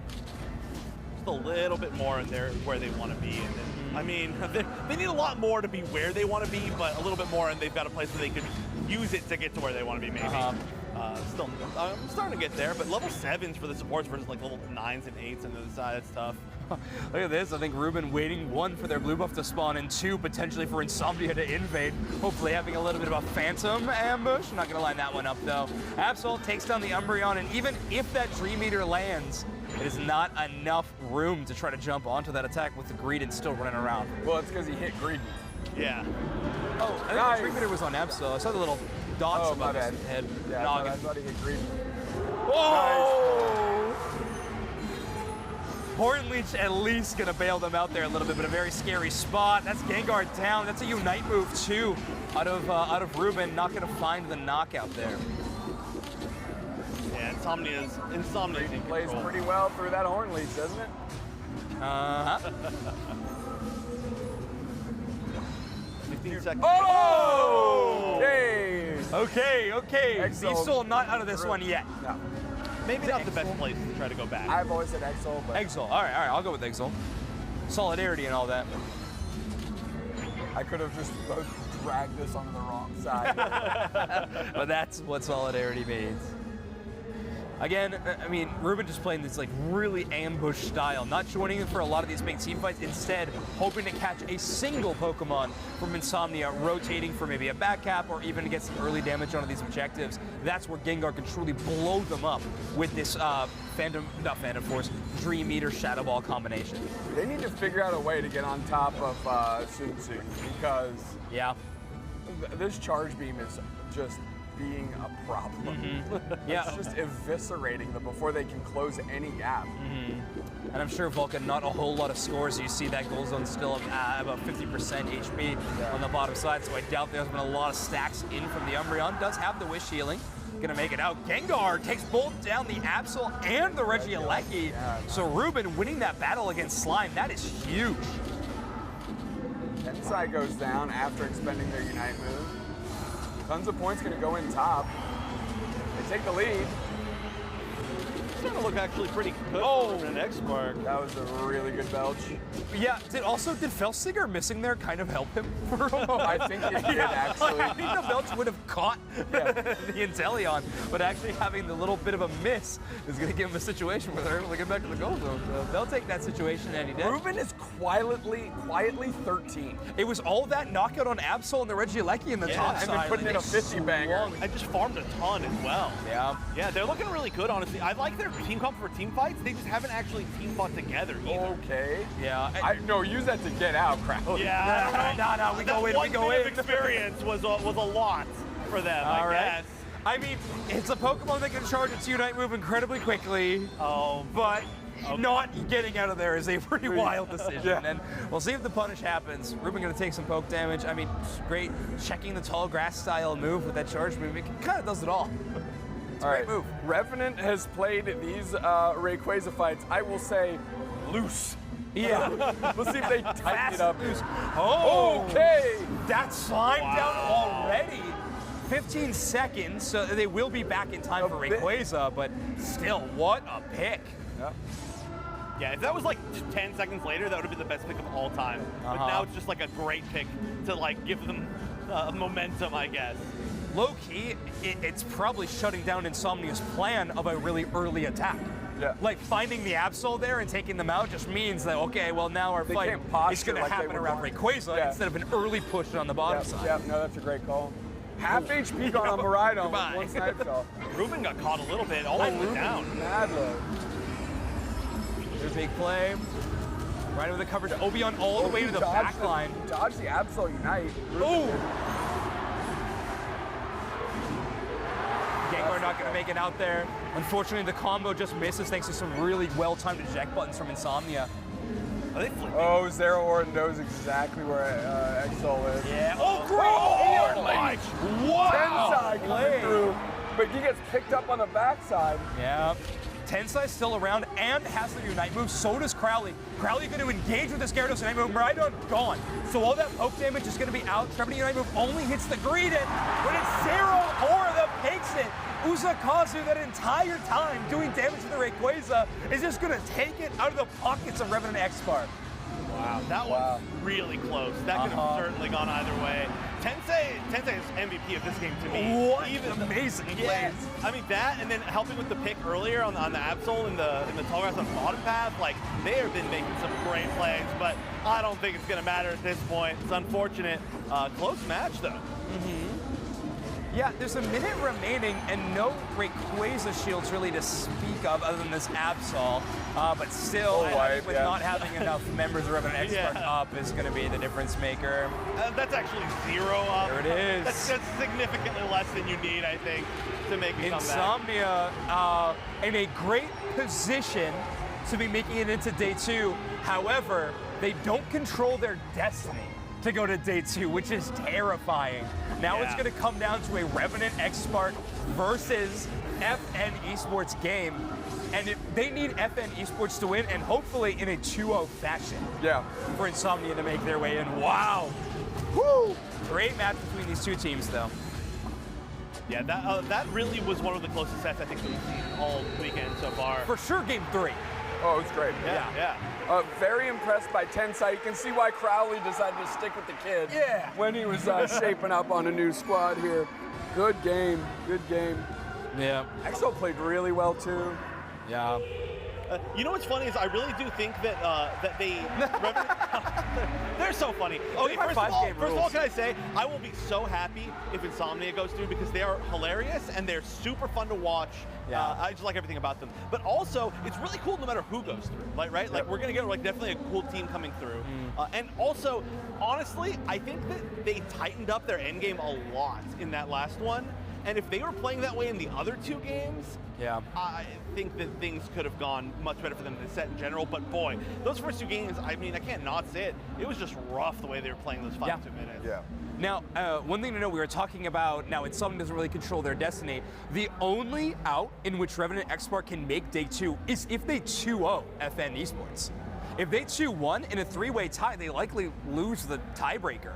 Just a little bit more in there where they want to be. And then, I mean, they need a lot more to be where they want to be, but a little bit more, and they've got a place where they could use it to get to where they want to be, maybe. Still, I'm starting to get there, but level 7s for the supports versus like level 9s and 8s on the other side, that's tough. Look at this. I think Ruben waiting, 1, for their blue buff to spawn, and 2, potentially for Insomnia to invade. Hopefully having a little bit of a phantom ambush. Not going to line that one up, though. Absol takes down the Umbreon, and even if that Dream Eater lands, it is not enough room to try to jump onto that attack with the Greedent still running around. Well, it's because he hit Greedent. Yeah. Oh, I think the Dream Eater was on Absol. I saw the little dots above his head. Yeah, I thought he hit Greedent. Oh! Hornleech at least gonna bail them out there a little bit, but a very scary spot. That's Gengar down. That's a Unite move too, out of Ruben. Not gonna find the knockout there. Yeah, Insomnia's in plays control. pretty well through that Hornleech, doesn't it? Uh-huh. 15 seconds. Oh! Okay. Okay. Exol not out of this one yet. No. Maybe not the best place to try to go back. I've always said Exol, but... Exol. All right. I'll go with Exol. Solidarity and all that. I could have just dragged this onto the wrong side. But that's what solidarity means. Again, I mean, Ruben just playing this like really ambush style, not joining in for a lot of these big team fights, instead hoping to catch a single Pokemon from Insomnia, rotating for maybe a back cap or even to get some early damage onto these objectives. That's where Gengar can truly blow them up with this Phantom Force, Dream Eater, Shadow Ball combination. They need to figure out a way to get on top of Tsutsu because this Charge Beam is just being a problem. Yeah. It's just eviscerating them before they can close any gap. And I'm sure Vulcan, not a whole lot of scores. You see that goal zone still about 50% HP on the bottom side, so I doubt there's been a lot of stacks in from the Umbreon. Does have the Wish Healing. Gonna make it out. Gengar takes both down the Absol and the Regieleki. So Ruben winning that battle against Slime, that is huge. Tensai goes down after expending their Unite move. Tons of points gonna go in top. They take the lead. It's gonna look actually pretty good for an X-Mark. That was a really good belch. Yeah, did Felsinger missing there kind of help him for a moment? I think it did, actually. I think the belch would have caught the Inteleon, but actually having the little bit of a miss is going to give him a situation where they're able to get back to the goal zone. So they'll take that situation any day. Ruben is quietly 13. It was all that knockout on Absol and the Regieleki in the top and side. then putting in a 50 banger. I just farmed a ton as well. Yeah, they're looking really good, honestly. I like their team comp for team fights. They just haven't actually team fought together either. Okay. Yeah. No, use that to get out, crowd. Yeah. No, we go in. One bit of experience was a lot for them, I guess. I mean, it's a Pokemon that can charge its Unite move incredibly quickly. But not getting out of there is a pretty wild decision. And we'll see if the punish happens. Ruben going to take some poke damage. I mean, great checking the tall grass style move with that charge move. It kind of does it all. It's a great move. Revenant has played these Rayquaza fights, I will say, loose. Yeah. Let's see if they tighten it up. Oh, okay. That's Slime down already. 15 seconds, so they will be back in time for Rayquaza, but still, what a pick. Yeah, if that was like 10 seconds later, that would have been the best pick of all time. But now it's just like a great pick to like give them momentum, I guess. Low-key, it's probably shutting down Insomnia's plan of a really early attack. Yeah. Like finding the Absol there and taking them out just means that, okay, well now our fight is going to happen around Rayquaza instead of an early push on the bottom side. Yeah, no, that's a great call. Half HP on Miraidon with one snipe shot. Ruben got caught a little bit, almost went down. Mad low. There's a big play. Right with the coverage. Obion all the way to the back line. Dodge the Absol Unite. Oh! Gengar not going to make it out there. Unfortunately, the combo just misses thanks to some really well-timed eject buttons from Insomnia. Are they flipping? Oh, Zero Ord knows exactly where Exol is. Yeah. Oh, great! Oh, my! Wow! Tensai coming through, but he gets picked up on the backside. Yeah. Tensai's still around and has the Unite move. So does Crowley. Crowley going to engage with this Gyarados Unite move. Miraidon gone. So all that poke damage is going to be out. Trevor Unite move only hits the Greedent, but it's Zero Ord that takes it. Uzakazu that entire time doing damage to the Rayquaza is just going to take it out of the pockets of Revenant X-Spark. Wow, that was really close. That could have certainly gone either way. Tensei is MVP of this game to me. What amazing plays. I mean that, and then helping with the pick earlier on the Absol in the tall grass on the bottom path. Like they have been making some great plays, but I don't think it's going to matter at this point. It's unfortunate. Close match though. Yeah, there's a minute remaining and no Rayquaza shields really to speak of other than this Absol. But still, I think with not having enough members of an expert up is going to be the difference maker. That's actually 0 up. There it is. That's significantly less than you need, I think, to make a comeback. Insomnia in a great position to be making it into day 2. However, they don't control their destiny to go to day 2, which is terrifying. Now it's going to come down to a Revenant X-Spark versus FN Esports game. And they need FN Esports to win, and hopefully in a 2-0 fashion. Yeah. For Insomnia to make their way in. Wow. Woo! Great match between these two teams, though. Yeah, that really was one of the closest sets I think that we've seen all weekend so far. For sure, game 3. Oh, it's great. Yeah. Very impressed by Tensei. You can see why Crowley decided to stick with the kid. Yeah. When he was shaping up on a new squad here. Good game. Good game. Yeah. EXO played really well too. Yeah. You know what's funny is I really do think that that they they're so funny. Okay, first of all, can I say I will be so happy if Insomnia goes through because they are hilarious and they're super fun to watch. Yeah. I just like everything about them. But also, it's really cool no matter who goes through. Like like we're gonna get like definitely a cool team coming through. And also, honestly, I think that they tightened up their end game a lot in that last one. And if they were playing that way in the other 2 games, I think that things could have gone much better for them than the set in general. But boy, those first 2 games, I mean, I can't not say it. It was just rough the way they were playing those 5 2 minutes. Yeah. Now, one thing to know, we were talking about, now Insomnia doesn't really control their destiny. The only out in which Revenant X-Spark can make day 2 is if they 2-0 FN Esports. If they 2-1 in a 3-way tie, they likely lose the tiebreaker.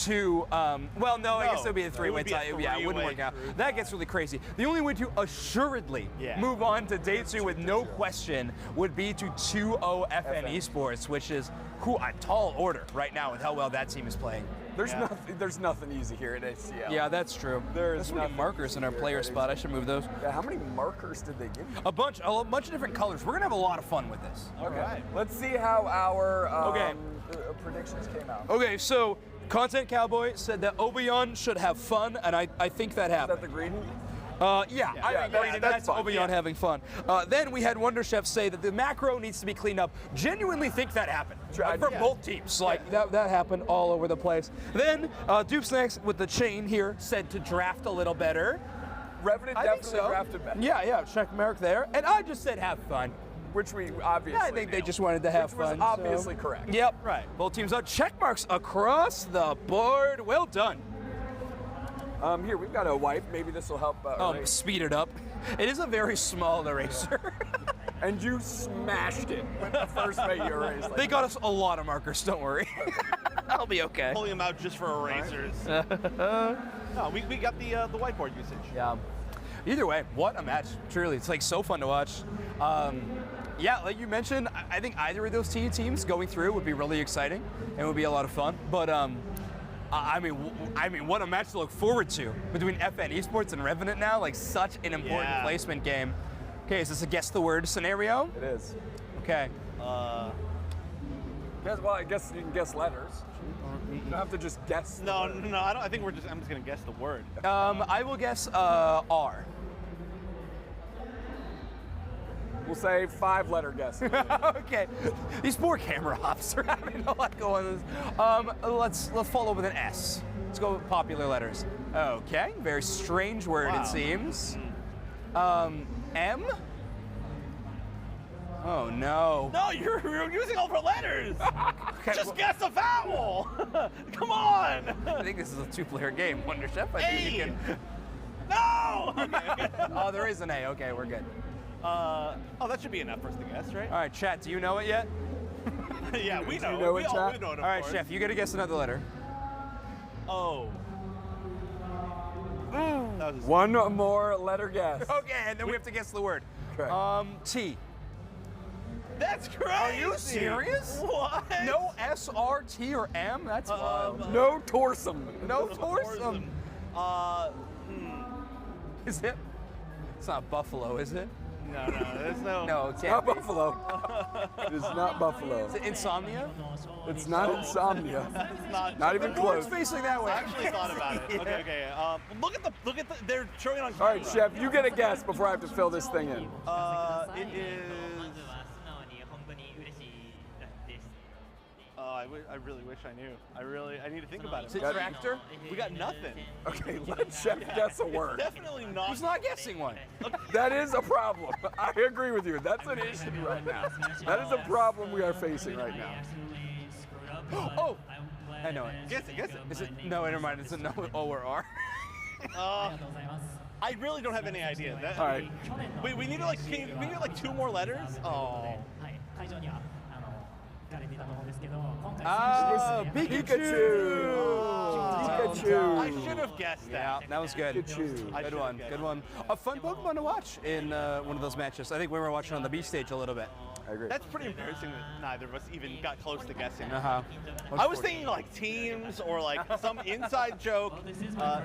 Well, no, I guess it would be a 3-way tie. Yeah, it wouldn't work out. That gets really crazy. The only way to assuredly move on to day 2 with no question would be to 2-0 FN Esports, which is a tall order right now with how well that team is playing. There's nothing easy here at ACL. Yeah, that's true. There's many markers in our player spot. I should move those. Yeah, how many markers did they give you? A bunch of different colors. We're gonna have a lot of fun with this. Okay. Let's see how our predictions came out. Okay, so Content Cowboy said that Obion should have fun, and I think that happened. Is that the green? I think that's Obion having fun. Then we had Wonder Chef say that the macro needs to be cleaned up. Genuinely think that happened for both teams. Like that happened all over the place. Then Dupe Snacks with the chain here said to draft a little better. Revenant definitely drafted better. Yeah, check mark there. And I just said have fun. Which we obviously I think they just wanted to have fun. Was obviously correct. Yep. Right. Both teams out. Check marks across the board. Well done. Here, we've got a wipe. Maybe this will help speed it up. It is a very small eraser. And you smashed it with the first way you erased. They got us a lot of markers, don't worry. I'll be okay. Pulling them out just for erasers. No, we got the whiteboard usage. Yeah. Either way, what a match. Truly, it's like so fun to watch. Yeah, like you mentioned, I think either of those teams going through would be really exciting and would be a lot of fun. But I mean, what a match to look forward to between FN Esports and Revenant now. Like such an important placement game. Okay, is this a guess the word scenario? It is. Okay. Well, I guess you can guess letters. You don't have to just guess. No, I think I'm just gonna guess the word. I will guess R. We'll say 5-letter guess. Okay. These poor camera hops are having a lot going on. Let's follow with an S. Let's go with popular letters. Okay. Very strange word, it seems. M? Oh no. No, you're using all the letters. Okay, just guess a vowel. Come on. I think this is a 2-player game, Wonder Chef. I think you can. No. Okay. Oh, there is an A. Okay, we're good. That should be enough for us to guess, right? All right, chat. Do you know it yet? Yeah, we know. You know we it, all chat? know it. All right, Chef. You got to guess another letter. O. One more letter guess. Okay, and then we have to guess the word. Okay. T. That's crazy. Are you serious? What? No SRT or M? That's wild. No Torsum. No Torsum. Is it? It's not Buffalo, is it? No, there's no. No, it It's can't not be. Buffalo. It is not Buffalo. Is it Insomnia? It's not Insomnia. It's Not even The close. board's facing that way. I actually thought about it. Yeah. Okay. Look at the. They're showing it on. All right, Chef, you get a guess before I have to fill this thing in. It is. I really wish I knew. I need to think about it. Is it tractor? We got nothing. Okay, let Chef guess a word. Definitely not. Who's not guessing one? That is a problem. I agree with you. That's an issue right now. That is a problem we are facing right now. Oh! I know it. Guess it. Is it? No, never mind. It's a no O or R. I really don't have any idea. All right. Wait, we need to we need like 2 more letters. Oh. Pikachu. Pikachu. I should have guessed that. Yeah, that was good. Pikachu. Good one. Good one. A fun Pokemon to watch in one of those matches. I think we were watching on the B stage a little bit. I agree. That's pretty embarrassing that neither of us even got close to guessing. Uh-huh. I was thinking like teams or like some inside joke.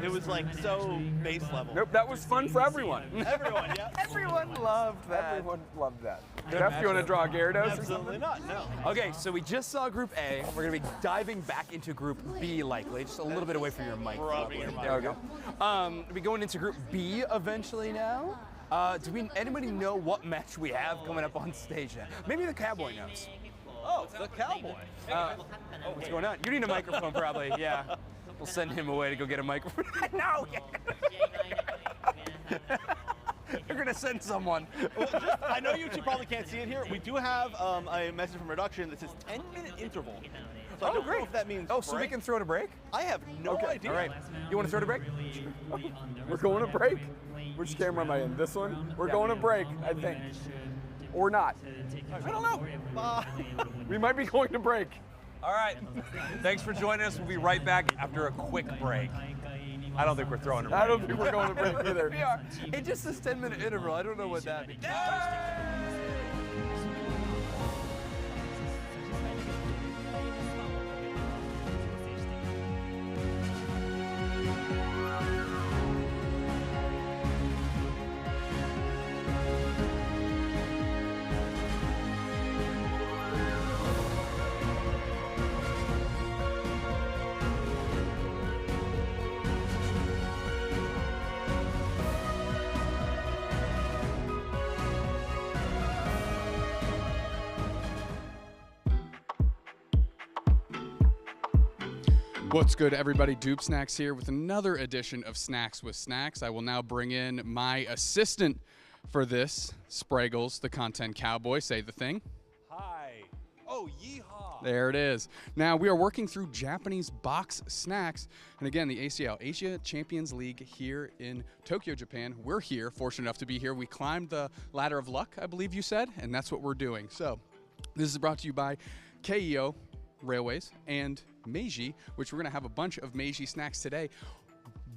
It was like so base level. Nope, that was fun for everyone. Everyone, yeah. Everyone loved that. Everyone loved that. Jeff, you want to draw Gyarados or Absolutely something? not. No. Okay, so we just saw Group A. We're going to be diving back into Group B likely. Just a little bit away from your mic. Rubbing your There we go. We'll be going into Group B eventually now. Anybody know what match we have coming up on stage now? Maybe the Cowboy knows. Oh, the cowboy. What's going on? You need a microphone probably, yeah. We'll send him away to go get a microphone. No! You're gonna send someone. I know you two probably can't see it here. We do have a message from production that says 10-minute interval. So I don't know if that means Oh, so we can throw it a break? I have no idea. All right. You want to throw it a break? We're going to break. Which camera am I in? This one? We're going to break, I think. Or not. I don't know. We might be going to break. All right. Thanks for joining us. We'll be right back after a quick break. I don't think we're throwing a break. I don't think we're going to break either. We are. It just says 10-minute interval. I don't know what that means. What's good, everybody? Dupe Snacks here with another edition of Snacks with Snacks. I will now bring in my assistant for this, Spraggles, the content cowboy. Say the thing. Hi. Oh, yeehaw. There it is. Now, we are working through Japanese box snacks. And again, the ACL, Asia Champions League here in Tokyo, Japan. We're here, fortunate enough to be here. We climbed the ladder of luck, I believe you said, and that's what we're doing. So, this is brought to you by KEO Railways and Meiji, which we're going to have a bunch of Meiji snacks today.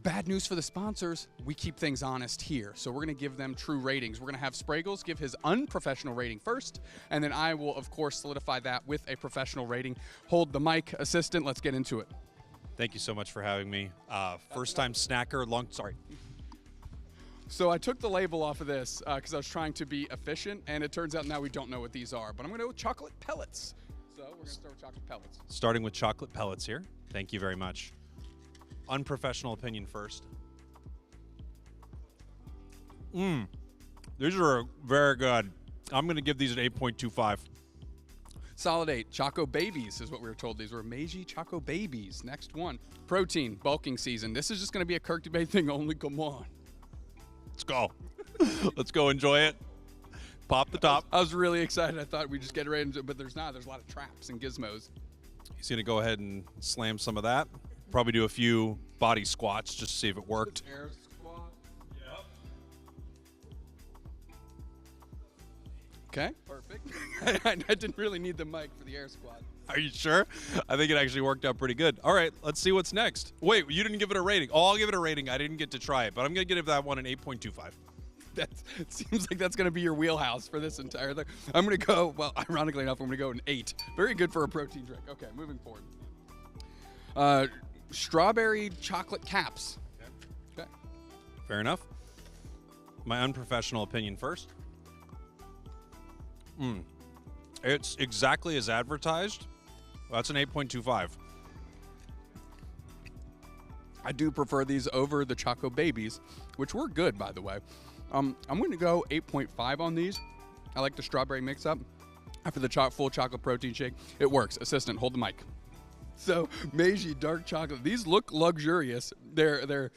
Bad news for the sponsors, we keep things honest here. So we're going to give them true ratings. We're going to have Spraggles give his unprofessional rating first, and then I will, of course, solidify that with a professional rating. Hold the mic, assistant. Let's get into it. Thank you so much for having me. First-time snacker, sorry. So I took the label off of this because I was trying to be efficient, and it turns out now we don't know what these are. But I'm going to go with chocolate pellets. So we're going to start with chocolate pellets. Starting with chocolate pellets here. Thank you very much. Unprofessional opinion first. These are very good. I'm going to give these an 8.25. Solid 8. Choco Babies is what we were told. These were Meiji Choco Babies. Next one. Protein, bulking season. This is just going to be a Kirk debate thing only. Come on. Let's go. Let's go enjoy it. Pop the top. I was really excited. I thought we'd just get right into it, but there's not. There's a lot of traps and gizmos. He's going to go ahead and slam some of that. Probably do a few body squats just to see if it worked. Air squat. Yep. Okay. Perfect. I didn't really need the mic for the air squat. Are you sure? I think it actually worked out pretty good. All right, let's see what's next. Wait, you didn't give it a rating. Oh, I'll give it a rating. I didn't get to try it, but I'm going to give that one an 8.25. That seems like that's going to be your wheelhouse for this entire thing. I'm going to go, well, ironically enough, I'm going to go an 8. Very good for a protein drink. Okay, moving forward. Strawberry chocolate caps. Okay. Fair enough. My unprofessional opinion first. It's exactly as advertised. That's an 8.25. I do prefer these over the Choco Babies, which were good, by the way. I'm going to go 8.5 on these. I like the strawberry mix-up. After the full chocolate protein shake, it works. Assistant, hold the mic. So, Meiji dark chocolate. These look luxurious. They're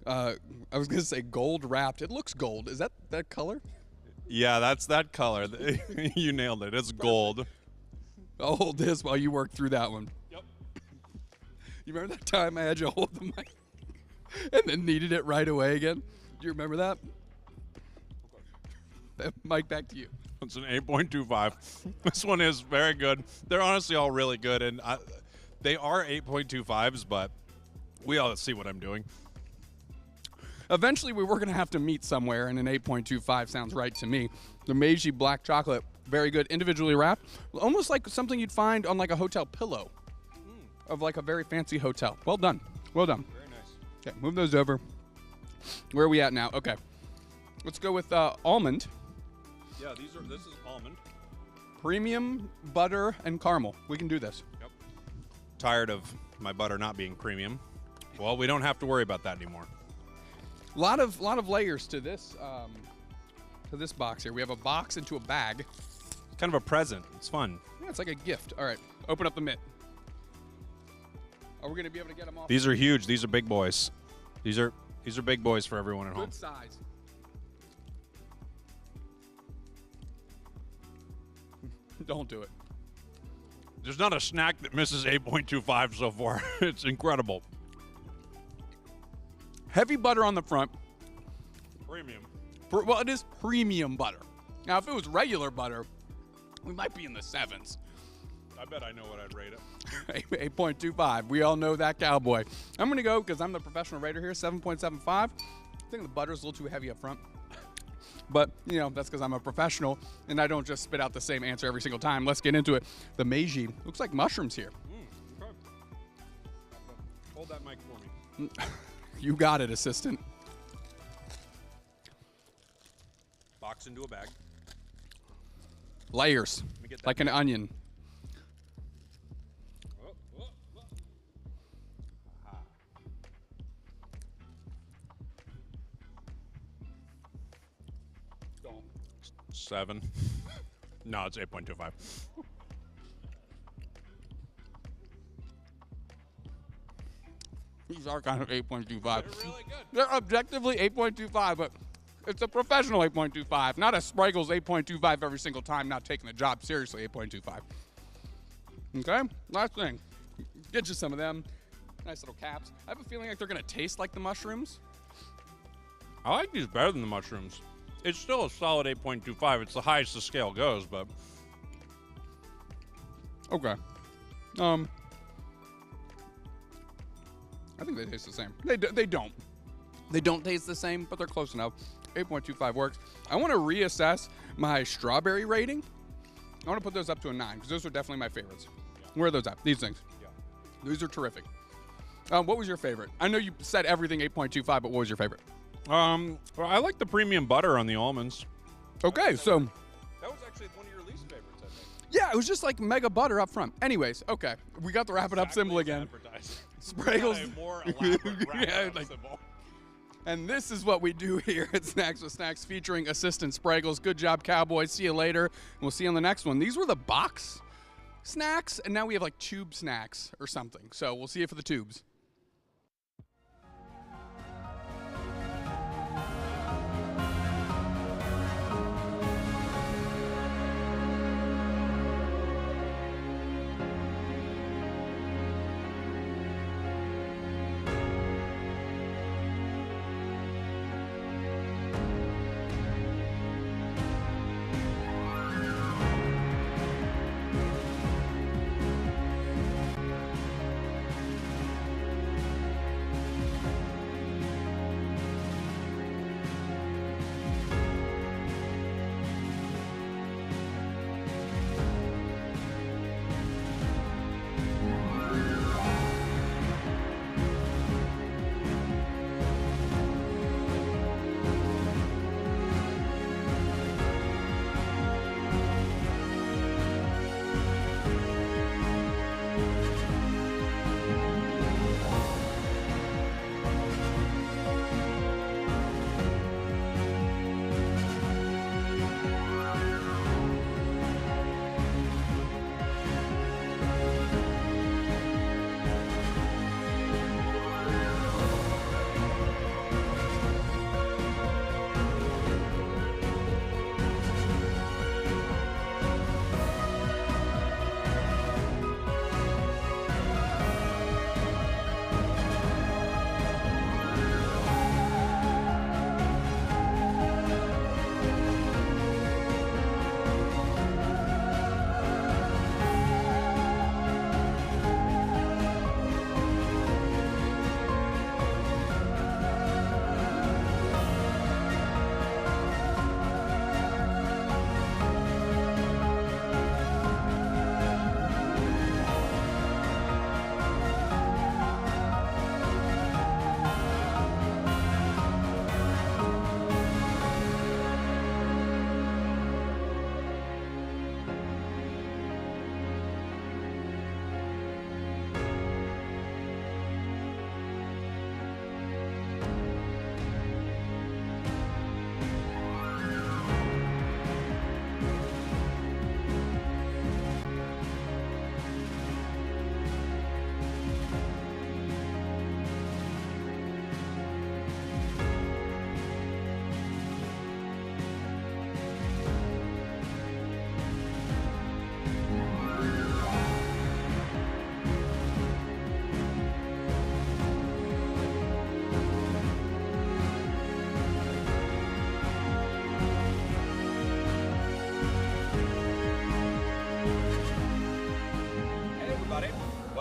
I was going to say gold wrapped. It looks gold. Is that color? Yeah, that's that color. You nailed it. It's gold. I'll hold this while you work through that one. Yep. You remember that time I had you hold the mic and then needed it right away again? Do you remember that? Mike, back to you. It's an 8.25. This one is very good. They're honestly all really good, and they are 8.25s, but we all see what I'm doing. Eventually, we were going to have to meet somewhere, and an 8.25 sounds right to me. The Meiji black chocolate, very good, individually wrapped, almost like something you'd find on like a hotel pillow of like a very fancy hotel. Well done. Well done. Very nice. Okay, move those over. Where are we at now? Okay. Let's go with almond. Yeah, this is almond. Premium, butter, and caramel. We can do this. Yep. Tired of my butter not being premium. Well, we don't have to worry about that anymore. A lot of layers to this box here. We have a box into a bag. Kind of a present. It's fun. Yeah, it's like a gift. All right, open up the mitt. Are we gonna be able to get them off? These are huge. These are big boys. These are big boys for everyone at home. Good size. Don't do it. There's not a snack that misses 8.25 so far. It's incredible. Heavy butter on the front. Premium. Well, it is premium butter. Now, if it was regular butter, we might be in the 7s. I bet I know what I'd rate it. 8.25. We all know that cowboy. I'm going to go, because I'm the professional rater here, 7.75. I think the butter's a little too heavy up front. But, you know, that's because I'm a professional, and I don't just spit out the same answer every single time. Let's get into it. The Meiji. Looks like mushrooms here. Okay. Hold that mic for me. You got it, assistant. Box into a bag. Layers, like an onion. Oh. 7. No, it's 8.25. These are kind of 8.25. They're really good. They're objectively 8.25, but it's a professional 8.25, not a Spraggles 8.25 every single time, not taking the job seriously 8.25. Okay, last thing. Get you some of them. Nice little caps. I have a feeling like they're going to taste like the mushrooms. I like these better than the mushrooms. It's still a solid 8.25. It's the highest the scale goes, but... Okay. I think they taste the same. They don't. They don't taste the same, but they're close enough. 8.25 works. I want to reassess my strawberry rating. I want to put those up to a 9 because those are definitely my favorites. Yeah. Where are those at? These things. Yeah. These are terrific. What was your favorite? I know you said everything 8.25, but what was your favorite? Well, I like the premium butter on the almonds. Okay, so... That was actually one of your least favorites, I think. Yeah, it was just like mega butter up front. Anyways, okay. We got the wrap it up symbol again. Spraggles. More elaborate wrap it up symbol. And this is what we do here at Snacks with Snacks featuring assistant Spraggles. Good job, Cowboys. See you later. And we'll see you on the next one. These were the box snacks, and now we have like tube snacks or something. So we'll see you for the tubes.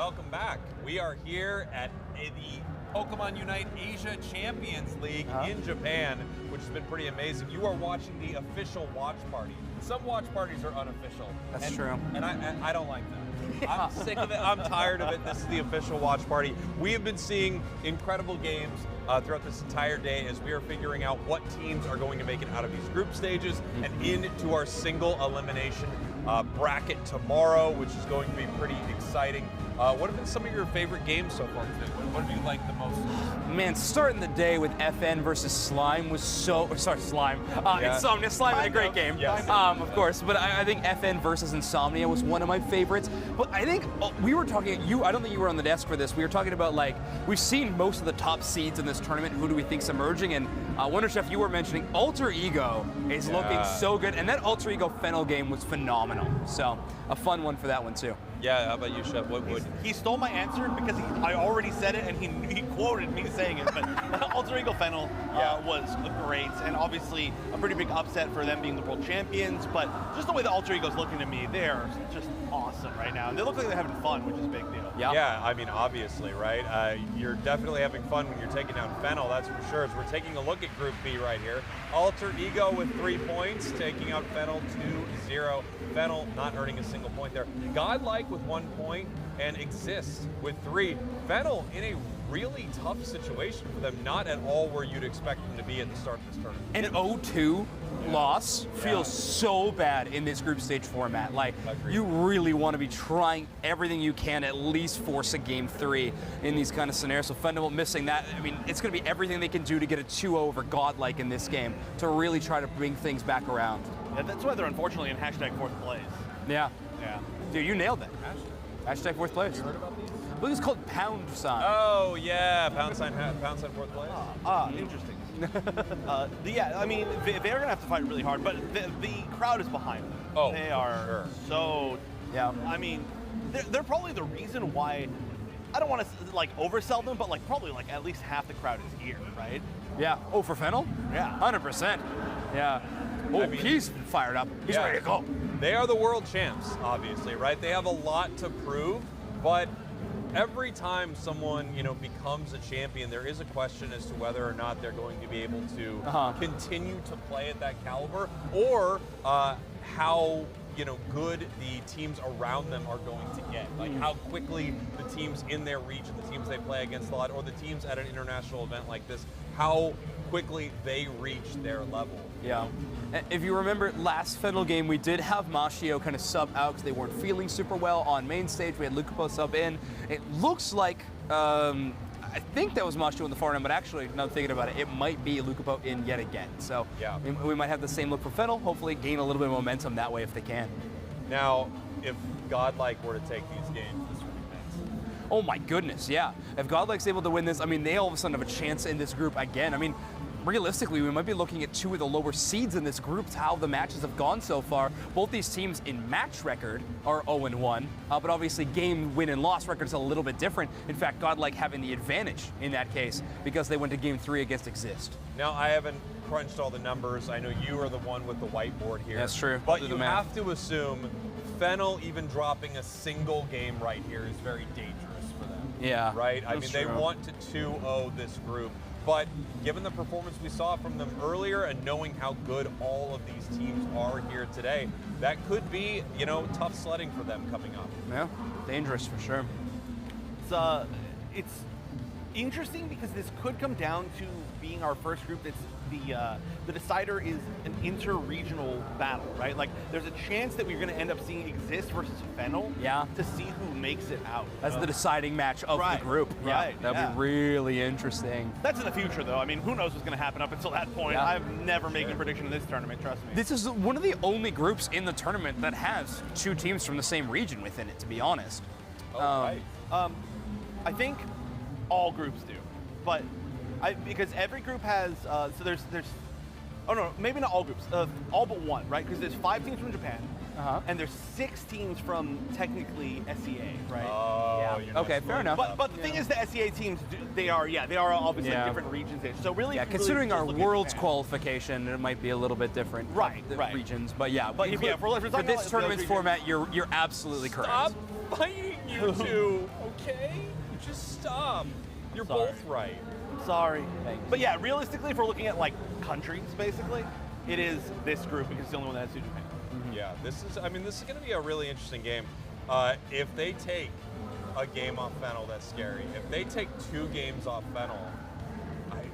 welcome back. We are here at the Pokemon Unite Asia Champions League in Japan, which has been pretty amazing. You are watching the official watch party. Some watch parties are unofficial. That's true. And I don't like that. I'm sick of it. I'm tired of it. This is the official watch party. We have been seeing incredible games throughout this entire day as we are figuring out what teams are going to make it out of these group stages and into our single elimination bracket tomorrow, which is going to be pretty exciting. What have been some of your favorite games so far today? What have you liked the most? Man, starting the day with FN versus Slime was Slime. Insomnia. Slime had a great game. Yes. Of course. But I think FN versus Insomnia was one of my favorites. But I think we were talking, I don't think you were on the desk for this. We were talking about, like, we've seen most of the top seeds in this tournament. Who do we think's emerging? And Wonder Chef, you were mentioning Alter Ego is looking so good. And that Alter Ego Fennel game was phenomenal. So a fun one for that one, too. Yeah, how about you, Chef? What would he stole my answer because I already said it and he quoted me saying it. But Alter Ego Fennel was great, and obviously a pretty big upset for them being the world champions. But just the way the Alter Ego's looking to me, they're just awesome right now. And they look like they're having fun, which is a big deal. Yeah, I mean, obviously, right? You're definitely having fun when you're taking down Fennel, that's for sure. As we're taking a look at Group B right here. Alter Ego with 3 points, taking out Fennel 2-0. Fennel not earning a single point there. Godlike with 1 point and Exist with 3. Fennel in a really tough situation for them, not at all where you'd expect them to be at the start of this tournament. An 0-2 loss feels so bad in this group stage format. Like, you really want to be trying everything you can, at least force a game 3 in these kind of scenarios. So Fennel missing that, I mean, it's going to be everything they can do to get a 2-0 over Godlike in this game to really try to bring things back around. Yeah, that's why they're unfortunately in #4th place. Yeah. Yeah. Dude, you nailed it. Hashtag 4th place. You heard about these? I believe it's called pound sign. Oh yeah, pound sign 4th place. Interesting. Yeah, I mean, they're gonna have to fight really hard, but the crowd is behind them. Oh, they are so. Yeah. I mean, they're probably the reason why. I don't want to like oversell them, but like probably like at least half the crowd is here, right? Yeah. Oh, for Fennel? Yeah. 100%. Yeah. Oh, I mean, he's fired up. He's ready to go. They are the world champs, obviously, right? They have a lot to prove, but every time someone, becomes a champion, there is a question as to whether or not they're going to be able to continue to play at that caliber, or how good the teams around them are going to get. Like how quickly the teams in their region, the teams they play against a lot, or the teams at an international event like this, how quickly they reach their level. Yeah. If you remember last Fennel game, we did have Mashio kind of sub out because they weren't feeling super well on main stage. We had Lukupo sub in. It looks like, I think that was Mashio in the far end, but actually, now thinking about it, it might be Lukupo in yet again. So yeah, we might have the same look for Fennel, hopefully gain a little bit of momentum that way if they can. Now, if Godlike were to take these games, this would be next. Oh my goodness, yeah. If Godlike's able to win this, I mean, they all of a sudden have a chance in this group again. I mean, realistically, we might be looking at 2 of the lower seeds in this group, how the matches have gone so far. Both these teams in match record are 0-1, but obviously game win and loss record is a little bit different. In fact, Godlike having the advantage in that case because they went to game 3 against Exist. Now, I haven't crunched all the numbers. I know you are the one with the whiteboard here. That's true. But you have to assume Fennel even dropping a single game right here is very dangerous for them. Yeah. Right? I mean, that's they true. want to 2-0 this group. But given the performance we saw from them earlier and knowing how good all of these teams are here today, that could be, tough sledding for them coming up. Yeah, dangerous for sure. It's interesting because this could come down to being our first group that's the decider is an inter-regional battle, right? Like there's a chance that we're going to end up seeing Exist versus Fennel to see who makes it out. That's the deciding match of the group. Right. Yeah, that'd be really interesting. That's in the future, though. I mean, who knows what's going to happen up until that point. I've never made a prediction in this tournament, trust me. This is one of the only groups in the tournament that has 2 teams from the same region within it, to be honest. I think all groups do, but because every group has maybe not all groups, all but one, right? Because there's 5 teams from Japan, and there's 6 teams from technically SEA, right? Oh, yeah. Okay, fair enough. But the thing is, the SEA teams, they are obviously different regions. So really, considering our world's Japan. qualification, it might be a little bit different. The regions, but yeah. But if we're for talking this about tournament's those format, you're absolutely correct. Stop fighting, you two, okay? Just stop. You're both right. I'm sorry. But yeah, realistically, if we're looking at like countries, basically, it is this group because it's the only one that has 2 Japan. Yeah, this is going to be a really interesting game. If they take a game off Fennel, that's scary. If they take 2 games off Fennel,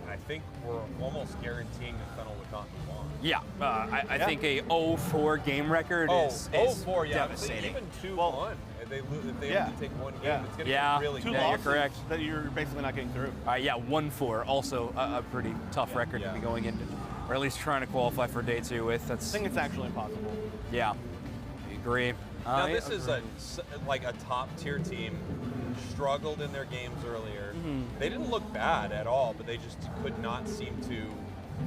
I think we're almost guaranteeing that Fennel would not move on. Yeah, I think a 0-4 game record is 0-4, yeah. devastating. Even 2-1, if they only take one game, it's going to be really 2 bad. losses you're correct. that you're basically not getting through. 1-4, also a pretty tough record to be going into, or at least trying to qualify for day 2 with. I think it's actually impossible. Yeah, I agree. Now this is a top tier team. Struggled in their games earlier. They didn't look bad at all, but they just could not seem to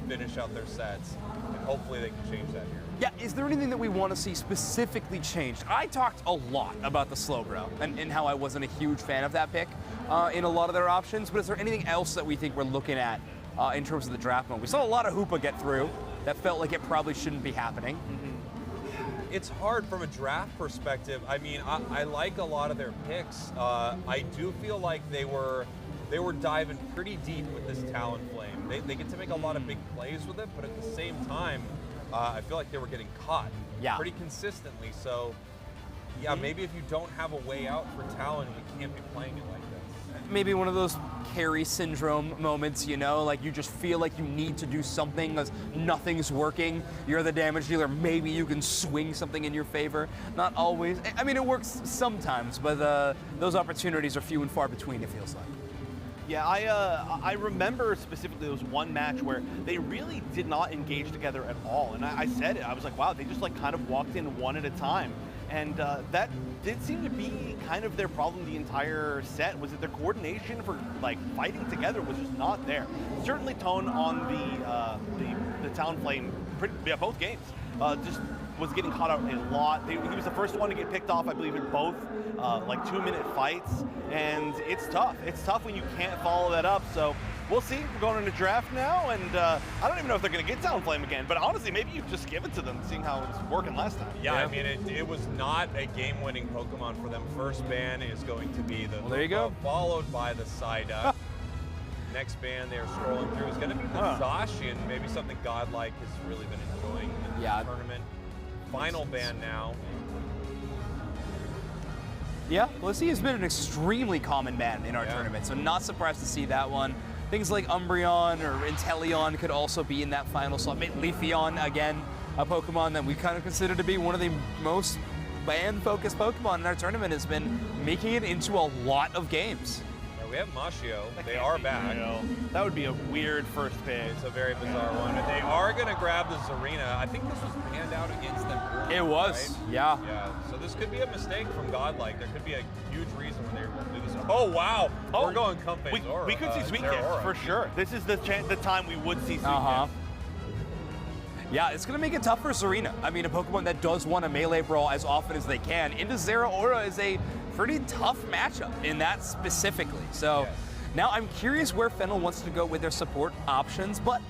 finish out their sets. And hopefully they can change that here. Yeah, is there anything that we want to see specifically changed? I talked a lot about the Slowbro and how I wasn't a huge fan of that pick in a lot of their options, but is there anything else that we think we're looking at in terms of the draft mode? We saw a lot of Hoopa get through. That felt like it probably shouldn't be happening. It's hard from a draft perspective. I mean, I like a lot of their picks. I do feel like they were diving pretty deep with this Talonflame. They get to make a lot of big plays with it, but at the same time, I feel like they were getting caught pretty consistently. So, yeah, maybe if you don't have a way out for Talon, you can't be playing it like this. Maybe one of those carry syndrome moments, you know, like you just feel like you need to do something because nothing's working. You're the damage dealer. Maybe you can swing something in your favor. Not always. I mean, it works sometimes, but those opportunities are few and far between, it feels like. Yeah, I remember specifically there was one match where they really did not engage together at all. And I said it, I was like, wow, they just like kind of walked in one at a time. And that did seem to be kind of their problem the entire set, was that their coordination for like fighting together was just not there. Certainly Tone on the Talonflame, both games, just was getting caught out a lot. He was the first one to get picked off, I believe, in both like 2-minute fights, and it's tough. It's tough when you can't follow that up. So we'll see. We're going into draft now, and I don't even know if they're going to get Talonflame again. But honestly, maybe you just give it to them, seeing how it was working last time. Yeah, I mean, it was not a game-winning Pokemon for them. First ban is going to be the there you go. Followed by the Psyduck. Next ban they're scrolling through is going to be the Zacian, maybe something godlike has really been enjoying in the tournament. Final ban now. Yeah, Blissey has been an extremely common ban in our tournament, so not surprised to see that one. Things like Umbreon or Inteleon could also be in that final slot. Leafeon, again, a Pokemon that we kind of consider to be one of the most ban-focused Pokemon in our tournament, has been making it into a lot of games. Yeah, we have Mashio. They are back. That would be a weird first pick. It's a very bizarre one. And they are going to grab the Zarina. I think this was panned out against them earlier, It was, right? yeah. Yeah, so this could be a mistake from Godlike. There could be a huge reason when they will do this. Oh, wow. We're going Comfey Zora. We could see Sweet Kick, for sure. This is the time we would see Sweet Kick. Yeah, it's going to make it tough for Zarina. I mean, a Pokemon that does want a melee brawl as often as they can. Into Zeraora is a pretty tough matchup in that specifically. So now I'm curious where Fennel wants to go with their support options, but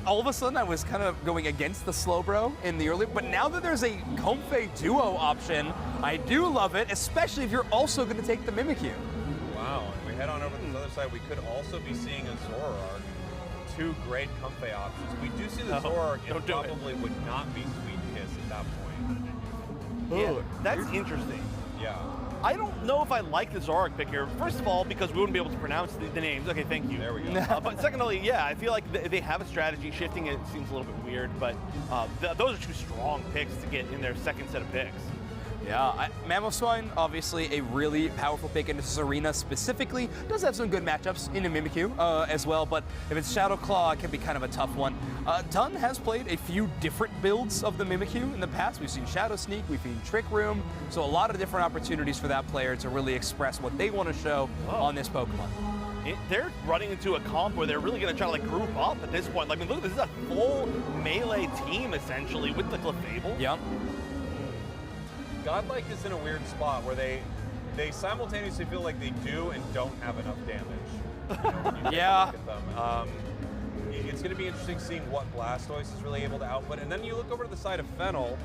all of a sudden I was kind of going against the Slowbro in the early, but now that there's a Comfey duo option, I do love it, especially if you're also going to take the Mimikyu. Wow, and we head on over to this other side, we could also be seeing a Zoroark. Two great Comfey options. We do see the Zoroark, it probably would not be Sweet Kiss at that point. Yeah, that's interesting. Yeah. I don't know if I like the Zoroark pick here. First of all, because we wouldn't be able to pronounce the names. Okay, thank you. There we go. But secondly, yeah, I feel like they have a strategy. Shifting it seems a little bit weird, but those are two strong picks to get in their second set of picks. Yeah, Mamoswine, obviously a really powerful pick into Zarina specifically. Does have some good matchups into Mimikyu as well, but if it's Shadow Claw, it can be kind of a tough one. Dunn has played a few different builds of the Mimikyu in the past. We've seen Shadow Sneak, we've seen Trick Room, so a lot of different opportunities for that player to really express what they want to show on this Pokemon. They're running into a comp where they're really going to try to like group up at this point. Like, I mean, look, this is a full melee team essentially with the Clefable. Yep. Godlike is in a weird spot where they simultaneously feel like they do and don't have enough damage. When you take a look at them. It's going to be interesting seeing what Blastoise is really able to output. And then you look over to the side of Fennel,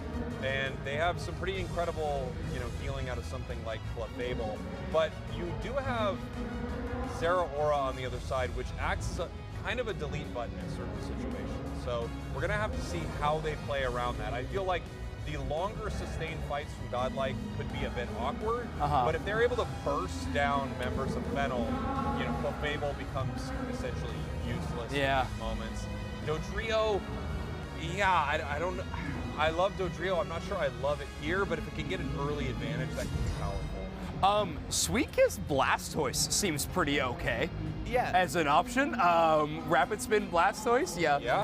and they have some pretty incredible, healing out of something like Clefable. But you do have Zeraora on the other side, which acts as a kind of a delete button in certain situations. So we're going to have to see how they play around that. I feel like the longer sustained fights from Godlike could be a bit awkward, but if they're able to burst down members of Fennel, Clefable becomes essentially useless in these moments. Dodrio, I don't know. I love Dodrio. I'm not sure I love it here, but if it can get an early advantage, that could be powerful. Sweet Kiss Blastoise seems pretty okay. Yeah. As an option. Rapid Spin Blastoise,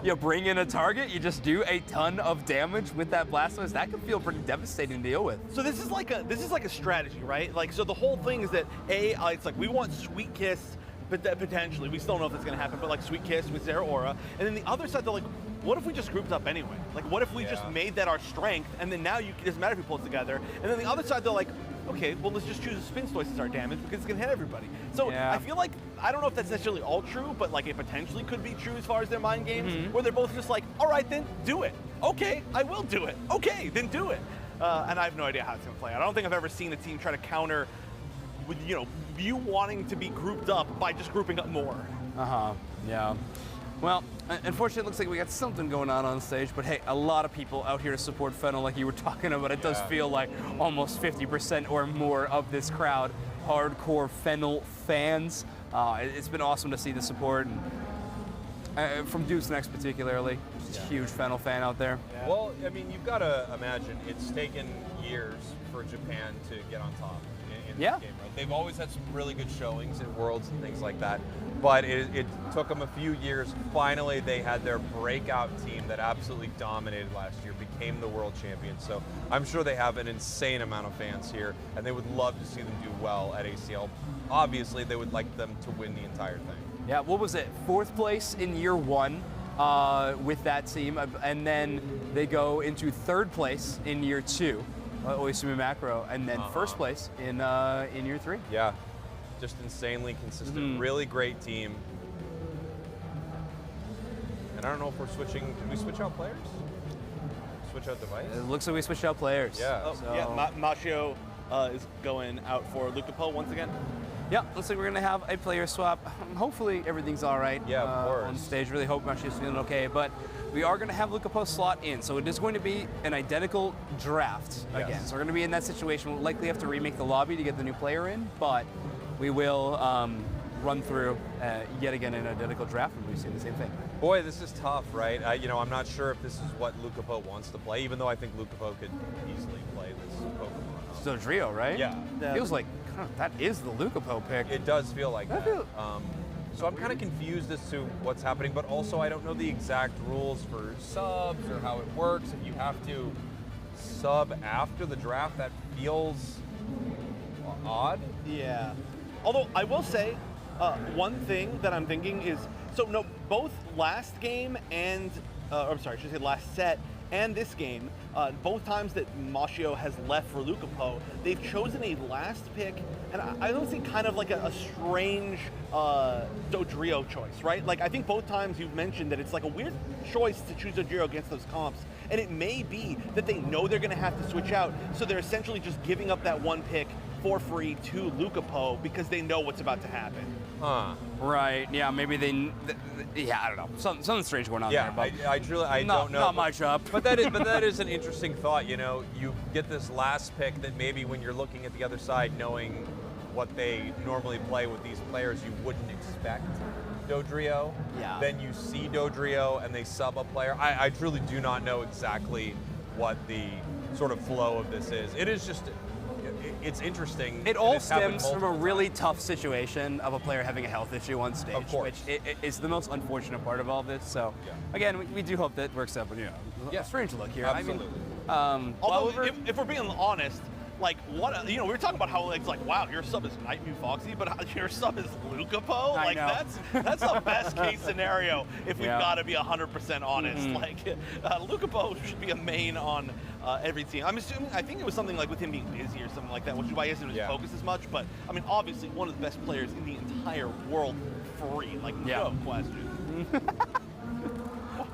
you bring in a target, you just do a ton of damage with that Blastoise. That could feel pretty devastating to deal with. So this is like a strategy, right? Like, so the whole thing is that it's like we want Sweet Kiss, but potentially we still don't know if that's going to happen, but like Sweet Kiss with Zeraora, and then the other side they're like, what if we just grouped up anyway? Like, what if we just made that our strength, and then now it doesn't matter if we pull it together. And then the other side they're like, okay, well, let's just choose a Spinstoise as our damage because it's going to hit everybody. So I feel like, I don't know if that's necessarily all true, but like it potentially could be true as far as their mind games, where they're both just like, all right, then do it. Okay, I will do it. Okay, then do it. And I have no idea how it's going to play out. I don't think I've ever seen a team try to counter with, you wanting to be grouped up by just grouping up more. Yeah. Well, unfortunately, it looks like we got something going on stage, but hey, a lot of people out here to support Fennel like you were talking about. It does feel like almost 50% or more of this crowd, hardcore Fennel fans. It's been awesome to see the support, and from Deuce Next particularly, just a huge Fennel fan out there. Well, I mean, you've got to imagine it's taken years for Japan to get on top in this game, right? They've always had some really good showings at Worlds and things like that, but it took them a few years. Finally, they had their breakout team that absolutely dominated last year, became the world champions. So I'm sure they have an insane amount of fans here, and they would love to see them do well at ACL. Obviously, they would like them to win the entire thing. Yeah, what was it? 4th place in year 1 with that team, and then they go into 3rd place in year 2. Oisumi Macro, and then 1st place in year 3. Yeah, just insanely consistent. Really great team. And I don't know if we're switching. Did we switch out players? Switch out device? It looks like we switched out players. Yeah. Machio is going out for Lucapo once again. Yeah, looks like we're gonna have a player swap. Hopefully everything's all right. Yeah, of course. On stage. Really hope Machio's feeling okay, but we are going to have Lucapo slot in, so it is going to be an identical draft again. So we're going to be in that situation. We'll likely have to remake the lobby to get the new player in, but we will run through yet again an identical draft, and we've seen the same thing. Boy, this is tough, right? I'm not sure if this is what Lucapo wants to play, even though I think Lucapo could easily play this Pokemon. So Drio, right? Yeah. Feels like that is the Lucapo pick. It does feel like that. So I'm kind of confused as to what's happening, but also I don't know the exact rules for subs or how it works. If you have to sub after the draft, that feels odd. Yeah. Although I will say, one thing that I'm thinking is, both last game and, last set and this game, both times that Machio has left for Lucapo, they've chosen a last pick, and I don't see kind of like a strange Dodrio choice, right? Like, I think both times you've mentioned that it's like a weird choice to choose Dodrio against those comps, and it may be that they know they're going to have to switch out, so they're essentially just giving up that one pick for free to Lucapo because they know what's about to happen. Right. Yeah. Maybe I don't know. Something strange going on there. But I don't know. Not my job. But that is an interesting thought. You get this last pick that maybe when you're looking at the other side, knowing what they normally play with these players, you wouldn't expect Dodrio. Yeah. Then you see Dodrio and they sub a player. I truly do not know exactly what the sort of flow of this is. It is just. It's interesting. It all stems from a really tough situation of a player having a health issue on stage, which is the most unfortunate part of all this. So, again, we do hope that works out. But strange look here. Absolutely. Although, if we're being honest, like what you know, we were talking about how it's like, wow, your sub is Night Mew Foxy, but your sub is Lucapo. I Like know. that's the best case scenario if we've Yeah. got to be 100% honest. Mhm. Like Lucapo should be a main on every team. I'm assuming, I think it was something like with him being busy or something like that, which is why he doesn't focus as much. But I mean, obviously one of the best players in the entire world, free, like no question.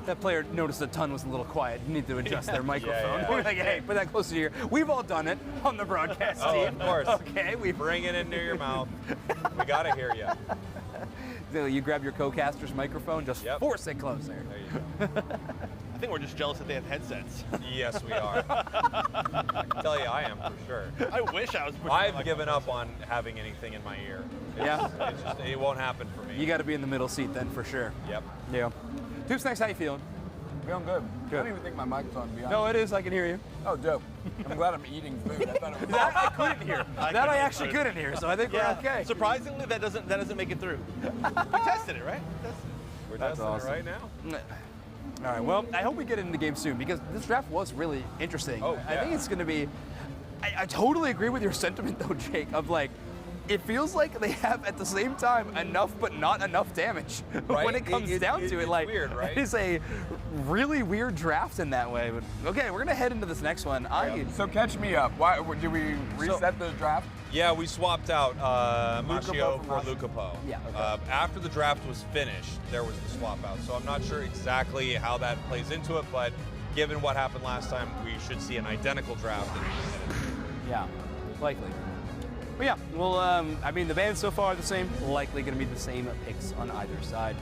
That player noticed the ton was a little quiet. You need to adjust their microphone. yeah. We're like, hey, put that closer to your. We've all done it on the broadcast Oh, team. of course. Okay, we Bring it into your mouth. We gotta hear you. So you grab your co-caster's microphone, just force it closer. There you go. I think we're just jealous that they have headsets. Yes, we are. I can tell you, I am for sure. I wish I was. I've given up on having anything in my ear. It won't happen for me. You got to be in the middle seat then, for sure. Yep. Yeah. Tube Snacks, how you feeling? Feeling good. Good. I don't even think my mic's on, to be honest. No, it is. I can hear you. Oh, dope. I'm glad I'm eating food. I thought it was That I couldn't hear. That I actually couldn't. couldn't hear, so I think Yeah, we're okay. Surprisingly, that doesn't make it through. We tested it, right? We're That's testing awesome. it right now. All right, well, I hope we get into the game soon because this draft was really interesting. Oh, I think it's going to be. I totally agree with your sentiment, though, Jake, of like, it feels like they have at the same time enough but not enough damage Right? when it comes down to it. It's Like, weird, right? it is a really weird draft in that way. But okay, we're going to head into this next one. So catch me up. Why did we reset the draft? Yeah, we swapped out Machio from for Mach- Lucapo. Yeah. After the draft was finished, there was the swap out. So I'm not sure exactly how that plays into it, but given what happened last time, we should see an identical draft. Yeah, likely. But yeah, well, I mean, the bands so far are the same. Likely going to be the same picks on either side.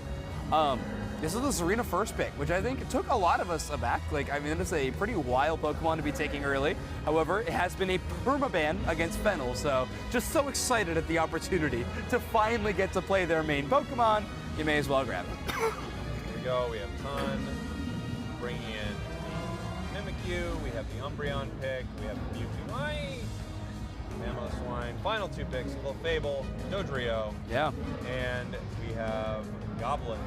This is the Serena first pick, which I think took a lot of us aback. Like, I mean, it's a pretty wild Pokemon to be taking early. However, it has been a permaban against Fennel, so just so excited at the opportunity to finally get to play their main Pokemon, you may as well grab it. Here we go. We have Ton. Bringing in Mimikyu. We have the Umbreon pick. We have the Mewtwo. Mamoswine. Final two picks: Clefable, Dodrio. Yeah. And we have Goblin.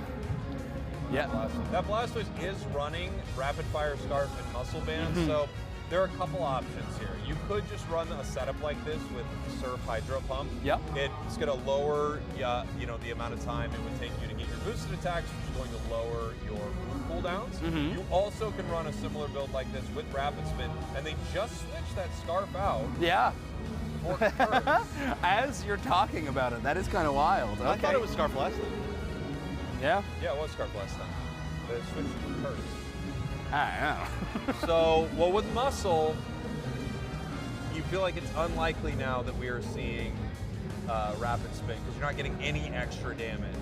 Yeah. That Blastoise is running Rapid Fire Scarf and Muscle Band, Mhm. so there are a couple options here. You could just run a setup like this with Surf Hydro Pump. Yep. It's going to lower, the amount of time it would take you to get your boosted attacks, which is going to lower your move cooldowns. Mhm. You also can run a similar build like this with Rapid Spin, and they just switched that Scarf out. Yeah. For Curse. As you're talking about it, that is kind of wild. I thought it was Scarf last time. Yeah? Yeah, it was Scarf last time. But it switched to Curse. I don't know. So, well, with Muscle, you feel like it's unlikely now that we are seeing Rapid Spin because you're not getting any extra damage.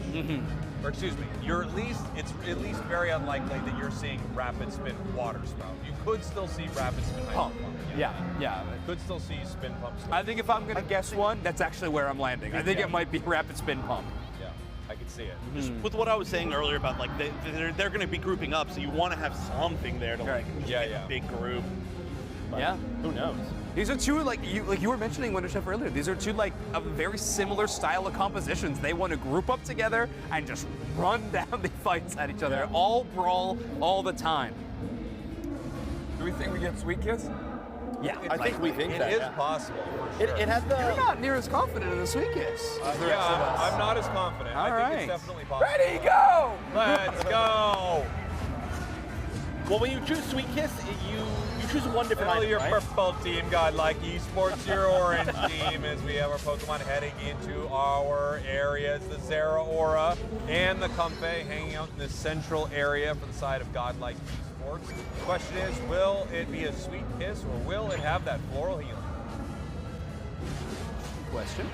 Or excuse me, it's at least very unlikely that you're seeing Rapid Spin Water Spout. You could still see Rapid Spin Ice Pump. Pump. Yeah. Could still see Spin Pump. I think if I'm going to guess one, that's actually where I'm landing. I think Yeah. it might be Rapid Spin Pump. Yeah, I can see it. Just with what I was saying earlier about like they're going to be grouping up, so you want to have something there to like get a big group. But Yeah. Who knows? These are two, like you were mentioning, Wonder Chef, earlier, these are two, like, a very similar style of compositions. They want to group up together and just run down the fights at each other. All brawl all the time. Do we think we get Sweet Kiss? Yeah. I think we think that. It is yeah. possible. For It sure. had the. You're not near as confident in the Sweet Kiss. as the rest of us. I'm not as confident. All I think right. it's definitely possible. Ready, go! Let's go! Well, when you choose Sweet Kiss, you choose one different Tell item, your right? purple team, Godlike Esports, your orange team, as we have our Pokemon heading into our areas. The Zeraora and the Comfey hanging out in the central area for the side of Godlike Esports. The question is, will it be a Sweet Kiss or will it have that floral healing? Question.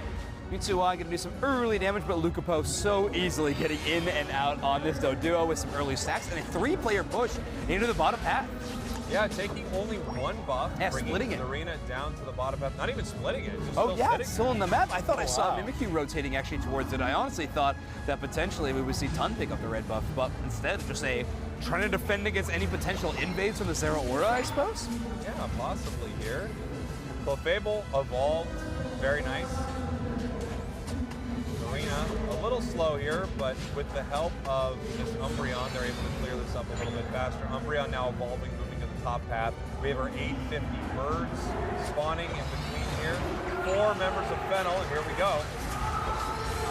Mitsuai gonna do some early damage, but Lucapo so easily getting in and out on this Doduo with some early stacks and a 3-player push into the bottom path. Yeah, taking only one buff, Yeah, bringing splitting it. Zarina down to the bottom path. Not even splitting it, it's just Oh still yeah, sitting it's still in the map. I thought I saw wow. Mimikyu rotating actually towards it. I honestly thought that potentially we would see Ton pick up the red buff, but instead just trying to defend against any potential invades from the Zeraora, I suppose? Yeah, possibly here. Clefable evolved, very nice. Zarina, a little slow here, but with the help of this Umbreon, they're able to clear this up a little bit faster. Umbreon now evolving, moving to the top path. We have our 850 birds spawning in between 4 members of Fennel, and here we go.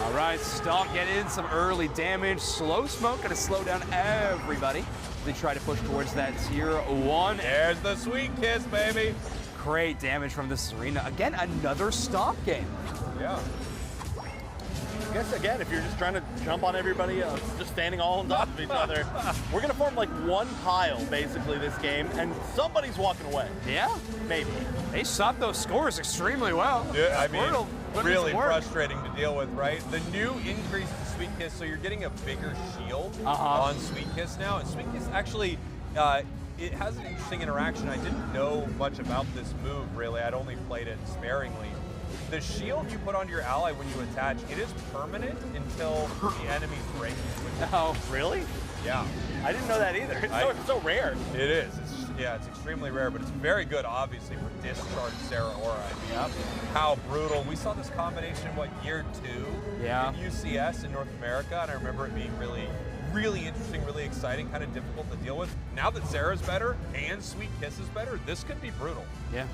All right, Stalk get in some early damage. Slow Smoke gonna slow down everybody. They try to push towards that tier 1. There's the Sweet Kiss, baby. Great damage from the Serena. Again, another Stalk game. Yeah. I guess, again, if you're just trying to jump on everybody else, just standing all on top of each other, we're going to form like one pile, basically, this game, and somebody's walking away. Yeah? Maybe. They stopped those scores extremely well. Yeah, I mean, Squirtle put in really some work. frustrating to deal with, right? The new increase to Sweet Kiss, so you're getting a bigger shield on Sweet Kiss now. And Sweet Kiss actually, it has an interesting interaction. I didn't know much about this move, really. I'd only played it sparingly. The shield you put onto your ally when you attach, it is permanent until the enemy's breaking. Oh, really? Yeah. I didn't know that either. It's so rare. It is. It's extremely rare, but it's very good, obviously, for discharge Sarah Aura. I mean, how brutal. We saw this combination, year 2 in UCS in North America, and I remember it being really, really interesting, really exciting, kind of difficult to deal with. Now that Sarah's better and Sweet Kiss is better, this could be brutal. Yeah.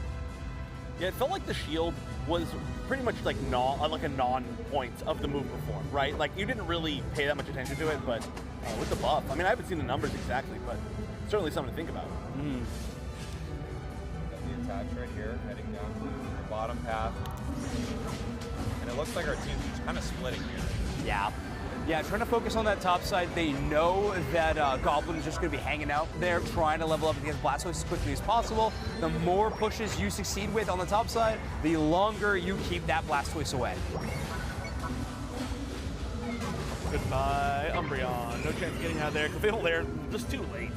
Yeah, it felt like the shield was pretty much like a non-point of the move perform, right? Like you didn't really pay that much attention to it, but with the buff, I mean, I haven't seen the numbers exactly, but certainly something to think about. Got the attach right here, heading down to the bottom path, and it looks like our team's just kind of splitting here. Yeah. Yeah, trying to focus on that top side. They know that Goblin is just going to be hanging out there, trying to level up against Blastoise as quickly as possible. The more pushes you succeed with on the top side, the longer you keep that Blastoise away. Goodbye, Umbreon. No chance of getting out of there. Clefable there, just too late.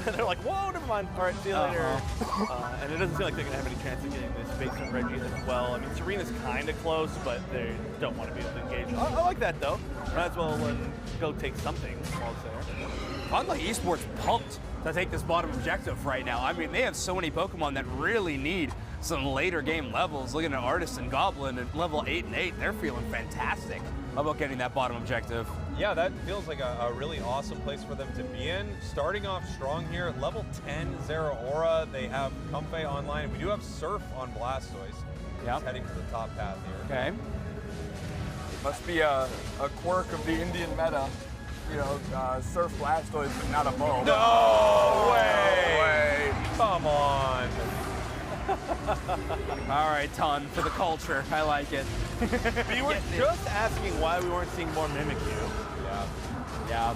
They're like, whoa, never mind. All right, see you later. And it doesn't seem like they're going to have any chance of getting this basement Reggie as well. I mean, Serena's kind of close, but they don't want to be able to engage. I like that, though. Might as well go take something while it's there. Unlike Esports pumped to take this bottom objective right now. I mean, they have so many Pokemon that really need some later game levels. Looking at Artist and Goblin at level 8 and 8, they're feeling fantastic about getting that bottom objective. Yeah, that feels like a really awesome place for them to be in. Starting off strong here at level 10, Zera Aura. They have Comfey online. We do have Surf on Blastoise. Yeah. Heading to the top path here. Okay. Must be a quirk of the Indian meta. You know, Surf Blastoise, but not a Mo. No way! Come on. All right, ton for the culture. I like it. We were just asking why we weren't seeing more Mimikyu. Yeah.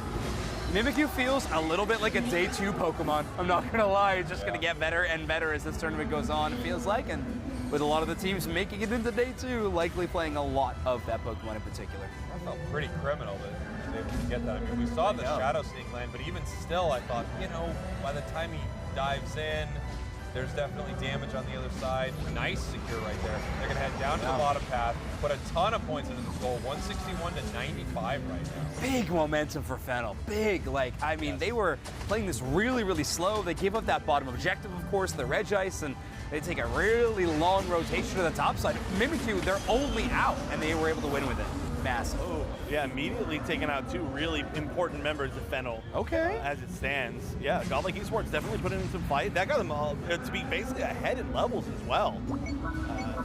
Mimikyu feels a little bit like a day 2 Pokemon. I'm not gonna lie, it's just gonna get better and better as this tournament goes on, it feels like, and with a lot of the teams making it into day 2, likely playing a lot of that Pokemon in particular. That felt pretty criminal that they able to get that. I mean, we saw the Shadow Sneak land, but even still, I thought, by the time he dives in, there's definitely damage on the other side. Nice secure right there. They're going to head down to the bottom path, put a ton of points into this goal, 161 to 95 right now. Big momentum for Fennel. Big, they were playing this really, really slow. They gave up that bottom objective, of course, the Regice, and they take a really long rotation to the top side. Mimikyu, they're only out, and they were able to win with it. Massive. Oh, yeah, immediately taking out 2 really important members of Fennel. Okay. As it stands. Yeah, Godlike Esports definitely put in some fight. That got them all to be basically ahead in levels as well.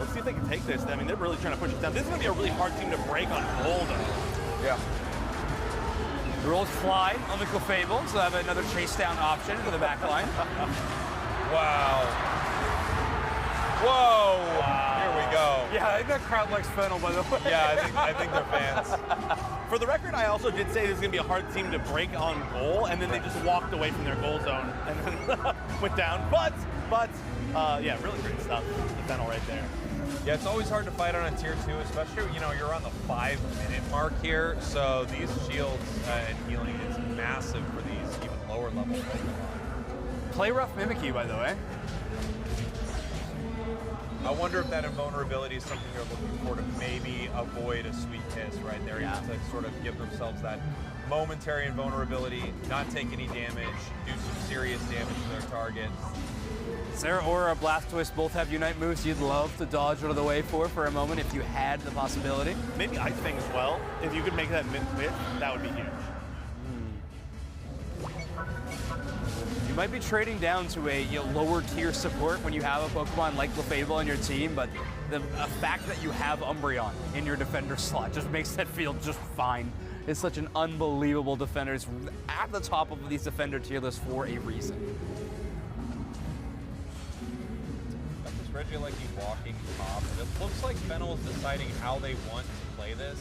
Let's see if they can take this. I mean, they're really trying to push it down. This is going to be a really hard team to break on goal, though. Yeah. The rolls fly on the Clefable, so they have another chase down option for the back line. Wow. Whoa! Wow. Here we go. Yeah, I think that crowd likes Fennel, by the way. Yeah, I think they're fans. For the record, I also did say this is going to be a hard team to break on goal, and then they just walked away from their goal zone and then went down. But yeah, really great stuff. The Fennel right there. Yeah, it's always hard to fight on a tier 2, especially, you're on the 5-minute mark here. So these shields and healing is massive for these even lower level Pokemon. Play rough Mimikyu, by the way. I wonder if that invulnerability is something they're looking for to maybe avoid a Sweet Kiss right there, to sort of give themselves that momentary invulnerability, not take any damage, do some serious damage to their target. Zera Aura, Blastoise both have Unite moves you'd love to dodge out of the way for a moment if you had the possibility. Maybe Ice Fang as well. If you could make that mid-width, that would be huge. might be trading down to a lower tier support when you have a Pokemon like Clefable on your team, but the fact that you have Umbreon in your defender slot just makes that feel just fine. It's such an unbelievable defender. It's at the top of these defender tier lists for a reason. Regieleki walking top. It looks like Fennel is deciding how they want to play this.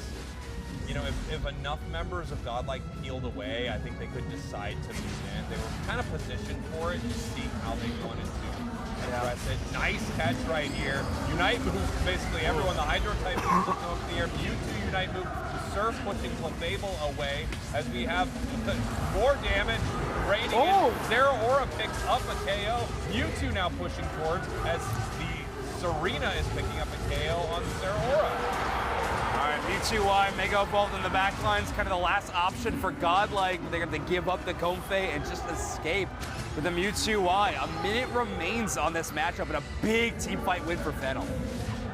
You know, if enough members of Godlike peeled away, I think they could decide to move in. They were kind of positioned for it to see how they wanted to address it. Nice catch right here. Unite moves basically everyone. The Hydro type moves up in the air. Mewtwo Unite move. Surf pushing Clefable away as we have more damage raining in. Zeraora picks up a KO. Mewtwo now pushing towards as the Serena is picking up a KO on Zeraora. All right, Mewtwo Mega Evolved in the back line's kind of the last option for Godlike. They're going to give up the Comfey and just escape with the Mewtwo. A minute remains on this matchup and a big team fight win for Fennel.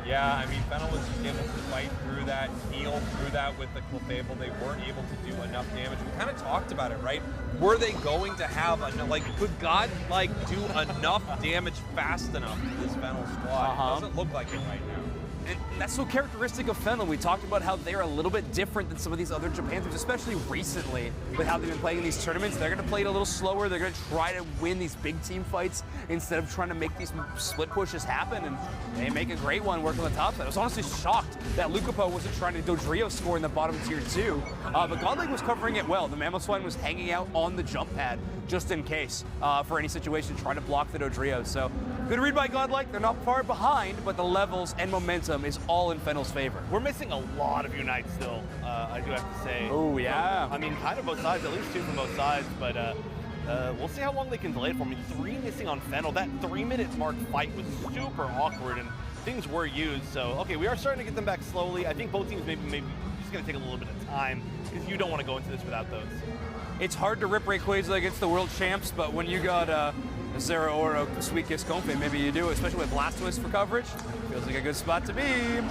Yeah, I mean, Fennel was just able to fight through that, heal through that with the Clefable. They weren't able to do enough damage. We kind of talked about it, right? Were they going to have enough, like, could Godlike do enough damage fast enough to this Fennel squad? It doesn't look like it right now. And that's so characteristic of Fennel. We talked about how they're a little bit different than some of these other Japan teams, especially recently with how they've been playing in these tournaments. They're going to play it a little slower. They're going to try to win these big team fights instead of trying to make these split pushes happen, and they make a great one working on the top side. I was honestly shocked that Lucapo wasn't trying to Dodrio score in the bottom tier 2, but Godlike was covering it well. The Mamoswine was hanging out on the jump pad just in case for any situation, trying to block the Dodrio. So good read by Godlike. They're not far behind, but the levels and momentum is all in Fennel's favor. We're missing a lot of Unite still, I do have to say. Oh, yeah. I mean, kind of both sides, at least 2 from both sides, but we'll see how long they can delay it for. I mean, 3 missing on Fennel. That 3-minute mark fight was super awkward, and things were used. So, okay, we are starting to get them back slowly. I think both teams maybe just going to take a little bit of time, because you don't want to go into this without those. It's hard to rip Rayquaza against the world champs, but when you got Zeraora, Sweet Kiss Comfey, maybe you do, especially with Blastoise for coverage. Feels like a good spot to be.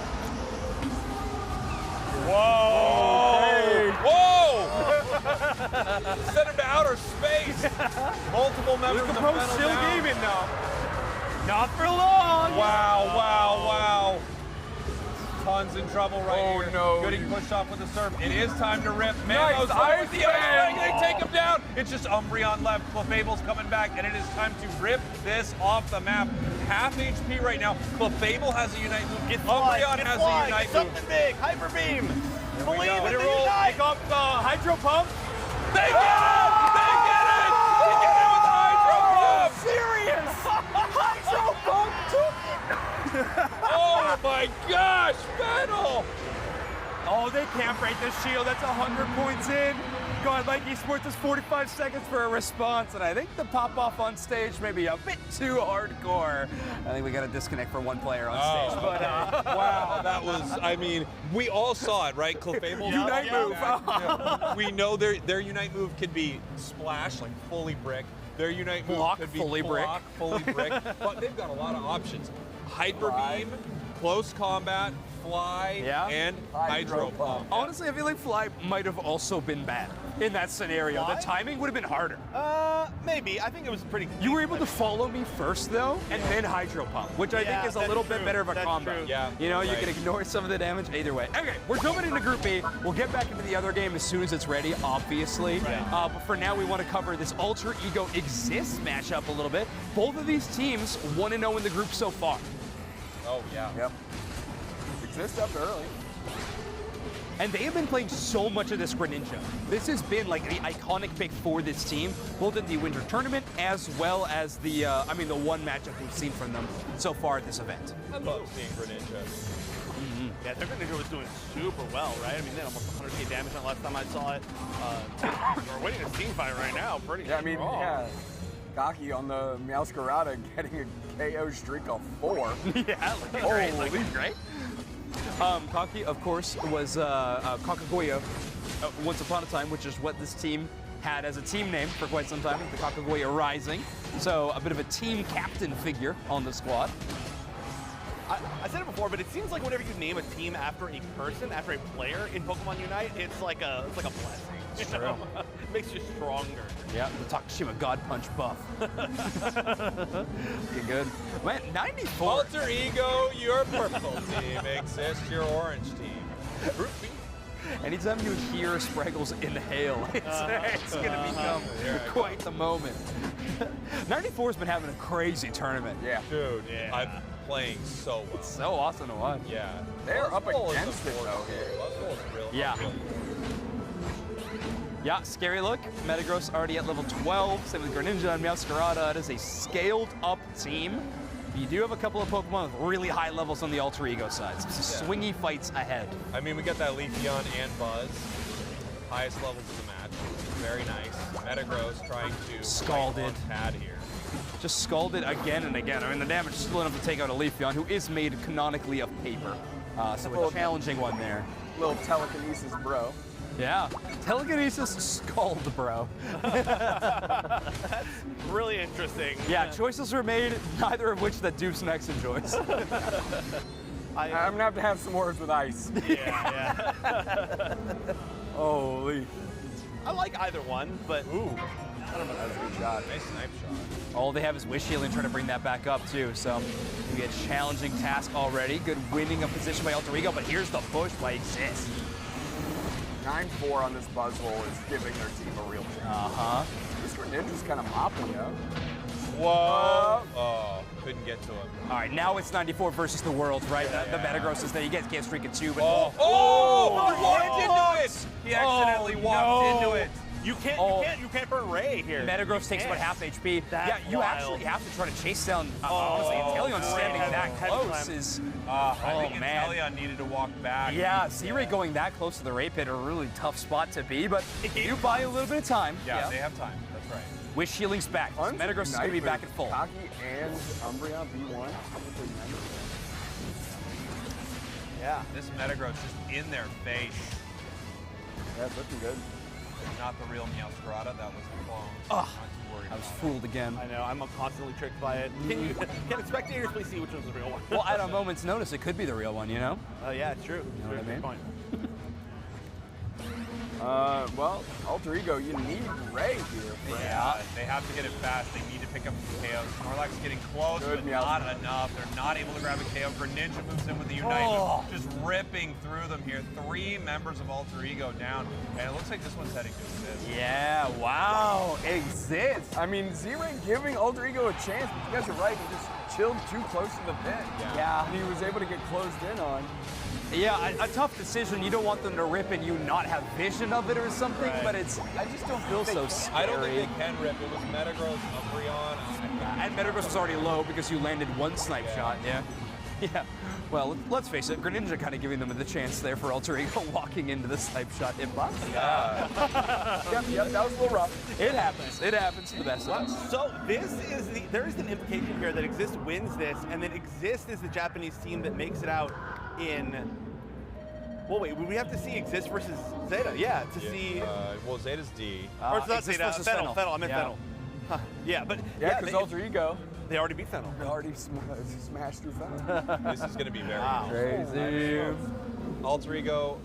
Whoa! Okay. Whoa! Send him to outer space. Multiple members of the Fennel still down. gaming now. Not for long. Wow, wow, wow. Ton's in trouble right here. No. Getting pushed off with the surf. It is time to rip. Nice Mamos ice the bang. They take him down. It's just Umbreon left. Clefable's coming back, and it is time to rip this off the map. Half HP right now. Clefable has a Unite move. Umbreon has a Unite move. Something big. Hyper Beam. Believe in the Pick Unite. up the Hydro Pump. They get it! They get it! They get it with the Hydro Pump! Serious! Hydro Pump took it! Oh my gosh, Fennel! Oh, they can't break this shield. That's 100 points in. Godlike Esports has 45 seconds for a response, and I think the pop-off on stage may be a bit too hardcore. I think we got to disconnect for one player on stage. But wow, that was, I mean, we all saw it, right? Clefable. Unite move. Yeah. We know their Unite move could be splash, like fully brick. Their Unite move Block, could be fully brick. fully brick. But they've got a lot of options. Hyper Beam, close combat, fly, and Hydro Pump. Honestly, I feel like Fly might have also been bad in that scenario. Fly? The timing would have been harder. Maybe. I think it was pretty. You were able to follow me first, though, and then Hydro Pump, which I think is a little bit better of a combo. True. Yeah. You know, you can ignore some of the damage either way. Okay, we're jumping into Group B. We'll get back into the other game as soon as it's ready, obviously. But for now, we want to cover this Alter Ego Exists matchup a little bit. Both of these teams 1-0 in the group so far. Oh, yeah. Yep. Exist up early. And they have been playing so much of this Greninja. This has been like the iconic pick for this team, both in the Winter Tournament as well as the, the one matchup we've seen from them so far at this event. I love seeing Greninja. Yeah, their Greninja was doing super well, right? I mean, they had almost 100k damage on last time I saw it. We're winning a team fight right now, pretty strong. Yeah. Gaki on the Meowscarada getting a KO streak of 4. Yeah, looking great. Kaki, of course, was Kakagoya once upon a time, which is what this team had as a team name for quite some time, the Kakagoya Rising. So a bit of a team captain figure on the squad. I said it before, but it seems like whenever you name a team after a person, after a player in Pokemon Unite, it's like a blessing. It's you know? true. It makes you stronger. Yeah, the Takashima God Punch buff. You're good. Man, 94. Alter Ego, your purple team exists, your orange team. Anytime you hear Spraggles inhale, it's going to become quite the moment. 94's been having a crazy tournament. Yeah. Dude, I'm playing so well. It's so awesome to watch. Yeah. They're up Buzzwole is against it, though, here. Buzzwole is real. Yeah. Yeah, scary look. Metagross already at level 12. Same with Greninja and Meowscarada. It is a scaled up team. You do have a couple of Pokemon with really high levels on the Alter Ego side. Some swingy fights ahead. I mean, we got that Leafeon and Buzz. Highest levels of the match. Very nice. Metagross trying to Scalded. pad here. Just scalded again and again. I mean, the damage is still enough to take out a Leafeon, who is made canonically of paper. So a challenging one there. Little telekinesis, bro. Yeah. Telekinesis Scald, bro. That's really interesting. Yeah, choices were made, neither of which that Deuce Nex enjoys. I'm gonna have some words with Ice. Yeah. Holy. I like either one, but I don't know. That's a good shot. Nice snipe shot. All they have is Wish Healing, trying to bring that back up too. So we get a challenging task already. Good winning of position by Alter Ego, but here's the push by Exist. 9-4 on this Buzzwole is giving their team a real chance. Uh-huh. This Greninja's kind of mopping, yo. Whoa. Oh, couldn't get to him. All right, now it's 94 versus the world, right? The Metagross is there. You get streak at 2, but he walked into it. He accidentally walked into it. You can't burn Ray here. Metagross takes about half HP. That's you wild. actually have to try to chase down. Honestly, Inteleon standing that close is. I think Inteleon needed to walk back. Yeah, Z-Ray going that close to the Ray Pit, a really tough spot to be, but you buy a little bit of time. Yeah, they have time. That's right. Wish Healing's back. Metagross is going to be back at full. Kaki and Umbreon B1. Yeah. This Metagross just in their face. Yeah, it's looking good. Not the real Meowscarada, that was the clone. Ugh. I was fooled again. I know, I'm constantly tricked by it. Can spectators please see which one's the real one? Well, at a moment's notice, it could be the real one, you know? Yeah, it's true. You know what I mean? Point. Well, Alter Ego, you need Ray here. Yeah, they have to get it fast. They need to pick up some KOs. Snorlax getting close, but not enough. They're not able to grab a KO. Greninja moves in with the Unite, just ripping through them here. 3 members of Alter Ego down, and it looks like this one's heading to Exist. Yeah, wow, Exist. I mean, Z-Ray giving Alter Ego a chance, but you guys are right. He just chilled too close to the pit. Yeah. And he was able to get closed in on. Yeah, a tough decision. You don't want them to rip and you not have vision of it or something, but I just don't feel so scary. I don't think they can rip. It was Metagross, Umbreon. And Metagross was already low because you landed one snipe shot. Yeah. Yeah. Well, let's face it, Greninja kind of giving them the chance there for Alter Ego walking into the snipe shot hitbox. Yep, that was a little rough. It happens. It happens to the best of us. So there is an implication here that Exist wins this, and then Exist is the Japanese team that makes it out in. Well, wait, we have to see Exist versus Zeta, to see. Well, Zeta's D. Or it's not Exist Zeta, versus Fennel. I meant Fennel. Huh. Yeah, but because Alter Ego. They already beat Fennel. They already smashed through Fennel. This is going to be very crazy. Alter Ego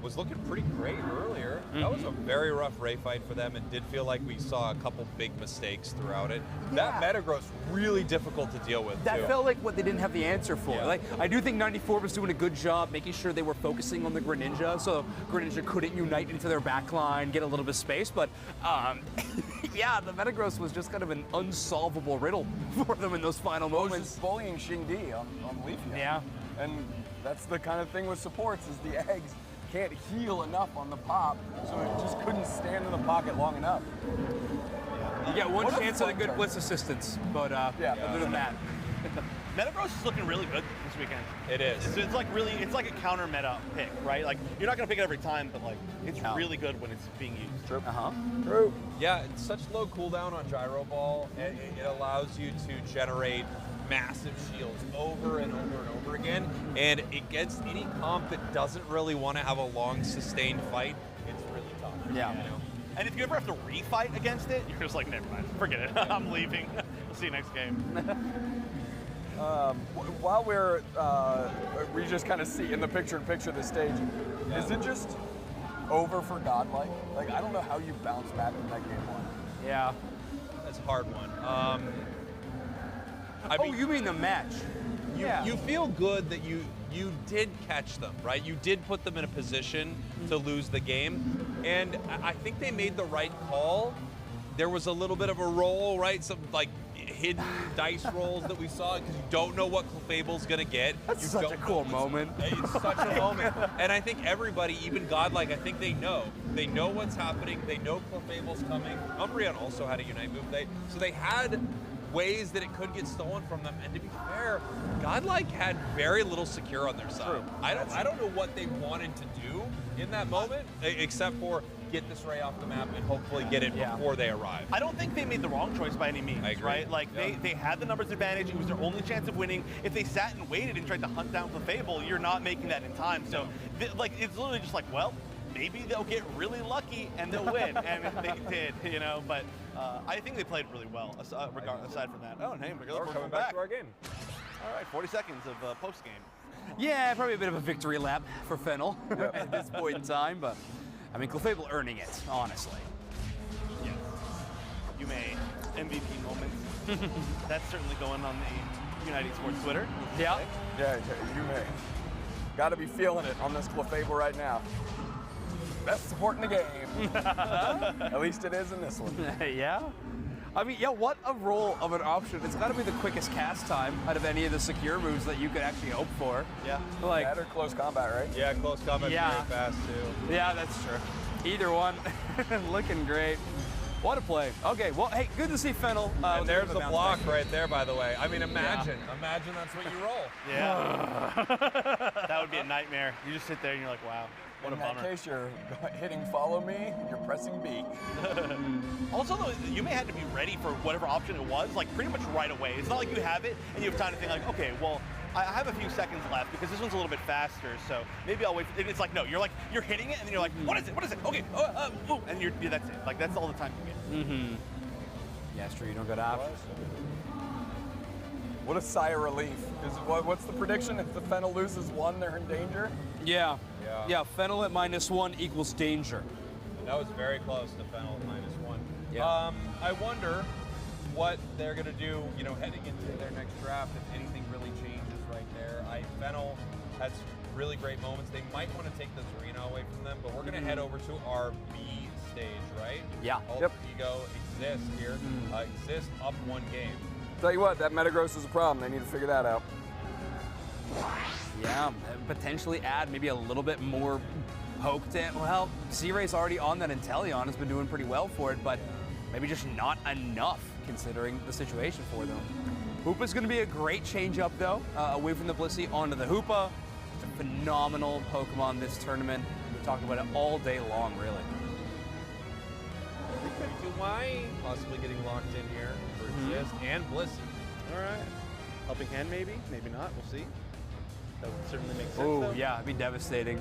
was looking pretty great earlier. That was a very rough Ray fight for them, and did feel like we saw a couple big mistakes throughout it. That Metagross really difficult to deal with. That felt like what they didn't have the answer for. Yeah. Like, I do think 94 was doing a good job making sure they were focusing on the Greninja, so Greninja couldn't unite into their backline, get a little bit of space, but yeah, the Metagross was just kind of an unsolvable riddle for them in those final moments. Just bullying Xingdi on Leafeon. Yeah. And that's the kind of thing with supports is the eggs can't heal enough on the pop, so it just couldn't stand in the pocket long enough. You get one chance at a good blitz assistance, but other than that. Metagross is looking really good this weekend. It is. It's like a counter meta pick, right? Like you're not gonna pick it every time, but like it's really good when it's being used. True. True. Yeah, it's such low cooldown on Gyro Ball, and it allows you to generate massive shields over and over and over again. And against any comp that doesn't really want to have a long sustained fight, it's really tough. Yeah. You know? And if you ever have to refight against it, you're just like, never mind, forget it. I'm leaving. We'll see you next game. While we just kind of see in the picture-in-picture the stage, is it just over for Godlike? Like, I don't know how you bounce back from that game one. Yeah. That's a hard one. You mean the match? You feel good that you did catch them, right? You did put them in a position to lose the game, and I think they made the right call. There was a little bit of a roll, right? Some like hidden dice rolls that we saw because you don't know what Clefable's gonna get. That's such a cool moment. It's such a moment, and I think everybody, even Godlike, I think they know. They know what's happening. They know Clefable's coming. Umbreon also had a Unite move, so they had ways that it could get stolen from them. And to be fair, Godlike had very little secure on their side. True. I don't know what they wanted to do in that moment, except for get this Ray off the map and hopefully get it before they arrive. I don't think they made the wrong choice by any means, right? Like, they had the numbers advantage. It was their only chance of winning. If they sat and waited and tried to hunt down Clefable, you're not making that in time. So, it's literally just like, well, maybe they'll get really lucky and they'll win. And they did, you know, but I think they played really well, aside from that. Oh, and hey, we're coming back to our game. All right, 40 seconds of post-game. Yeah, probably a bit of a victory lap for Fennel at this point in time, but I mean, Clefable earning it, honestly. Yes. You may MVP moments. That's certainly going on the United Sports Twitter. Yeah. Yeah, you may. Got to be feeling it on this Clefable right now. Best support in the game. At least it is in this one. Yeah. I mean, yeah, what a roll of an option. It's got to be the quickest cast time out of any of the secure moves that you could actually hope for. Yeah. Like, that or close combat, right? Yeah, close combat very fast, too. Yeah, that's true. Either one. Looking great. What a play. Okay, well, hey, good to see Fennel. And there's the block right there, by the way. I mean, imagine that's what you roll. Yeah. That would be a nightmare. You just sit there and you're like, wow. What a bummer. In that case, you're hitting follow me, and you're pressing B. Also, though, you may have to be ready for whatever option it was, like pretty much right away. It's not like you have it and you have time to think like, okay, well, I have a few seconds left because this one's a little bit faster, so maybe I'll wait. And it's like, no, you're hitting it and then you're like, what is it? What is it? Okay, and that's it. Like, that's all the time you get. Mm-hmm. Yeah, it's true. You don't go to options. What a sigh of relief. What's the prediction? If the Fennel loses one, they're in danger? Yeah. Yeah, Fennel at -1 equals danger. That was very close to Fennel at -1. Yeah. I wonder what they're going to do, heading into their next draft, if anything really changes right there. Fennel has really great moments. They might want to take this arena away from them, but we're going to head over to our B stage, right? Yeah. Alter Ego exists here. Exist up 1 game. Tell you what, that Metagross is a problem. They need to figure that out. Yeah, potentially add maybe a little bit more poke to it. Well, C-Ray's already on that Inteleon, has been doing pretty well for it, but maybe just not enough considering the situation for them. Hoopa's going to be a great change-up, though, away from the Blissey onto the Hoopa. It's a phenomenal Pokemon this tournament. We talked about it all day long, really. Why possibly getting locked in here for Exist and Blissey. All right. Helping Hand, maybe? Maybe not. We'll see. That would certainly make sense. Oh, though. yeah, it'd be devastating.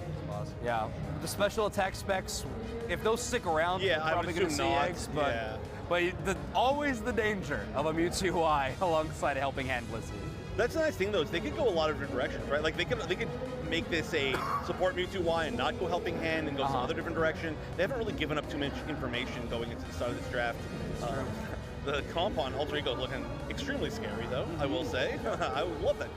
Yeah. The special attack specs, if those stick around, we're probably going to see eggs, but always the danger of a Mewtwo Y alongside a Helping Hand Blissey. That's the nice thing, though, is they could go a lot of different directions, right? Like, they could make this a support Mewtwo Y and not go Helping Hand and go some other different direction. They haven't really given up too much information going into the start of this draft. The comp on Alter Ego is looking extremely scary, though, I will say. I would love that.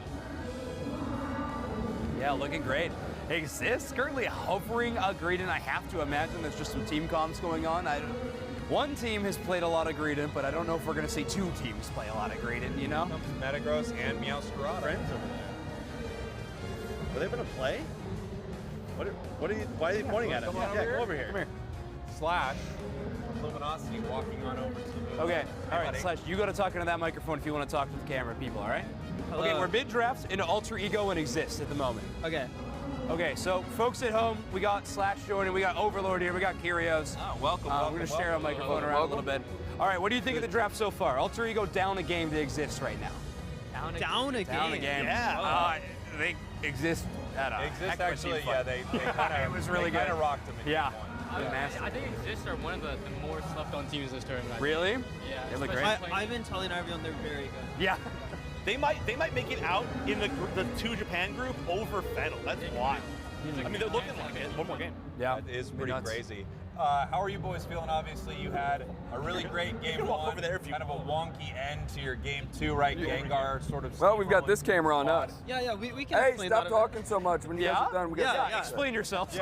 Yeah, looking great. Exists currently hovering a Greedent. I have to imagine there's just some team comps going on. One team has played a lot of Greedent, but I don't know if we're going to see 2 teams play a lot of Greedent, you know? Metagross and Meowscarada. Friends over there. Are they going to play? Why are they pointing at him? Come over here. Come here. Slash Luminosity walking on over to Okay, all right, Slash, you got to talk into that microphone if you want to talk to the camera people, all right? Hello. Okay, we're mid-draft into Alter Ego and Exist at the moment. Okay. Okay, so folks at home, we got Slash joining, we got Overlord here, we got Kyrios. Oh, welcome. We're going to share our microphone around a little bit. All right, what do you think of the draft so far? Alter Ego down a game to Exist right now. Down a game? Yeah. They Exist at a Exist actually, yeah, they kind of it was really good. Kind of rocked them in yeah. I think Exist are one of the more slept-on teams this tournament. Really? Yeah. They look great. Ivan, Tully, and everyone, they're very good. Yeah. they might make it out in the 2 Japan group over Fennel. That's wild. I mean, they're looking like it. One more game. Yeah, it is pretty crazy. How are you boys feeling? Obviously, you had a really great game one, over there kind of a wonky end to your game 2, right? Gengar sort of. Well, we've got this camera on us. Yeah, we can Hey, explain stop that talking so much. When you guys are done, we got Explain yourself.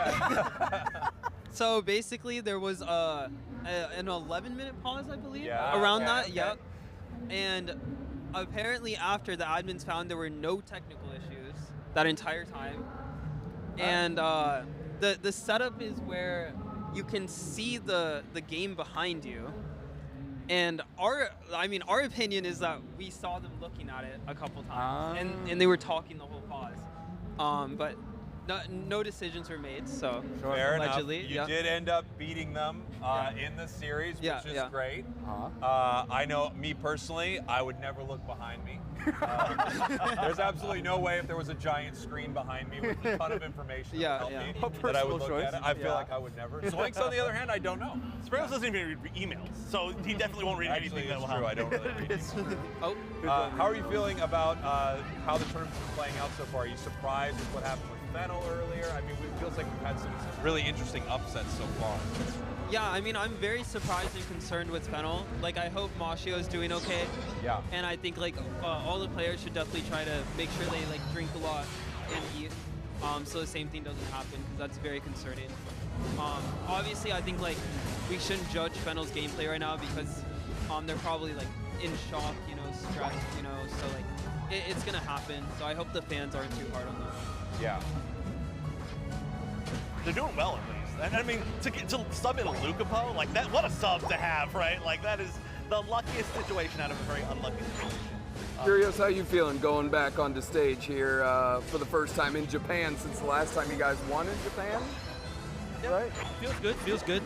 So basically, there was an 11-minute pause, I believe, Yeah, around okay, that. okay. Yep. And apparently, after the admins found there were no technical issues that entire time, and the setup is where you can see the game behind you. And our opinion is that we saw them looking at it a couple times, and they were talking the whole pause. But no decisions were made, so Fair allegedly. enough. You did end up beating them in the series, which is great. Uh-huh. I know, me personally, I would never look behind me. There's absolutely no way if there was a giant screen behind me with a ton of information that would help me, that I would look at it. I feel like I would never. Zoinks, on the other hand, I don't know. Sparrows doesn't even read emails, so he definitely won't read anything that will happen. I don't really read emails. How are you feeling about how the tournament's been playing out so far? Are you surprised with what happened with Fennel earlier? I mean, it feels like we've had some really interesting upsets so far. Yeah, I mean, I'm very surprised and concerned with Fennel. Like, I hope Mashio is doing okay. Yeah. And I think, like, all the players should definitely try to make sure they, like, drink a lot and eat, so the same thing doesn't happen, because that's very concerning. Obviously, I think, like, we shouldn't judge Fennel's gameplay right now because they're probably, like, in shock, you know, stressed, you know, so, like, it's going to happen. So I hope the fans aren't too hard on them. Yeah. They're doing well, at least. And I mean, to sub in a Lucapo, like that, what a sub to have, right? Like that is the luckiest situation out of a very unlucky situation. Curious how you feeling going back onto stage here for the first time in Japan since the last time you guys won in Japan? Yeah, right? Feels good.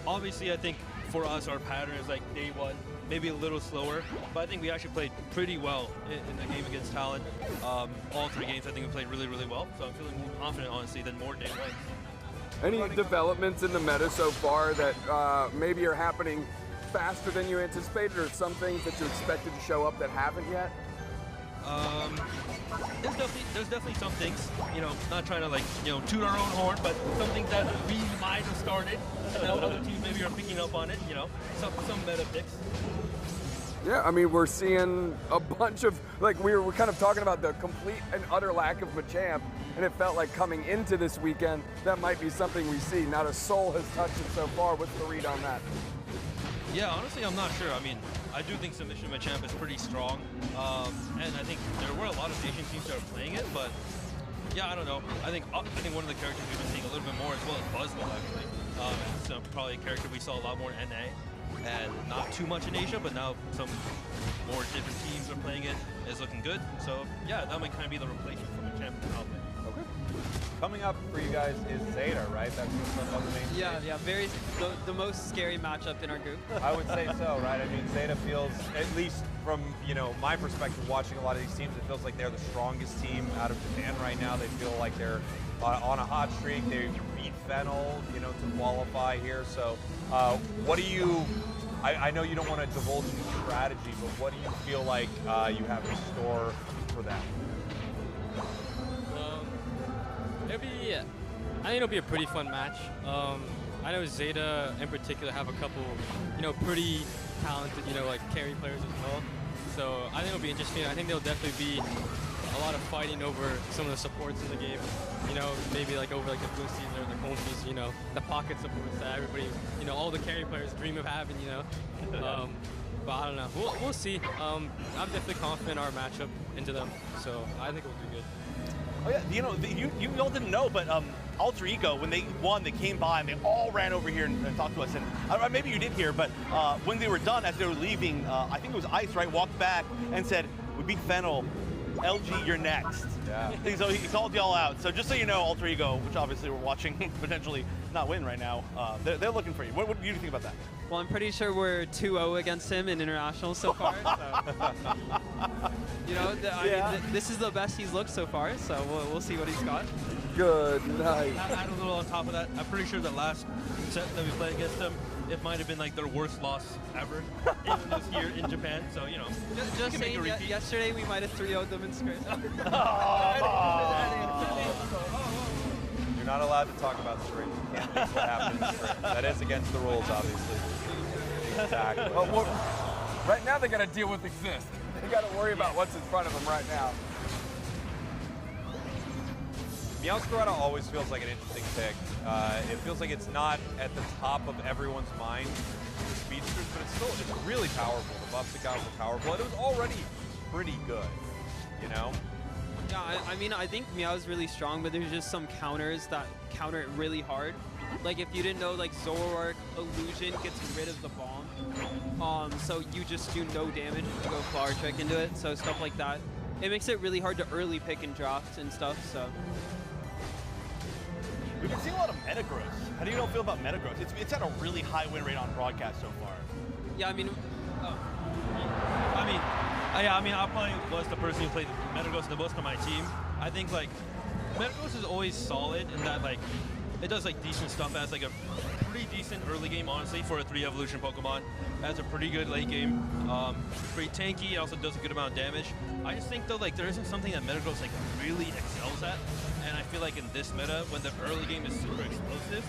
Obviously, I think for us, our pattern is like day one, maybe a little slower, but I think we actually played pretty well in the game against Talon. All 3 games, I think we played really, really well, so I'm feeling more confident, honestly, than more day ones. Any developments in the meta so far that maybe are happening faster than you anticipated, or some things that you expected to show up that haven't yet? There's definitely some things, you know, not trying to like, you know, toot our own horn, but some things that we might have started, and now other teams maybe are picking up on it, you know, some meta picks. Yeah, I mean, we're seeing a bunch of, like, we were kind of talking about the complete and utter lack of Machamp, and it felt like coming into this weekend, that might be something we see. Not a soul has touched it so far. What's the read on that? Yeah, honestly, I'm not sure. I mean, I do think Submission Machamp is pretty strong, and I think there were a lot of Asian teams that are playing it, but yeah, I don't know. I think one of the characters we've been seeing a little bit more as well as Buzzwell, actually. It's probably a character we saw a lot more in NA. And not too much in Asia, but now some more different teams are playing it. It's looking good. So yeah, that might kind of be the replacement for the champion out there. Okay. Coming up for you guys is Zeta, right? That's the main stage. Yeah, the most scary matchup in our group. I would say so, right? I mean, Zeta feels, at least from, you know, my perspective, watching a lot of these teams, it feels like they're the strongest team out of Japan right now. They feel like they're on a hot streak. They beat Fennel, you know, to qualify here. So what do you, I know you don't want to divulge any strategy, but what do you feel like you have in store for them? I think it'll be a pretty fun match. I know Zeta in particular have a couple, you know, pretty talented, you know, like carry players as well. So I think it'll be interesting. I think there'll definitely be a lot of fighting over some of the supports in the game. You know, maybe like over like the blue seas or the Confies, you know, the pocket supports that everybody, you know, all the carry players dream of having, you know. But I don't know. We'll see. I'm definitely confident in our matchup into them. So I think we'll do good. Oh yeah, you know, you all didn't know, but Alter Ego, when they won, they came by and they all ran over here and talked to us. And maybe you did hear, but when they were done, as they were leaving, I think it was Ice, right, walked back and said, "We beat Fennel. LG, you're next." Yeah. So he called y'all out. So just so you know, Alter Ego, which obviously we're watching potentially not win right now, they're looking for you. What do you think about that? Well, I'm pretty sure we're 2-0 against him in internationals so far. So. You know, I mean, this is the best he's looked so far, so we'll see what he's got. Good night. I add a little on top of that. I'm pretty sure the last set that we played against him, it might have been like their worst loss ever. It was here in Japan, so you know. Just saying, yesterday we might have 3-0'd them in script. You're not allowed to talk about script. You can't think what happened in script. That is against the rules, obviously. Exactly. Well, right now they got to deal with exist. They got to worry about what's in front of them right now. Meowscarada always feels like an interesting pick. It feels like it's not at the top of everyone's mind, the speedsters, but it's really powerful. The buffs it got were powerful, and it was already pretty good, you know? Yeah, I mean, I think Meow's really strong, but there's just some counters that counter it really hard. Like if you didn't know, like Zoroark Illusion gets rid of the bomb, so you just do no damage if you go Flower Trick into it, so stuff like that. It makes it really hard to early pick and draft and stuff, so. We've been seeing a lot of Metagross. How do you feel about Metagross? It's at a really high win rate on broadcast so far. Yeah, I mean, I probably was the person who played Metagross the most on my team. I think like Metagross is always solid in that like it does like decent stuff as like a pretty decent early game, honestly, for a 3 evolution Pokemon. It has a pretty good late game. Pretty tanky. It also does a good amount of damage. I just think though like there isn't something that Metagross like really excels at. And I feel like in this meta, when the early game is super explosive,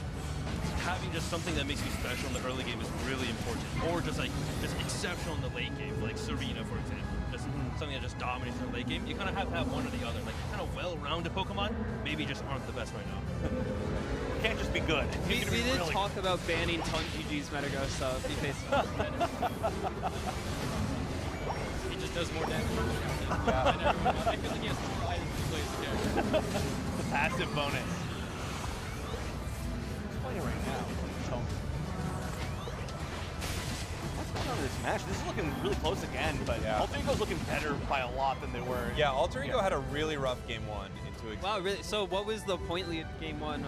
having just something that makes you special in the early game is really important. Or just exceptional in the late game, like Serena, for example. Just something that just dominates in the late game. You kind of have to have one or the other. Like kind of well-rounded Pokemon, maybe just aren't the best right now. Can't just be good. We did talk about banning TunGG's Metagross, so if he faces he just does more damage. Yeah. I feel like he has more items to play as a character. The passive bonus. Who's playing right now? What's going on in this match? This is looking really close again, but yeah. Alter Ego's looking better by a lot than they were. Yeah, Alter Ego had a really rough game 1 into it. Wow, really? So what was the point lead game 1?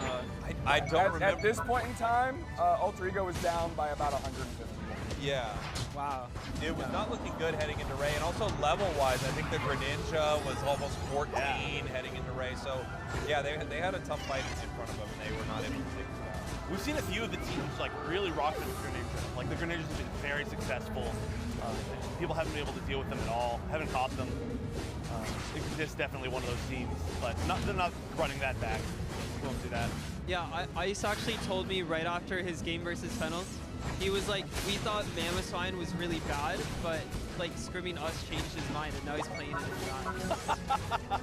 I don't remember. At this point in time, Alter Ego was down by about 150. Yeah. Wow. It was not looking good heading into Ray, and also level-wise, I think the Greninja was almost 14 heading into Ray. So, yeah, they had a tough fight in front of them, and they were not able to take it down. We've seen a few of the teams like really rock with Greninja. Like the Greninjas have been very successful. People haven't been able to deal with them at all. Haven't caught them. This is definitely one of those teams, but they're not running that back. We won't do that. Yeah, Ice actually told me right after his game versus Fennels, he was like, we thought Mamoswine was really bad, but like Scrimming Us changed his mind, and now he's playing it as bad.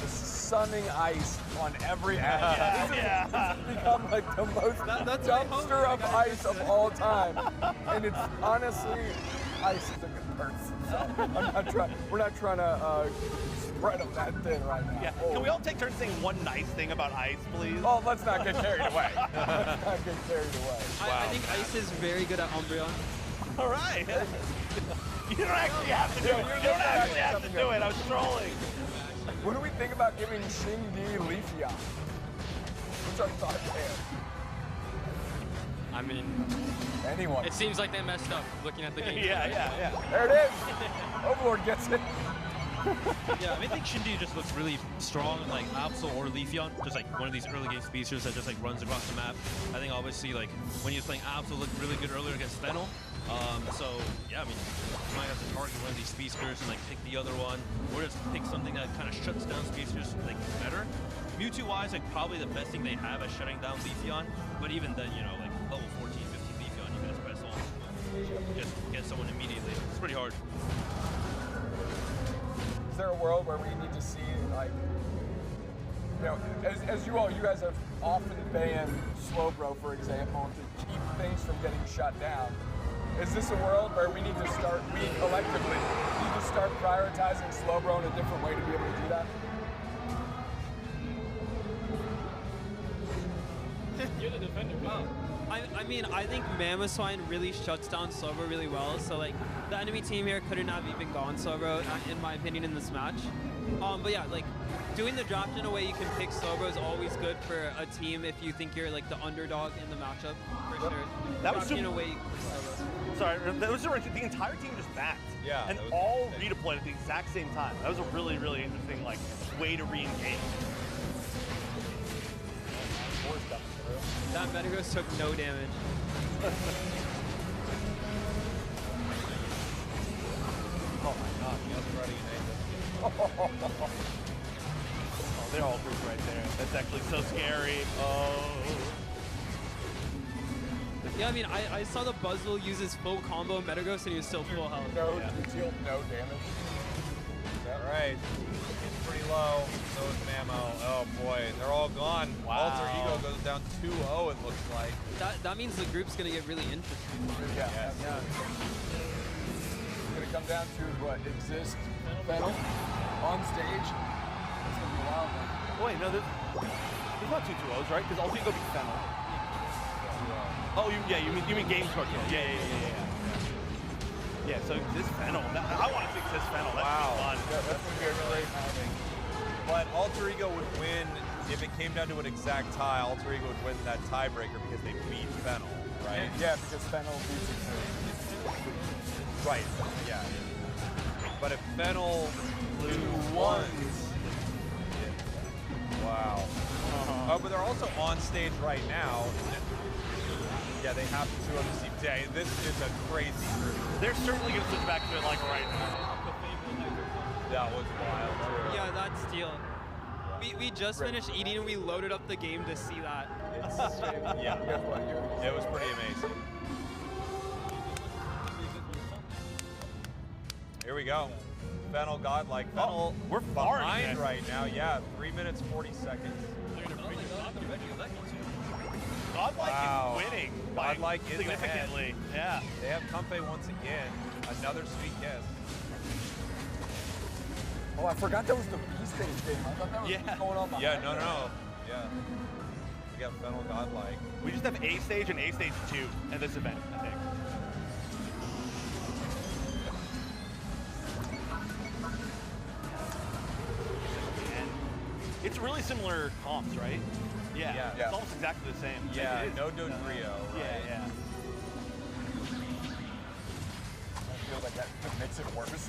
Just sunning Ice on every angle. This has become like the most dumpster of Ice of all time. And it's honestly, Ice is a good person. So we're not trying to spread them that thin right now. Yeah. Can we all take turns saying one nice thing about Ice, please? Oh, let's not get carried away. Let's not get carried away. I think Ice is very good at Umbreon. All right. You don't actually have to do it. You don't actually have to do it. I was trolling. What do we think about giving Xingdi Leafeon? What's our thought there? I mean, anyone. It seems like they messed up looking at the game. Yeah. There it is. Overlord gets it. Yeah, I think Xingdi just looks really strong in like Absol or Leafeon, just like one of these early game speedsters that just like runs across the map. I think obviously like when he was playing Absol looked really good earlier against Fennel. So yeah, I mean, you might have to target one of these speedsters and like pick the other one, or just pick something that kind of shuts down speedsters like better. Mewtwo-wise, like probably the best thing they have is shutting down Leafeon, but even then, you know, like level 14, 15 Leafeon, you can just press on, just get someone immediately. It's pretty hard. Is there a world where we need to see, like, you know, as you guys have often banned Slowbro, for example, to keep things from getting shut down. Is this a world where we collectively need to start prioritizing Slowbro in a different way to be able to do that? You're the defender. I mean, I think Mamoswine really shuts down Slowbro really well, so like, the enemy team here couldn't have even gone Slowbro, in my opinion, in this match. But yeah, like, doing the draft in a way you can pick Slowbro is always good for a team if you think you're like the underdog in the matchup, for sure. That was in a way you can pick Slowbro. Sorry, that was the entire team just backed. Yeah. And all redeployed at the exact same time. That was a really, really interesting like way to re-engage. That Metagross took no damage. Oh my god. Oh, they're all grouped right there. That's actually so scary. Oh. Yeah, I mean, I saw the Buzzwole use his full combo Metagross and he was still full health. No, deal no damage. All right. It's pretty low. So is Mamo. Oh boy, they're all gone. Wow. Alter Ego goes down 2-0, it looks like. That means the group's gonna get really interesting. Yeah. Yes. Yeah. It's gonna come down to what exists. Fennel on stage. It's gonna be a wild one. Wait, no, there's not 2 2-0s, right? Because Alter Ego beat Fennel. Oh, you mean game score kill? Yeah. Yeah, so exists Fennel. I want to see exists Fennel. That's fun. Yeah, that's gonna be a great timing. But Alter Ego would win if it came down to an exact tie. Alter Ego would win that tiebreaker because they beat Fennel, right? Yeah, because Fennel beats Exists. Right. Yeah. But if Fennel wins, wow. Oh, but they're also on stage right now. Yeah, they have to on the seat. Yeah, this is a crazy group. They're certainly going to switch back to it like right now. That was wild, too. Yeah, that's steal. We just finished eating and we loaded up the game to see that. Yeah, it was pretty amazing. Here we go. Fennel Godlike. Fennel, we're far behind right now. Yeah, 3 minutes, 40 seconds. Godlike is winning. Godlike is significantly. Ahead. Yeah. They have Comfey once again. Another sweet kiss. Oh, I forgot that was the B-Stage game. I thought that was going on behind Yeah, no. Yeah. We got Fennel Godlike. We just have A stage and A stage 2 at this event, I think. It's really similar comps, right? Yeah. It's almost exactly the same. Yeah, It is. no Dodrio, right? Yeah. I feel like that makes it worse.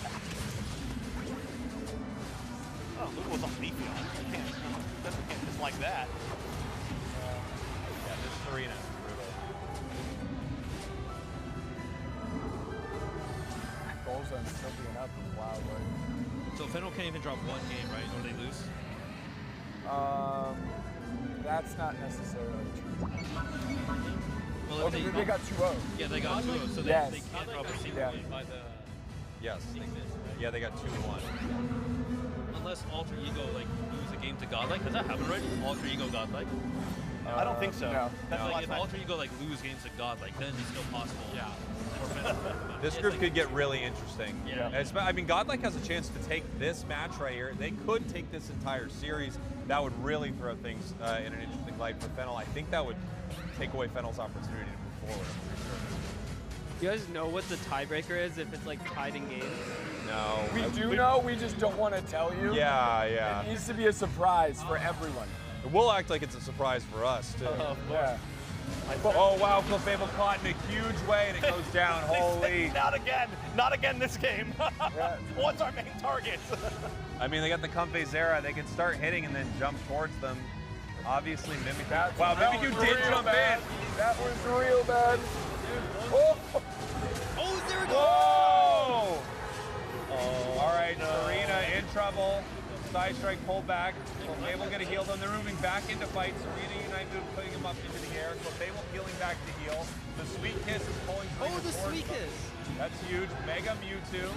Oh, look what's on Leafy on. You can't just like that. Yeah, this arena is brutal. Goals on still being up is wild, right? So Fennel can't even drop one game, right? Or they lose? That's not necessarily true. Well, Okay, they got 2-0. Yeah, they got 2-0, so they can't drop a single game by the... Yes. Yeah, they got 2-1. Unless Alter Ego like lose a game to Godlike. Has that happened already? Alter Ego Godlike? I don't think so. No. That's the Like last if time. Alter Ego like lose games to Godlike, then it's still possible. Yeah. For Fennel to come out. This group could get really interesting. Yeah. I mean, Godlike has a chance to take this match right here. They could take this entire series. That would really throw things in an interesting light for Fennel. I think that would take away Fennel's opportunity to move forward. You guys know what the tiebreaker is if it's like tied in games? No. We do know, we just don't want to tell you. Yeah. It needs to be a surprise for everyone. We'll act like it's a surprise for us, too. Yeah. Oh, wow, Clefable caught in a huge way, and it goes down. Holy. Not again this game. What's our main target? I mean, they got the Comfey Zera. They can start hitting and then jump towards them. Obviously, Mimikyu. Wow, Mimikyu did jump in. That was real bad. Oh, there we go. Whoa! All right, Serena in trouble. Side strike pulled back. Clefable get a heal, then they're moving back into fight. Serena Unite move, putting him up into the air. Clefable peeling back to heal. The Sweet Kiss is pulling Serena the towards Sweet them. Kiss. That's huge. Mega Mewtwo.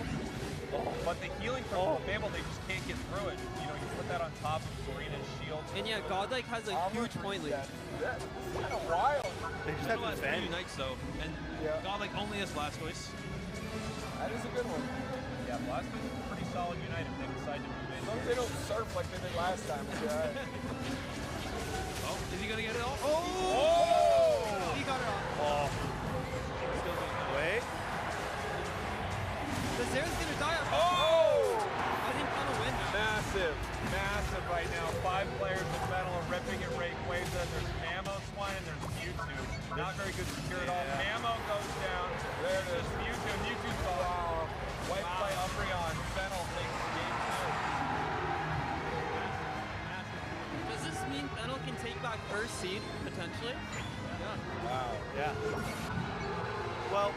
But the healing from Clefable, they just can't get through it. You know, you put that on top of Serena's shield. And yeah, Godlike has a huge point lead. that's kind of wild. They just Fennel have has to 3 defend. Unites though, and Godlike only has Blastoise. That is a good one. Yeah, Blastoise is a pretty solid Unite if they decide to move in. As long as they don't surf like they did last time. Yeah. Oh, is he gonna get it all? Oh! He got it off. Oh. Wait. The Zera's gonna die. Oh! I think Fennel win now. Massive right now. 5 players with Fennel are ripping at Rayquaza. There's Mamo Swine and there's Mewtwo. Not very good secure at all. Mamo goes down. There it is. Mewtwo's off. White play Umbreon. Fennel takes game 2. Does this mean Fennel can take back first seed, potentially? Wow. Yeah. Well,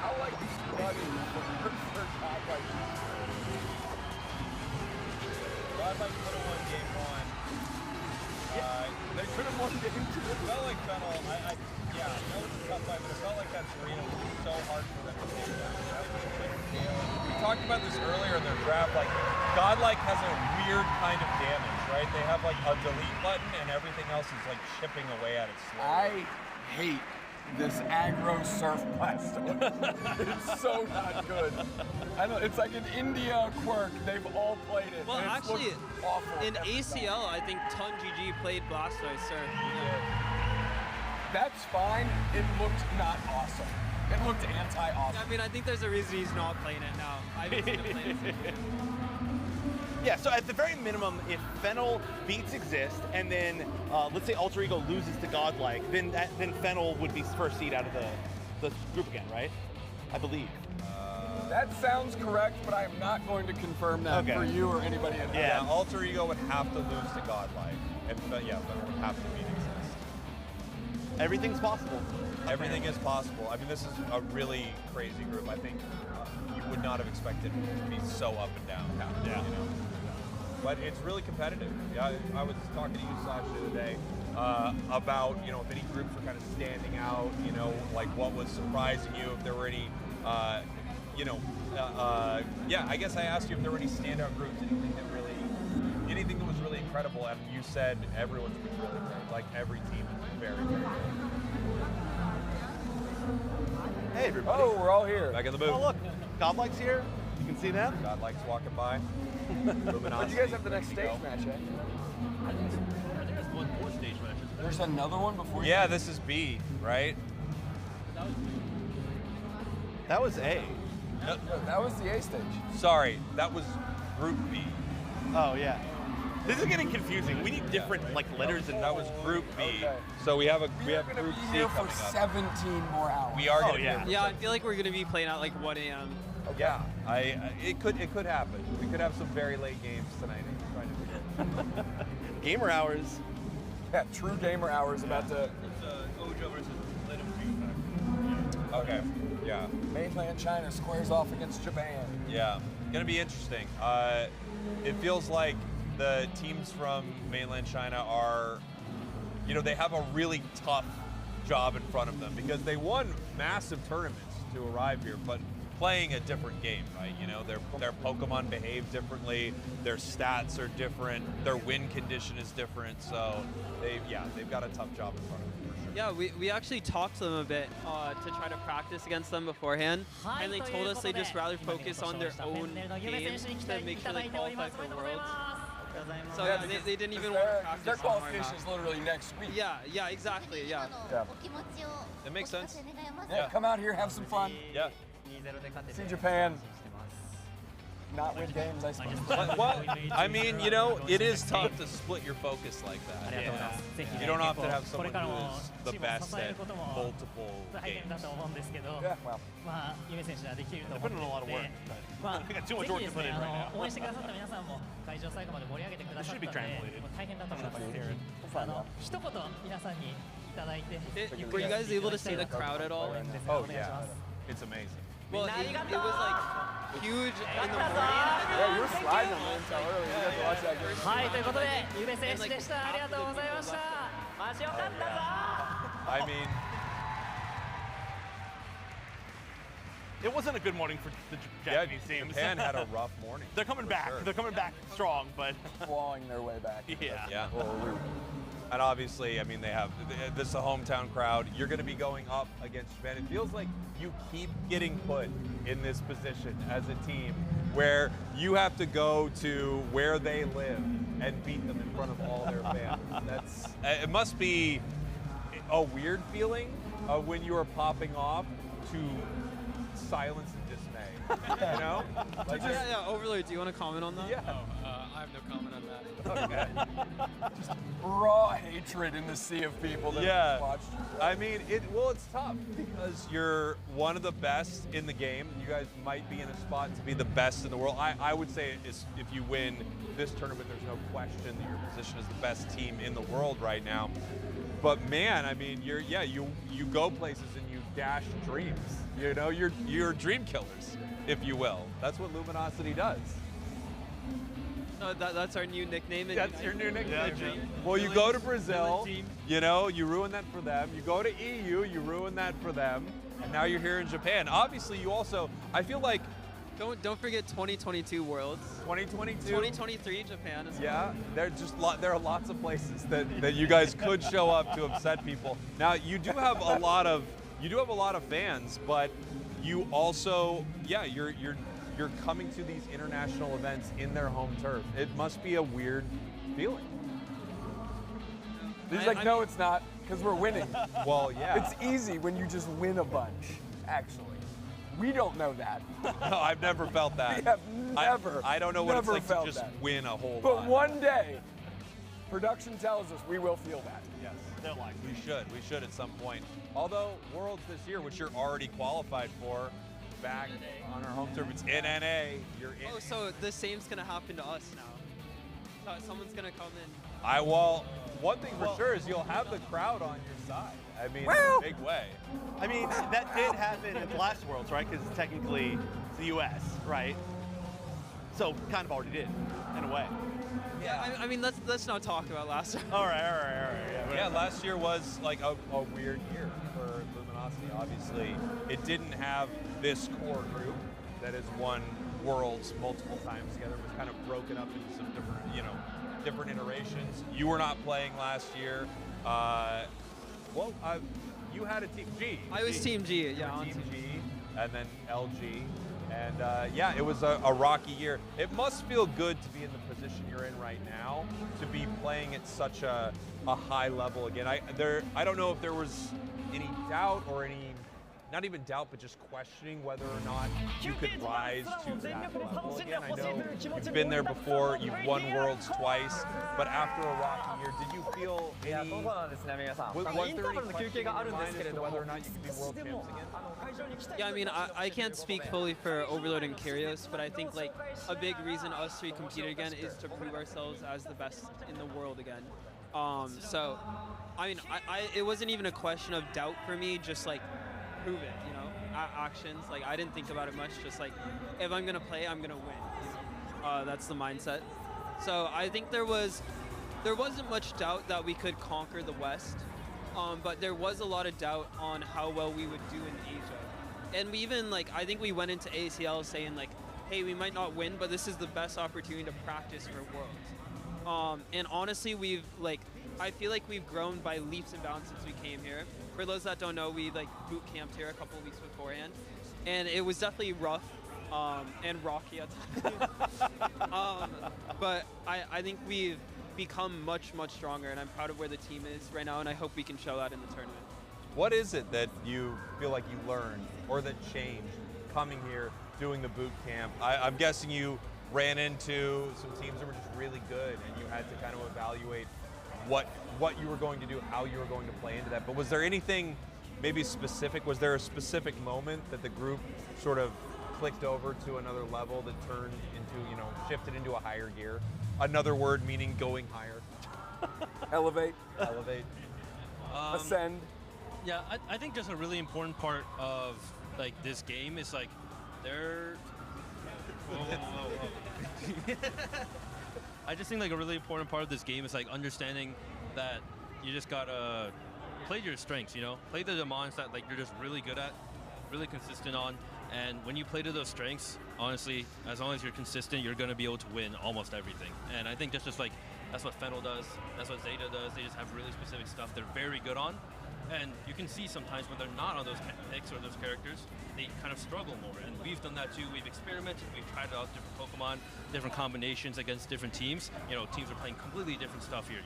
how like stunning for Godlike. Godlike could have won game 1. They could have won game 2. It felt like Fennel, yeah, that was a tough fight, but it felt like that arena was so hard for them to take down. That was a big deal. We talked about this earlier in their draft, like, Godlike has a weird kind of damage, right? They have like a delete button and everything else is like chipping away at it slowly. I hate this aggro surf blastoise. It's so not good. I know it's like an India quirk. They've all played it. Well, and it's actually, awful in every ACL, time. I think Ton GG played Blastoise, sir. That's fine. It looked not awesome. It looked anti-awesome. I mean, I think there's a reason he's not playing it now. I haven't seen him play it. Yeah, so at the very minimum, if Fennel beats Exist, and then let's say Alter Ego loses to Godlike, then Fennel would be first seed out of the group again, right? I believe. That sounds correct, but I am not going to confirm that for you or anybody in Yeah, Alter Ego would have to lose to Godlike, and yeah, Fennel would have to beat Exist. Everything's possible. Everything is possible. I mean, this is a really crazy group. I think you would not have expected it to be so up and down. Yeah. You know? But it's really competitive. Yeah, I was talking to you, Sasha, the other day about, you know, if any groups were kind of standing out, you know, like what was surprising you, if there were any, you know, yeah, I guess I asked you if there were any standout groups, anything that was really incredible, and you said everyone's been really great. Like every team is very, very good. Hey, everybody. Oh, we're all here. Back in the booth. Oh, look, Godlike's here. You can see them. Godlike's walking by. But you guys have the next stage match, eh? I think there's one more stage match. There's another one before you? Yeah, this is B, right? That was A. No, that was the A stage. Sorry, that was Group B. Oh, yeah. This is getting confusing. We need different like letters, and that was Group B. Okay. So we have We are Group be C here coming for up. 17 more hours. We are going to Oh, be yeah. here. Yeah, I feel like we're going to be playing at like 1 a.m. Yeah, it could happen. We could have some very late games tonight. I'm trying to gamer hours. Yeah, true gamer hours about to. It's Ojo versus Ledham Dream. Okay. Yeah. Mainland China squares off against Japan. Yeah. Gonna be interesting. It feels like the teams from mainland China are, you know, they have a really tough job in front of them because they won massive tournaments to arrive here, but playing a different game, right? You know, their Pokemon behave differently, their stats are different, their win condition is different, so they've got a tough job in front of them for sure. Yeah, we actually talked to them a bit to try to practice against them beforehand, and they told us they just rather focus on their own games to make sure they qualify for Worlds. So yeah, they didn't even want to practice. Their qualification is literally next week. Yeah, exactly, yeah. That makes sense. Yeah, come out here, have some fun. Yeah. See Japan not win games, I suppose. Well, I mean, you know, it is tough to split your focus like that. Yeah. You don't often have someone who is the best at multiple games. Yeah, well. They're putting in a lot of work. But they got too much work to put in right now. This should be translated. Were you guys able to see the crowd at all? Oh yeah, it's amazing. Well, it was like huge in the morning. Yeah, you were sliding on the intel earlier. You guys watch that game. はい、ということで、ゆべ選手でした。ありがとうございました。マジよかったぞ。 I mean, It wasn't a good morning for the Japanese teams. Japan had a rough morning. They're coming back. Sure. They're coming back strong, but clawing their way back. Yeah. Yeah. And obviously, I mean, this is a hometown crowd. You're going to be going up against Japan. It feels like you keep getting put in this position as a team where you have to go to where they live and beat them in front of all their fans. It must be a weird feeling when you are popping off to silence and dismay. You know? Like, yeah, Overlord, do you want to comment on that? Yeah. I have no comment on that. Just raw hatred in the sea of people that Yeah, watched. I mean, it's tough because you're one of the best in the game. You guys might be in a spot to be the best in the world. I would say if you win this tournament, there's no question that your position is the best team in the world right now. But man, I mean, you go places and you dash dreams. You know, you're dream killers, if you will. That's what Luminosity does. That's our new nickname. That's your new nickname. Well, you go to Brazil, you know, you ruin that for them. You go to EU, you ruin that for them. And now you're here in Japan. Obviously, you also, I feel like... Don't forget 2022 Worlds. 2022. 2023 Japan as well. Yeah, there are lots of places that you guys could show up to upset people. Now, you do have a lot of fans, but you also, yeah, you're coming to these international events in their home turf. It must be a weird feeling. He's like, no, it's not, because we're winning. Well, yeah. It's easy when you just win a bunch, actually. We don't know that. No, I've never felt that. We have never. I don't know what it's like to just win a whole lot. But one day, production tells us we will feel that. Yes, they're like, we should at some point. Although Worlds this year, which you're already qualified for, back on our home turf, it's in NA. You're in. Oh, so the same's gonna happen to us now. So someone's gonna come in. One thing for sure is you'll have the crowd on your side. I mean, in a big way. I mean, that did happen at the last Worlds, right? Because technically it's the U.S., right? So kind of already did, in a way. Yeah. I mean, let's not talk about last year. All right. Yeah, last year was like a weird year for Luminosity. Obviously, it didn't have this core group that has won Worlds multiple times together. It was kind of broken up into some different iterations. You were not playing last year. You had a Team G. I was Team G, yeah. Team G, and then LG. And yeah, it was a rocky year. It must feel good to be in the position you're in right now, to be playing at such a high level again. I don't know if there was any doubt or not even doubt, but just questioning whether or not you could rise to that level again. I know you've been there before, you've won Worlds twice, but after a rocky year, did you feel any, was there any question in your mind as to whether or not you could be world champs again? Yeah, I mean, I can't speak fully for Overlord and Kyrios, but I think like a big reason us three competed again is to prove ourselves as the best in the world again. So, I mean, it wasn't even a question of doubt for me, just like prove it, you know, actions. Like I didn't think about it much, just like if I'm gonna play, I'm gonna win. You know? That's the mindset. So I think there wasn't much doubt that we could conquer the West, but there was a lot of doubt on how well we would do in Asia. And we even I think we went into ACL saying like, hey, we might not win, but this is the best opportunity to practice for Worlds. And honestly, I feel like we've grown by leaps and bounds since we came here. For those that don't know, we boot camped here a couple of weeks beforehand, and it was definitely rough and rocky at times. But I think we've become much stronger, and I'm proud of where the team is right now, and I hope we can show that in the tournament. What is it that you feel like you learned or that changed coming here, doing the boot camp? I'm guessing you ran into some teams that were just really good, and you had to kind of evaluate what you were going to do, how you were going to play into that. But was there anything maybe specific? Was there a specific moment that the group sort of clicked over to another level that turned into, shifted into a higher gear? Another word meaning going higher. Elevate. Ascend. Yeah, I think just a really important part of this game is they're. Whoa. I just think a really important part of this game is understanding that you just gotta play your strengths, play the demands that you're just really good at, really consistent on, and when you play to those strengths, honestly, as long as you're consistent, you're gonna be able to win almost everything. And I think that's what Fennel does, that's what Zeta does. They just have really specific stuff they're very good on, and you can see sometimes when they're not on those picks or those characters, they kind of struggle more. And we've done that too. We've experimented. We've tried out different Pokemon, different combinations against different teams. Teams are playing completely different stuff here.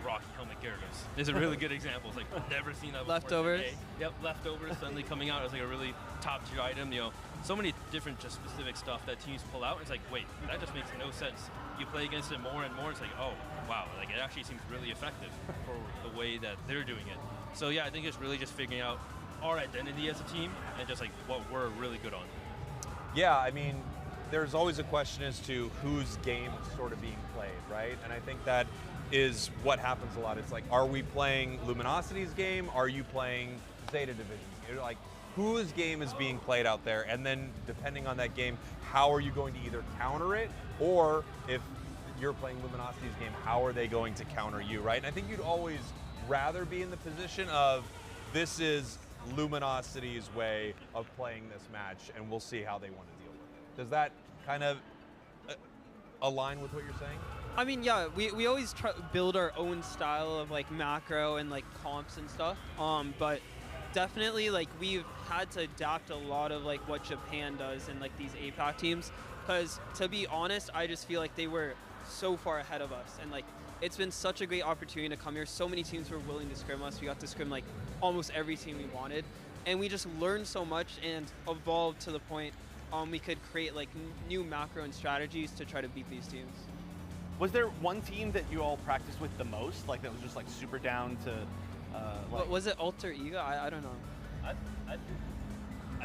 Rocky helmet Gyarados. It's a really good example. It's like never seen that before. Leftovers. Yep, leftovers suddenly coming out as like a really top tier item. You know, so many different just specific stuff that teams pull out. It's like, wait, that just makes no sense. You play against it more and more. It's like, oh wow, like it actually seems really effective for the way that they're doing it. So yeah, I think it's really just figuring out our identity as a team and just like what we're really good on. Yeah, I mean, there's always a question as to whose game is sort of being played, right? And I think that is what happens a lot. It's like, are we playing Luminosity's game? Are you playing Zeta Division? You're like, whose game is being played out there? And then depending on that game, how are you going to either counter it, or if you're playing Luminosity's game, how are they going to counter you, right? And I think you'd always rather be in the position of, this is Luminosity's way of playing this match, and we'll see how they want to deal with it. Does that kind of align with what you're saying? I mean, yeah, we always try to build our own style of like macro and like comps and stuff. But definitely like we've had to adapt a lot of like what Japan does in like these APAC teams. Because to be honest, I just feel like they were so far ahead of us, and like it's been such a great opportunity to come here. So many teams were willing to scrim us. We got to scrim like almost every team we wanted, and we just learned so much and evolved to the point we could create like new macro and strategies to try to beat these teams. Was there one team that you all practiced with the most, like that was just like super down to? Like, was it Alter Ego? I don't know. I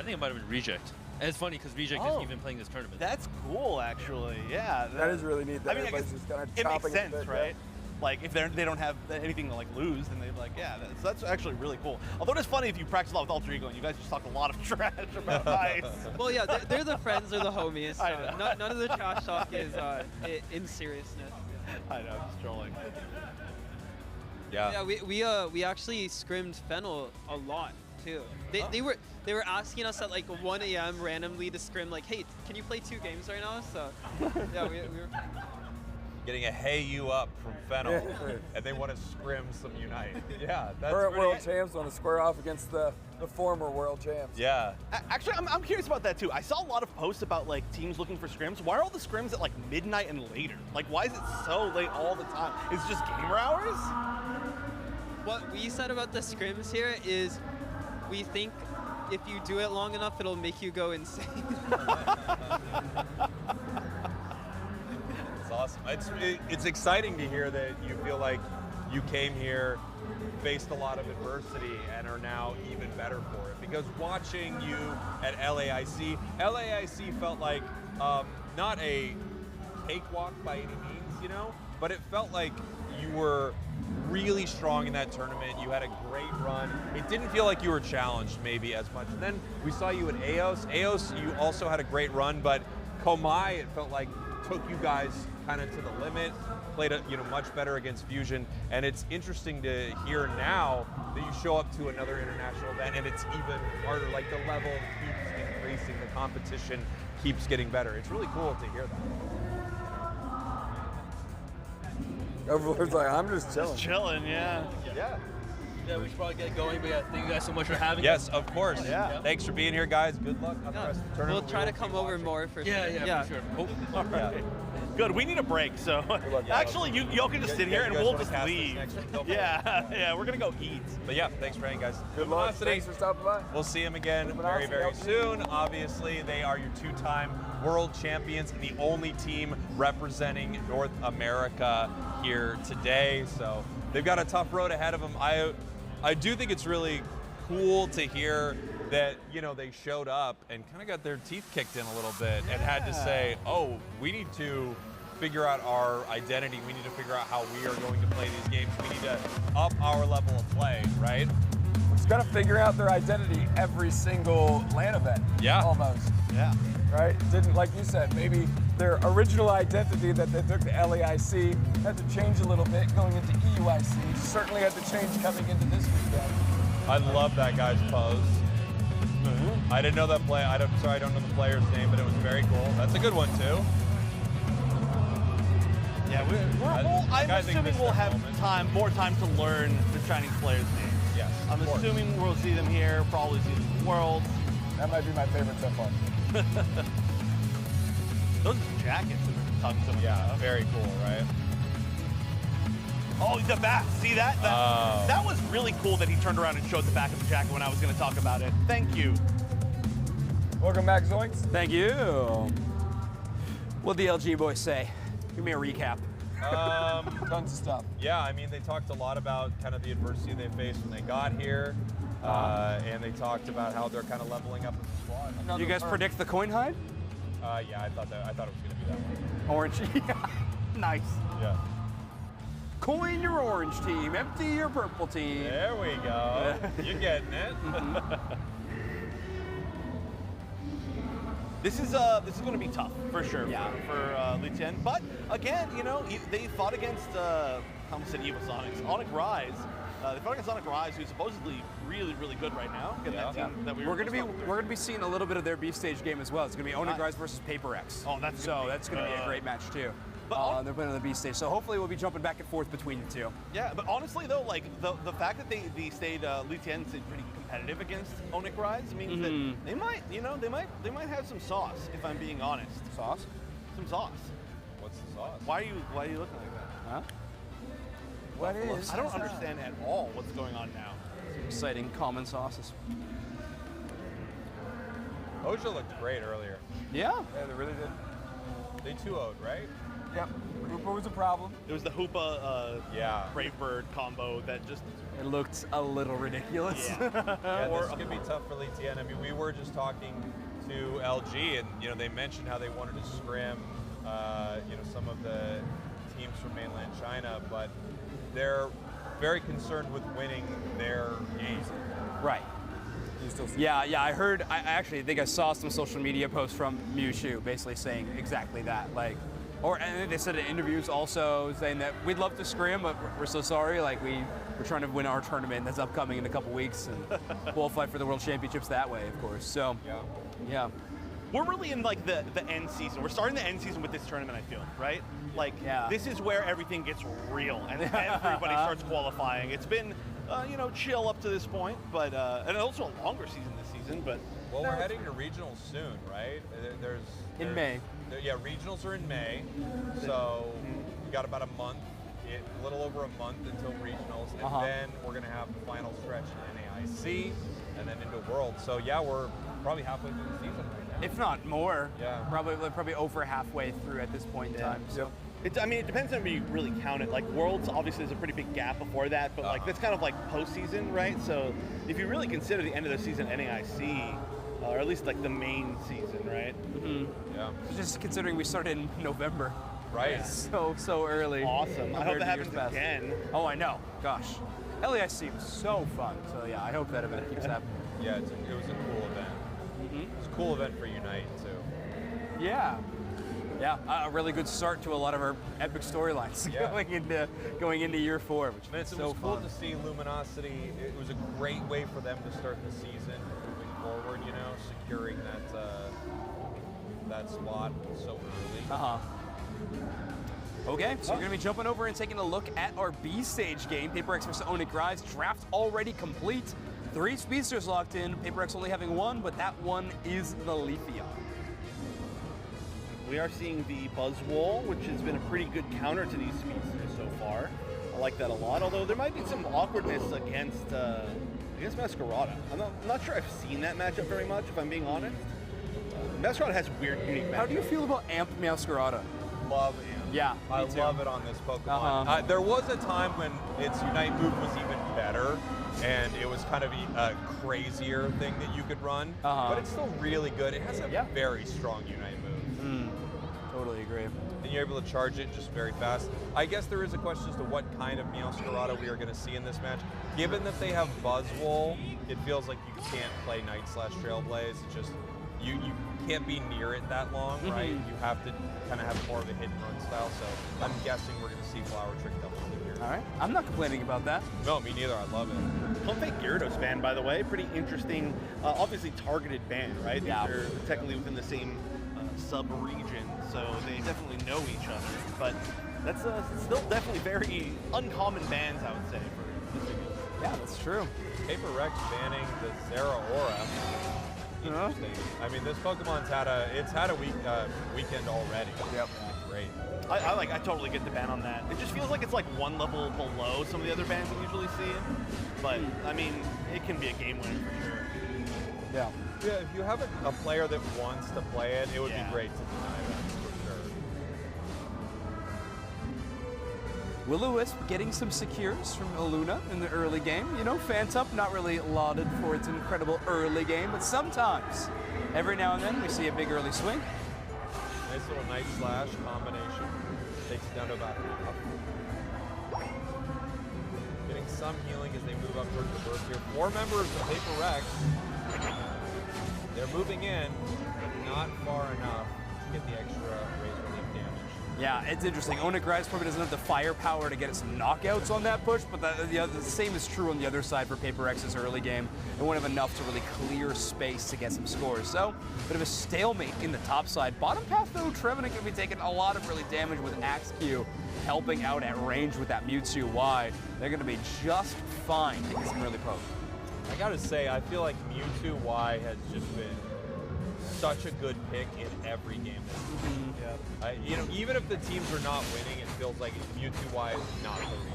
think it might have been Reject. And it's funny because Reject isn't even playing this tournament. That's cool, actually. Yeah, that is really neat. That I mean, I guess just kind of it makes chopping sense, bit, right? Like if they don't have anything to like lose, then they're like, yeah, that's actually really cool. Although it's funny if you practice a lot with Alter Ego and you guys just talk a lot of trash about Ice. Well, yeah, they're the friends, they're the homies. So none of the trash talk is in seriousness. I know, I'm just trolling. Yeah. Yeah, we actually scrimmed Fennel a lot too. They were asking us at like 1 a.m. randomly to scrim, like, hey, can you play 2 games right now? So yeah, we were getting a hey you up from Fennel, and they want to scrim some Unite. Yeah, that's current world champs want to square off against the former world champs. Yeah. Actually, I'm curious about that too. I saw a lot of posts about like teams looking for scrims. Why are all the scrims at like midnight and later? Like, why is it so late all the time? Is it just gamer hours? What we said about the scrims here is, we think if you do it long enough, it'll make you go insane. It's awesome. It's exciting to hear that you feel like you came here, faced a lot of adversity, and are now even better for it. Because watching you at LAIC felt like not a cakewalk by any means, you know, but it felt like you were really strong in that tournament. You had a great run. It didn't feel like you were challenged maybe as much. And then we saw you at EOS. EOS, you also had a great run, but Komai, it felt like, took you guys kind of to the limit, played much better against Fusion. And it's interesting to hear now that you show up to another international event and it's even harder. Like the level keeps increasing, the competition keeps getting better. It's really cool to hear that. Overlord's like, I'm just chilling. Just chilling, yeah. Yeah. Yeah, we should probably get going, but yeah, thank you guys so much for having us. Yes, of course. Yeah. Thanks for being here, guys. Good luck on the rest of the tournament. We'll try to come over more for sure. Yeah, for sure. Oh, all right. Good. We need a break, so actually, y'all can just sit here and we'll just leave. Yeah, we're gonna go eat. But yeah, thanks for hanging, guys. Good luck. Thanks for stopping by. We'll see them again very, very soon. Obviously, they are your 2-time world champions and the only team representing North America here today. So they've got a tough road ahead of them. I do think it's really cool to hear that, they showed up and kind of got their teeth kicked in a little bit and had to say, oh, we need to figure out our identity. We need to figure out how we are going to play these games. We need to up our level of play, right? It's got to figure out their identity every single LAN event. Yeah. Almost. Yeah. Right? Didn't, like you said, maybe their original identity that they took to LAIC had to change a little bit going into EUIC. Certainly had to change coming into this weekend. I love that guy's pose. I didn't know that play. I'm sorry, I don't know the player's name, but it was very cool. That's a good one too. Yeah, I'm assuming we'll have more time to learn the Chinese players' names. Yes. I'm assuming we'll see them here, probably see them in Worlds. That might be my favorite so far. Those jackets are talking so much about. Very cool, right? Oh, the back. See that? That was really cool that he turned around and showed the back of the jacket when I was going to talk about it. Thank you. Welcome back, Zoinks. Thank you. What'd the LG boys say? Give me a recap. Tons of stuff. Yeah, I mean, they talked a lot about kind of the adversity they faced when they got here, and they talked about how they're kind of leveling up as a squad. You guys predict the coin hide? Yeah, I thought it was going to be that one. Orange. Nice. Yeah. Coin your orange team, empty your purple team. There we go. You're getting it. This is going to be tough for sure for Lutien. But again, you know, they fought against I almost said Evosonics, Onic Rise. They fought against Onic Rise, who's supposedly really, really good right now. That team that we're gonna be seeing a little bit of their B stage game as well. It's gonna be Onic Rise versus Paper X. Oh, that's gonna be a great match too. They're playing on the B stage, so hopefully we'll be jumping back and forth between the two. Yeah, but honestly though, like the fact that they stayed Lutien stayed pretty competitive against Onic Rise means that they might, you know, they might have some sauce, if I'm being honest. Sauce? Some sauce. What's the sauce? Why are you looking like that? Huh? What is? I don't understand at all what's going on now. Some exciting common sauces. Oja looked great earlier. Yeah? Yeah, they really did. They 2-0'd, right? Yep. Hoopa was a problem. It was the Hoopa Bravebird combo that just... It looked a little ridiculous. Yeah, this could be tough for Lutien. I mean, we were just talking to LG, and you know they mentioned how they wanted to scrim, you know, some of the teams from mainland China, but they're very concerned with winning their games. Right. Yeah, I heard. I actually think I saw some social media posts from Mewshu basically saying exactly that. Like, and they said in interviews also saying that we'd love to scrim, but we're so sorry. Like we're trying to win our tournament that's upcoming in a couple weeks and qualify for the World Championships that way, of course. So yeah. We're really in like the end season. We're starting the end season with this tournament, I feel, right? Like this is where everything gets real and everybody starts qualifying. It's been you know, chill up to this point, but and also a longer season this season. But well, we're heading to regionals soon, right? There's in May. Yeah, regionals are in May, so we got about a month, a little over a month until regionals, and then we're gonna have the final stretch in NAIC, and then into Worlds. So yeah, we're probably halfway through the season right now. If not more. Yeah. Probably over halfway through at this point in time. So. I mean, it depends on where you really count it. Like Worlds, obviously, there's a pretty big gap before that, but like that's kind of like postseason, right? So if you really consider the end of the season NAIC, or at least like the main season, right? Yeah. Just considering we started in November. Right. So early. Awesome. I hope that happens again. Oh, I know. Gosh. LAIC was so fun. So yeah, I hope that event keeps happening. Yeah, it was a cool event. It's a cool event for Unite too. Yeah. Yeah, a really good start to a lot of our epic storylines going into year 4, which was so cool to see Luminosity. It was a great way for them to start the season moving forward. You know, securing that spot so early. Okay, so we're going to be jumping over and taking a look at our B stage game. Paper X versus Onic Rise. Draft already complete. 3 speedsters locked in. Paper X only having 1, but that one is the Leafeon. We are seeing the Buzz Wall, which has been a pretty good counter to these speedsters so far. I like that a lot, although there might be some awkwardness against Masquerada. I'm not sure I've seen that matchup very much, if I'm being honest. Masquerada has weird, unique matchups. How do you feel about Amp Masquerada? Love it. Yeah, I love it on this Pokemon. There was a time when its Unite move was even better, and it was kind of a crazier thing that you could run, but it's still really good. It has a very strong Unite move. Totally agree. And you're able to charge it just very fast. I guess there is a question as to what kind of Meowscarada we are going to see in this match. Given that they have Buzzwole, it feels like you can't play Night/Trailblaze. It's just, you can't be near it that long, right? You have to kind of have more of a hit and run style, so I'm guessing we're going to see Flower Trick double here. All right, I'm not complaining about that. No, me neither, I love it. Plumfake Gyarados ban, by the way, pretty interesting, obviously targeted ban, right? These are technically within the same sub-region, so they definitely know each other, but that's still definitely very uncommon bans, I would say, for this video. Yeah, that's true. Paper Rex banning the Zeraora. Interesting. I mean, this Pokemon's had a weekend already. Yep. great. I totally get the ban on that. It just feels like it's like one level below some of the other bans we usually see. But I mean, it can be a game winner for sure. Yeah. Yeah, if you have a player that wants to play it, it would be great to deny them for sure. Will-O-Wisp getting some secures from Aluna in the early game. You know, Phantom not really lauded for its incredible early game, but sometimes, every now and then, we see a big early swing. Nice little Night Slash combination. Takes it down to about half. Getting some healing as they move up towards the burst here. 4 members of Paper Rex. They're moving in, but not far enough to get the extra razor leaf damage. Yeah, it's interesting. Onyx Rise probably doesn't have the firepower to get some knockouts on that push, but the same is true on the other side for Paper X's early game. It won't have enough to really clear space to get some scores. So, bit of a stalemate in the top side. Bottom path, though, Trevenant going to be taking a lot of really damage with Axe Q helping out at range with that Mewtwo Y. They're going to be just fine taking some early poke. I gotta say, I feel like Mewtwo Y has just been such a good pick in every game. You know, even if the teams are not winning, it feels like Mewtwo Y is not the reason.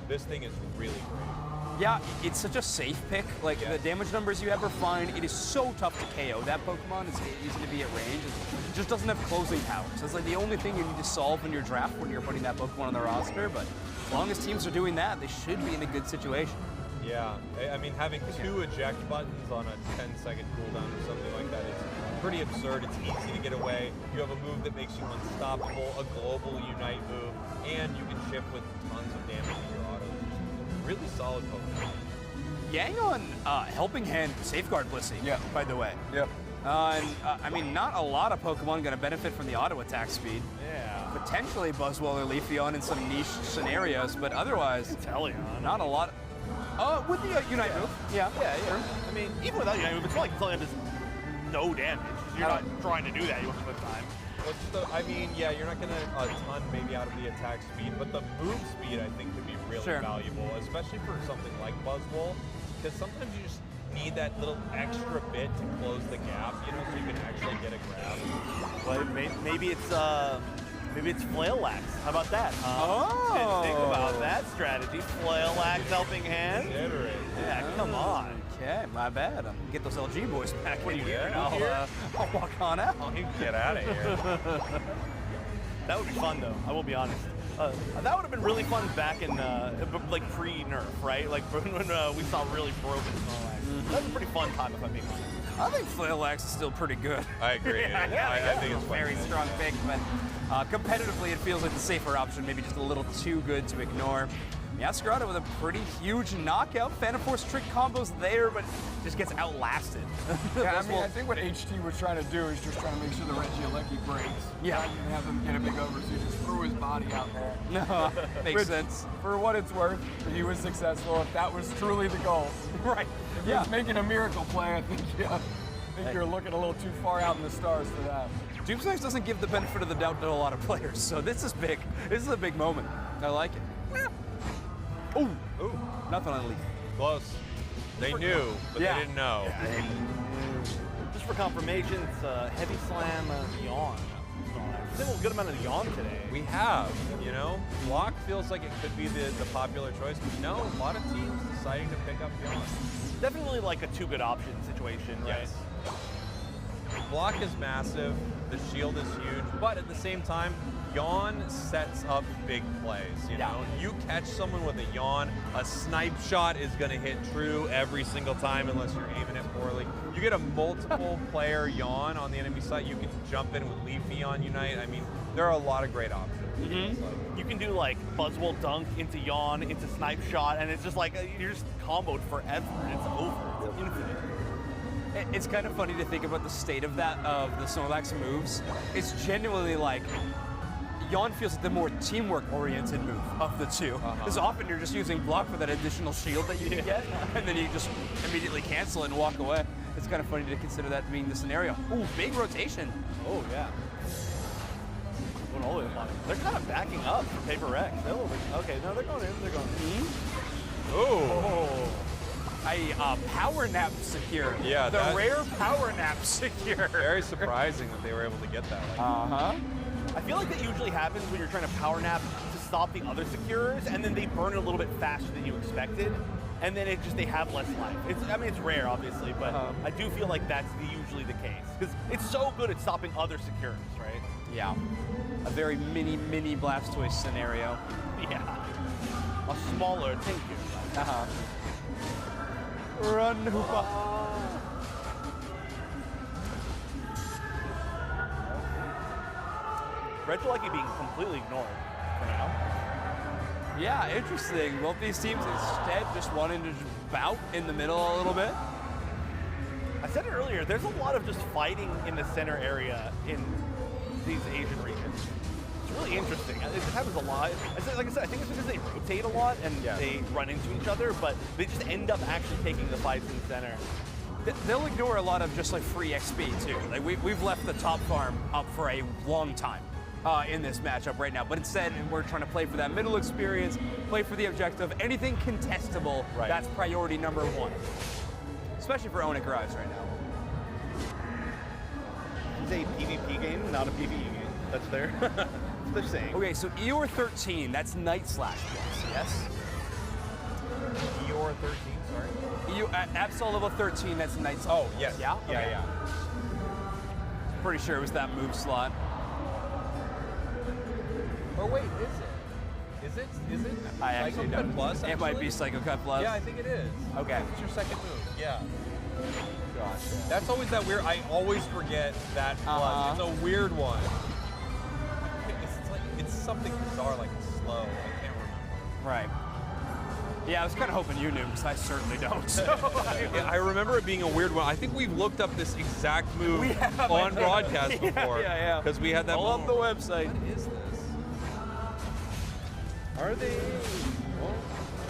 This thing is really great. Yeah, it's such a safe pick. Like, the damage numbers you have are fine. It is so tough to KO. That Pokemon is easy to be at range. It just doesn't have closing power. So it's like the only thing you need to solve in your draft when you're putting that Pokemon on the roster. But as long as teams are doing that, they should be in a good situation. Yeah, I mean, having 2 eject buttons on a 10-second cooldown or something like that is pretty absurd. It's easy to get away. You have a move that makes you unstoppable, a global Unite move, and you can chip with tons of damage in your autos. Really solid Pokemon. Yang on Helping Hand Safeguard Blissey, by the way. Yep. I mean, not a lot of Pokemon going to benefit from the auto attack speed. Yeah. Potentially Buzzwole or Leafeon in some niche scenarios, but otherwise, not a lot. With the Unite move. Yeah. I mean, even without Unite move, it's not like Tellion does no damage. You're not trying to do that. You want to put time. I mean, yeah, you're not going to a ton maybe out of the attack speed, but the move speed I think could be really valuable, especially for something like Buzzwole, because sometimes you just need that little extra bit to close the gap, you know, so you can actually get a grab. But maybe it's Flail-Lax. How about that? Didn't think about that strategy. Flail-Lax Helping Hand. Yeah, come on. Okay, my bad. Get those LG boys back in here, and I'll walk on out. Get out of here. That would be fun, though. I will be honest. That would have been really fun back in like pre-nerf, right? Like when we saw really broken Snorlax. That was a pretty fun time, if I'm being honest. I think Flail-Lax is still pretty good. I agree. I think it's a very strong pick, but competitively it feels like the safer option, maybe just a little too good to ignore. Masquerada with a pretty huge knockout. Phantom Force trick combos there, but just gets outlasted. Yeah, I mean, I think what HT was trying to do is just trying to make sure the Regieleki breaks. Yeah. Rather than have him get a big overseas, just threw his body out there. No, makes sense. For what it's worth, he was successful. If that was truly the goal. Right. If he was making a miracle play, I think you're looking a little too far out in the stars for that. Doomsnax doesn't give the benefit of the doubt to a lot of players, so this is big. This is a big moment. I like it. Ooh, nothing on Leaf. Close. They knew, but they didn't know. Yeah. Just for confirmation, it's Heavy Slam Yawn. I think a good amount of Yawn today. We have, you know. Block feels like it could be the popular choice, but no, a lot of teams deciding to pick up Yawn. Definitely like a 2 good option situation, right? Yes. Block is massive, the shield is huge, but at the same time, Yawn sets up big plays, you know? You catch someone with a Yawn, a snipe shot is gonna hit true every single time unless you're aiming it poorly. You get a multiple player Yawn on the enemy side, you can jump in with Leafeon Unite. I mean, there are a lot of great options. You can do like Buzzwole Dunk into Yawn, into Snipe Shot, and it's just like, you're just comboed forever. It's over. It's infinite. It's kind of funny to think about the state of that, of the Snorlax moves. It's genuinely like, Yawn feels like the more teamwork-oriented move of the two. Because often you're just using block for that additional shield that you can get, and then you just immediately cancel it and walk away. It's kind of funny to consider that being the scenario. Ooh, big rotation. Oh, yeah. Going all the way in. They're kind of backing up for Paper Rex. Okay, no, they're going in. They're going in. Oh. A power nap secure. Yeah, the rare power nap secure. Very surprising that they were able to get that. I feel like that usually happens when you're trying to power nap to stop the other securers, and then they burn it a little bit faster than you expected, and then they have less life. I mean, it's rare, obviously, but I do feel like that's usually the case, because it's so good at stopping other securers, right? Yeah. A very mini Blastoise scenario. Yeah. A smaller Tinku. Run, Hoopa. Regieleki being completely ignored for now. Yeah, interesting. Both these teams instead just wanting to bout in the middle a little bit. I said it earlier, there's a lot of just fighting in the center area in these Asian regions. It's really interesting. It just happens a lot. Like I said, I think it's because they rotate a lot and they run into each other, but they just end up actually taking the fights in the center. They'll ignore a lot of just like free XP too. Like we've left the top farm up for a long time in this matchup right now, but instead we're trying to play for that middle experience, play for the objective. Anything contestable, that's priority number one. Especially for Onyx Rise right now. It's a PvP game, not a PvE game. That's their saying. Okay, so Eeyore 13, that's Night Slash plus, yes? Eeyore 13, sorry? Absol level 13, that's Night Slash. Oh, yes. Yeah? Okay. Yeah. Pretty sure it was that move slot. Or wait, is it? Is it? I actually Psycho don't. Cut Plus, It might be Psycho Cut Plus. Yeah, I think it is. Okay. It's your second move. Yeah. Gosh. That's always that weird. I always forget that plus. It's a weird one. It's something bizarre, like slow. I can't remember. Right. Yeah, I was kind of hoping you knew, because I certainly don't. Yeah, I remember it being a weird one. I think we've looked up this exact move on broadcast before. Yeah. Because we had that all on the website. What is this? Are they?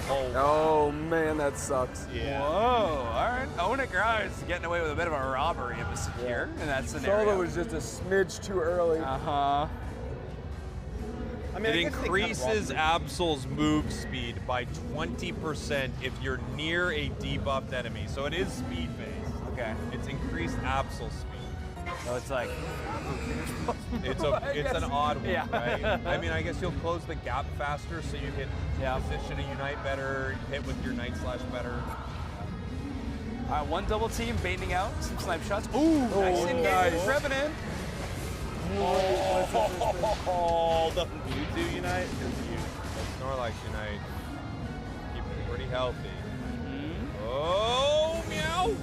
Oh man, that sucks. Yeah. Whoa, all right. Onyx Rise getting away with a bit of a robbery of a secure in that scenario. Solo was just a smidge too early. Uh-huh. I mean, It increases Absol's move speed by 20% if you're near a debuffed enemy. So it is speed-based. Okay. It's increased Absol speed. So it's like... It's an odd one, right? I mean, I guess you'll close the gap faster so you can position a Unite better, hit with your Night Slash better. All right, one double team baiting out some snipe shots. Ooh, nice engage. Revenant. Oh, the Mewtwo Unite is huge. Snorlax Unite. Keep it pretty healthy. Oh, meow!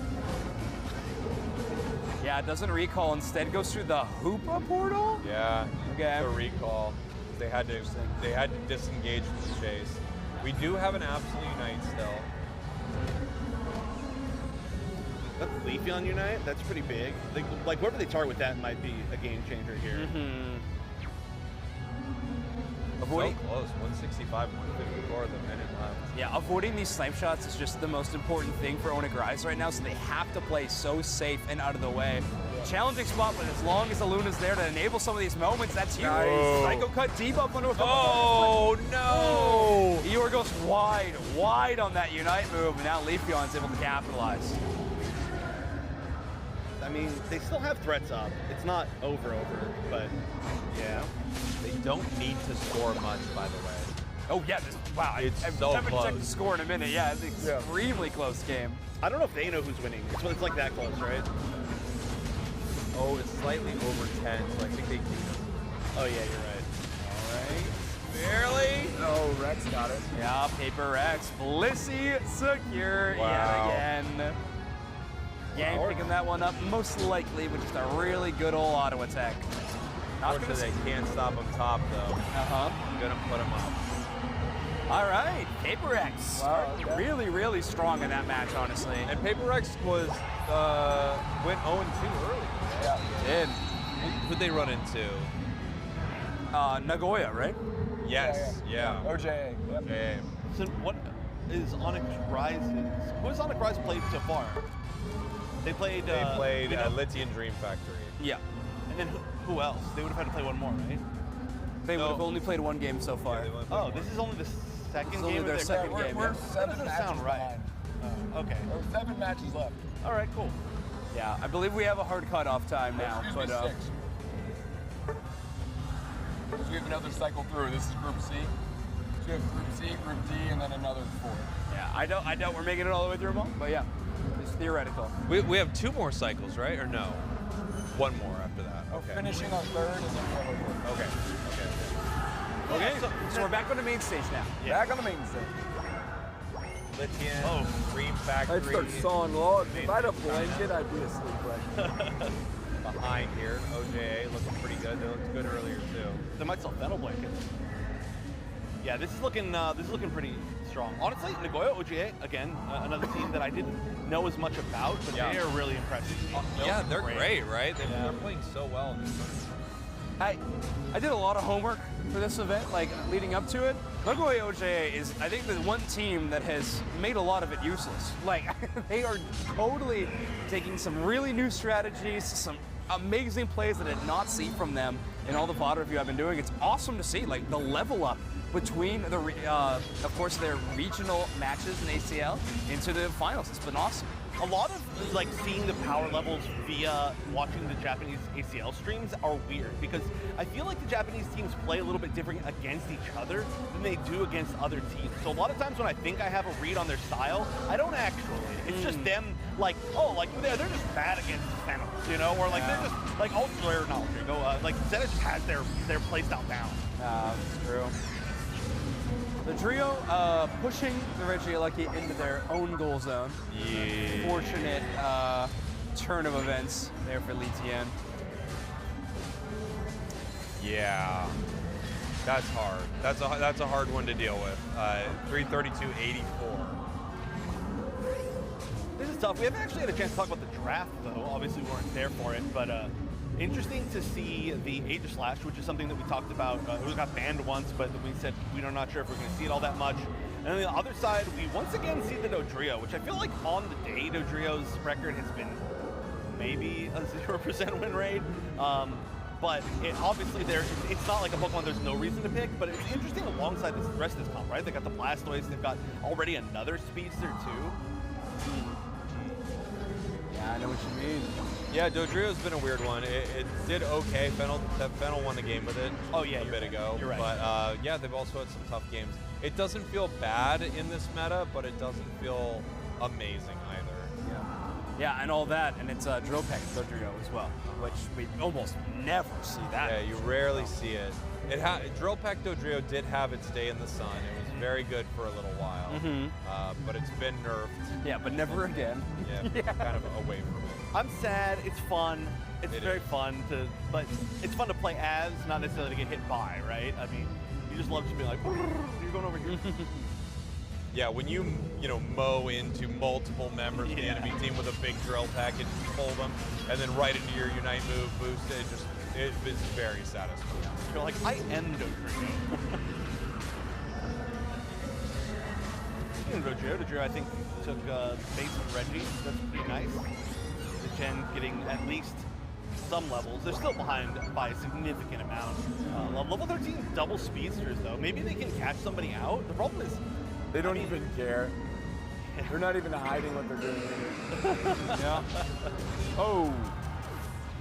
Yeah, it doesn't recall. Instead, goes through the Hoopa portal. Yeah. Okay. The recall. They had to disengage from the chase. We do have an Absol Unite still. That's Leafeon Unite. That's pretty big. Like whoever they target with that might be a game changer here. So close. 165, 154 the minute left. Yeah, avoiding these snipe shots is just the most important thing for Onyx Rise right now, so they have to play so safe and out of the way. Challenging spot, but as long as the Luna's there to enable some of these moments, that's huge. Nice. Psycho Cut debuff onto a couple. Oh, no! Eeyore goes wide on that Unite move, and now Leafeon's able to capitalize. I mean, they still have threats up. It's not over, but yeah. They don't need to score much, by the way. Oh yeah, wow. It's I so haven't close. checked the score in a minute. Yeah, it's an extremely close game. I don't know if they know who's winning. It's like that close, right? Oh, it's slightly over 10, so I think they do know. Oh yeah, you're right. All right. Barely. Oh, Rex got it. Yeah, Paper Rex. Blissey secure yet again. Gang picking that one up, most likely with just a really good old auto attack. Unfortunately, they can't stop him top, though. Gonna put him up. All right, Paper X. Really strong in that match, honestly. And Paper X was, went 0-2 early. Yeah, did. Who'd they run into? Nagoya, right? Yes, yeah. OJA. Yep. Okay. So what is Onyx Rise's? Who has Onyx Rise played so far? They played Lithian Dream Factory. Yeah. And then who else? They would have had to play one more, right? They would have only played one game so far. Oh, this is only the second game of their second game. That doesn't sound right. Okay. There were 7 matches left. All right, cool. Yeah, I believe we have a hard cutoff time now. But because we have another cycle through. This is Group C. So we have Group C, Group D, and then another 4. Yeah, I doubt we're making it all the way through them all, but yeah, it's theoretical. We have 2 more cycles, right? Or no? 1 more after that. Okay. Finishing our 3rd and then we'll go. Okay. Okay, so we're back on the main stage now. Yeah. Back on the main stage. Lithium, Dream Factory. I'd start sawing logs. If I had a blanket, I'd be asleep right now. Behind here, OJA looking pretty good. They looked good earlier too. They might sell fennel blankets. Yeah, this is looking pretty strong. Honestly, Nagoya OGA, again, another team that I didn't know as much about, but they are really impressive. They're great, right? They're playing so well in this tournament. I did a lot of homework for this event, like leading up to it. Nagoya OJA is, I think, the one team that has made a lot of it useless. Like, they are totally taking some really new strategies, some amazing plays that I did not see from them in all the VOD review I've been doing. It's awesome to see, like, the level up between the, of course, their regional matches in ACL into the finals. It's been awesome. A lot of like seeing the power levels via watching the Japanese ACL streams are weird because I feel like the Japanese teams play a little bit different against each other than they do against other teams. So a lot of times when I think I have a read on their style, I don't actually. It's just them like, oh, like they're just bad against Fennel, you know, or like they're just like Ultra, not Ultra, like Zeta just has their playstyle down. That's true. The trio pushing the Regieleki into their own goal zone. Yeah. Fortunate turn of events there for Litien. Yeah, that's hard. That's a hard one to deal with. 332.84. This is tough. We haven't actually had a chance to talk about the draft, though. Obviously, we weren't there for it, but interesting to see the Aegis Slash, which is something that we talked about. It got banned once, but we said we're not sure if we're going to see it all that much. And on the other side, we once again see the Dodrio, which I feel like on the day, Dodrio's record has been maybe a 0% win rate. But obviously, it's not like a Pokemon there's no reason to pick, but it's interesting alongside the rest of this comp, right? They got the Blastoise, they've got already another Speedster too. Yeah, I know what you mean. Yeah, Dodrio's been a weird one. It did okay. Fennel won the game with it a bit ago. You're right. But yeah, they've also had some tough games. It doesn't feel bad in this meta, but it doesn't feel amazing either. Yeah, and all that, and it's Dropek Dodrio as well, which we almost never see that. Yeah, you rarely see it. Drillpack Dodrio did have its day in the sun. It was very good for a little while, but it's been nerfed. Yeah, but never again. Yeah, kind of away from it. I'm sad. It's fun. It's very fun but it's fun to play as, not necessarily to get hit by, right? I mean, you just love to be like, you're going over here. Yeah, when you mow into multiple members of the enemy team with a big drill package, pull them, and then right into your Unite move boost, it's very satisfying. You're like, I am Dodrio. Speaking of Dodrio, I think took base of Reggie. That's pretty nice. The Gen getting at least some levels. They're still behind by a significant amount. Level 13 double speedsters, though. Maybe they can catch somebody out. The problem is, they don't even care. They're not even hiding what they're doing. Yeah. Oh.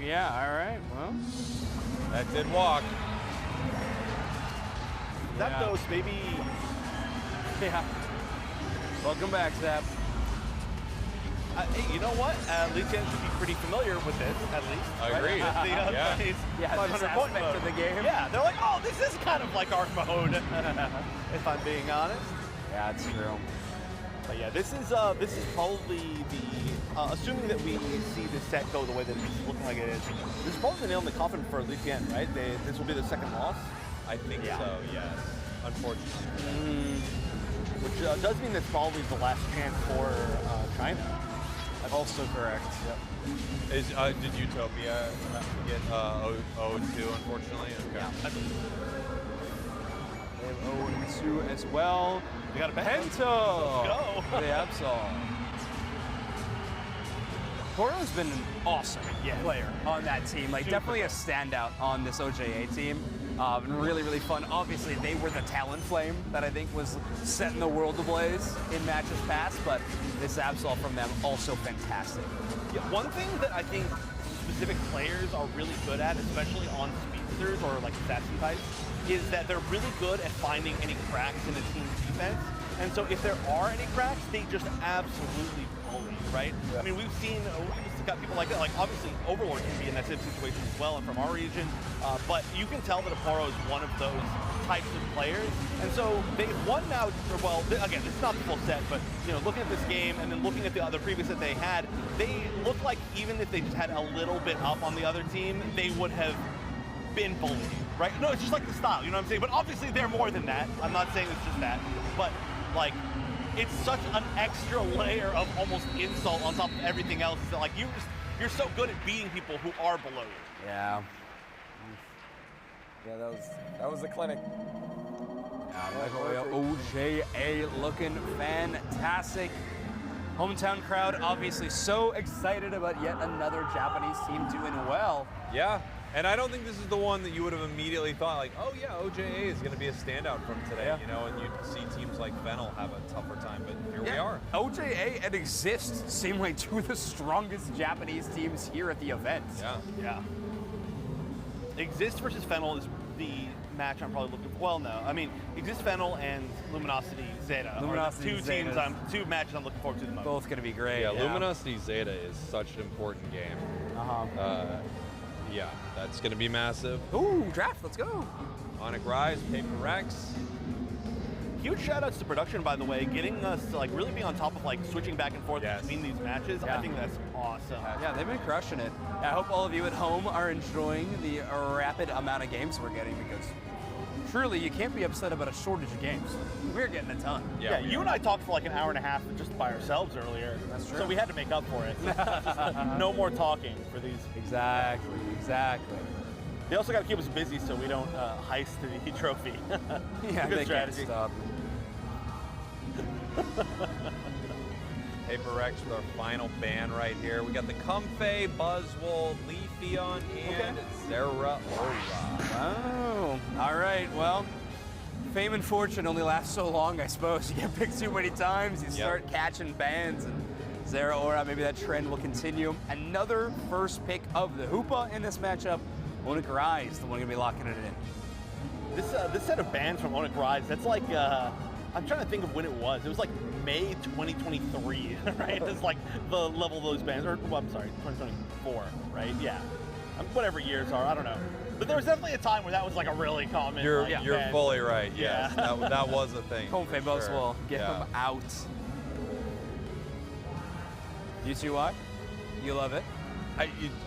Yeah, all right, well. That did walk. Zapdos, baby. Yeah. Welcome back, Zap. Hey, you know what? Litien should be pretty familiar with this, at least. I agree. Yeah, 500 point mode of the game. Yeah, they're like, oh, this is kind of like our mode, if I'm being honest. Yeah, it's true. But yeah, this is probably the assuming that we see the set go the way that it's looking like it is. This is probably the nail in the coffin for Litien, right? This will be the second loss. I think so. Yes. Unfortunately. Which does mean it's probably the last chance for China. That's also correct. Yep. Did Utopia get 0-2, unfortunately? Okay. Yeah, I believe. They have 0-2 as well. We got a Penta. Let's go. The Absol. Koro's been an awesome player on that team. Like, definitely a standout on this OJA team. And really, really fun. Obviously, they were the talent flame that I think was setting the world ablaze in matches past, but this Absol from them, also fantastic. Yeah, one thing that I think specific players are really good at, especially on speedsters or like assassin types, is that they're really good at finding any cracks in the team's defense. And so if there are any cracks, they just absolutely bully, right? I mean, we've got people like that. Like, obviously, Overlord can be in that same situation as well, and from our region. But you can tell that Aparo is one of those types of players. And so they've won now, well, again, it's not the full set, but, you know, looking at this game and then looking at the other previous that they had, they look like even if they just had a little bit up on the other team, they would have been bullied, right? No, it's just like the style, you know what I'm saying? But obviously they're more than that. I'm not saying it's just that, but like, it's such an extra layer of almost insult on top of everything else that like you're so good at beating people who are below you. Yeah. Yeah, that was the clinic. OJA looking fantastic. Hometown crowd obviously so excited about yet another Japanese team doing well. Yeah, and I don't think this is the one that you would have immediately thought like, oh yeah, OJA is going to be a standout from today, you know, and you'd see teams like Fennel have a tougher time, but here we are. OJA and Exist seem like two of the strongest Japanese teams here at the event. Yeah. Exist versus Fennel is the match I'm probably looking for. Well, no, I mean, Exist Fennel and Luminosity Zeta are the two matches I'm looking forward to the most. Both going to be great. Yeah, Luminosity Zeta is such an important game. Yeah, that's going to be massive. Ooh, draft, let's go. Onic Rise, Paper Rex. Huge shout outs to production, by the way, getting us to like really be on top of like switching back and forth between these matches. I think that's awesome. Yeah, they've been crushing it. I hope all of you at home are enjoying the rapid amount of games we're getting, because truly you can't be upset about a shortage of games. We're getting a ton. Yeah, you and I talked for like an hour and a half just by ourselves earlier. That's true. So we had to make up for it. No more talking for these. Exactly. They also got to keep us busy so we don't heist the trophy. Yeah, good they strategy. can't stop. Paper Rex with our final ban right here. We got the Comfey, Buzzwole, Leafeon, and Zeraora. Oh, all right. Well, fame and fortune only last so long, I suppose. You get picked too many times, you start catching bans, and Zeraora, maybe that trend will continue. Another first pick of the Hoopa in this matchup. Onic Rise, the one going to be locking it in. This set of bans from Onic Rise, that's like, I'm trying to think of when it was. It was like May 2023, right? It's like the level of those bans, or well, I'm sorry, 2024, right? Yeah. Whatever years are, I don't know. But there was definitely a time where that was like a really common. You're ban. fully right. Yes, that was a thing. Comfey Buzzwole, get him out. You see why? You love it?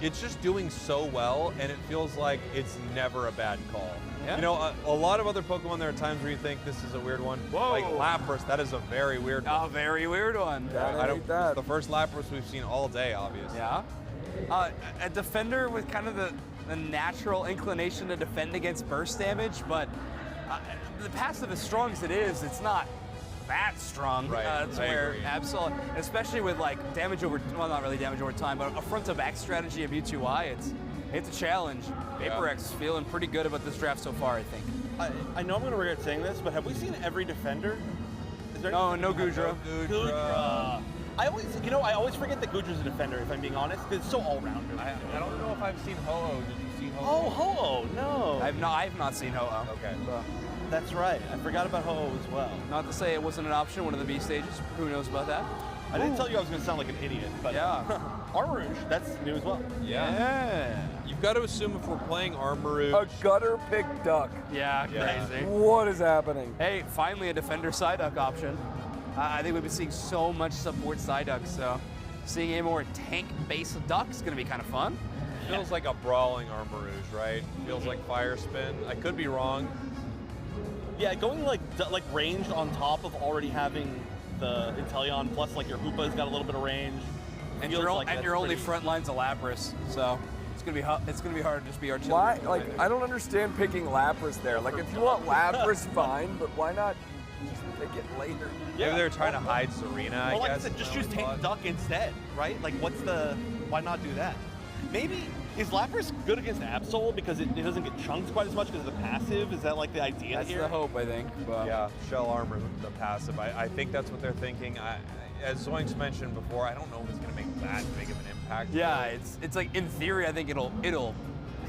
It's just doing so well, and it feels like it's never a bad call. Yeah. You know, a lot of other Pokemon, there are times where you think this is a weird one. Whoa. Like Lapras, that is a very weird one. A very weird one. It's the first Lapras we've seen all day, obviously. Yeah. A defender with kind of the natural inclination to defend against burst damage, but the passive, as strong as it is, it's not that strong. Right. That's where Absol, especially with like damage over, well, not really damage over time, but a front to back strategy of U2I, it's a challenge. Paper X is feeling pretty good about this draft so far, I think. I know I'm going to regret saying this, but have we seen every defender? Is there no Goodra. Goodra. I always forget that Goodra's a defender, if I'm being honest, because it's so all-rounder. I don't know if I've seen Ho-Oh. Did you see Ho-Oh? Oh, Ho-Oh, no. I have not seen Ho-Oh. Okay. That's right. I forgot about Ho-Oh as well. Not to say it wasn't an option, one of the B stages. Who knows about that? I didn't tell you I was going to sound like an idiot, but Armarouge, that's new as well. Yeah. You've got to assume if we're playing Armarouge. A gutter pick duck. Yeah, crazy. What is happening? Hey, finally a defender Psyduck option. I think we've been seeing so much support Psyduck, so seeing a more tank-based duck is going to be kind of fun. Feels like a brawling Armarouge, right? Feels like Fire Spin. I could be wrong. Yeah, going like ranged on top of already having the Inteleon, plus like your Hoopa's got a little bit of range. And your only front line's a Lapras, so it's gonna be hard to just be Artillery. Why? Like, I don't understand picking Lapras there. Like, if you want Lapras, fine, but why not just pick it later? Maybe they're trying to hide Serena, I guess. Like I said, just choose Tank Duck instead, right? Like, why not do that? Maybe, is Lapras good against Absol because it doesn't get chunked quite as much because of the passive? Is that like the idea That's here? the hope, I think. But yeah, Shell Armor, the passive. I think that's what they're thinking. As Zoinks mentioned before, I don't know if it's going to make that big of an impact. Yeah, it's like, in theory, I think it'll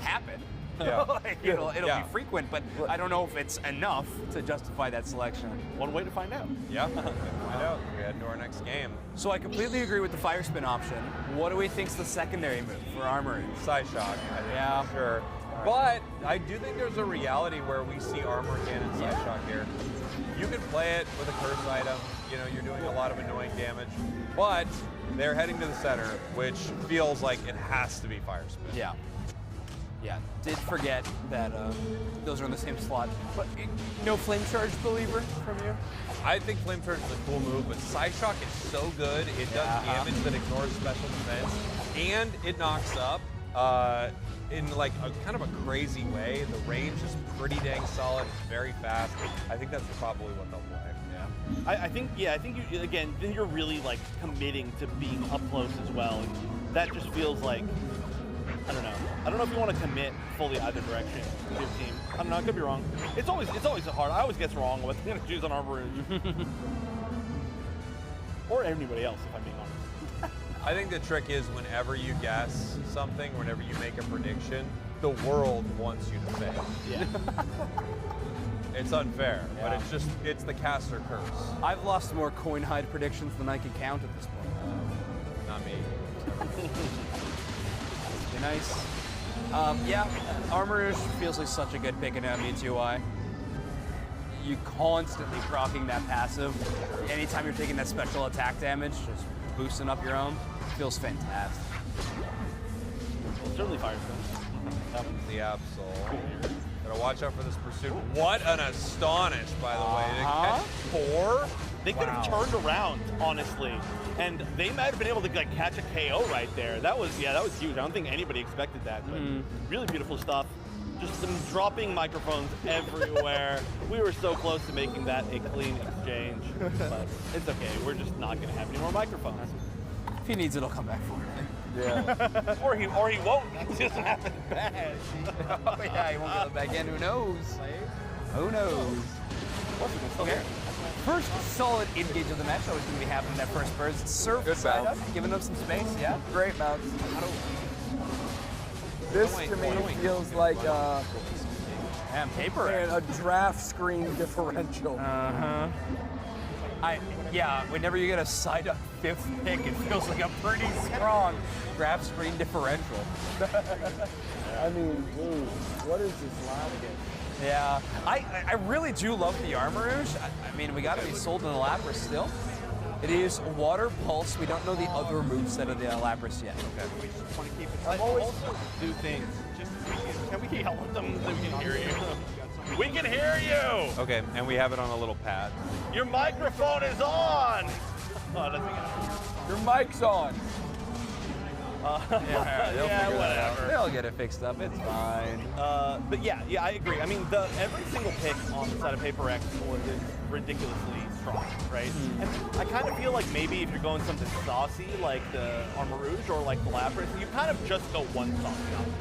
happen. Yeah. It'll be frequent, but I don't know if it's enough to justify that selection. One way to find out. Yeah, find out. We head to our next game. So I completely agree with the fire spin option. What do we think's the secondary move for Armory? Side shock, I think, yeah, for sure. But I do think there's a reality where we see armor cannon side shock here. You can play it with a curse item. You know, you're doing a lot of annoying damage, but they're heading to the center, which feels like it has to be fire spin. Yeah. Yeah, did forget that those are in the same slot. But no flame charge believer from you? I think flame charge is a cool move, but side shock is so good. It does damage that ignores special defense, and it knocks up in like a kind of a crazy way. The range is pretty dang solid. It's very fast. I think that's probably what they'll play. I think you, again, then you're really like committing to being up close as well, and that just feels like, I don't know. I don't know if you want to commit fully either direction with your team. I don't know. I could be wrong. It's always hard. I always guess wrong what they're gonna choose on Armor or anybody else, if I'm being honest. I think the trick is whenever you guess something, whenever you make a prediction, the world wants you to fail. Yeah. It's unfair, but it's the caster curse. I've lost more coin hide predictions than I can count at this point. Not me. Be nice. Yeah, Armorish feels like such a good pick in ME2I. You constantly proccing that passive. Anytime you're taking that special attack damage, just boosting up your own, feels fantastic. Well, certainly fire spin. The Absol. Gotta watch out for this pursuit. What an astonish, by the way. To catch 4? They could have turned around, honestly, and they might have been able to like catch a KO right there. That was huge. I don't think anybody expected that, but really beautiful stuff. Just some dropping microphones everywhere. We were so close to making that a clean exchange, but it's okay. We're just not going to have any more microphones. If he needs it, he'll come back for it. Yeah. or he won't. He just have it bad. Oh yeah, he won't get it back in. Who knows? Who knows? Okay. First solid engage of the match. Always going to be happening that first burst. Surf side up, giving them some space. Yeah. Great bounce. This to me feels like paper. A draft screen differential. Whenever you get a side up 5th pick, it feels like a pretty strong draft screen differential. I mean, dude, what is this loudness? Yeah, I really do love the Armourouge. I mean, we got to be sold in the Lapras still. It is Water Pulse. We don't know the other moveset of the Lapras yet. Okay. We just want to keep it. I always do things. Can we yell at them so we can hear you? We can hear you! Okay, and we have it on a little pad. Your microphone is on! Your mic's on. Whatever. They'll get it fixed up. It's fine. But yeah, I agree. I mean, every single pick on the side of Paper X is ridiculously strong, right? And I kind of feel like maybe if you're going something saucy like the Armourouge or like the Lapras, you kind of just go one saucy option.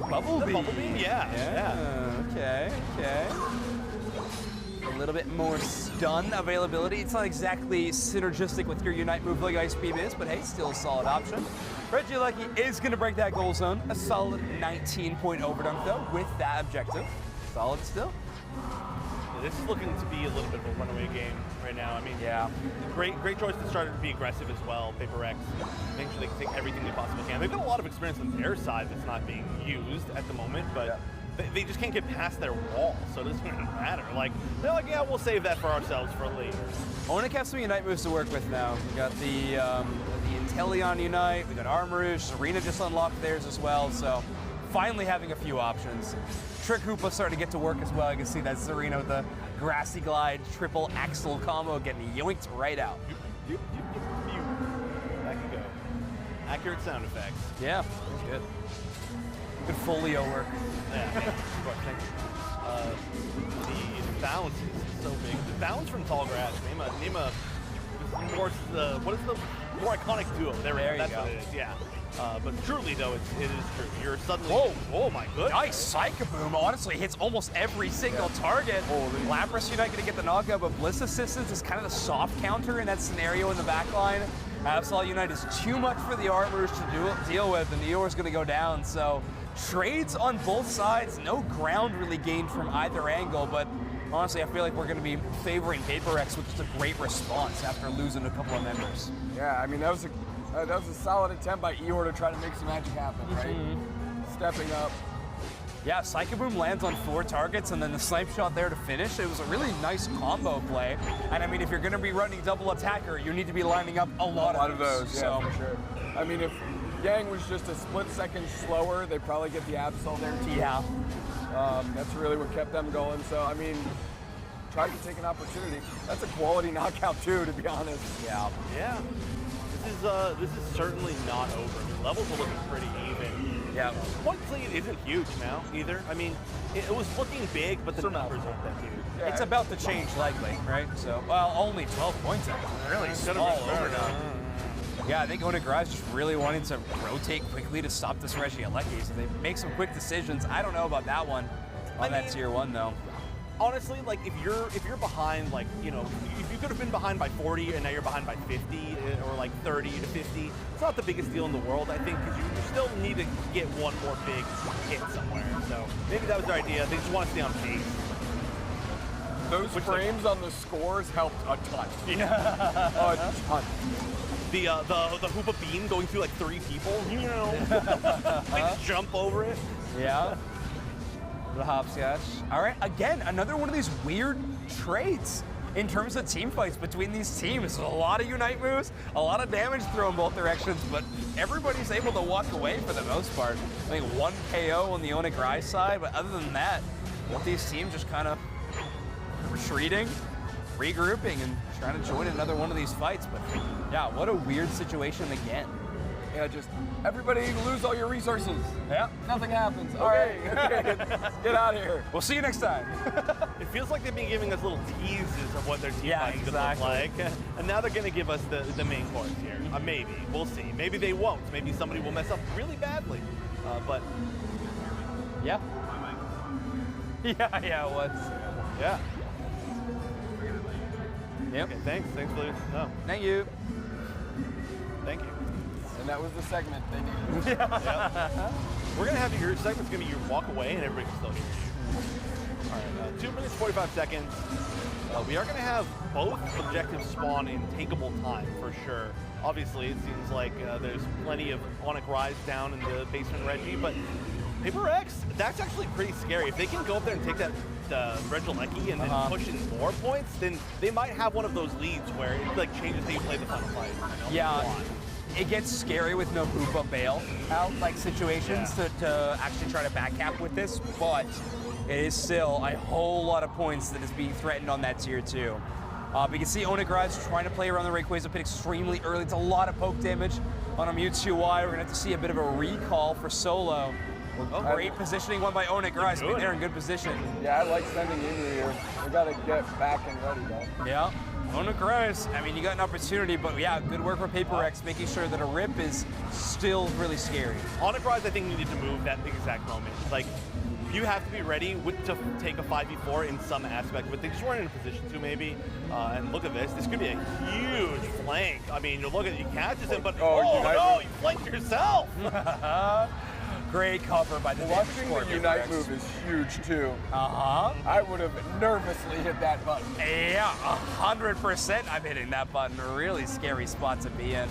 Bumblebee, yeah. Okay. A little bit more stun availability. It's not exactly synergistic with your Unite move like Ice Beam is, but hey, still a solid option. Regieleki is going to break that goal zone. A solid 19-point overdunk, though, with that objective. Solid still. Yeah, this is looking to be a little bit of a runaway game right now. I mean, great choice to start to be aggressive as well, Paper X. Make sure they can take everything they possibly can. They've got a lot of experience on their side that's not being used at the moment, but they just can't get past their wall, so it doesn't really matter. Like, they're like, yeah, we'll save that for ourselves for later. I want to have some Unite moves to work with now. We got the Inteleon Unite, we got Armourouge, Serena just unlocked theirs as well, so finally having a few options. Trick Hoopa starting to get to work as well. You can see that Serena with the Grassy Glide triple axle combo getting yoinked right out. That can go. Accurate sound effects. Yeah, that's good. Good folio work. Yeah. The bounce is so big. The bounce from Tall Grass. Name a more what is the more iconic duo? There we go. That's what it is. Yeah. But truly though, it is true. You're suddenly. Oh my goodness. Nice Psycho Boom. Honestly, hits almost every single target. Lapras Unite gonna get the knockout, but Bliss Assistance is kind of the soft counter in that scenario in the back line. Absol Unite is too much for the Armourouge to deal with, and Eeyore's gonna go down. So trades on both sides, no ground really gained from either angle, but honestly, I feel like we're going to be favoring PaperX with just a great response after losing a couple of members. Yeah, I mean, that was a solid attempt by Eeyore to try to make some magic happen, right? Stepping up. Yeah, Psycho Boom lands on 4 targets and then the snipe shot there to finish. It was a really nice combo play. And I mean, if you're going to be running double attacker, you need to be lining up a lot of those. Yeah, for sure. I mean, if Yang was just a split second slower, they probably get the Absol there too. Yeah. That's really what kept them going. So, I mean, tried to take an opportunity. That's a quality knockout too, to be honest. Yeah. Yeah. This is certainly not over. The levels are looking pretty even. Yeah. Point lead isn't huge now either. I mean, it was looking big, but the numbers aren't that huge. Yeah, it's about to change likely, right? So, well, only 12 points out. Really small overtime. Yeah, I think Onigrai is just really wanting to rotate quickly to stop this Reggie Alecki, so they make some quick decisions. I don't know about that one on that tier 1 though. Honestly, like if you're behind, like, you know, if you could have been behind by 40 and now you're behind by 50 or like 30 to 50, it's not the biggest deal in the world, I think, because you still need to get one more big hit somewhere. So maybe that was their idea. They just want to stay on pace. Those frames on the scores helped a ton. Yeah. A ton. The Hoopa beam going through like 3 people, you know, they just jump over it. Yeah. The hopscotch. All right, again, another one of these weird trades in terms of team fights between these teams. A lot of Unite moves, a lot of damage thrown both directions, but everybody's able to walk away for the most part. I think 1 KO on the Onigrai side, but other than that, both these teams just kind of retreating, regrouping, and trying to join another one of these fights. But yeah, what a weird situation again. Yeah, just everybody lose all your resources. Yeah. Nothing happens. All right, okay, get out of here. We'll see you next time. It feels like they've been giving us little teases of what their team fight could look like. And now they're going to give us the main course here. Maybe. We'll see. Maybe they won't. Maybe somebody will mess up really badly. But yeah. Yeah, what's... Yeah. Yep. Okay, thanks. Thanks for no. Thank you. Thank you. And that was the segment they needed. Yeah. We're going to have your segment's going to be your walk away and everybody can still hear you. All right, 2 minutes, 45 seconds. We are going to have both objectives spawn in takeable time for sure. Obviously, it seems like there's plenty of Onic Rise down in the basement Reggie, but PaperX, that's actually pretty scary. If they can go up there and take that Regilecki and then push in more points, then they might have one of those leads where it like changes how you play the final fight. You know, yeah, it gets scary with no Hoopa bail out like situations to actually try to backcap with this, but it is still a whole lot of points that is being threatened on that tier 2. We can see Onigrai is trying to play around the Rayquaza pit extremely early. It's a lot of poke damage on a Mewtwo Y. We're going to have to see a bit of a recall for Solo. Great positioning one by Onigrai. So they're in good position. Yeah, I like sending in here. We got to get back and ready, though. Yeah. Onigrai, I mean, you got an opportunity, but yeah, good work for PaperX, making sure that a rip is still really scary. Onigrai, I think you need to move that exact moment. Like, you have to be ready to take a 5v4 in some aspect, but they just weren't in a position to maybe. And look at this. This could be a huge flank. I mean, you look at it, he catches him, but no, you flanked yourself. Great cover by the Watching the Unite move is huge too. I would have nervously hit that button. Yeah, 100% I'm hitting that button. A really scary spot to be in.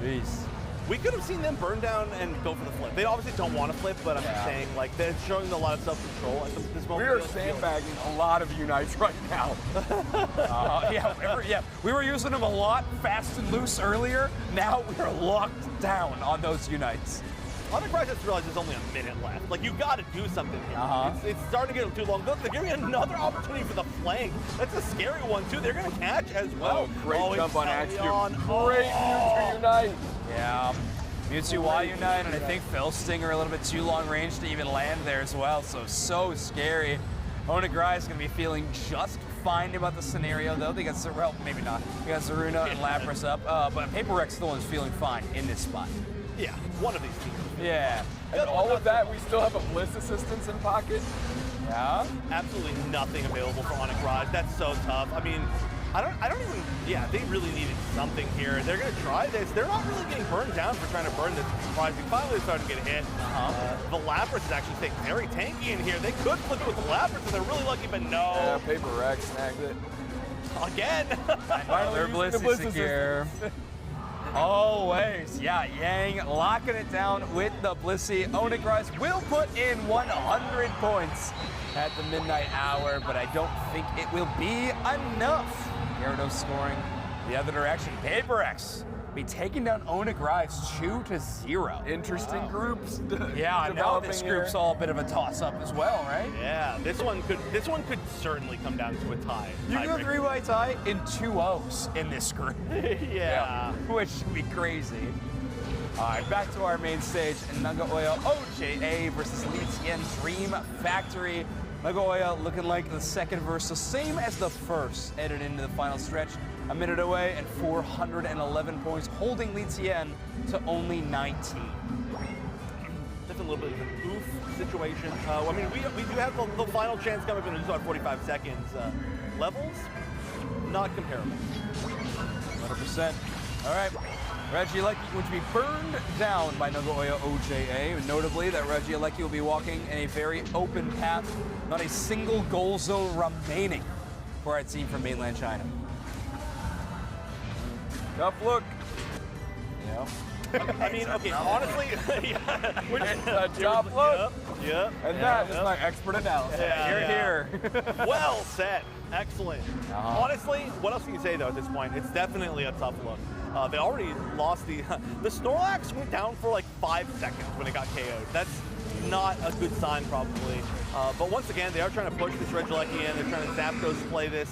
Jeez. We could have seen them burn down and go for the flip. They obviously don't want to flip, but I'm just saying, like, they're showing a lot of self-control at this moment. We are sandbagging a lot of Unites right now. Yeah, we were using them a lot fast and loose earlier. Now we're locked down on those Unites. Onigrai just realized there's only a minute left. Like, you got to do something here. It's starting to get too long. Look, they're giving another opportunity for the flank. That's a scary one, too. They're going to catch as well. Oh, great jump on Axiom. Great Mewtwo Unite. Yeah. Mewtwo Y Unite, and I think Phil Stinger a little bit too long range to even land there as well. So scary. Onigrai is going to be feeling just fine about the scenario, though. They got, well, maybe not. They got Zaruna and Lapras up, but PaperX still is feeling fine in this spot. Yeah, one of these teams. Yeah. And all of that, we still have a Bliss assistance in pocket? Yeah. Absolutely nothing available for Onigrai. That's so tough. I mean, I don't even, yeah, they really needed something here. They're going to try this. They're not really getting burned down for trying to burn this. Surprising. Finally, they're starting to get hit. The Lapras is actually staying very tanky in here. They could flip it with the Lapras, and they're really lucky, but no. Yeah, Paper Rex snagged it. Again. Their Bliss is secure. Always. Yeah, Yang locking it down with the Blissey. Onigrise will put in 100 points at the midnight hour, but I don't think it will be enough. Gyarados scoring the other direction. Paper X be taking down Onigrise 2-0. Interesting groups. Yeah, now this group's all a bit of a toss-up as well, right? Yeah, this one could certainly come down to a tie. You can go 3-way tie in 2-0s in this group. Yeah. Which would be crazy. All right, back to our main stage. Nagoya OJA versus Leetian Dream Factory. Nagoya looking like the second versus, same as the first, headed into the final stretch. A minute away and 411 points, holding Leetian to only 19. That's a little bit of an oof situation. I mean, we do have the final chance coming up in about 45 seconds. Levels, not comparable. 100%. All right. Regieleki going to be burned down by Nagoya OJA. Notably, that Regieleki will be walking in a very open path. Not a single goal zone remaining for our team from mainland China. Tough look. Yeah. I mean, okay, honestly, yeah. Top look. Yep. And that is my expert analysis. Yeah, here. Well said. Excellent. Honestly, what else can you say, though, at this point? It's definitely a tough look. They already lost the Snorlax went down for like 5 seconds when it got KO'd. That's not a good sign, probably. But once again, they are trying to push this Regieleki in. They're trying to Zapdos play this.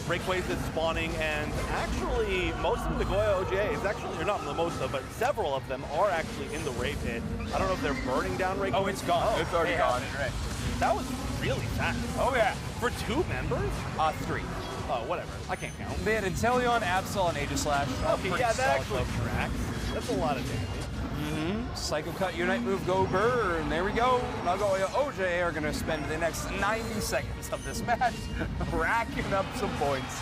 Rayquaza is spawning, and actually, most of the Nagoya OJA is actually, or not most of, but several of them are actually in the Ray Pit. I don't know if they're burning down Rayquaza. Oh, it's gone. It's already gone. Right. That was really fast. Oh, yeah. For 2 members? 3. Oh, whatever. I can't count. They had Inteleon, Absol, and Aegislash. Okay, yeah, that actually tracks. That's a lot of damage. Psycho Cut, Unite move, go burn. There we go. Nagoya OJA are going to spend the next 90 seconds of this match racking up some points.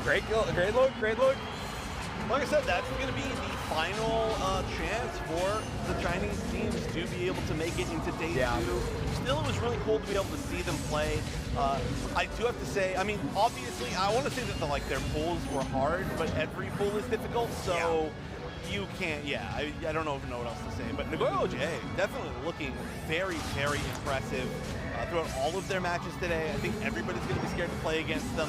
Great look. Like I said, that's going to be the final chance for the Chinese teams to be able to make it into day 2. Still, it was really cool to be able to see them play. I do have to say, I mean, obviously, I want to say that their pools were hard, but every pool is difficult, so you can't, I don't know what else to say. But Nagoya OJA definitely looking very, very impressive throughout all of their matches today. I think everybody's going to be scared to play against them.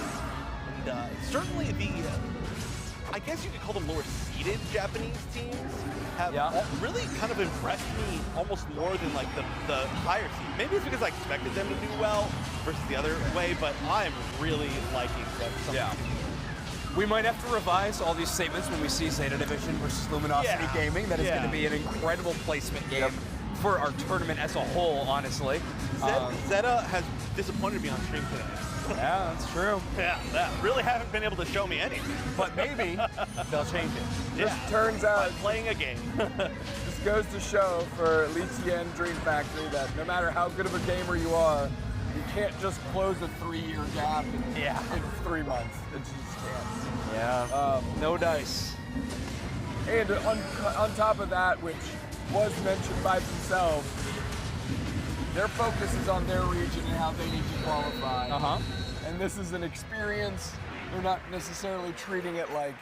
And certainly the, I guess you could call them lower seeded Japanese teams have really kind of impressed me almost more than like the higher seed. Maybe it's because I expected them to do well versus the other way, but I'm really liking them. We might have to revise all these statements when we see Zeta Division versus Luminosity Gaming. That is going to be an incredible placement game for our tournament as a whole, honestly. Zeta has disappointed me on stream today. Yeah, that's true. Yeah, really haven't been able to show me anything. But maybe they'll change it. Just turns out playing a game. This goes to show for Leetian Dream Factory that no matter how good of a gamer you are, you can't just close a 3-year gap in 3 months. It just can't. Yeah. No dice. And on top of that, which was mentioned by themselves, their focus is on their region and how they need to qualify. And this is an experience. They're not necessarily treating it like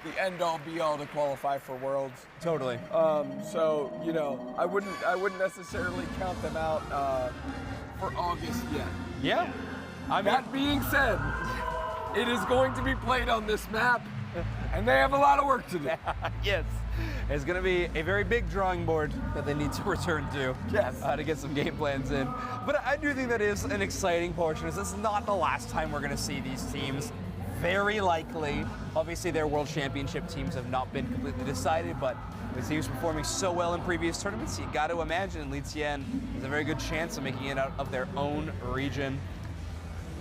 the end-all be-all to qualify for Worlds. Totally. So, you know, I wouldn't necessarily count them out for August yet. Yeah. That being said, it is going to be played on this map, and they have a lot of work to do. Yes. It's going to be a very big drawing board that they need to return to to get some game plans in. But I do think that is an exciting portion. This is not the last time we're going to see these teams. Very likely. Obviously, their World Championship teams have not been completely decided, but with teams performing so well in previous tournaments, you got to imagine Leetian has a very good chance of making it out of their own region.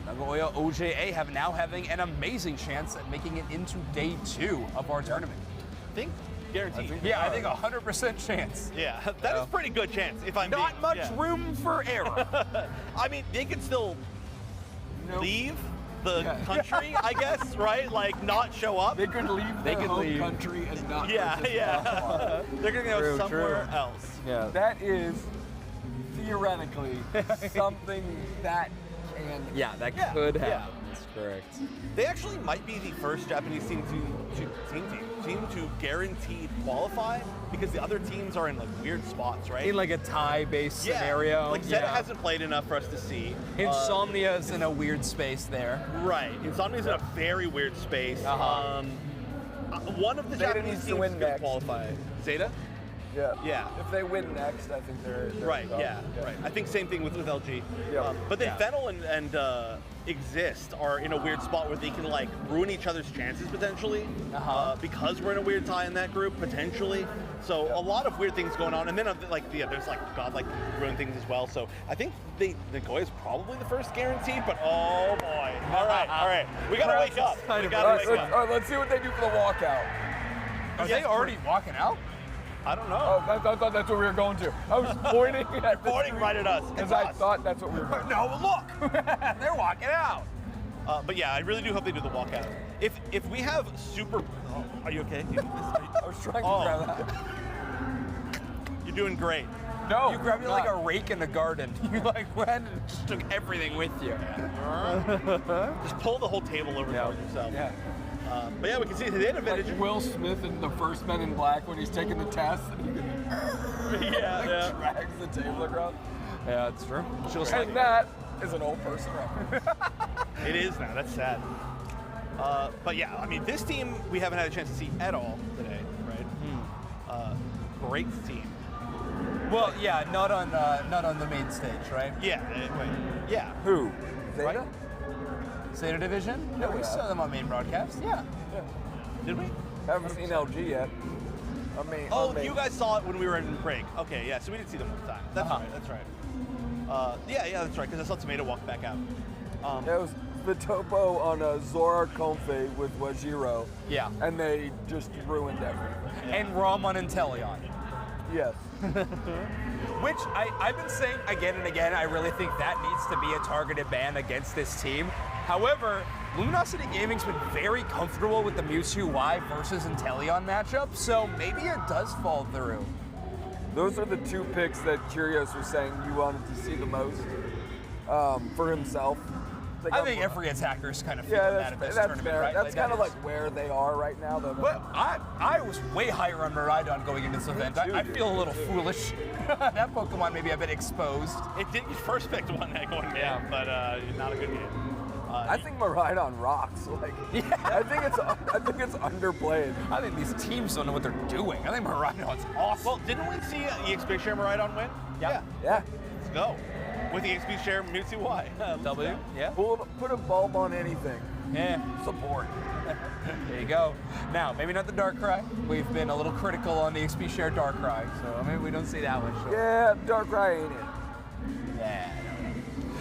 Nagoya OJA having an amazing chance at making it into day 2 of our tournament. I think guaranteed. I think 100% chance. Yeah, that is a pretty good chance. If I'm not much room for error. I mean, they could still leave the country, I guess, right? Like not show up. They could leave their home country and not. Yeah. They're gonna go True, somewhere true. else. Yeah. That is theoretically something that can. Yeah, that could happen. That's correct. They actually might be the first Japanese team to guaranteed qualify because the other teams are in like weird spots, right? In like a tie-based scenario. Like Zeta hasn't played enough for us to see. Insomnia's in a weird space there. Right. Insomnia's in a very weird space. One of the Zeta Japanese needs to teams win is going to next. qualify. Zeta? Yeah. Yeah. If they win next, I think they're Right, done. yeah, right. I think same thing with LG. Yeah. But then Fennel and Exist are in a weird spot where they can like ruin each other's chances potentially because we're in a weird tie in that group potentially. So a lot of weird things going on, and then like there's like godlike ruin things as well. So I think Nagoya is probably the first guarantee, but oh boy! All right, we gotta wake up. We gotta wake up. All right, let's see what they do for the walkout. Are they already walking out? I don't know. Oh, I thought that's what we were going to. I was pointing at pointing right at us. because I thought that's what we were going to. No, look, they're walking out. But yeah, I really do hope they do the walkout. If we have super, are you okay? I was trying to grab that. You're doing great. No, you grabbed it like a rake in the garden. You like went and just took everything with you. Just pull the whole table over towards yourself. Yeah. But yeah, we can see the advantage. Like Will Smith in the first Men in Black when he's taking the test and he drags the table across. Yeah, it's true. And that is an old person record. It is now. That's sad. But yeah, I mean, this team we haven't had a chance to see at all today, right? Great team. Well, yeah, not on the main stage, right? Yeah. Yeah. Who? Zeta? Right? Zeta Division? Yeah, we saw them on main broadcast. Yeah. Did we? Haven't seen LG yet. You guys saw it when we were in break. Okay, yeah, so we didn't see them one time. That's right, that's right. Yeah, that's right, because I saw Tomato walk back out. It was Vitopo on a Zora Confe with Wajiro. Yeah. And they just ruined everything. Yeah. And Rom on Inteleon. Yes. Which I've been saying again and again, I really think that needs to be a targeted ban against this team. However, Luminosity Gaming's been very comfortable with the Mewtwo Y versus Inteleon matchup, so maybe it does fall through. Those are the two picks that Curios was saying you wanted to see the most for himself. I think every attacker's kind of feeling that at this that's tournament, fair. right? That's kind of like where they are right now. Though. But I was way higher on Miraidon going into this event. I feel a little foolish. That Pokemon may be a bit exposed. It did. You first picked one that going game, but not a good game. I think Miraidon rocks. Like, I think it's underplayed. I think these teams don't know what they're doing. I think Miraidon's awesome. Well, didn't we see EXP Share Miraidon win? Yeah. Let's go. With the EXP Share Mewtwo Y. W, yeah. Put a bulb on anything. Yeah. Support. There you go. Now, maybe not the Darkrai. We've been a little critical on the XP Share Darkrai, so maybe we don't see that one. Sure. Yeah, Darkrai ain't it. Yeah.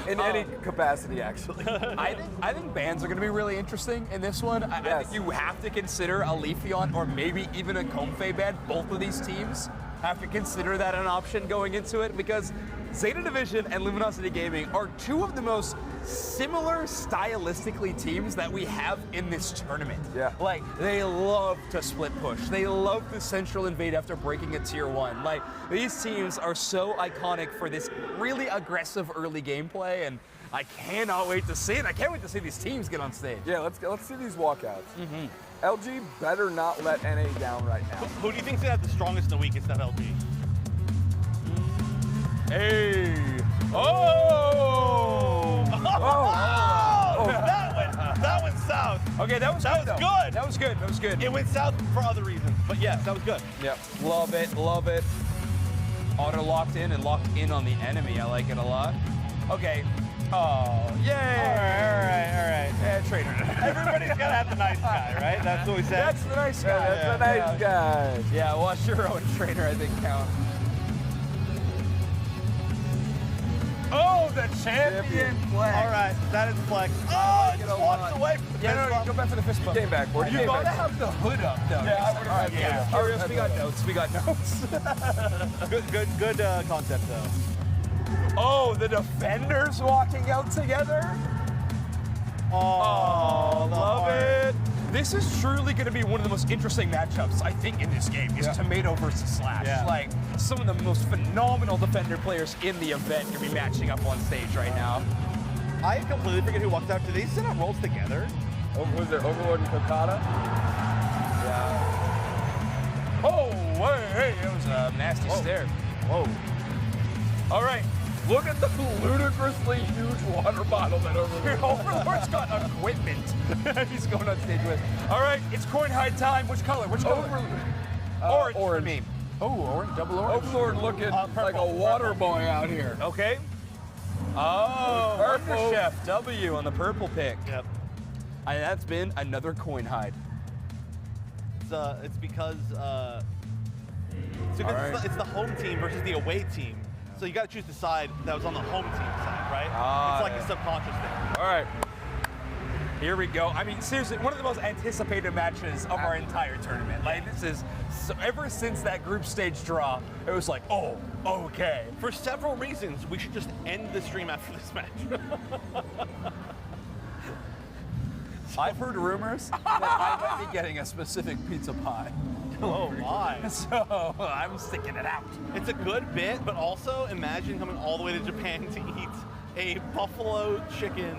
In any capacity, actually. I think bans are going to be really interesting in this one. I think you have to consider a Leafeon or maybe even a Comfey ban. Both of these teams have to consider that an option going into it because Zeta Division and Luminosity Gaming are two of the most similar stylistically teams that we have in this tournament. Yeah. Like, they love to split push. They love to central invade after breaking a tier 1. Like, these teams are so iconic for this really aggressive early gameplay, and I cannot wait to see it. I can't wait to see these teams get on stage. Yeah, let's see these walkouts. LG better not let NA down right now. Who do you think's gonna have the strongest and the weakest of LG? Hey! Oh! That went south. Okay, that was good. That was good. That was good. It went south for other reasons, but yes, that was good. Yep. Love it. Love it. Auto locked in and locked in on the enemy. I like it a lot. Okay. Oh, yay! All right. Yeah, trainer. Everybody's gotta have the nice guy, right? That's what we said. That's the nice guy. That's the nice guy. Yeah, well, Shiro and trainer, I think, count. Oh, the champion flex. All right, that is flex. Oh, it just walks away from the fist bump. Go back for the fist bump. Came back. You gotta have the hood up, though. Yeah, I would've had the hood up. Arios, we got notes. We got notes. Good concept, though. Oh, the defenders walking out together? Oh, love it. This is truly going to be one of the most interesting matchups, I think, in this game, is Tomato versus Slash. Yeah. Like, some of the most phenomenal Defender players in the event going to be matching up on stage right now. I completely forget who walked out. Did they send out rolls together? Was there Overlord and Kokata? Yeah. Oh, hey, that was a nasty stare. Whoa. All right. Look at the ludicrously huge water bottle that Overlord's got equipment he's going on stage with. All right, it's coin hide time. Which color? Which color? Orange. Orange. For me. Oh, orange, double orange. Overlord looking like a water boy out here. Okay. Oh, Purple. Wonder Chef W on the purple pick. Yep. And that's been another coin hide. It's because it's the home team versus the away team. So you got to choose the side that was on the home team side, right? It's like a subconscious thing. All right. Here we go. I mean, seriously, one of the most anticipated matches of our entire tournament. Like, this is, ever since that group stage draw, it was like, oh, okay. For several reasons, we should just end the stream after this match. I've heard rumors that I might be getting a specific pizza pie. Oh my. So I'm sticking it out. It's a good bit, but also imagine coming all the way to Japan to eat a buffalo chicken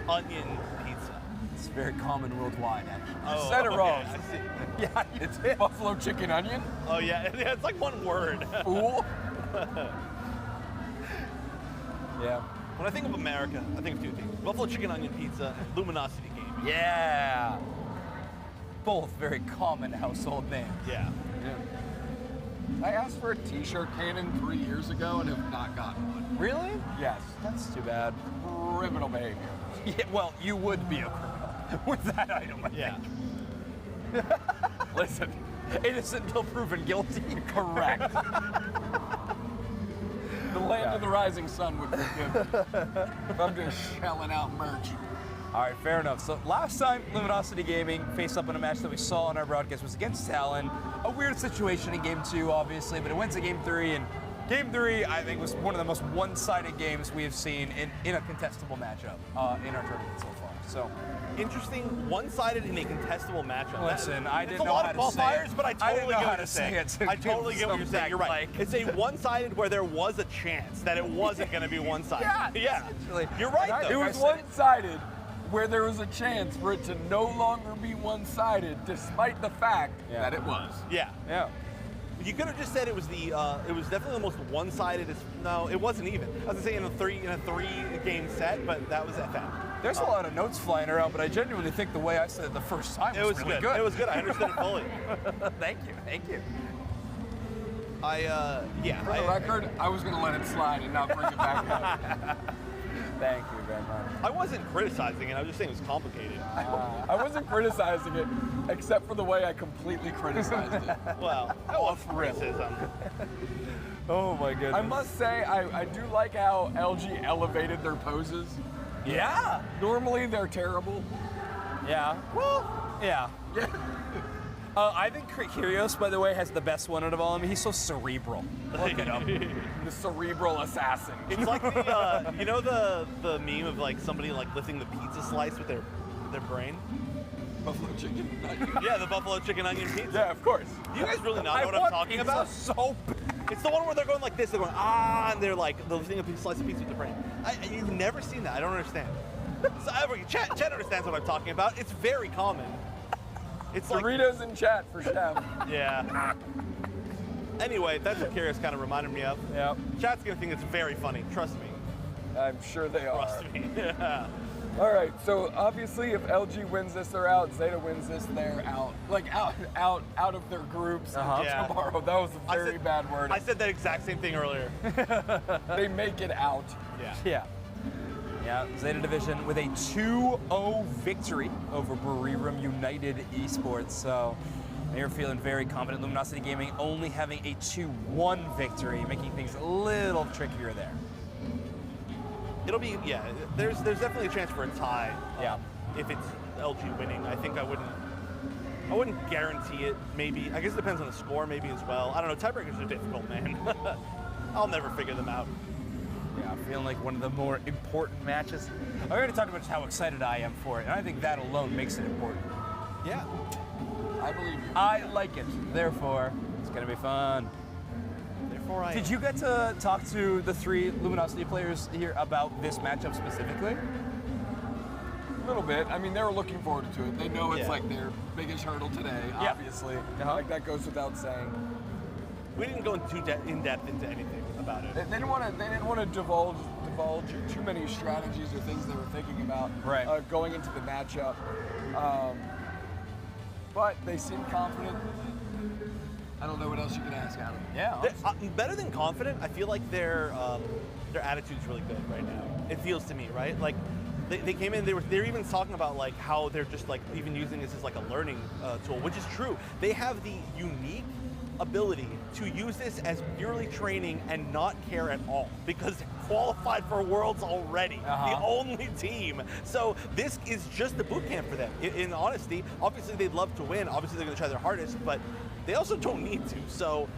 onion pizza. It's very common worldwide, actually. Oh, said it wrong. I see. Yeah, It's buffalo chicken onion? Oh yeah, it's like one word. Fool. Yeah. When I think of America, I think of two things. Buffalo chicken onion pizza and Luminosity gaming. Yeah. Both very common household names. Yeah. I asked for a t-shirt cannon 3 years ago and have not gotten one. Really? Yes. That's too bad. Criminal behavior. Yeah, well, you would be a criminal with that item, I think. Listen, innocent until proven guilty. Correct. The land of the rising sun would forgive me if I'm just shelling out merch. All right, fair enough. So last time Luminosity Gaming faced up in a match that we saw on our broadcast was against Talon. A weird situation in Game 2, obviously, but it went to Game 3, and Game 3, I think, was one of the most one-sided games we have seen in a contestable matchup in our tournament so far. So interesting, one-sided in a contestable matchup. Listen, I didn't it's a know lot how of to say qualifiers, it. but I totally get what you're saying. I totally get what you're saying. You're right. It's a one-sided where there was a chance that it wasn't going to be one-sided. Yeah. You're right, though. It was one-sided where there was a chance for it to no longer be one-sided, despite the fact that it was. Yeah. Yeah. You could have just said it was it was definitely the most one-sided. No, it wasn't even. I was gonna say in a three-game set, but that was FM. There's a lot of notes flying around, but I genuinely think the way I said it the first time was really good. It was good. I understood it fully. Thank you. For the record, I was gonna let it slide and not bring it back up. Thank you very much. I wasn't criticizing it. I was just saying it was complicated. I wasn't criticizing it, except for the way I completely criticized it. Well, that was criticism. Oh my goodness. I must say, I do like how LG elevated their poses. Yeah. Normally they're terrible. Yeah. Well, yeah. I think Kyrios, by the way, has the best one out of all of them. He's so cerebral. Look at him. The cerebral assassin. It's like the, you know the meme of like somebody like lifting the pizza slice with their brain? Buffalo chicken onion. Yeah, the buffalo chicken onion pizza. Yeah, of course. Do you guys really not know what I'm talking about? So it's the one where they're going like this. They're going, and they're like lifting a slice of pizza with their brain. You've never seen that. I don't understand. So, Chet understands what I'm talking about. It's very common. It's Doritos in chat for Chef. Yeah. Anyway, that's what Kyrios kind of reminded me of. Yeah. Chat's gonna think it's very funny. Trust me. I'm sure they are. Trust me. Yeah. All right. So obviously, if LG wins this, they're out. Zeta wins this, they're out. Like out of their groups tomorrow. That was a very bad word. I said that exact same thing earlier. They make it out. Yeah. Yeah, Zeta Division with a 2-0 victory over Buriram United Esports. So they're feeling very confident. Luminosity Gaming only having a 2-1 victory, making things a little trickier there. It'll be, there's definitely a chance for a tie. Yeah. If it's LG winning, I think I wouldn't guarantee it, maybe. I guess it depends on the score maybe as well. I don't know, tiebreakers are difficult, man. I'll never figure them out. Yeah, feeling like one of the more important matches. I already talked about how excited I am for it, and I think that alone makes it important. Yeah. I believe you. I like it. Therefore, it's going to be fun. Therefore, Did you get to talk to the 3 Luminosity players here about this matchup specifically? A little bit. I mean, they were looking forward to it. They know it's like their biggest hurdle today, obviously. Like, that goes without saying. We didn't go into in depth into anything about it. They didn't want to divulge too many strategies or things they were thinking about going into the matchup. But they seem confident. I don't know what else you can ask Adam. Yeah. Better than confident, I feel like their attitude's really good right now. It feels to me, right? Like they came in, they're even talking about like how they're just like even using this as like a learning tool, which is true. They have the unique ability to use this as purely training and not care at all because they qualified for Worlds already, the only team. So this is just the boot camp for them. In honesty, obviously they'd love to win. Obviously they're going to try their hardest, but they also don't need to. So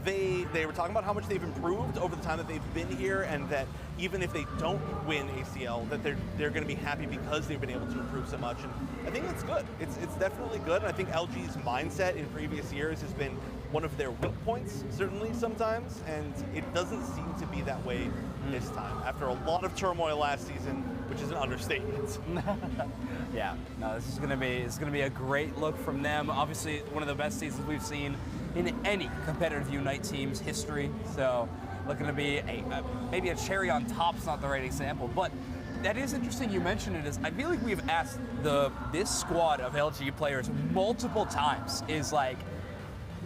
they were talking about how much they've improved over the time that they've been here, and that even if they don't win ACL, that they're going to be happy because they've been able to improve so much. And I think that's good. It's definitely good. And I think LG's mindset in previous years has been one of their weak points, certainly sometimes, and it doesn't seem to be that way this time. After a lot of turmoil last season, which is an understatement. Yeah, no, this is gonna be a great look from them. Obviously, one of the best seasons we've seen in any competitive Unite team's history. So, looking to be maybe a cherry on top's not the right example, but that is interesting you mentioned it. Is I feel like we've asked this squad of LG players multiple times. Is like,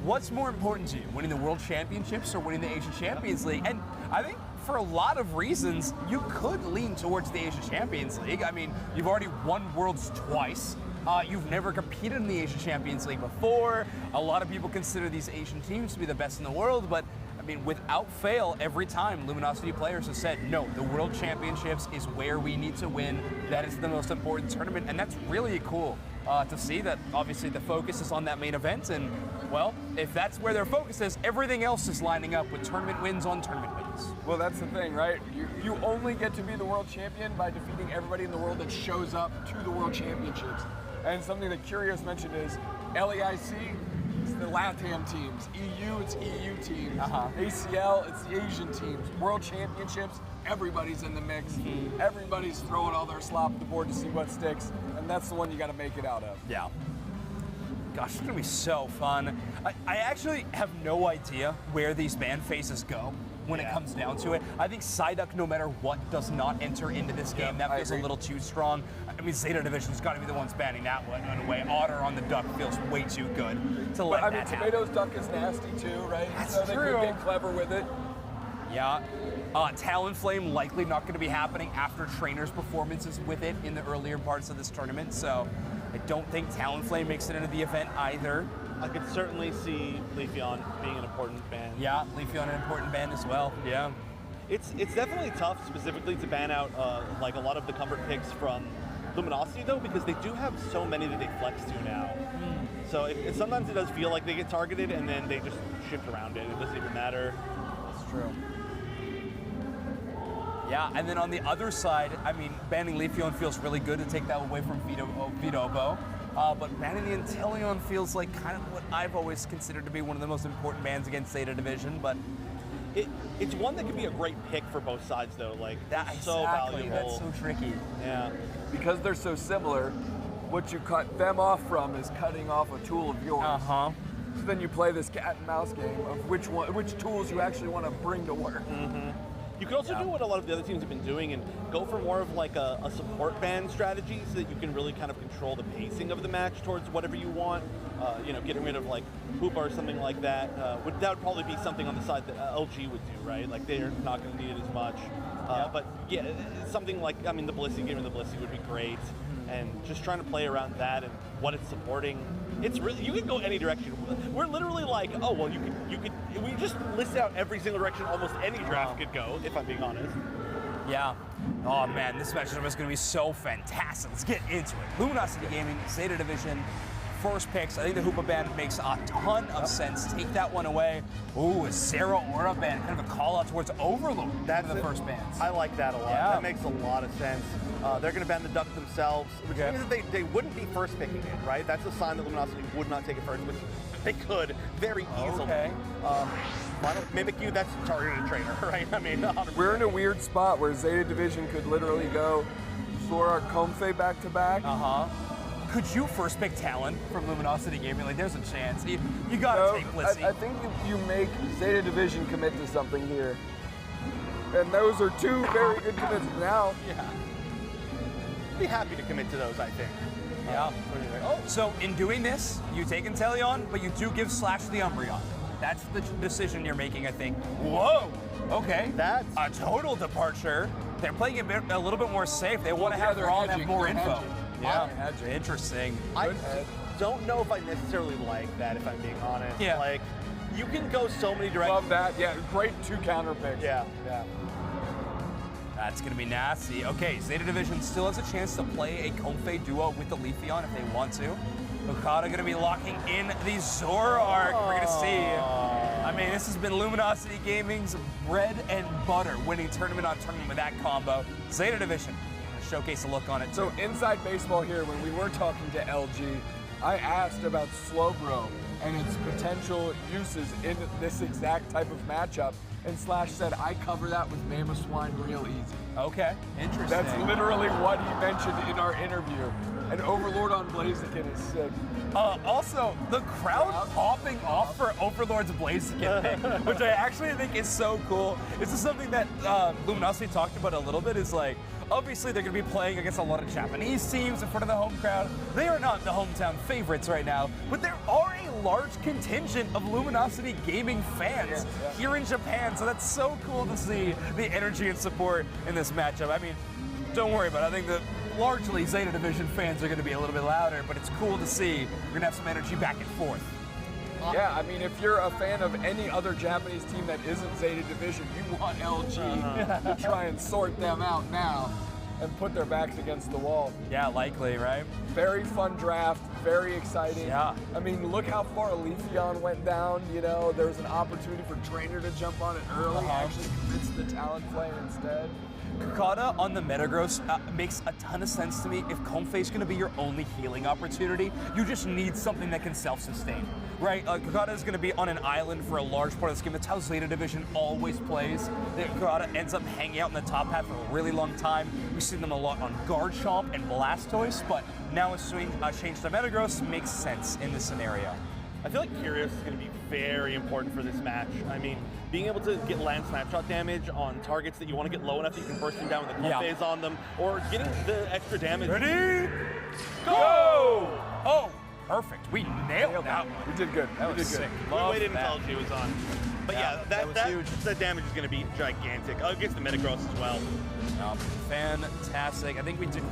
what's more important to you, winning the World Championships or winning the Asian Champions League? And I think for a lot of reasons, you could lean towards the Asian Champions League. I mean, you've already won Worlds twice. You've never competed in the Asian Champions League before. A lot of people consider these Asian teams to be the best in the world, but I mean, without fail, every time Luminosity players have said, no, the World Championships is where we need to win. That is the most important tournament, and that's really cool to see that obviously the focus is on that main event, and well, if that's where their focus is, everything else is lining up with tournament wins on tournament wins. Well, that's the thing, right? You only get to be the world champion by defeating everybody in the world that shows up to the World Championships. And something that Curious mentioned is LAIC, it's the LATAM teams. EU, it's EU teams. ACL, it's the Asian teams. World Championships, everybody's in the mix. Everybody's throwing all their slop at the board to see what sticks, and that's the one you got to make it out of. Yeah. Gosh, it's gonna be so fun. I actually have no idea where these band faces go when it comes down to it. I think Psyduck, no matter what, does not enter into this game. That feels a little too strong. I mean, Zeta Division's got to be the ones banning that one in a way. Otter on the Duck feels way too good to let that happen. Tomatoes Duck is nasty too, right? That's so true. They could get clever with it. Yeah. Talonflame likely not going to be happening after trainers' performances with it in the earlier parts of this tournament, so I don't think Talonflame makes it into the event either. I could certainly see Leafeon being an important ban. Yeah, Leafeon an important ban as well. Yeah. It's definitely tough specifically to ban out like a lot of the comfort picks from Luminosity though, because they do have so many that they flex to now. So sometimes it does feel like they get targeted and then they just shift around it. It doesn't even matter. That's true. Yeah, and then on the other side, I mean, banning Leafeon feels really good to take that away from Vitobo. But banning the Inteleon feels like kind of what I've always considered to be one of the most important bans against Zeta Division, but it's one that could be a great pick for both sides though. Like that's so exactly, valuable. That's so tricky. Yeah. Because they're so similar, what you cut them off from is cutting off a tool of yours. So then you play this cat and mouse game of which tools you actually want to bring to work. You could also do what a lot of the other teams have been doing and go for more of like a support ban strategy so that you can really kind of control the pacing of the match towards whatever you want. You know, getting rid of like Hoopa or something like that. That would probably be something on the side that LG would do, right? Like they're not going to need it as much. But yeah, something like, I mean, the Blissey, getting rid of the Blissey would be great. And just trying to play around that and what it's supporting. It's really, you can go any direction. We're literally like, oh, well, we just list out every single direction almost any draft could go, if I'm being honest. Yeah. Oh man, this matchup is going to be so fantastic. Let's get into it. Luminosity Gaming, Zeta Division, first picks. I think the Hoopa Band makes a ton of sense. Take that one away. Ooh, a Sarah Aura Band, kind of a call out towards Overlord. That's the first bands. I like that a lot. Yeah. That makes a lot of sense. They're going to ban the Duck themselves, which means that they wouldn't be first picking it, right? That's a sign that Luminosity would not take it first, which they could very easily. Okay. Mimikyu, that's targeted trainer, right? I mean, 100%. We're in a weird spot where Zeta Division could literally go Zora Comfey back to back. Could you first pick Talon from Luminosity Gaming? Like, there's a chance. You gotta take Blissey. I think you make Zeta Division commit to something here. And those are two very good commits now. Yeah. Be happy to commit to those, I think. Yeah. So in doing this, you take Inteleon, but you do give Slash the Umbreon. That's the decision you're making, I think. Whoa! Okay. That's a total departure. They're playing it a little bit more safe. They want to have Braum have more info. Yeah. Interesting. I don't know if I necessarily like that, if I'm being honest. Yeah. Like, you can go so many directions. Love that. Yeah, great 2 counter picks. Yeah. That's going to be nasty. Okay, Zeta Division still has a chance to play a Comfey duo with the Leafeon if they want to. Okada going to be locking in the Zoroark. We're going to see. I mean, this has been Luminosity Gaming's bread and butter, winning tournament on tournament with that combo. Zeta Division, showcase a look on it too. So inside baseball here, when we were talking to LG, I asked about Slowbro and its potential uses in this exact type of matchup. And Slash said, I cover that with Mamoswine real easy. Okay, interesting. That's literally what he mentioned in our interview. And Overlord on Blaziken is sick. Also, the crowd popping off for Overlord's Blaziken pick, which I actually think is so cool. This is something that Luminosity talked about a little bit, is like, obviously they're going to be playing against a lot of Japanese teams in front of the home crowd. They are not the hometown favorites right now, but there are a large contingent of Luminosity Gaming fans here in Japan, so that's so cool to see the energy and support in this matchup. I mean, don't worry about it. I think that largely Zeta Division fans are going to be a little bit louder, but it's cool to see we're going to have some energy back and forth. Yeah, I mean, if you're a fan of any other Japanese team that isn't Zeta Division, you want LG to try and sort them out now and put their backs against the wall. Yeah, likely, right? Very fun draft, very exciting. Yeah. I mean, look how far Leafeon went down. You know, there was an opportunity for Trainer to jump on it early, actually commits the Talonflame instead. Kakata on the Metagross makes a ton of sense to me. If Comfey's going to be your only healing opportunity, you just need something that can self-sustain, right? Kakata is going to be on an island for a large part of this game. That's how Zeta Division always plays. Kakata ends up hanging out in the top half for a really long time. We've seen them a lot on Garchomp and Blastoise, but now a change to Metagross makes sense in this scenario. I feel like Curious is going to be very important for this match. I mean, being able to get land snapshot damage on targets that you want to get low enough that you can burst them down with the Comfeys on them, or getting the extra damage. Ready? Go! Oh, perfect. We nailed that one. We did good. That was sick. We waited until G was on. But yeah, that huge. The damage is going to be gigantic against the Metagross as well. Fantastic. I think we did.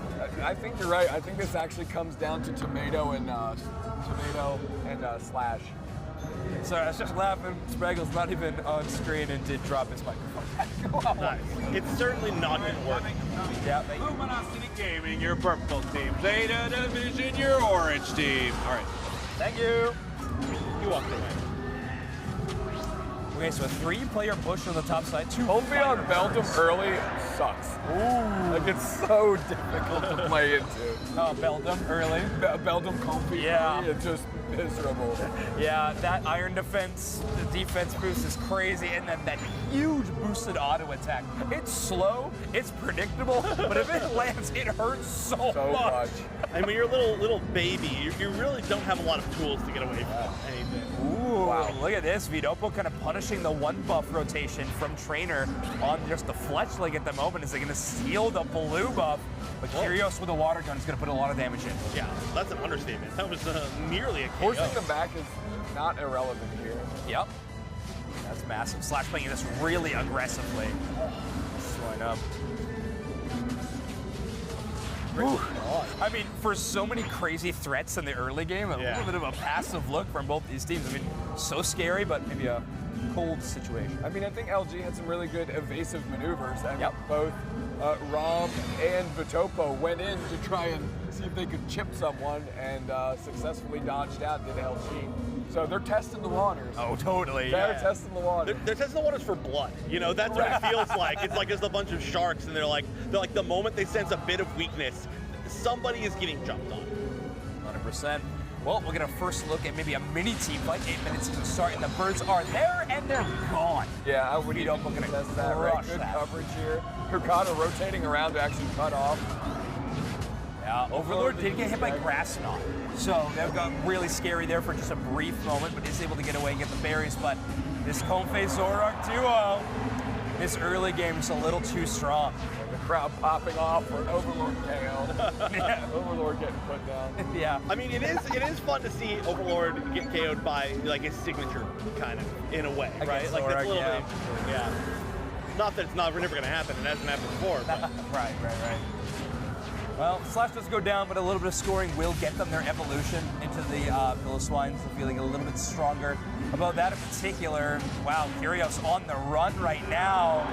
I think you're right. I think this actually comes down to Tomato and Slash. Sorry, I was just laughing. Spraggle's not even on screen and did drop his microphone. Nice. It's certainly not going to work. Yeah. Luminosity Gaming, your purple team. Zeta Division, your orange team. All right. Thank you. You walked away. Okay, so a 3-player push on the top side. Comfey on Beldum early sucks. Ooh. Like, it's so difficult to play into. Beldum early? Beldum Comfey early, it's just miserable. Yeah, that iron defense, the defense boost is crazy, and then that huge boosted auto attack. It's slow, it's predictable, but if it lands, it hurts so much. And when you're a little baby, you really don't have a lot of tools to get away from anything. Ooh, wow. Look at this. Vidopo kind of punishing the 1-buff rotation from Trainer on just the Fletchling at the moment. Is they going to steal the blue buff? But Curious with a water gun is going to put a lot of damage in. Yeah, that's an understatement. That was nearly a KO. Forcing them back is not irrelevant here. Yep. That's massive. Slash playing this really aggressively. Slowing up. I mean, for so many crazy threats in the early game, a little bit of a passive look from both these teams. I mean, so scary, but maybe a cold situation. I mean, I think LG had some really good evasive maneuvers. I mean, both Rom and Vitopo went in to try and see if they could chip someone, and successfully dodged out, did LG. So they're testing the waters. Oh, totally. They're testing the waters. They're testing the waters for blood. You know, that's what it feels like. It's like there's a bunch of sharks, and they're like the moment they sense a bit of weakness, somebody is getting jumped on. 100%. Well, we'll get a first look at maybe a mini team fight. 8 minutes to start, and the birds are there, and they're gone. Yeah, I would Vitopo gonna test that. Right? Good coverage here. Hukata rotating around to actually cut off. Yeah, Overlord did get hit by Grass Knot. So that got really scary there for just a brief moment, but is able to get away and get the berries. But this Comfey Zoroark duo, this early game is a little too strong. The crowd popping off for an Overlord KO. Yeah. Overlord getting put down. Yeah. I mean, it is fun to see Overlord get KO'd by like his signature, kind of, in a way, right? Like that's a little bit, yeah. Not that it's never going to happen. It hasn't happened before. But. Right. Well, Slash does go down, but a little bit of scoring will get them their evolution into the Piloswines, feeling a little bit stronger about that in particular. Wow, Kyrios on the run right now.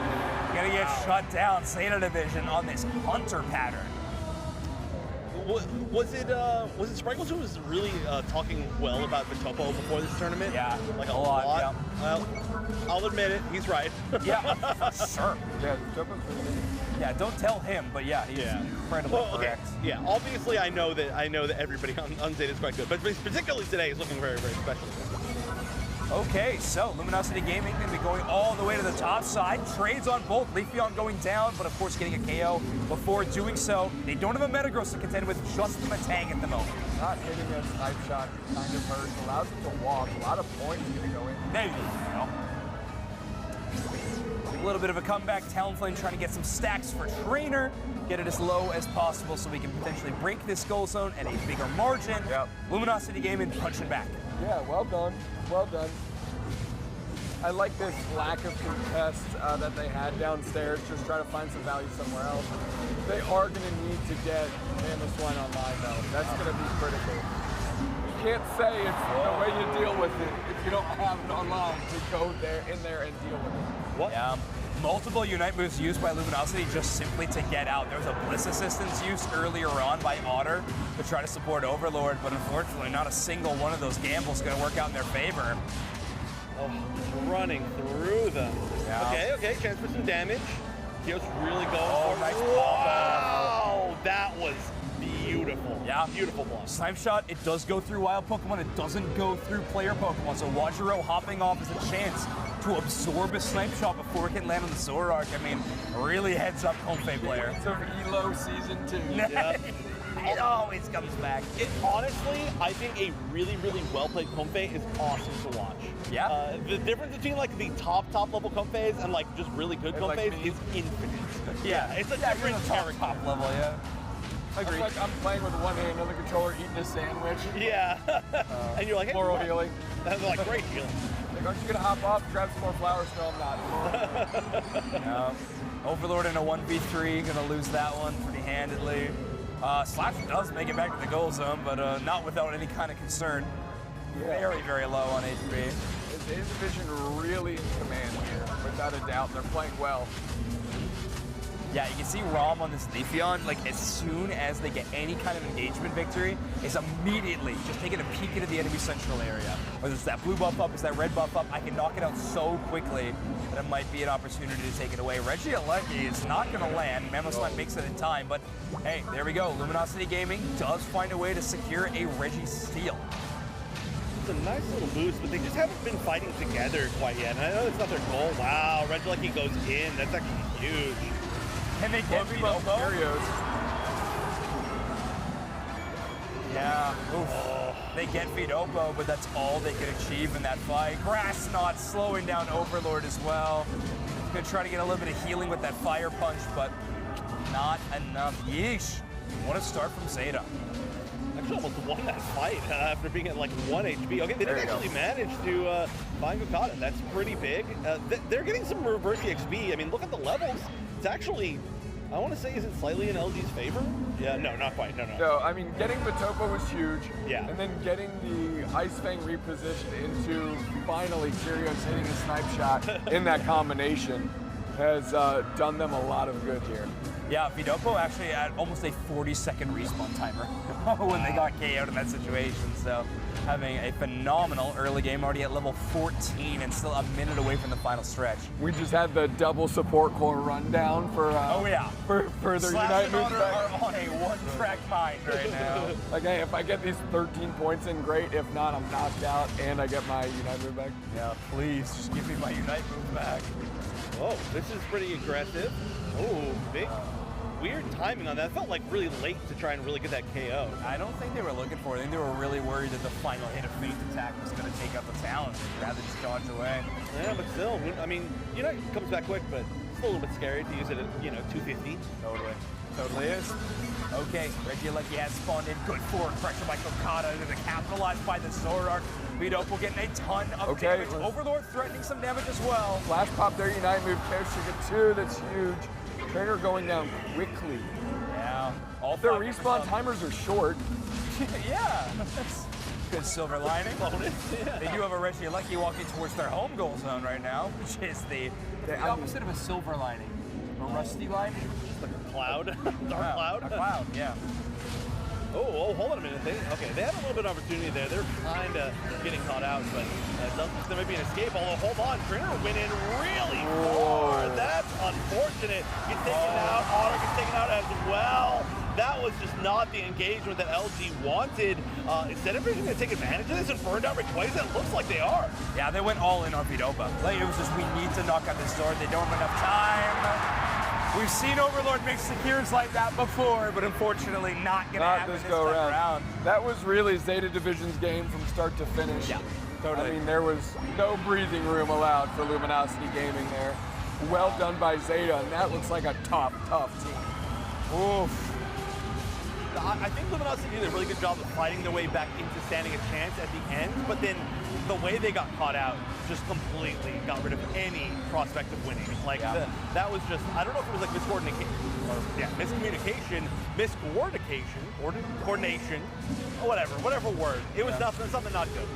Gonna get shut down. Zeta Division on this hunter pattern. Was it Sprinkles who was really talking well about Vitopo before this tournament? Yeah, like a lot. Yeah. Well, I'll admit it, he's right. Yeah, sure. Yeah, Vitopo's really good. Yeah, don't tell him, but yeah, he's incredibly correct. Okay. Yeah, obviously I know that everybody on Zeta is quite good, but particularly today is looking very, very special. Okay, so Luminosity Gaming going to be going all the way to the top side. Trades on both. Leafeon going down, but of course getting a KO before doing so. They don't have a Metagross to contend with, just the Matang at the moment. Not hitting a snipe shot kind of hurts. Allows him to walk. A lot of points going to go in. There you go. A little bit of a comeback. Talonflame trying to get some stacks for Trainer. Get it as low as possible so we can potentially break this goal zone at a bigger margin. Yep. Luminosity Gaming punching back. Yeah, well done. Well done. I like this lack of contest that they had downstairs, just trying to find some value somewhere else. They are going to need to get Mamoswine online, though. That's going to be critical. You can't say it's the way you deal with it if you don't have it online to go in there and deal with it. What? Yeah. Multiple Unite moves used by Luminosity just simply to get out. There was a Bliss assistance used earlier on by Otter to try to support Overlord, but unfortunately not a single one of those gambles going to work out in their favor. Oh, running through them. Yeah. Okay, chance for some damage. Kyo's really going for it. Nice Wow, that was beautiful. Yeah. Beautiful block. Snipe Shot, it does go through wild Pokemon. It doesn't go through player Pokemon, so Wajiro hopping off is a chance to absorb a Snipe Shot before it can land on the Zoroark. I mean, really heads up Comfey player. It's of Elo Season 2. Yeah. It always comes back. Honestly, I think a really, really well-played Comfey is awesome to watch. Yeah. The difference between like the top level Comfeys and like just really good Comfeys is infinite. Yeah, it's a different character. Top level, yeah. Agreed. It's like I'm playing with one hand on the controller, eating a sandwich. Yeah. And you're like, hey, floral healing. And they're like, great healing. Like, aren't you gonna hop off, grab some more flowers? No, I'm not. Overlord in a 1v3, gonna lose that one pretty handedly. Slash does make it back to the goal zone, but not without any kind of concern. Yeah. Very, very low on HP. His division really in command here, without a doubt. They're playing well. Yeah, you can see Rom on this Leafeon, like as soon as they get any kind of engagement victory, is immediately just taking a peek into the enemy central area. Whether it's that blue buff up, it's that red buff up, I can knock it out so quickly that it might be an opportunity to take it away. Regieleki is not going to land. Mamoswine makes it in time, but hey, there we go. Luminosity Gaming does find a way to secure a Regi steal. It's a nice little boost, but they just haven't been fighting together quite yet. And I know that's not their goal. Wow, Regieleki goes in. That's actually huge. Can they get Vitopo? Yeah. Oof. They get Vitopo, but that's all they can achieve in that fight. Grass Knot slowing down Overlord as well. Gonna try to get a little bit of healing with that fire punch, but not enough. Yeesh. What a start from Zeta. Actually almost won that fight after being at like 1 HP. Okay, they didn't actually manage to find Gokata. That's pretty big. They're getting some reverse EXP. I mean, look at the levels. It's actually I want to say, is it slightly in LG's favor? Yeah, no, not quite. No. No, I mean, getting Batopa was huge. Yeah. And then getting the Ice Fang repositioned into finally Kyrios hitting a snipe shot in that combination has done them a lot of good here. Yeah, Vidopo actually had almost a 40-second respawn timer when they got KO'd in that situation. So having a phenomenal early game, already at level 14 and still a minute away from the final stretch. We just had the double support core rundown for for their Unite moves back. Are on a one-track mind right now. Like, hey, if I get these 13 points in, great. If not, I'm knocked out and I get my Unite move back. Yeah, please just give me my Unite move back. Oh, this is pretty aggressive. Oh, big. Weird timing on that. It felt like really late to try and really get that KO. I don't think they were looking for it. I think they were really worried that the final hit of Faith attack was going to take out the talent. They'd rather just dodge away. Yeah, but still, I mean, Unite comes back quick, but it's a little bit scary to use it at, 250. Totally is. Okay, Reggie Lecky has spawned in. Good forward pressure by Kokata. Going to capitalize by the Zoroark. Vidopo getting a ton of damage. Overlord threatening some damage as well. Flash pop their Unite move. Sugar 2, that's huge. Trainer going down quickly. Yeah. All their respawn timers are short. Yeah. That's good silver lining. Yeah. They do have a Reggie Lecky walking towards their home goal zone right now, which is the opposite of a silver lining. A rusty lining? Just like a cloud. Dark cloud? A cloud, yeah. Oh, hold on a minute. They had a little bit of opportunity there. They're kind of getting caught out, but there might be an escape. Although, hold on, Trainer went in really far. That's unfortunate. Gets taken out. Otter gets taken out as well. That was just not the engagement that LG wanted. Instead of going to take advantage of this and burn down Rayquaza, it looks like they are. Yeah, they went all in on Vidopa. Like, it was just, we need to knock out this door. They don't have enough time. We've seen Overlord make secures like that before, but unfortunately not going to happen this go around. That was really Zeta Division's game from start to finish. Yeah, totally. I mean, there was no breathing room allowed for Luminosity Gaming there. Well done by Zeta, and that looks like a tough team. Oof. I think Luminosity did a really good job of fighting their way back into standing a chance at the end, but then the way they got caught out just completely got rid of any prospect of winning. Like, that was just, I don't know if it was like miscoordination, miscommunication, coordination, whatever word. It was something not good.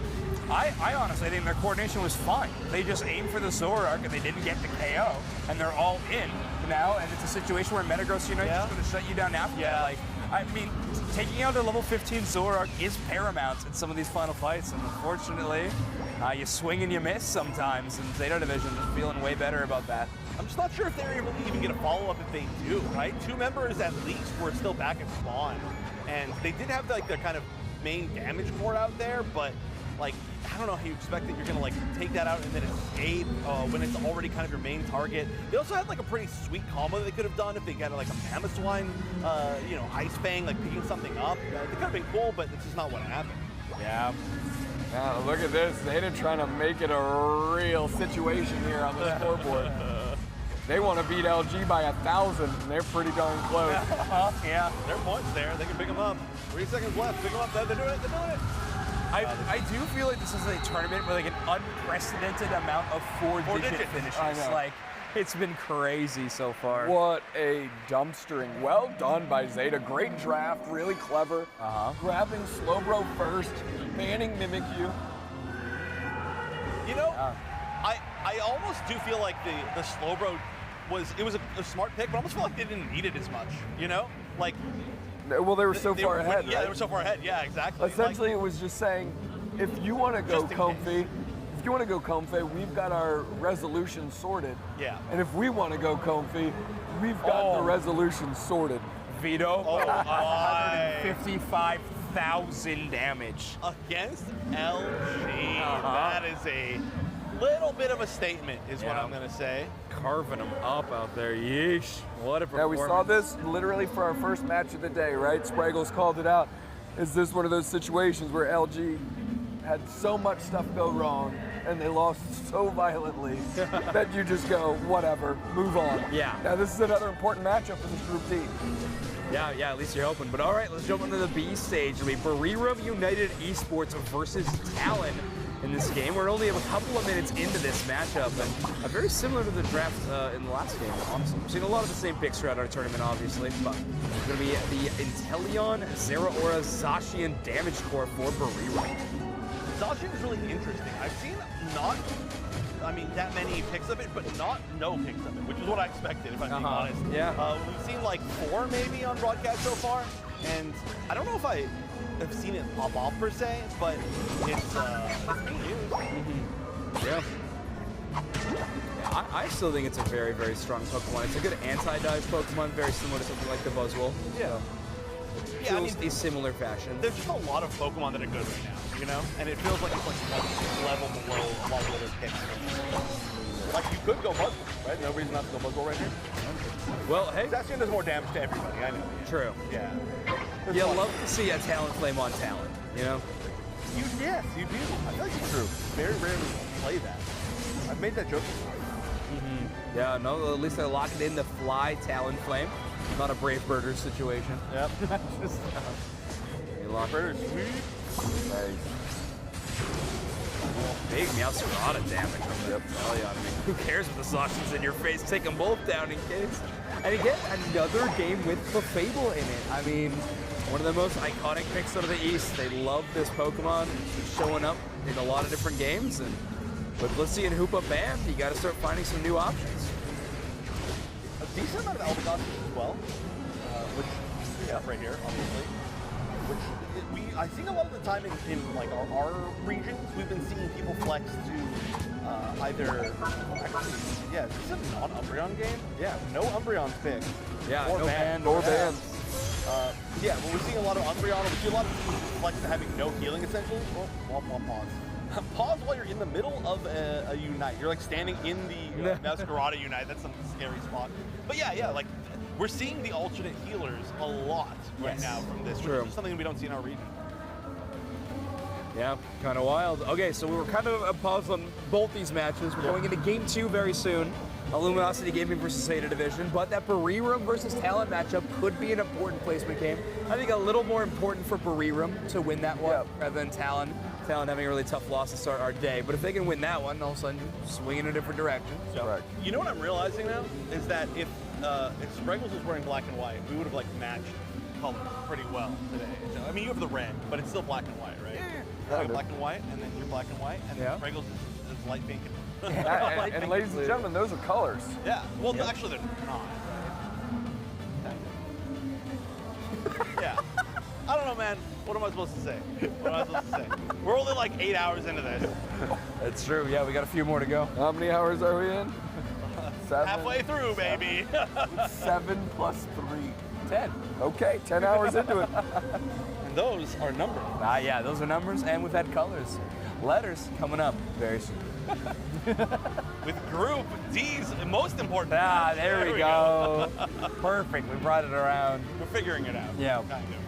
I honestly think their coordination was fine. They just aimed for the Zoroark and they didn't get the KO, and they're all in now, and it's a situation where Metagross Unite is going to shut you down after that. Like, I mean, taking out a level 15 Zoroark is paramount in some of these final fights, and unfortunately, you swing and you miss sometimes, and Zeta Division is feeling way better about that. I'm just not sure if they're able to even get a follow-up if they do, right? 2 members at least were still back at spawn, and they did have like their kind of main damage core out there, but like, I don't know how you expect that you're gonna like take that out and then escape when it's already kind of your main target. They also had like a pretty sweet combo that they could have done if they got like a Mamoswine, Ice Fang, like picking something up. It could have been cool, but it's just not what happened. Yeah. Now look at this. Zeta trying to make it a real situation here on the scoreboard. They want to beat LG by 1,000, and they're pretty darn close. Yeah, there are points there. They can pick them up. 3 seconds left. Pick them up. They're doing it. They're doing it. I do feel like this is a tournament with like an unprecedented amount of four-digit finishes. I know. Like, it's been crazy so far. What a dumpstering. Well done by Zeta. Great draft, really clever. Grabbing Slowbro first, banning Mimikyu. You know, I almost do feel like the Slowbro was a smart pick, but I almost feel like they didn't need it as much, you know? Like, well, they were so far ahead, Yeah, right? they were so far ahead. Yeah, exactly. Essentially, it was just saying, if you want to go comfy, we've got our resolution sorted. Yeah. And if we want to go comfy, we've got the resolution sorted. Vito, 155,000 damage. Against LG. That is a little bit of a statement, is what I'm going to say. Carving them up out there. Yeesh. What a performance. Yeah, we saw this literally for our first match of the day, right? Spraggles called it out. Is this one of those situations where LG had so much stuff go wrong and they lost so violently that you just go, whatever, move on. Yeah. Now this is another important matchup for this group D. Yeah, at least you're hoping. But all right, let's jump into the B stage. It'll be Bariram United Esports versus Talon. in this game. We're only a couple of minutes into this matchup, and very similar to the draft in the last game, honestly. We've seen a lot of the same picks throughout our tournament, obviously, but it's going to be the Inteleon, Zeraora, Zacian damage core for Barreiro. Zacian is really interesting. I've seen not, that many picks of it, but not no picks of it, which is what I expected, if I'm being honest. Yeah. We've seen like 4 maybe on broadcast so far, and I don't know if I have seen it pop off per se, but it's being used. Yeah. I still think it's a very, very strong Pokemon. It's a good anti-dive Pokemon, very similar to something like the Buzzwole. Yeah. Yeah, feels a similar fashion. There's just a lot of Pokemon that are good right now, you know? And it feels like it's like one level below a lot of other picks. Like you could go Buzzwole, right? No reason not to go Buzzwole right here. Well, hey. Zacian does more damage to everybody, I know. True. Yeah. You love to see a Talonflame on Talon, you know? Yes, you do. I feel like you very rarely play that. I've made that joke before. Yeah, no, at least they're locking in the Fly Talonflame. Not a Brave Birder situation. Yep. Just, Birder sweet. Nice. Big Meowscarada damage on the Inteleon. I mean, who cares if the Zacian's in your face? Take them both down in case. And again, another game with Clefable in it. I mean, one of the most iconic picks out of the East. They love this Pokemon. It's showing up in a lot of different games. And with Blissey and Hoopa banned, you got to start finding some new options. A decent amount of Eldegoss as well, which we have right here, obviously. Which I think a lot of the time in like our regions, we've been seeing people flex to either actually, yeah, this is a non-Umbreon game. Yeah, no Umbreon's picked. Yeah, or no banned, or banned. Yeah, well, we're seeing a lot of Umbreon. We see a lot of teams flex to having no healing essentially. Pause. Pause while you're in the middle of a Unite. You're like standing in the Meowscarada Unite. That's some scary spot. But yeah, like we're seeing the alternate healers a lot right now from this, which is something we don't see in our region. Yeah, kind of wild. Okay, so we were kind of paused on both these matches. We're going into Game 2 very soon. Luminosity Gaming versus Zeta Division, but that Barreiro versus Talon matchup could be an important placement game. I think a little more important for Barreiro to win that one rather than Talon. Talon having a really tough loss to start our day, but if they can win that one, all of a sudden swing in a different direction. So, you know what I'm realizing now is that if Spriggles was wearing black and white, we would have like matched colors pretty well today. So, I mean, you have the red, but it's still black and white, right? Yeah. I have black and white, and then you're black and white, and then Spriggles is light pink. And ladies and gentlemen, those are colors. Yeah. Well, actually, they're not. Right? Yeah. I don't know, man. What am I supposed to say? We're only like 8 hours into this. That's true. Yeah, we got a few more to go. How many hours are we in? 7. Halfway through, baby. 7 plus 3. 10. Okay, 10 hours into it. And those are numbers. Yeah, those are numbers, and we've had colors. Letters coming up very soon. With Group D's most important. There we go. Perfect. We brought it around. We're figuring it out. Yeah. Kind of.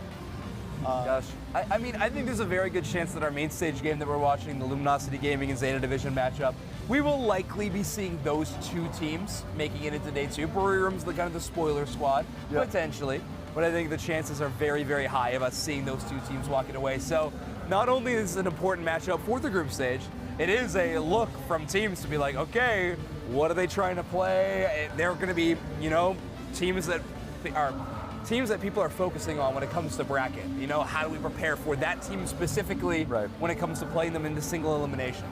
Gosh. I mean, I think there's a very good chance that our main stage game that we're watching, the Luminosity Gaming and Zeta Division matchup, we will likely be seeing those two teams making it into day 2. Barreiro's the kind of the spoiler squad, potentially. But I think the chances are very, very high of us seeing those two teams walking away. So not only is it an important matchup for the group stage, it is a look from teams to be like, okay, what are they trying to play? They're going to be, you know, teams that people are focusing on when it comes to bracket. You know, how do we prepare for that team specifically when it comes to playing them into single elimination?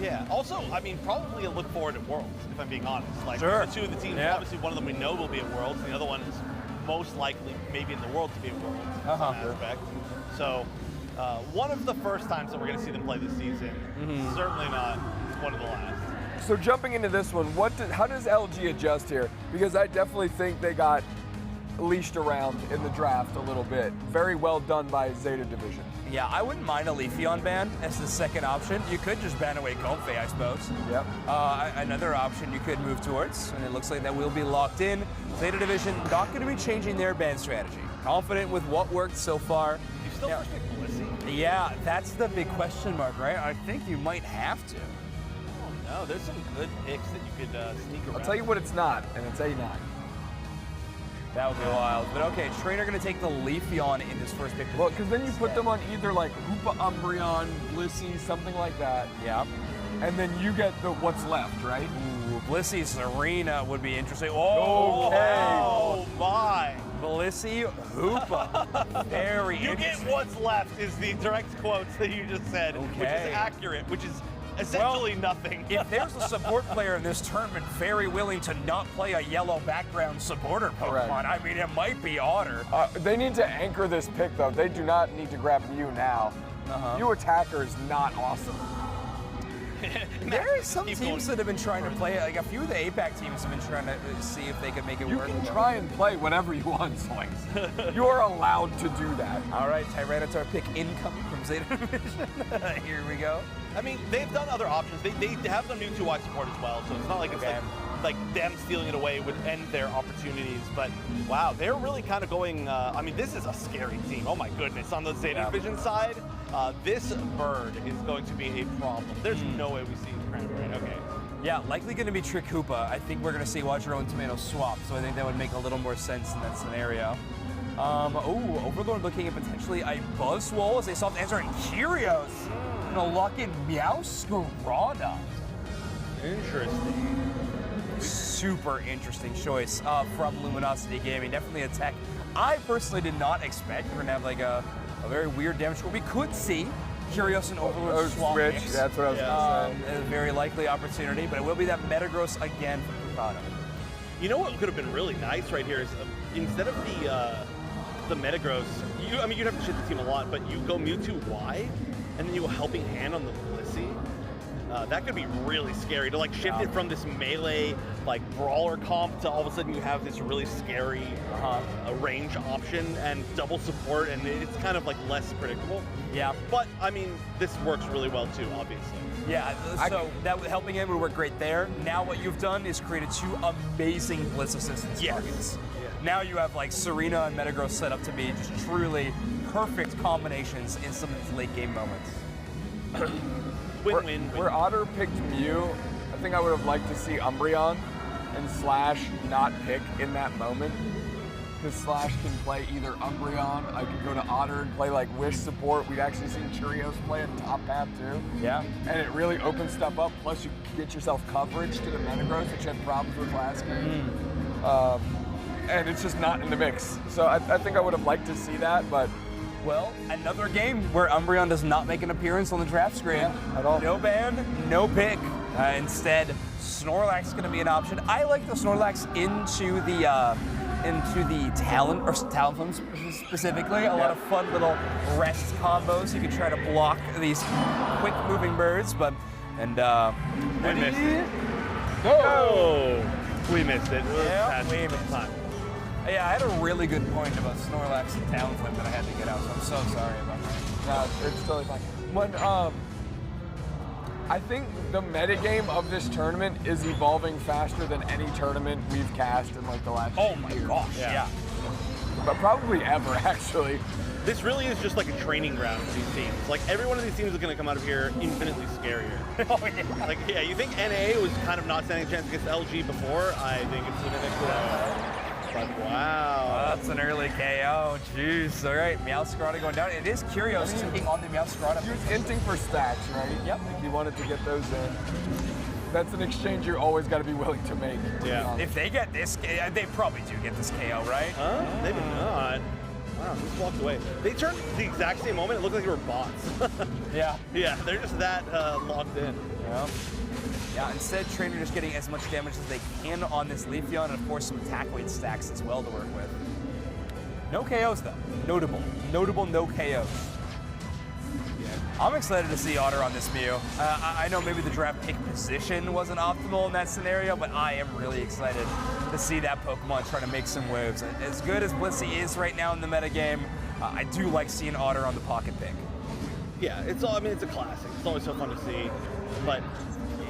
Yeah. Also, I mean, probably a look forward at Worlds, if I'm being honest. Like, the two of the teams, obviously one of them we know will be at Worlds, and the other one is most likely maybe in the world to be at Worlds in some aspect. So, one of the first times that we're going to see them play this season, certainly not one of the last. So jumping into this one, how does LG adjust here? Because I definitely think they got leashed around in the draft a little bit. Very well done by Zeta Division. Yeah, I wouldn't mind a Leafeon ban as the second option. You could just ban away Comfey, I suppose. Yep. Another option you could move towards, and it looks like that will be locked in. Zeta Division not going to be changing their ban strategy. Confident with what worked so far. You still first pick Blissey? Yeah, that's the big question mark, right? I think you might have to. Oh no, there's some good picks that you could sneak around. I'll tell you what it's not, and it's A9. That would be wild. But okay, Trainer going to take the Leafeon in this first pick. Well, because then you put them on either like Hoopa Umbreon, Blissey, something like that. Yeah. And then you get the what's left, right? Ooh, Blissey Serena would be interesting. Oh, Oh my. Blissey Hoopa. Very You interesting. get what's left is the direct quotes that you just said, which is accurate, which is essentially nothing. If there's a support player in this tournament very willing to not play a yellow background supporter Pokemon, I mean, it might be Otter. They need to anchor this pick, though. They do not need to grab Mew now. Mew attacker is not awesome. There are some teams that have been trying to play, like a few of the APAC teams have been trying to see if they could make it work. You can try and play whatever you want, Zoinks. You are allowed to do that. All right, Tyranitar pick incoming from Zeta Division. Here we go. I mean, they've done other options. They have some new 2Y support as well, so it's not like it's like them stealing it away would end their opportunities. But wow, they're really kind of going. I mean, this is a scary team. Oh my goodness, on the Zeta Division side, this bird is going to be a problem. There's no way we see Cranberry. Okay. Yeah, likely going to be Trick Hoopa. I think we're going to see Watch Your Own Tomato swap, so I think that would make a little more sense in that scenario. Overlord looking at potentially a Buzzwole as they soft answer, and Curios and a lock-in Meowscarada. Interesting. Super interesting choice from Luminosity Gaming. Definitely a tech I personally did not expect. We're going to have like a very weird damage score. We could see Curios and Overlord swap switch. mix. That's what I was going to say. A very likely opportunity, but it will be that Metagross again from Picado. You know what could have been really nice right here is instead of the Metagross, I mean, you'd have to shift the team a lot, but you go Mewtwo Y, and then you go Helping Hand on the Blissey. That could be really scary to like shift it from this melee like brawler comp to all of a sudden you have this really scary range option and double support, and it's kind of like less predictable. Yeah. But I mean, this works really well too, obviously. Yeah, so that Helping Hand would work great there. Now what you've done is created two amazing Blitz Assistance targets. Now you have like Serena and Metagross set up to be just truly perfect combinations in some of these late game moments. Win-win. Where Otter picked Mew, I think I would have liked to see Umbreon and Slash not pick in that moment. Because Slash can play either Umbreon, I could go to Otter and play like Wish support. We've actually seen Curios play in top path too. Yeah. And it really opens stuff up. Plus you get yourself coverage to the Metagross, which you had problems with last game. And it's just not in the mix. So I think I would have liked to see that, but well, another game where Umbreon does not make an appearance on the draft screen. At all. No ban, no pick. Instead, Snorlax is going to be an option. I like the Snorlax into the Talonflame specifically. A lot of fun little rest combos. You can try to block these quick moving birds, but we missed it. No! We missed it. Yeah, we missed it. Yeah, I had a really good point about Snorlax and Talonflame that I had to get out, so I'm so sorry about that. No, it's totally fine. When, I think the metagame of this tournament is evolving faster than any tournament we've cast in like the last Oh few my years. gosh, yeah. But probably ever, actually. This really is just like a training ground for these teams. Like, every one of these teams is going to come out of here infinitely scarier. Oh, yeah. Like, yeah, you think NA was kind of not standing a chance against LG before? I think it's going to but wow. That's an early KO. Jeez. All right, Meowscarada going down. It is Curios taking on the Meowscarada. He was hinting for stats, right? Yep. Like he wanted to get those in. That's an exchange you always got to be willing to make. Yeah. If they get this, they probably do get this KO, right? Maybe not. Wow, just walked away. They turned the exact same moment. It looked like they were bots. Yeah. Yeah, they're just that locked in. Yeah. Yeah, instead, Trainer just getting as much damage as they can on this Leafeon, and of course some attack weight stacks as well to work with. No KOs though. Notable no KOs. Yeah. I'm excited to see Otter on this Mew. I know maybe the draft pick position wasn't optimal in that scenario, but I am really excited to see that Pokemon trying to make some waves. As good as Blissey is right now in the metagame, I do like seeing Otter on the pocket pick. Yeah, it's all. I mean, it's a classic. It's always so fun to see, but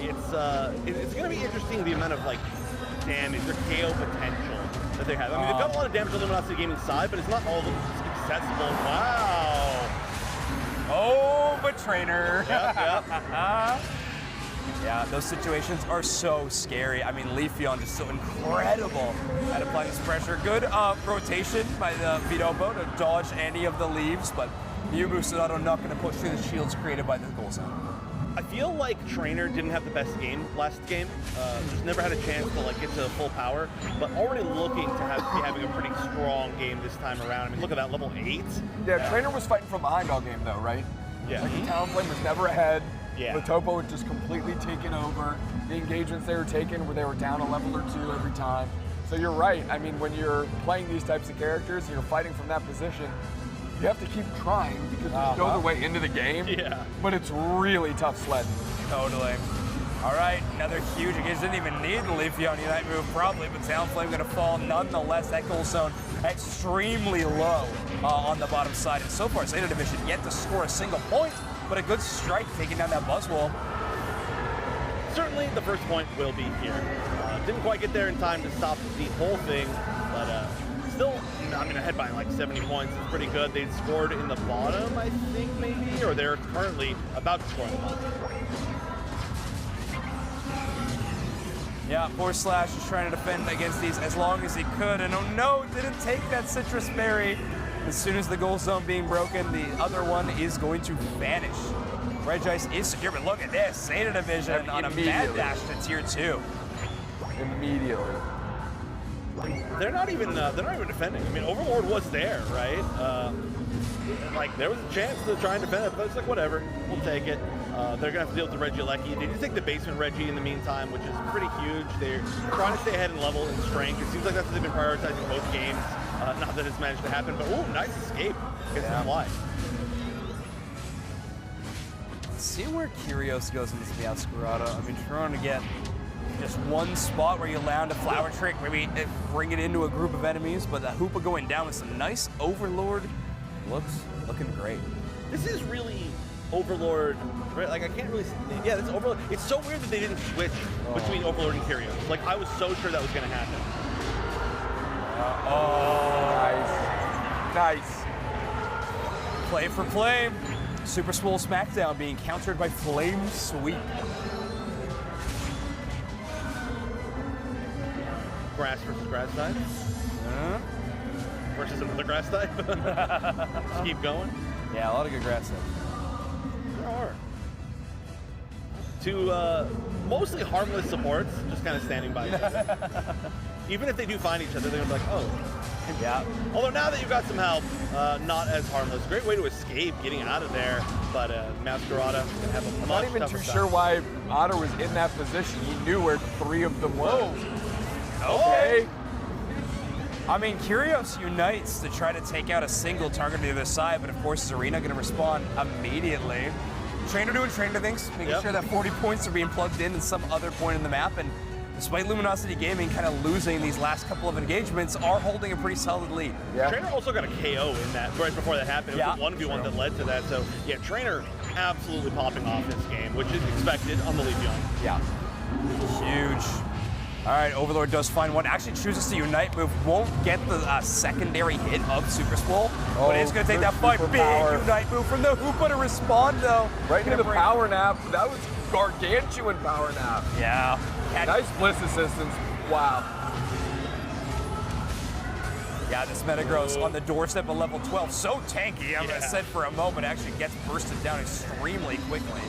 it's going to be interesting the amount of like damage or KO potential that they have. I mean, they've got a lot of damage on the Luminosity Gaming side, but it's not all of them accessible. Wow. Oh, but Trainer. Yep. Yeah, those situations are so scary. I mean, Leafeon just so incredible at applying this pressure. Good rotation by the Vidobo to dodge any of the leaves, but Yubu Sonato not going to push through the shields created by the goal zone. I feel like Trainer didn't have the best game last game. Just never had a chance to like get to full power, but already looking to be having a pretty strong game this time around. I mean, look at that, level 8. Yeah, Trainer was fighting from behind all game though, right? Yeah. Like the Talonflame was never ahead. Yeah. The Topo was just completely taken over. The engagements they were taking where they were down a level or 2 every time. So you're right. I mean, when you're playing these types of characters and you're fighting from that position, you have to keep trying because there's no other way into the game. Yeah. But it's really tough sledding. Totally. All right, another huge engage. Didn't even need the Leafeon Unite move probably, but Talonflame going to fall nonetheless. That goal zone extremely low on the bottom side. And so far, Zeta Division yet to score a single point, but a good strike taking down that Buzzwole. Certainly the first point will be here. Didn't quite get there in time to stop the whole thing, but still, I mean, ahead by like 70 points is pretty good. They'd scored in the bottom, I think, maybe, or they're currently about to score in the bottom. Yeah, poor Slash is trying to defend against these as long as he could, and oh no, didn't take that Citrus Berry. As soon as the goal zone being broken, the other one is going to vanish. Regice is secure, but look at this, Zeta Division on a mad dash to tier 2. Immediately. They're not even defending. I mean, Overlord was there, right? Like there was a chance to try and defend it, but it's like whatever, we'll take it. They're gonna have to deal with the Regieleki. They do take the basement Reggie in the meantime, which is pretty huge. They're trying to stay ahead in level and strength. It seems like that's what they've been prioritizing both games. Not that it's managed to happen, but ooh, nice escape. Gets some life. See where Kyrios goes in this Meowscarada. I mean, trying to get just one spot where you land a flower trick, maybe bring it into a group of enemies, but the Hoopa going down with some nice Overlord looking great. This is really Overlord, right? Like I can't really, yeah, that's Overlord. It's so weird that they didn't switch between Overlord and Kyrios. Like I was so sure that was gonna happen. Nice. Play for play. Super Swole Smackdown being countered by Flame Sweep. Grass versus grass type. Versus another grass type. Just keep going. Yeah, a lot of good grass types. There are. Two mostly harmless supports, just kind of standing by each other. Even if they do find each other, they're gonna be like, oh. Yeah. Although now that you've got some help, not as harmless. Great way to escape, getting out of there. But Masquerada can have a much I'm not even tougher too time. sure why Otter was in that position. He knew where 3 of them were. Okay. I mean, Kyrios unites to try to take out a single target on the other side, but of course, Zarina going to respond immediately. Trainer doing Trainer things, making sure that 40 points are being plugged in at some other point in the map, and despite Luminosity Gaming kind of losing these last couple of engagements, are holding a pretty solid lead. Yeah. Trainer also got a KO in that right before that happened. It was a 1v1 that led to that. So yeah, Trainer absolutely popping off this game, which is expected on the Leafeon. Yeah. Huge. All right, Overlord does find one. Actually chooses to Unite move. Won't get the secondary hit of Super Swole, but it's going to take that fight. Big Unite move from the Hoopa to respond, though. Right into the power nap. That was gargantuan power nap. Yeah. Nice Bliss assistance. Wow. Yeah, this Metagross on the doorstep of level 12. So tanky, I'm going to say for a moment, actually gets bursted down extremely quickly.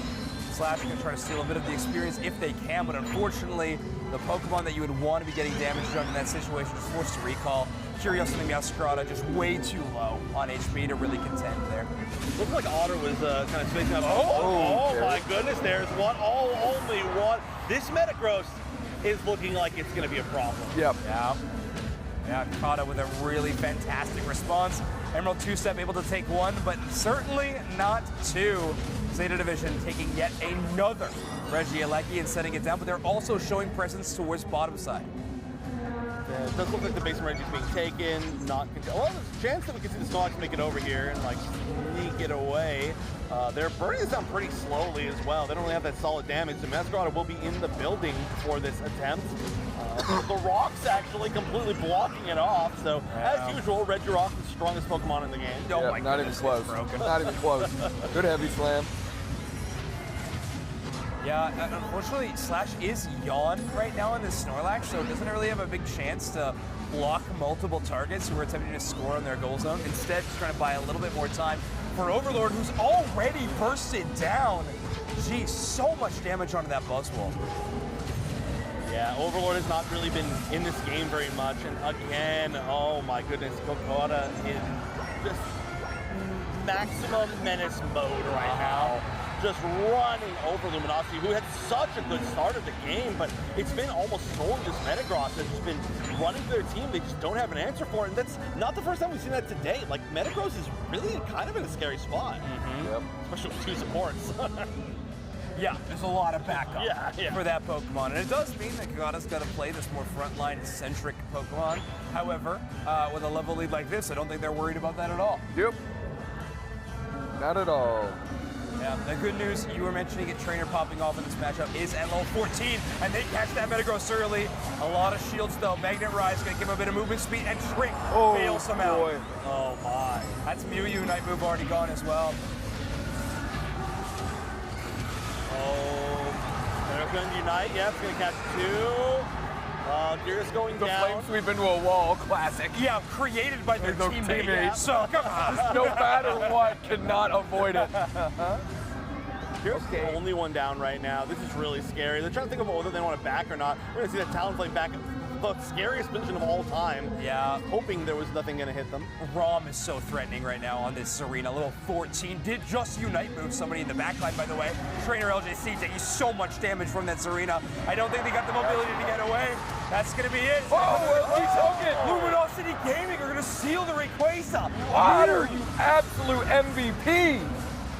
Slash going to try to steal a bit of the experience if they can, but unfortunately, the Pokemon that you would want to be getting damaged on in that situation is forced to recall. Curiosity and Meowscarada just way too low on HP to really contend there. Looks like Otter was kind of spacing up. Oh my goodness, there's one. Only one. This Metagross is looking like it's going to be a problem. Yep. Yeah, Kata with a really fantastic response. Emerald 2-step able to take one, but certainly not two. Zeta Division taking yet another Regieleki and setting it down, but they're also showing presence towards bottom side. Yeah, it does look like the base Reggie is being taken, not control. Well, there's a chance that we can see the Snorlax make it over here and like sneak it away. They're burning this down pretty slowly as well. They don't really have that solid damage. So Masquerada will be in the building for this attempt. The Rock's actually completely blocking it off. So as usual, Regirock, the strongest Pokemon in the game. Oh my not goodness, even close. Not even close. Good heavy slam. Yeah, unfortunately, Slash is yawn right now in this Snorlax, so doesn't really have a big chance to block multiple targets who are attempting to score in their goal zone. Instead, just trying to buy a little bit more time for Overlord, who's already bursted down. Geez, so much damage onto that Buzzwole. Yeah, Overlord has not really been in this game very much, and again, oh my goodness, Kokota in just maximum menace mode right now. Just running over Luminosity, who had such a good start of the game, but it's been almost solely just Metagross that's just been running their team. They just don't have an answer for it, and that's not the first time we've seen that today. Like, Metagross is really kind of in a scary spot. Yep. Especially with 2 supports. Yeah, there's a lot of backup for that Pokemon. And it does mean that Kagata's got to play this more frontline-centric Pokemon. However, with a level lead like this, I don't think they're worried about that at all. Yep. Not at all. Yeah, the good news, you were mentioning it, Trainer popping off in this matchup is at level 14, and they catch that Metagross early. A lot of shields, though. Magnet Rise going to give him a bit of movement speed, and Shrink bails him out. Boy. Oh, my. That's Mew Unite move already gone as well. Oh, they're going to unite. Yeah, it's going to catch 2. Gear's going the down. Flame sweep into a wall, classic. Yeah, created by their teammate. Yeah. So, come on. No matter what, cannot avoid it. Gear's the only one down right now. This is really scary. They're trying to think about whether they want to back or not. We're going to see that Talonflame back. The scariest position of all time. Yeah. Hoping there was nothing going to hit them. Rom is so threatening right now on this arena. Little 14 did just Unite move somebody in the backline, by the way. Trainer LJC taking so much damage from that Serena. I don't think they got the mobility to get away. That's going to be it. Oh, he took it. Luminosity Gaming are going to seal the Rayquaza. Otter, you absolute MVP.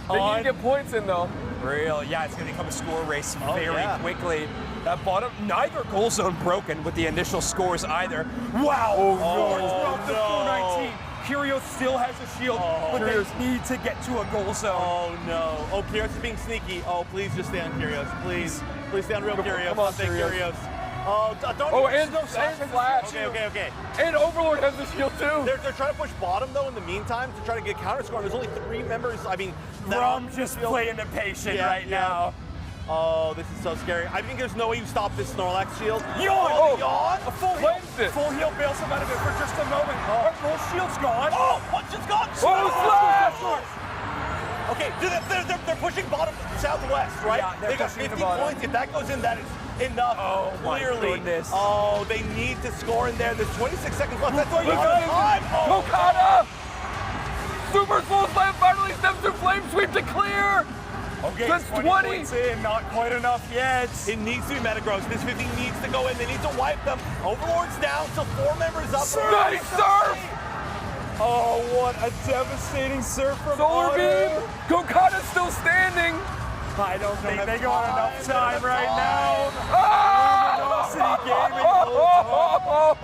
They need to get points in, though. Real, yeah, it's going to become a score race very quickly. That bottom, neither goal zone broken with the initial scores either. Wow! The 419. Curios still has a shield, but they need to get to a goal zone. Oh no! Oh, Curios is being sneaky. Oh, please just stay on Curios, please. Please stay on real Curios. Come on, Curios. Oh, don't. Oh, and Flash. Okay. And Overlord has the shield too. They're trying to push bottom though in the meantime to try to get counter score. There's only 3 members. I mean, Rom just playing the patient right now. Oh, this is so scary. I think there's no way you stop this Snorlax shield. Yawn! Yawn! A full heal bails him out of it for just a moment. Our full shield's gone. Oh, what's just gone? Slash! Okay, they're pushing bottom southwest, right? Yeah, they got 50 points. If that goes in, that is enough. Oh, clearly. My goodness. Oh, they need to score in there. There's 26 seconds left. That's a lot of time. Kokata! Super Soul Slam finally steps through Flame Sweep to clear. Okay, that's 20 points in, not quite enough yet. It needs to be Metagross. This 50 needs to go in. They need to wipe them. Overlord's down, so 4 members up. Nice surf! Oh, what a devastating surf from Solar Beam! Kokata's still standing! I don't think they got enough time right now. Luminosity Gaming.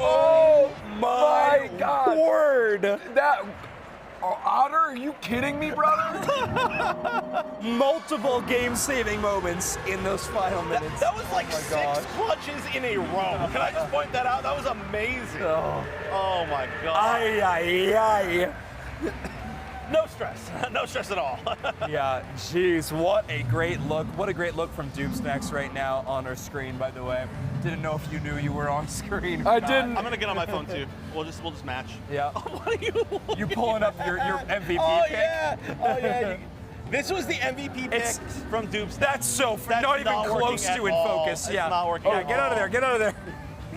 Oh my God! Word! That. Otter, are you kidding me, brother? Multiple game-saving moments in those final minutes. That was like 6 clutches in a row. Can I just point that out? That was amazing. Oh my God. Ay. No stress. No stress at all. Yeah, jeez, what a great look. What a great look from Doomsnacks right now on our screen, by the way. Didn't know if you knew you were on screen. I didn't. I'm gonna get on my phone too. We'll just match. Yeah. What are you? You pulling up your MVP pick? Yeah. This was the MVP pick from Dupes. That's so not even close to in focus. It's Yeah. not working. Yeah, get out of there. Get out of there.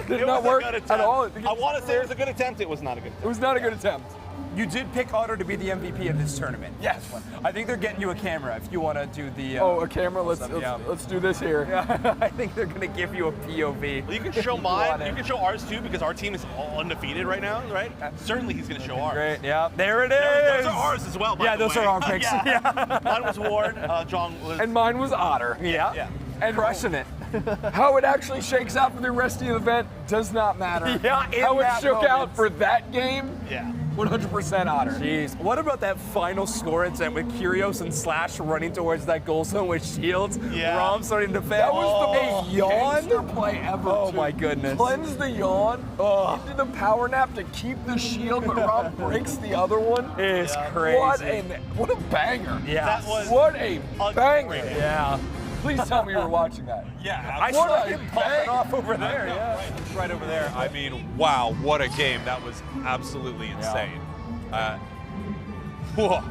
Did not work at all. I want to say it was a good attempt. It was not a good attempt. It was not a good attempt. You did pick Otter to be the MVP of this tournament. Yes. I think they're getting you a camera if you want to do the. A camera. Let's do this here. Yeah. I think they're going to give you a POV. Well, you can show mine. You can show ours too because our team is all undefeated right now, right? Certainly, he's going to show ours. Great. Yeah. There it is. Those are ours as well. Yeah, those are our picks. Yeah. Mine was Ward. John was. And mine was Otter. Yeah. And crushing it. How it actually shakes out for the rest of the event does not matter. Yeah, how it shook out for that game, 100% Otter. Jeez. What about that final score incident with Curios and Slash running towards that goal zone with shields? Yeah. Rom starting to fail. That was the yawn gangster play ever. Oh my goodness. Cleanse the yawn into the power nap to keep the shield, but Rom breaks the other one. It's crazy. What a banger. Yeah. That was what a banger. Yeah. Please tell me you were watching that. Yeah, I saw him popping off over there. Yeah, Yeah. right. It's right over there. I mean, wow, what a game. That was absolutely insane. Whoa.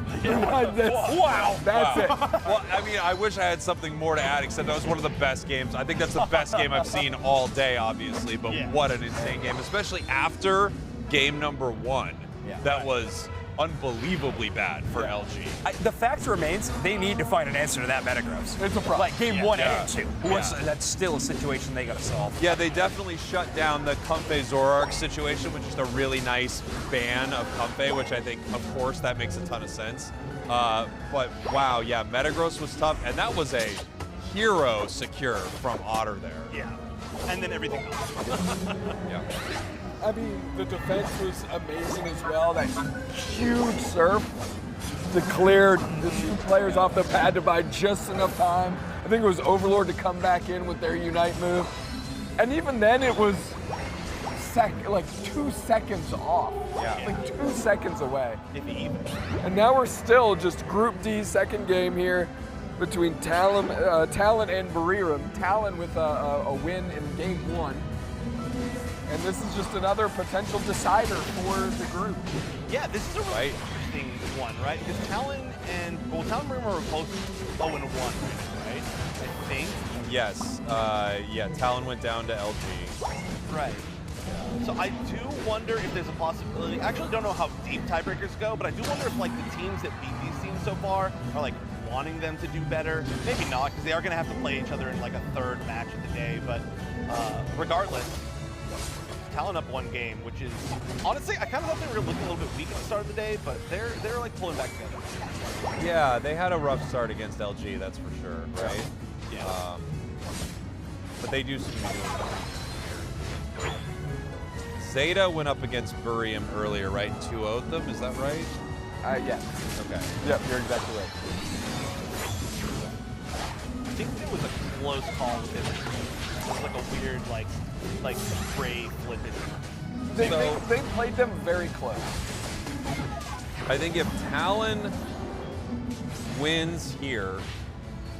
Wow. That's it. Well, I mean, I wish I had something more to add, except that was one of the best games. I think that's the best game I've seen all day, obviously, but what an insane game, especially after game number 1. That was unbelievably bad for LG. The fact remains, they need to find an answer to that Metagross. It's a problem. Like game 1 and 2. That's still a situation they got to solve. Yeah, they definitely shut down the Comfey Zorark situation, which is a really nice ban of Comfey, which I think, of course, that makes a ton of sense. But wow, yeah, Metagross was tough, and that was a hero secure from Otter there. Yeah, and then everything else. Yeah. I mean, the defense was amazing as well. That huge surf to clear the 2 players off the pad to buy just enough time. I think it was Overlord to come back in with their Unite move. And even then, it was like 2 seconds off. Yeah. Like 2 seconds away. If even. And now we're still just Group D, second game here between Talon and Bariram. Talon with a win in game 1. And this is just another potential decider for the group. Yeah, this is a really interesting one, right? Because Talon and Bariram are both 0-1 right now, right? I think. Yes. Yeah, Talon went down to LG. Right. So I do wonder if there's a possibility. I actually don't know how deep tiebreakers go, but I do wonder if like the teams that beat these teams so far are like wanting them to do better. Maybe not, because they are going to have to play each other in like a 3rd match of the day. But regardless, Talon up 1 game, which is honestly, I kind of thought they were looking a little bit weak at the start of the day, but they're like pulling back together. Yeah, they had a rough start against LG, that's for sure, right? Yeah. But they do seem to be doing Zeta went up against Burium earlier, right? 2-0'd them, is that right? Yeah. Okay. Yep, you're exactly right. I think it was a close call with him. It was like a weird, like spray flipping. They played them very close. I think if Talon wins here,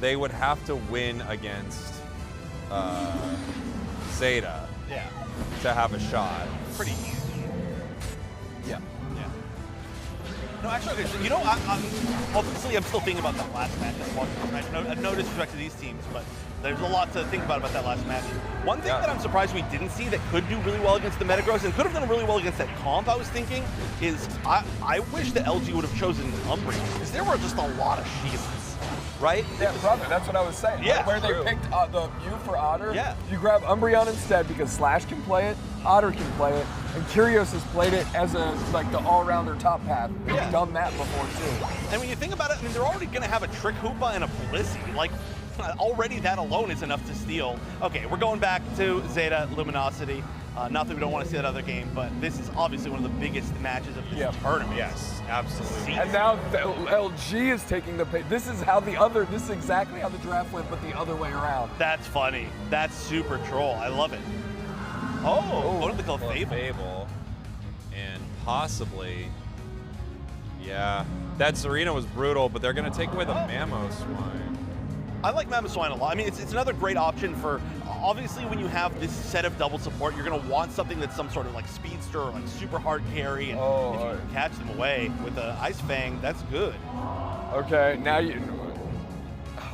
they would have to win against Zeta to have a shot. Pretty easy. Yeah. Yeah. No, actually, okay, so, you know, obviously I'm still thinking about that last match. No disrespect to these teams, but there's a lot to think about that last match. One thing that I'm surprised we didn't see that could do really well against the Metagross and could have done really well against that comp, I was thinking, is I wish the LG would have chosen Umbreon, because there were just a lot of shields. Right? Yeah, brother, that's what I was saying. Yeah, where true. they picked the U for Otter, Yeah. you grab Umbreon instead because Slash can play it, Otter can play it, and Curios has played it as the all-rounder top path. They've done that before too. And when you think about it, I mean, they're already going to have a Trick Hoopa and a Blissey. Like, already that alone is enough to steal. Okay, we're going back to Zeta, Luminosity. Not that we don't want to see that other game, but this is obviously one of the biggest matches of this tournament. Yes, absolutely. And now the LG is taking the pay. This is exactly how the draft went, but the other way around. That's funny. That's super troll. I love it. Oh, what did they call Fable. And possibly, yeah. That Serena was brutal, but they're going to take away the Mamoswine. I like Mamoswine a lot. I mean, it's another great option for, obviously when you have this set of double support, you're going to want something that's some sort of like speedster or like super hard carry, and if you can catch them away with the Ice Fang, that's good. Okay, now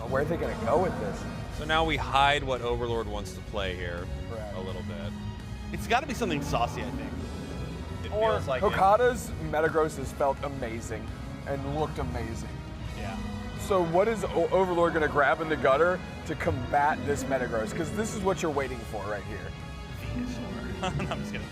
where are they going to go with this? So now we hide what Overlord wants to play here a little bit. It's got to be something saucy, I think. It Or feels like Hokata's Metagross has felt amazing and looked amazing. Yeah. So what is Overlord going to grab in the gutter to combat this Metagross? Because this is what you're waiting for right here. Venusaur. I'm just kidding.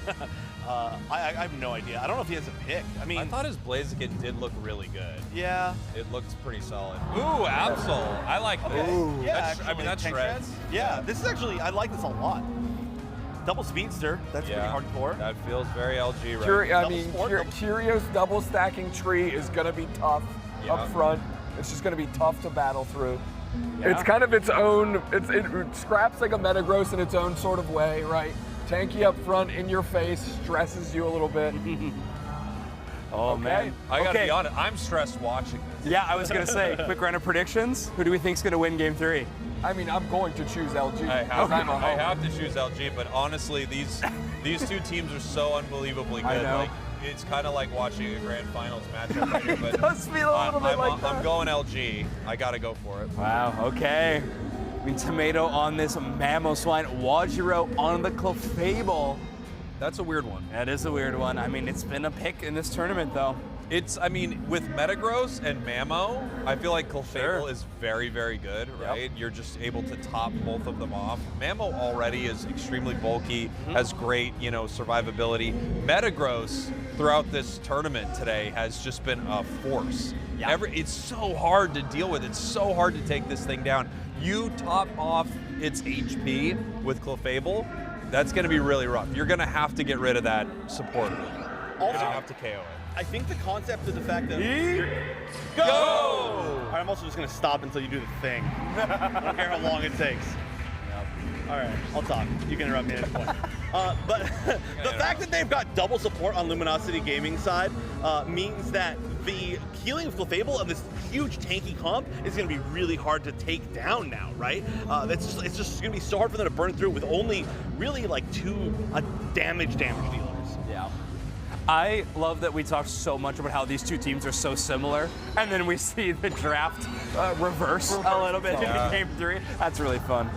I have no idea. I don't know if he has a pick. I mean, I thought his Blaziken did look really good. Yeah. It looked pretty solid. Ooh, Absol. I like this. Ooh. Yeah, I mean, that's shreds. Yeah, this is actually, I like this a lot. Double speedster, that's pretty hardcore. That feels very LG right Curios double stacking tree is going to be tough up front. It's just going to be tough to battle through. Yeah. It's kind of its own, it scraps like a Metagross in its own sort of way, right? Tanky up front, in your face, stresses you a little bit. Oh, man. I gotta be honest, I'm stressed watching this. Yeah, I was going to say, quick round of predictions. Who do we think's going to win game 3? I mean, I'm going to choose LG. I have, I'm a I homer. have to choose LG, but honestly, these two teams are so unbelievably good. I know. Like, it's kind of like watching a grand finals matchup right here, but It does feel a little bit like that. I'm going LG. I got to go for it. Wow, okay. I mean, Tomato on this Mamoswine, Wajiro on the Clefable. That's a weird one. That is a weird one. I mean, it's been a pick in this tournament, though. I mean, with Metagross and Mamo, I feel like Clefable is very, very good, right? You're just able to top both of them off. Mamo already is extremely bulky, has great, survivability. Metagross throughout this tournament today has just been a force. It's so hard to deal with. It's so hard to take this thing down. You top off its HP with Clefable, that's going to be really rough. You're going to have to get rid of that support. You're going to have to KO it. I think the concept of the fact that Go! All right, I'm also just gonna stop until you do the thing. I don't care how long it takes. All right, I'll talk. You can interrupt me at any point. But the fact that they've got double support on Luminosity Gaming side means that the healing of Clefable and this huge tanky comp is going to be really hard to take down now, right? It's just going to be so hard for them to burn through with only really like two damage dealers. Yeah. I love that we talked so much about how these two teams are so similar, and then we see the draft reverse a little bit in Game 3. That's really fun.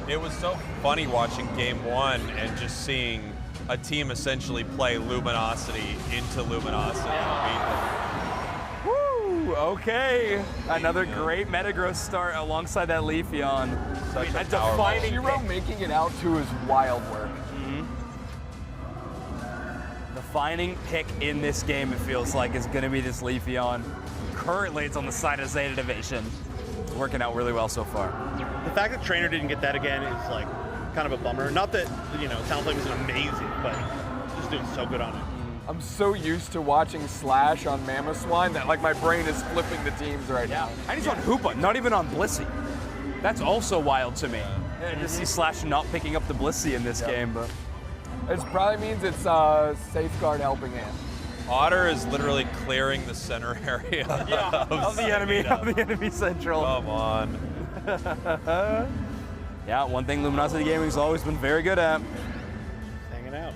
It was so funny watching Game 1 and just seeing a team essentially play Luminosity into Luminosity and beat them. Woo! Okay. Another great Metagross start alongside that Leafeon. Such a defining Zero making it out to his wild work. Defining pick in this game, it feels like, is going to be this Leafeon. Currently, it's on the side of Zeta Division. It's working out really well so far. The fact that Trainer didn't get that again is like kind of a bummer. Not that, Talonflame isn't amazing, but just doing so good on it. I'm so used to watching Slash on Mamoswine that like my brain is flipping the teams right now. And he's on Hoopa, not even on Blissey. That's also wild to me. To see Slash not picking up the Blissey in this game, but it probably means it's Safeguard helping hand. Otter is literally clearing the center area of the enemy central. Come on. Yeah, one thing Luminosity Gaming's always been very good at. Hanging out.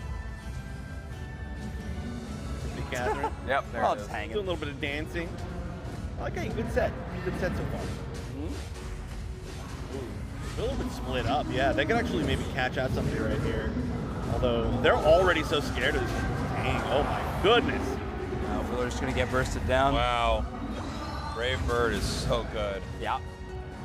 Catherine. Yep, there it is. Doing a little bit of dancing. Okay, good set. Good set so far. A little bit split up, yeah. They could actually maybe catch out somebody right here. Although they're already so scared of this. Dang, oh my goodness. Now Fuller's just gonna get bursted down. Wow. Brave Bird is so good. Yeah.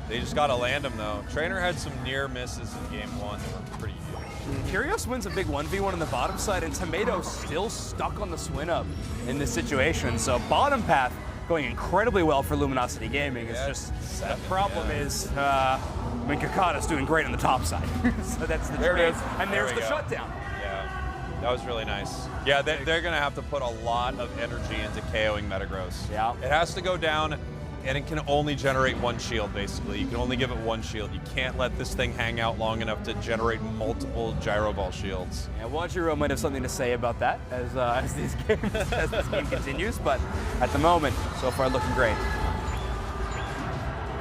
They just gotta land him though. Trainer had some near misses in Game 1 that were pretty huge. Curios wins a big 1v1 on the bottom side, and Tomato's still stuck on the swing up in this situation. So bottom path going incredibly well for Luminosity Gaming. It's just the problem is, Kakata's doing great on the top side. So that's the there trade. it is. And there's the shutdown. Yeah, that was really nice. Yeah, they're gonna have to put a lot of energy into KOing Metagross. Yeah. It has to go down, and it can only generate one shield, basically. You can only give it one shield. You can't let this thing hang out long enough to generate multiple Gyro Ball shields. Yeah, Wajiro might have something to say about that as this game continues, but at the moment, so far looking great.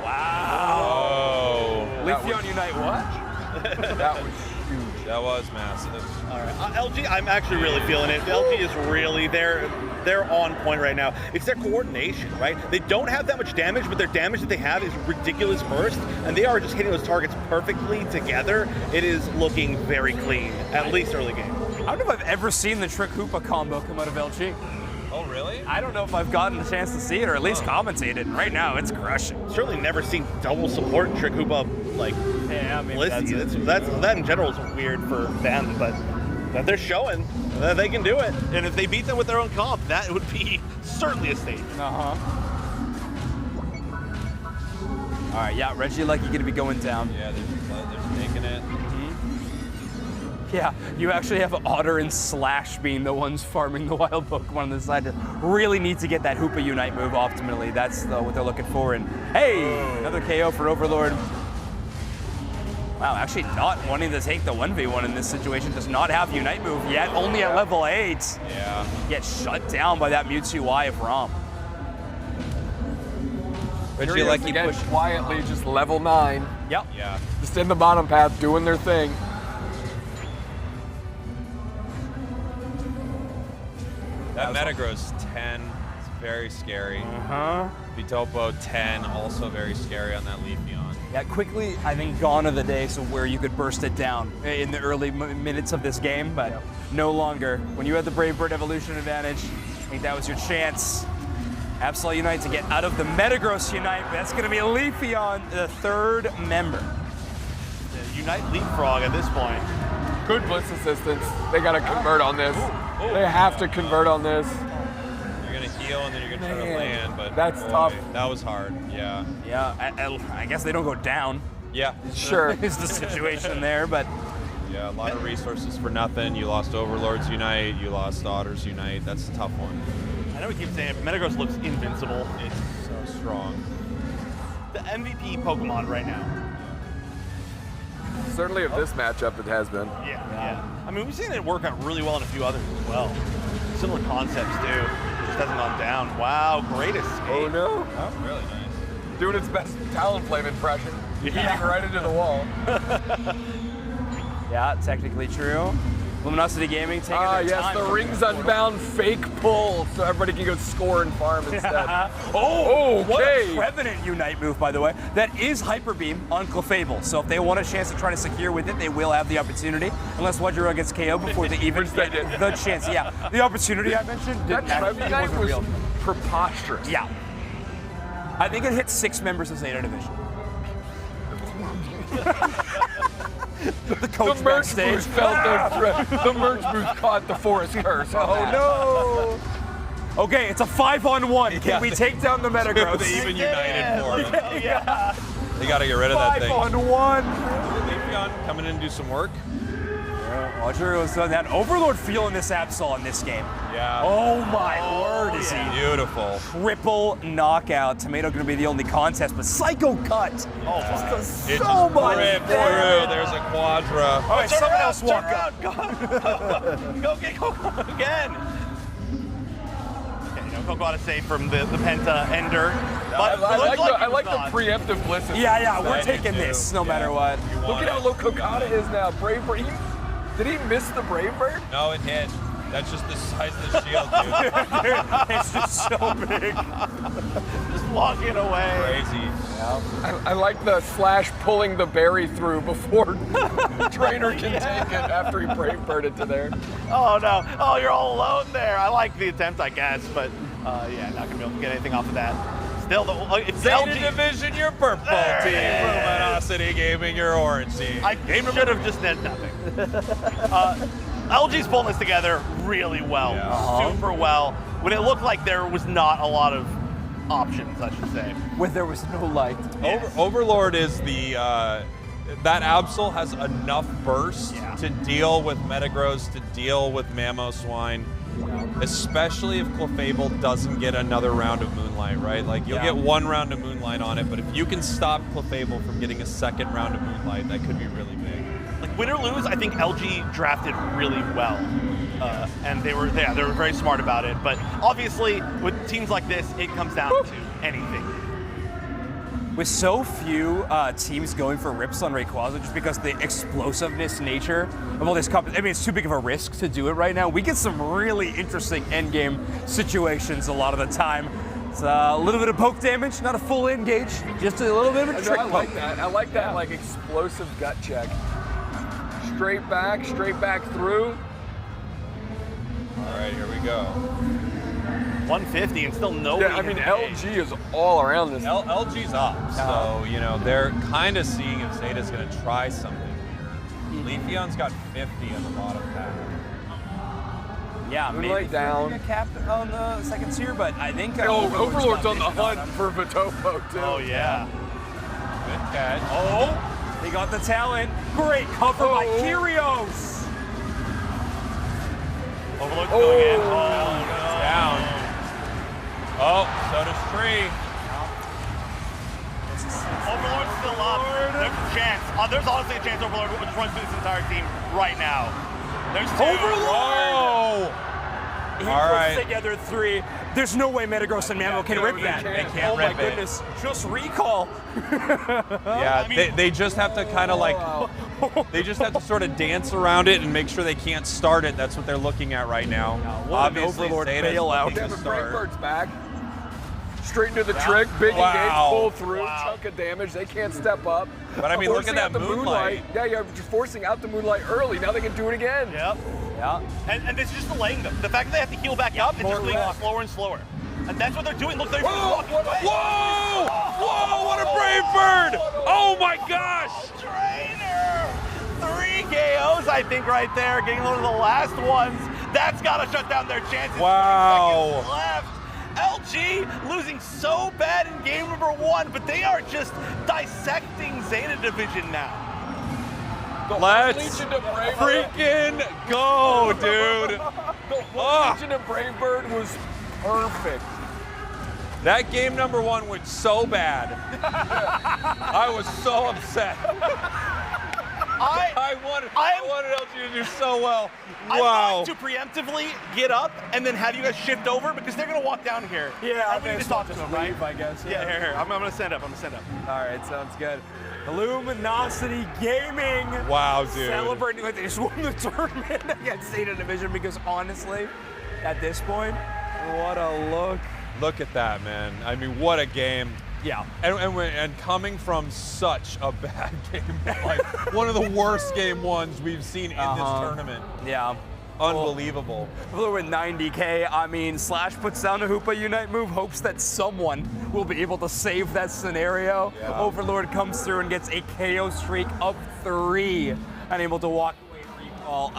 Wow! Leafeon Unite what? That was huge. That was massive. All right, LG, I'm actually really feeling it. LG is really, they're on point right now. It's their coordination, right? They don't have that much damage, but their damage that they have is ridiculous burst, and they are just hitting those targets perfectly together. It is looking very clean, at least early game. I don't know if I've ever seen the Trick Hoopa combo come out of LG. Oh, really? I don't know if I've gotten the chance to see it or at least commentate it. And right now, it's crushing. Certainly never seen double support Trick Hoopa like Blissey. That in general is weird for them, but that they're showing that they can do it. And if they beat them with their own comp, that would be certainly a statement. All right, yeah, Reggie Lucky gonna be going down. Yeah, they're taking it. Yeah, you actually have Otter and Slash being the ones farming the wild Pokemon on this side. Really need to get that Hoopa Unite move optimally. That's what they're looking for. And hey, another KO for Overlord. Wow, actually not wanting to take the 1v1 in this situation. Does not have Unite move yet, only at level 8. Yeah. Gets shut down by that Mewtwo Y of Rom. Reggie Here he like is he again, pushed quietly, just level 9. Yep. Yeah. Just in the bottom path, doing their thing. That Metagross 10 is very scary. Vitopo 10, also very scary on that Leafeon. Yeah, quickly, I think gone are the days of where you could burst it down in the early minutes of this game, but no longer. When you had the Brave Bird evolution advantage, I think that was your chance. Absol Unite to get out of the Metagross Unite. That's going to be Leafeon, the third member. Unite Leapfrog at this point. Good Blitz assistance. They got to convert on this. They have to convert on this. You're going to heal and then you're going to try to land, but that's boy, tough. That was hard, yeah. Yeah, I guess they don't go down. Yeah. Sure. Is the situation there, but. Yeah, a lot of resources for nothing. You lost Overlords Unite, you lost Otters Unite. That's a tough one. I know we keep saying it, but Metagross looks invincible. It's so strong. The MVP Pokemon right now. Certainly of this matchup, it has been. Yeah. I mean, we've seen it work out really well in a few others as well. Similar concepts too. It just hasn't gone down. Wow, great escape. Oh no. Oh, really nice. Doing its best Talonflame impression. Eating right into the wall. Yeah, technically true. Luminosity Gaming taking their yes, time. the Rings Unbound fake pull, so everybody can go score and farm instead. Oh, what okay. a Revenant Unite move, by the way. That is Hyper Beam on Clefable, so if they want a chance to try to secure with it, they will have the opportunity, unless Wedgeroo gets KO before they even get the chance. Yeah, the opportunity I mentioned That Revenant was real. preposterous. Yeah. I think it hit 6 members of Zeta Division. The coach the merch backstage. booth felt the merch booth caught the forest curse. Oh no! Okay, it's a 5-on-1. Can we take down the Metagross? They even united for him. Yeah. They got to get rid of that thing. 5-on-1. Leafeon coming in and do some work. Wedgeroo has done that. Overlord feeling this Absol in this game. Yeah. Oh my word, is he beautiful. Triple knockout. Tomato going to be the only contest, but Psycho Cut. Oh, just does It so just much ripped damage. through. There's a Quadra. All right, someone else walk up. Go get Coco again. Okay, Coco got a save from the Penta Ender. But I like the preemptive bliss. Yeah, we're taking this no matter what. Look at how low Kokata is now. Brave Bird. Did he miss the Brave Bird? No, it hit. That's just the size of the shield, dude. It's just so big. Just walking away. Crazy. Yeah. I like the slash pulling the berry through before trainer can take it after he Brave Birded to there. Oh no. Oh, you're all alone there. I like the attempt, I guess, but yeah, not gonna be able to get anything off of that. Still, it's Zeta LG. Division, your purple team. Luminosity Gaming, your orange team. I should have just did nothing. LG's pulling this together really well, super well. When it looked like there was not a lot of options, I should say. When there was no light. Yes. Overlord is the, that Absol has enough burst to deal with Metagross, to deal with Mamoswine, especially if Clefable doesn't get another round of Moonlight, right? Like, you'll get one round of Moonlight on it, but if you can stop Clefable from getting a second round of Moonlight, that could be really big. Like, win or lose, I think LG drafted really well. And they were very smart about it. But obviously, with teams like this, it comes down to anything. With so few teams going for rips on Rayquaza, just because the explosiveness nature of all this competition, I mean, it's too big of a risk to do it right now. We get some really interesting endgame situations a lot of the time. It's a little bit of poke damage, not a full engage, just a little bit of a trick poke. I like that. I like that, like, explosive gut check. Straight back through. All right, here we go. 150 and still no. Yeah, I mean, LG is all around this. LG's up, so, you know, they're kind of seeing if Zeta's going to try something here. Leafeon's got 50 on the bottom path. Yeah, maybe down. A cap on the second tier, but I think Overlord's on the hunt for Vitopo too. Oh yeah. Good catch. Oh, they got the talent. Great cover by Kyrios. Overlord's going in. Oh, no. Down. Oh, so does Tree. Overlord's still up. There's a chance. There's honestly a chance Overlord just runs through this entire team right now. There's two. Overlord! Whoa! He All puts right. together 3. There's no way Metagross and Mammo can rip that. They can't oh rip my goodness, just recall. Yeah, they just have to kind of like, they just have to sort of dance around it and make sure they can't start it. That's what they're looking at right now. What an Overlord bailout. Devin Brainbird's back. Straight into the trick, big engage, pull through, chunk of damage. They can't step up. But I mean, look at that moonlight. Yeah, you're just forcing out the moonlight early. Now they can do it again. Yep. Yeah. And this is just delaying them. The fact that they have to heal back up and just leaving slower and slower. And that's what they're doing. Look, they're walking away. Whoa! Whoa, what a brave bird! Oh my gosh! Trainer! 3 KOs, I think, right there. Getting one of the last ones. That's got to shut down their chances. Wow. 20 seconds left. LG losing so bad in game number 1, but they are just dissecting Zeta Division now. Let's freaking go, dude. The Legion of Bravebird was perfect. That game number 1 went so bad. I was so upset. I wanted LG to do so well. Wow. I want to preemptively get up and then have you guys shift over because they're going to walk down here. Yeah, I'm going to talk to them, right? I guess. Yeah, here. I'm going to stand up. All right, sounds good. Luminosity Gaming. Wow, dude. Celebrating like they just won the tournament against Zeta Division because honestly, at this point, what a look. Look at that, man. I mean, what a game. Yeah. And coming from such a bad game, like one of the worst game 1s we've seen in this tournament. Yeah. Unbelievable. Well, with 90K, I mean, Slash puts down a Hoopa Unite move, hopes that someone will be able to save that scenario. Yeah. Overlord comes through and gets a KO streak of 3, unable to walk away recall.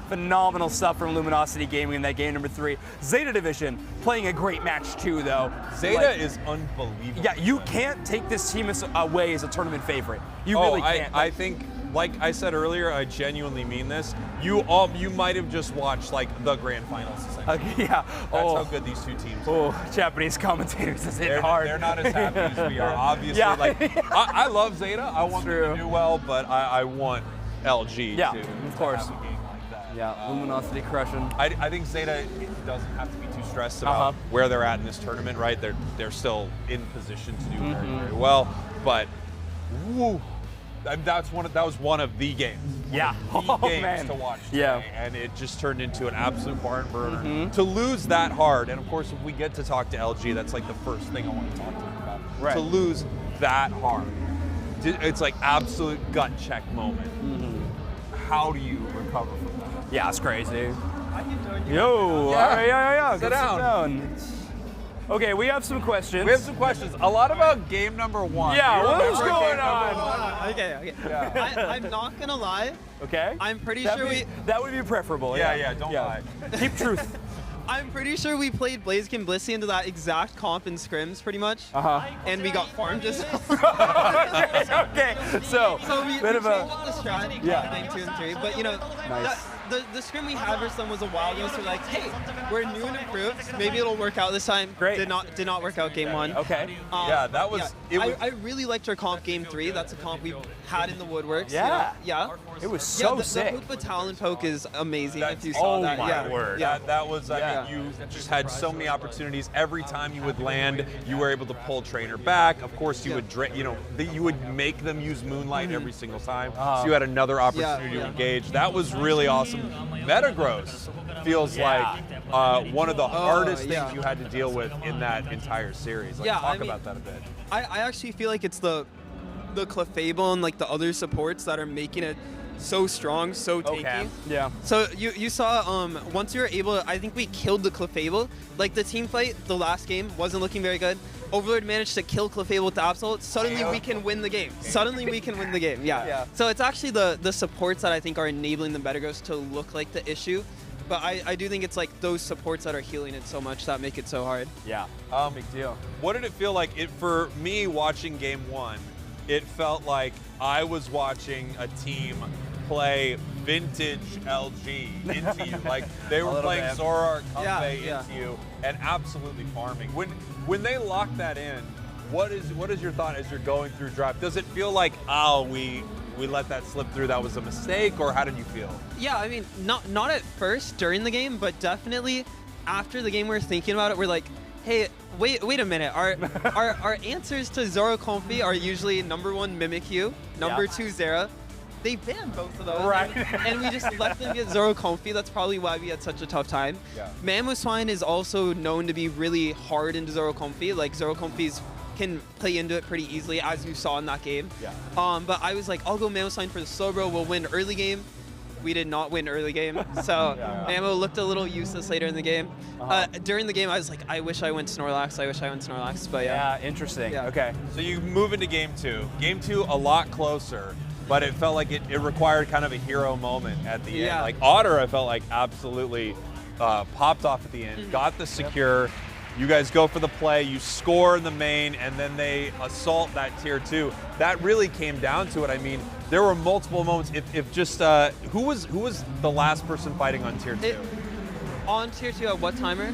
Phenomenal stuff from Luminosity Gaming in that game number 3. Zeta Division playing a great match too, though. Zeta is unbelievable. Yeah, you can't take this team away as a tournament favorite. You really can't. I think, like I said earlier, I genuinely mean this. You might have just watched like the grand finals. Yeah. That's how good these 2 teams are. Oh, Japanese commentators, this hit hard. They're not as happy as we are, obviously. Yeah. Like, I love Zeta. I want them to do well, but I want LG to. Of course. Yeah, Luminosity crushing. I think Zeta doesn't have to be too stressed about where they're at in this tournament, right? They're still in position to do very, very well. But woo, that was one of the games. Yeah. The games to watch today, Yeah. And it just turned into an absolute barn burner. To lose that hard, and of course if we get to talk to LG, that's like the first thing I want to talk to them about. Right. To lose that hard. It's like absolute gut check moment. How do you recover from that? Yeah, it's crazy. Yo, yeah. Sit down. Okay, we have some questions. A lot about game number 1. Yeah, what's going on? Okay. Yeah. I'm not gonna lie. Okay. I'm pretty That sure would be preferable. Yeah, don't lie. Keep truth. I'm pretty sure we played Blaziken Blissey into that exact comp in scrims, pretty much. And we got farmed just. Okay. So we bit of a changed up the strat. Yeah. Game 2 and 3, but you know. Nice. The scrim we had versus them was a while ago, so we're like, hey, we're new and improved. Maybe it'll work out this time. Great. Did not work out game 1. Okay. Yeah, that was. I really liked our comp game 3. That's a comp we've had in the woodworks. Yeah. Yeah. It was so the sick. The Hoopa Talon poke is amazing. If you saw that. My word. Yeah. That was. I mean, you just had so many opportunities. Every time you would land, you were able to pull trainer back. Of course, you would. You would make them use Moonlight every single time. So you had another opportunity to engage. That was really awesome. Metagross feels like one of the hardest things you had to deal with in that entire series. Talk about that a bit. I actually feel like it's the Clefable and like the other supports that are making it so strong, so tanky. Okay. Yeah. So you saw once you were able to, I think we killed the Clefable. Like the team fight, the last game wasn't looking very good. Overlord managed to kill Clefable with the Absolute. Suddenly we can win the game. Yeah. So it's actually the supports that I think are enabling the Metagross to look like the issue. But I do think it's like those supports that are healing it so much that make it so hard. Yeah. Big deal. What did it feel like? For me, watching game 1, it felt like I was watching a team play vintage LG into you. Like they were playing Zoroark, Comfey into you, and absolutely farming. When they lock that in, what is your thought as you're going through draft? Does it feel like, we let that slip through, that was a mistake, or how did you feel? Yeah, I mean, not at first during the game, but definitely after the game we were thinking about it. We're like, hey, wait a minute. Our answers to Zoro Comfy are usually number 1 Mimikyu, number 2 Zera. They banned both of those. Right. And we just let them get Zoro Comfy. That's probably why we had such a tough time. Yeah. Mamoswine is also known to be really hard into Zoro Comfy. Like Zoro Comfy's can play into it pretty easily, as you saw in that game. Yeah. But I was like, I'll go Mamoswine for the Slowbro. We'll win early game. We did not win early game, so Mamo looked a little useless later in the game. During the game, I was like, I wish I went Snorlax. But yeah. Interesting. Yeah. Okay. So you move into game 2. Game 2, a lot closer, but it felt like it required kind of a hero moment at the end. Like Otter, I felt like absolutely popped off at the end, got the secure. You guys go for the play, you score in the main, and then they assault that tier 2. That really came down to it. I mean, there were multiple moments. If just who was the last person fighting on tier 2? On tier 2 at what timer?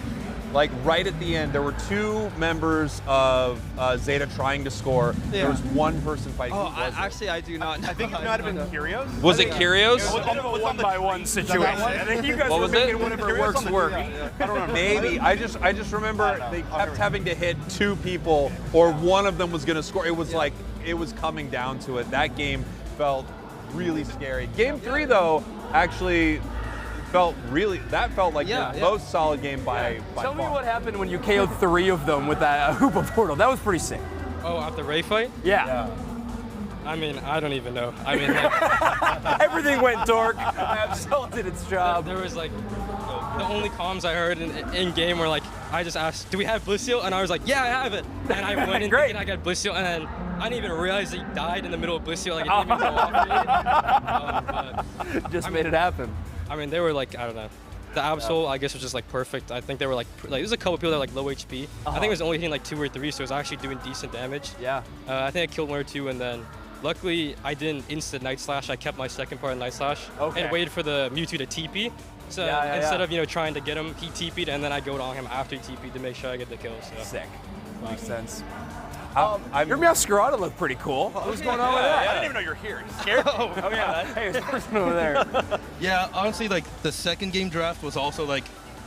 Like right at the end, there were 2 members of Zeta trying to score. Yeah. There was 1 person fighting. Oh, actually, I do not know. I think it might have been Kyrios. Was it Kyrios? It was kind of a 1-by-1 situation. I think you guys What were was it? making whatever works work. I don't remember. Maybe. I just remember they kept having to hit 2 people, or one of them was going to score. It was like it was coming down to it. That game felt really scary. Game 3 though, actually felt like the most solid game by Tell me far. what happened when you KO'd 3 of them with that Hoopa portal. That was pretty sick. Oh, at the Ray fight? Yeah. I mean, I don't even know. I mean, everything went dark. Absol did its job. There was like, the only comms I heard in game were like, I just asked, do we have Bliss Seal? And I was like, yeah, I have it. And I went in thinking I got Bliss Seal, and then I didn't even realize he died in the middle of Bliss Seal. Like, it didn't even go off me. Just made it happen. I mean, they were like, I don't know. The Absol, I guess, was just like perfect. I think they were like there's a couple people that were like low HP. I think it was only hitting like 2 or 3, so it was actually doing decent damage. Yeah. I think I killed 1 or 2, and then luckily I didn't instant Night Slash. I kept my second part of Night Slash and waited for the Mewtwo to TP. So instead of trying to get him, he TP'd, and then I go on him after he TP'd to make sure I get the kill. So. Sick. Makes sense. Your Meowscarada looked pretty cool. What was going on with that? I didn't even know you were here. You scared me. Oh yeah, hey, there's a person over there. Yeah, honestly, like the second game draft was also like,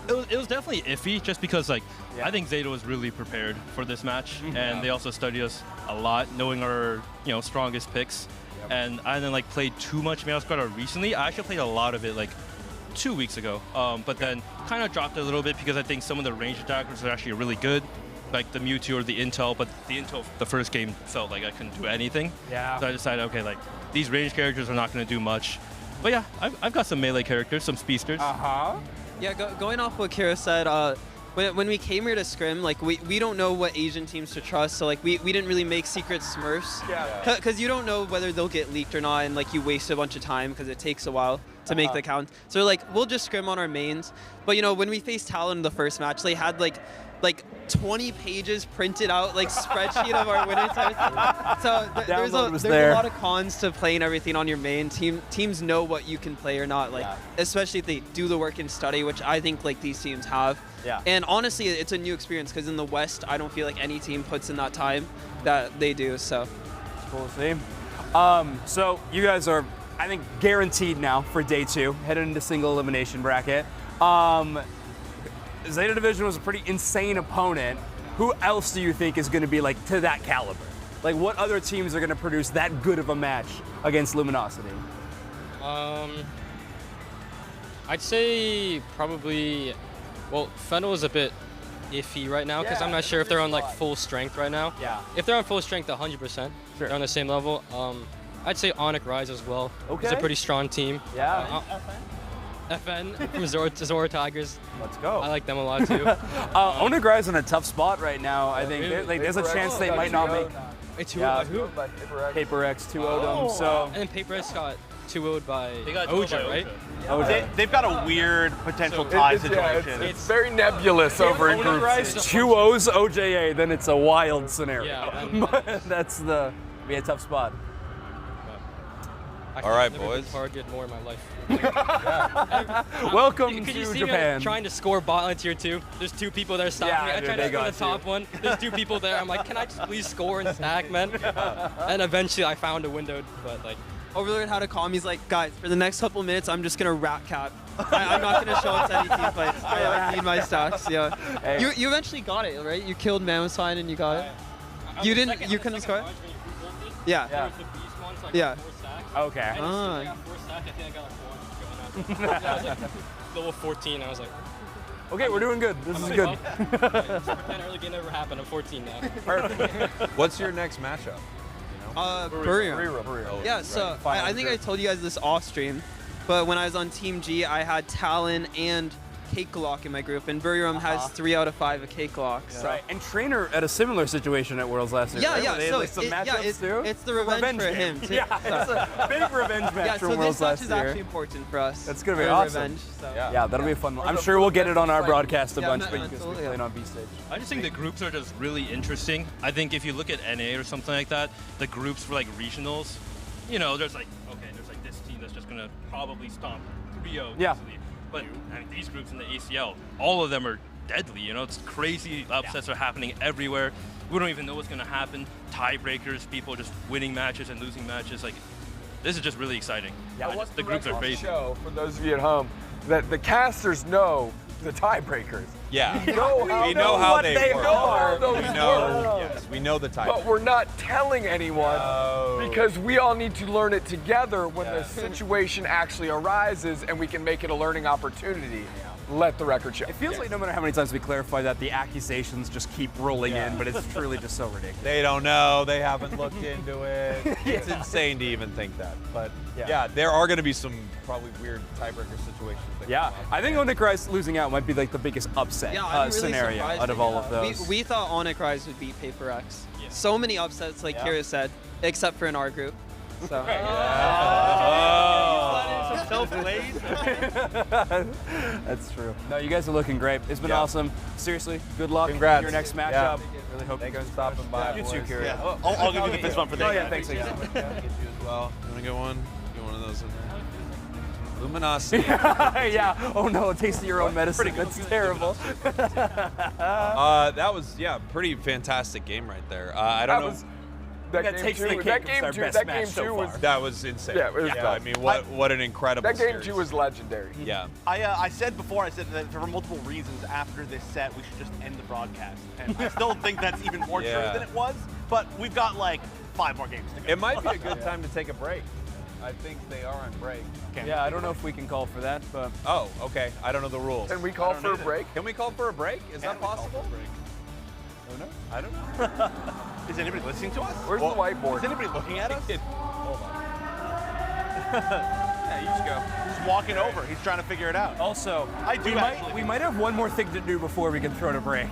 it was definitely iffy just because like I think Zeta was really prepared for this match, and they also studied us a lot, knowing our strongest picks. And I didn't like play too much Meowscarada recently. I actually played a lot of it like 2 weeks ago, but then kind of dropped it a little bit because I think some of the range attackers are actually really good, like the Mewtwo or the Intel, but the Intel, the first game felt like I couldn't do anything. Yeah. So I decided, okay, like these range characters are not going to do much. But yeah, I've got some melee characters, some speedsters. Yeah, going off what Kira said, when we came here to scrim, like we don't know what Asian teams to trust, so like we didn't really make secret Smurfs. Yeah. Because you don't know whether they'll get leaked or not, and like you waste a bunch of time because it takes a while to make the count. So like we'll just scrim on our mains. But when we faced Talon in the first match, they had like 20 pages printed out, like spreadsheet of our winning time. So there's a lot of cons to playing everything on your main. Teams know what you can play or not, like especially if they do the work and study, which I think like these teams have. Yeah. And honestly, it's a new experience because in the West, I don't feel like any team puts in that time that they do. So. It's cool to see. So you guys are, I think, guaranteed now for day 2, headed into single elimination bracket. Zeta Division was a pretty insane opponent. Who else do you think is going to be like to that caliber? Like what other teams are going to produce that good of a match against Luminosity? I'd say probably, well, Fennel is a bit iffy right now because I'm not sure if they're on like full strength right now. Yeah. If they're on full strength, 100%. They're on the same level. I'd say Onyx Rise as well. Okay. It's a pretty strong team. Yeah. FN from Zora Tigers. Let's go. I like them a lot too. Onyx Rise in a tough spot right now. I think there's a chance they might not make. It's who? Paper X 2-0'd them. So. And Paper X got 2-0'd by OJ, right? They've got a weird potential tie situation. It's very nebulous over in groups. Rise 2-0's OJA, then it's a wild scenario. Yeah, that's be a tough spot. All right, never boys. been targeted more in my life. Welcome Could you to see Japan. Me trying to score bot on tier 2? There's 2 people there stopping me. I tried to score the top one. There's 2 people there. I'm like, can I just please score and stack, man? And eventually I found a window, but like, Overlord had a call me. He's like, guys, for the next couple minutes, I'm just gonna rat cap. I'm not gonna show up to any team fights. I need my stats. Yeah. Hey. You eventually got it, right? You killed Mammothine and you got it. You didn't. You couldn't score. Yeah. There was the beast one, so I Yeah. got 4 stacks. Okay. I got 4 stacks. I think I got like 400 going on. Yeah, I was like level 14. I was like, Okay, we're doing good. This is I'm good. like, well, Super 10 early game never happened. I'm 14 now. What's your next matchup? Burium. Oh, Yeah, right. so Final I think I group. told you guys this off stream, but when I was on Team G, I had Talon and Cakewalk in my group, and Burium has 3 out of 5 of Cakewalk. So. Right. And Trainer had a similar situation at Worlds last year. Yeah, right? yeah. They had, So like, some matchups too. it's the revenge for game. him. Too. Yeah, it's a big revenge match Yeah, from so Worlds this match last is year. actually important for us. That's gonna be for awesome. Revenge, so. Yeah, that'll be a fun one. I'm sure we'll get it on our broadcast a Yeah, bunch, no, but you guys can absolutely, play it on B stage. I just think the groups are just really interesting. I think if you look at NA or something like that, the groups for like regionals, you know, there's like, okay, there's like this team that's just gonna probably stomp Rio. Yeah. Easily. But I mean, these groups in the ACL, all of them are deadly. You know, it's crazy. Upsets are happening everywhere. We don't even know what's gonna happen. Tiebreakers, people just winning matches and losing matches. Like, this is just really exciting. Yeah, The groups are crazy. Show for those of you at home that the casters know the tiebreakers. Yeah. We know how what they work. are. Those We know. work. Yes, we know the type. But we're not telling anyone because we all need to learn it together when the situation actually arises, and we can make it a learning opportunity. Let the record show. It feels like no matter how many times we clarify that, the accusations just keep rolling in, but it's truly just so ridiculous. They don't know. They haven't looked into it. It's insane to even think that. But yeah, there are going to be some probably weird tiebreaker situations. That Yeah, come up. I think Onyx Rise losing out might be like the biggest upset Yeah, I'm really scenario surprised out of all of those. We thought Onyx Rise would beat Paper X. So many upsets, like Kira said, except for in our group. So. That's true. No, you guys are looking great. It's been awesome. Seriously, good luck. Congrats. In your next matchup. Yeah. Really hope Thanks you for guys stopping by. You too, boys. Kira. Yeah. I'll give you the fist bump for that. Oh yeah, thanks again. Get you as well. You want to get one? Get one of those in there. Luminosity. Yeah. Oh no, taste of your own medicine. That's terrible. That was pretty fantastic game right there. I don't know. That That game takes two, the cake. that It's game our two, best that match game so two was far. That was insane. Yeah, it was I tough. mean, what an incredible that game series. two was legendary. Yeah. I said before, I said that for multiple reasons after this set, we should just end the broadcast. And I still think that's even more true than it was, but we've got like 5 more games to go. It might be a good time to take a break. I think they are on break. Yeah, I don't know if we can call for that, but Oh, okay. I don't know the rules. Can we call for a break? Can we call for a break? Is that possible? I don't know. I don't know. Is anybody listening to us? Where's the whiteboard? Is anybody looking at us? Hold on. Yeah, you just go. Just walking over. He's trying to figure it out. Also, I do actually. we might have one more thing to do before we can throw to break.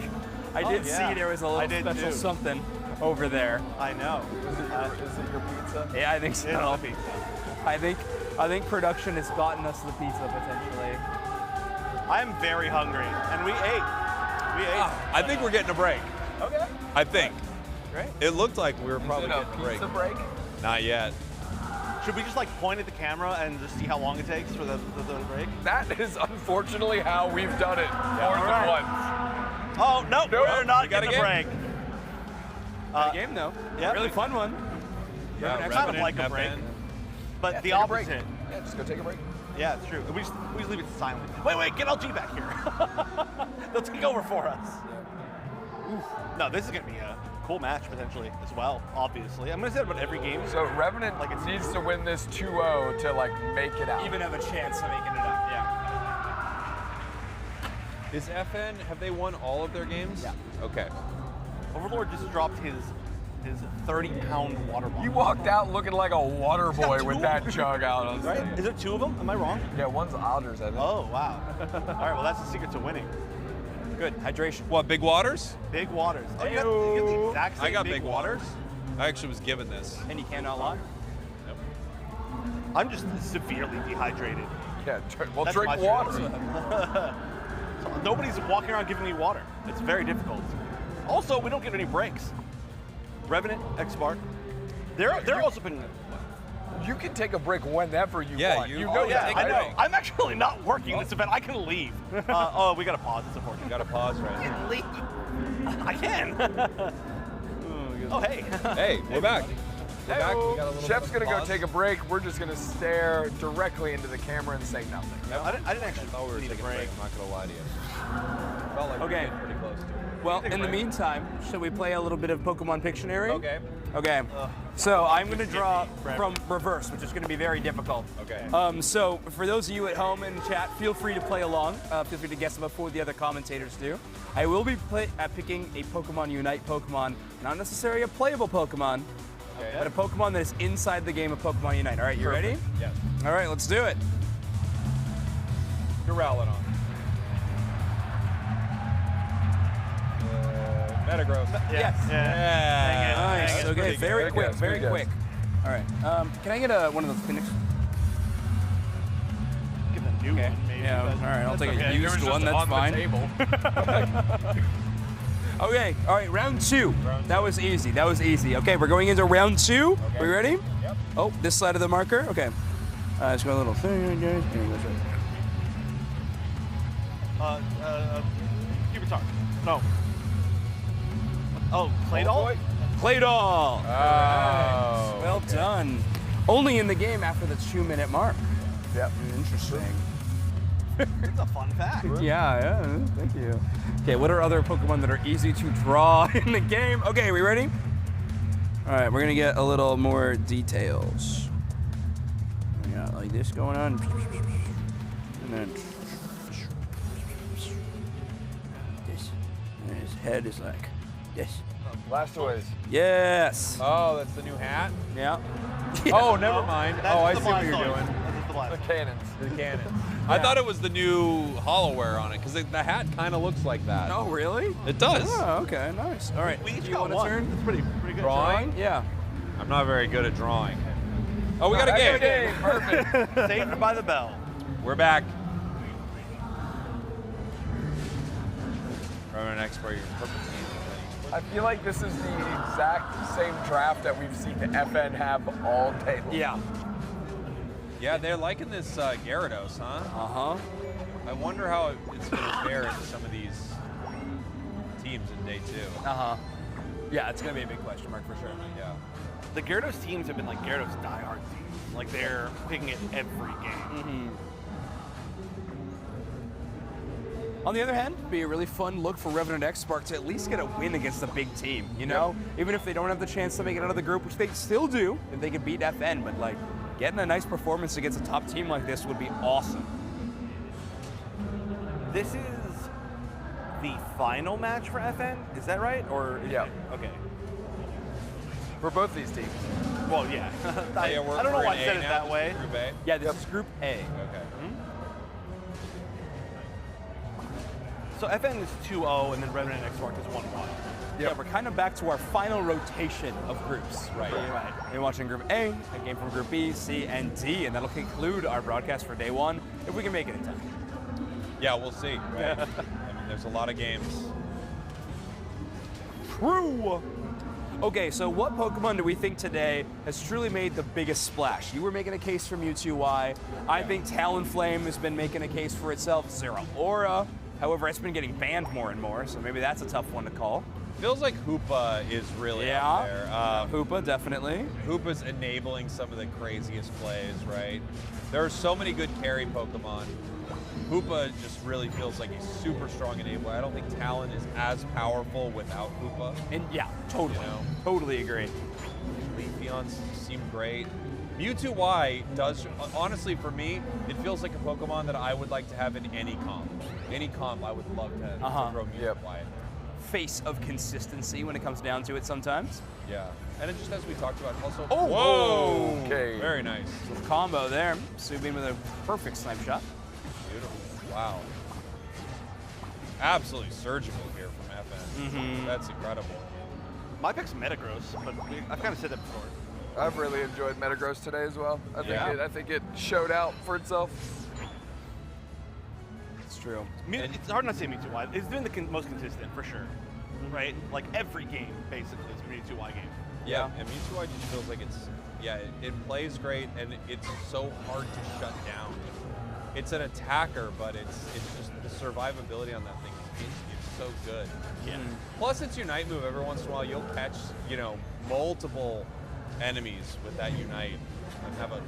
I did see there was a little special something over there. I know. Is it your pizza? Yeah, I think so. It's the pizza. I think production has gotten us the pizza potentially. I am very hungry, and we ate. We ate. I think we're getting a break. Okay. I think. Great. It looked like we were probably Is it a getting a break. pizza break? Not yet. Should we just like point at the camera and just see how long it takes for the break? That is unfortunately how we've done it more than once. Oh, no, we're not got a getting a break. Good game though. Yeah. Really fun one. Yeah, Kind of like a break, but the opposite. Yeah, just go take a break. Yeah, it's true. We just leave it silent. Wait, get LG back here. They'll take over for us. No, this is gonna be a cool match potentially as well. Obviously, I'm gonna say it about every game. So Revenant needs to win this 2-0 to like make it out. Even have a chance of making it up. Yeah. Is FN, have they won all of their games? Yeah. Okay. Overlord just dropped his 30-pound water bottle. You walked out looking like a water boy with that jug out on stage. Right? Is there 2 of them? Am I wrong? Yeah, one's Otters, I think. Oh, wow. All right, well, that's the secret to winning. Good. Hydration. What, Big Waters? Big Waters. Oh, you got the exact same I got Big Waters. I actually was given this. And you cannot lie. I'm just severely dehydrated. Yeah, well, That's drink my water. choice. Nobody's walking around giving me water. It's very difficult. Also, we don't get any breaks. Revenant, X-Spark. They're also been. You can take a break whenever you Yeah, want. you know take that. a I know. break. I'm actually not working this event. I can leave. Oh, we got to pause. It's unfortunate. Got to pause right now. Leave. I can. Oh, hey. Hey, we're back. Hey, back. We got a little Chef's bit of gonna go pause. take a break. We're just gonna stare directly into the camera and say nothing. Yeah, I didn't actually thought we were taking a break. I'm not gonna lie to you. Felt like we were getting pretty close to it. Well, in the meantime, should we play a little bit of Pokemon Pictionary? Okay. Okay. So I'm going to draw from reverse, which is going to be very difficult. Okay. So for those of you at home in chat, feel free to play along. Feel free to guess before the other commentators do. I will be picking a Pokemon Unite Pokemon, not necessarily a playable Pokemon, but a Pokemon that is inside the game of Pokemon Unite. All right, you ready? Yes. All right, let's do it. Duraludon. Metagross. Yes. Yeah. Nice. Okay, very quick, very good. quick. All right. Can I get one of those Phoenix? Give a new one, maybe. Yeah, all right, I'll take a used one, that's fine. Okay, all right, round two. That was easy, that was easy. Okay, we're going into round two. Okay. We ready? Yep. Oh, this side of the marker? Okay. Let's go a little thing. Cubitar. No. Oh, Claydol? Claydol. Oh, well done. Only in the game after the 2-minute mark. Yep. Interesting. It's a fun fact. Yeah, thank you. Okay, what are other Pokemon that are easy to draw in the game? Okay, we ready? All right, we're gonna get a little more details. We got like this going on. And then this. And his head is like this. Blastoise. Yes. Oh, that's the new hat? Yeah. Oh, never mind. Oh, I see what you're doing. The cannons. The cannons. I thought it was the new Hollowware on it, because the hat kind of looks like that. Oh, really? It does. Oh, okay, nice. All right. We each Do you got want one. a turn? It's pretty good. Drawing? Yeah. I'm not very good at drawing. Oh, we got a game. Perfect. Saved by the bell. We're back. Revenant Expert, your purple team. I feel like this is the exact same draft that we've seen the FN have all day long. Yeah. Yeah, they're liking this Gyarados, huh? Uh-huh. I wonder how it's going to fare into some of these teams in day 2. Uh-huh. Yeah, it's going to be a big question mark for sure. Yeah. The Gyarados teams have been like Gyarados diehard teams. Like they're picking it every game. Mm-hmm. On the other hand, it'd be a really fun look for Revenant X Spark to at least get a win against a big team, you know? Even if they don't have the chance to make it out of the group, which they still do, if they could beat FN, but like, getting a nice performance against a top team like this would be awesome. This is the final match for FN, is that right? Or is it? Okay. For both these teams. Well, yeah. I don't know we're why I in said A it now, that this way. is Group A. Yeah, this is Group A. Okay. So FN is 2-0, and then Revenant X Mark is 1-1. Yeah, we're kind of back to our final rotation of groups. Right. You're watching Group A, a game from Group B, C, and D, and that'll conclude our broadcast for day 1, if we can make it in time. Yeah, we'll see. Right? I mean, there's a lot of games. True. Okay, so what Pokemon do we think today has truly made the biggest splash? You were making a case for Mewtwo. I think Talonflame has been making a case for itself. Zeraora. However, it's been getting banned more and more, so maybe that's a tough one to call. Feels like Hoopa is really up there. Hoopa, definitely. Hoopa's enabling some of the craziest plays, right? There are so many good carry Pokemon. Hoopa just really feels like a super strong enabler. I don't think Talon is as powerful without Hoopa. And yeah, totally. You know? Totally agree. Leafeons seem great. Mewtwo Y does, honestly for me, it feels like a Pokemon that I would like to have in any comp. Any comp I would love to throw Mewtwo Y in. Face of consistency when it comes down to it sometimes. Yeah. And it just as we talked about also. Oh, whoa! Okay. Very nice. Little combo there. Subin with a perfect snipe shot. Beautiful. Wow. Absolutely surgical here from FN. Mm-hmm. That's incredible. My pick's Metagross, but I've kind of said that before. I've really enjoyed Metagross today as well. I think it showed out for itself. It's true. It's hard not to say Mewtwo Y. It's been the most consistent for sure, right? Like every game basically is a Mewtwo Y game. Yeah, and Mewtwo Y just feels like it plays great and it's so hard to shut down. It's an attacker, but it's just the survivability on that thing is so good. Yeah. Plus, its Unite move every once in a while you'll catch multiple enemies with that Unite and have a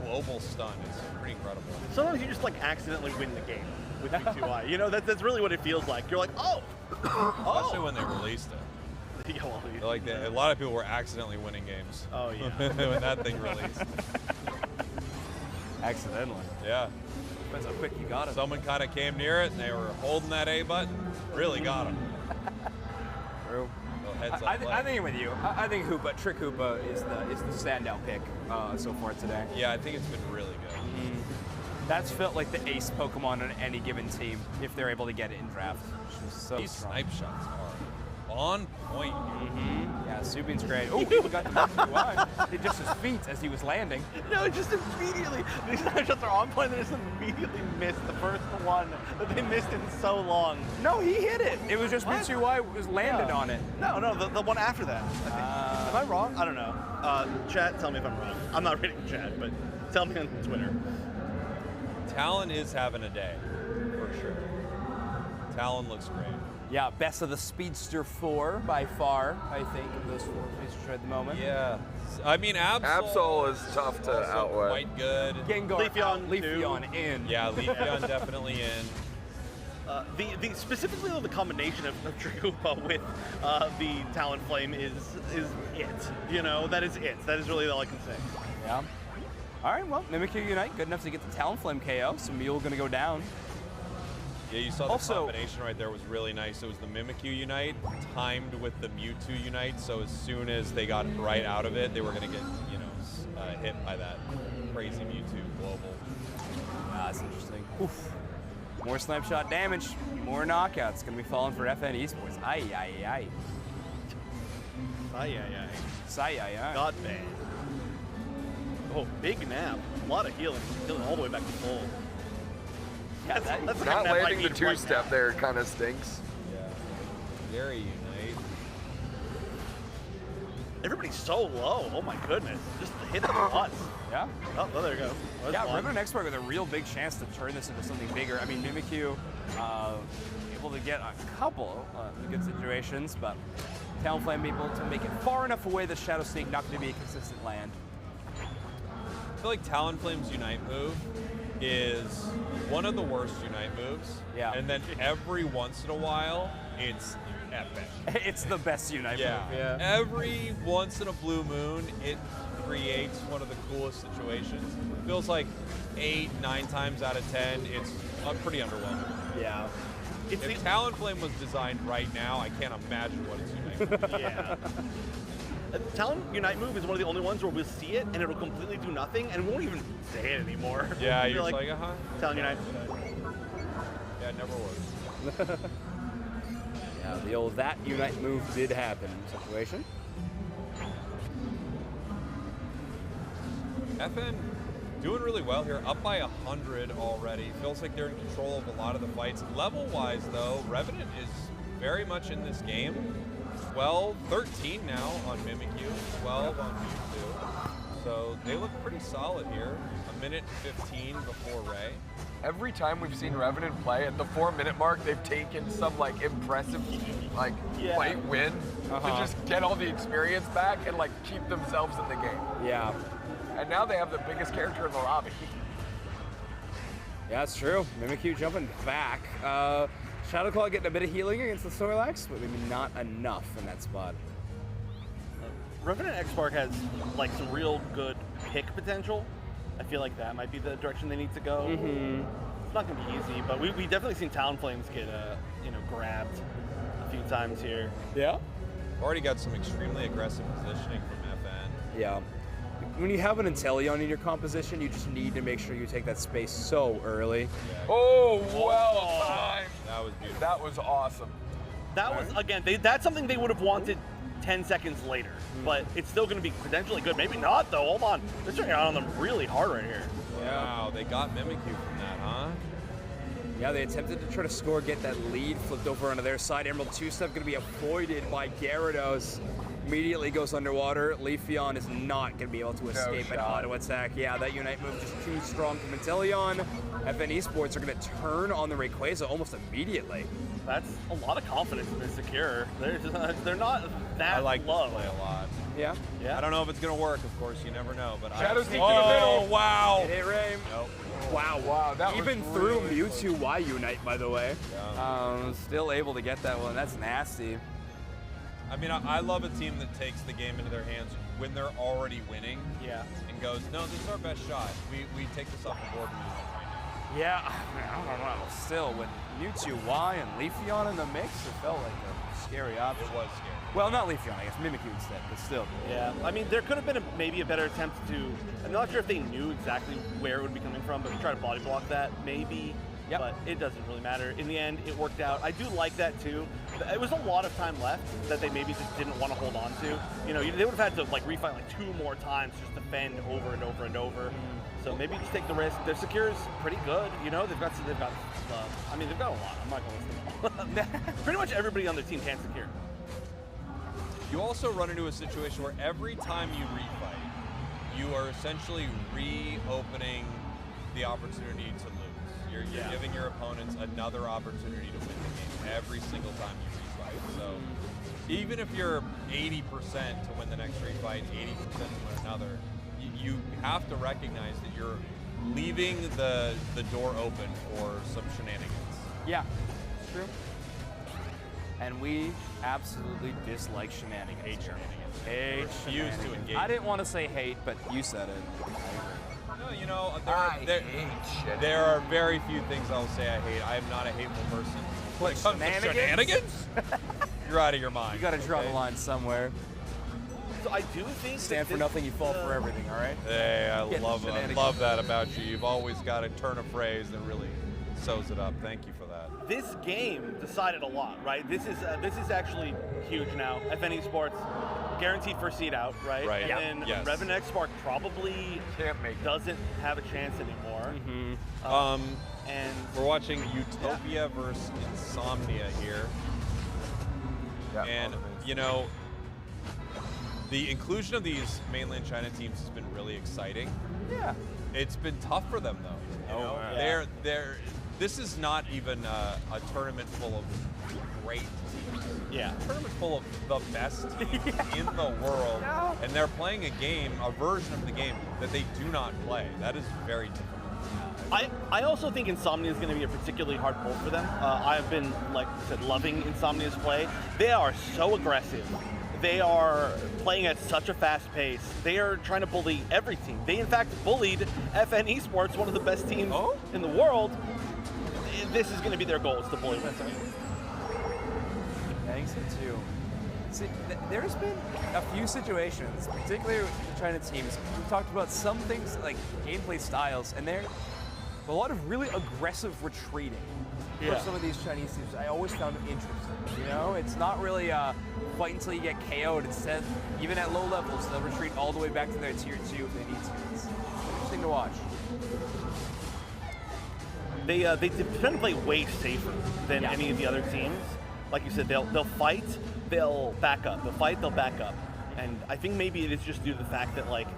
global stun. It's pretty incredible. Sometimes you just like accidentally win the game with V2I. You know, that's really what it feels like. You're like, oh. Especially when they released it. Yeah, well, Like a lot of people were accidentally winning games. Oh yeah. When that thing released. Accidentally. Yeah. Depends how quick you got it. Someone kind of came near it and they were holding that A button. Really got him. True. I think I'm with you. I think Trick Hoopa is the standout pick so far today. Yeah, I think it's been really good. That's felt like the ace Pokemon on any given team if they're able to get it in draft. So These strong. snipe shots are on point. Yeah, Subin's great. Oh, he got the PUI. Did just his feet as he was landing. No, just immediately. These snipe shots are on point. They just immediately missed the first one that they missed in so long. No, he hit it. It was just PUI was landed on it. No, the one after that. I think. Am I wrong? I don't know. Chat, tell me if I'm wrong. I'm not reading chat, but tell me on Twitter. Talon is having a day, for sure. Talon looks great. Yeah, best of the Speedster 4 by far, I think, of those 4 Speedsters at the moment. Yeah. I mean, Absol is tough to outweigh. Quite good. Gengar Leafeon in. Yeah, Leafeon definitely in. Specifically the combination of Dragoopa with the Talonflame is it. You know, that is it. That is really all I can say. Yeah. All right, well, Mimikyu Unite, good enough to get the Talonflame KO, so Mule gonna go down. Yeah, you saw the combination right there was really nice. It was the Mimikyu Unite timed with the Mewtwo Unite, so as soon as they got right out of it, they were gonna get, you know, hit by that crazy Mewtwo global. That's interesting. Oof. More snipe shot damage, more knockouts. Gonna be falling for FN Esports. Ay, ay, ay. Ay, ay, ay. Say, ay, ay. God bad. Oh, big nap. A lot of healing. Healing all the way back to full. Yeah, that's not like landing the two-step there kind of stinks. Yeah. Very Unite. Everybody's so low. Oh my goodness. Just hit the butts. Yeah. Oh, there you go. Yeah, Revenant Expert with a real big chance to turn this into something bigger. I mean, Mimikyu able to get a couple good situations, but Talonflame able to make it far enough away that Shadow Sneak not going to be a consistent land. I feel like Talonflame's Unite move is one of the worst Unite moves. Yeah. And then every once in a while, it's epic. It's the best Unite move. Yeah. Every once in a blue moon, it creates one of the coolest situations. It feels like 8, 9 times out of 10, it's pretty underwhelming. Yeah. If Talonflame was designed right now, I can't imagine what its Unite move. Yeah. Talon Unite move is one of the only ones where we'll see it and it'll completely do nothing and we won't even say it anymore. Yeah, you're like Talon Unite. Yeah, it never works. Yeah, the old that Unite move did happen situation. FN doing really well here, up by 100 already. Feels like they're in control of a lot of the fights. Level-wise, though, Revenant is very much in this game. 12, 13 now on Mimikyu, 12 on Mewtwo. So they look pretty solid here. A minute 15 before Ray. Every time we've seen Revenant play, at the 4-minute mark, they've taken some like impressive fight win to just get all the experience back and like keep themselves in the game. Yeah. And now they have the biggest character in the lobby. Yeah, that's true. Mimikyu jumping back. Shadow Claw getting a bit of healing against the Snorlax, but maybe not enough in that spot. Revenant X-Spark has like some real good pick potential. I feel like that might be the direction they need to go. It's not going to be easy, but we definitely seen Talonflames get grabbed a few times here. Yeah. Already got some extremely aggressive positioning from FN. Yeah. When you have an Inteleon in your composition, you just need to make sure you take that space so early. Yeah. Oh, well timed. That was beautiful. That was awesome. That was, again, that's something they would have wanted 10 seconds later, but it's still going to be potentially good. Maybe not, though. Hold on. They're trying on them really hard right here. Wow, they got Mimikyu from that, huh? Yeah, they attempted to try to score, get that lead flipped over onto their side. Emerald 2-step going to be avoided by Gyarados. Immediately goes underwater. Leafeon is not going to be able to escape an auto attack. Yeah, that Unite move just too strong from Inteleon. FN Esports are going to turn on the Rayquaza almost immediately. That's a lot of confidence in this Secure. They're not that I like low. this play a lot. Yeah. I don't know if it's going to work, of course. You never know. But Shadow Sneak in the oh, middle. wow. It hit Ray. Nope. Wow. That Even was through really Mewtwo Y Unite, by the way. Still able to get that one. That's nasty. I mean, I love a team that takes the game into their hands when they're already winning. Yeah. And goes, no, this is our best shot. We take this off the board and we win right now. Yeah, I don't know. Still, with Mewtwo Y and Leafeon in the mix, it felt like a scary option. It was scary. Well, not Leafeon, I guess Mimikyu instead, but still. Yeah, I mean, there could have been maybe a better attempt to, I'm not sure if they knew exactly where it would be coming from, but try to body block that, maybe. Yep. But it doesn't really matter. In the end, it worked out. I do like that too. It was a lot of time left that they maybe just didn't want to hold on to. You know, they would have had to like refight like 2 more times, just defend over and over and over. So maybe just take the risk. Their secure is pretty good. You know, they've got a lot. I'm not going to list them all. Pretty much everybody on their team can secure. You also run into a situation where every time you refight, you are essentially reopening the opportunity to lose. You're giving your opponents another opportunity to win the game every single time you refight. So even if you're 80% to win the next refight, 80% to win another, you have to recognize that you're leaving the door open for some shenanigans. Yeah, it's true. And we absolutely dislike shenanigans. Hate shenanigans. Hate Refuse to engage. I didn't want to say hate, but you said it. No, you know, there are very few things I'll say I hate. I am not a hateful person. When it comes to shenanigans? You're out of your mind. You got to draw the line somewhere. So I do think stand for nothing, you fall for everything. All right. Hey, I love that about you. You've always got to turn a phrase that really sews it up. Thank you for that. This game decided a lot, right? This is actually huge now. FN Esports guaranteed first seed out, right? Right. And then Revan X Spark probably doesn't have a chance anymore. And we're watching Utopia versus Insomnia here. And you know, the inclusion of these mainland China teams has been really exciting. Yeah. It's been tough for them though. You know? This is not even a tournament full of great teams. Yeah. It's a tournament full of the best teams in the world. And they're playing a version of the game that they do not play. That is very difficult. I also think Insomnia is going to be a particularly hard pull for them. I've been, like I said, loving Insomnia's play. They are so aggressive. They are playing at such a fast pace. They are trying to bully every team. They, in fact, bullied FN Esports, one of the best teams in the world. This is going to be their goal, is to bully them. I think so too. See, there's been a few situations, particularly with the China teams. We've talked about some things like gameplay styles, and there's a lot of really aggressive retreating for some of these Chinese teams. I always found it interesting. You know, it's not really fight until you get KO'd. Instead, even at low levels, they'll retreat all the way back to their tier 2 if they need to. It's interesting to watch. They tend to play way safer than any of the other teams. Like you said, they'll fight, they'll back up. They'll fight, they'll back up. And I think maybe it is just due to the fact that, like,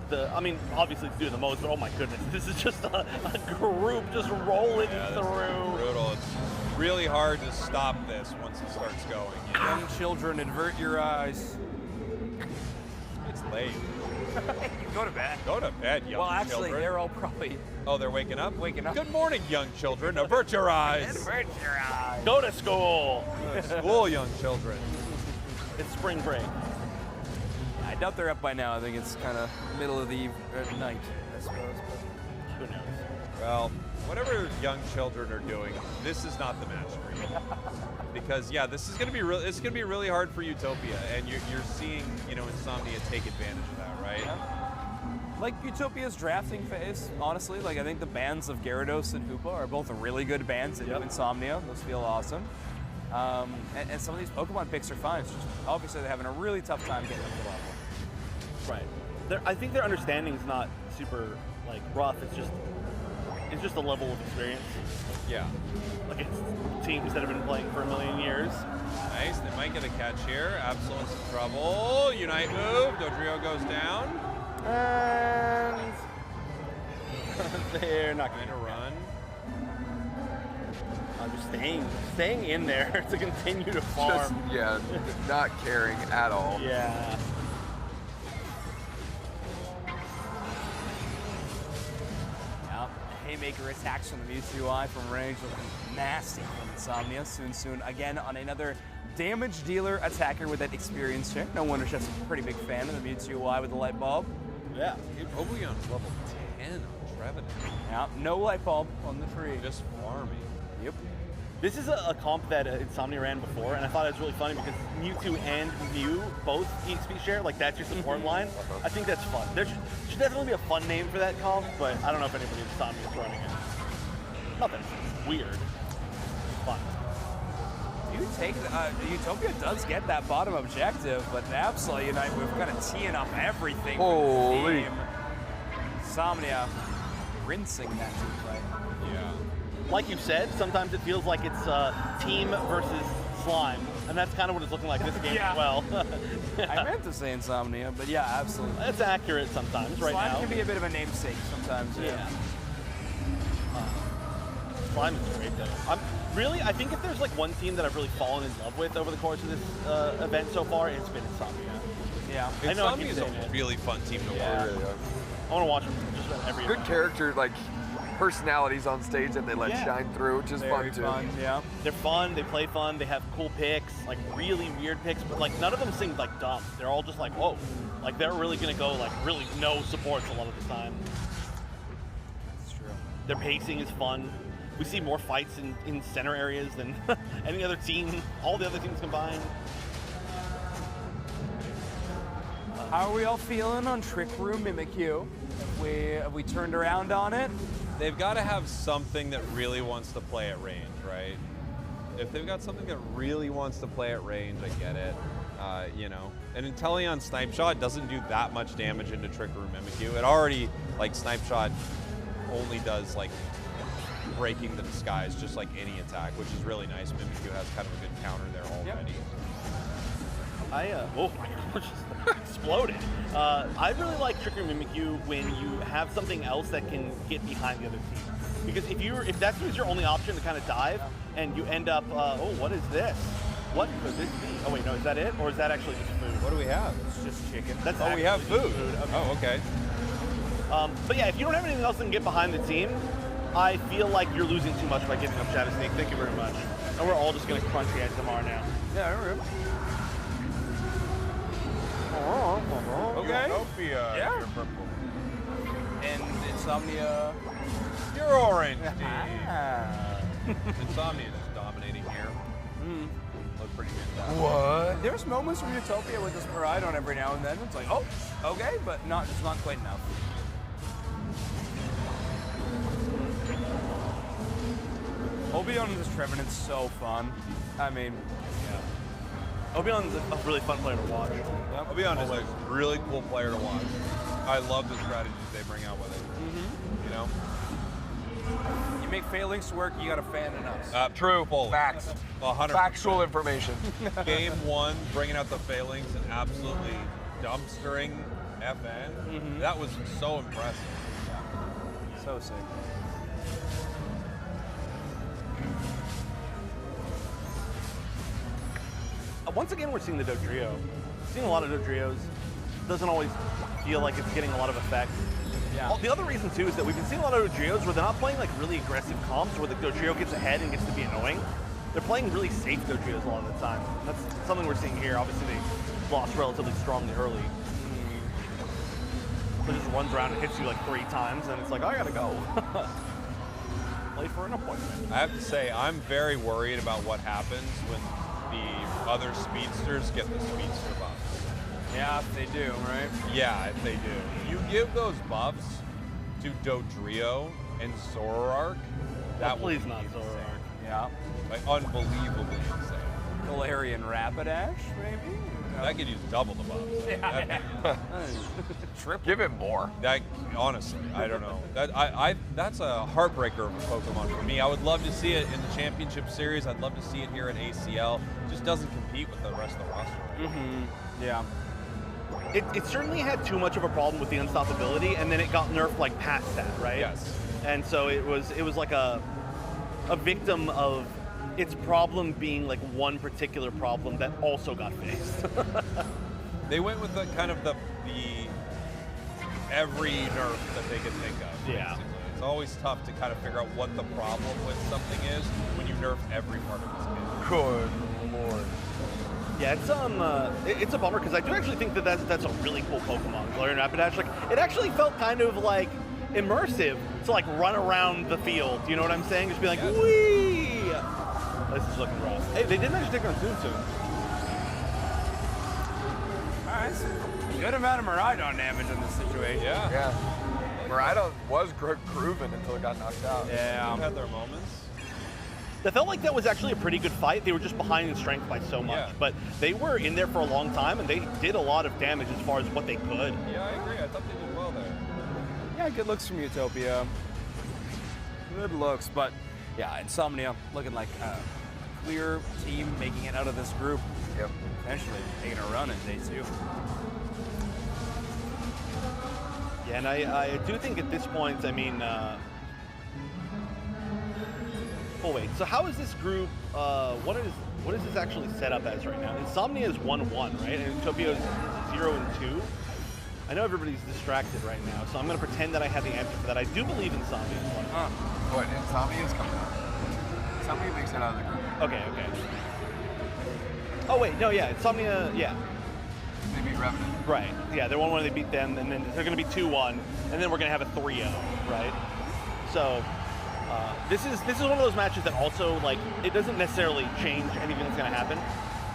obviously it's due to the modes, but oh my goodness, this is just a group just rolling through. Brutal. It's really hard to stop this once it starts going. You know? Young children, avert your eyes. It's late. Go to bed. Go to bed, young children. Well, actually, they're all probably... Oh, they're waking up? Waking up. Good morning, young children. Avert your eyes. Avert your eyes. Go to school. Go to school, young children. It's spring break. I doubt they're up by now. I think it's kind of middle of the night, I suppose. But who knows? Well, whatever young children are doing, this is not the match for you. Because this is going to be it's going to be really hard for Utopia, and you're seeing Insomnia take advantage of that, right? Yeah. Like Utopia's drafting phase, honestly. Like I think the bans of Gyarados and Hoopa are both really good bans into Insomnia. Those feel awesome. And some of these Pokemon picks are fine. It's just obviously they're having a really tough time getting up to level. Right. I think their understanding is not super rough. It's just a level of experience. Yeah. Like it's teams that have been playing for a million years. Nice. They might get a catch here. Absol's in trouble. Unite move. Dodrio goes down. And they're not going to run. I'm just staying in there to continue to farm. Not caring at all. Yeah. haymaker attacks from the Mewtwo UI from range, looking nasty from Insomnia. Soon, again on another damage dealer attacker with that experience check. No wonder Chef's a pretty big fan of the Mewtwo UI with the light bulb. Yeah, Oblion's level 10 on Trevenant. Yeah, no light bulb on the tree. Just farming. Yep. This is a comp that Insomnia ran before, and I thought it was really funny because Mewtwo and Mew both EXP share, like that's your support line. I think that's fun. There should definitely be a fun name for that comp, but I don't know if anybody in Insomnia is running it. Nothing weird. It's fun. You take Utopia does get that bottom objective, but Absol Unite we're kind of teeing up everything. Holy. Insomnia rinsing that team fight. Yeah. Like you said, sometimes it feels like it's team versus slime, and that's kind of what it's looking like this game as well. I meant to say Insomnia, but yeah, absolutely. That's accurate sometimes, right Slime now. can be a bit of a namesake sometimes. Yeah. Slime is great though. I think if there's like one team that I've really fallen in love with over the course of this event so far, it's been Insomnia. Yeah. Insomnia is a really fun team to watch. I want to watch them just about every Good event. character, like personalities on stage that they let shine through, which is fun too. Yeah. They're fun, they play fun, they have cool picks, like really weird picks, but like none of them seem like dumb. They're all just like, whoa. Like they're really gonna go like really no supports a lot of the time. That's true. Their pacing is fun. We see more fights in center areas than any other team, all the other teams combined. How are we all feeling on Trick Room Mimikyu? Have we turned around on it? They've got to have something that really wants to play at range, right? If they've got something that really wants to play at range, I get it. You know, and Inteleon Snipe Shot doesn't do that much damage into Trick Room Mimikyu. It already, like, Snipe Shot only does, like, breaking the disguise, just like any attack, which is really nice. Mimikyu has kind of a good counter there already. Oh my gosh, just exploded. I really like Trick Room Mimikyu when you have something else that can get behind the other team. Because if that's your only option to kind of dive, and you end up, oh, what is this? What could this be? Oh wait, no, is that it? Or is that actually just food? What do we have? It's just chicken. That's we have food. Okay. Oh, okay. But yeah, if you don't have anything else that can get behind the team, I feel like you're losing too much by giving up Shadow Sneak. Thank you very much. And we're all just going to crunch the SMR now. Yeah, there we go. Okay. Utopia, Yeah. you're purple. And Insomnia. You're orange, Insomnia is dominating here. Look pretty good. What? There's moments from Utopia with this Miraidon every now and then. It's like, oh, okay, but it's not quite enough. Obion and this Trevenant's so fun. I mean, Obion's a really fun player to watch. Obion is a really cool player to watch. I love the strategies they bring out with it. You know? you make Phalanx work, you got a fan in us. True. Fully. Facts. 100%. Factual information. Game one, bringing out the Phalanx and absolutely dumpstering FN. That was so impressive. So sick. Once again, we're seeing the Dodrio. Seeing a lot of Dodrios. Doesn't always feel like it's getting a lot of effect. Yeah. The other reason, too, is that we've been seeing a lot of Dodrios where they're not playing like really aggressive comps where the Dodrio gets ahead and gets to be annoying. They're playing really safe Dodrios a lot of the time. That's something we're seeing here. Obviously, they lost relatively strongly early. So it just runs around and hits you like 3 times, and it's like, I gotta go. Late for an appointment. I have to say, I'm very worried about what happens when the other speedsters get the speedster buff. Yeah, if they do, right? Yeah, if they do. You give those buffs to Dodrio and Zoroark, that please will be not insane. Zoroark. Yeah. Like, unbelievably insane. Galarian Rapidash, maybe? That could use double the buffs. Triple. Give it more. That, honestly, I don't know. That's a heartbreaker of a Pokemon for me. I would love to see it in the championship series. I'd love to see it here at ACL. It just doesn't compete with the rest of the roster. Yeah. It certainly had too much of a problem with the unstoppability, and then it got nerfed like past that, right? Yes. And so it was like a victim of its problem being like one particular problem that also got fixed. They went with the kind of the every nerf that they could think of. Yeah. Basically. It's always tough to kind of figure out what the problem with something is when you nerf every part of this game. Good lord. Yeah, it's a bummer because I do actually think that that's a really cool Pokemon, Glare and Rapidash. Like, it actually felt kind of like immersive to like run around the field. You know what I'm saying? Just be like, wee. This is looking rough. Hey, they did manage to take on Soon. All right, good amount of Miraidon damage in this situation. Yeah. Miraidon was grooving until it got knocked out. Yeah. They've had their moments. That felt like that was actually a pretty good fight. They were just behind in strength by so much, but they were in there for a long time, and they did a lot of damage as far as what they could. Yeah, I agree. I thought they did well there. Yeah, good looks from Utopia. Good looks, but yeah, Insomnia looking like a clear team making it out of this group. Yep. Potentially taking a run in day 2. Yeah, and I do think at this point, I mean, oh wait, so how is this group, what is this actually set up as right now? Insomnia is 1-1, right? And Utopia is 0-2. I know everybody's distracted right now, so I'm going to pretend that I have the answer for that. I do believe Insomnia is 1-1. What, Insomnia is coming out? Insomnia makes it out of the group. Okay. Oh wait, no, yeah, Insomnia, yeah. They beat Revenant. Right, yeah, they're 1-1, they beat them, and then they're going to be 2-1, and then we're going to have a 3-0, right? So, this is one of those matches that also, like, it doesn't necessarily change anything that's going to happen.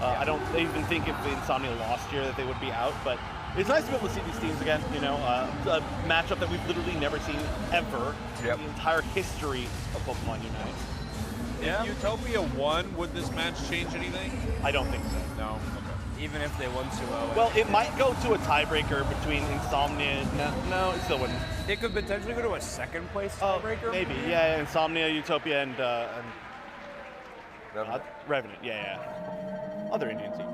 I don't even think if Insomnia lost here that they would be out, but it's nice to be able to see these teams again, you know, a matchup that we've literally never seen ever in the entire history of Pokemon Unite. If Utopia won, would this match change anything? I don't think so. No. Even if they won 2-0. Well, it might go to a tiebreaker between Insomnia. No, it still wouldn't. It could potentially go to a second place tiebreaker. Maybe, yeah. Insomnia, Utopia, and Revenant. Yeah. Other Indian team.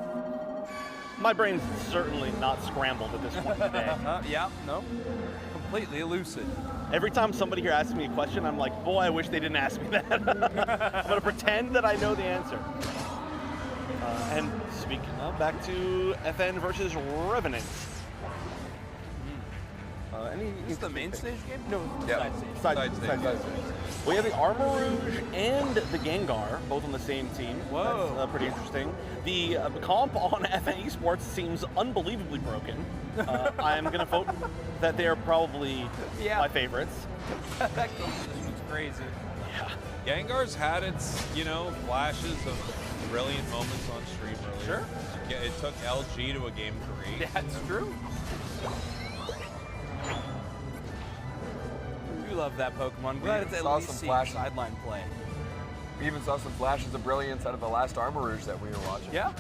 My brain's certainly not scrambled at this point today. Yeah, no. Completely lucid. Every time somebody here asks me a question, I'm like, boy, I wish they didn't ask me that. I'm going to pretend that I know the answer. And speaking of, back to FN versus Revenant. Is the main stage game? No, Side stage. We have the Armor Rouge and the Gengar, both on the same team. Whoa. That's pretty interesting. The comp on FN Esports seems unbelievably broken. I'm going to vote that they are probably my favorites. That competition's crazy. Yeah. Gengar's had its, flashes of brilliant moments on stream earlier. Sure. Yeah, it took LG to a game 3. That's true. I do love that Pokemon. Glad it's at least seeing sideline play. We even saw some flashes of brilliance out of the last Armor Rouge that we were watching. Yeah.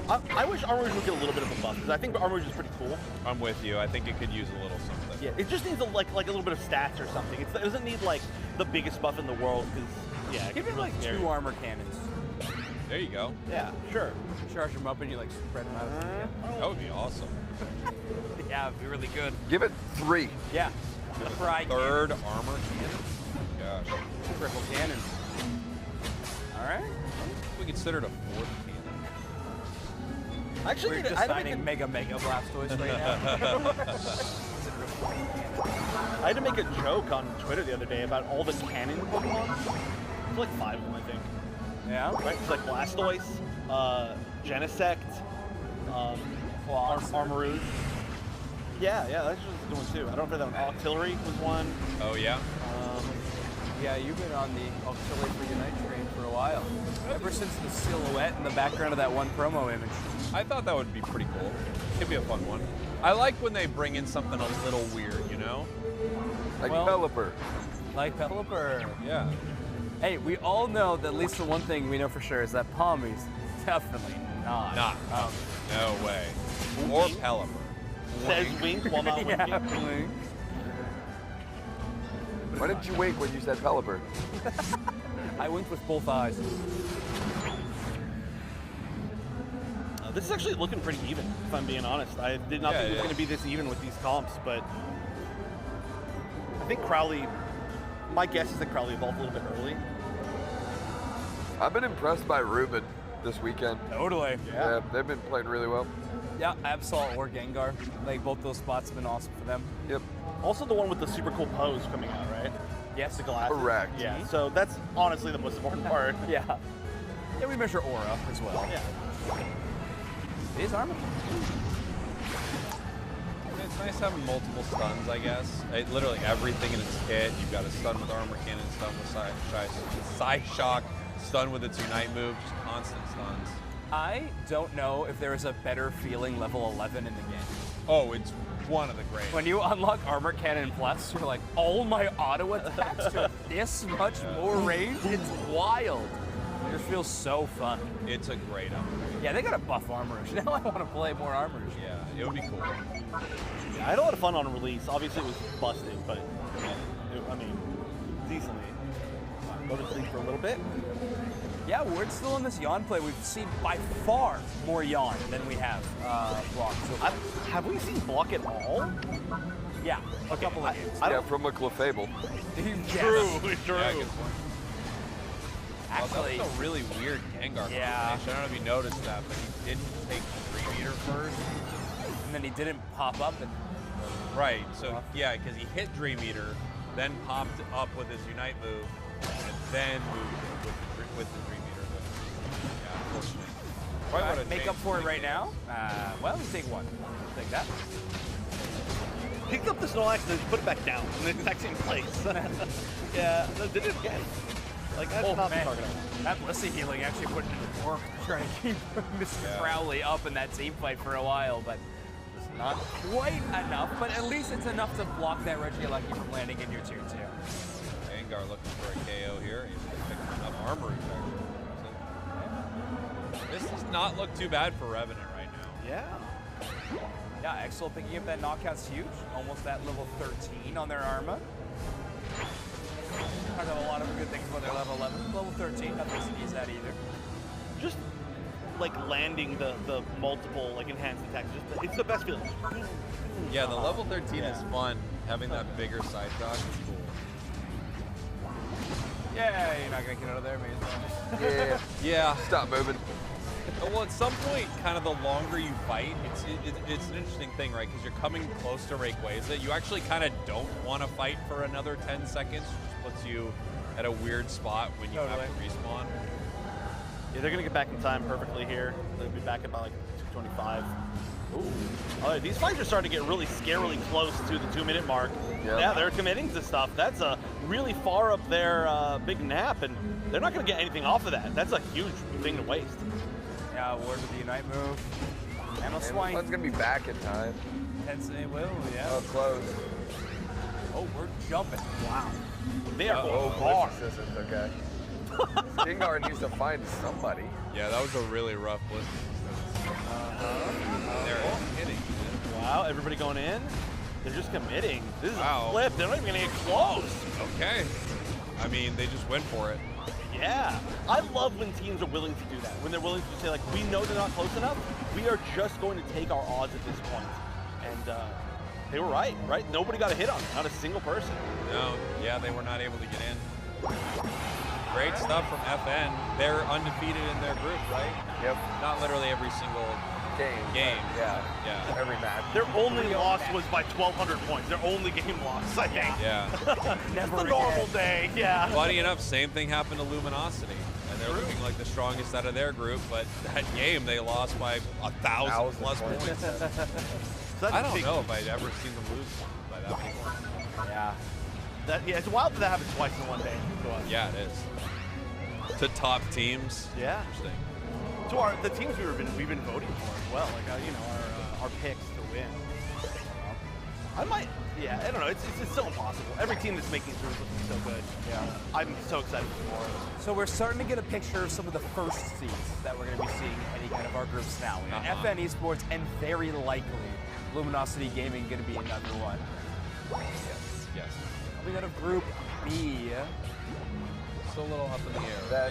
I wish Armor Rouge would get a little bit of a buff, because I think Armor Rouge is pretty cool. I'm with you. I think it could use a little something. Yeah, it just needs like a little bit of stats or something. It doesn't need like the biggest buff in the world, because give it like 2 armor cannons. There you go. Yeah, sure. Charge them up and you like spread them out. That would be awesome. Yeah, it'd be really good. Give it 3. Yeah. The third armor cannon. Oh gosh. Triple cannon. All right. We considered a 4th cannon. Actually, we're just signing Mega Blastoise right now. I had to make a joke on Twitter the other day about all the cannon Pokemon. There's like 5 of them, I think. Yeah. Right? It's like Blastoise, Genesect, Armor Rouge. Yeah, that's just a good one too. I don't know if that one. Octillery was one. Oh yeah. Yeah, you've been on the Auxiliary for Unite train for a while. Ever since the silhouette in the background of that one promo image. I thought that would be pretty cool. It'd be a fun one. I like when they bring in something a little weird, Like Pelipper. Like Pelipper. Yeah. Hey, we all know that at least the one thing we know for sure is that Palmy's definitely not. No way. Or Pelipper. Says Wink while not winking. Wink. Why didn't you wink when you said Pelipper? I winked with both eyes. This is actually looking pretty even, if I'm being honest. I did not think it was going to be this even with these comps, but I think Crowley, my guess is that Crowley evolved a little bit early. I've been impressed by Ruben this weekend. Totally. Yeah, they've been playing really well. Yeah, Absol or Gengar. Like, both those spots have been awesome for them. Yep. Also the one with the super cool pose coming out, right? Yes. The glasses. Correct. Yeah, so that's honestly the most important part. Yeah. Yeah, we measure aura as well. Yeah. It is armor. It's nice having multiple stuns, I guess. Literally everything in its kit. You've got a stun with Armor Cannon, stun with Side Shock, stun with its Unite move, just constant stuns. I don't know if there is a better feeling level 11 in the game. Oh, it's one of the greatest. When you unlock Armor Cannon Plus, you're like, all my auto attacks to this much more range? It's wild. It just feels so fun. It's a great upgrade. Yeah, they got to buff Armorage. Now I want to play more Armorage. Yeah, it would be cool. Yeah, I had a lot of fun on release. Obviously it was busted, but I mean, decently. Go to sleep for a little bit. Yeah, we're still in this Yawn play. We've seen by far more Yawn than we have Block. So have we seen Block at all? Yeah, a couple of games. Yeah, from a Clefable. True. Yeah, good point. Actually, that was a really weird Gengar combination. I don't know if you noticed that, but he didn't take 3 meter first. And then he didn't pop up. Right, so yeah, because he hit Dream Eater, then popped up with his Unite move, and then moved with the Dream Eater. But yeah, unfortunately. Probably would've Make up changed for it the right game. now? Well, we take one. Take that. Picked up the Snorlax and then put it back down in the exact same place. Yeah, no, did it again. Like, that's not the target. That Blissey healing actually put in work trying to keep Mrs. Crowley up in that team fight for a while, but it's not quite enough. But at least it's enough to block that Regieleki from landing in your 2-2. Gengar looking for a KO here. He's picking enough armor actually. This does not look too bad for Revenant right now. Yeah. Yeah, Exel picking up that knockout's huge. Almost at level 13 on their Arma. I know a lot of good things about their level 11. Level 13, nothing to sneeze at either. Just like landing the multiple like enhanced attacks, it's the best feeling. Yeah, the level 13 is fun. Having that bigger side shock is cool. Yeah, you're not gonna get out of there, man. Yeah. Yeah. Stop moving. Well, at some point, kind of the longer you fight, it's an interesting thing, right? Because you're coming close to Rayquaza. You actually kind of don't want to fight for another 10 seconds. It just puts you at a weird spot when you have to respawn. Yeah, they're gonna get back in time perfectly here. They'll be back about like 225. Ooh. These fights are starting to get really scarily close to the 2-minute mark. Yep. Yeah, they're committing to stuff. That's a really far up their big nap, and they're not gonna get anything off of that. That's a huge thing to waste. Yeah, Ward with the Unite move. Swine. One's gonna be back in time. Tensei will, yeah. Oh, close. Oh, we're jumping. Wow. They are going far. This isn't okay. Gengar needs to find somebody. Yeah, that was a really rough list. They're hitting. Wow, everybody going in? They're just committing. This is Wow. a flip. They're not even gonna get close. Okay. I mean, they just went for it. Yeah. I love when teams are willing to do that. When they're willing to say, like, we know they're not close enough. We are just going to take our odds at this point. And they were right? Nobody got a hit on them. Not a single person. No, yeah, they were not able to get in. Great stuff from FN. They're undefeated in their group, right? Yep. Not literally every single game. Yeah. Every match. Their only loss was by 1,200 points. Their only game loss, I think. Yeah. Just a normal day, yeah. Funny enough, same thing happened to Luminosity. And they're looking like the strongest out of their group, but that game they lost by 1,000 plus points. I don't know if I'd ever seen them lose by that many points. Yeah. Yeah, it's wild that happened twice in one day to us. Yeah, it is. To top teams. Yeah. Interesting. To the teams we've been voting for as well, like our picks to win. I don't know. It's so impossible. Every team that's making it through is looking so good. Yeah, I'm so excited for more. So we're starting to get a picture of some of the first seeds that we're going to be seeing in any kind of our groups now. We got FN Esports and very likely Luminosity Gaming going to be another one. Yes. We got a Group B. Still a little up in the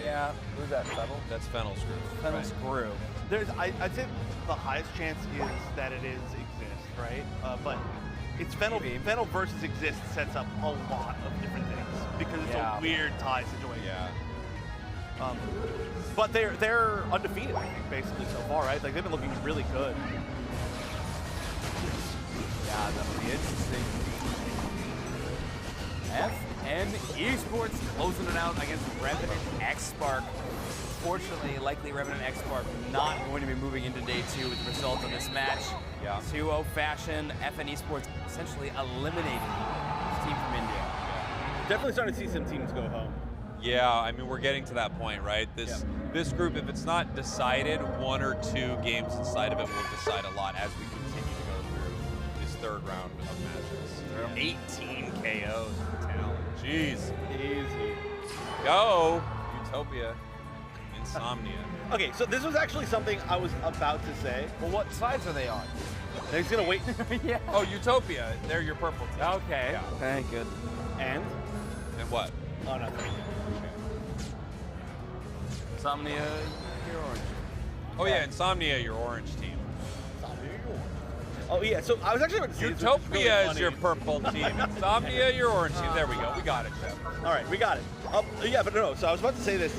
air. Who's that, Fennel? That's Fennel's group. Fennel's group. I'd say the highest chance is that it is Exist, right? But it's Fennel versus Exist sets up a lot of different things because it's a weird tie situation. Yeah. But they're undefeated, I think, basically so far, right? Like they've been looking really good. Yeah, that'll be interesting. FN Esports closing it out against Revenant X Spark. Fortunately, likely Revenant X Spark not going to be moving into day 2 with the result of this match. Yeah. 2-0 fashion, FN Esports essentially eliminating this team from India. Definitely starting to see some teams go home. Yeah, I mean, we're getting to that point, right? This group, if it's not decided, 1 or 2 games inside of it will decide a lot as we continue to go through this 3rd round of matches. 18 KOs for Talon. Jeez. Easy. Go, Utopia. Insomnia. Okay, so this was actually something I was about to say. Well, what sides are they on? He's gonna wait. Yeah. Oh, Utopia. They're your purple team. Okay. Yeah. Okay, good. And what? Oh, nothing. Insomnia, your orange. Oh yeah, Insomnia, your orange team. Oh yeah, so I was actually about to say Utopia is your purple team. Insomnia, your orange team. There we go. We got it, Jeff. All right, we got it. Yeah, but no. So I was about to say this.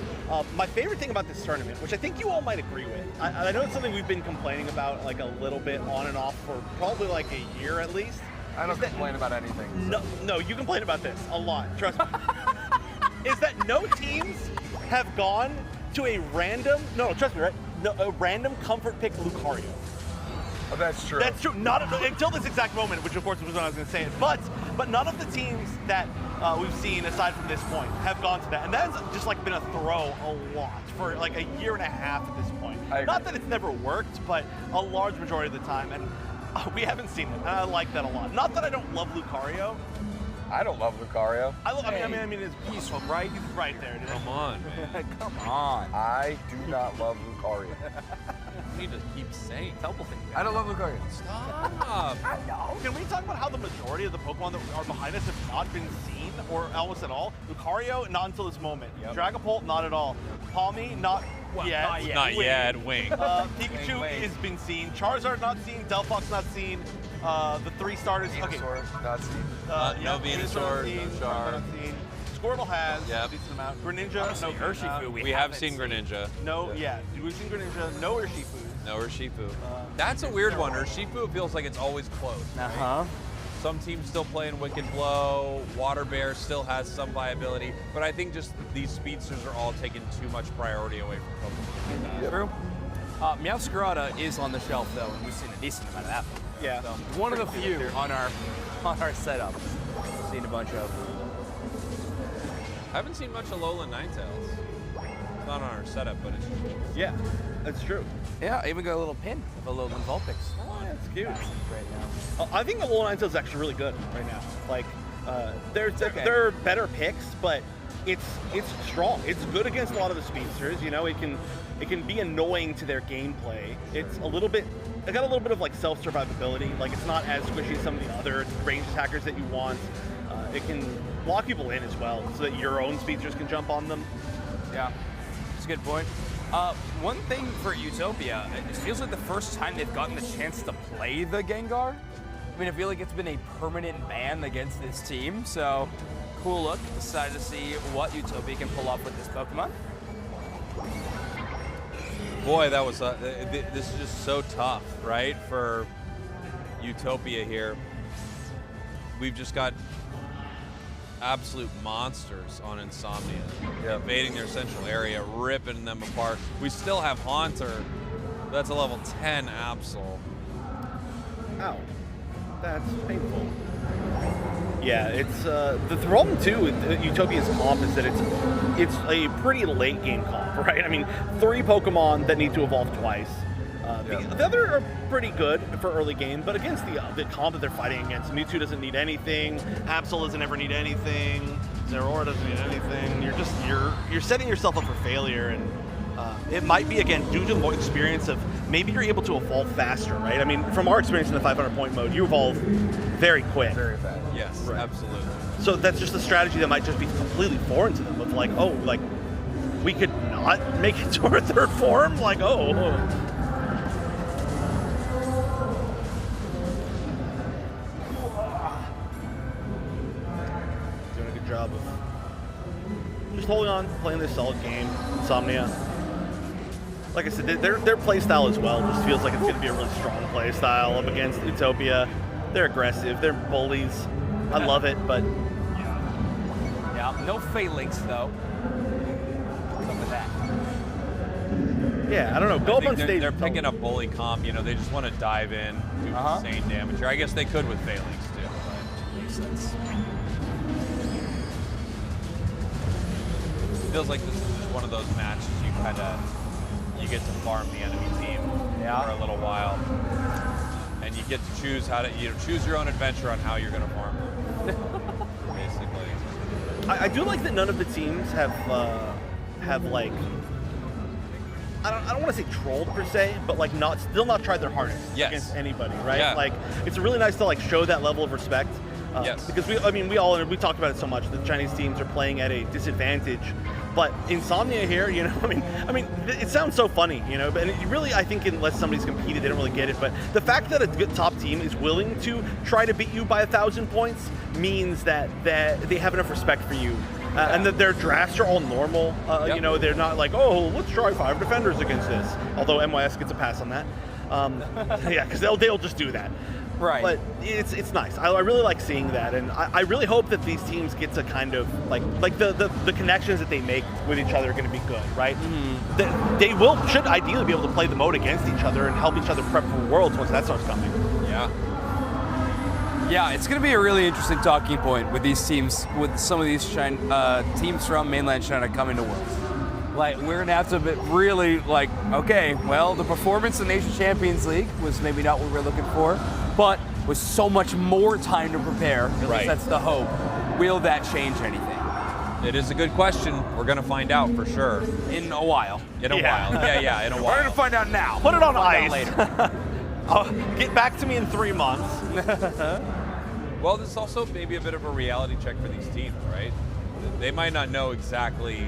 My favorite thing about this tournament, which I think you all might agree with, I know it's something we've been complaining about like a little bit on and off for probably like a year at least. I don't complain about anything. No, you complain about this a lot. Trust me. Is that no teams have gone to a random? No, trust me, right? No, a random comfort pick Lucario. Oh, that's true. That's true. Not until this exact moment, which of course was when I was going to say it. But none of the teams that we've seen aside from this point have gone to that, and that's just like been a throw a lot for like a year and a half at this point. Not that it's never worked, but a large majority of the time, and we haven't seen it. And I like that a lot. Not that I don't love Lucario. I don't love Lucario. I mean, he's right. He's right there. Dude. Come on, man. Come on. I do not love Lucario. You need to keep saying, double thing. I don't love Lucario. Stop. I know. Can we talk about how the majority of the Pokemon that are behind us have not been seen, or almost at all? Lucario, not until this moment. Yep. Dragapult, not at all. Palmy, not yet. Not yet. Wing. Pikachu has been seen. Charizard, not seen. Delphox, not seen. The 3 starters. Venusaur, not seen. No Venusaur, no Char. Not seen. Squirtle has Yep. a decent amount. Greninja, no Urshifu. We have seen Greninja. No, yeah. We've seen Greninja. No Urshifu. No Urshifu. That's a weird one. Urshifu feels like it's always close. Uh-huh. Some teams still playing Wicked Blow. Water Bear still has some viability, but I think just these speedsters are all taking too much priority away from Pokemon. True. Meowscarada is on the shelf though, and we've seen a decent amount of that. Yeah. So, one of the few on our setup. Seen a bunch of. I haven't seen much of Alolan Ninetales. It's not on our setup, but it's true. Yeah, that's true. Yeah, I even got a little pin of Alolan Vulpix. Oh, that's cute. Right now. I think the Alolan Ninetales is actually really good right now. Like, there are better picks, but it's strong. It's good against a lot of the speedsters. You know, it can be annoying to their gameplay. It's a little bit. It got a little bit of like self-survivability. Like it's not as squishy as some of the other range attackers that you want. It can block people in as well, so that your own speedsters can jump on them. Yeah, that's a good point. One thing for Utopia, it feels like the first time they've gotten the chance to play the Gengar. I mean, I feel like it's been a permanent ban against this team, so cool look. Decided to see what Utopia can pull off with this Pokemon. Boy, that was this is just so tough, right, for Utopia here. We've just got absolute monsters on Insomnia, invading their central area, ripping them apart. We still have Haunter. That's a level 10 Absol. Ow. That's painful. Yeah, it's the problem too with Utopia's comp is that it's a pretty late game comp, right? I mean, 3 Pokemon that need to evolve twice. The other are pretty good for early game, but against the comp that they're fighting against, Mewtwo doesn't need anything, Absol doesn't ever need anything, Zeraora doesn't need anything. You're setting yourself up for failure, and it might be again due to the experience of maybe you're able to evolve faster, right? I mean, from our experience in the 500 point mode, you evolve very quick. Very fast. Yes, right. Absolutely. So that's just a strategy that might just be completely foreign to them. Of like, oh, like we could not make it to our 3rd form. Like, oh. Doing a good job of just holding on, playing this solid game. Insomnia. Like I said, their play style as well just feels like it's going to be a really strong play style up against Utopia. They're aggressive. They're bullies. I love it, but yeah, no phalanx though. Some of that. Yeah, I don't know. Go up on stage. They're picking a bully comp. You know, they just want to dive in, do insane damage. Or I guess they could with phalanx too. But makes sense. Feels like this is just one of those matches you get to farm the enemy team for a little while, and you get to choose how to choose your own adventure on how you're going to farm them. Basically, I do like that none of the teams have like I don't want to say trolled per se, but like still not tried their hardest against anybody, right? Yeah. Like it's really nice to like show that level of respect. Because we talked about it so much. The Chinese teams are playing at a disadvantage, but Insomnia here, you know, I mean, it sounds so funny, you know, but I think unless somebody's competed, they don't really get it. But the fact that a good top team is willing to try to beat you by 1,000 points means that they have enough respect for you. And that their drafts are all normal. You know, they're not like, oh, let's try 5 defenders against this. Although MYS gets a pass on that. Yeah, because they'll just do that. Right. But it's nice. I really like seeing that, and I really hope that these teams get to kind of like the connections that they make with each other are going to be good, right? Mm-hmm. They should ideally be able to play the mode against each other and help each other prep for Worlds once that starts coming. Yeah. Yeah, it's going to be a really interesting talking point with these teams, with some of these teams from mainland China coming to Worlds. Like, we're going to have to be really like, okay, well, the performance in the Asian Champions League was maybe not what we were looking for, but with so much more time to prepare, at least that's the hope. Will that change anything? It is a good question. We're going to find out for sure. In a while. In a while. Yeah, in a while. We're going to find out now. Put it on ice. Later. Get back to me in 3 months. Well, this is also maybe a bit of a reality check for these teams, right? They might not know exactly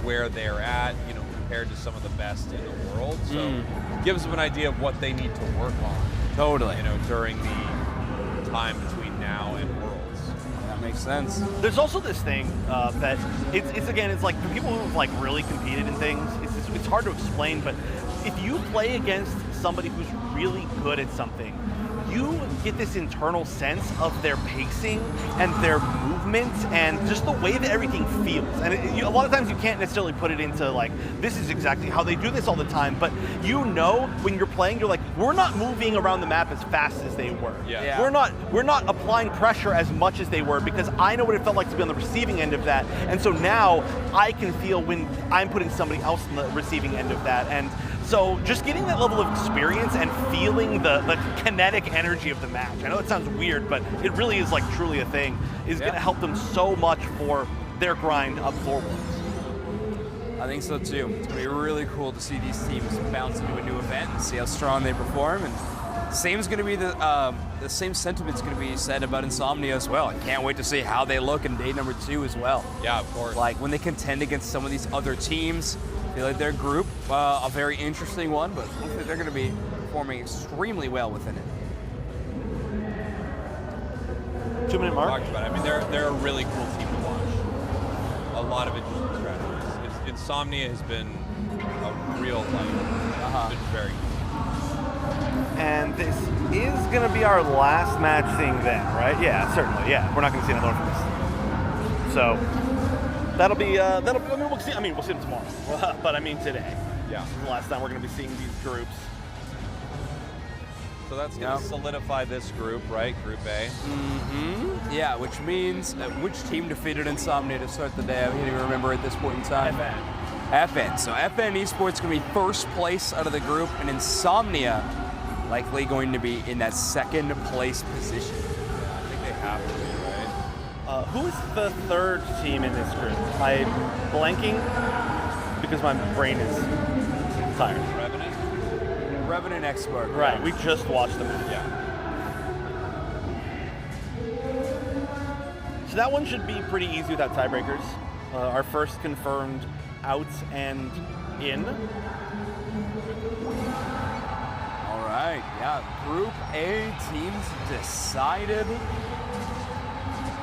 where they're at, you know, compared to some of the best in the world. So it gives them an idea of what they need to work on. Totally. You know, during the time between now and Worlds. That makes sense. There's also this thing that it's like for people who've like really competed in things, it's hard to explain, but if you play against somebody who's really good at something, you get this internal sense of their pacing and their movement and just the way that everything feels. And a lot of times you can't necessarily put it into like, this is exactly how they do this all the time, but you know when you're playing, you're like, we're not moving around the map as fast as they were. Yeah. We're not applying pressure as much as they were because I know what it felt like to be on the receiving end of that. And so now I can feel when I'm putting somebody else on the receiving end of that. And so just getting that level of experience and feeling the kinetic energy of the match, I know it sounds weird, but it really is like truly a thing, is going to help them so much for their grind up forwards. I think so too. It's going to be really cool to see these teams bounce into a new event and see how strong they perform. And same is going to be the same sentiment's going to be said about Insomnia as well. I can't wait to see how they look in day number 2 as well. Yeah, of course. Like when they contend against some of these other teams. I feel like their group, a very interesting one, but hopefully they're going to be performing extremely well within it. 2-minute mark. Talked about it. I mean, they're a really cool team to watch. A lot of interesting strategies. Insomnia has been a real light. It's been very good. And this is going to be our last match seeing them, right? Yeah, certainly. Yeah, we're not going to see another one from this. So that'll be. I mean, we'll see. I mean, we'll see them tomorrow. But I mean, today. Yeah. This is the last time we're going to be seeing these groups. So that's going to solidify this group, right? Group A. Mm-hmm. Yeah, which means which team defeated Insomnia to start the day? I can't even remember at this point in time. FN. So FN Esports going to be first place out of the group, and Insomnia likely going to be in that second place position. Yeah, I think they have to be, right? Who is the third team in this group? I'm blanking because my brain is tired. Revenant Expert. Right, we just watched them. Yeah. So that one should be pretty easy without tiebreakers. Our first confirmed out and in. All right, yeah. Group A teams decided.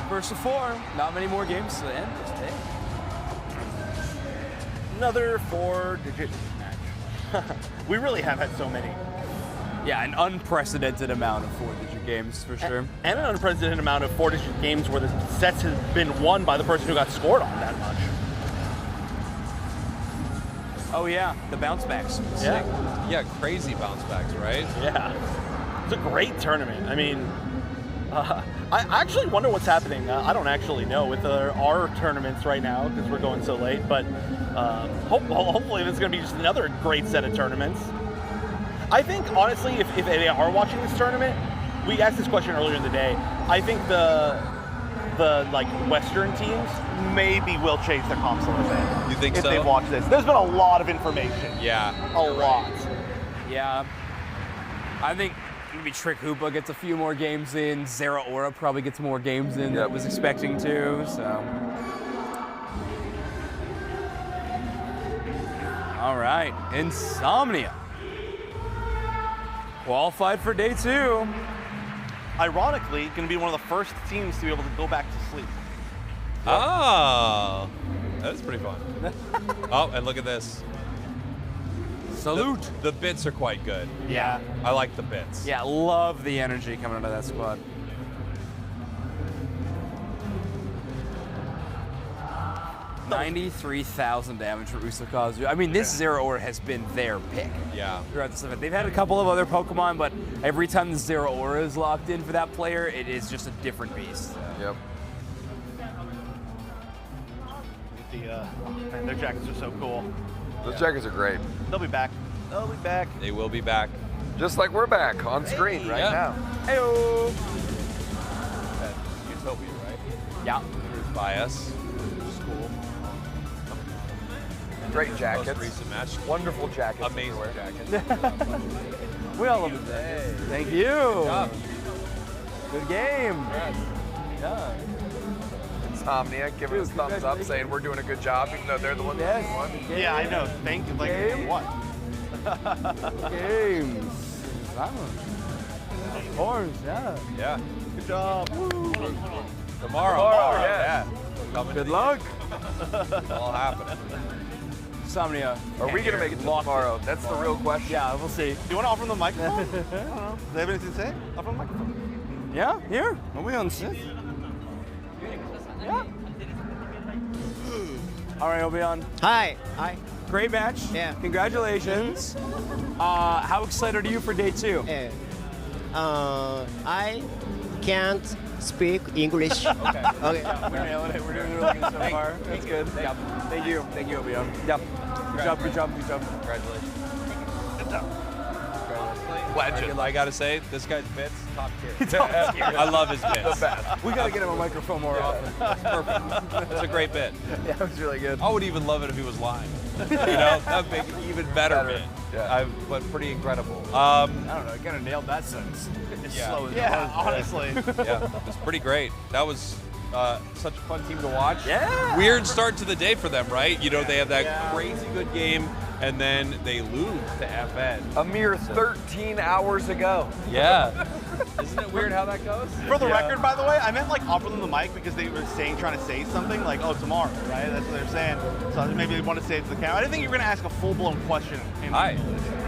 First of 4. Not many more games to end this day. Another 4-digit match. We really have had so many. Yeah, an unprecedented amount of 4-digit games for sure. And an unprecedented amount of 4-digit games where the sets have been won by the person who got scored on that much. Oh yeah, the bounce backs. Yeah. Yeah, crazy bounce backs, right? Yeah. It's a great tournament. I mean, I actually wonder what's happening. I don't actually know with our tournaments right now because we're going so late, but hopefully it's going to be just another great set of tournaments. I think, honestly, if they are watching this tournament, we asked this question earlier in the day, I think the like Western teams maybe will change their console a bit. You think if so? If they've watched this. There's been a lot of information. Yeah. A lot. Yeah. I think maybe Trick Hoopa gets a few more games in. Zera Aura probably gets more games in than I was expecting to, so. All right, Insomnia. Qualified for day 2. Ironically, going to be one of the first teams to be able to go back to sleep. Oh, that's pretty fun. Oh, and look at this. Salute. The bits are quite good. Yeah. I like the bits. Yeah, love the energy coming out of that squad. $93,000 damage for Usakazu. I mean, this Zera Aura has been their pick. Yeah. Throughout this event. They've had a couple of other Pokemon, but every time the Zera Aura is locked in for that player, it is just a different beast. Yep. Man, their jackets are so cool. Those jackets are great. They'll be back. They'll be back. They will be back. Just like we're back on screen right now. Heyo. Utopia, right? Yeah. Produced by us. Which is cool. Great jackets. Most recent match. Wonderful jackets. Amazing jackets. We all love the jackets. Thank you. Good job. Good game. Yeah. Insomnia giving us thumbs up, saying we're doing a good job, even though they're the ones that won. Yeah, I know. Thank you. Like, what? Games. Of course, yeah. Yeah. Good job. Tomorrow. Yeah. Coming Good luck. It's all happening. Insomnia. Are we going to make it tomorrow? That's the real question. Yeah, we'll see. Do you want to offer them the microphone? I don't know. Do they have anything to say? Offer them the microphone. Yeah, here. Are we on set? Yeah. All right, Obion. Hi. Hi. Great match. Yeah. Congratulations. How excited are you for day 2? I can't speak English. Okay. We're nailing it. We're doing really good so far. That's good. Yep. Thank you. Thank you, Obion. Yep. Good job. Congratulations. Good job. Legend. I gotta say, this guy's bits, top tier. I love his bits. The best. We gotta get him a microphone more often. That's perfect. It's a great bit. Yeah, it was really good. I would even love it if he was lying. You know, that would make an even better bit. Yeah. But pretty incredible. I don't know. I kind of nailed that sentence. It's Yeah. slow as Yeah, honestly. Yeah, it's pretty great. That was such a fun team to watch. Yeah. Weird start to the day for them, right? You know, they have that crazy good game, and then they lose to FN. A mere 13 hours ago. Yeah. Isn't it weird how that goes? For the record, by the way, I meant like offer them the mic because they were trying to say something like, oh, tomorrow, right? That's what they're saying. So maybe they want to say it to the camera. I didn't think you were going to ask a full-blown question. Hi.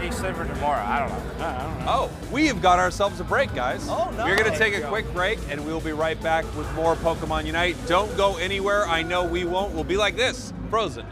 He said for tomorrow. I don't know. Oh, we have got ourselves a break, guys. Oh, no. We're going to take a quick break, and we'll be right back with more Pokemon Unite. Don't go anywhere. I know we won't. We'll be like this, frozen